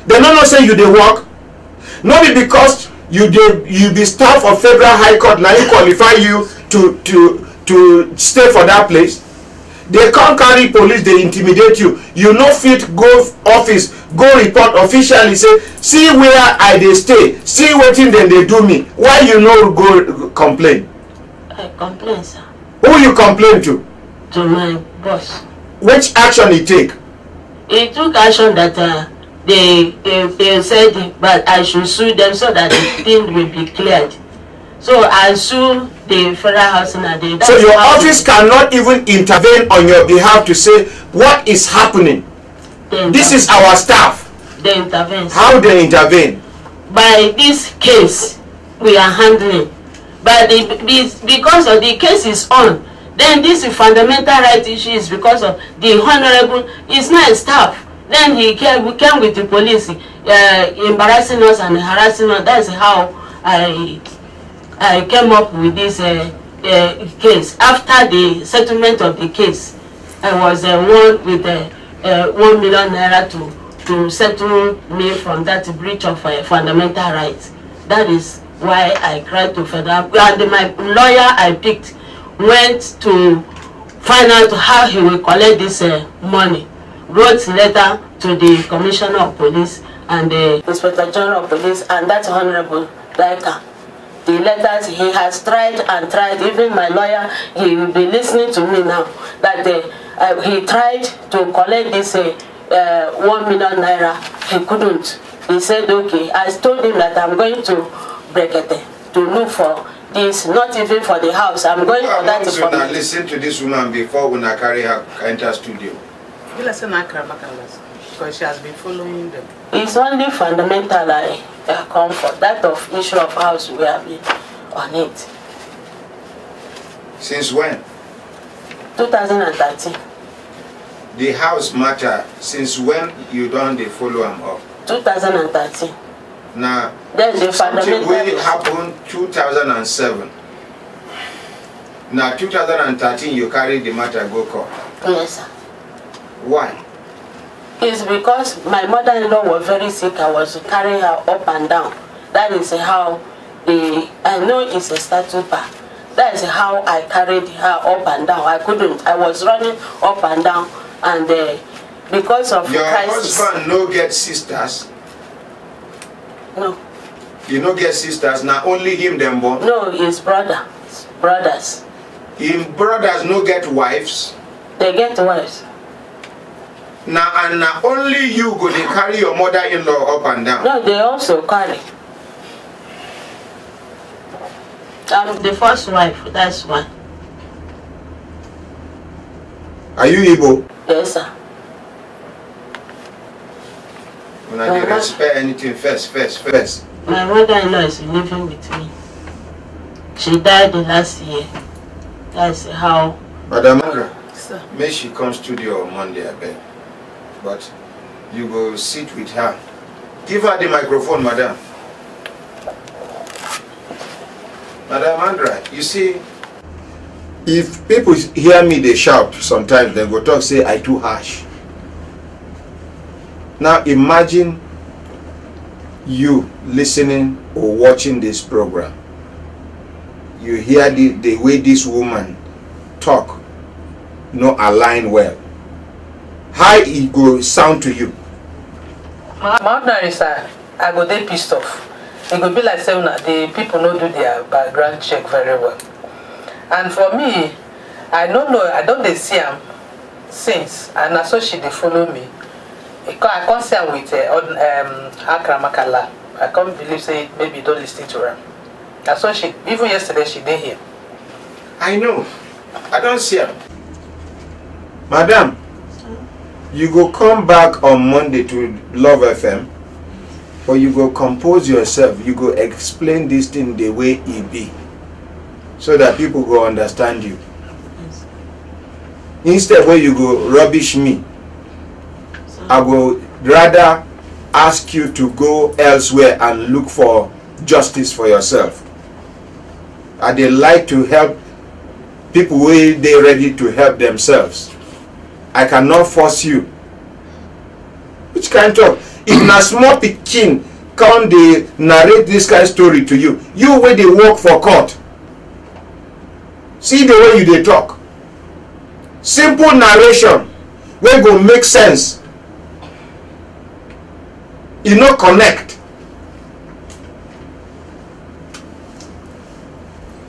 They don't say you dey work. Not because you be staff of Federal High Court now you qualify you to stay for that place. They can't carry police, they intimidate you. You no fit go office, go report officially, say, see where I dey stay, see wetin dem dey do me. Why you no go complain? I complain, sir. Who you complain to? To my boss. Which action he take? He took action that they said but I should sue them so that the thing will be cleared. So I sue the Federal Housing and so your office cannot even intervene on your behalf to say what is happening. This is our staff. They intervene. How they intervene? By this case we are handling. But because of the case is on, then this is fundamental right issue is because of the honorable is not a staff. Then we came with the police embarrassing us and harassing us. That's how I came up with this case. After the settlement of the case, I was won with 1 million naira to settle me from that breach of fundamental rights. That is why I cried to Federal. And my lawyer I picked went to find out how he will collect this money. Wrote letter to the Commissioner of Police and the Inspector General of Police and that Honorable Daika. The letters he has tried and tried. Even my lawyer, he will be listening to me now. That he tried to collect this 1 million naira. He couldn't. He said, okay. I told him that I'm going to Brekete to look for this, not even for the house. I'm going for that. Now listen to this woman before when I carry her enter studio. Because she has been following them. It's only fundamental comfort. That of issue of house we have been on it. Since when? 2013. The house matter. Since when you don't they follow them up? 2013. Now, there's the something will happen 2007. Now 2013 you carry the matter go court. Yes, sir. Why? It's because my mother-in-law was very sick. I was carrying her up and down. That is how I know it's a statute bar. That is how I carried her up and down. I couldn't. I was running up and down, and because of your crisis. Husband no get sisters. No. You no get sisters. Now only him them born. No, his brothers. Him brothers no get wives. They get wives. Now and now only you go to carry your mother-in-law up and down. No, they also carry. I'm the first wife, that's why. Are you Igbo? Yes, sir. When I didn't spare anything first. My mother-in-law is living with me. She died the last year. That's how. Madam Andra, may she come studio on Monday, I beg. But you go sit with her. Give her the microphone, madam. Madam Andra, you see, If people hear me, they shout sometimes, they go talk, say I too harsh. Now imagine you listening or watching this program. You hear the way this woman talk, no align well. How it go sound to you? My ordinary sir, I go dey pissed off. It go be like saying that the people no do their background check very well. And for me, I don't know, I don't dey see am since, and so she dey follow me. I can't see am with Akramakala. I can't believe say maybe don't listen to her. And so she, even yesterday she did here. I know. I don't see her. Madam, you go come back on Monday to Love FM, or you go compose yourself, you go explain this thing the way it be, so that people go understand you. Instead where you go rubbish me, I will rather ask you to go elsewhere and look for justice for yourself. And they like to help people where they ready to help themselves. I cannot force you. Which kind of talk? If na small pikin come they narrate this kind of story to you, you where they work for court. See the way you they talk. Simple narration where go make sense. You no connect.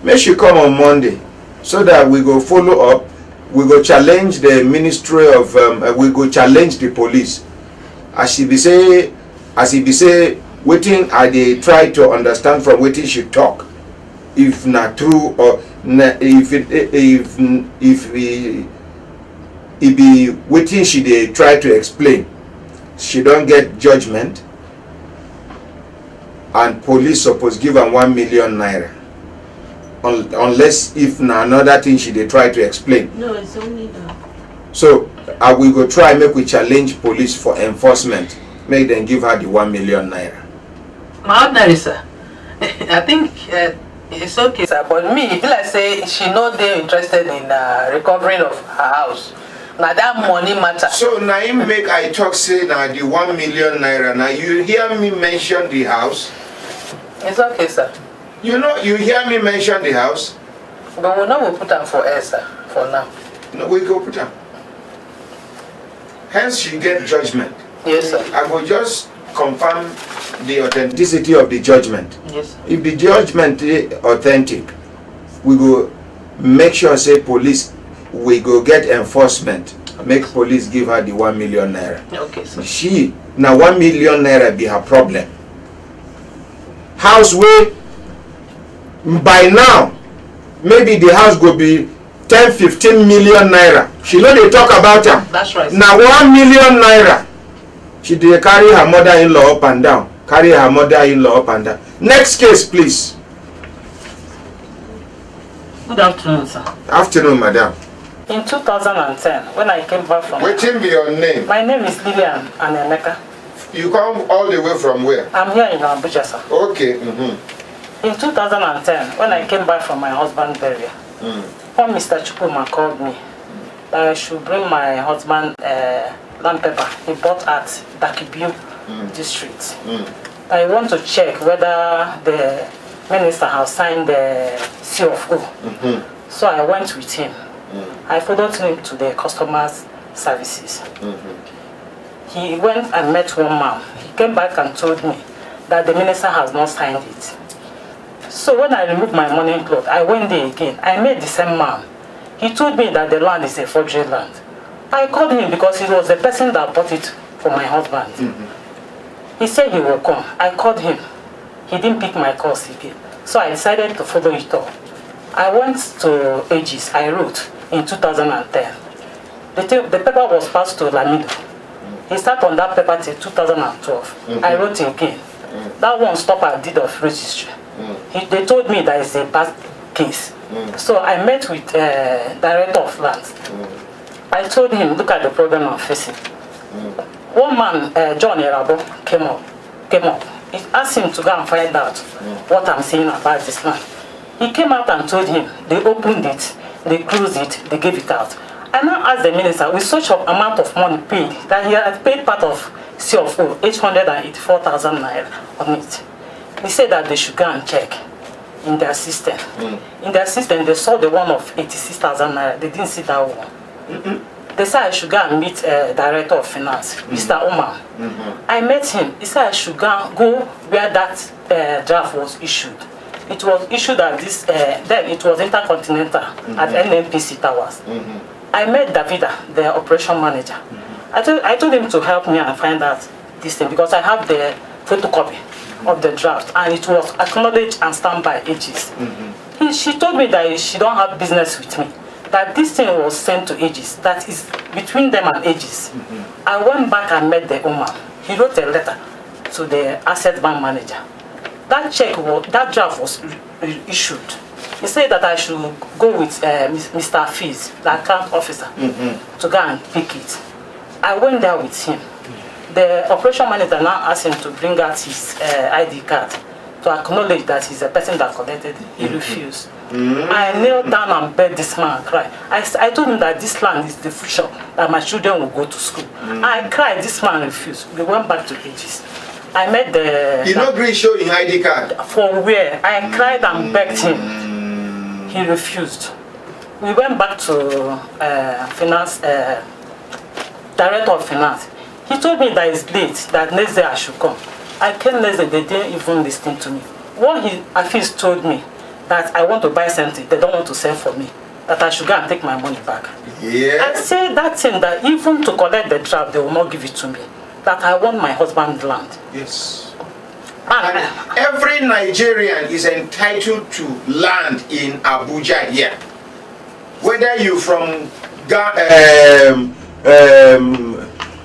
Make she come on Monday so that we go follow up. We go challenge the Ministry of we go challenge the police. As he be say, waiting I they try to understand from waiting she talk. If not true or if it be waiting she they try to explain. She don't get judgment. And police supposed give her 1 million naira. Unless if na another thing she they try to explain. No, it's only that. So we go try make we challenge police for enforcement. Make them give her the 1 million naira. My ordinary sir, I think it's okay, sir. But me, if I say she not they interested in recovering of her house, now that money matter. So now you make I talk say now the 1 million naira. Now you hear me mention the house. It's okay, sir. You know, you hear me mention the house. But we know we put them for her, sir, for now. No, we go put them. Hence, you get judgment. Yes, sir. I will just confirm the authenticity of the judgment. Yes, sir. If the judgment is authentic, we go make sure say police, we go get enforcement. Make police give her the 1 million naira. Okay, sir. She, now 1 million naira be her problem. House way, by now, maybe the house go be 10-15 million naira. She know they talk about her. That's right. Now 1 million naira. She dey carry her mother-in-law up and down. Carry her mother-in-law up and down. Next case, please. Good afternoon, sir. Afternoon, madam. In 2010, when I came back from... What be your name? My name is Lillian Anemeka. You come all the way from where? I'm here in Abuja, sir. Okay. In 2010, when I came back from my husband's burial, one Mr. Chukuma called me that I should bring my husband land paper he bought at Dakibiu district. I want to check whether the minister has signed the seal of O. So I went with him. I followed him to the customers services. He went and met one man. He came back and told me that the minister has not signed it. So when I removed my morning cloth, I went there again. I met the same man. He told me that the land is a forgery land. I called him because he was the person that bought it for my husband. He said he will come. I called him. He didn't pick my calls again. So I decided to follow it up. I went to Aegis. I wrote in 2010. The paper was passed to Lamido. He sat on that paper till 2012. I wrote again. That one stopped at deed of registry. They told me that it's a bad case. So I met with director of lands. I told him, look at the problem I'm facing. One man, John Erabo, came up. He asked him to go and find out what I'm saying about this land. He came out and told him, they opened it. they closed it, they gave it out. I now asked the minister, with such an amount of money paid, that he had paid part of CFO, 884,000 naira on it. He said that they should go and check in their system. In their system, they saw the one of 86,000 naira. They didn't see that one. They said I should go and meet Director of Finance, Mr. Omar. I met him. He said I should go where that draft was issued. It was issued at this, then it was Intercontinental at NNPC Towers. I met Davida, the operation manager. I told him to help me and find out this thing because I have the photocopy of the draft and it was acknowledged and stamped by Aegis. She told me that she don't have business with me, that this thing was sent to Aegis, that is between them and Aegis. I went back and met the owner. He wrote a letter to the asset bank manager. That that draft was issued. He said that I should go with Mr. Fiz, the account officer, to go and pick it. I went there with him. The operation manager now asked him to bring out his ID card to acknowledge that he's a person that collected it. He refused. I knelt down and begged this man and cried. I told him that this land is the future, that my children will go to school. I cried, this man refused. We went back to Aegis. I met the... You not really show in ID card? For where? I cried and begged him. He refused. We went back to finance, Director of Finance. He told me that it's late, that next day I should come. I came next day, they didn't even listen to me. What Afis told me, that I want to buy something, they don't want to sell for me, that I should go and take my money back. Yeah. I said that thing, that even to collect the draft, they will not give it to me. That I want my husband's land. Yes. And every Nigerian is entitled to land in Abuja here. Whether you're from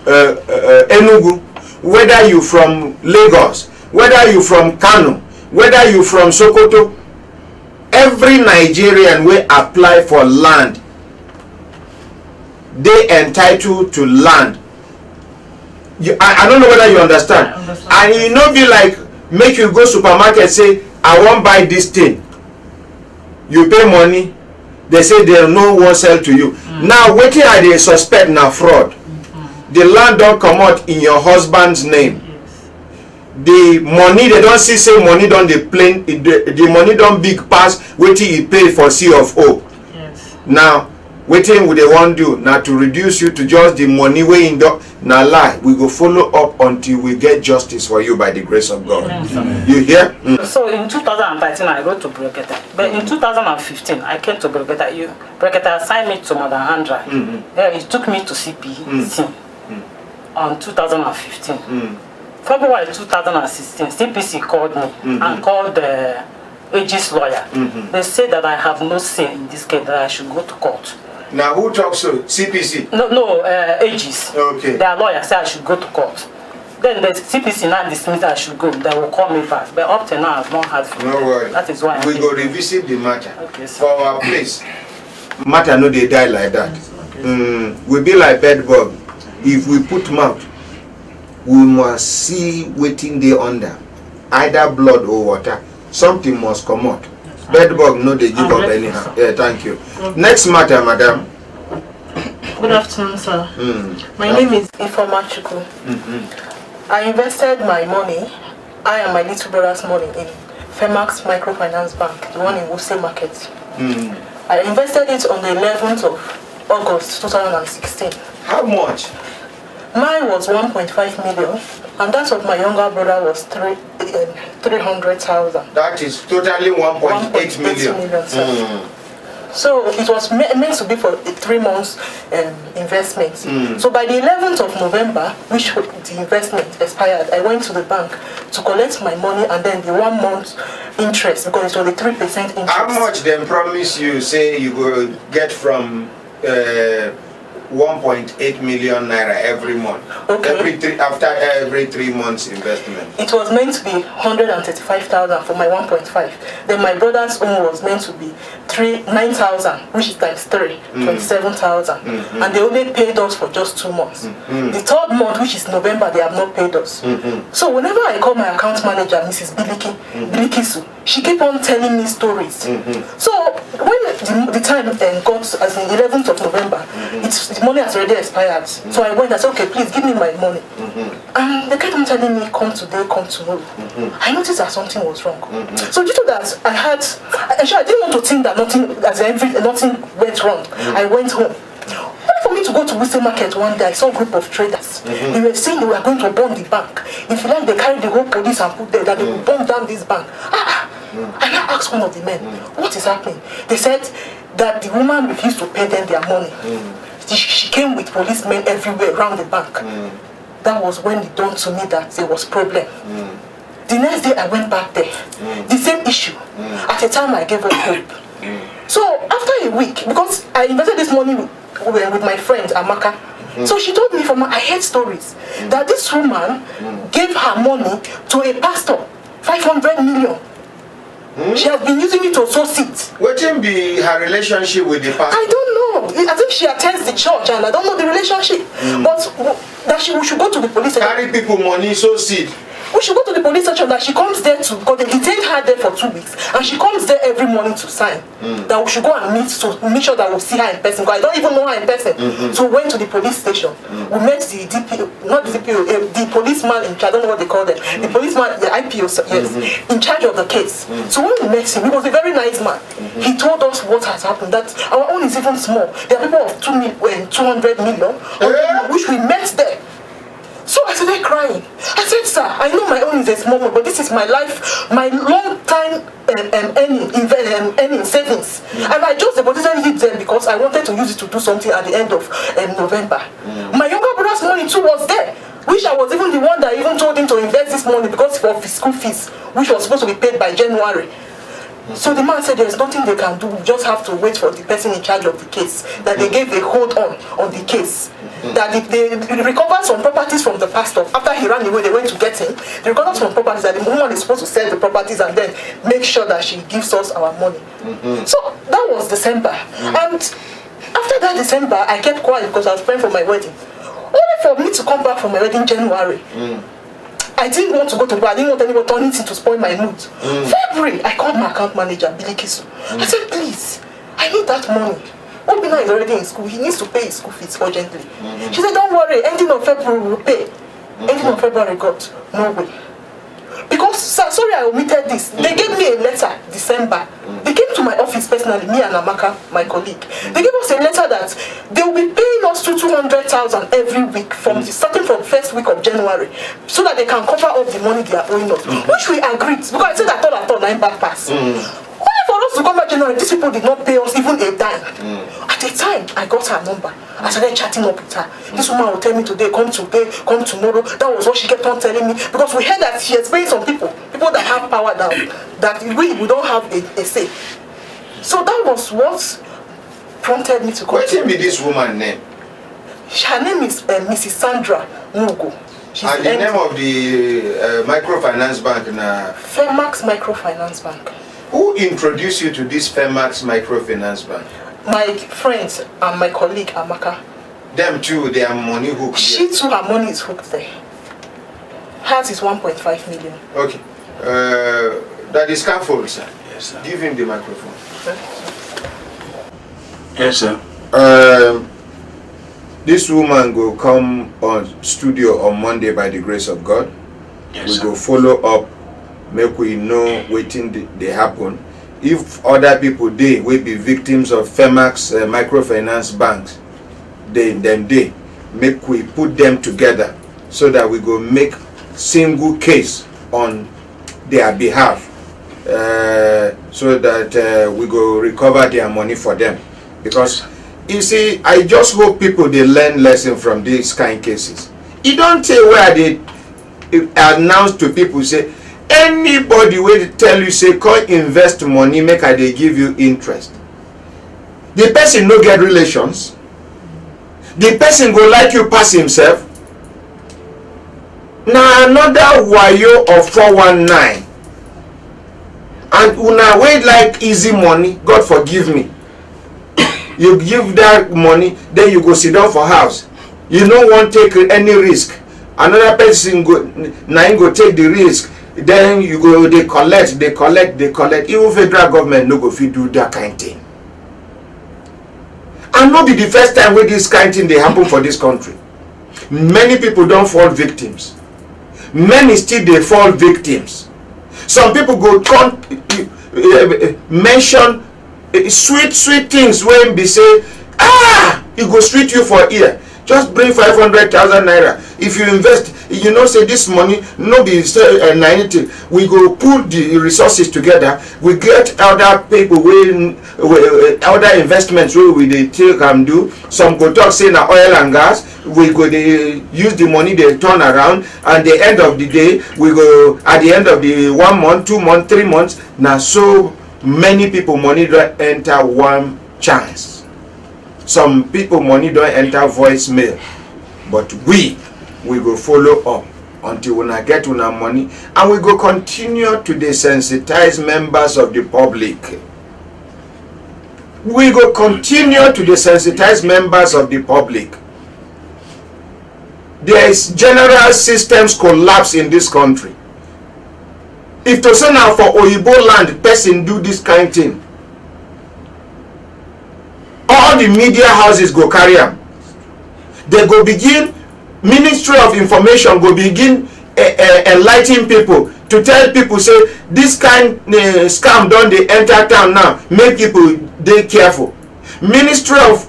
Enugu, whether you're from Lagos, whether you're from Kano, whether you're from Sokoto, every Nigerian will apply for land. They entitled to land. I don't know whether you understand. And you know, be like, make you go supermarket, say, I won't buy this thing. You pay money, they say they no one sell to you. Now, waiting at the suspect now fraud. The land don't come out in your husband's name. The money, they don't see say money don't the plain, the money don't big pass, waiting he pay for C of O. Yes. Now, waiting would they want do now to reduce you to just the money way in the now lie. We go follow up until we get justice for you by the grace of God. Yes. You hear? So in 2013 I wrote to Brekete, but in 2015 I came to Brekete. Brekete assigned me to Mother Andra. It took me to CPC on 2015. February 2016, CPC called me and called the Aegis lawyer. They said that I have no say in this case, that I should go to court. Now who talks to CPC? No, Aegis. Okay. Their lawyer said I should go to court. Then the CPC now dismissed I should go. They will call me back. But up to now I've not had for. No worry. That is why we go revisit the matter. Okay, for our place. Matter no they die like that. Okay. We be like bed bug. If we put mouth, we must see waiting there under. Either blood or water. Something must come out. Bed bug no they give up anyhow. Yeah, thank you. Next matter, madam. Good afternoon, sir. My name is Ifeoma Chukwu. I invested my money, I and my little brother's money, in Femax Microfinance Bank, the one in Wuse Market. I invested it on the 11th of August 2016. How much? Mine was 1.5 million, and that of my younger brother was 300,000. That is totally 1.8 million. So it was meant to be for a 3 months investment. So by the 11th of November, which the investment expired, I went to the bank to collect my money and then the 1 month interest, because it was a 3% interest. How much then promise you say you will get from 1.8 million naira every month. Okay. After every 3 months investment. It was meant to be 135,000 for my 1.5. Then my brother's own was meant to be 9,000, which is times 3, 27,000. And they only paid us for just 2 months. The 3rd month, which is November, they have not paid us. So whenever I call my account manager, Mrs. Bilikisu, she kept on telling me stories. So when the time got as in 11th of November, the money has already expired. So I went, I said, okay, please give me my money. And they kept on telling me, come today, come tomorrow. I noticed that something was wrong. So due to that, I didn't want to think that nothing went wrong. I went home. Only for me to go to Western Market one day, I saw a group of traders. They were saying they were going to burn the bank. If you like, they carried the whole police and put there that they would burn down this bank. And I asked one of the men, what is happening? They said that the woman refused to pay them their money. She came with policemen everywhere around the bank. That was when it dawned to me that there was problem. The next day I went back there. The same issue. At the time I gave up hope. So after a week, because I invested this money with my friend Amaka, so she told me I heard stories that this woman gave her money to a pastor, 500 million. She has been using it to sow seeds. What can be her relationship with the pastor? I don't know. I think she attends the church and I don't know the relationship. But that we should go to the police station. Carry people money, sow seed. We should go to the police station that she comes there to, because they detained her there for 2 weeks, and she comes there every morning to sign. That we should go and meet to make sure that we'll see her in person, because I don't even know her in person. So we went to the police station. We met the DPO, not the DPO, the policeman in charge, I don't know what they call them. The policeman, the IPO, yes, in charge of the case. So when we met him, he was a very nice man. He told us what has happened, that our own is even small. There are people of 200 million, which we met there. So I started crying. I said, sir, I know my own is a small one, but this is my life, my long time earning savings. And I just deposited it then because I wanted to use it to do something at the end of November. My younger brother's money too was there, which I was even the one that even told him to invest this money because for his school fees, which was supposed to be paid by January. So the man said there's nothing they can do, we just have to wait for the person in charge of the case, that they gave a hold on the case. That they recovered some properties from the pastor. After he ran away, they went to get him. They recovered some properties that the woman is supposed to sell the properties and then make sure that she gives us our money. So that was December. And after that December, I kept quiet because I was praying for my wedding. Only for me to come back from my wedding in January. I didn't want to go to the bar. I didn't want anyone turning to spoil my mood. February, I called my account manager, Bilikisu. I said, please, I need that money. Obina is already in school. He needs to pay his school fees urgently. She said, don't worry, ending of February we'll pay. Ending of February got no way. Because, sorry I omitted this. They gave me a letter, December. They came to my office personally, me and Amaka, my colleague. They gave us a letter that they will be paying us to 200,000 every week, starting from first week of January, so that they can cover up the money they are owing us. Which we agreed, because I said I thought 9 back pass. Only for us to come back January, these people did not pay us even a dime. At the time, I got her number. I started chatting up with her. This woman will tell me today, come tomorrow. That was what she kept on telling me. Because we heard that she is paying some people that have power now, that we don't have a say. So that was what prompted me to come. What be this woman's name? Her name is Mrs. Sandra Mugo. And the name of the microfinance bank now? Femax Microfinance Bank. Who introduced you to this Femax Microfinance Bank? My friends and my colleague Amaka. Them too, their money hooked. She too, her money is hooked there. Hers is 1.5 million. Okay. That is scaffold, sir. Yes, sir. Give him the microphone. Yes, sir. This woman will come on studio on Monday by the grace of God. Yes, we sir. go follow up, make we know wetin they happen. If other people will be victims of Femax microfinance banks, make we put them together so that we go make single case on their behalf, so that we go recover their money for them. Because you see, I just hope people they learn lesson from these kind of cases. You don't say where they announce to people say anybody will tell you say come invest money make they give you interest. The person no get relations. the person go like you pass himself. Now another wayo of 419. And una wey like easy money, God forgive me. You give that money, then you go sit down for house. You no want take any risk. Another person go now go take the risk. Then you go they collect. Even federal government no go fit do that kind thing. And not be the first time where this kind thing they happen for this country. Many people don't fall victims. Many still they fall victims. Some people go mention sweet things when they say, it go sweet you for ear. Just bring 500,000 naira. If you invest, you know, say this money, no be 90. We go pull the resources together. We get other people, other investments where we they take and do. Some go talk say na oil and gas. We go they use the money they turn around. And the end of the day, we go at the end of the 1 month, 2 months, 3 months. Now so many people money don't enter one chance. Some people money don't enter voicemail, but we go follow up until we get una money, and we go continue to desensitize members of the public. We go continue to desensitize members of the public. There is general systems collapse in this country. If to say now for Oyibo land, person do this kind of thing, all the media houses go carry them. They go begin, Ministry of Information go begin enlightening people to tell people say this kind scam don dey enter town now. Make people dey careful. Ministry of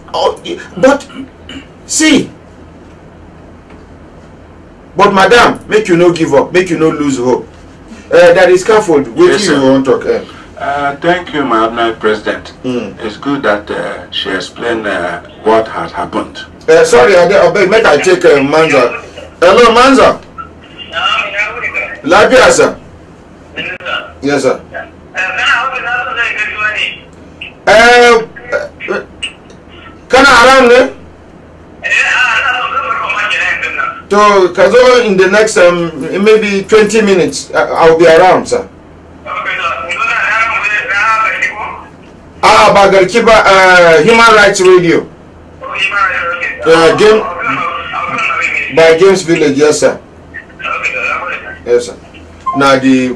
but see, but madam, make you no give up, make you no lose hope. That is careful. What you want to talk? Thank you, my honorable president. It's good that she explained what has happened. Sorry, I beg, make I take Manza. Hello, Manza. Labia, sir. Yes, sir. Can I around So, Kazo, in the next maybe 20 minutes, I'll be around, sir. Bagarkiba, Human Rights Radio. By James Village, yes, sir. Yes, sir. Now the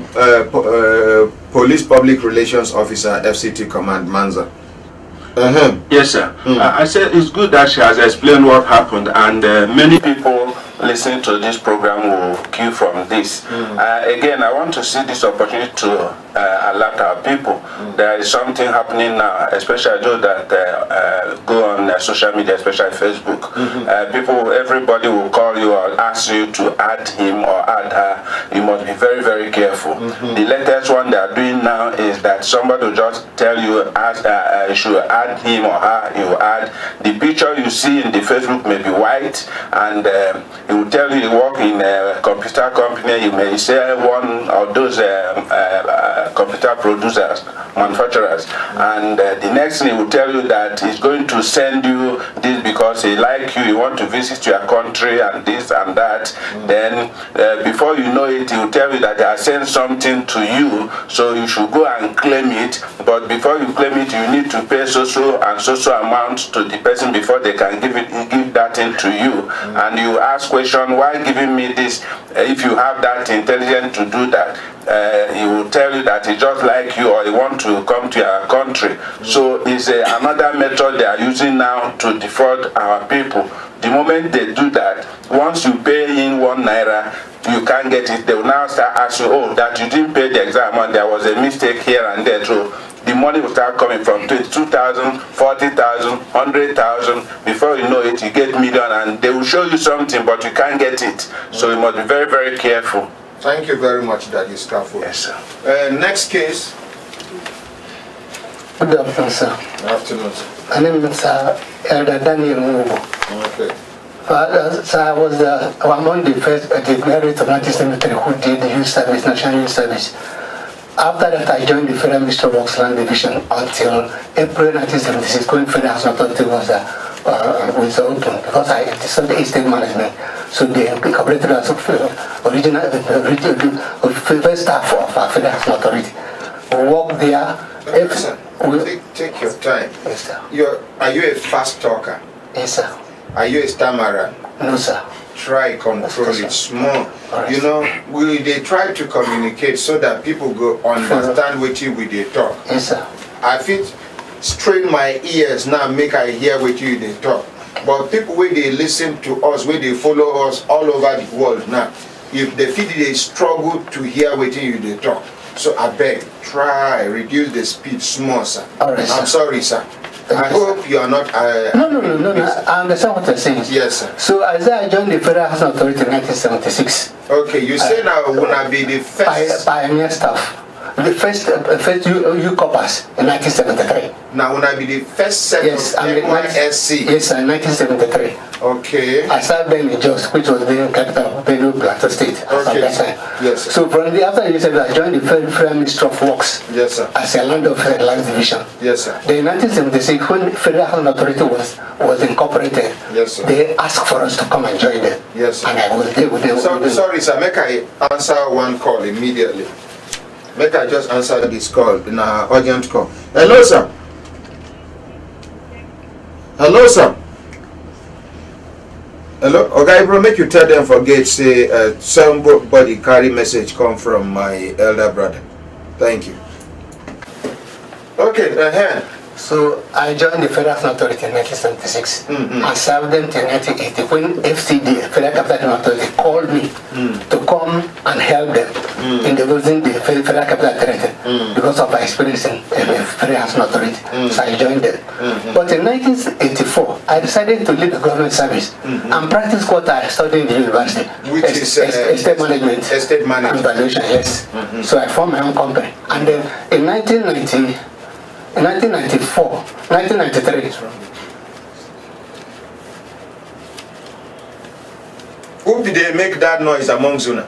Police Public Relations Officer, FCT Command, Manza. Yes, sir. I said it's good that she has explained what happened, and many people listening to this program will queue from this. Again, I want to see this opportunity to alert our people. There is something happening now, especially those that go on social media, especially Facebook. People, everybody will call you or ask you to add him or add her. You must be very, very careful. The latest one they are doing now is that somebody will just tell you you should add him or her. You add the picture you see in the Facebook may be white, and he will tell you work in a computer company. You may say one of those computer producers, manufacturers, and the next thing he will tell you that he's going to send you this because he like you, he want to visit your country and this and that. Then before you know it, he will tell you that they are sending something to you, so you should go and claim it. But before you claim it, you need to pay so and so amount to the person before they can give that thing to you. And you ask question, why giving me this? If you have that intelligence to do that, he will tell you that he just like you or he want to come to your country. So it's another method they are using now to defraud our people. The moment they do that, once you pay in 1 naira, you can't get it. They will now start asking, oh, that you didn't pay the exact amount, there was a mistake here and there. So the money will start coming from 22,000, 40,000, 100,000. Before you know it, you get million, and they will show you something, but you can't get it. So you must be very, very careful. Thank you very much, Daddy Scaffold. Yes, sir. Next case. Good afternoon, sir. Good afternoon, sir. My name is Elder Daniel Mugo. Okay. Sir, I was among the first graduates of 1973 who did the youth service, national youth service. After that, I joined the Federal Ministry of Works Land Division until April 1976, when Federal Housing Authority was with open because I decided the estate management. So they incorporated as original first staff of our Federal Housing Authority. We work there. Take your time. Yes, sir. Are you a fast talker? Yes, sir. Are you a stammerer? No, sir. Try control it small. Right. You know, they try to communicate so that people go understand what they talk. Yes, sir. I feel strain my ears now, make I hear what they talk. But people where they listen to us, where they follow us all over the world now, if they feel they struggle to hear what they talk. So I beg, try reduce the speed small, sir. All right, I'm sorry, sir. I hope you are not... No. I understand what you're saying. Yes, sir. So I joined the Federal Housing Authority in 1976. Okay, you say now when I be the first... Pioneer staff. The first U-Coppers in 1973. Now when I be the first set of NYSC? Yes, sir, in 1973. Okay. I started then in Jos, which was the capital of Benue Plateau State. Okay. Yes. Sir. So from after you said I joined the Federal Ministry of Works. Yes, sir. As a land of land division. Yes, sir. Then in 1976, when Federal Housing Authority was incorporated, yes, sir, they asked for us to come and join them. Yes, sir. And I was there with them. Sorry, sir. Make I answer one call immediately. Make I just answer this call in an urgent call. Hello, sir. Hello, sir. Hello, okay, bro. Make you tell them forget. Say somebody carry message come from my elder brother. Thank you. Okay. So I joined the Federal Housing Authority in 1976 and served them till 1980 when FCD, Federal Capital Authority, called me to come and help them in developing the Federal Capital Authority because of my experience in the Federal Housing Authority. So I joined them. But in 1984, I decided to leave the government service and practice what I studied in the university, which is estate management, and valuation. Yes. So I formed my own company, and then in 1993. Who did they make that noise among Zuna?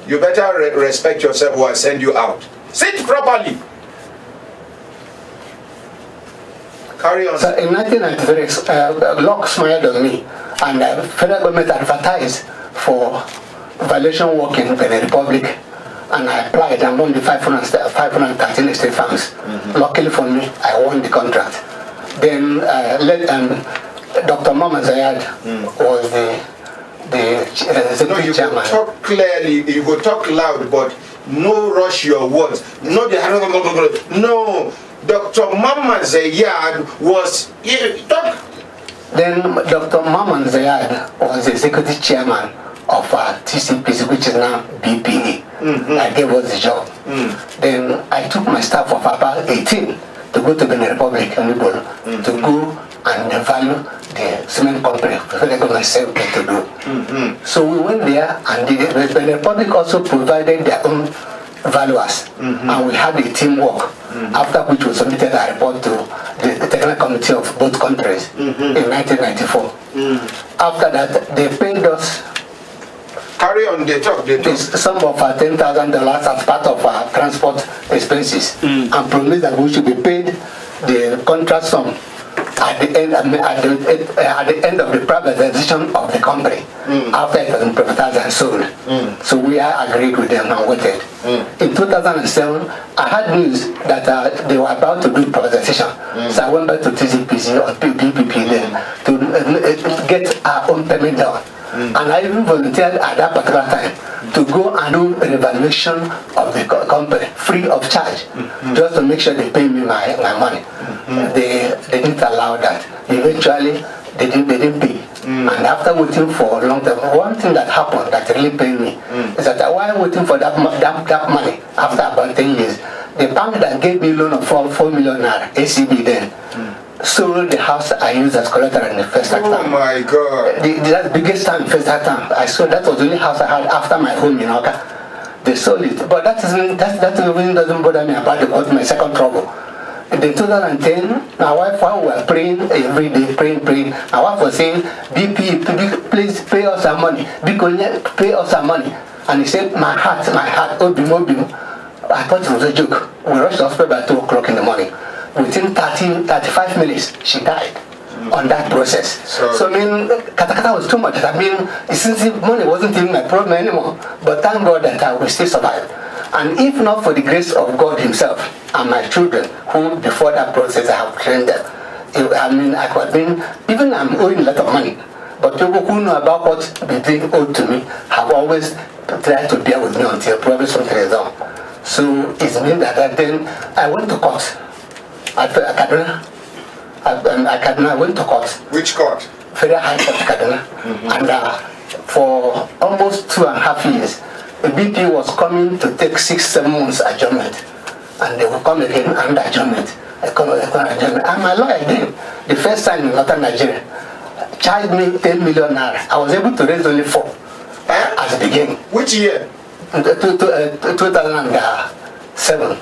You better respect yourself or I send you out. Sit properly. Carry on. So in 1993, Locke smiled on me, and the federal government advertised for valuation work in the Republic. And I applied and won the 513 estate farms. Luckily for me, I won the contract. Then Dr. Mama Zayad was the executive chairman. You go talk clearly, you go talk loud, but no rush your words. No, Dr. Mama Zayad was... talk. Then Dr. Mama Zayad was the executive chairman of TCPC, which is now BPE. I gave us the job. Then I took my staff of about 18 to go to the Republic to go and value the cement company before the government said what to do. So we went there, and the Republic also provided their own valuers, and we had a teamwork. After which we submitted a report to the technical committee of both countries in 1994. After that, they paid us. Carry on, they talk. Some of our $10,000 as part of our transport expenses, and promised that we should be paid the contract sum at the end of the privatization of the company, after it was privatized and sold. So we agreed with them and waited. In 2007, I had news that they were about to do privatization. So I went back to TCPC or PPP then to get our own payment down. And I even volunteered at that particular time to go and do an evaluation of the company free of charge, just to make sure they pay me my money. They didn't allow that. Eventually, they didn't pay. And after waiting for a long time, one thing that happened that really paid me is that while waiting for that money, after about 10 years, the bank that gave me a loan of 4 million naira, ACB then, sold the house I used as collateral in the first time. Oh my God! The biggest time, first time. I sold. That was the only house I had after my home in Oka. They sold it, but that even doesn't bother me about my second trouble. In 2010, my wife, while we were praying every day, praying, my wife was saying, "BP, please pay us our money. Pay us our money." And he said, "My heart, Obimo." I thought it was a joke. We rushed to hospital by 2 o'clock in the morning. Within 35 minutes, she died. on that process. So I mean, katakata was too much. I mean, since money wasn't even my problem anymore, but thank God that I will still survive. And if not for the grace of God himself and my children, who before that process I have trained them, I mean, I could have been, even I'm owing a lot of money, but people who know about what's being owed to me have always tried to bear with me until probably something is done. So it means that then I went to court. I went to court. Which court? Federal High Court, Kaduna. And for almost 2.5 years, the BP was coming to take 6-7 months adjournment, and they will come again under adjournment. And my lawyer again, the first time in northern Nigeria, charged me 10 million naira. I was able to raise only 4 at the beginning. Which year? 2007.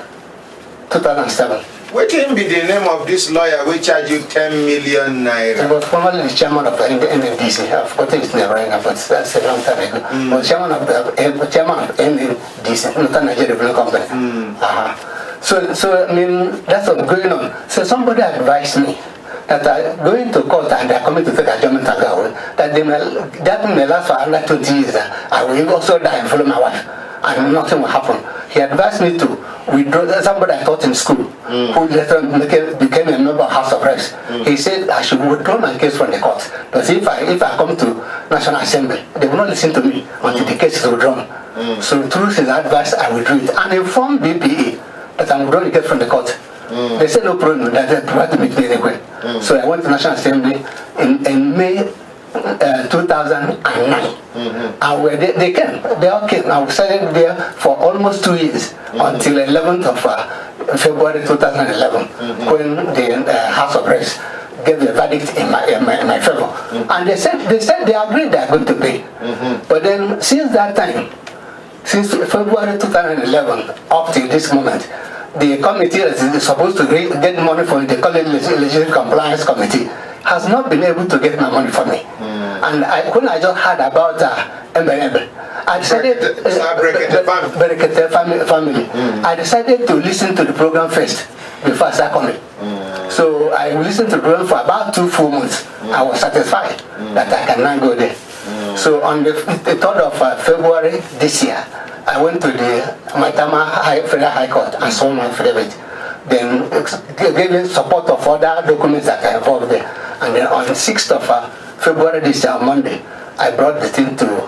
2007. What can be the name of this lawyer which charged you 10 million naira? He was formerly the chairman of NNDC. I've forgotten his name right now, but that's a long time ago. He was chairman of NNDC, Northern Nigeria Revenue Company. So I mean, that's what's going on. So somebody advised me that going to court and they're coming to take adjournment that may last for another 20 years. I will also die and follow my wife, and nothing will happen. He advised me to withdraw. Somebody I taught in school, who later became a member of House of Reps. He said I should withdraw my case from the court, because if I come to National Assembly, they will not listen to me until the case is withdrawn. So through his advice, I withdrew it and informed BPE that I'm withdrawing the case from the court. They said no problem, that they tried to meet me anyway. So I went to National Assembly in May 2009. And they came, they all came. I was sitting there for almost 2 years until 11th of February 2011, when the House of Reps gave the verdict in my favor. And they said they agreed they are going to pay. But then since that time, since February 2011 up to this moment, the committee that is supposed to get money from the Legislative Compliance Committee has not been able to get my money from me. And when I just heard about MBM, I decided Brekete family. I decided to listen to the program first before I started coming. So I listened to the program for about 2 full months. I was satisfied that I can now go there. So on the 3rd of February this year, I went to the Maitama Federal High Court and saw my affidavit. Then gave support of other documents that are involved there. And then on the 6th of February this year, Monday, I brought the thing to,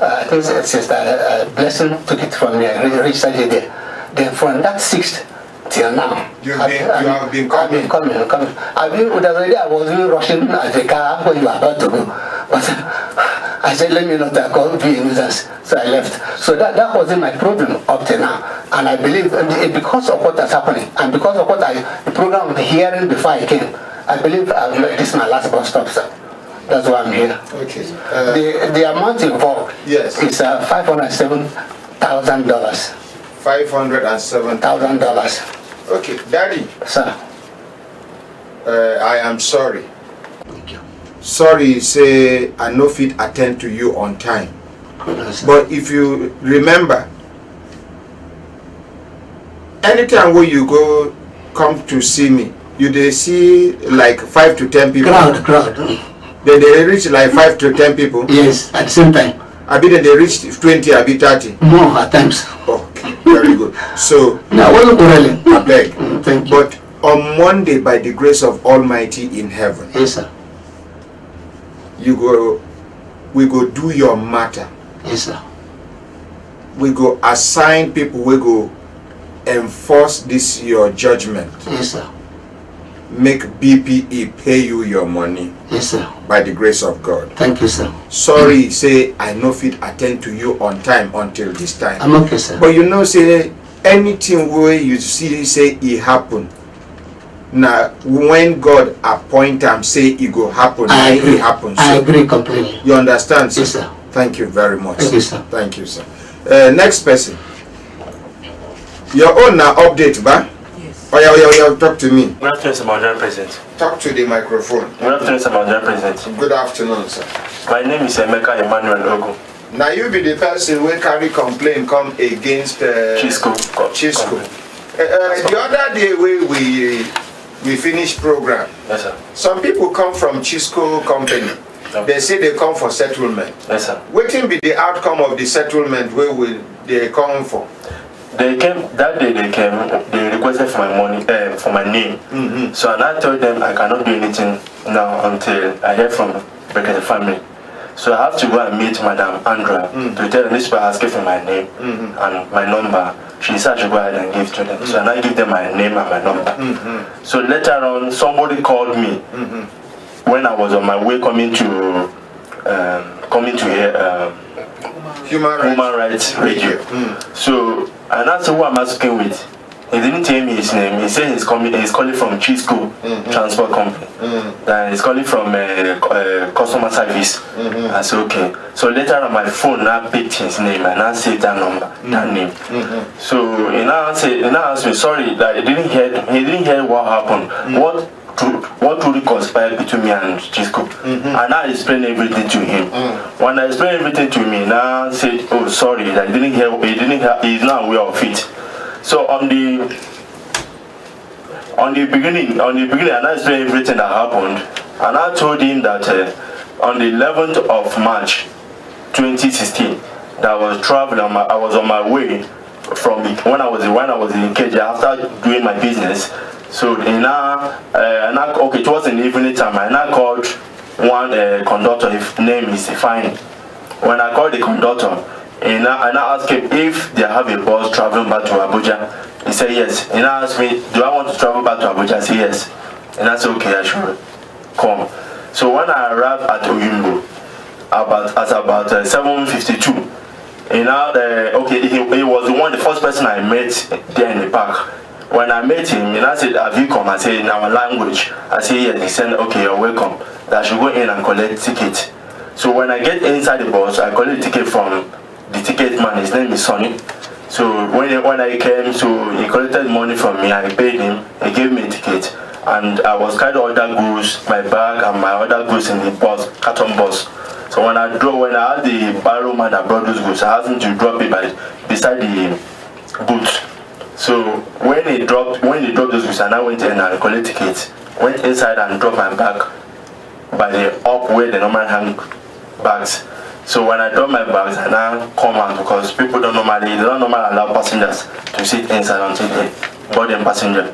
I think Sister Blessing took it from me, I registered it there. Then from that 6th till now, I've been coming. I was even rushing at the car when you were about to go. But I said, let me not be a nuisance. So I left. So that wasn't my problem up to now. And I believe because of what is happening, and because of what the program of the hearing before I came, I believe this is my last bus stop, sir. That's why I'm here. Okay. The amount involved is $507,000. $507,000. Okay, Daddy. Sir. I am sorry. Thank you. Sorry, say I no fit attend to you on time. But if you remember, anytime when you come to see me, you they see like 5 to 10 people. Crowd. Then they reach like 5 to 10 people. Yes, at the same time. I mean, they reach 20, I be 30. More at times. Okay, very good. So now, I beg. Thank you. But on Monday, by the grace of Almighty in heaven, yes, sir, we go do your matter. Yes, sir. We go assign people. We go enforce this your judgment. Yes, sir. Make BPE pay you your money. Yes, sir. By the grace of God. Thank you, sir. Sorry, say I no fit attend to you on time until this time. I'm okay, sir. But you know, say anything where you see say it happen. Now, when God appoint him, say it go happen. It happens. I agree completely. You understand, sir? Yes, sir. Thank you very much. Thank you, sir. Thank you, sir. Next person. Your own now update, ba? Yes. Oh yeah, talk to me. Good afternoon, sir, Madam President. Talk to the microphone. Good afternoon, sir, Madam President. Good afternoon, sir. My name is Emeka Emmanuel Ogo. Now you be the person who carry complaint come against Chisco. The other day we we finish program. Yes, sir. Some people come from Chisco company. They say they come for settlement. Yes, sir. What will be the outcome of the settlement? Where will they come for? They came that day. They came. They requested for my money, for my name. So and I told them I cannot do anything now until I hear from Brekete family. So I have to go and meet Madam Andra to tell them this person asking for my name and my number. She said I should go ahead and give to them. So and I give them my name and my number. So later on, somebody called me when I was on my way coming to here. Human Rights Radio. So and that's who I'm asking with. He didn't tell me his name. He said he's calling from Chisco Transport Company. That he's calling from customer service. I said okay. So later on my phone I picked his name and I saved that number, that name. So he now asked me, sorry that he didn't hear what happened. What truly conspired between me and Chisco? And I explained everything to him. When I explained everything to him, now said, oh sorry, that he didn't hear, he's not aware of it. So on the beginning, and I explained everything that happened, and I told him that on the 11th of March 2016, that I was traveling, I was on my way from when I was in KJ after doing my business. So it was in the evening time, and I called one conductor. His name is Fine. When I called the conductor, and I asked him if they have a bus traveling back to Abuja. He said yes. And I asked me, do I want to travel back to Abuja? I said yes. And I said okay, I should come. So when I arrived at Oyumbo, about 7:52, and now he was the first person I met there in the park. When I met him, and I said, have you come? I said in our language. I said yes. He said okay, you're welcome. That I should go in and collect ticket. So when I get inside the bus, I collect the ticket from the ticket man. His name is Sonny. So when I came, so he collected money from me. I paid him. He gave me a ticket, and I was carrying other goods, my bag and my other goods in the bus, carton bus. So when I had the barrow man that brought those goods, I asked him to drop it beside the boot. So when he dropped those goods, and I went in and collected tickets, went inside and dropped my bag by the up where they normally hang bags. So when I drop my bags, I now come out because people don't normally allow passengers to sit inside until they board them passenger.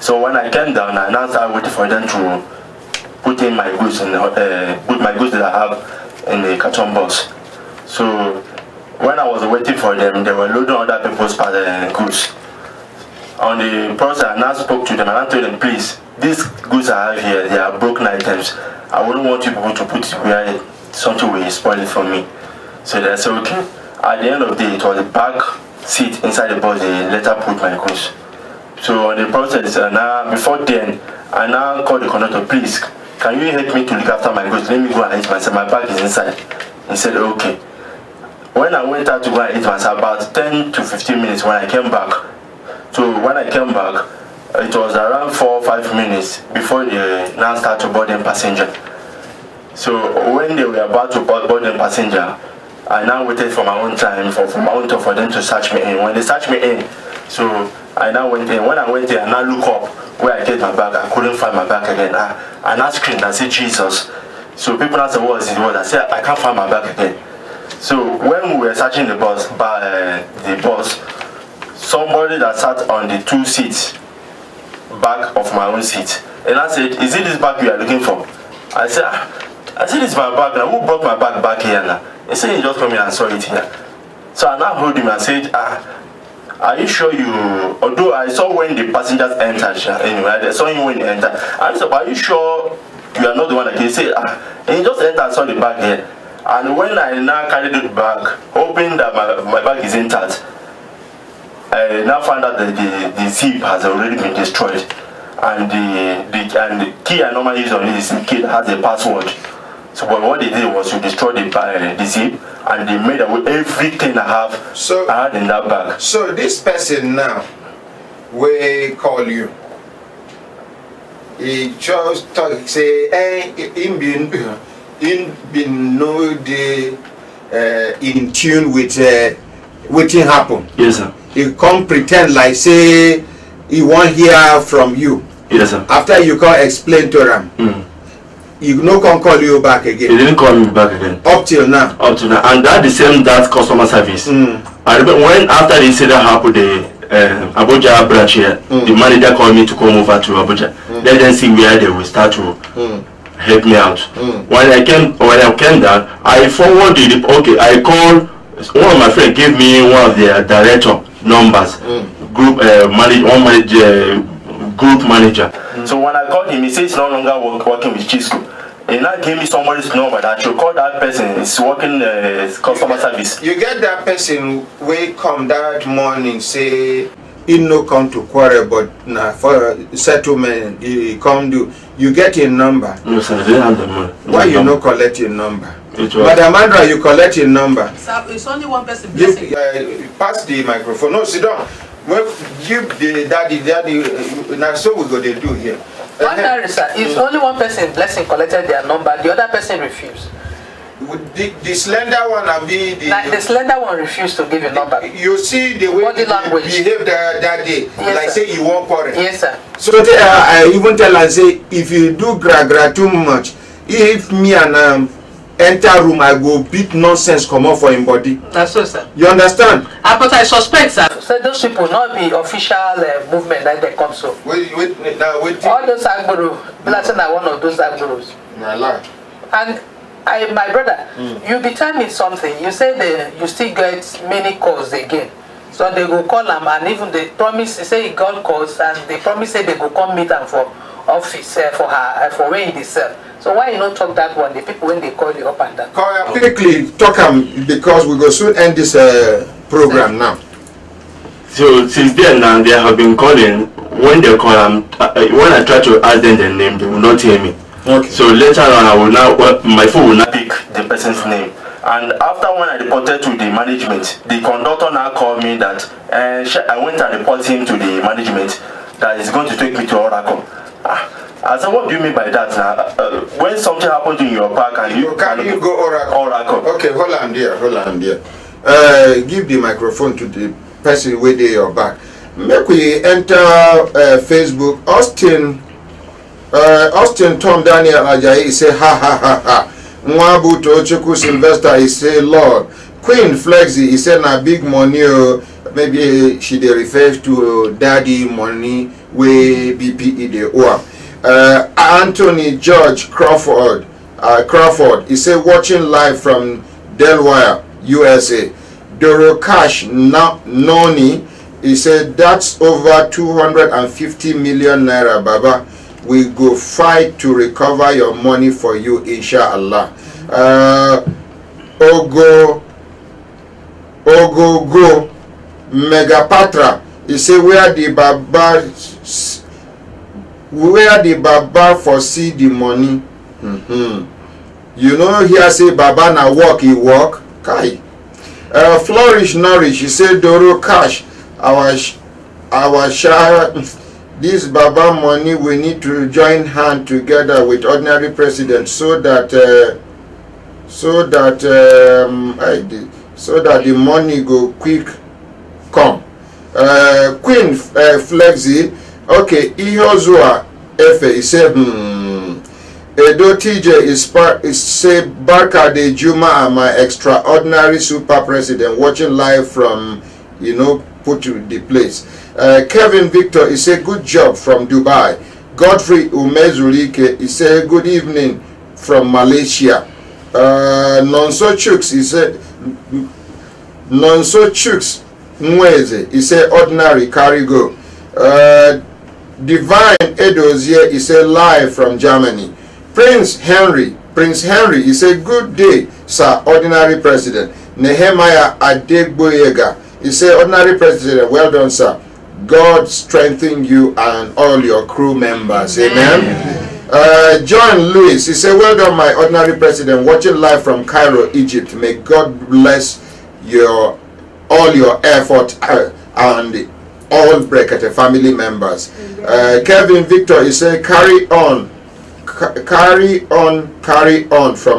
So when I came down, I now started waiting for them to put in my goods put my goods that I have in the carton box. So when I was waiting for them, they were loading other people's goods. On the process, I now spoke to them and I told them, please, these goods I have here, they are broken items. I wouldn't want you people to put it where something will spoil it for me. So they said okay. At the end of the day, it was the back seat inside the bus they later put my goods. So on the process, before then, I now called the conductor, please, can you help me to look after my goods? Let me go and eat myself. My bag is inside. He said okay. When I went out to go and eat myself, about 10 to 15 minutes when I came back. So when I came back, it was around 4 or 5 minutes before they now start to board them passenger. So when they were about to board them passenger, I now waited for my own time, for them to search me in. When they searched me in, so I now went in. When I went in, I now look up where I get my bag. I couldn't find my bag again. I now screamed, I said, Jesus. So people now said, what is it? I said, I can't find my bag again. So when we were searching the bus, somebody that sat on the 2 seats back of my own seat, and I said, is it this bag you are looking for? I said, this is my bag now. Who brought my bag back here now? He said he just came here and saw it here. So I now hold him and said, are you sure you, although I saw when the passengers entered, anyway, I saw him when he entered. I said, are you sure you are not the one that he said, and he just entered and saw the bag here. And when I now carried the bag, hoping that my bag is intact, I now found out that the zip has already been destroyed. And the key I normally use on this key has a password. So but what they did was to destroy the zip, and they made away everything I had in that bag. So this person now, we call you. He just talk, say, in tune with what happened. Yes, sir. He come pretend like say he won't hear from you. Yes, sir. After you can explain to them, you no can call you back again. He didn't call me back again. Up till now. Up till now. And that customer service. I remember when after the incident happened, the Abuja branch here, the manager called me to come over to Abuja. Let them see where they will start to help me out. When I came down, I forwarded. Okay, I called. One of my friends gave me one of their director numbers. Group group manager. So when I called him, he says he's no longer working with Chisco. He now gave me somebody's number that you call that person. It's working customer service. You get that person will come that morning, say he no come to quarrel, but for settlement he come do. You get your number. No, sir, I didn't have the money. Why you no collect your number? Madam Andra, you collect your number. Sir, it's only one person. Pass the microphone. No, sit down. Well, give the daddy. Now, so we go to do here. Sir, if only one person blessing collected their number, the other person refused. The slender one and the slender one refused to give a number. You see the way body language behaved that day. Yes, like sir. say you won't quarrel. Yes, sir. So I even tell and say if you do gra too much, if me and enter room, I go beat nonsense come up for him body. That's so, sir. You understand? But I suspect, sir. So those people not be official movement that they come so. Wait. All those Agboro, Blasen are one of those Agboros. And my brother, you be telling me something. You say you still get many calls again. So they go call them and even they promise, say he got calls and they promise say they go come meet them for office for her, for where they sell. So why you not talk that one? The people when they call you up and down. Quickly talk because we go soon end this program now. So since then now they have been calling. When they call them, when I try to ask them their name, they will not hear me. Okay. So later on, I will now my phone will not pick the person's name. And after when I reported to the management, the conductor now called me that I went and reported him to the management that he's going to take me to Oracle. I said, what do you mean by that now? When something happened in your park and you go Oracle? Okay, hold on there. Give the microphone to the person with your back. Make we enter Facebook. Austin Tom Daniel Ajayi, he say ha. Mwabuto Chukwu Sylvester, he say Lord. Queen Flexi, he say na big money. Maybe she refers to daddy money where BPE they owe. Anthony George Crawford, he say watching live from Delaware, USA. Doro Cash Noni, he said that's over 250 million naira, Baba. We go fight to recover your money for you, inshallah. Ogo Megapatra, he say where the Baba foresee the money. You know here say Baba na work, he work. Kai. Flourish Nourish, he say Doro Cash, our share. This Baba money we need to join hand together with ordinary president so that the money go quick come. Queen Flexi, okay, Ihozua Efe, he said Edo TJ is say Barka de Juma, my extraordinary super president, watching live from put to the place. Kevin Victor, he said good job from Dubai. Godfrey Umezulike, he said good evening from Malaysia. Nonso Chuks, he said Nonso Chuks Mweze, he said ordinary carry go. Divine Edozier, he said live from Germany. Prince Henry, he said good day, sir, ordinary president. Nehemiah Adegboyega, he said ordinary president, well done, sir. God strengthen you and all your crew members. Amen. John Lewis, he said, well done, my ordinary president, watching live from Cairo, Egypt. May God bless all your effort and all Brekete family members. Kevin Victor, he said, carry on from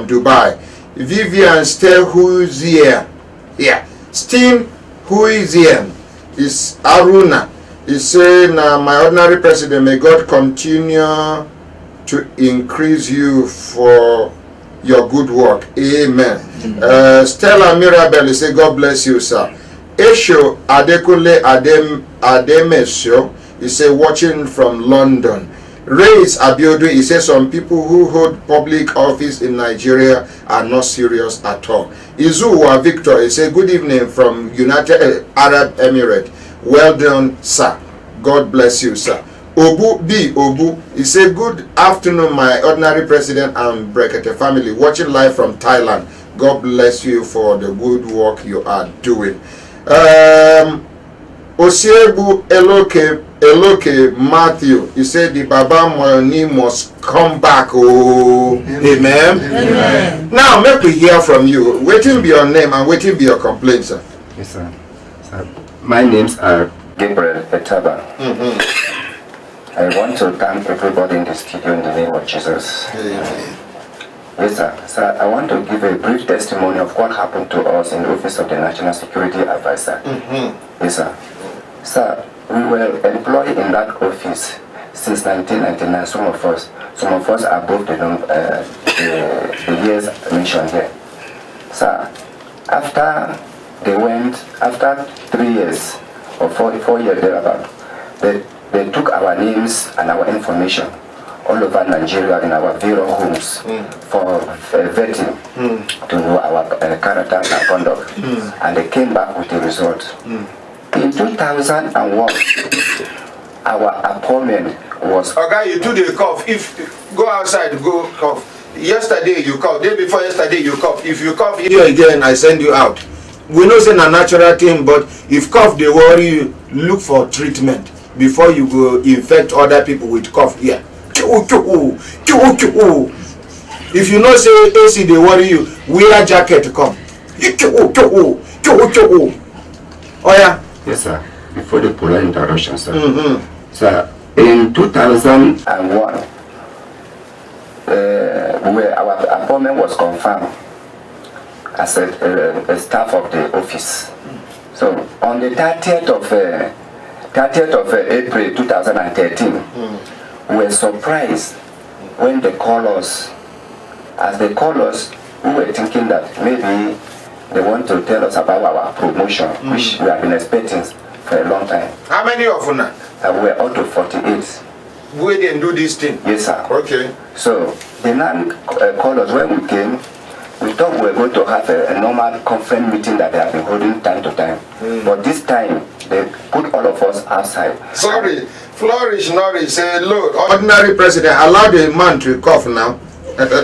Dubai. Vivian Stelhuzier, Steen Huizian is Aruna. He said, now my ordinary president, may God continue to increase you for your good work. Amen. Stella Mirabel, he said, God bless you, sir. Esho Adekunle Ademesio, he said, watching from London. Reis Abiodu, he says some people who hold public office in Nigeria are not serious at all. Izuwa Victor, he said, good evening from United Arab Emirates. Well done, sir. God bless you, sir. Obu B. Obu, he said, good afternoon, my ordinary president and Brekete family, watching live from Thailand. God bless you for the good work you are doing. Osiebu Eloke Matthew, he said the Baba money must come back. Oh, amen. Amen. Now, make we hear from you. Waiting be your name and waiting be your complaint, sir. Yes, sir. My name's Gabriel Etaba. I want to thank everybody in the studio in the name of Jesus. Amen. Yes, sir. Sir, I want to give a brief testimony of what happened to us in the Office of the National Security Advisor. Yes, sir. Sir, we were employed in that office since 1999. Some of us are above the years mentioned here. Sir, after 3 years or 4 years thereabout, they took our names and our information all over Nigeria in our various homes for vetting to know our character and conduct. And they came back with a result. In 2001, our appointment was... Okay, you do the cough. If go outside, go cough. Yesterday you cough. Day before yesterday you cough. If you cough here again, I send you out. We know it's a natural thing, but if cough they worry you, look for treatment before you go infect other people with cough here. If you know say AC they worry you, wear jacket come. Oh yeah. Yes, sir. Before the polar interruption, sir. Sir, in 2001, our appointment was confirmed as a staff of the office. So on the 30th of April 2013, we were surprised when they called us. As they called us, we were thinking that maybe they want to tell us about our promotion, which we have been expecting for a long time. How many of them? We were out of 48. We didn't do this thing? Yes, sir. Okay. So they now called us. When we came, we thought we were going to have a normal conference meeting that they have been holding time to time. But this time, they put all of us outside. Sorry, Flourish Norris say, look, ordinary president, allow the man to cough now. Carry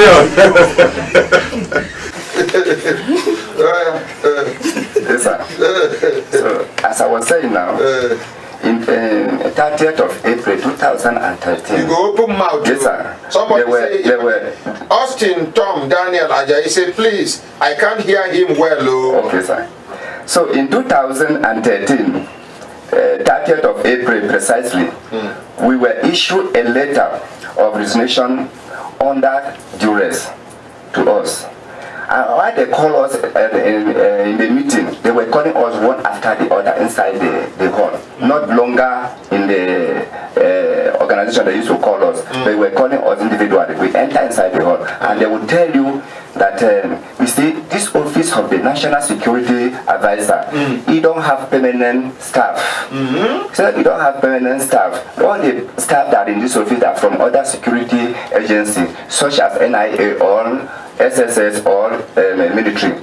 on. Yes, sir. So, as I was saying now, in 30th of April 2013. You go open mouth. Yes, sir. Somebody they were Austin Tom Daniel Ajayi said, please, I can't hear him well. Oh. Okay, sir. So in 2013, 30th of April precisely, we were issued a letter of resignation under duress to us. And why they call us in the meeting, they were calling us one after the other inside the hall. Not longer in the organization they used to call us. They were calling us individually. We enter inside the hall and they would tell you that, you see, this office of the National Security Advisor, he don't have permanent staff. So he don't have permanent staff. All the staff that are in this office are from other security agencies, such as NIA or SSS or military.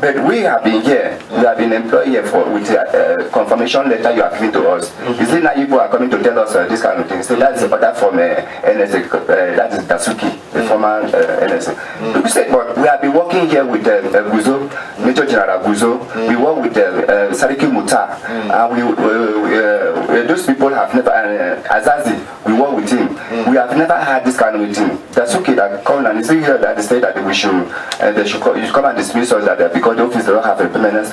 But we have been here, we have been employed here with a confirmation letter you are giving to us. You see now people are coming to tell us this kind of thing. So that's the order from NSA, that is Dasuki, the former NSA. We said, but we have been working here with Guzo, Major General Guzo. We work with Sariki Muta. Those people have never, Azazi, we work with him. We have never had this kind of meeting. Dasuki that called and he here that they say that we should, they should come and dismiss us that because the office don't have a permanent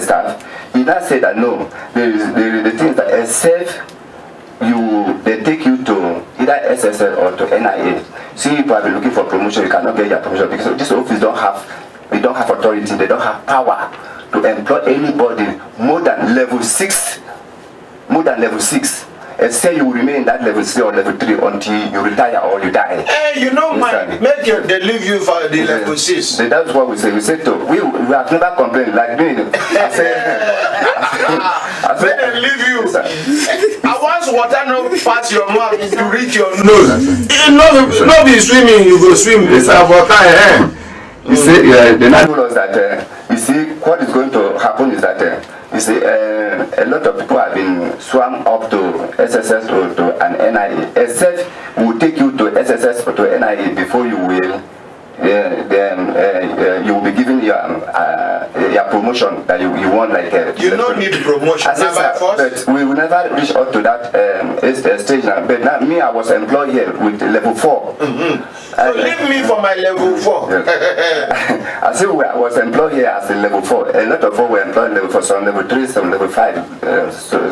staff. He now said that no, the thing is that except they take you to either SSL or to NIA. See, people have been looking for promotion, you cannot get your promotion because this office don't have they don't have authority, they don't have power to employ anybody more than level 6. More than level 6. Say you will remain in that level 3 or level 3 until you retire or you die. Hey, you know, they leave you for the level 6. That's what we say. We say we have never complained. Like me, I say they leave you. I want water no pass your mouth to reach your nose. No be swimming, you go swim. It's a water. You see, they now told us that you see what is going to happen is that you see a lot of people have been swam up to SSS to an NIA. Except we will take you to SSS or to NIA before you will. You will be given your promotion that you want, like you don't need promotion. But we will never reach out to that stage now. But now, me, I was employed here with level 4. So leave me for my level 4. I say I was employed here as a level 4. A lot of people were employed level 4, some level 3, some level 5,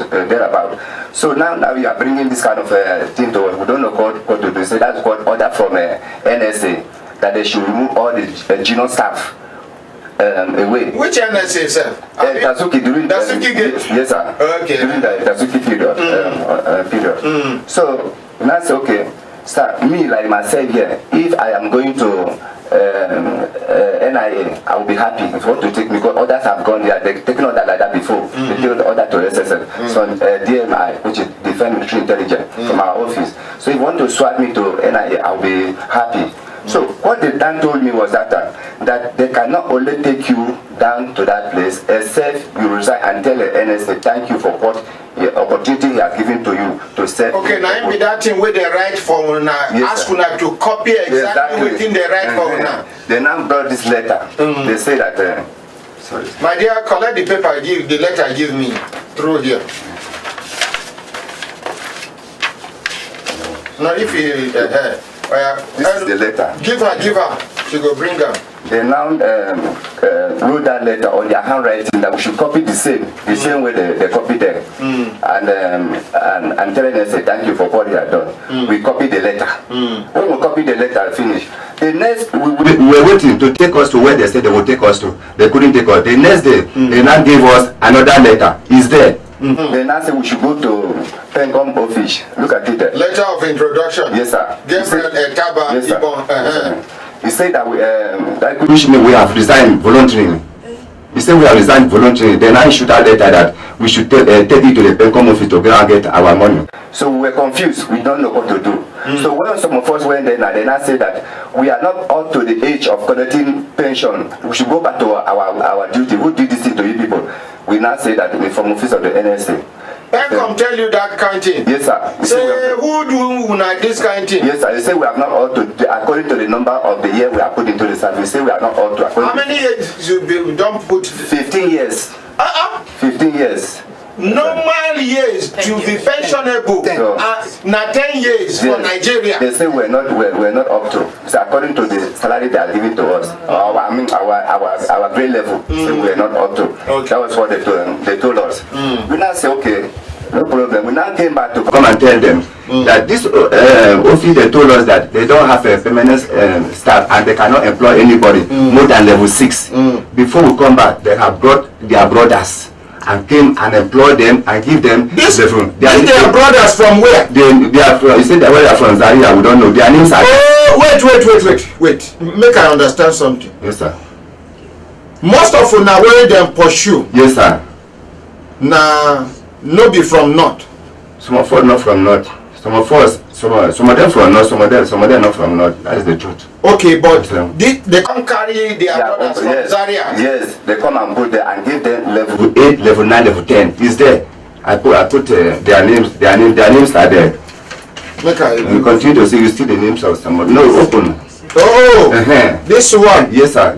thereabout. So now you are bringing this kind of thing to us. We don't know what to do. So that's what order from NSA. That they should remove all the junior staff away. Which NSA, sir? Tazuki during yes, sir. Okay. During the Tazuki period. So that's okay. Sir, me like myself here, if I am going to NIA, I will be happy if you want to take me, because others have gone there, they've taken order like that before. They take order to SSL. So DMI, which is Defense Military Intelligence, from our office. So if you want to swap me to NIA, I will be happy. So what they then told me was that they cannot only take you down to that place, except you resign and tell the NSA thank you for what the opportunity he has given to you to serve. Okay, now in that thing where they write for una, ask una to copy exactly within the right for una. They now brought this letter. They say that sorry. My dear, collect the paper, the letter give me through here. Now if you this is the letter. Give her. She go bring her. They now wrote that letter on their handwriting that we should copy the same way they copied there. And telling us thank you for what you have done. We copied the letter. When we copied the letter, finished. The next we were waiting to take us to where they said they would take us to. They couldn't take us. The next day they now gave us another letter. It's there. They now say we should go to Pencom office. Look at it there. Letter of introduction. Yes, sir. Gabriel Ekaba. Yes, sir. He said that we have resigned voluntarily. He said we have resigned voluntarily. Then I issued a letter that we should take it to the Pencom office to go and get our money. So we were confused. We don't know what to do. So when some of us went there, they now said that we are not up to the age of collecting pension. We should go back to our duty. Who did this thing to you people? We now say that from office of the NSA. Pencom tell you that kind of thing? Yes, sir. Say, who do this kind of thing? Yes, sir. They say we have not all to, according to the number of the year we are put into the service, we say we are not all to. How many years you don't put? 15 years. 15 years. Normal years to be pensionable. Now 10 years for Nigeria. They say we're not up to. So according to the salary they are giving to us, our grade level, so we're not up to. That was what they told us. We now say okay, no problem. We now came back to come and tell them that this office, they told us that they don't have a permanent staff and they cannot employ anybody more than level 6. Before we come back, they have brought their brothers and came and employed them and give them this. They are brothers from where? They are from, you said that they are from Zaria, we don't know. Their names are. Oh, wait. Make I understand something. Yes, sir. Most of you now where them pursue. Yes, sir. Now, no be from north. Some of us not from north. Some of us, some of them from north, some of them not from north. That is the truth. Okay, but they come carry their brothers from Zaria. Yes, they come and put there and give them level 8, level 9, level 10. It's there. I put their names. Their names are there. You continue to see. You see the names of someone. No, open. Oh, this one. Yes, sir.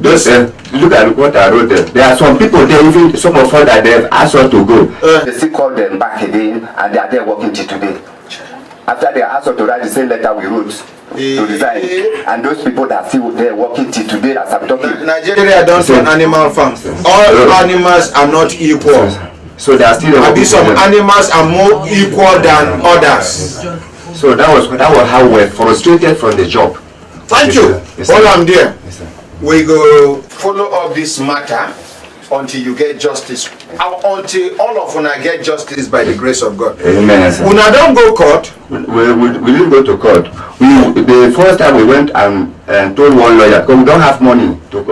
Look at what I wrote there. There are some people there, even some of us that they have asked us to go. They still call them back again, and they are there working till today. After they asked us to write the same letter we wrote to resign, and those people that are still there working till today, as I'm talking. Nigeria don't run animal farms. All animals are not equal. So there are still some animals are more equal than others. So that was how we were frustrated from the job. Thank you. While I'm there, we go follow up this matter until you get justice. Until all of una get justice by the grace of God. Amen. Una don't go court. We didn't go to court. The first time we went and told one lawyer, because we don't have money to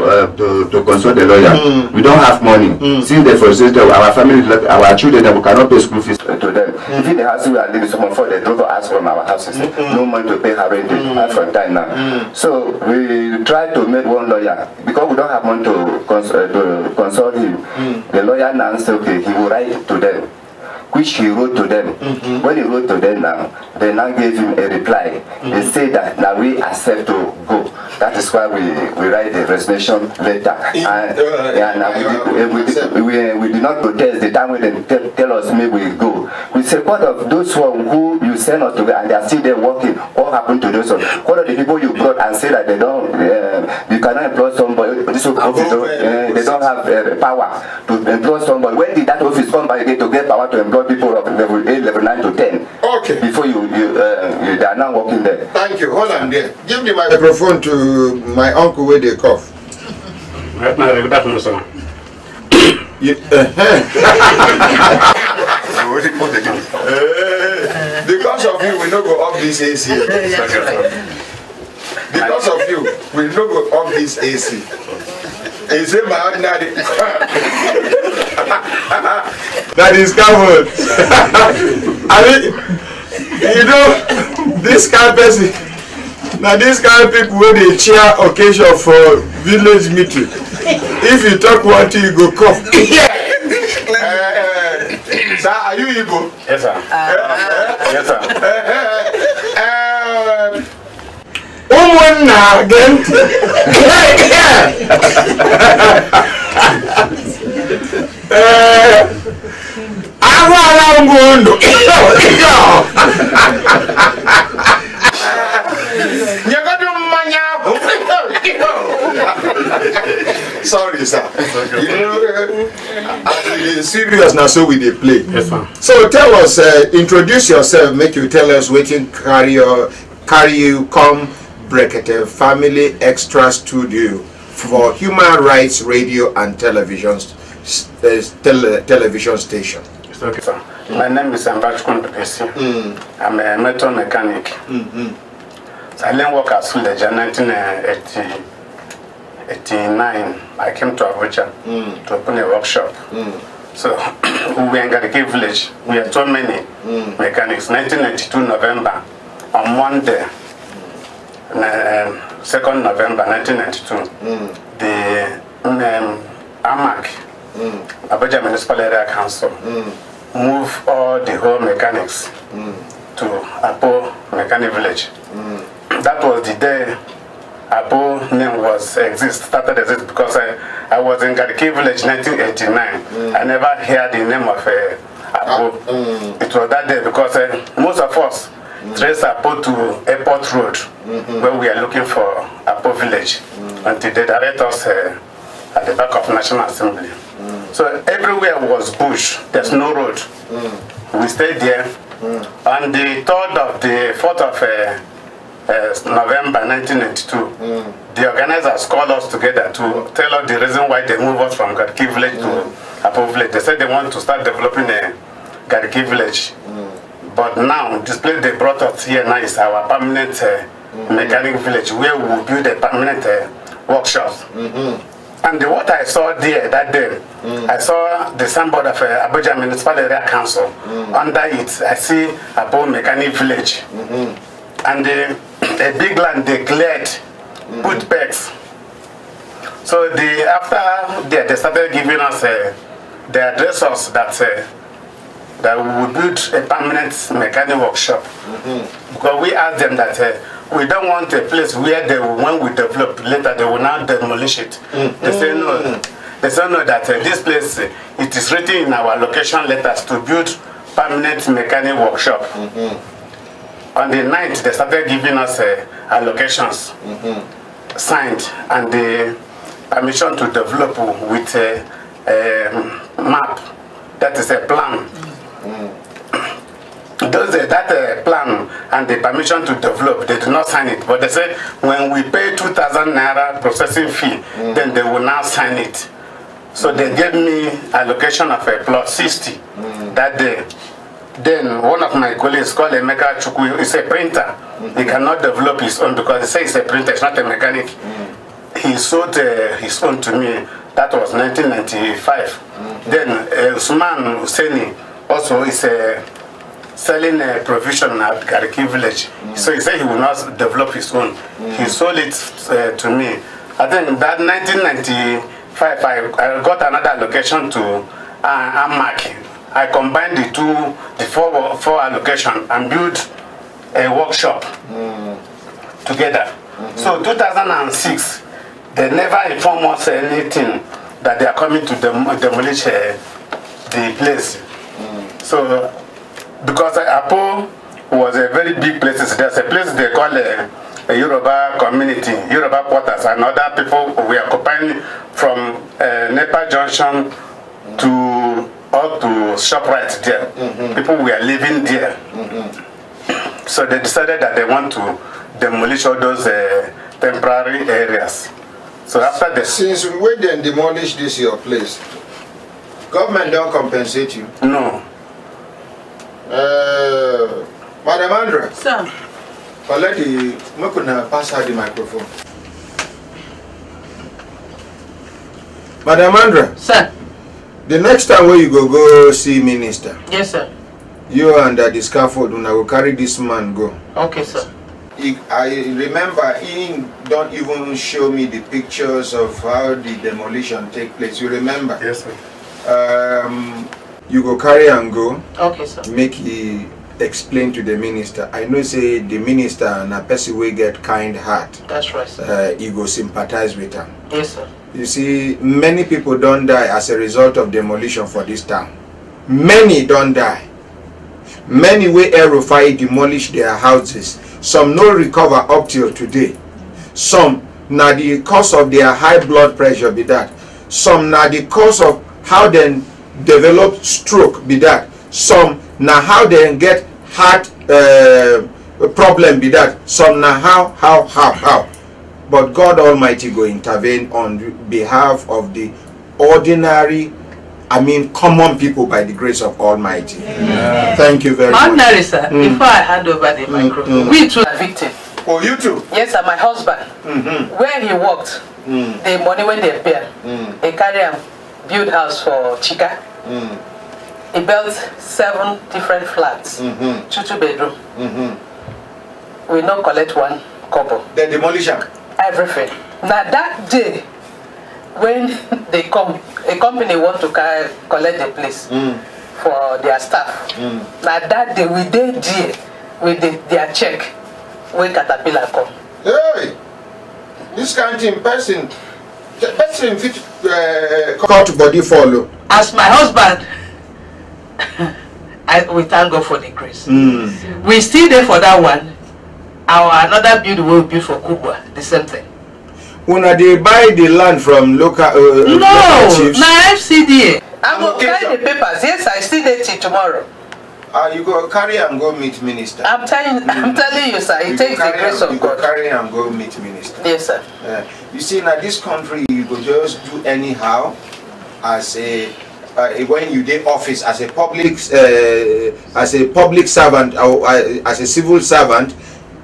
consult the lawyer. We don't have money. Since they frustrated our family, our children, that we cannot pay school fees to them. Even the house we are living, someone for they drove us from our houses. No money to pay her rent from time now. So we tried to make one lawyer, because we don't have money to consult him. The lawyer now said, okay, he will write to them, which he wrote to them. When he wrote to them now, they now gave him a reply. They say that now we accept to go. That is why we write the resignation letter. We did not protest the time when they tell us maybe we go. We say, what of those who you send us to go and they are still there working? What happened to those ones? What are the people you brought and say that they don't, you cannot employ somebody, this office, they don't have power to employ somebody. When did that office come by again to get power to employ people of level 8, level 9 to 10? Okay. Before they are now working there. Thank you. Hold on there. Give the microphone to my uncle where they cough. Because of you, we don't go off this AC. Because of you, we don't go off this AC. Is it my ordinary? That is covered. I mean, you know, this kind of person. Now this kind of people when they chair occasion for village meeting. If you talk one thing, you go cough. Sir, are you Igbo? Yes, sir. Yes, sir. Again. Sorry, sir. Serious now, so we they play. Yes, sir. So tell us, introduce yourself. Make you tell us waiting carry you come Brekete Family Extra Studio for Human Rights Radio and Television station. Okay, sir. My name is Ahmad. I'm a metal mechanic. So I learned work as village in 1989. I came to Abuja to open a workshop. So we were in Brekete village. We had so many mechanics. 1992 November, on Monday, 2nd November 1992, the Ahmad, Abuja Municipal Area Council, moved all the whole mechanics to Apo Mechanic Village. That was the day Apo name started exist because I was in Brekete Village 1989. I never heard the name of Apo. It was that day because most of us trace Apo to Airport Road when we are looking for Apo Village until they direct us at the back of National Assembly. So everywhere was bush, there's no road. We stayed there. On the 4th of November 1992, the organizers called us together to tell us the reason why they moved us from Brekete Village to Apo Village. They said they want to start developing a Brekete Village. But now, this place they brought us here now is our permanent mechanic village where we will build a permanent workshop. And what I saw there that day, I saw the signboard of Abuja Municipal Area Council. Under it, I see Apo Mechanic Village. And a big land they cleared, put pegs. So after they started giving us the address that we will build a permanent mechanic workshop. Because we asked them that we don't want a place where when we develop later they will now demolish it. They say no. They say no, that this place it is written in our location letters to build permanent mechanic workshop. On the 9th they started giving us allocations signed and the permission to develop with a map, that is a plan. that plan and the permission to develop, they did not sign it. But they say when we pay 2,000 naira processing fee, then they will now sign it. So they gave me allocation of a plot 60 that day. Then one of my colleagues called Emeka Chukwu, is a printer. He cannot develop his own because he says he's a printer, he's not a mechanic. He sold his own to me. That was 1995. Then Usman Husseini also is selling a provision at Gariki village. So he said he will not develop his own. He sold it to me. I think that 1995, I got another allocation to Ahmad. I combined the four allocation and built a workshop together. So 2006, they never informed us anything that they are coming to demolish the place. So because Apo was a very big place, there's a place they call a Yoruba community, Yoruba quarters, and other people were occupying from Nepa Junction to up to ShopRite there. People were living there. So they decided that they want to demolish all those temporary areas. So after the... Since when they demolish this your place, government don't compensate you? No. Madam Andra. Sir. Pass her the microphone. Madam Andra. Sir. The next time when you go see minister. Yes, sir. You under the scaffold when I will carry this man go. Okay, sir. I remember he don't even show me the pictures of how the demolition take place. You remember? Yes, sir. You go carry and go. Okay, sir. Make he explain to the minister. I know say the minister and a person will get kind heart. That's right, sir. He go sympathize with him. Yes, sir. You see, many people don't die as a result of demolition for this town. Many don't die. Many way Erufai demolish their houses. Some no recover up till today. Some na the cause of their high blood pressure be that. Some na the cause of how they develop stroke be that. Some na how they get heart problem be that. Some na how. But God Almighty go intervene on behalf of the ordinary, common people by the grace of Almighty. Yeah. Thank you very much. Ordinary, sir, before I hand over the microphone, we too are victims. Oh, you too? Yes, sir, my husband. Where he worked, the money when they pay, they carry him, build house for Chika. He built 7 different flats, 2 bedroom. We not collect 1 couple. The demolition? Everything. Now that day, when they come, a company want to collect the place for their staff. Now that day, we did there with their check when Caterpillar come. Hey, this kind of person fit cut body follow. As my husband, we thank God for the grace. We still there for that one. Our another build will be for Kubwa, the same thing. When they buy the land from local no, chiefs? My FCDA. I will carry the papers. Yes, I still there till tomorrow. You go carry and go meet minister. I'm telling you, sir. It takes the grace of God. You go carry and go meet minister. Yes, sir. You see, now this country, you go just do anyhow as a when you take office as a public servant or as a civil servant,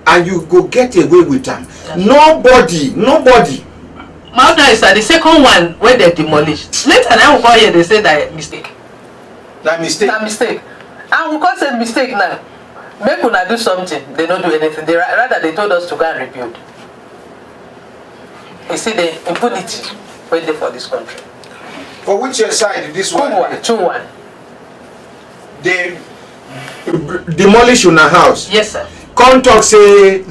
and you go get away with them. Nobody. My other is the second one where they demolished. Later now over here they say that mistake. That mistake. And we can't say mistake now. Make una do something, they don't do anything. Rather they told us to go and rebuild. You see the impunity waiting for this country. For which side this one? 2-1. They demolish una house. Yes, sir. Contact say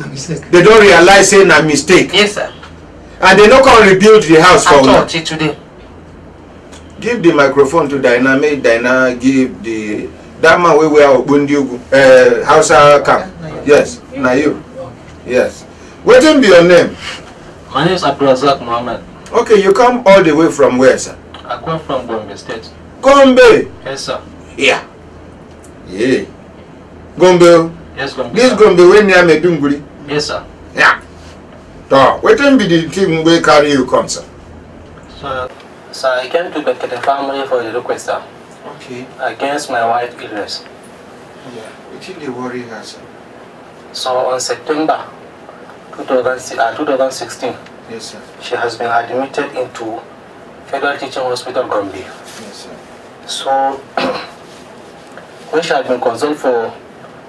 they don't realize say na mistake. Yes, sir. And they not come rebuild the house for una. Today. Give the microphone to Dinah. Make Dinah give that man we wear Ogbundiugu Hausa camp. Yes, na you. Yes. What be your name? My name is Abdulrazak Muhammad. Okay, you come all the way from where, sir? I come from Gombe State. Gombe? Yes, sir. Yeah. Gombe. Yes, Gombe. This Gombe when near Medunguri. Yes, sir. Yeah. So, what time be the team will carry you come, sir? So I came to Brekete family for the request, sir. Okay. Against my wife's illness. Yeah. What did they worry her, sir? So on September 2016, yes, sir, she has been admitted into Federal Teaching Hospital Gombe. Yes, sir. So when she has been consulted for,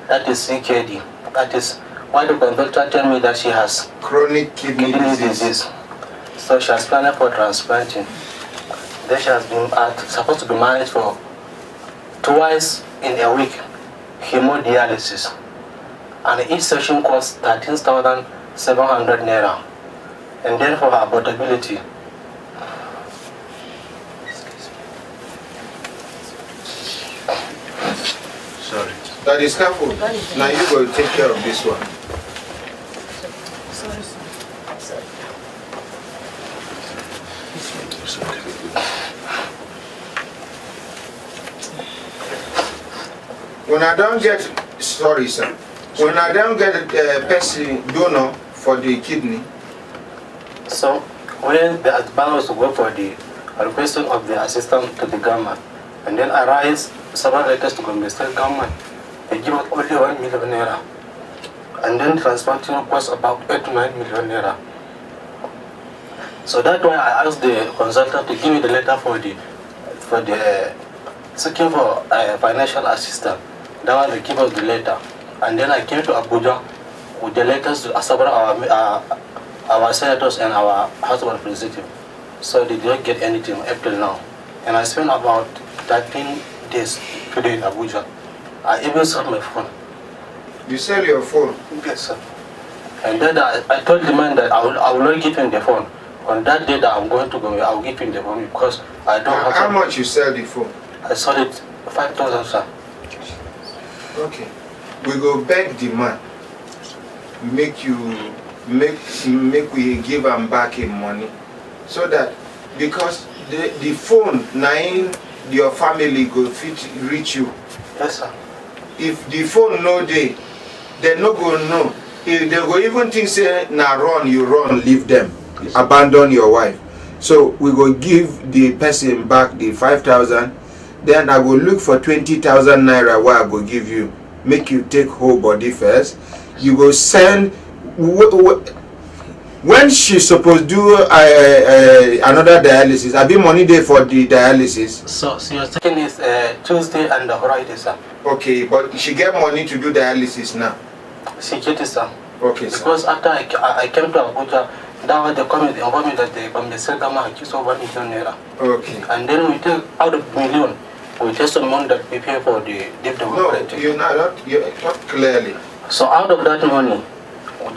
that is CKD, that is why the consultant told me that she has chronic kidney disease. So she has planned for transplanting. Then she has been supposed to be managed for twice in a week hemodialysis, and each session costs 13,700 naira. And then for her portability, sorry, that is careful. Now you go take care of this one. When I don't get, sorry sir, when I don't get a person donor for the kidney. So when the ban was to go for the requesting of the assistant to the government, and then I raised several letters to the state government, they give us only 1 million naira, and then transplanting costs about 8 to 9 million naira. So that's why I asked the consultant to give me the letter for the seeking for financial assistance. That one they give us the letter, and then I came to Abuja with the letters to several our senators and our House of Representatives. So they didn't get anything up till now, and I spent about 13 days today in Abuja. I even sold my phone. You sell your phone? Yes, sir. And then I told the man that I will not give him the phone. On that day that I'm going to go, I will give him the phone because I don't have. How much you sell the phone? I sold it 5,000, sir. Okay. We go beg the man. Make we give him back him money, so that because the phone nine your family go fit reach you. Yes, sir. If the phone no day, they no go know. If they go even think say na run, you run, leave them, abandon your wife. So we go give the person back the 5,000. Then I go look for 20,000 naira where I go give you. Make you take whole body first. You go send. When she supposed to do another dialysis, I be money there for the dialysis. So your second is Tuesday and Friday, sir. Okay, but she get money to do dialysis now. She get it, sir. Okay, sir. Because after I came to Abuja, that was the comment informed me that the state government accused over 1 million naira. Okay. And then we take out of million, we take some money that we pay for the debt that we collected. No, you're not clearly. So out of that money,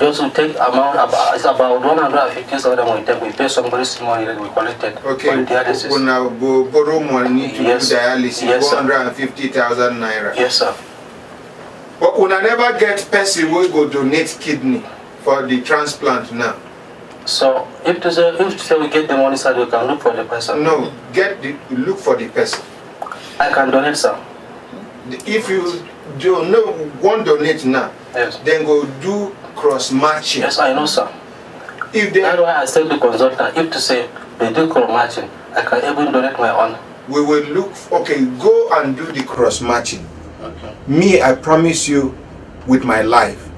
just to take amount it's about 150,000 we pay somebody's money that we collected. Okay. For dialysis. When I borrow money to yes, do dialysis, yes, 150,000 naira. Yes, sir. But when I never get person will go donate kidney for the transplant now. So if to say we get the money, sir, we can look for the person. No, look for the person. I can donate, sir. If you won't donate now, yes, then go do cross matching. Yes, I know, sir. If they, that's why I said the consultant, if to say they do cross matching, I can even donate my own. We will look. Okay, go and do the cross matching. Okay. Me, I promise you, with my life,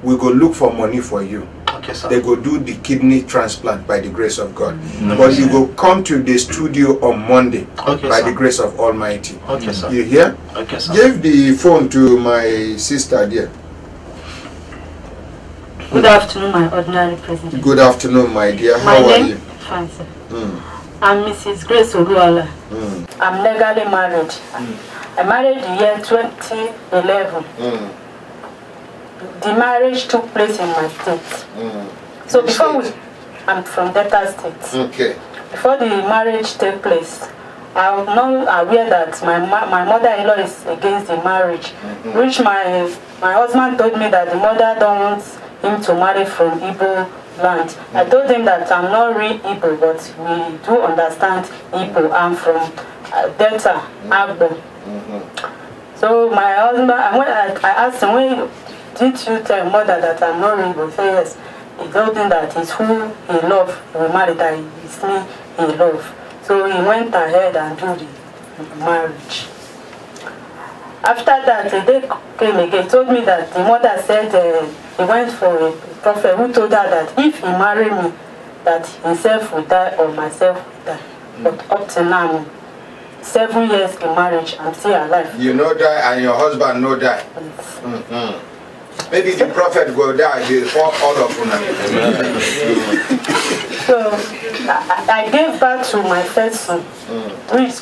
we go look for money for you. Okay, sir. They go do the kidney transplant by the grace of God. But you go come to the studio on Monday, okay, by sir, the grace of Almighty. Okay, sir. You hear? Okay, sir. Give the phone to my sister there. Good afternoon, my ordinary president. Good afternoon, my dear. How are you? Fine, sir. I'm Mrs. Grace Oluola. I'm legally married. I married in the year 2011. The marriage took place in my state. So before I'm from Delta State. Okay. Before the marriage took place, I was not aware that my mother-in-law is against the marriage, which my husband told me that the mother don't want him to marry from Igbo land. I told him that I'm not real Igbo, but we do understand Igbo. I'm from Delta, Agbo. So my husband, I asked him, when did you tell mother that I'm not ready? He said yes. He told me that it's who he loved, he married, that it's me he loved. So he went ahead and did the marriage. After that, the day came again. He told me that the mother said he went for a prophet who told her that if he married me, that himself would die or myself would die. But up to now, 7 years in marriage, I'm still alive. You no die and your husband no die. Yes. Maybe the prophet go die before all of them. So I gave birth to my first son, who is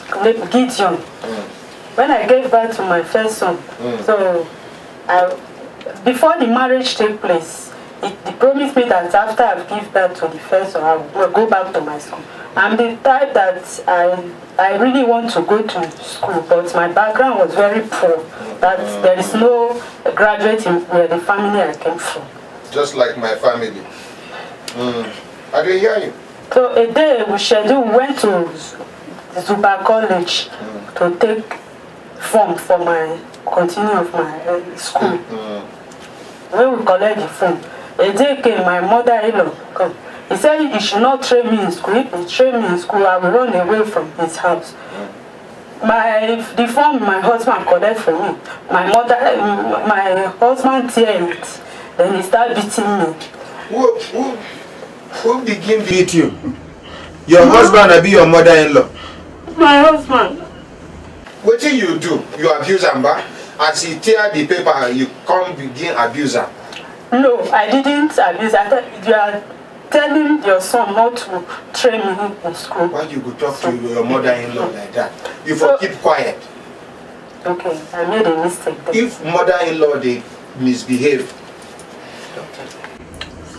Gideon. When I gave birth to my first son, so before the marriage took place, he promised me that after I give birth to the first son, I will go back to my school. I'm the type that I really want to go to school, but my background was very poor. That there is no graduate in the family I came from. Just like my family. I didn't hear you. So a day we went to Zuba College to take form for my continue of my school. When we collect the form, a day came, my mother-in-law come. He said he should not train me in school. If he train me in school, I will run away from his house. The form my husband collect from me, my husband tear it. Then he started beating me. Who begin to beat you? Your husband or be your mother-in-law? My husband. What do? You abuse him, but as he tear the paper, you come begin abuse him. No, I didn't abuse. I thought you are telling your son not to train me in school. Why you go talk to your mother-in-law like that? You for keep quiet. Okay, I made a mistake then. If mother-in-law they misbehave,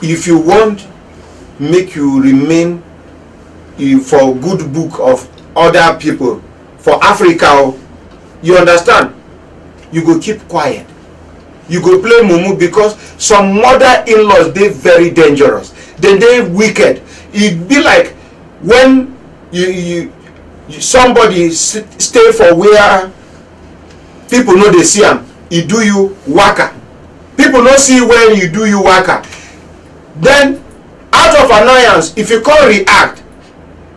if you want make you remain for good book of other people for Africa, you understand? You go keep quiet. You go play mumu, because some mother-in-laws they very dangerous. They wicked. It be like when somebody stay for where people know they see them. He do you waka. People don't see when you do you waka. Then out of annoyance, if you can't react,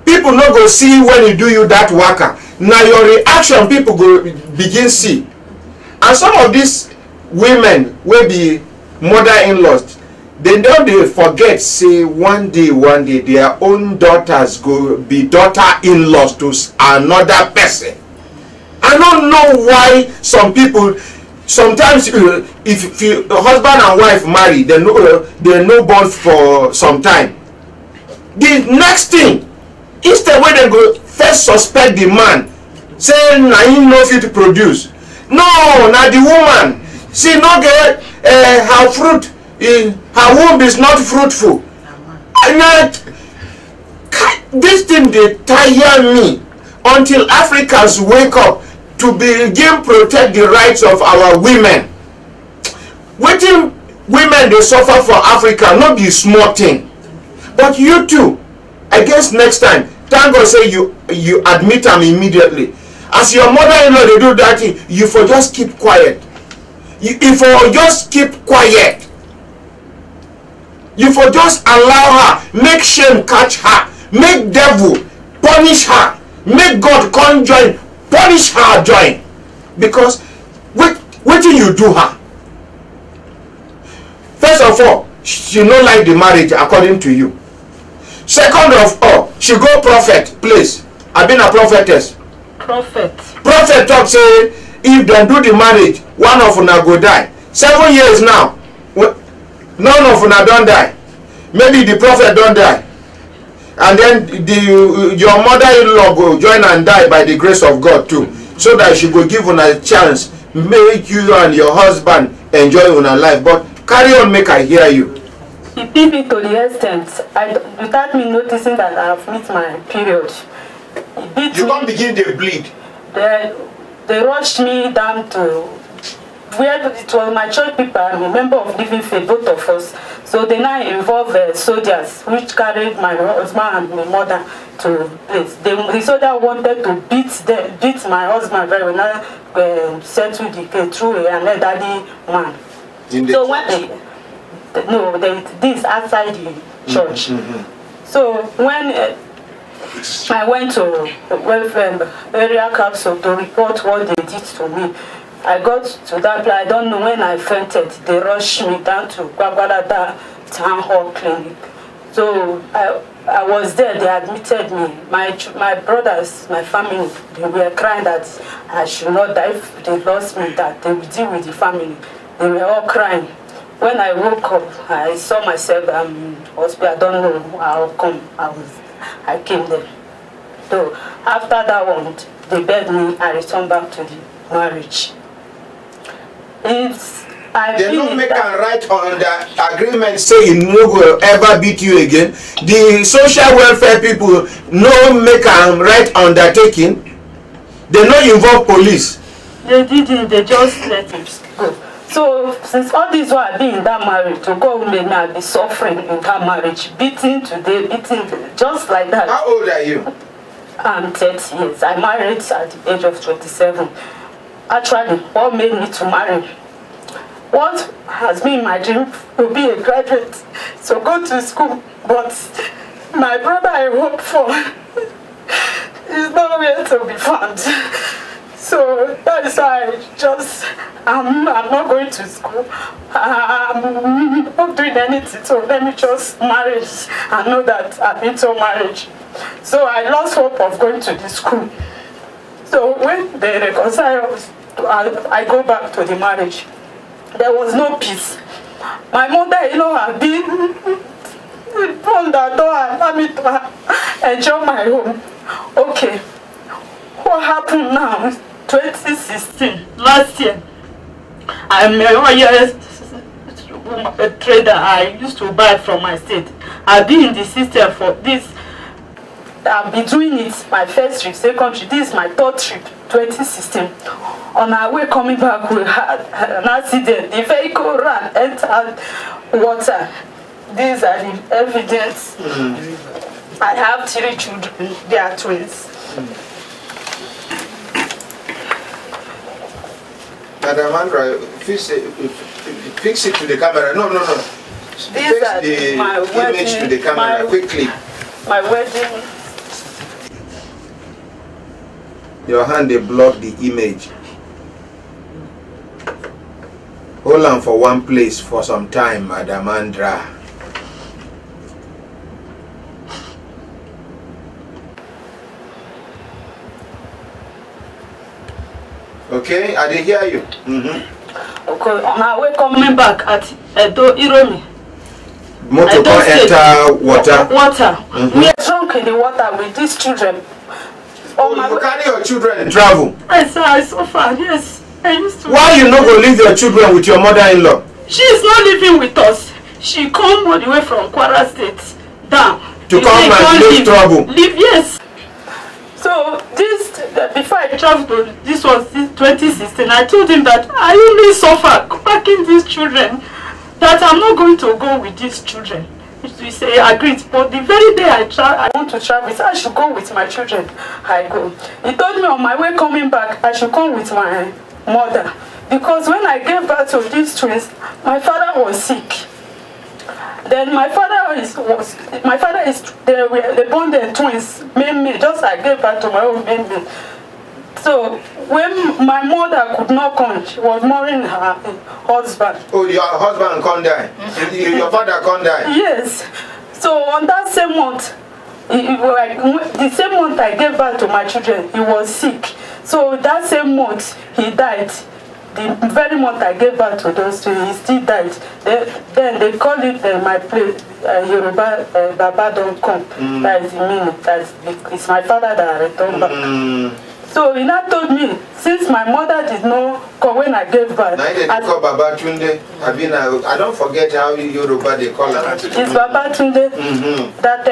people not go see when you do you that waka. Now your reaction people go begin see. And some of these women will be mother-in-laws, they don't they forget say one day their own daughters go be daughter-in-laws to another person. I don't know why some people sometimes if you, husband and wife marry, they no born for some time. The next thing, instead when they go first suspect the man, say na him no fit produce. No, na the woman. She not get her fruit. Her womb is not fruitful. And this thing they tire me until Africans wake up to begin protect the rights of our women. Waiting women they suffer for Africa, not be small thing. But you too, I guess next time, thank God say you admit them immediately. As your mother-in-law they do that thing, you for just keep quiet. You for just keep quiet. You for just allow her, make shame catch her, make devil punish her, make God come join, punish her join. Because what do you do her? First of all, she no like the marriage according to you. Second of all, she go prophet place. I been a prophetess. Prophet talk say if they do the marriage, one of una go die. 7 years now, none of una don't die. Maybe the prophet don't die, and then your mother-in-law go join and die by the grace of God too, so that she go give una a chance, make you and your husband enjoy una life. But carry on, make I hear you. It beat me to the extent, without me noticing that I have missed my period. You can't begin to bleed. They rushed me down to where it was my church people, I'm a member of Living Faith, both of us. So they now involve soldiers, which carried my husband and my mother to place. The soldier wanted to beat my husband very well, settle the case through an elderly man. So when this outside the church. So when I went to welfare area council to report what they did to me, I got to that place. I don't know when I fainted. They rushed me down to Gwagwalada Town Hall Clinic. So I was there. They admitted me. My brothers, my family, they were crying that I should not die. If they lost me, that they would deal with the family. They were all crying. When I woke up, I saw myself in hospital. I don't know how come I came there. So after that one, they begged me. I returned back to the marriage. They don't make a right on the agreement saying no will ever beat you again. The social welfare people no make a right undertaking. They no involve police. They didn't. They just let him go. So since all this while I've been in that marriage, to God made me be suffering in that marriage, beating today, beating just like that. How old are you? I'm 30 years. I married at the age of 27. Actually, what made me to marry? What has been my dream to be a graduate, so go to school, but my brother I hope for is nowhere to be found. So that is why I'm not going to school. I'm not doing anything, so let me just marry and know that I'm into marriage. So I lost hope of going to the school. So when they reconcile, I go back to the marriage. There was no peace. My mother-in-law had been on the door and allowed me to enjoy my home. Okay, what happened now? 2016, last year, I'm a trader. I used to buy from my state. I've been in the system for this. I've been doing it, my first trip, second trip, this is my third trip, 2016. On our way coming back, we had an accident. The vehicle ran, entered water. These are the evidence. I have 3 children, they are twins. Madam Andra, fix it to the camera. No. Fix the image to the camera quickly. My wedding. Your hand, they block the image. Hold on for one place for some time, Madam Andra. Okay, I did hear you. Okay, on our way coming back at Edo Iromi. Motor car enter water. We are drunk in the water with these children. You carry your children and travel? I suffer, yes. I used to. Why you not go leave your children with your mother-in-law? She is not living with us. She come all the way from Kwara State down. To come and leave trouble? Live, yes. So this, before I traveled, this was 2016, I told him that I only suffer packing these children, that I'm not going to go with these children. We say agreed, but the very day I want to travel, I should go with my children. I go. He told me on my way coming back, I should come with my mother, because when I gave birth to these twins, my father was sick. Then my father is they born the twins, me, just I gave birth to my own baby. So when my mother could not come, she was mourning her husband. Oh, your husband can't die? Your father can't die? Yes. So on that same month, the same month I gave birth to my children, he was sick. So that same month, he died. The very month I gave birth to those two, he still died. Then they call it my place, Yoruba, Baba don't come. That is the meaning. It's my father that I returned back. So he now told me, since my mother did not come when I gave birth. Now they call Baba Tunde. I don't forget how Yoruba they call her. It's Baba Tunde. That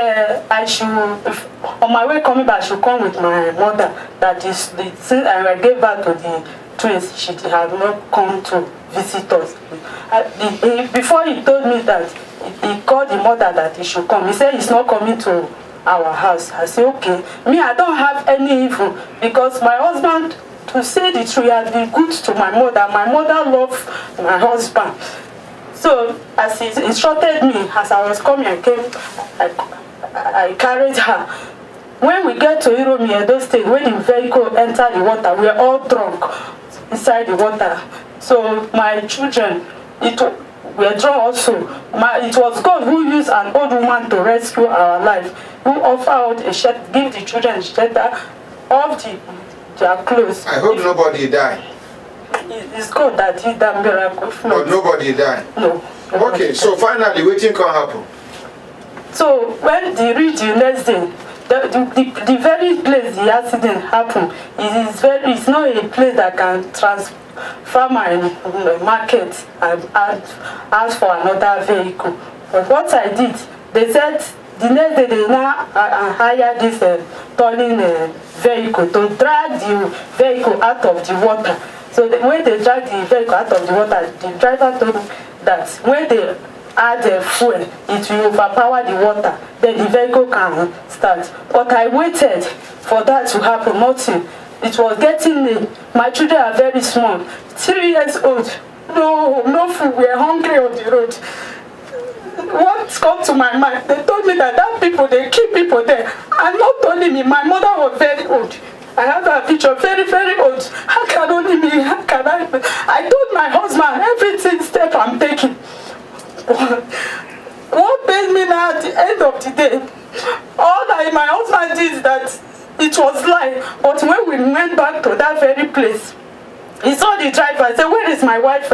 I should, on my way coming back, I should come with my mother. That is, since I gave birth to the twins, she had not come to visit us. Before he told me that, he called the mother that he should come. He said he's not coming to our house. I said, okay. Me, I don't have any evil because my husband, to say the truth, has been good to my mother. My mother loved my husband. So as he instructed me, as I was coming, I carried her. When we get to Iromi, Edo State, when the vehicle entered the water, we were all drunk inside the water. So my children, were drunk also. It was God who used an old woman to rescue our life, who offered a shelter, give the children shelter of their clothes. I hope nobody died. It's God that did that miracle. But nobody died? No. Okay, so finally, what can happen? So when they reached the next day, the very place the accident happened, it's not a place that can transfer my market and ask for another vehicle. But what I did, they said the next day they now hired this towing vehicle to drag the vehicle out of the water. So when they dragged the vehicle out of the water, the driver told me that when they add fuel, it will overpower the water, then the vehicle can start. But I waited for that to happen, nothing. It was getting late. My children are very small, 3 years old. No food, we are hungry on the road. What come to my mind? They told me that people, they keep people there. And not only me, my mother was very old. I have a picture, very, very old. How can only me? How can I told my husband every step I'm taking. What paid me now at the end of the day? All that my husband did that it was lie. But when we went back to that very place, he saw the driver. I said, where is my wife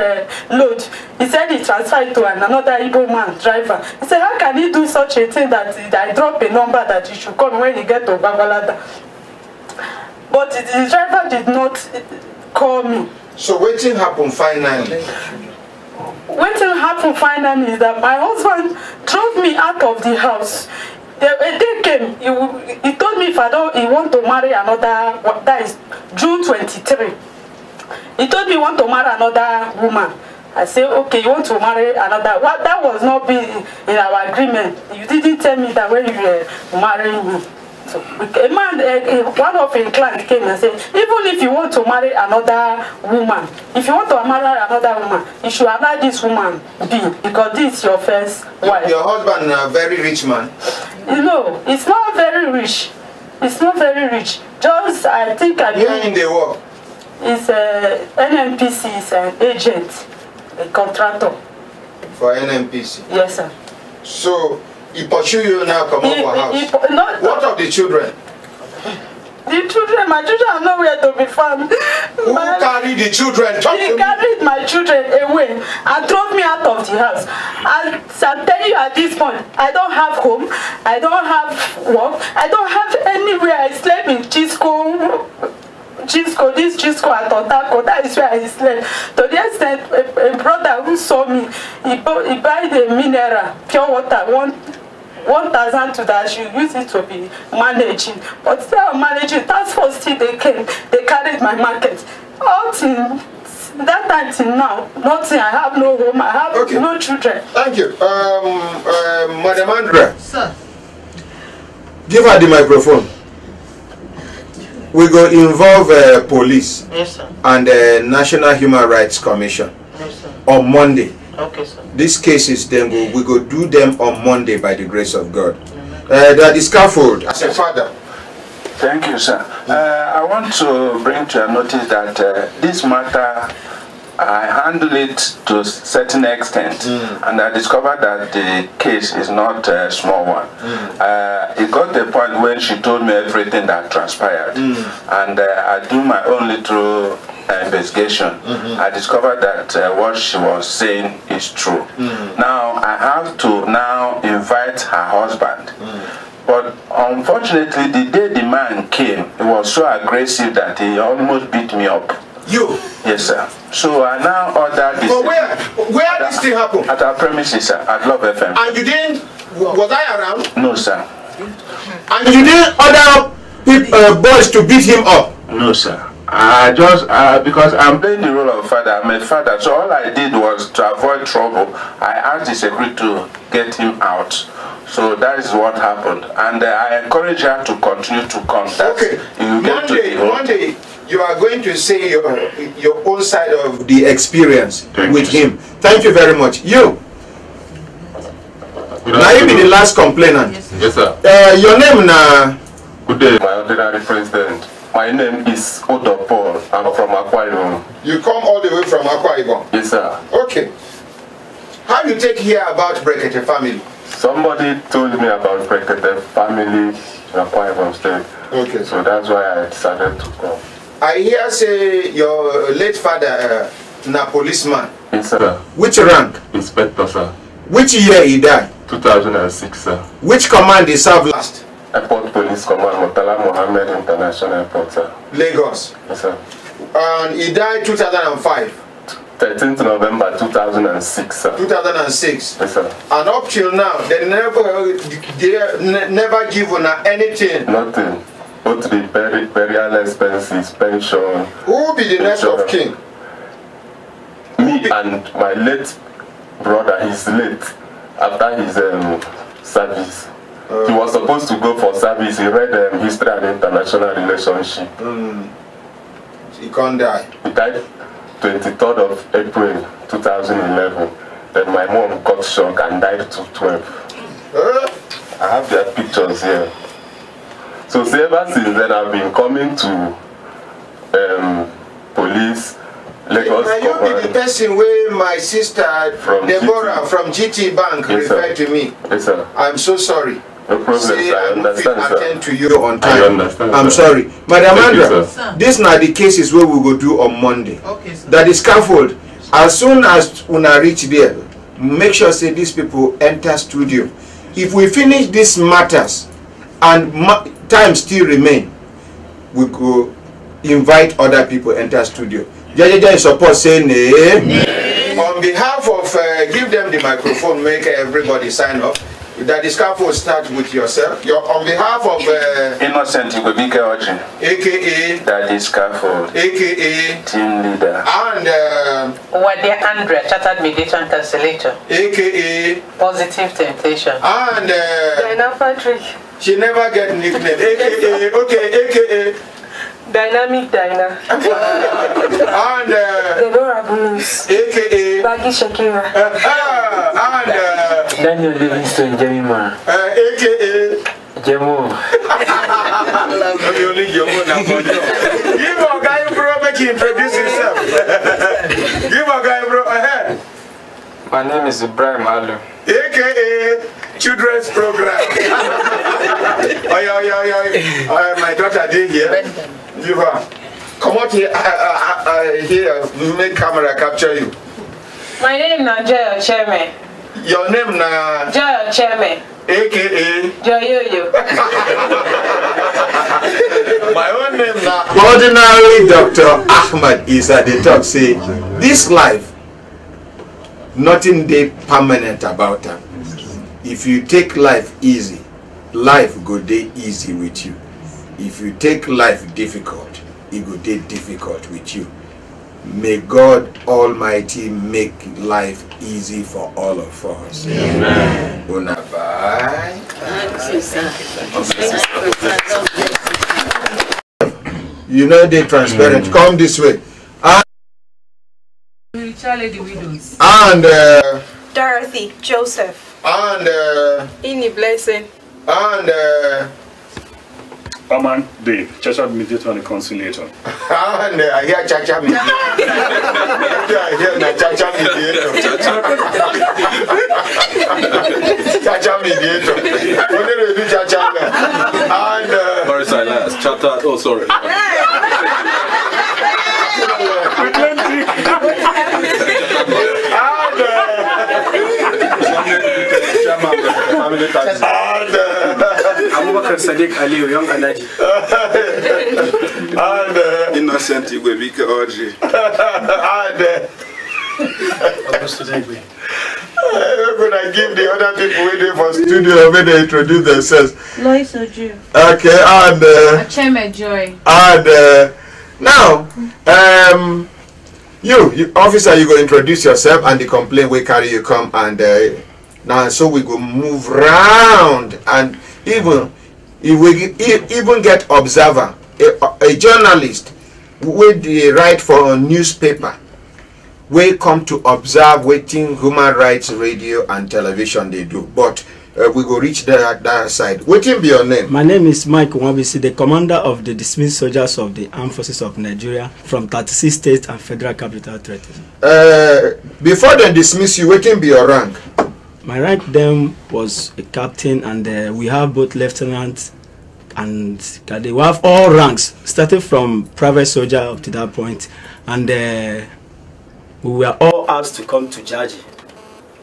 load? He said he transferred to another Igbo man driver. He said, how can he do such a thing that I drop a number that he should come when he get to Babalada? But the driver did not call me. So what happened finally? What happened finally is that my husband drove me out of the house. A day came, he told me if he want to marry another, that is June 23. He told me he want to marry another woman. I said, okay, you want to marry another. That was not in our agreement. You didn't tell me that when you were marrying me. So a man, one of his clients came and said, even if you want to marry another woman, you should allow this woman be, because this is your first wife. Your husband is a very rich man. No, it's not very rich. It's not very rich. Just, I think in the work. It's NNPC is an agent, a contractor. For NNPC? Yes, sir. So, he pursue you now, come out for house. What of the children? The children, my children are nowhere to be found. Who carried the children? He carried my children away and drove me out of the house. And I'm telling you at this point, I don't have home, I don't have work, I don't have anywhere. I slept in Chisco at Otako, that is where I slept. To the extent, a brother who saw me, he buy the mineral, pure water, 1,000 to that, you use it to be managing. But still I'm managing, task force still they came, they carried my market. All till that time till now, nothing, I have no home, I have no children. Thank you. Madam Andrea. Sir. Give her the microphone. We go involve police. Yes, sir. And the National Human Rights Commission. Yes, sir. On Monday. Okay, sir. These cases, then we go do them on Monday by the grace of God. That is scaffold as a father. Thank you, sir. I want to bring to your notice that this matter, I handle it to a certain extent, and I discovered that the case is not a small one. It got the point when she told me everything that transpired, and I do my own little investigation. I discovered that what she was saying is true. Now I have to now invite her husband. But unfortunately, the day the man came, he was so aggressive that he almost beat me up. You? Yes, sir. So I now ordered this. But where this thing happened? At our premises, sir, at Love FM. And you didn't, was I around? No, sir. And you didn't order boys to beat him up? No, sir. I just, because I'm playing the role of father, I'm a father, so all I did was to avoid trouble. I asked the secretary to get him out. So that is what happened. And I encourage her to continue to contact. Okay, Monday, you are going to say your own side of the experience with him. Thank you very much. You. Now you be the last complainant. Yes, sir. Your name now? Good day, my ordinary president. My name is Odo Paul. I'm from Akwa Ibom. You come all the way from Akwa Ibom? Yes, sir. Okay. How you take here about Brekete family? Somebody told me about Brekete family in Akwa Ibom State. Okay. So that's why I decided to come. I hear say your late father na policeman. Yes, sir. Which rank? Inspector, sir. Which year he died? 2006, sir. Which command he served last? Airport Police Command, Murtala Mohammed International Airport, sir. Lagos. Yes, sir. And he died 2005. 13th November 2006, sir. 2006. Yes, sir. And up till now, they never give on anything. Nothing. Both the burial expenses, pension. Who will be the next of kin? Me and my late brother. He's late after his service. He was supposed to go for service. He read history and international relationship. He can't die. He died 23rd of April 2011. Then my mom got shock and died 2012. I have their pictures here. So ever since then I've been coming to police, Lagos. Now you be the person where my sister Deborah from GT Bank referred to me. Yes, sir. I'm so sorry. No problem, sir. I understand, sir. Attend to you on time. I understand, I'm sir. sorry. Madam Andra, you, sir. these are the cases where we go do on Monday. Okay, sir. That is scaffold. As soon as una reach there, make sure say these people enter studio. If we finish these matters and time still remain, we go invite other people enter studio. Jajaja support say nay. On behalf of give them the microphone, make everybody sign up. That the scaffold start with yourself. On behalf of Innocent Igobike Oji, aka that is scaffold, aka team leader, and Wadia Andrea, Chartered Mediation Cancelator, aka Positive Temptation, and Diana Patrick. She never get nickname. aka aka Dynamic Dina. And Deborah Bruce. aka Baggy Shakira. And Daniel Livingston Jemima. aka Jemo. Only Jemo now. Give a guy bro, make him introduce himself. Give a guy bro ahead. My name is Ibrahim Alu. aka Children's Program. My daughter did here. Give her. Come out here. Here, make camera capture you. My name is Joy Ocheme. Your name na Joy Ocheme. aka Joyoyo. My own name na ordinary Dr. Ahmad Isah. They talk say this life nothing dey permanent about them. If you take life easy, life go dey easy with you. If you take life difficult, it go dey difficult with you. May God Almighty make life easy for all of us. Amen. Una bye. You know they transparent. Come this way. And Dorothy Joseph. And Inni Blessing. And Ahmad Dave, Church Administrator and Conciliator. And I hear Chacha Mediator. I hear Chacha Mediator. Chacha Mediator. What did we do, Chacha? And Boris Silas, Chatter. Oh, sorry. Abubakar Sadiq Aliyu, Young Anaji. And Innocent Igwebike Oji. And I'm gonna give the other people waiting for studio when they introduce themselves. Lois Oju. Okay, and Acheme Joy. And Now, you officer, you go introduce yourself and the complaint will carry you come, and now so we go move round, and even if we even get observer, a journalist with the right for a newspaper, we come to observe waiting human rights radio and television they do, but we go reach that side. What will be your name? My name is Mike Nwabisi, the commander of the dismissed soldiers of the Armed Forces of Nigeria from 36 states and Federal Capital Territory. Before they dismiss you, what will be your rank? My rank then was a captain, and we have both lieutenants and cadet. We have all ranks, starting from private soldier up to that point, and we were all asked to come to Jaji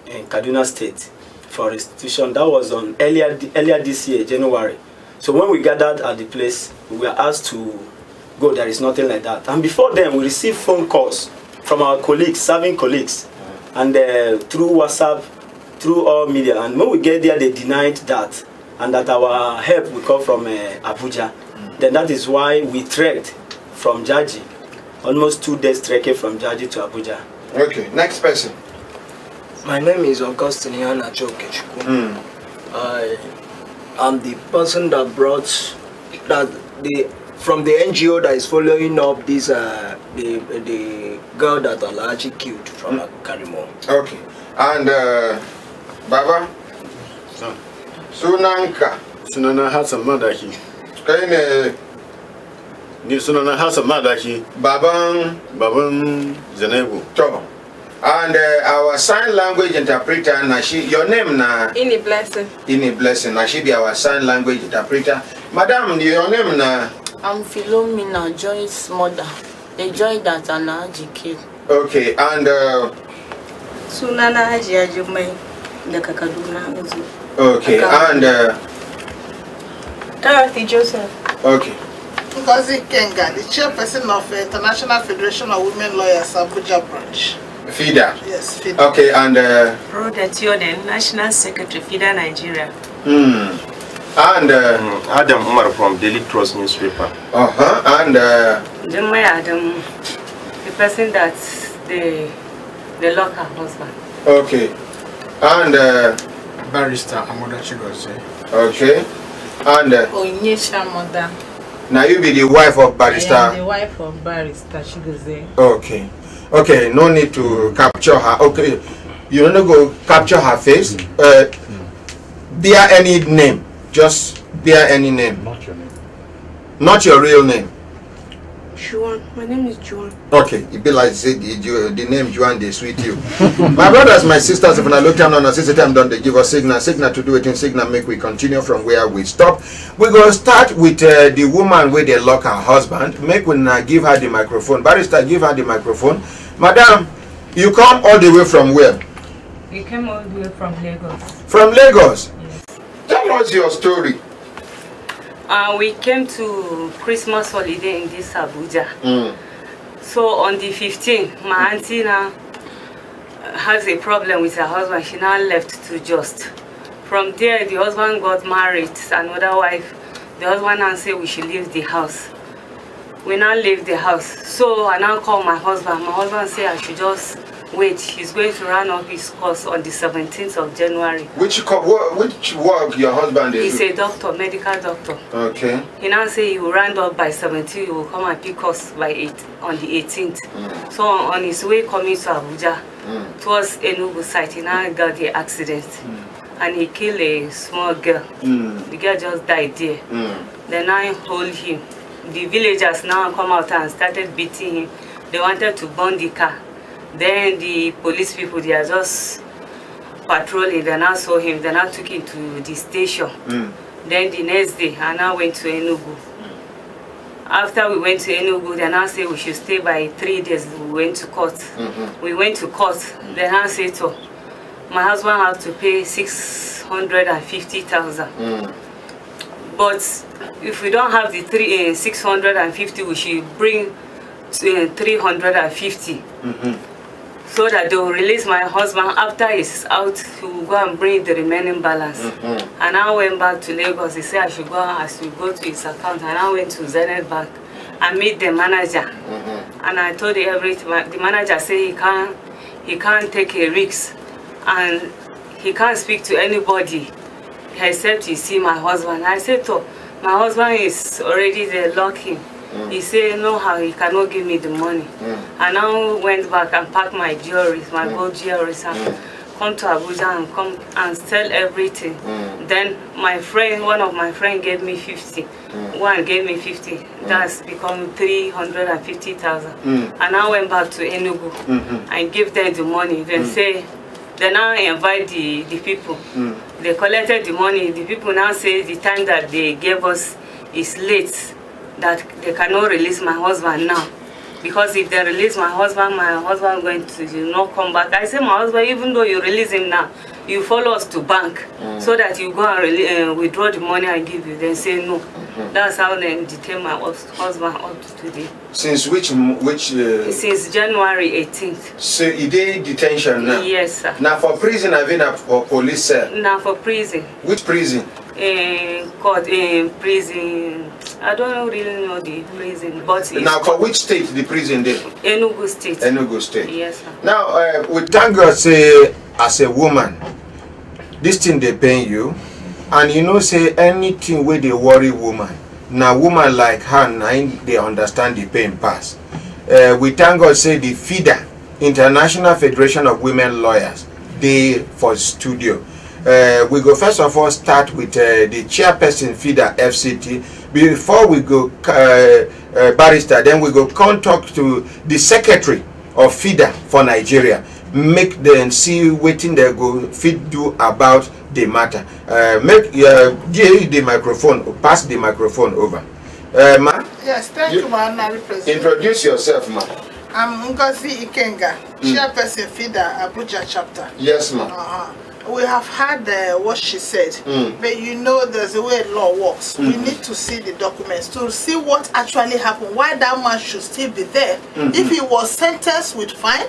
in Kaduna State for restitution. That was on earlier this year, January. So when we gathered at the place, we were asked to go. There is nothing like that. And before then, we received phone calls from our colleagues, serving colleagues, and through WhatsApp, through all media. And when we get there, they denied that, and that our help will come from Abuja. Then that is why we trekked from Jaji, almost 2 days trekking from Jaji to Abuja. Okay, next person. My name is Augustine Okechukwu. I am the person that brought from the NGO that is following up this the girl that Alhaji killed from Karimo. Okay, and Baba Sunanka Sunana Hassan Madahi. Kaine Ni Sunana Hassan Madahi. Baban Zenebu. Tom. And our sign language interpreter, Nashi, your name na? Ini Blessing. Ini Blessing. Nashi be our sign language interpreter. Madam, your name na? I'm Philomena, Joy's mother. The Joy that Alhaji killed. Okay, and Sunana Haji Ajumai, the Kakaduna. Okay, and Dorothy Joseph. Okay. Ngozi Kenga, the chairperson of the International Federation of Women Lawyers, Abuja branch. FIDA. Yes, FIDA. Okay, and Rhoda Theoden, National Secretary, FIDA Nigeria. And Adam Umar from Daily Trust newspaper. And Jumai Adam, the person that they lock her husband. Okay, and Barrister Ahmad Chigose. Okay, and Onyesha Moda. Now you be the wife of Barrister. I am the wife of Barrister Chigose. Okay. Okay, no need to capture her. Okay, you don't go capture her face. Bear any name. Just bear any name. Not your name. Not your real name. Juan. My name is Juan. Okay, it be like say the name Juan they sweet you. My brothers, my sisters, if I look down on a system, done they give us signal to do it in signal, make we continue from where we stop. We're gonna start with the woman where they lock her husband. Make we give her the microphone. Barrister, give her the microphone. Madam, you come all the way from where? We came all the way from Lagos. From Lagos? Yes. Tell us your story. We came to Christmas holiday in this Abuja. So on the 15th, my auntie now has a problem with her husband. She now left to Just. From there, the husband got married to another wife. The husband now said we should leave the house. We now leave the house. So I now call my husband. My husband said I should just wait. He's going to run up his course on the 17th of January. Which work your husband is? He's a doctor, medical doctor. Okay. He now say he will round up by 17th. He will come and pick us by on the 18th. So on his way coming to Abuja, towards Enugu site, he now got the accident. And he killed a small girl. The girl just died there. Then I hold him. The villagers now come out and started beating him. They wanted to burn the car. Then the police people, they are just patrolling. They now saw him. They now took him to the station. Then the next day, I now went to Enugu. After we went to Enugu, they now say we should stay by 3 days. We went to court. We went to court. They now say to my husband had to pay 650,000. But if we don't have the 650, we should bring 350. So that they will release my husband. After he's out, he will go and bring the remaining balance. And I went back to Lagos. He said I should go as we go to his account. And I went to Zenith Bank. I meet the manager, and I told him everything. The manager said he can't take a risk, and he can't speak to anybody except he see my husband. I said, "Oh, my husband is already there, lock him." He said, "No, how he cannot give me the money." I now went back and packed my jewelry, my gold jewelry, and come to Abuja and come and sell everything. Then my friend, one of my friends gave me 50. One gave me 50. That's become 350,000. And I went back to Enugu and give them the money. Then say, they now invite the people. They collected the money. The people now say the time that they gave us is late, that they cannot release my husband now. Because if they release my husband going to not come back. I say, my husband, even though you release him now, you follow us to bank so that you go and withdraw the money I give you. Then say no. That's how they detain my husband up to today. Since which Since January 18th. So he did detention now? Yes, sir. Now for prison, I've been for police cell? Now for prison. Which prison? Court, prison. I don't really know the prison, but now for which state the prison did? Enugu State. Enugu State. Yes, sir. Now we thank God say as a woman, this thing they pay you, and you know say anything where they worry woman. Now woman like her, they understand the pain pass. We thank God say the FIDA, International Federation of Women Lawyers, they for studio. We go first of all start with the chairperson FIDA FCT. Before we go barrister, then we go contact to the secretary of FIDA for Nigeria. Make them see what they go fit do about the matter. Give the microphone, pass the microphone over. Ma? Yes, thank you, ma. Introduce yourself, ma. I'm Ngozi Ikenga, chairperson FIDA Abuja chapter. Yes, ma. We have heard what she said, but you know there's a way law works. We need to see the documents to see what actually happened, why that man should still be there. If he was sentenced with fine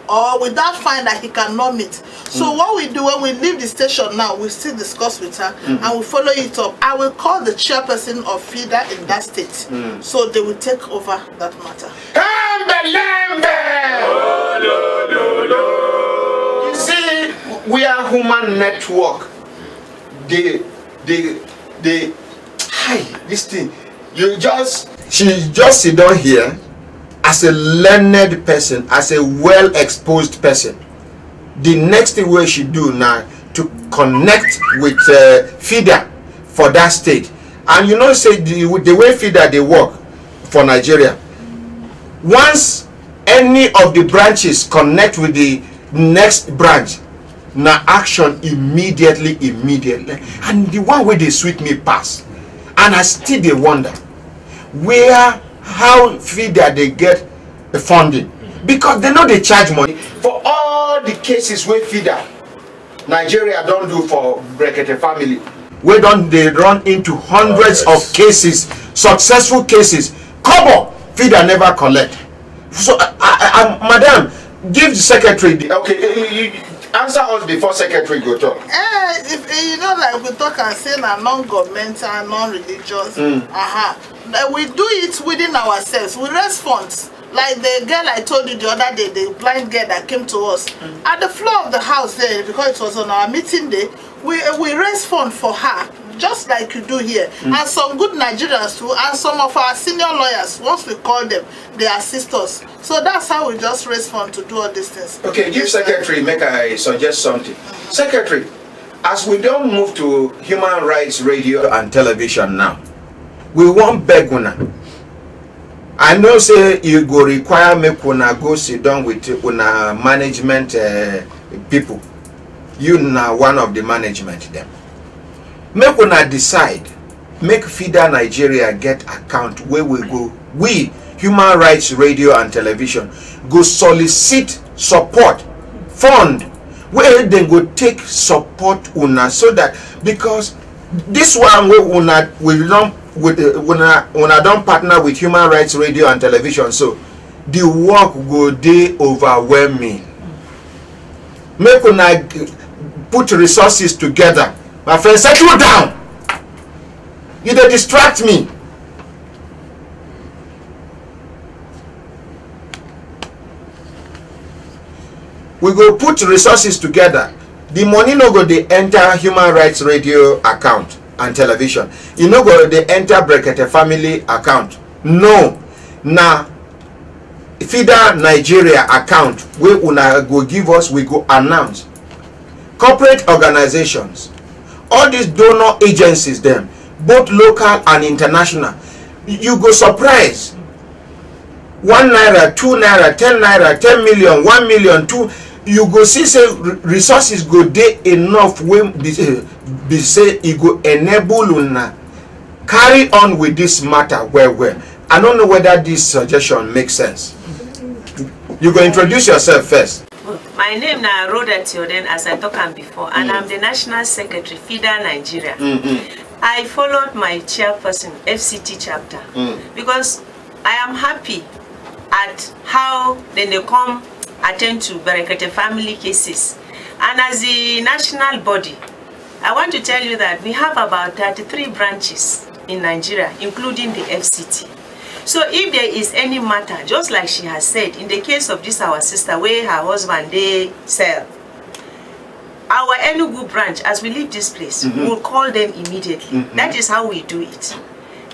or without fine that he cannot meet. So what we do when we leave the station now, we still discuss with her and we follow it up. I will call the chairperson of FIDA in that state, so they will take over that matter. You see, we are human network. Hi, this thing. She just sit down here as a learned person, as a well-exposed person. The next thing where she do now to connect with FIDA for that state. And you know, say the way FIDA they work for Nigeria. Once any of the branches connect with the next branch, now action immediately. And the one where they sweet me pass, and I still they wonder how FIDA they get the funding, because they know they charge money for all the cases where FIDA Nigeria don't do for Brekete family. Where don't they run into hundreds of cases, successful cases? Kobo FIDA never collect. So madam, give the secretary the, okay, answer us before secretary go talk. If you know, like we talk and say na non-governmental and non-religious, we do it within ourselves. We raise funds. Like the girl I told you the other day, the blind girl that came to us at the floor of the house there, because it was on our meeting day. We raise funds for her, just like you do here, and some good Nigerians too, and some of our senior lawyers. Once we call them, they assist us. So that's how we just raise funds to do all these things. Okay, give secretary. Make I suggest something. Secretary, as we don't move to human rights radio and television now, we want beg una. I know say you go require me una go sit down with una management people. You now one of the management them. Make una decide. Make FIDA Nigeria get account where we go. We Human Rights Radio and Television go solicit support fund where they go take support una, so that because this one where una will not una don't partner with Human Rights Radio and Television, so the work go dey overwhelming. Make una put resources together. My friend, settle down. You dey distract me. we go put resources together. The money no go dey enter Human Rights Radio account and television. You no go dey enter Brekete family account. No. Na FIDA Nigeria account wey una go give us, we go announce. Corporate organizations, all these donor agencies them, both local and international, you go surprise. 1 naira, 2 naira, 10 naira, 10 million, 1 million, 2, you go see say resources go dey enough when be say it go enable una carry on with this matter well. I don't know whether this suggestion makes sense. You go introduce yourself first. My name na Rhoda Theoden, as I talked before, and I'm the National Secretary, FIDA Nigeria. I followed my chairperson, FCT chapter, because I am happy at how they come attend to Brekete family cases. And as the national body, I want to tell you that we have about 33 branches in Nigeria, including the FCT. So if there is any matter, just like she has said, in the case of this our sister, where her husband, they sell, our Enugu branch, as we leave this place, will call them immediately. That is how we do it.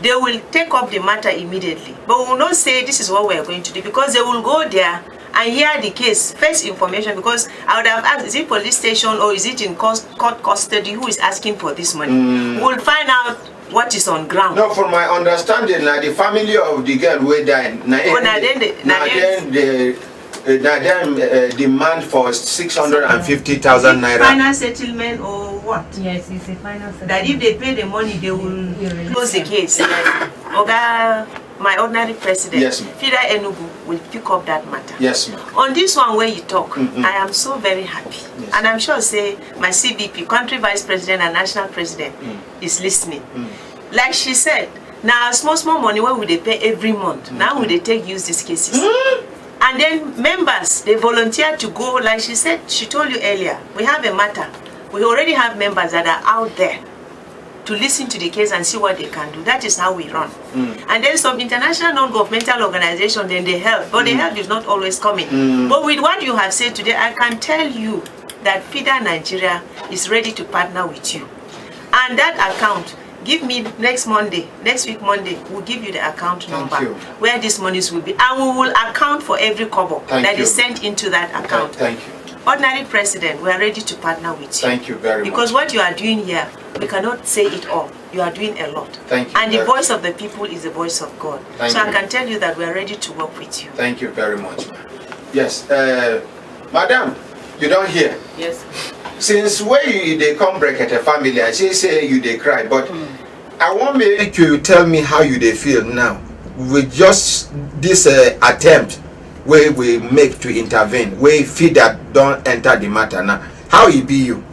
They will take up the matter immediately. But we will not say this is what we are going to do, because they will go there and hear the case, first information, because I would have asked, is it police station or is it in court custody, who is asking for this money? We'll find out what is on ground. No, from my understanding, now the family of the girl who died, then demand for 650,000 naira. Final settlement or what? Yes, it's a final settlement. That if they pay the money, they will close the case. Oga, my ordinary president, yes, FIDA Enugu, will pick up that matter. Yes, on this one where you talk, I am so very happy. Yes. And I'm sure, say, my CVP, country vice president and national president, is listening. Like she said, now small money, where would they pay every month? Now would they use these cases? And then members, they volunteer to go, like she said, she told you earlier, we have a matter. We already have members that are out there to listen to the case and see what they can do. That is how we run. And then some international non-governmental organizations, then they help. But the help is not always coming. But with what you have said today, I can tell you that FIDA Nigeria is ready to partner with you. And that account, give me next week Monday, we'll give you the account number where these monies will be. And we will account for every kobo that is sent into that account. Thank you. Ordinary president, we are ready to partner with you. Thank you very much. Because what you are doing here, we cannot say it all. You are doing a lot. Thank you. And the voice of the people is the voice of God. So I can tell you that we are ready to work with you. Thank you very much. Yes, Madam, you don't hear? Yes. Since where they come Brekete family, I say you they cry, but I want make you tell me how you they feel now with just this attempt where we make to intervene, where FIDA don't enter the matter now. How it be you?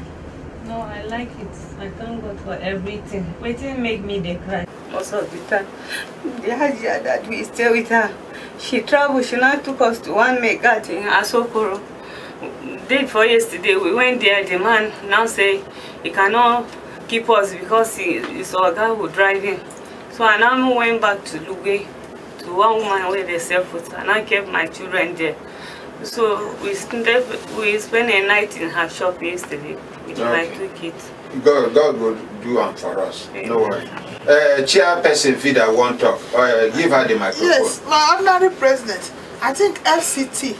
No, I like it. I thank God for everything. Waiting make me they cry. Most of the time, the Hajia that we stay with her, she traveled. She now took us to one megat in Asokoro. Day before yesterday, we went there. The man now say he cannot keep us because it's our guy who driving. So I now went back to Lugbe, to one woman where they sell food, and I kept my children there. So we spent a night in her shop yesterday with my 2 kids. God will do one for us. No worry. Chairperson FIDA won't talk. Give her the microphone. Yes, my ordinary president. I think FCT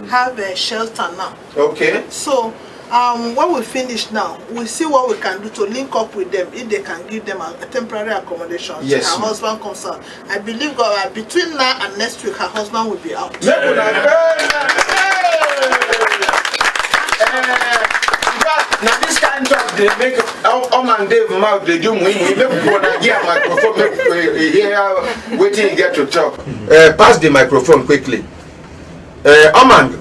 have a shelter now. Okay. So when we finish now, we see what we can do to link up with them if they can give them a temporary accommodation. Yes. Her husband comes out. I believe God, between now and next week, her husband will be out. Now this kind of they make and Dave mouth they do me. Make gonna get microphone. Here waiting get to talk. Pass the microphone quickly. Ahmad,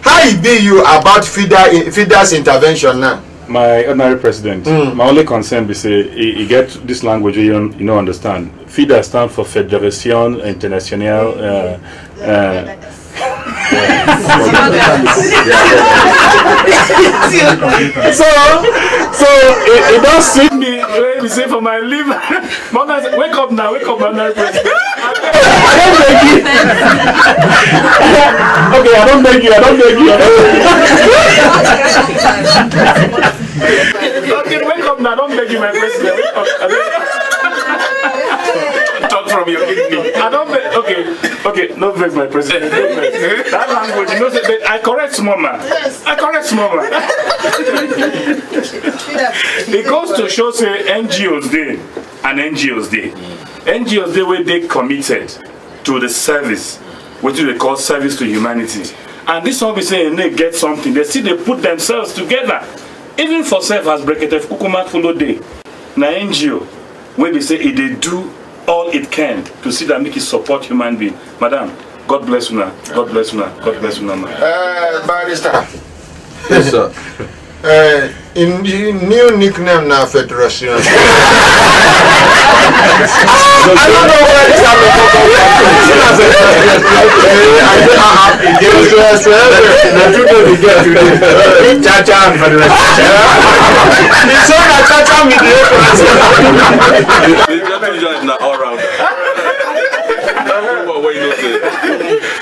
how it be you about FIDA's intervention now? My ordinary president, my only concern is he get this language you don't understand. FIDA stands for Fédération Internationale So it does suit me. We say for my liver. Mama said, wake up now, President. I don't beg you. Okay, I don't beg you. Okay, wake up now, don't beg you, my president. Wake up. Talk from your kidney. I don't beg. Okay, no vex, my president. No vex. That language, you know, I correct mama. It goes to show, say, NGOs day and NGOs day. NGOs day where they committed to the service, what they call service to humanity. And this one we say they get something. They see they put themselves together. Even for self as Brekete Kukuma follow day. Na NGO where they say they do all it can to see that make it support human being. Madam, God bless you now. God bless you now. God bless you now. Barrister. Yes, sir. In the new nickname now, Federation. I don't know where it's coming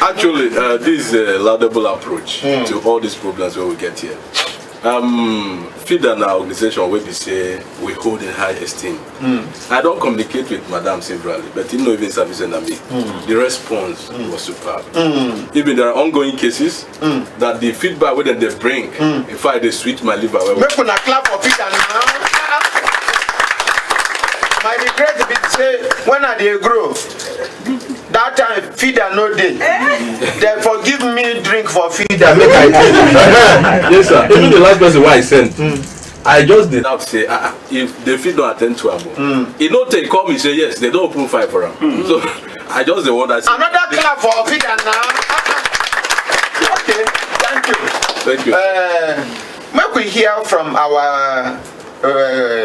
Actually, this is a laudable approach to all these problems where we get here. Feed an organization where we say we hold in high esteem. I don't communicate with Madam severally, but you know even servicing me. The response was superb. Even there are ongoing cases that the feedback where they bring, in fact they switch my liver. Make una clap for Peter now. My regret is say when I dey grow. That time feeder no day. They forgive me drink for feeder. Make I drink. Yes, sir. Even the last person I sent, I just did not say if the feed don't attend to him. He don't take call me say yes, they don't open fire for him. So I just the one that another clap for feeder now. Okay, thank you. Thank you. May we hear from our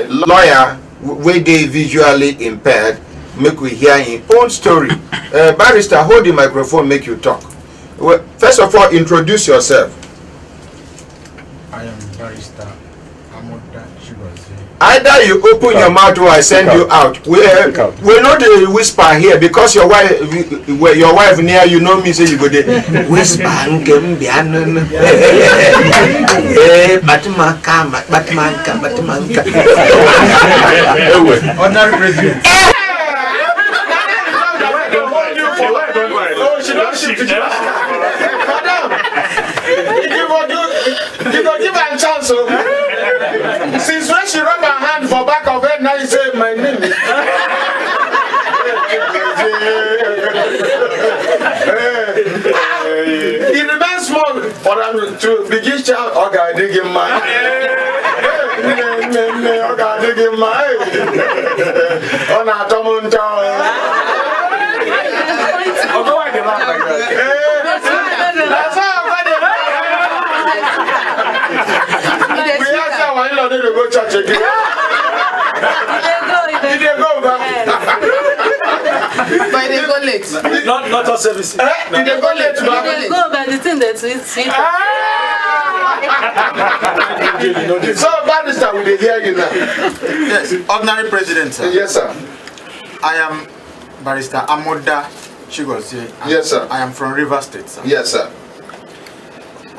lawyer where they visually impaired. Make we hear his own story. Barrister, hold the microphone, make you talk. Well, first of all, introduce yourself. I am Barrister Ahmad. Either you open your mouth or I send you out. We're not the whisper here because your wife near you know me say you go there. Whisper Honorary President. You go give her a chance. Since when she rub her hand for back of her, now you say my name is. It remains small for them to begin shout. Okay, dig him my. Okay, dig him my. On a tomon town. That's how I need to go church again. Did they go back? But they go late. Not all services. Did they go late? They go by the thing that we see. So, Barrister, we hear you now. Yes, Ordinary President, sir. Yes, sir. I am Barrister Ahmad. Yes, sir. I am from River State, sir. Yes, sir.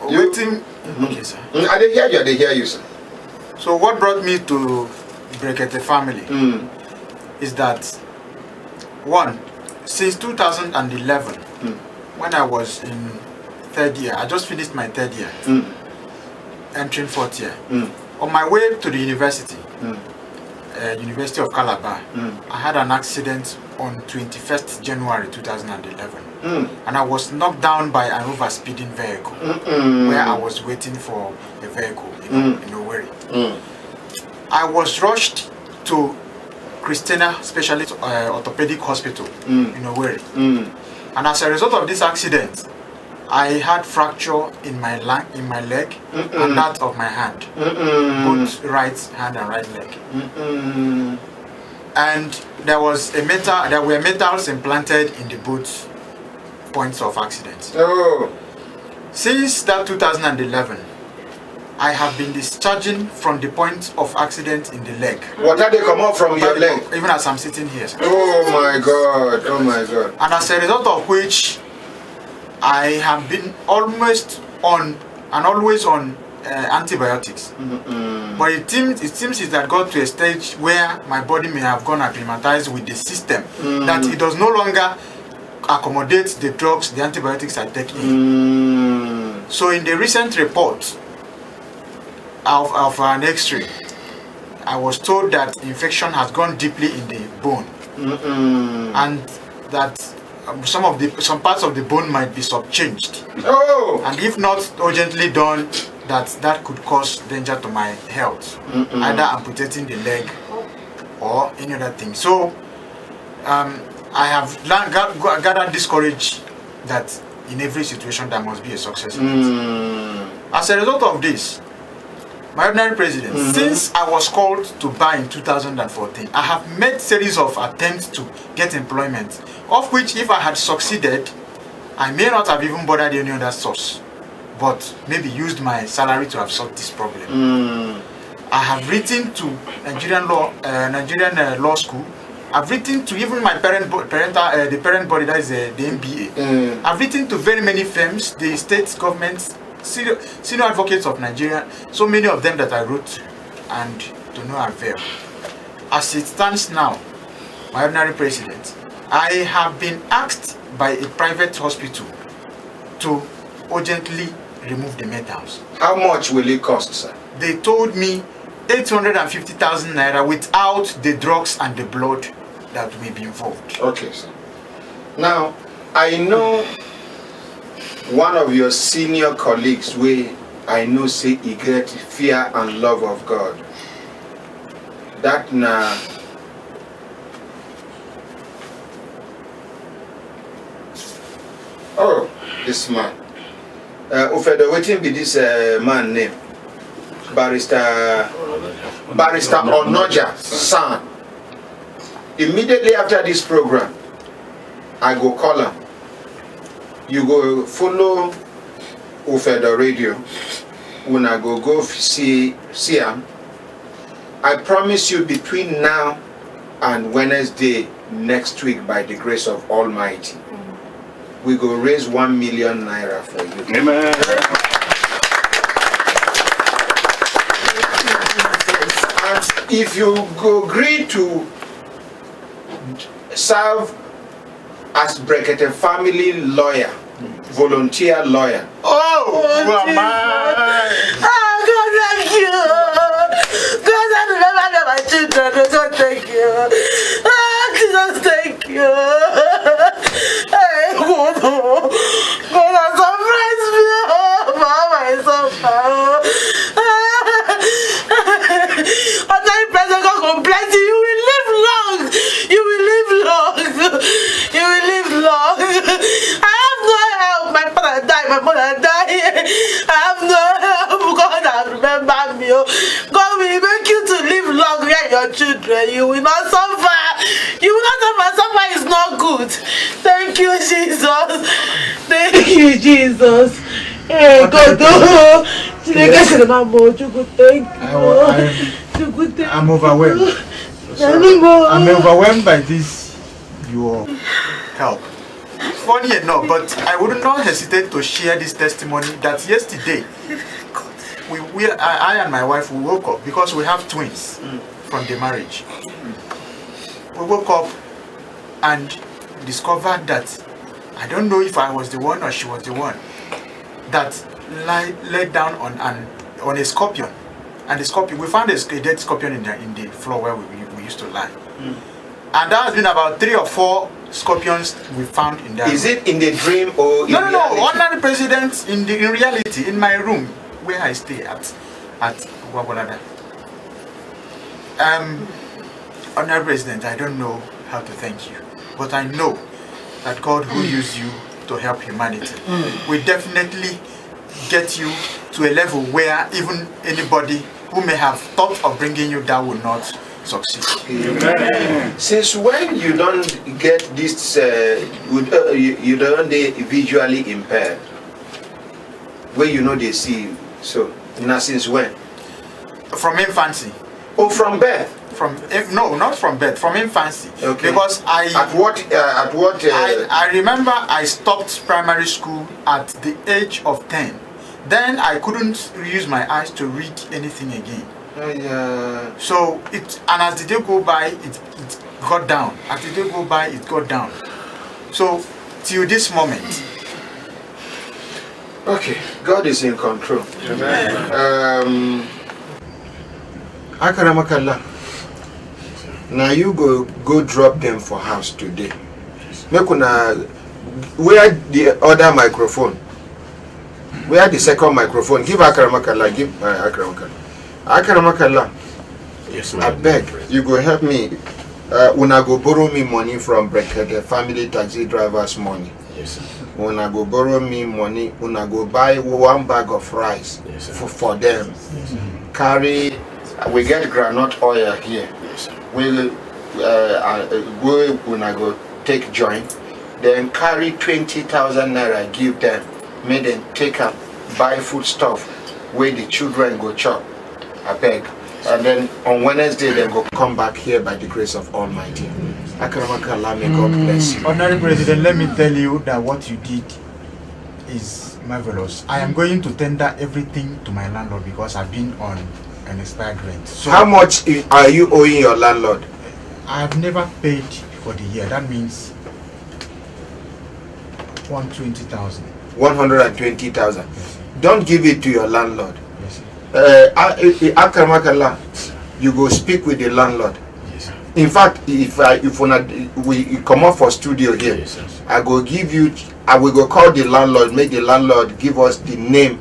Waiting. Okay, sir. I didn't hear you, sir. So what brought me to Brekete family is that, one, since 2011, when I was in third year, I just finished my third year, entering fourth year. On my way to the university, University of Calabar, I had an accident on 21st January 2011. And I was knocked down by an over-speeding vehicle where I was waiting for a vehicle in Owerri. I was rushed to Christina Specialist Orthopedic Hospital in Owerri. And as a result of this accident, I had fracture in my leg and that of my hand, both right hand and right leg. And there were metals implanted in the both points of accident. Since that 2011, I have been discharging from the point of accident in the leg. What are they come out from your leg? Even as I'm sitting here. Oh my God, oh my God. And as a result of which, I have been always on antibiotics. But it seems it had got to a stage where my body may have gone acclimatized with the system that it does no longer accommodate the drugs, the antibiotics I take in. So in the recent report of an X-ray, I was told that infection has gone deeply in the bone, and that some parts of the bone might be subchanged. And if not urgently done, that could cause danger to my health, either amputating the leg or any other thing. So I have gathered this courage that in every situation there must be a success. As a result of this, my ordinary president, since I was called to bar in 2014, I have made series of attempts to get employment, of which if I had succeeded, I may not have even bothered any other source, but maybe used my salary to have solved this problem. I have written to Nigerian law school. I've written to even my parent body, that is the NBA. I've written to very many firms, the state governments, senior advocates of Nigeria, so many of them that I wrote, and to no avail. As it stands now, my ordinary president, I have been asked by a private hospital to urgently remove the metals. How much will it cost, sir? They told me 850,000 naira without the drugs and the blood that will be involved. Okay, sir. Now, I know one of your senior colleagues where I know say he get fear and love of God. That na this man. Ufedo, waiting be this man name? Barrister Onoja son. Immediately after this program, I go call him. You go follow Ufedo Radio. When I go see him, I promise you between now and Wednesday next week, by the grace of Almighty, we go raise 1 million naira for you. Amen. And if you go agree to serve as Brekete family lawyer, volunteer lawyer. Oh, God, thank you. God, I remember my children. God, thank you. Jesus, thank you. Hey, God, I surprised me. Ordinary president, God can bless you. You will live long. You will live long. You will live long. I have no help. My father died. My mother died. I have no help. God has remembered me. God will make you to live long where your children. You will not suffer. You will not suffer. Suffer is not good. Thank you, Jesus. Thank you, Jesus. Hey, God, I'm overwhelmed. I'm overwhelmed by this, your help. Funny enough, but I would not hesitate to share this testimony that yesterday, I and my wife, we woke up because we have twins from the marriage. We woke up and discovered that, I don't know if I was the one or she was the one, that laid down on a scorpion. And the scorpion, we found a dead scorpion in the floor where we used to lie. And there has been about 3 or 4 scorpions we found in that. Is it in the dream or in reality? No, ordinary president in reality, in my room where I stay at Wagolada. Ordinary president, I don't know how to thank you, but I know that God will use you to help humanity. We definitely get you to a level where even anybody who may have thought of bringing you down will not succeed. Amen. Since when you don't get this, you don't visually impaired? where you know they see. So now since when? From infancy. Oh, from birth. From no, not from birth. From infancy. Okay. Because at what I remember I stopped primary school at the age of 10. Then I couldn't use my eyes to read anything again. Yeah. So and as the day go by, it got down. As the day go by, it got down. So till this moment. Okay, God is in control. Amen. Akaramakalla. Now you go drop them for house today. Where the other microphone? Where the second microphone? Give Akaramakalla. Give Akaramakalla. Akaramakalla. Yes, I beg you go help me. Una go borrow me money from Brekete family taxi drivers money. Yes, sir. Una go borrow me money. Una go buy 1 bag of rice for them. Yes, carry. We get granite oil here. Yes, we'll go. Una go take joint. Then carry 20,000 naira. Give them. Make them take up buy food stuff where the children go chop. I beg. And then on Wednesday, they go come back here by the grace of Almighty. Akaramakalla, may God bless you. Honorary President, let me tell you that what you did is marvelous. I am going to tender everything to my landlord because I've been on an expired rent. So how much are you owing your landlord? I've never paid for the year. That means 120,000. 120,000. Yes. Don't give it to your landlord. Yes. You go speak with the landlord. Yes, in fact, if we come up for studio here, yes, I will go call the landlord, make the landlord give us the name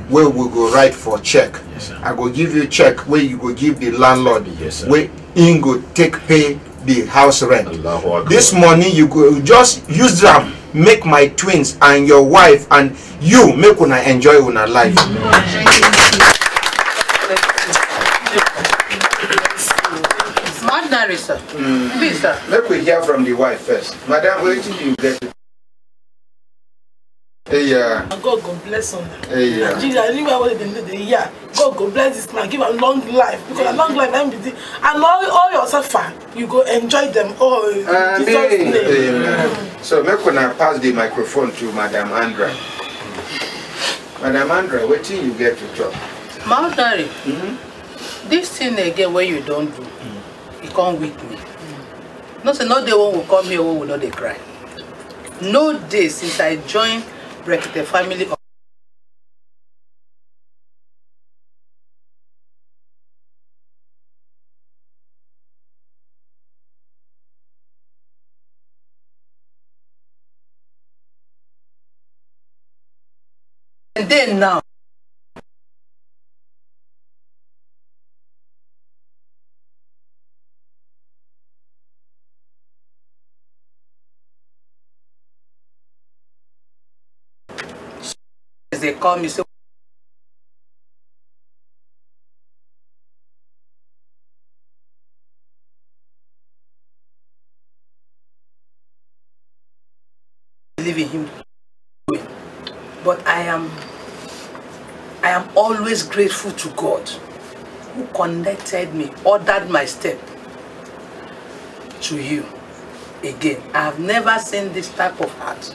where we go write for check. Yes, I go give you check where you go give the landlord, yes, where in go pay the house rent. This money you go just use them, make my twins and your wife and you make una enjoy una life. Sir. Please, sir. Let me hear from the wife first. Madam, wait till you get it. Yeah. God go bless him. Yeah. Nigeria, anywhere where they yeah. God go bless this man, give him long life. Because a long life, and all your suffer, you go enjoy them all. Amen. So, make una pass the microphone to Madam Andra. Madam Andra, wait till you get to talk. Mount Harry, this thing again where you don't do. It can't weak me. No, say no day one will come here, one will not they cry. No day since I joined Brekete family. And then now. They call me, say, believe in him. But I am always grateful to God who connected me, ordered my step to you. Again, I have never seen this type of heart.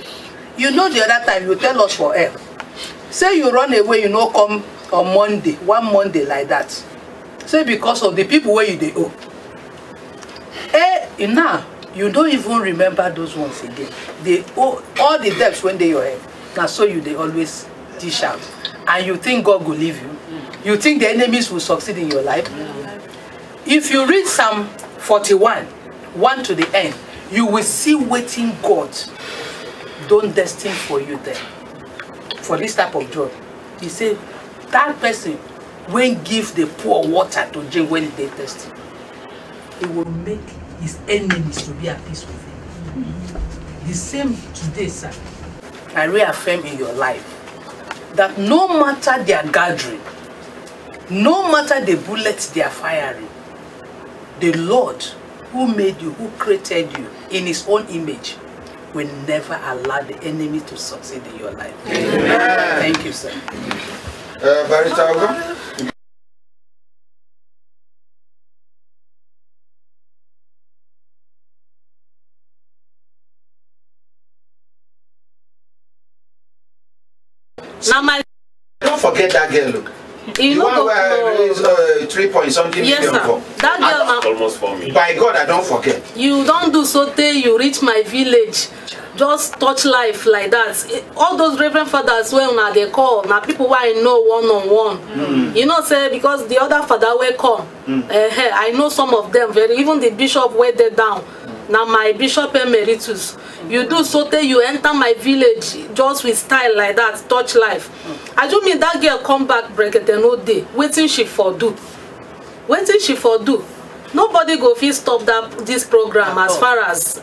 You know, the other time you tell us for help. Say you run away, you know, come on Monday, one Monday like that. Say because of the people where you they owe. Now you don't even remember those ones again. They owe all the debts when they your head. Now so you they always dish out. And you think God will leave you. You think the enemies will succeed in your life. If you read Psalm 41, 1 to the end, you will see waiting God don't destine for you there. For this type of job. He said, that person when give the poor water to drink when they thirsty, it will make his enemies to be at peace with him. The same today, sir. I reaffirm in your life that no matter their gathering, no matter the bullets they are firing, the Lord who made you, who created you in his own image, will never allow the enemy to succeed in your life. Amen. Thank you, sir. Barrister, now my don't forget that girl, look. You one know where 3 point something yes, million sir. for. That girl now. Almost 4 million. By God, I don't forget. You don't do so till you reach my village. Just touch life like that. All those reverend fathers when now they call, now people who I know one-on-one. You know, say because the other father will come. I know some of them very. Even the bishop where they down. Now my bishop emeritus. You do so till you enter my village just with style like that, touch life. I do mean that girl come back Brekete no day. Waiting she for do. Waiting she for do. Nobody go fit stop this program as far as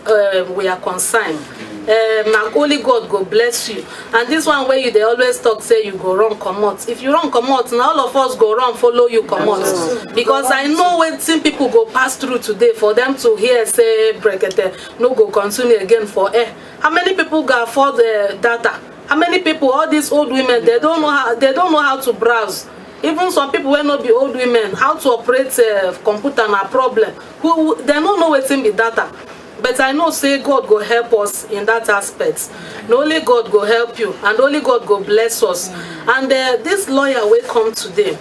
we are concerned. Now only God go bless you. And this one where they always talk say you go run comot. If you run comot, now all of us go run follow you comot. Because I know when some people go pass through today for them to hear say Brekete no go continue again for air. How many people go afford the data? How many people, all these old women, they don't know how to browse. Even some people will not be old women, how to operate a computer na problem. They don't know what's in the data. But I know say God go help us in that aspect. Not only God go help you, and only God go bless us. And this lawyer will come today.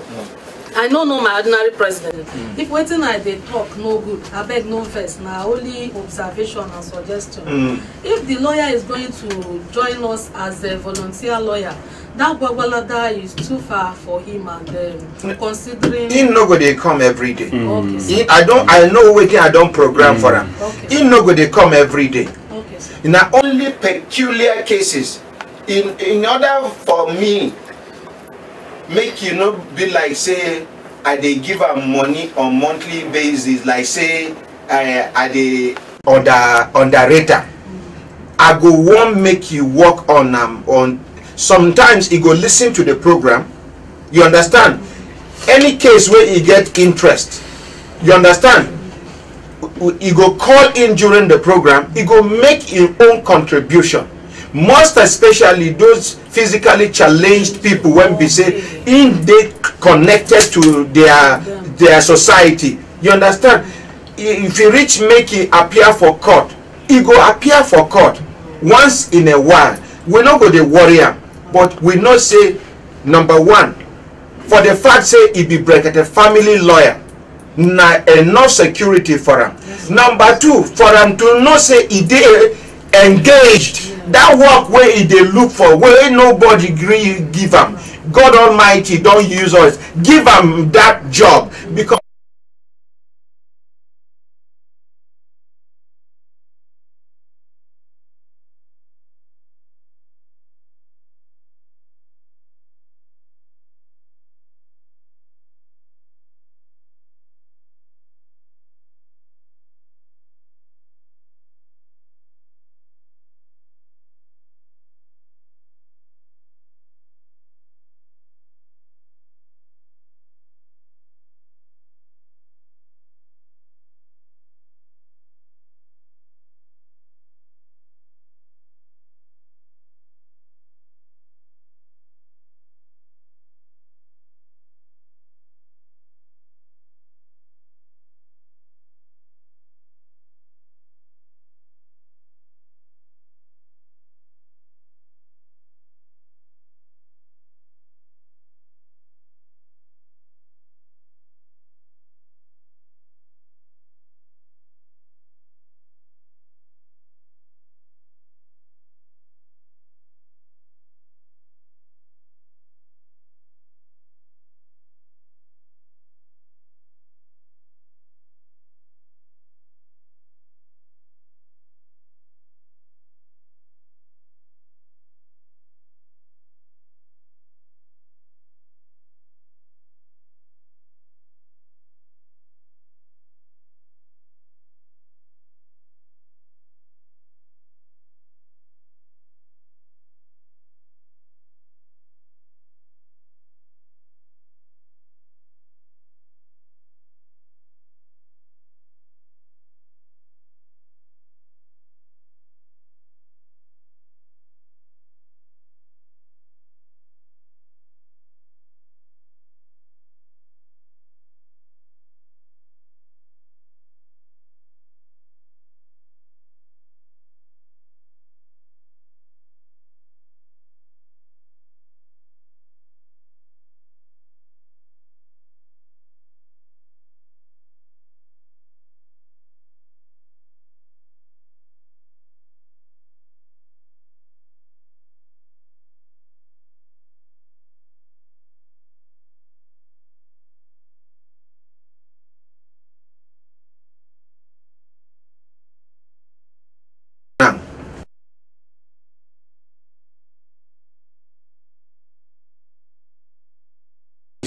I don't know my ordinary president. If waiting I they talk no good, I beg no first. Now only observation and suggestion. If the lawyer is going to join us as a volunteer lawyer, that Gwagwalada is too far for him, and considering he no go they come every day. Okay, I know waiting I don't program for him. Okay. He no go they come every day. Okay, sir. In only peculiar cases, in order for me make you know be like say I they give am money on monthly basis, like say I they underrater. I go want make you work on sometimes he go listen to the program. You understand? Any case where he get interest, you understand? He go call in during the program, he go make his own contribution. Most especially those physically challenged people when we say in they connected to their society. You understand? If he reach make it appear for court, he go appear for court once in a while. We not go the warrior, but we not say number one for the fact say he be Brekete family lawyer. Na enough security for him. Number two, for him to not say he dey engaged. That work where he dey look for, where nobody give him. God Almighty don't use us. Give him that job because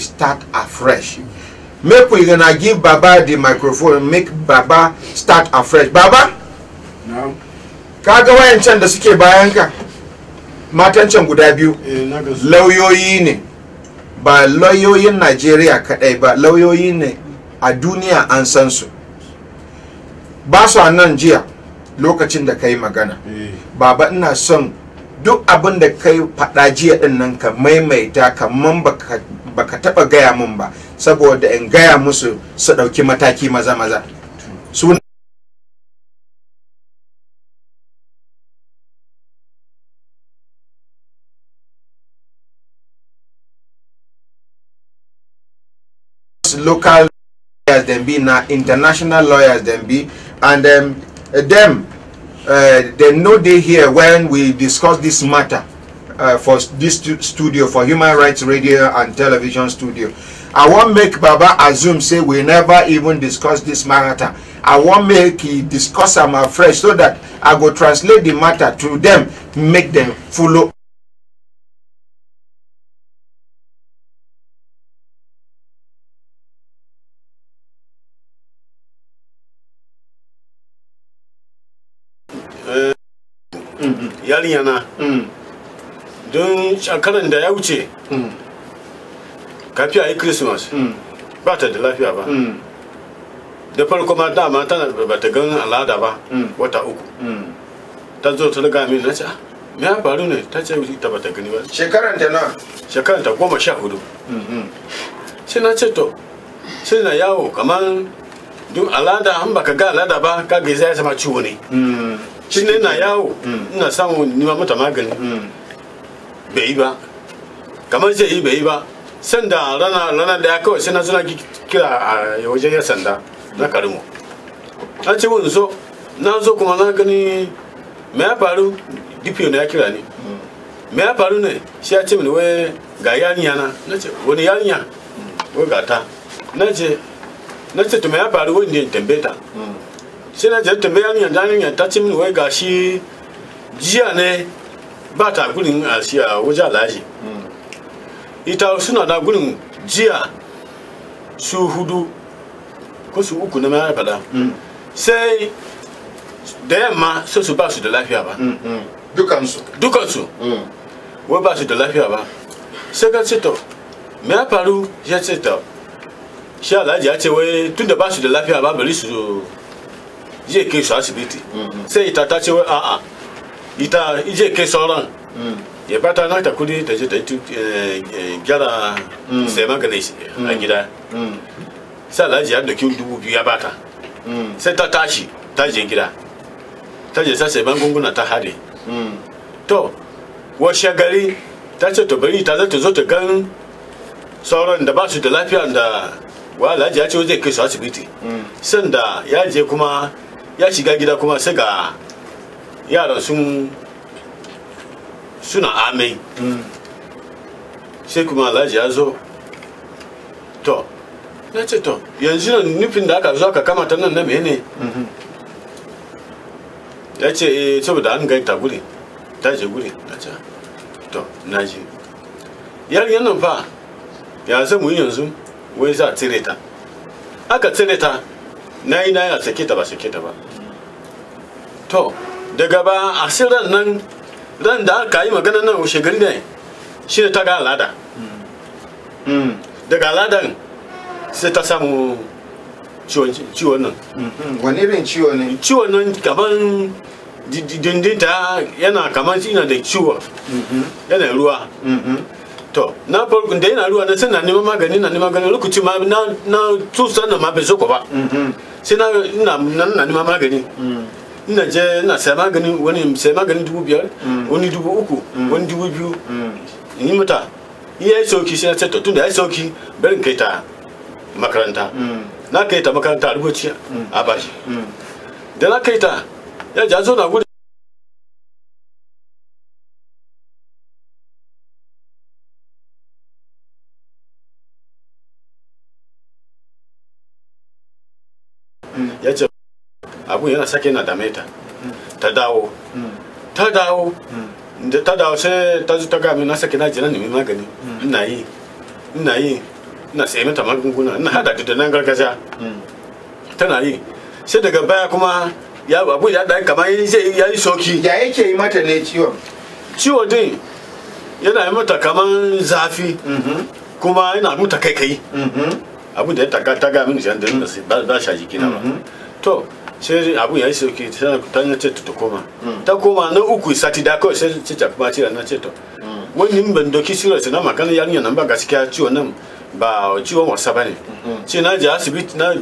start afresh. Make we gonna give Baba the microphone, make Baba start afresh. Baba? No. Kaga wayancan da suke bayanka matan can guda biyu lauyoyi ne ba lauyoyin Najeriya kadai ba lauyoyi ne a duniya an san su ba su nan jiya lokacin da kai magana Baba ina son duk abin da kai faɗa jiya din nan ka maimaita kaman baka taba gaya mun ba saboda in gaya musu su dauki mataki maza su local lawyers then be now international lawyers then be and them they know they here when we discuss this matter for this studio for Human Rights Radio and Television Studio. I won't make Baba assume say we never even discuss this matter. I won't make he discuss them afresh so that I go translate the matter to them, make them follow. Yarinya na don shakaran da ya wuce kafin a yi Christmas ba ta da lafiya ba da farko ma dama tana ba ta gan al'ada ba wata uku ta zo ta riga min na ce me ya faru ne ta ce ta ba ta gani ba shekaran ta na shekaran ta 14 sai na ce to sai na yawo kamar duk al'ada an baka ga al'ada ba ka ga ya zama ciwo ne shi ne na yawo ina samun nima mata magani bai yi ba kamar zai yi bai yi ba sanda rana da ya kawai sai na zuna kira a wajen ya sanda na karimo na ce wani so na zo kuma na gani me ya faru DPO na ya kira ni me ya faru ne shi ya ce mini wai ga yarinya na ce wani yarinya wai ga ta na ce to me ya faru wani ne tambaye ta sai na je tambaye yarinya ta ce mini wai ga shi jiya ne ba ta gurin a shi a wajen alhaji ita suna da gurin jiya su hudu ko su uku na mai fada sai da yamma sai su ba su da lafiya ba dukansu wai ba su da lafiya ba sai ka ce to me ya faru ya ce to shi alhaji ya ce wai tunda ba su da lafiya ba bari su je kai su asibiti sai ita ta ce wai a'a ita ije kai sauran ya bata na ta kudi ta je ta gyara sai magani a gida sai alhaji ya dauki 2000 ya bata sai ta tashi ta je gida ta je sai magunguna ta hade to washe gari ta ce to bari ta zata zo ta gan sauran da ba su da lafiya da wa alhaji ya ce zai kai su asibiti sanda ya je kuma ya shiga gida kuma sai ga yaran suna amai sai kuma alhaji ya zo to na ce to yanzu nan nufin da aka zo aka kamata nan na mene ya ce saboda an gaita guri ta je guri na ce to na ji yarinyar nan fa ya zama yanzu wai za a tsire ta aka tsire ta na yi a sake ta ba sake ta ba to daga ba a sirran nan ran da aka yi magana nan washe gari ne shi ne ta ga al'ada daga al'adan sai ta samu ciwon nan wani irin ciwo ne ciwon nan kaman dindinta yana kaman yana da ciwo yana ruwa to na farko da yana ruwa na sai na neman magani lokaci ma na tusan nan ma bai zo ko ba sai na neman magani ina je ina sai magani wani sai magani 5,000 wani 3,000 wani 2,000 ni mata iya sauki sai na ce to tunda ya sauki barin kai ta makaranta na kai ta makaranta rubuci a bashi da na kai ta ya ja zo na gudu ya ce abun yana sake na dame ta ta dawo sai ta zo ta gami na sake na jira nemi magani ina yi na sai mata magunguna na hada da nan gargajiya tana yi sai daga baya kuma ya abu ya dan kamar ya yi soki ya yake yi mata ne ciwo din yana yi mata kamar zafi kuma yana muta kai abu da ya taga min jan da sai ba sha jiki na ba to sai abu ya yi soki sai ta ce ta koma na uku sati da kawai sai ta kuma ce na ce to wani ban doki serious na magana yarinya nan ba gaskiya ciwon nan ba ciwon wasa bane sai na je asibiti na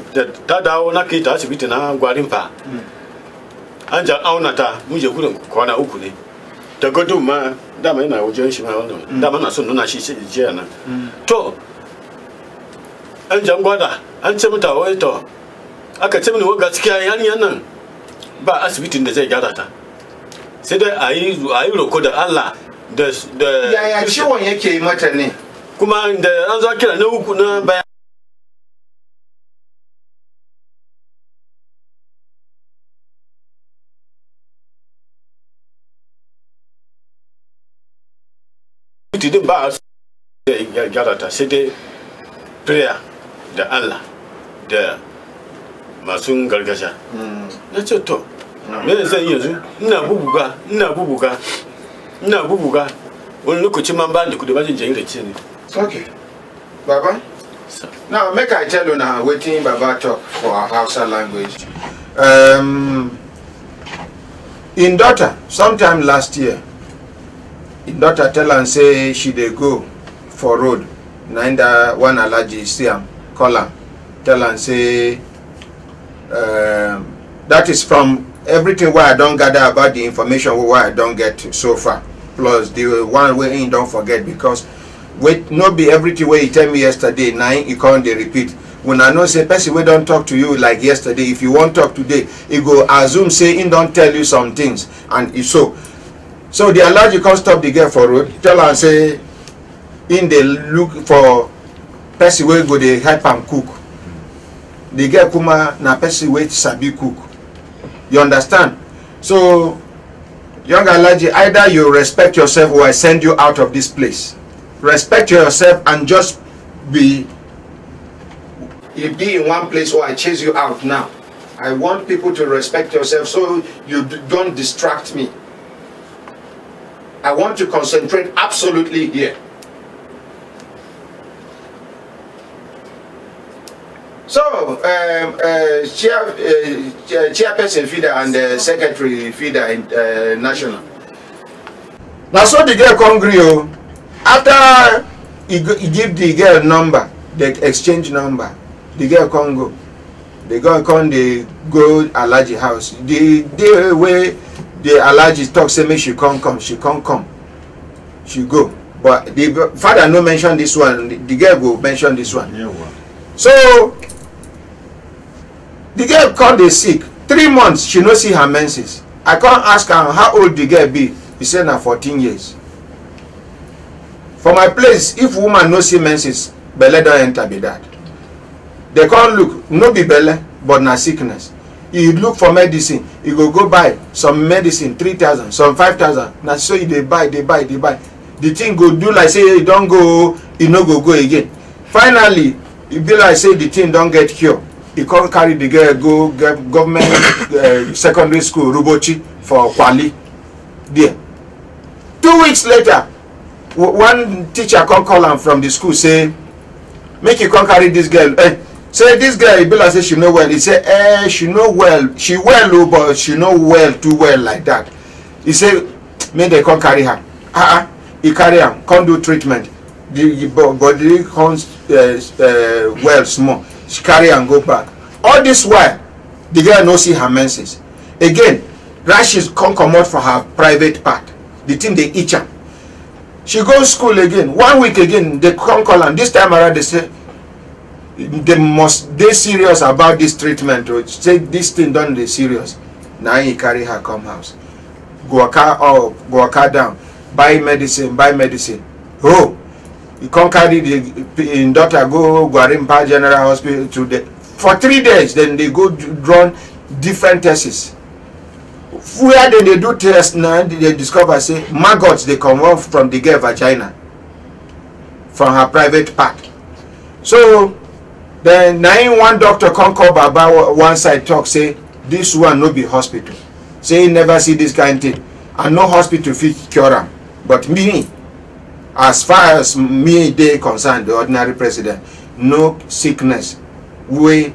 ta dawo na kai ta asibiti na gwarin fa an ja auna ta mu je gurin kwana uku ne da gudun ma dama yana wajen shi ma wannan dama na son nuna shi jiya nan to an jan gwada an ce mata wai to aka ce mini wa gaskiya yarinya nan ba asibitin da zai gyara ta sai dai a yi roko da Allah da yaya ciwon yake yi mata ne kuma da an zo kira na uku na bayan din ba a gyara ta sai dai prayer da Allah da masu gargajiya na ce to me zan yi yanzu ina bubuga wani lokaci man ba da kudi ba jin da ce ne okay baba now make I tell you now wetin baba talk for our Hausa language in daughter sometime last year in daughter tell am say she dey go for road na in that one allergy see am call am tell am say that is from everything wey I don gather about the information wey I don get so far plus the one wey he don forget because wait no be everything wey he tell me yesterday na he come dey repeat una know say person wey don talk to you like yesterday if you wan talk today he go assume say he don tell you some things and if so the allergy come stop the girl for road tell am say in dey look for person wey go dey help am cook the girl kuma na person wey sabi cook you understand so young allergy either you respect yourself or I send you out of this place respect yourself and just be in one place or I chase you out now. I want people to respect yourself so you don't distract me. I want to concentrate absolutely here. So, chairperson feeder and secretary feeder national. Now, so the girl come gree. After he give the girl number, the exchange number, the girl come go. The girl come they go allergy house. The day where the allergy talk say make she come, she come. She go. But the father no mention this one. The girl go mention this one. Yeah, well. So the girl come dey sick 3 months she no see her menses. I can't ask her how old the girl be. He said na 14 years. For my place, if woman no see menses, belle don enter be that. They can't look, no be belle, but na sickness. You look for medicine, you go buy some medicine 3,000, some 5,000. Now so you they buy. The thing go do like say you don't go, you no go again. Finally, it be like say the thing don't get cured. You can't carry the girl go government secondary school Rubochi for Kwali. There. 2 weeks later, one teacher come call am from the school say, make you come carry this girl. Say this girl, be like say she know well. He say, she know well. She well, but she know well too well like that. He say, make they come carry her. He carry am, come do treatment. The body comes well small. She carry and go back. All this while, the girl no see her menses. Again, rashes come out for her private part. The thing they itch her. She goes school again. 1 week again, they come call and this time around they say they serious about this treatment. Or say this thing done they serious. Now he carry her come house. Go a car up, go a car down. Buy medicine. Oh, he can't carry the daughter go Gwarimpa General Hospital for 3 days. Then they go run different tests. Where they do tests now, they discover say maggots they come off from the girl vagina, from her private part. So then one doctor come call Baba one side talk say this one no be hospital. Say he never see this kind of thing. And no hospital fit cure am. But me, as far as me they concerned, the ordinary president, no sickness wey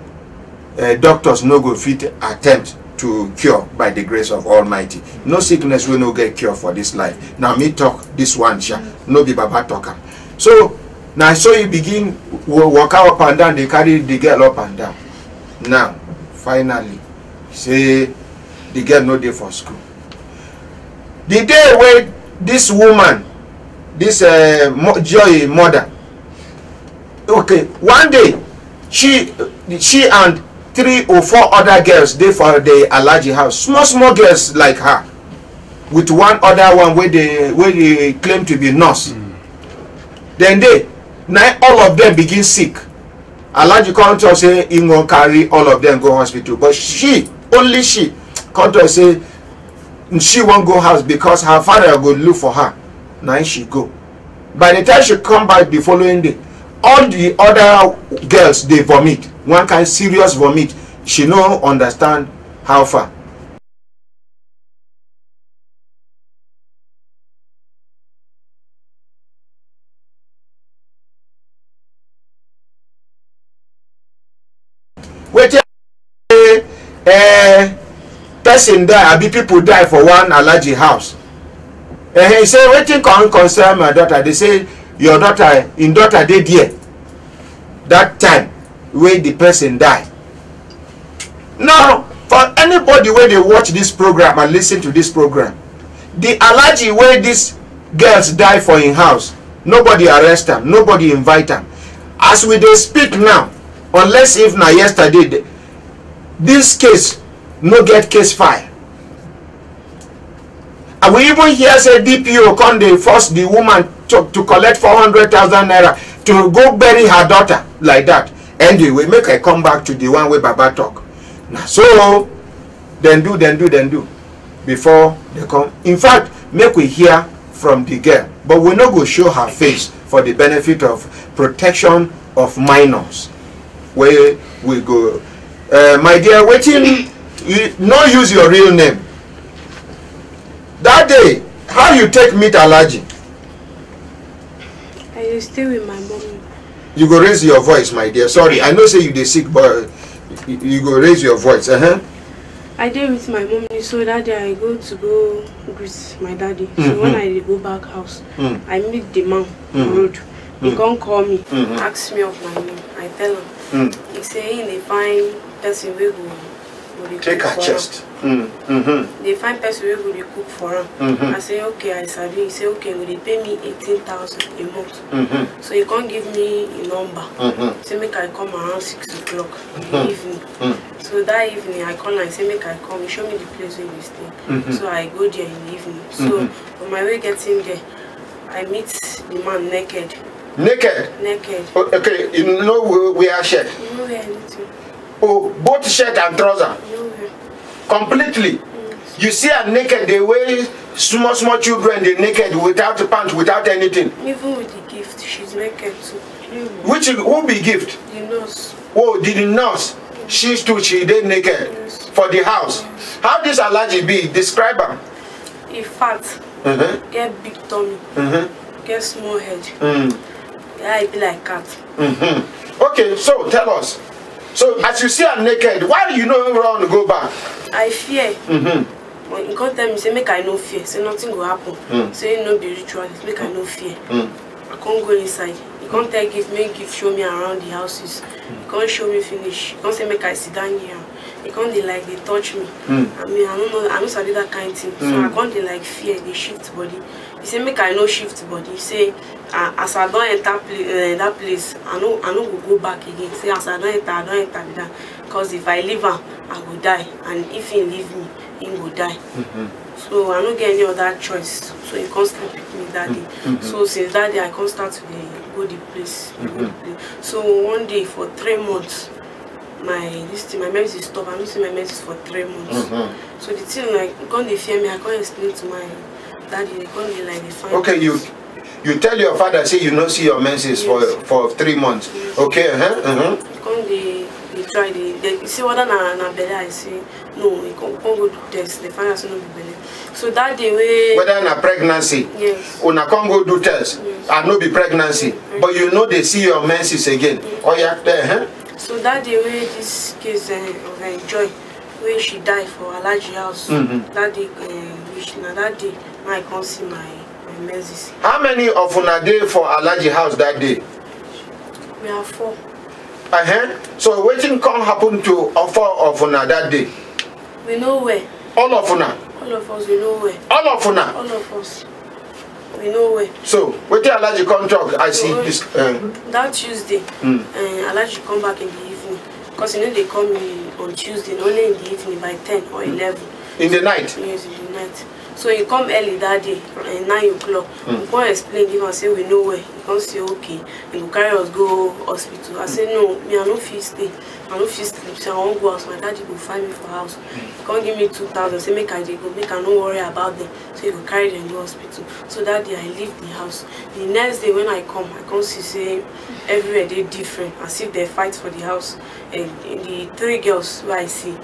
doctors no go fit attempt to cure by the grace of Almighty. No sickness will no get cure for this life. Now me talk this one, no be Baba talker. So now so you begin walk up and down, they carry the girl up and down. Now, finally, say the girl no dey for school. The day where this woman, this Joy mother, okay, one day she and 3 or 4 other girls dey for the Alhaji house, small girls like her, with one other one where they claim to be nurse. Then now all of them begin sick. Alhaji come to say he won't carry all of them go hospital, but only she come to say she won't go house because her father go look for her. Now she go. By the time she come back the following day, all the other girls they vomit. One kind serious vomit. She no understand how far. Wait, person die, abi people die for one Alhaji house. He say wetin concern my daughter. They say your daughter, in daughter dey there that time where the person die. Now for anybody where they watch this program and listen to this program, the Alhaji where these girls die for in house, nobody arrest them, nobody invite them. As we dey speak now, unless if na yesterday, this case no get case file. And we even hear say DPO come dey force the woman to collect 400,000 naira to go bury her daughter like that. Anyway, make I come back to the one where Baba talk. Now so then do before they come. In fact, make we hear from the girl, but we no go show her face for the benefit of protection of minors. Where we go, my dear, waiting. You no use your real name. That day, how you take meet Alhaji? I stay with my mom. You go raise your voice, my dear. Sorry, I know say you dey sick, but you go raise your voice. I dey with my mom, so that day I go greet my daddy. So when I go back house, I meet the man on road. He come call me, ask me of my name. I tell him. He say he dey find person wey go take her chest. They find person wey go dey cook for him. I say okay, I sabi. He say okay, will they pay me 18,000 a month? So he can't give me a number. Say make I come around 6 o'clock in the evening. So that evening I call and say make I come. He show me the place where we stay. So I go there in the evening. So on my way getting there, I meet the man naked. Naked. Okay, you know we are shirt. No wear anything. Oh, both shirt and trouser. No wear. Completely. You see her naked, they wear small children, they naked without the pants, without anything. Even with the gift, she's naked too. Who be gift? The nurse. Oh, the nurse. She's too, she did naked for the house. How this Alhaji be? Describe her. He fat. Get big tummy. Get small head. Yeah, he be like cat. Okay, so tell us. So as you see her naked, why you no run go back? I fear. When he come tell me, say make I no fear, say nothing will happen. Say no be ritualist, make I no fear. I can't go inside. He can't tell give show me around the houses. He can't show me finish. He can't say make I sit down here. He can't they touch me. I mean I don't know, I don't study that kind of thing. So I can't they fear, they shift body. He say make I no shift body. He say as I don't enter that place, I no go back again. Say as I don't enter with that. Because if I leave him, I will die. And if he leave me, he will die. So I don't get any other choice. So he can't sleep with me that day. So since that day I can't start to go the place. So one day for 3 months, my medicine stop. I'm missing my medicine for 3 months. So the thing like, when they fear me, I can't explain to Daddy, they come dey like the fine. Okay, you tell your father say you no see your menses for 3 months. Yes. Okay, Come they try they see whether na belle. I say no, you come go do test. They find out no be belle. So that day we whether na pregnancy. Yes. Una come go do test. Yes. And no be pregnancy. Yes. But you know they see your menses again. Yes. Oh yeah, there, So that day we this case of Joy, where she died for Allergy house. That day that day I can't see my menses. How many of una dey for Allergy house that day? We are 4. So waiting come happen to 4 of una that day? We know where. All of una? All of us, we know where. All of una? All of us. We know where. So, waiting Allergy come talk, I see this. That Tuesday, Allergy come back in the evening. Because you know they come on Tuesday, only in the evening by 10 or 11. In the night? Yes, in the night. So he come early that day, 9 o'clock. We can't explain, give and say we know where. He can't say okay. He will carry us go hospital. I say no, me I no fit stay. I no fit sleep. So I won't go house. My daddy will find me for house. He can't give me 2,000. Say make I go, make I no worry about them. So he will carry them to hospital. So that day I leave the house. The next day when I can't see say everywhere they different. As if they fight for the house. And the 3 girls who I see,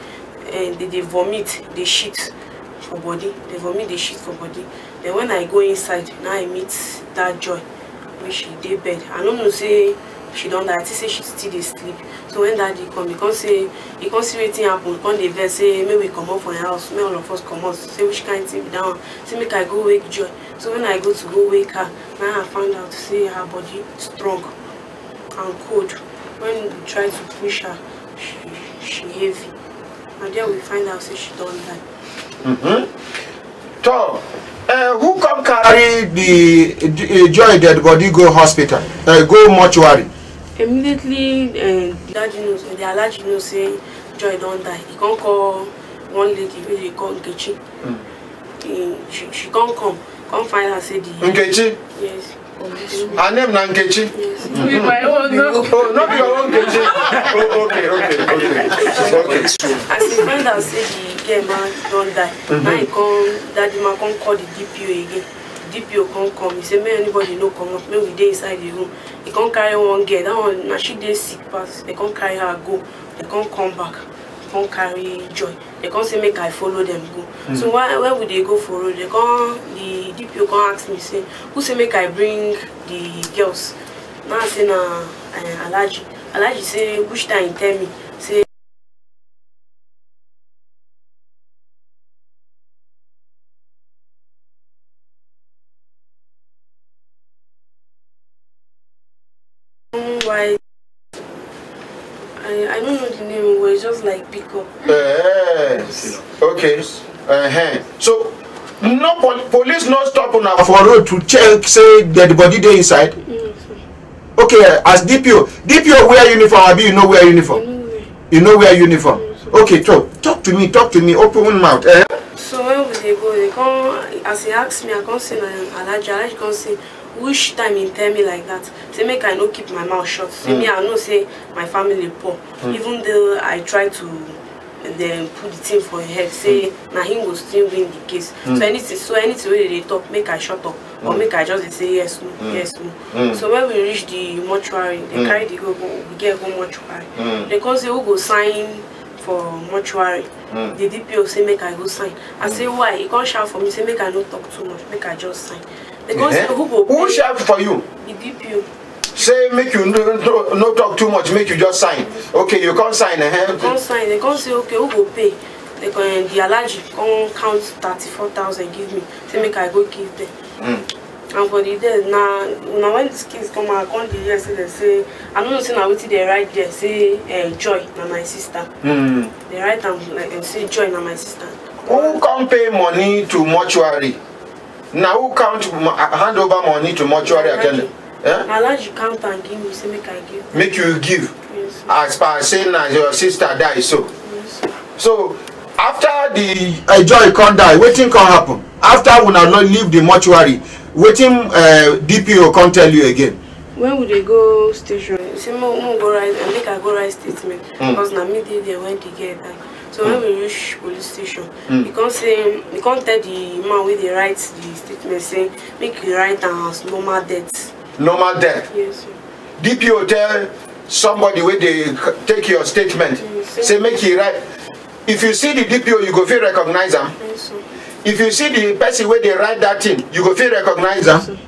they vomit, they shit for body. They vomit, they shit for body. Then when I go inside, now I meet that Joy, when she dey bed. I don't know say she don't die. I say she still dey sleep. So when daddy come, he can't see wetin happen. He can't dey vex say make we come out from the house, make all of us come out. Say which kind thing be down. Say make I go wake Joy. So when I go to go wake her, now I found out say her body strong and cold. When we try to push her, she heavy. And then we find out say she don't die. So, who come carry the Joy dead body go hospital? Go mortuary? Immediately, daddy knows, the Allergy knows say Joy don't die. He can't call one lady wey they call Nkechi. She can't come find her say the Nkechi? Yes. Her name na Nkechi? Yes. My own, no. Oh, not your own Nkechi. Oh, okay. As he find out say the girl man don't die, now he come, daddy man come call the DPO again. DPO come. He say make anybody no come up, make we dey inside the room. He can't carry one girl. That one now she dey sick pass. They can't carry her go. They can't come back. Can't carry Joy. They can't say make I follow them go. So where would they go follow? They can't. The DPO can't ask me say who say make I bring the girls. Now I say na Allergy. Allergy say which time tell me say. Why? I don't know the name, but it's just like pick up. Okay. So, no police no stop on our for road to check, say that the body there inside? Okay, as DPO wear uniform, Abi, you know wear uniform? You know wear uniform? Okay, talk to me, open mouth. So when they go, they come, as he asks me, I can't say Allergy can't say which time he tell me like that. Say make I no keep my mouth shut. Say me I know say my family poor. Even though I try to then put the thing for your head, say na him go still win the case. So anything where they talk, make I shut up. Or make I just say yes, no, yes, no. So when we reach the mortuary, they carry the go mortuary. They come say who go sign for mortuary. The DPO say make I go sign. I say why? He can't shout for me, say make I no talk too much, make I just sign. Because who shout for you? The DPO. Say make you no talk too much, make you just sign. Okay, you can't sign. You can't sign. They can't say okay, who go pay? They can the Allergy come count 34,000 give me. Say make I go give them. And for the day now when these kids come out, come the year say they say I don't know say now wetin they write there say Joy na my sister. They write them like and say Joy na my sister. Who can't pay money to mortuary? Now who can't hand over money to mortuary attendant? Allergy count and give me, say make I give. Make you give? Yes. As per saying that your sister died so. Yes. So after the Joy can't die, waiting can happen. After we now leave the mortuary, waiting DPO can't tell you again. When would they go station? Say go write and make I go write statement. Because now me they went to get that. So when we reach police station, we can't tell the man where they write the statement saying make you write down as normal death. Normal death? Yes, sir. DPO tell somebody where they take your statement, say make you write. If you see the DPO, you go feel recognize them. Yes, sir. If you see the person where they write that thing, you go feel recognize them.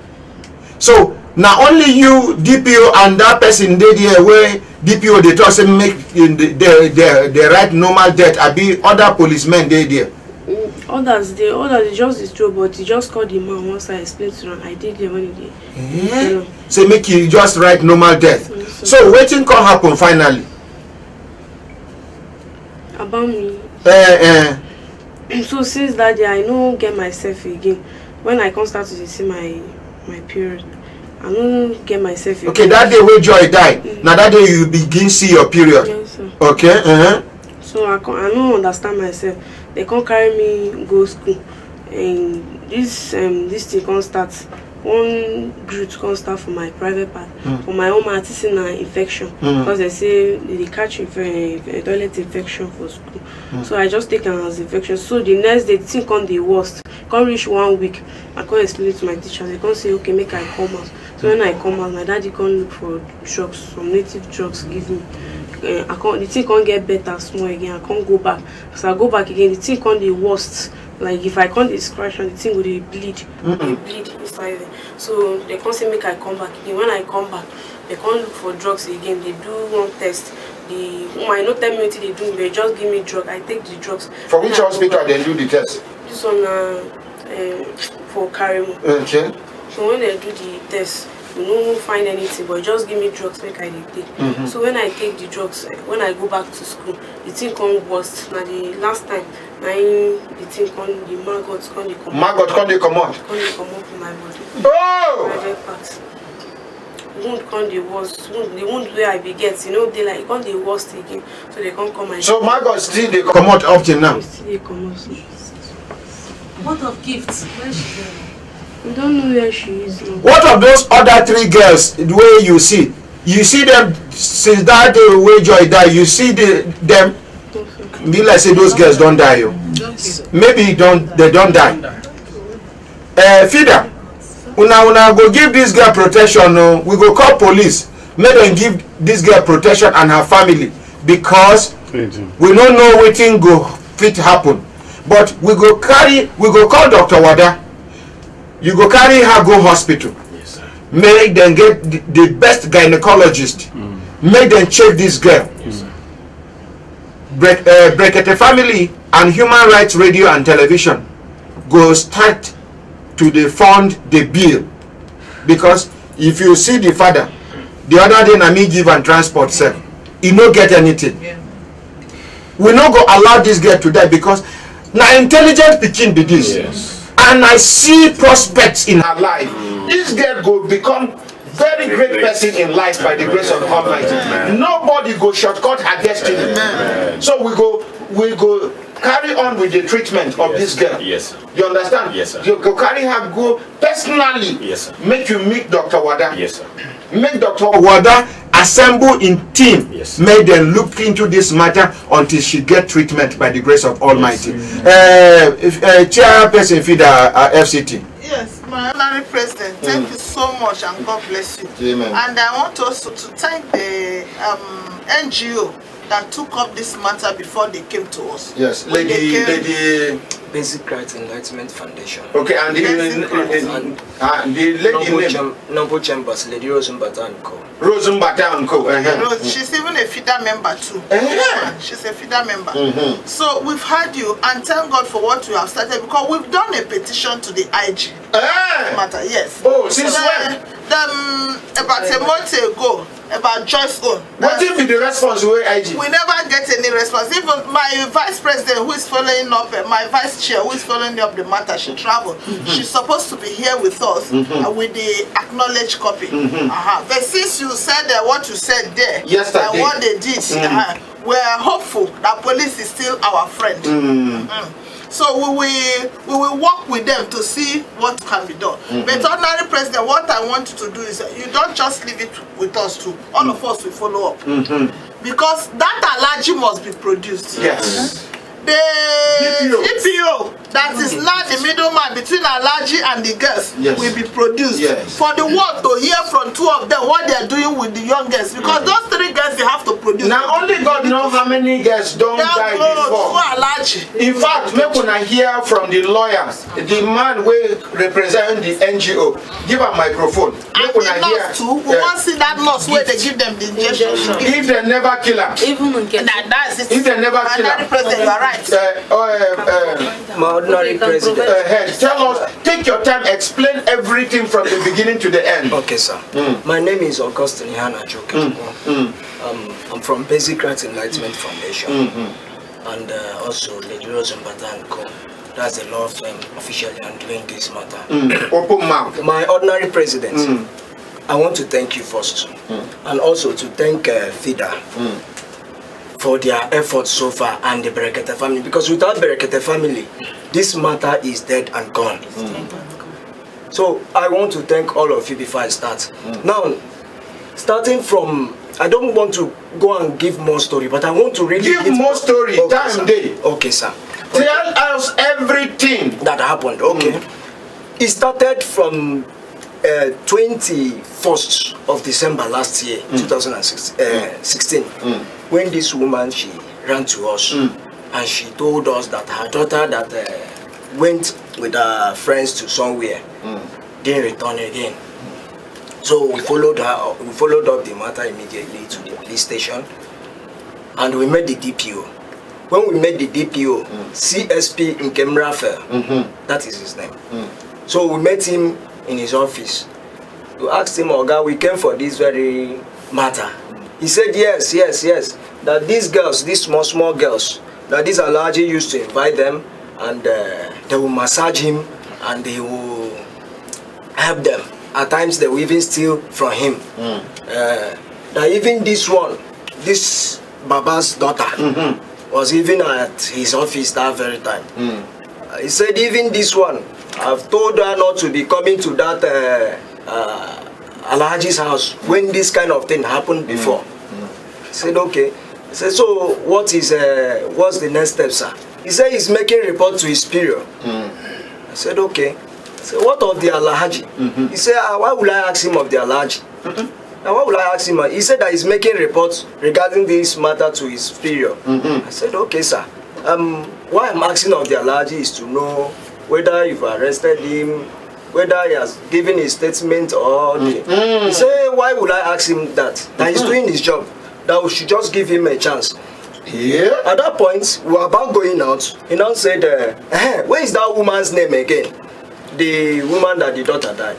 So now only you, DPO, and that person they there where DPO they talk say make they write normal death. I be other policemen they there. Others they just destroy, but he just called the man once I explained to him. I did the money day. Yeah. Say make you just write normal death. Yes, so waiting can happen finally. About me. So since that day I don't get myself again. When I come start to see my period, I don't get myself again. Okay, that day where Joy died. Now that day you begin see your period. Yes, sir. Okay. So I don't understand myself. They can't carry me go school, and this thing can't start. One group can't start for my private part. For my own part, it's an infection because they say they catch a toilet infection for school. So I just take an as infection. So the next day, the thing can't the worst. Can't reach 1 week. I can't explain it to my teacher. They can't say okay, make I come out. So when I come out, my daddy can't look for drugs, some native drugs, give me. The thing can't get better small again. I can't go back. So I go back again, the thing can't the worst. Like if I can't scratch and the thing will bleed. They bleed inside there. So they can't say make I come back again. When I come back, they can't look for drugs again. They do one test. The woman not tell me what they do, they just give me drug. I take the drugs. For which hospital they do the test? This one for Karimo. Okay. So when they do the test, you don't find anything, but just give me drugs make I take. So when I take the drugs, when I go back to school, the thing come worst. Now the last time, the thing come, the maggots come they come. Maggot come they come out. Come they come out from my body. Oh! Private parts. Wound come the worst. The wound where I beget, you know, they like come the worst again. So they can't come and. So maggots still they come out up till now. Still they come out. What of gifts? Where she go? We don't know where she is now. What of those other 3 girls the way you see? You see them since that day where Joy died, you see them be like say those girls don't die. Maybe they don't die. Fida, una go give this girl protection. We go call police. Make them give this girl protection and her family because we don't know what thing go fit happen. But we go call Dr. Wada. You go carry her go hospital. Yes, sir. Make them get the best gynecologist. Make them check this girl. Yes, sir. Brekete family and Human Rights Radio and Television go start to fund the bill. Because if you see the father, the other day na me give and transport sir, he no get anything. Yeah. We no go allow this girl to die because na intelligent pikin be this. Yes. And I see prospects in her life. This girl will become very great person in life by the grace of Almighty. Nobody go shortcut her destiny. So we go carry on with the treatment of this girl. Yes. You understand? Yes, sir. You go carry her go personally. Yes, sir. Make you meet Dr. Wada. Yes, sir. Make Dr. Wada assemble in team. Yes. Make them look into this matter until she get treatment by the grace of Almighty. Yes. Chairperson FIDA FCT. Yes, my honorary president, thank you so much and God bless you. Amen. And I want also to thank the NGO that took up this matter before they came to us. Yes, Lady Basic Rights Enlightenment Foundation. Okay, and the lady Noble Chambers, Lady Rosenbata and Co. Rosenbata and Co. She's even a FIDA member too. She's a FIDA member. So we've heard you and thank God for what you have started because we've done a petition to the IG. Matter, yes. Oh, since when? About a month ago, about Joyce's own. What will be the response with IG? We never get any response. Even my vice president who is following up, my vice chair who is following up the matter, she traveled. She's supposed to be here with us with the acknowledged copy. But since you said what you said there, yesterday, and what they did, we're hopeful that police is still our friend. So we will work with them to see what can be done. But ordinary president, what I want you to do is you don't just leave it with us too. All of us will follow up. Because that allergy must be produced. Yes. the DPO that is now the middleman between Alhaji and the girls will be produced for the world to hear from two of them what they are doing with the young girls, because those three girls they have to produce. Now only God knows how many girls don't die before. In fact, make una hear from the lawyers, the man will represent the NGO. Give a microphone. Make una hear. Too. We want to see that nurse where they give them the injection. If they never kill her. That's it. If they never kill her. President, you are right. My ordinary president. Tell us, take your time, explain everything from the beginning to the end. Okay, sir. My name is Augustine Brekete. I'm from Basic Rights Enlightenment Foundation. And also the Rose and Batan Co. That's the law firm officially handling this matter. Open mouth. My ordinary president, I want to thank you first. And also to thank FIDA for their efforts so far and the Brekete family. Because without Brekete family, this matter is dead and gone. So I want to thank all of you before I start. Now, starting from, I don't want to go and give more story, but I want to really give more story. Time day. Okay, sir. Tell us everything that happened. Okay. It started from 21st of December last year, 2016, when this woman, she ran to us and she told us that her daughter that went with her friends to somewhere didn't return again. So we followed her. We followed up the matter immediately to the police station, and we met the DPO. When we met the DPO, CSP Nkem Raphael, that is his name. So we met him in his office. We asked him, Oga, we came for this very matter. He said, yes, that these girls, these small girls, that these Alhaji used to invite them, and they will massage him, and they will help them. At times they will even steal from him. That even this one, this Baba's daughter, was even at his office that very time. He said, even this one, I've told her not to be coming to that Alhaji's house when this kind of thing happened before. He said, okay. He said, so what's the next step, sir? He said he's making report to his superior. I said, okay. I said, what of the Alhaji? He said, why would I ask him of the Alhaji? Now why would I ask him? He said that he's making reports regarding this matter to his superior. I said, okay, sir. Why I'm asking of the Alhaji is to know whether you've arrested him, whether he has given his statement or he said, why would I ask him that? That he's doing his job. That we should just give him a chance. At that point, we were about going out. He now said, where is that woman's name again? The woman that the daughter died.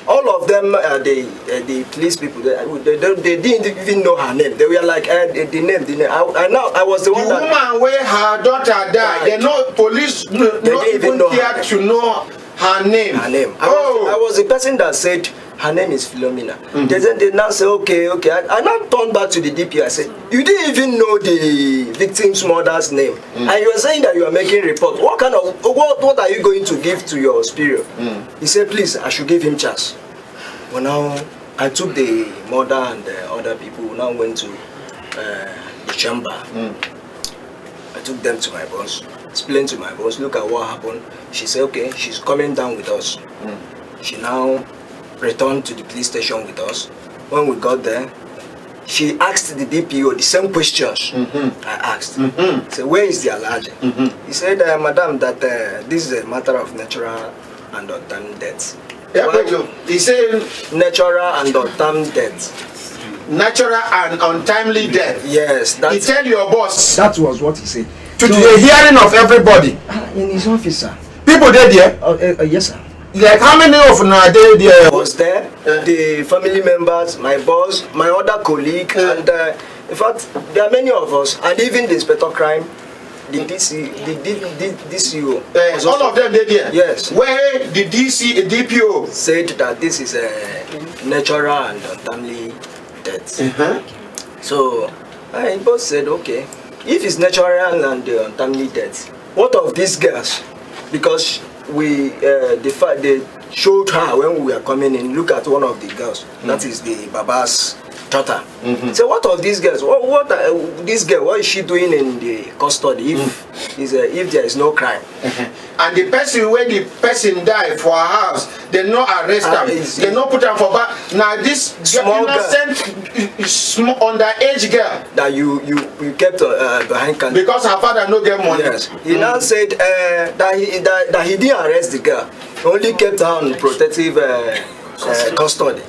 All of them, the police people, they didn't even know her name. They were like, the name. I was the one that... The woman where her daughter died, they know police not even care to know her name. Her name. I was the person that said, her name is Philomena. They now say, okay. I now turned back to the DP. I said, you didn't even know the victim's mother's name. And you were saying that you are making report. What are you going to give to your superior? He said, please, I should give him chance. Well, now, I took the mother and the other people who now went to the chamber. I took them to my boss, explained to my boss, look at what happened. She said, okay, she's coming down with us. She now returned to the police station with us. When we got there, she asked the DPO the same questions I asked. So where is the Alhaji? He said, madam, that this is a matter of natural and untimely death. He said natural and untimely death. Natural and untimely death. Yes. He tell your boss. That was what he said. To the hearing of everybody. In his office, sir. People there? Yes, sir. Like how many of them are there? I was there, the family members, my boss, my other colleague, and in fact, there are many of us, and even the inspector crime, the DCO. All of them there? Yes. Where the DPO said that this is a natural and untimely death. So, my boss said, okay, if it's natural and untimely death, what of these girls? Because they showed her when we were coming in. Look at one of the girls. That is the Baba's daughter. So what of these girls? This girl? What is she doing in the custody if there is no crime? And the person where the person die for her house, they no arrest them. They no put her for back. Now this small innocent underage girl that you kept behind can because her father no get money. Yes. He now said that he didn't arrest the girl. He only kept her on protective custody.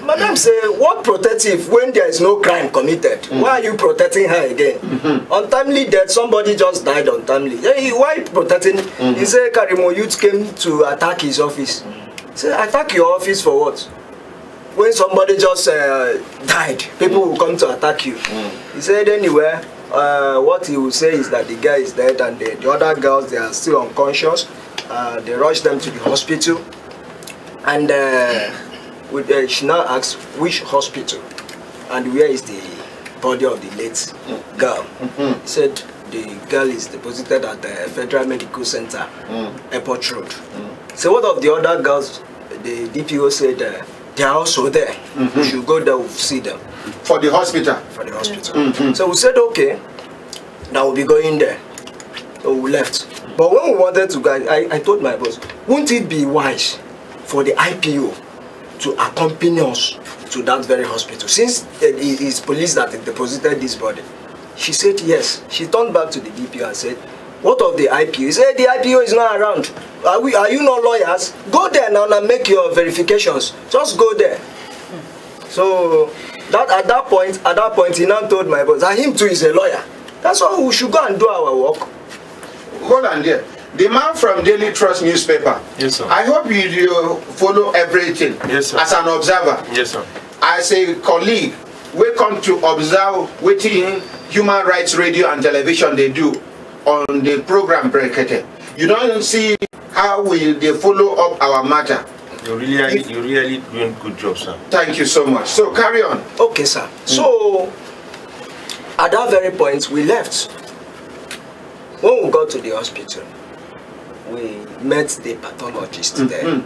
Madam say, what protective when there is no crime committed? Why are you protecting her again? Untimely death, somebody just died untimely. Why protecting? He said Karimo youth came to attack his office. He said, attack your office for what? When somebody just died, people will come to attack you. He said anyway, what he will say is that the guy is dead and the other girls, they are still unconscious. They rushed them to the hospital. And she now asks which hospital and where is the body of the late girl. He said the girl is deposited at the Federal Medical Center, Airport Road. So what of the other girls? The DPO said they are also there. We should go there, we'll see them. For the hospital? For the hospital. So we said okay, now we'll be going there. So we left. But when we wanted to go, I told my boss, wouldn't it be wise for the IPO to accompany us to that very hospital since it is police that deposited this body? She said yes. She turned back to the DPO and said, what of the IPO? He said the IPO is not around. Are you not lawyers? Go there now and make your verifications. Just go there. So at that point he now told my boss that him too is a lawyer. That's why we should go and do our work. Hold on there. The man from Daily Trust newspaper. Yes, sir. I hope you follow everything. Yes, sir. As an observer. Yes, sir. As a colleague, we come to observe what Human Rights Radio and Television they do on the program Brekete. You don't see how will they follow up our matter. You're really doing good job, sir. Thank you so much. So carry on. Okay, sir. So at that very point we left. When we got to the hospital, we met the pathologist there. The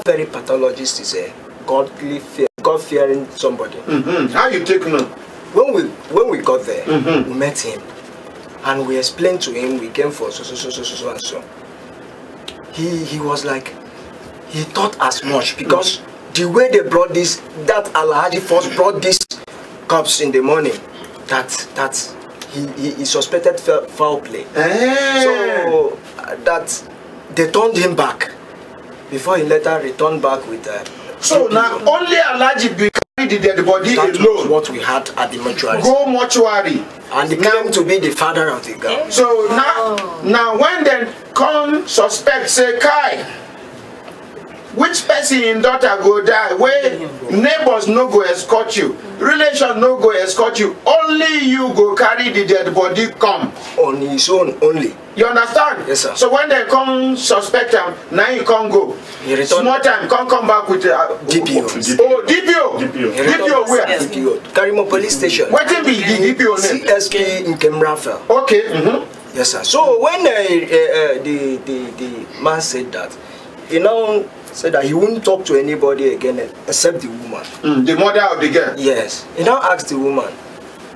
very pathologist is a God-fearing somebody. How you take note? When we got there, we met him and we explained to him we came for so and so. He was like, he thought as much because the way they brought this, that Alhaji first brought these cups in the morning, that he suspected foul play. So that they turned him back before he later returned back with so now only Alhaji be carried the dead body that alone. Was what we had at the mortuary. Go mortuary. And he claimed to be the father of the girl. So now when they come suspect say Kai, which person in daughter go die? Where neighbors no go escort you, relations no go escort you, only you go carry the dead body come. On his own only. You understand? Yes, sir. So when they come suspect him, now you can't go. Small time, come back with DPO. Oh, DPO. DPO where? DPO. Karimo Police Station. What will be the DPO name? CSP in Kemrafel. Okay. Yes, sir. So when the man said that, you know, said that he wouldn't talk to anybody again except the woman. The mother of the girl? Yes. He now asked the woman,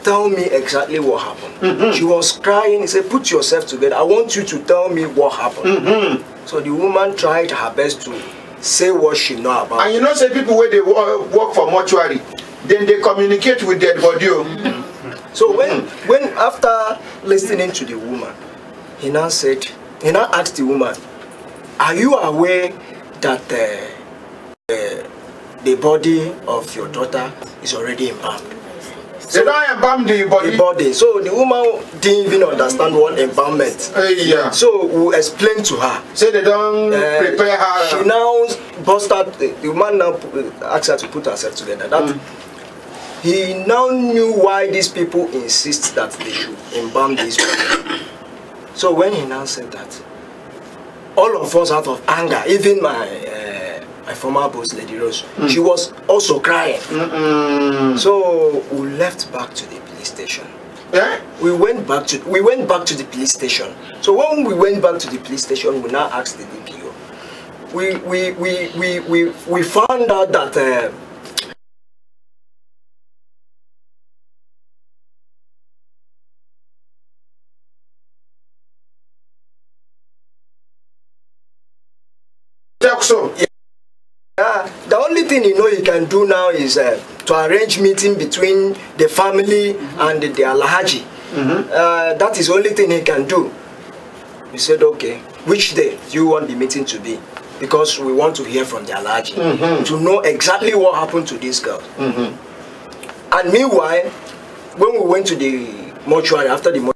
tell me exactly what happened. She was crying. He said, put yourself together. I want you to tell me what happened. So the woman tried her best to say what she know about. And you know, say people where they work for mortuary, then they communicate with dead body. So when after listening to the woman, he now asked the woman, are you aware that the body of your daughter is already embalmed? They don't embalm the body. So the woman didn't even understand what embalmment. Yeah. So we explained to her. So they don't prepare her. She now burst out. The woman now asked her to put herself together. That he now knew why these people insist that they should embalm this body. So when he now said that, all of us out of anger, even my former boss, Lady Rose, she was also crying. So we left back to the police station. Yeah? We went back to the police station. So when we went back to the police station, we now asked the DPO. We found out that the only thing he can do now is to arrange meeting between the family and the Alhaji. That is the only thing he can do. We said, okay, which day do you want the meeting to be? Because we want to hear from the Alhaji to know exactly what happened to these girls. And meanwhile, when we went to the mortuary, after the mortuary,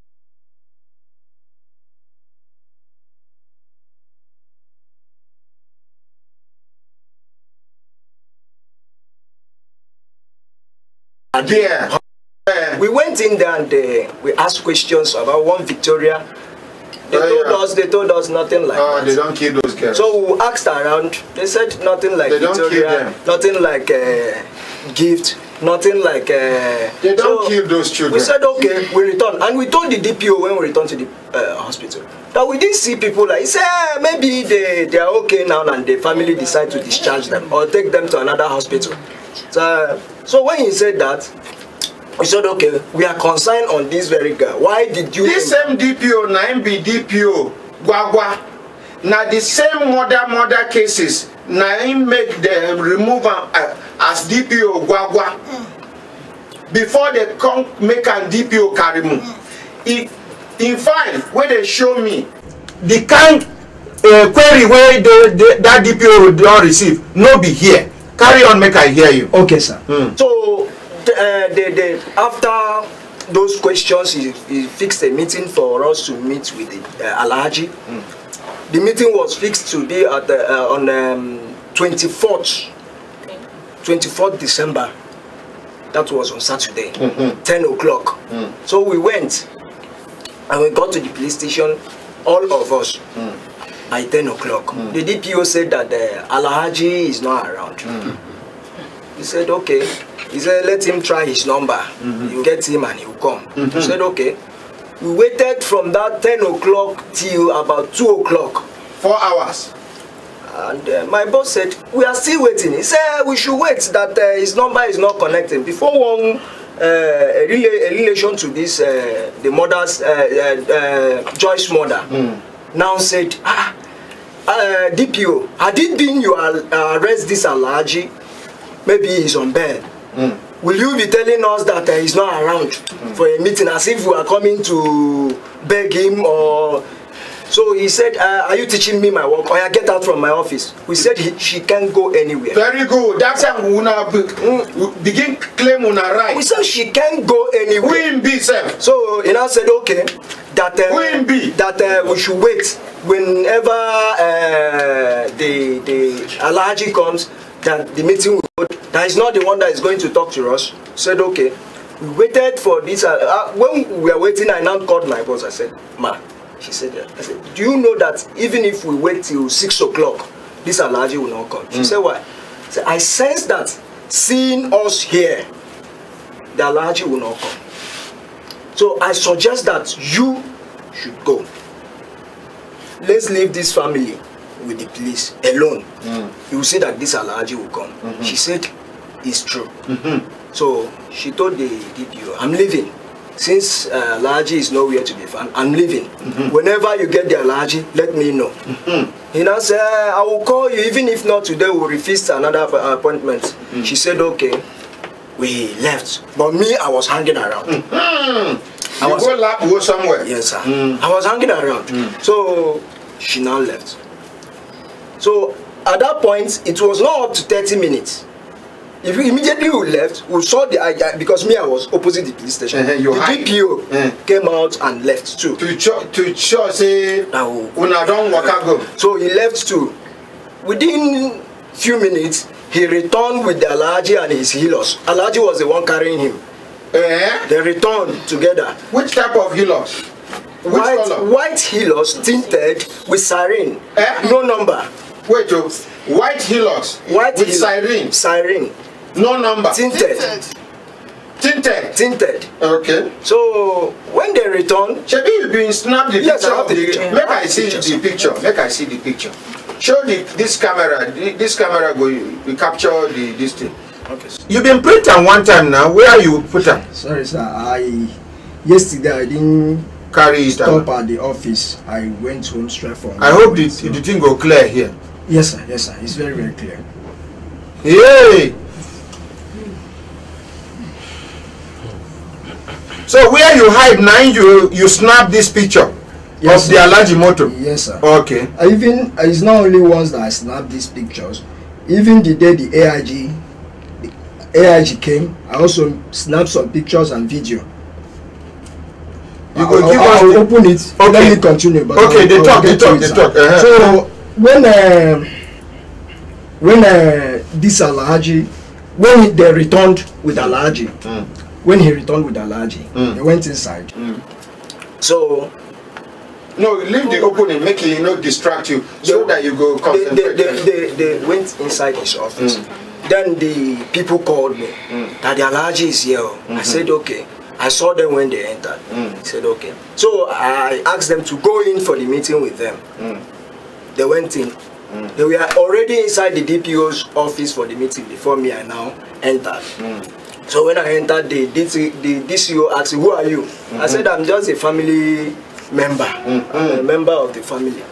we went in there and we asked questions about one Victoria. They told us nothing like that. They don't kill those girls. So we asked around. They said nothing like they Victoria, nothing like gift, nothing like. They don't kill those children. We said okay, we return, and we told the DPO when we returned to the hospital that we didn't see people like. He said maybe they are okay now, and the family decide to discharge them or take them to another hospital. So when he said that, we said, okay, we are concerned on this very girl. Why did you... This same DPO, na be DPO, Gwagwa. Now the same murder cases, na make them remove as DPO Gwagwa. Before they come make an DPO Karimu. In fine, when they show me, the kind query where that DPO don't receive, no be here. Carry on, make I hear you. Okay, sir. So, after those questions, he fixed a meeting for us to meet with the Alhaji. The meeting was fixed to be at on 24th December. That was on Saturday, 10 o'clock. So we went and we got to the police station, all of us, by 10 o'clock. The DPO said that the Alhaji is not around. He said, okay. He said, let him try his number. You get him and he'll come. He said, okay. We waited from that 10 o'clock till about 2 o'clock. 4 hours. And my boss said, we are still waiting. He said, we should wait that his number is not connecting. Before one a relation to this, the mother's, Joyce's mother, now said, DPO, had it been you arrest this Alhaji, maybe he's on bed. Will you be telling us that he's not around for a meeting as if we are coming to beg him or... So he said, are you teaching me my work or I get out from my office? We said she can't go anywhere. Very good. That's how we begin claim on our right. We said she can't go anywhere. Queen B, sir. So he now said, okay, that we should wait whenever the Alhaji comes, that the meeting will go. That is not the one that is going to talk to us. Said, okay. We waited for this. When we were waiting, I now called my boss. I said, Ma. She said, I said, do you know that even if we wait till 6 o'clock, this Alhaji will not come? She said, why? I said, I sense that seeing us here, the Alhaji will not come. So I suggest that you should go. Let's leave this family with the police alone. You will see that this Alhaji will come. She said, it's true. So she told the DPO, I'm leaving. Since Alhaji is nowhere to be found, I'm leaving. Whenever you get the Alhaji, let me know. He now said, I will call you, even if not today, we'll refuse another appointment. She said, okay. We left. But me, I was hanging around. Go somewhere? Yes, sir. I was hanging around. So she now left. So at that point, it was not up to 30 minutes. If we immediately left, we saw the because me I was opposite the police station. The DPO came out and left too. To say una don waka go. So he left too. Within few minutes, he returned with the Alhaji and his healers. Alhaji was the one carrying him. They returned together. Which type of healers? Which color? White healers tinted with siren. No number. Wait, white healers with siren. Siren. No number. Tinted. Tinted. Okay. So when they return, Shebi, you been snap the yes, picture of the picture. Make I see the picture. Make I see the picture. Show this camera. This camera we capture this thing. Okay. You been printing one time now. Where you put them? Sorry, sir. Yesterday I didn't carry it stop at the office. I went home straight from. I hope the thing go clear here. Yes, sir. Yes, sir. It's very, very clear. Hey. So where you hide now, you snap this picture yes, of the Alhaji motor? Yes, sir. Okay. It's not only once that I snapped these pictures. Even the day the AIG came, I also snapped some pictures and video. I'll open it. Okay. Let me continue. But okay, they talk. So when this Alhaji, when they returned with Alhaji, when he returned with Alhaji, they went inside. So no, leave the opening, make it distract you, so that you go concentrate. They went inside his office. Then the people called me that the Alhaji is here. I said okay. I saw them when they entered. I said okay. So I asked them to go in for the meeting with them. They went in. They were already inside the DPO's office for the meeting before me. I now entered. So when I entered, the DCO asked, "Who are you?" I said, "I'm just a family member, a member of the family."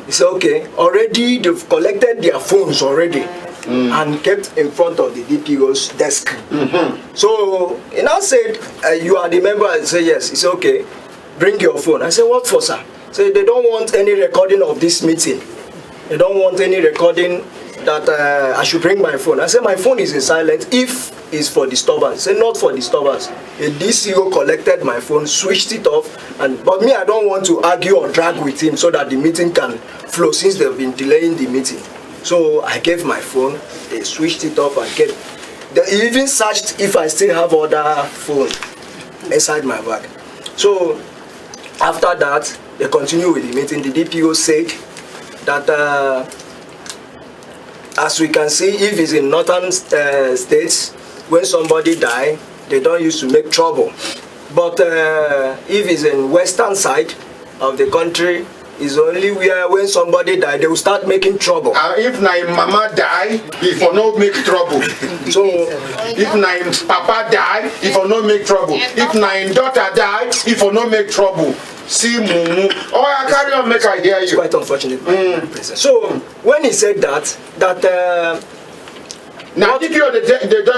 He said, "Okay, already they've collected their phones already and kept in front of the DPO's desk." So he now said, "You are the member?" I said, "Yes." He said, "Okay, bring your phone." I said, "What for, sir?" He said, "They don't want any recording of this meeting. They don't want any recording that I should bring my phone." I said, "My phone is in silent if it's for disturbance." He said, "Not for disturbance." A DCO collected my phone, switched it off, but me, I don't want to argue or drag with him so that the meeting can flow since they've been delaying the meeting. So I gave my phone, they switched it off and they even searched if I still have other phone inside my bag. So after that, they continued with the meeting. The DPO said that as we can see, if it's in northern states, when somebody die, they don't used to make trouble. But if it's in western side of the country, it's only where when somebody die, they will start making trouble. If my mama die, if I not make trouble. So if my papa die, if I not make trouble. If my daughter die, if I not make trouble. See mumu. Oh, I carry on, make I hear you. It's quite unfortunate. So when he said that now DPO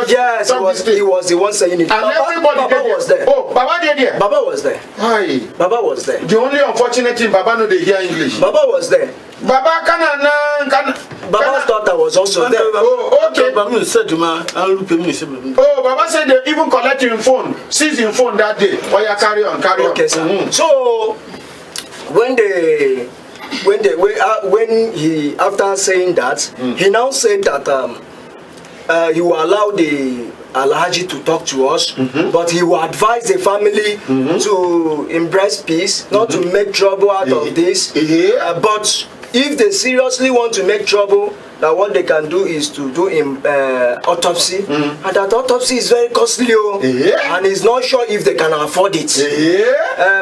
yes, he was the one saying it. And everybody was there. Oh, Baba did there. Baba was there. Hi. Baba was there. The only unfortunate thing, Baba no they hear English. Baba was there. Baba Baba's daughter was also there. Oh, okay. Oh, Baba said they even collect your phone, seize your phone that day. Oh, yeah, carry on. Okay, sir. So when he after saying that, he now said that he will allow the Alhaji to talk to us, but he will advise the family to embrace peace, not to make trouble out of this. But if they seriously want to make trouble, that what they can do is to do autopsy, and that autopsy is very costly, and he's not sure if they can afford it.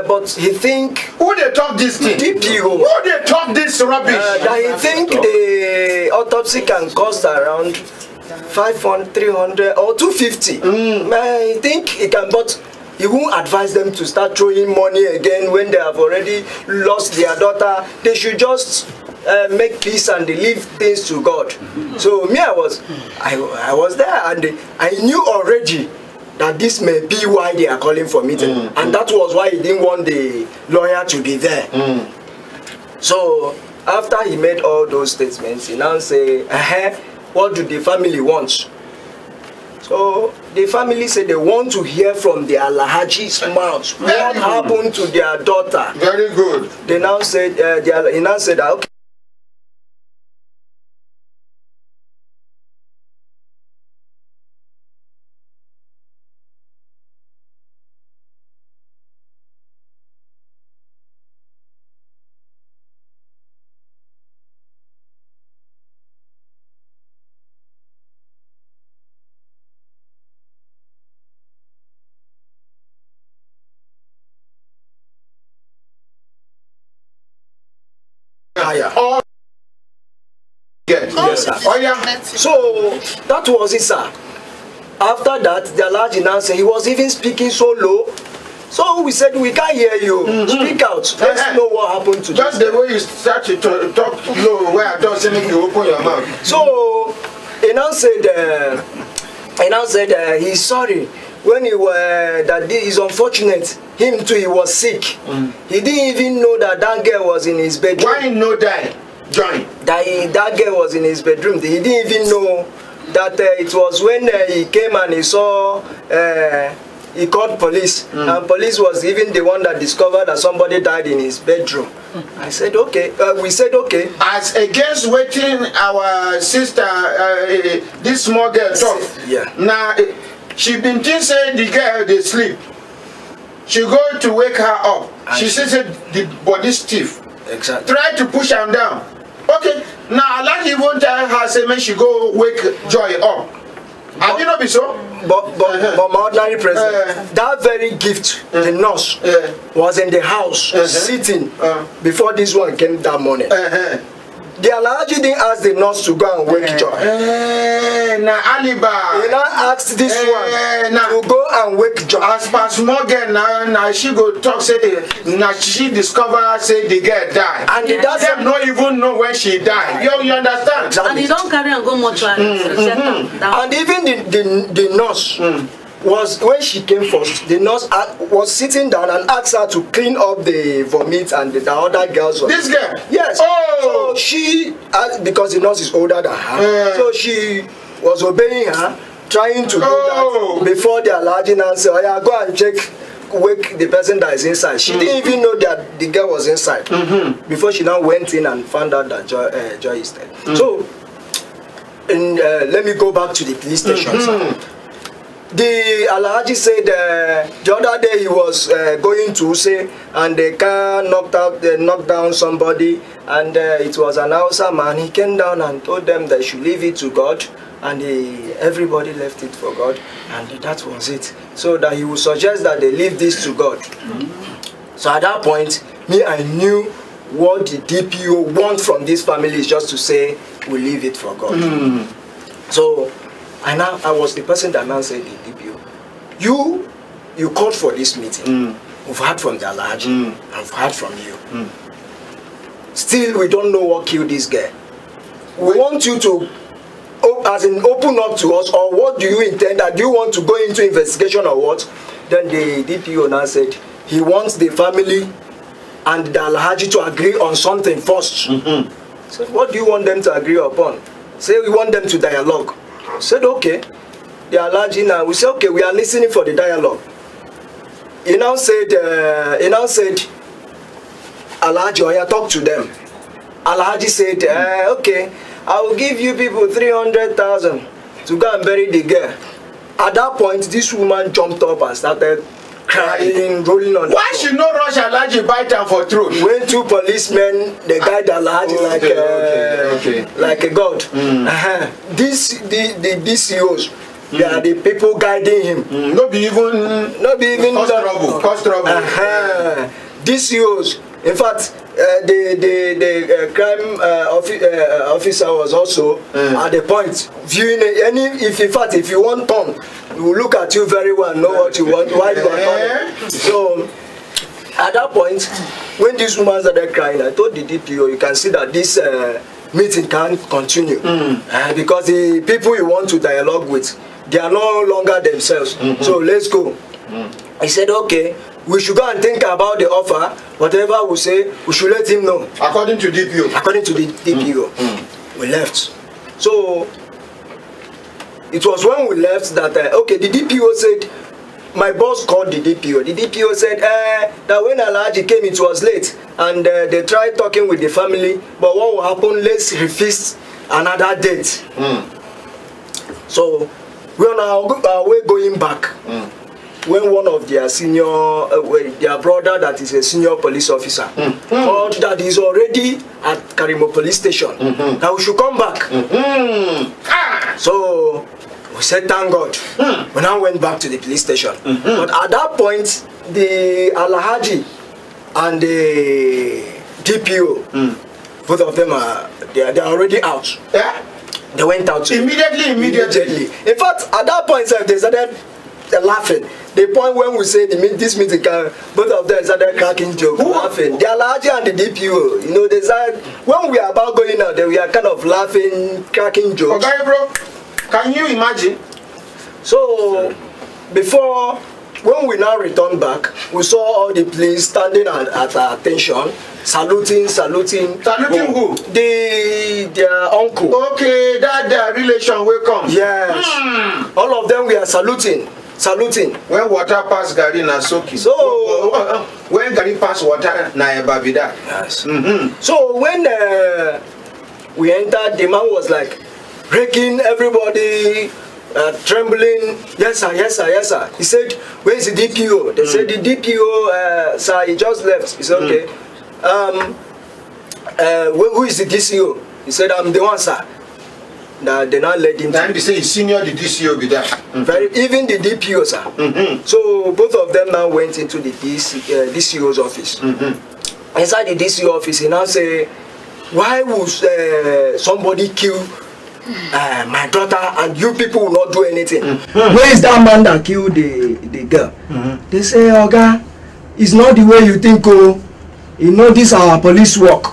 But he think who they talk this thing? DPO. Who they talk this rubbish? That he think the autopsy can cost around 500, 300 or 250. I think he can, but he won't advise them to start throwing money again when they have already lost their daughter. They should just make peace and leave things to God. So me, I was there, and I knew already that this may be why they are calling for meeting, and that was why he didn't want the lawyer to be there. So after he made all those statements, he now say, what do the family want? So the family said they want to hear from the Alhaji's mouth what happened to their daughter. Very good. They now said, he now said, okay. Yes, sir. Oh, yeah. So that was it, sir. After that, the Alhaji now said he was even speaking so low. So we said we can't hear you. Speak out. Let's know what happened to just the way you start to talk low, where I don't say make you open your mouth. So he now said he's sorry. When he was that is unfortunate, him too, he was sick. He didn't even know that girl was in his bedroom. Why no die? Join. That girl was in his bedroom. He didn't even know that it was when he came and he saw. He called police, and police was even the one that discovered that somebody died in his bedroom. I said, okay. We said, okay. As against waiting, our sister, this small girl talk. Yeah. Now, she been saying the girl they sleep. She go to wake her up. She says the body stiff. Exactly. Try to push her down. Okay. Now, I like even tell her say, man, she go wake Joy up. Have you not been so? But my ordinary president, that very gift, the nurse, was in the house sitting before this one came that morning. The Alhaji didn't ask the nurse to go and wake Joy. Now alibi. He now asked this one to go and wake Joy. As per small girl now she go talk say now she discover say the girl die. And the dad them not even know when she died. You understand? Exactly. And he don't carry and go mortuary. And even the nurse was, when she came first, the nurse was sitting down and asked her to clean up the vomit and the other girls. This girl? Yes. Oh. So she, because the nurse is older than her, so she was obeying her, trying to do that before the Alhaji now said, oh yeah, go and check, wake the person that is inside. She didn't even know that the girl was inside before she now went in and found out that Joy is dead. So, let me go back to the police station. The Alhaji said the other day he was going to say, and the car knocked down somebody, and it was an Hausa man. He came down and told them they should leave it to God, and everybody left it for God, and that was it. So that he would suggest that they leave this to God. So at that point, I knew what the DPO wants from this family is just to say we leave it for God. So. And now I was the person that now said the DPO, you called for this meeting. We've heard from the Alhaji, and we've heard from you. Still, we don't know what killed this guy. We want you to, as in, open up to us, or what do you intend? That do you want to go into investigation or what? Then the DPO now said he wants the family and the Alhaji to agree on something first. So what do you want them to agree upon? Say we want them to dialogue. Said okay. The Alhaji now, we said okay, we are listening for the dialogue. He now said Alhaji, Oya, talk to them. Alhaji said okay, I will give you people 300,000 to go and bury the girl. At that point, this woman jumped up and started crying, rolling on. Why she no rush Alhaji bite her for throat? When two policemen, they guide Alhaji like a god. The DCOs, they are the people guiding him. Not be even cause trouble. DCOs. In fact, the crime officer was also at the point viewing if you want turn, we will look at you very well, know what you want, why you are turning. So at that point, when this woman started crying, I told the DPO, you can see that this meeting can't continue because the people you want to dialogue with, they are no longer themselves. So let's go. I said okay. We should go and think about the offer. Whatever we say, we should let him know. According to DPO. According to the DPO. We left. So it was when we left that okay, the DPO said, my boss called the DPO. The DPO said that when Alhaji came, it was late, and they tried talking with the family. But what will happen? Let's refix another date. So we are on our way going back. When one of their senior, their brother that is a senior police officer, called that he's already at Karimo police station, that we should come back. So we said, thank God. We now went back to the police station. But at that point, the Alhaji and the DPO, both of them they are already out. They went out immediately. In fact, at that point, they started laughing. The point when we say this meeting, both of them started cracking jokes, laughing. The Alhaji and the DPO, they started, when we are about going out, they were kind of laughing, cracking jokes. Okay, bro. Can you imagine? So, before, when we now return back, we saw all the police standing at our attention, saluting. Saluting who? Their uncle. Okay, that relation will come. Yes. All of them were saluting. When water pass Gary na soki. So when Gary pass water na ebabida. Yes. So when we entered, the man was like breaking everybody, trembling. Yes sir. He said, where is the DPO? They said the DPO, sir, he just left. He said, okay. Who is the DCO? He said, I'm the one, sir. They not let him. Then they say he's senior the DCO be that. Even the DPO, sir. So both of them now went into the DCO's office. Inside the DCO office, he now say, why would somebody kill my daughter and you people will not do anything? Where is that man that killed the girl? They say, Oga, it's not the way you think, oh. You know, this is our police work.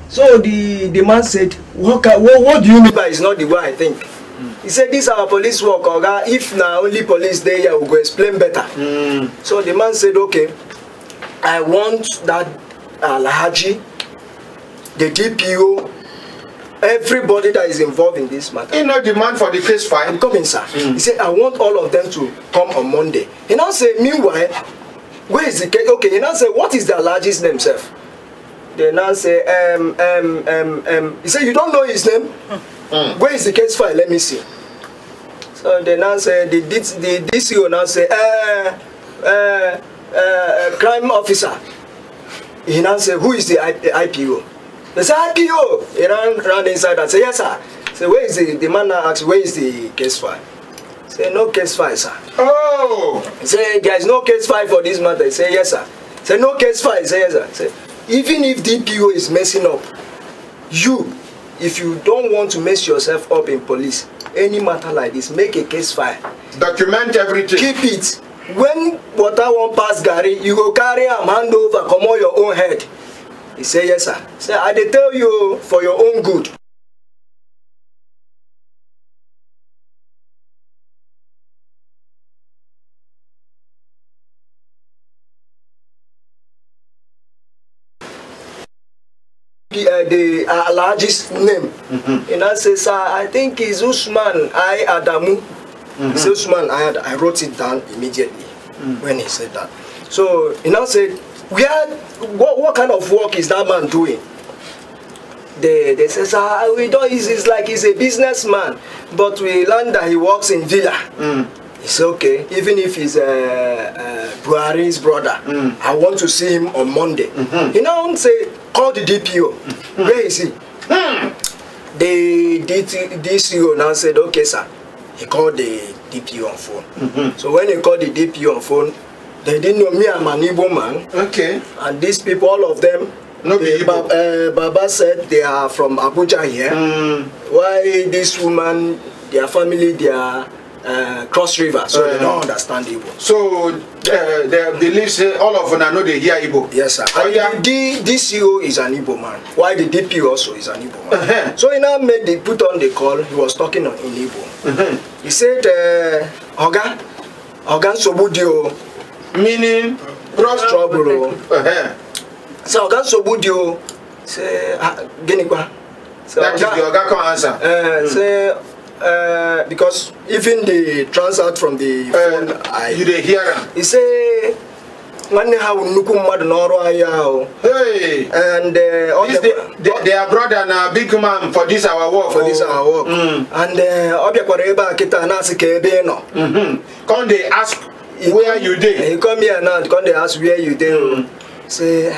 So the man said, what do you mean by it's not the way I think? He said, this is our police work, Oga. If now only police there, yeah, we'll go explain better. So the man said, okay, I want that Alhaji, the DPO, everybody that is involved in this matter. You know, demand for the case file. I'm coming, sir. He said, I want all of them to come on Monday. He now said, meanwhile, where is the case? Okay, he now said, what is the Alhaji's name, sir? They now say, he said, you don't know his name? Where is the case file? Let me see. So they now say, the DCO now say, crime officer. He now say, who is the IPO? They say, IPO. He ran inside and say, yes, sir. So where is the man now asks, where is the case file? Say, no case file, sir. Oh! He say, there is no case file for this matter. He say, yes, sir. Say, no case file. He say, yes, sir. Say, even if DPO is messing up, if you don't want to mess yourself up in police, any matter like this, make a case file. Document everything. Keep it. When water won't pass Gary, you go carry him, hand over, come on your own head. He say, yes, sir. Say, I dey tell you for your own good. The largest name. And I say, sir, I think it's Usman I Adamu. He said, Usman I wrote it down immediately when he said that. So he now said, what kind of work is that man doing? They say, sir, we don't. It's like he's a businessman, but we learned that he works in villa. He said, okay, even if he's Buhari's brother, I want to see him on Monday. He now say, call the DPO. Where is he? The DCO now said, okay, sir. He called the DPO on phone. So when he called the DPO on phone, they didn't know me, I'm an Igbo man. Okay. And these people, all of them, Baba said they are from Abuja here. Why this woman, their family, they are cross river, so they don't understand Igbo. So they believe say all of them know they hear Igbo. Yes, sir. And the DCO is an Igbo man. Why the DP also is an Igbo man. So he now put on the call. He was talking in Igbo. He said, Oga Sobudio, meaning cross trouble. So Oga Sobudio say, Genikwa. That is the Oga can answer. Say. Because even the translate from the phone, you dey hear him. He say, "When they have nuku mad noro ayao." Hey, and their brother na big man for this our work. For this our work. And obia kwareba kita na sikebe no. Come they ask where you dey. He come here now. Come they ask where you dey. Say,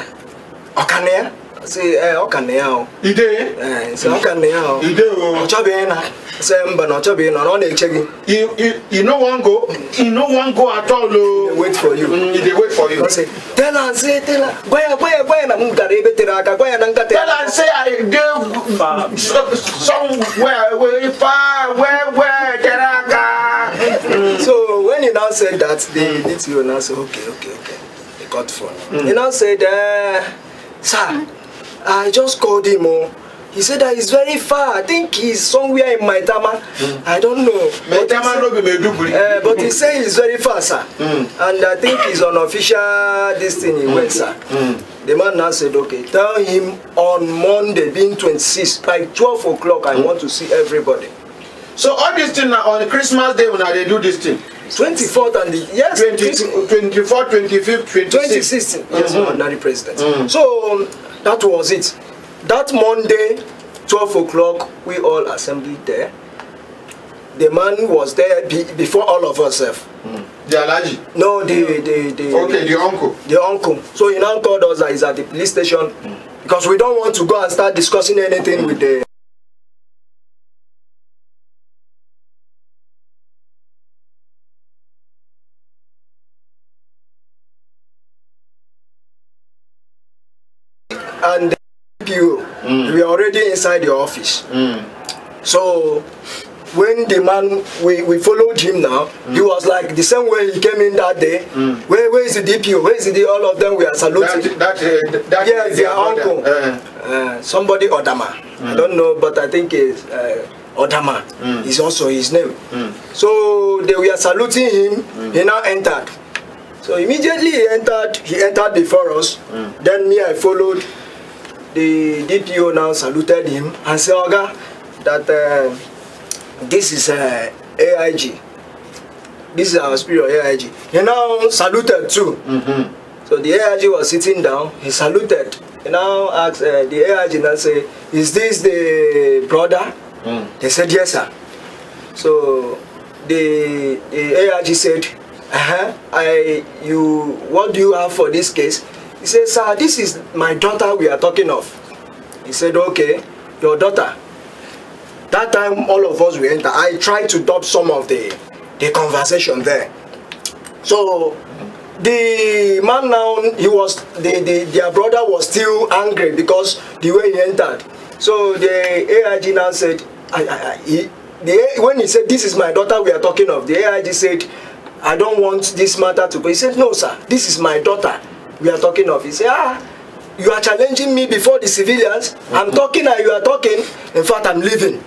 Okane. Say, Okane. You dey? Say Okane. You dey? Ochobena. Say, but not to be no checking. You no one go. You no one go at all. They wait for you. They wait for you. Say, tell her. Where na mungarebe teraka. Where na ngate. Tell her say I go somewhere way far. Where teraka. So when he now said that, the DTO now said, okay. He got phone. He now said, sir, I just called him. He said that he's very far. I think he's somewhere in Maitama. I don't know. But he said he's very far, sir. And I think he's on official this thing he went, sir. The man now said, okay, tell him on Monday, being 26, by 12 o'clock, I want to see everybody. So all this thing on Christmas Day when they do this thing? 24th and the, yes, 24th, 25th, 26th. Yes, ordinary president. So that was it. That Monday, 12 o'clock, we all assembled there. The man was there before all of us. The Alaji? No, okay, the uncle. The uncle. So he now called us that he's at the police station because we don't want to go and start discussing anything with the. And we are already inside the office. So when the man, we followed him now, he was like the same way he came in that day. Where is the DPO? Where is the all of them we are saluting? Yes, their uncle. Somebody Odama. I don't know, but I think it's Odama is also his name. So they were saluting him, he now entered. So immediately he entered before us. Then me, I followed. The DPO now saluted him and said, Oga, that this is AIG. This is our spirit AIG. He now saluted too. So the AIG was sitting down, he saluted. He now asked the AIG and said, is this the brother? They said, yes, sir. So the AIG said, what do you have for this case? He said, sir, this is my daughter we are talking of. He said, okay, your daughter. That time all of us we enter. I tried to stop some of the conversation there. So the man now, their brother was still angry because the way he entered. So the AIG now said, when he said, this is my daughter we are talking of, the AIG said, I don't want this matter to go. He said, no, sir, this is my daughter we are talking of. He said, you are challenging me before the civilians. I'm talking and you are talking. In fact, I'm leaving.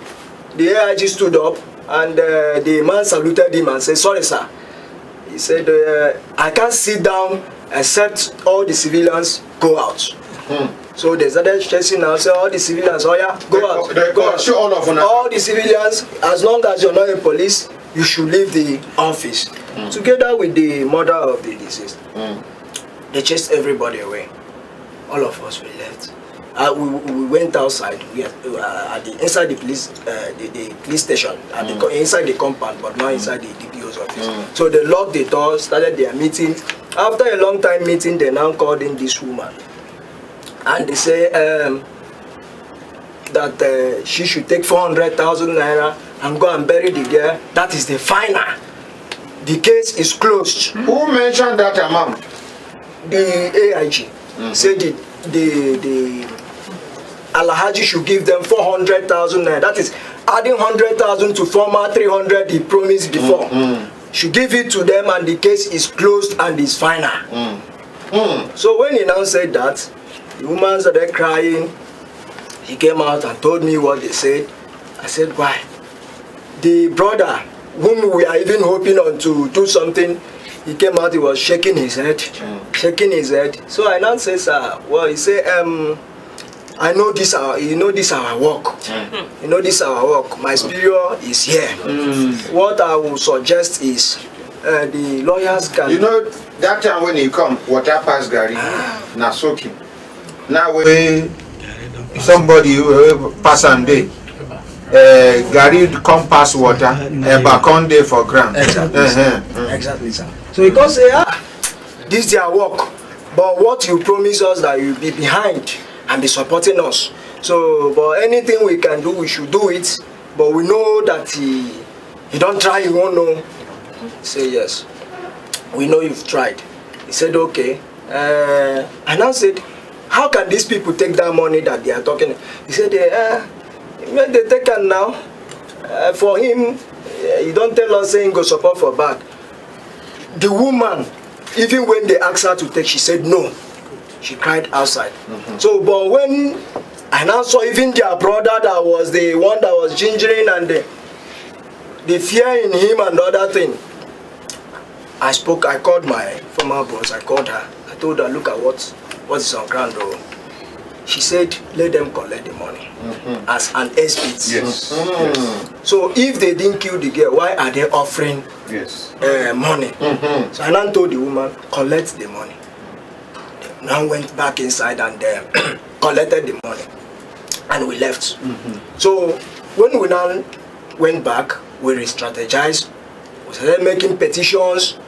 The AIG stood up and the man saluted him and said, sorry, sir. He said, I can't sit down except all the civilians go out. So they started stressing now, say all the civilians, oh yeah, go out. Go out. All the civilians, as long as you're not a police, you should leave the office. Together with the mother of the deceased. They chased everybody away. All of us were left. We went outside. We at inside the police station, inside the compound, but not inside the DPO's office. So they locked the door, started their meeting. After a long time meeting, they now called in this woman, and they say that she should take 400,000 naira and go and bury the girl. That is the final. The case is closed. Who mentioned that amount? The AIG said the Alhaji should give them 400,000 naira. That is adding 100,000 to former 300 he promised before. Should give it to them and the case is closed and is final. So when he now said that, the woman started crying. He came out and told me what they said. I said, why? The brother, whom we are even hoping on to do something, he came out, he was shaking his head. So I now said, sir, well, he said, I know this our work. You know this our work. My superior is here. What I will suggest is the lawyers can. You know that time when he come, water pass Gary, na soaking. Now when somebody pass and day, Gary come pass water, back on day for ground. Exactly, sir. So he can say, this is their work, but what you promise us that you'll be behind and be supporting us. So, but anything we can do, we should do it. But we know that he don't try, he won't know. Say yes. We know you've tried. He said, okay. And I said, how can these people take that money that they are talking? He said, when they take it now, for him, he don't tell us saying go support for back. The woman, even when they asked her to take, she said no. She cried outside. So, but when I I now saw even their brother that was the one that was gingering and the fear in him and other thing. I called my former boss, I called her. I told her, look at what is on ground though. She said, let them collect the money as an exhibit. Yes. Yes. So if they didn't kill the girl, why are they offering money? So I now told the woman, collect the money. They now went back inside and collected the money. And we left. So when we now went back, we re-strategized. We started making petitions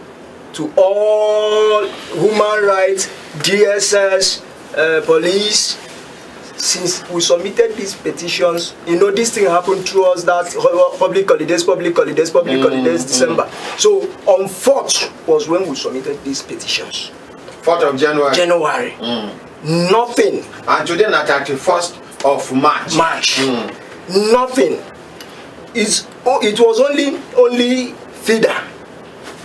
to all human rights, DSS, police. Since we submitted these petitions, you know, this thing happened through us, that public holidays, December. So on 4th was when we submitted these petitions. 4th of January. January. Nothing. And today na 31st of March. Nothing. It was only FIDA.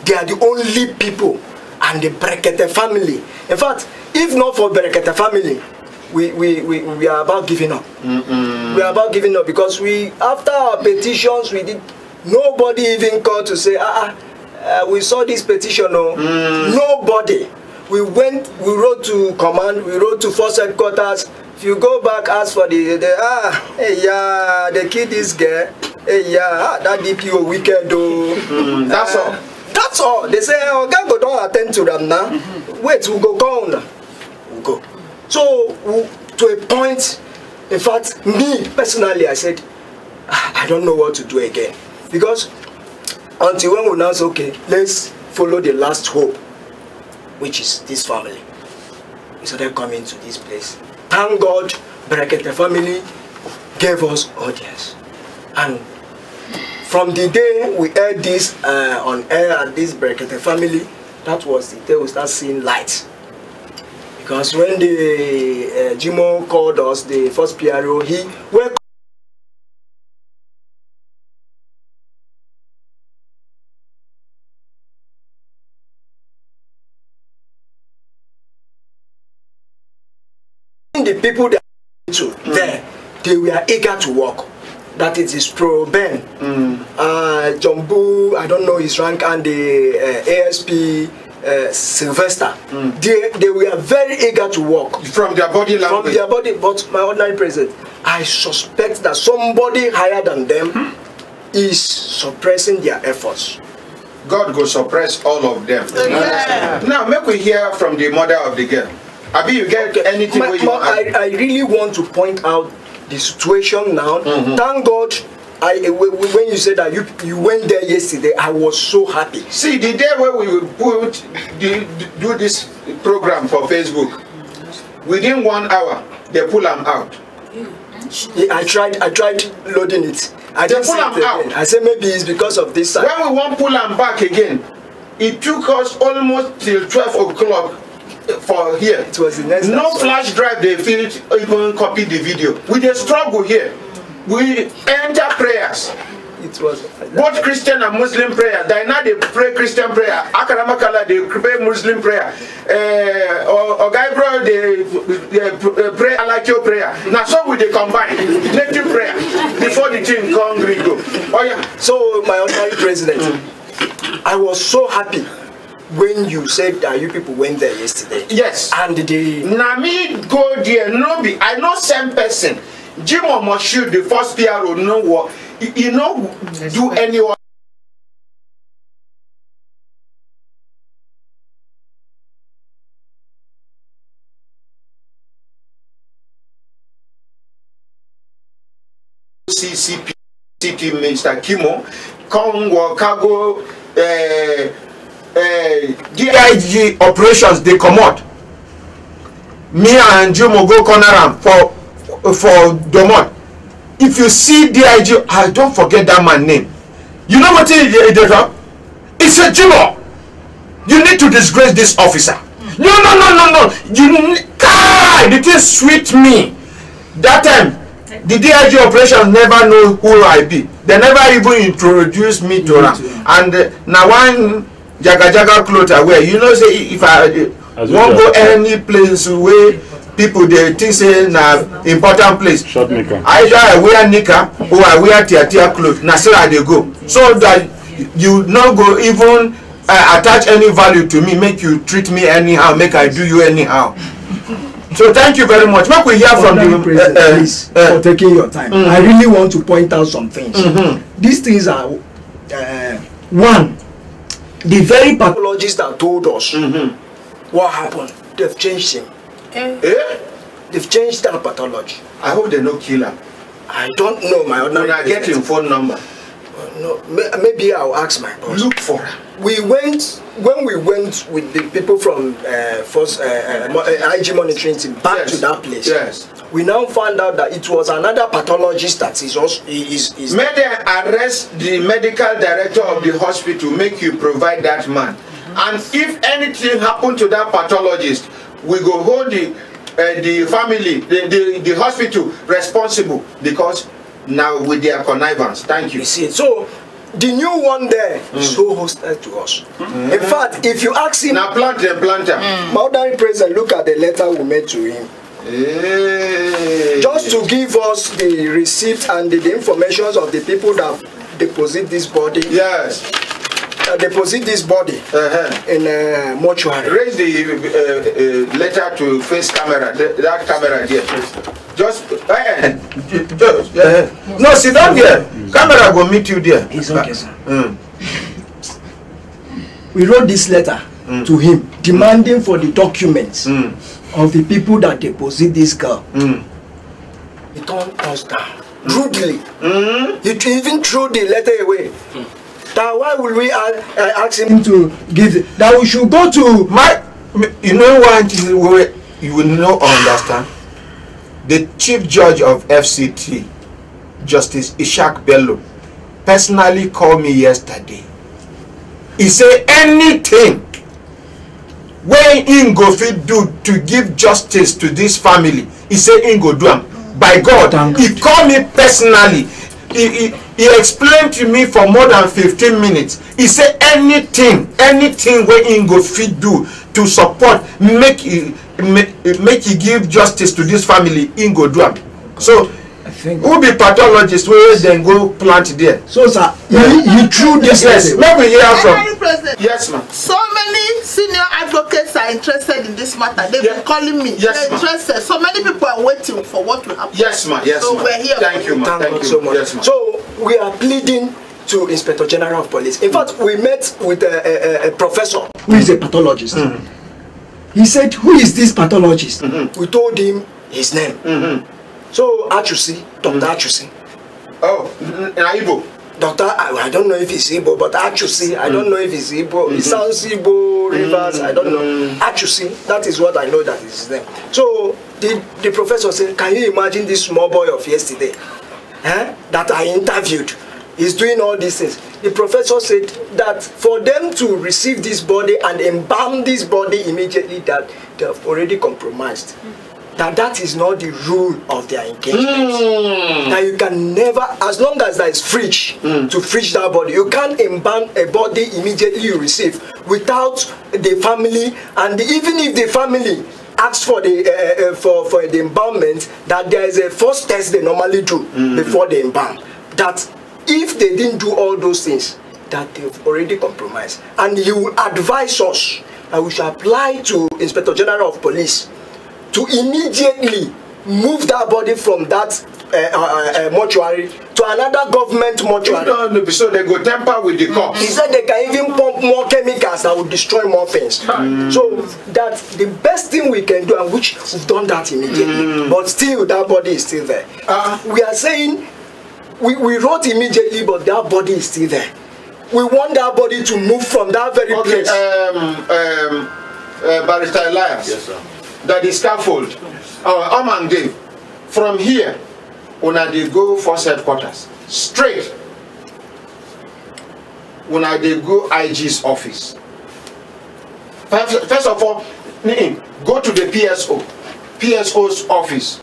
They are the only people, and the Brekete family. In fact, if not for Brekete family, we are about giving up. We are about giving up because after our petitions, nobody even called to say, we saw this petition. Nobody. We wrote to command, we wrote to force headquarters. If you go back, ask for they killed this girl. That DPO wicked though. That's all. That's all. They say, God go don't attend to them now. Wait, we'll go down. We'll go. So to a point, in fact, me personally, I said, I don't know what to do again. Because until when we now say, okay, let's follow the last hope, which is this family. We started coming to this place. Thank God, Brekete family gave us audience. And from the day we heard this on air at this Brekete family, that was the day we started seeing light. Because when the Jimo called us, the first PRO, he welcomed the people that there, they were eager to work. That is his pro Ben, Jumbo, I don't know his rank, and the ASP Sylvester. They were very eager to work. From their body language? From their body, but my ordinary president, I suspect that somebody higher than them is suppressing their efforts. God will suppress all of them. Now, make we hear from the mother of the girl. Abi, you get anything where you I really want to point out the situation now. Thank God, when you said that you went there yesterday, I was so happy. See, the day where we will do this program for Facebook, within 1 hour, they pull them out. I tried loading it. I didn't pull them out. I said maybe it's because of this side. When we want pull them back again, it took us almost till 12 o'clock for here. It was the next no flash drive they feel even copy the video. We just struggle here. We enter prayers. It was both Christian and Muslim prayer. Now they pray Christian prayer. Akaramakala they pray Muslim prayer. Or guy bro they pray Alakio prayer. Now so we they combine native prayer before the thing come go. Oh yeah. So my honorary president, I was so happy when you said that you people went there yesterday. Yes. And the Nami go there, no be. I know same person. Jimo Moshood, the first PRO, no work. You know, do anyone. CCP, Mr. Kimo, Congo, Cargo, DIG operations they come out. Me and Jimo go corner am for Domot. If you see DIG, I don't forget that man's name. You know what he did? He said, Jimo, you need to disgrace this officer. No. The thing sweet me. That time, the DIG operations never know who I be. They never even introduced me to them. And now one jaga clothes I wear, you know, say if I won't go any place where people they think say na important place. Short nika. Either I wear nika or I wear tia clothes. Na so they go. So that you not go even attach any value to me, make you treat me anyhow, make I do you anyhow. So thank you very much. Make we hear from the president, please, for taking your time. I really want to point out some things. These things are one, the very pathologists that told us what happened. They've changed him. They've changed that pathology. I hope they no kill him. I don't know my other. When I get him phone number. No, maybe I'll ask my boss. Look for her. When we went with the people from IG monitoring team back to that place. Yes. We now found out that it was another pathologist that is also is. May they arrest the medical director of the hospital, make you provide that man. And if anything happened to that pathologist, we go hold the family, the hospital responsible, because now with their connivance. Thank you. You see, so the new one there is so hostile to us. In fact, if you ask him, now planter. My ordinary president, look at the letter we made to him. Just to give us the receipt and the information of the people that deposit this body. Yes. Deposit this body in mortuary. Raise the letter to face camera. That camera there, please. Just no, sit down there. Camera will meet you there. It's okay, sir. We wrote this letter to him demanding for the documents of the people that deposit this girl. He turned us down rudely. He even threw the letter away. That why will we ask him to give that we should go to my? You know what? You will not understand. The chief judge of FCT, Justice Isaac Bello, personally called me yesterday. He said anything where Ingo fit do to give justice to this family, he said Ingo do am. By God, he called me personally. He explained to me for more than 15 minutes. He said anything where Ingo fit do to support, make he give justice to this family, Ingo do am. So who be pathologist where then go plant there? So sir, you threw this. Yes, maybe hear from. Yes, ma'am. So many senior advocates are interested in this matter. They've been calling me. Yes, they're interested. So many people are waiting for what will happen. Yes, ma'am. Yes, so ma'am. we're here. Thank you, ma'am. Thank you so much. Yes, so we are pleading to Inspector General of Police. In fact, we met with a professor who is a pathologist. He said, "Who is this pathologist?" We told him his name. So Achusi, Dr. Achusi. Oh, Igbo. Doctor, I don't know if it's Igbo, but Achusi, I don't know if it's Igbo. It sounds Igbo, Rivers, I don't know. Achusi, that is what I know that is his name. So the professor said, can you imagine this small boy of yesterday that I interviewed? He's doing all these things. The professor said that for them to receive this body and embalm this body immediately, that they have already compromised. That is not the rule of their engagement. That you can never, as long as there is fridge to fridge that body, you can't embalm a body immediately you receive without the family, and even if the family asks for the for the embalmment, that there is a first test they normally do before they embalm. That if they didn't do all those things, that they've already compromised. And he will advise us that we should apply to Inspector General of Police to immediately move that body from that mortuary to another government mortuary. No, so they go tamper with the corpse. He said they can even pump more chemicals that will destroy more things. So that's the best thing we can do, and which we've done that immediately. But still, that body is still there. We are saying we wrote immediately, but that body is still there. We want that body to move from that very place. Barrister Elias. Yes, sir. That is scaffold. Ahmad Dave, from here, when they go force headquarters, straight, when they go IG's office. First of all, go to the PSO's office.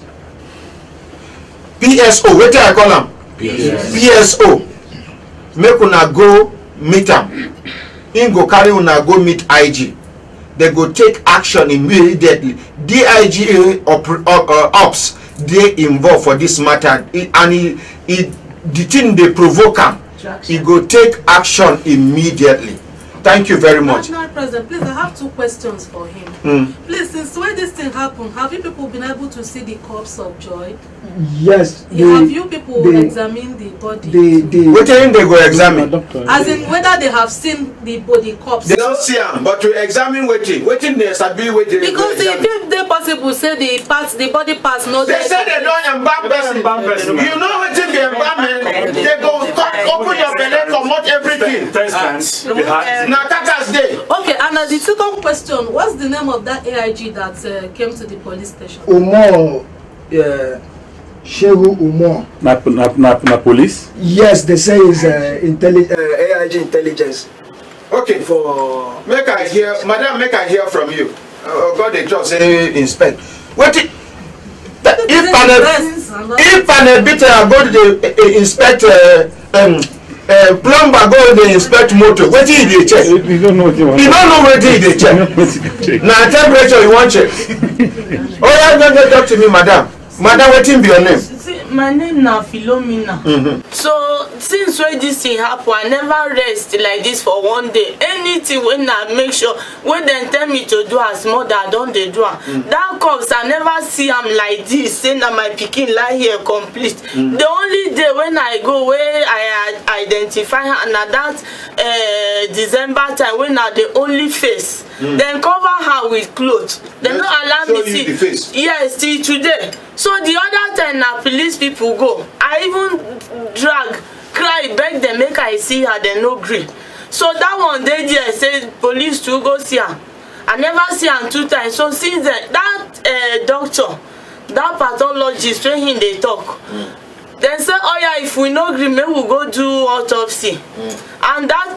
PSO, what do I call them? PSO. Make una go meet them. In go carry una go meet IG. they go take action immediately. DIG ops they involved for this matter, and the thing they provoke him, he go take action immediately. Thank you very much. National President, please, I have 2 questions for him. Please, since when this thing happened, have you people been able to see the corpse of Joy? Yes. Have you people examined the body? What do they go examine? As in whether they have seen the body corpse. They don't see him, but to examine waiting they sabi waiting. Because if they possible say the body parts no. They say they don't embalm person. You know what in the embalmment? They go open your belly, comot everything. Okay, and the second question, what's the name of that AIG that came to the police station? Umar, Shehu Umar. Na police? Yes, they say it's AIG intelligence. Okay, for make I hear, madam, make I hear from you. God, they just say inspect. What if an arbiter go to inspect plumber go dey inspect motor, wetin he dey check? You don't know wetin he dey check. Na temperature you wan check. Oh yeah, don't talk to me, madam. Madam, wetin be your name? My name na Philomena. So since when this thing happen, I never rest like this for one day. Anything when I make sure when they tell me to do as mother, I don't they do am. That comes, I never see am like this. Say that my pikin lie here complete. The only day when I go where I identify her na that December time when I the only face. Then cover her with clothes. They don't allow me see the face. Yes, till today. So the other time na police people go. I even drag, cry, beg them make I see her. They no gree. So that one day there say police to go see her. I never see her 2 times. So since then, that doctor, that pathologist when him they talk. Then say, oh yeah, if we no gree, maybe we go do autopsy. And that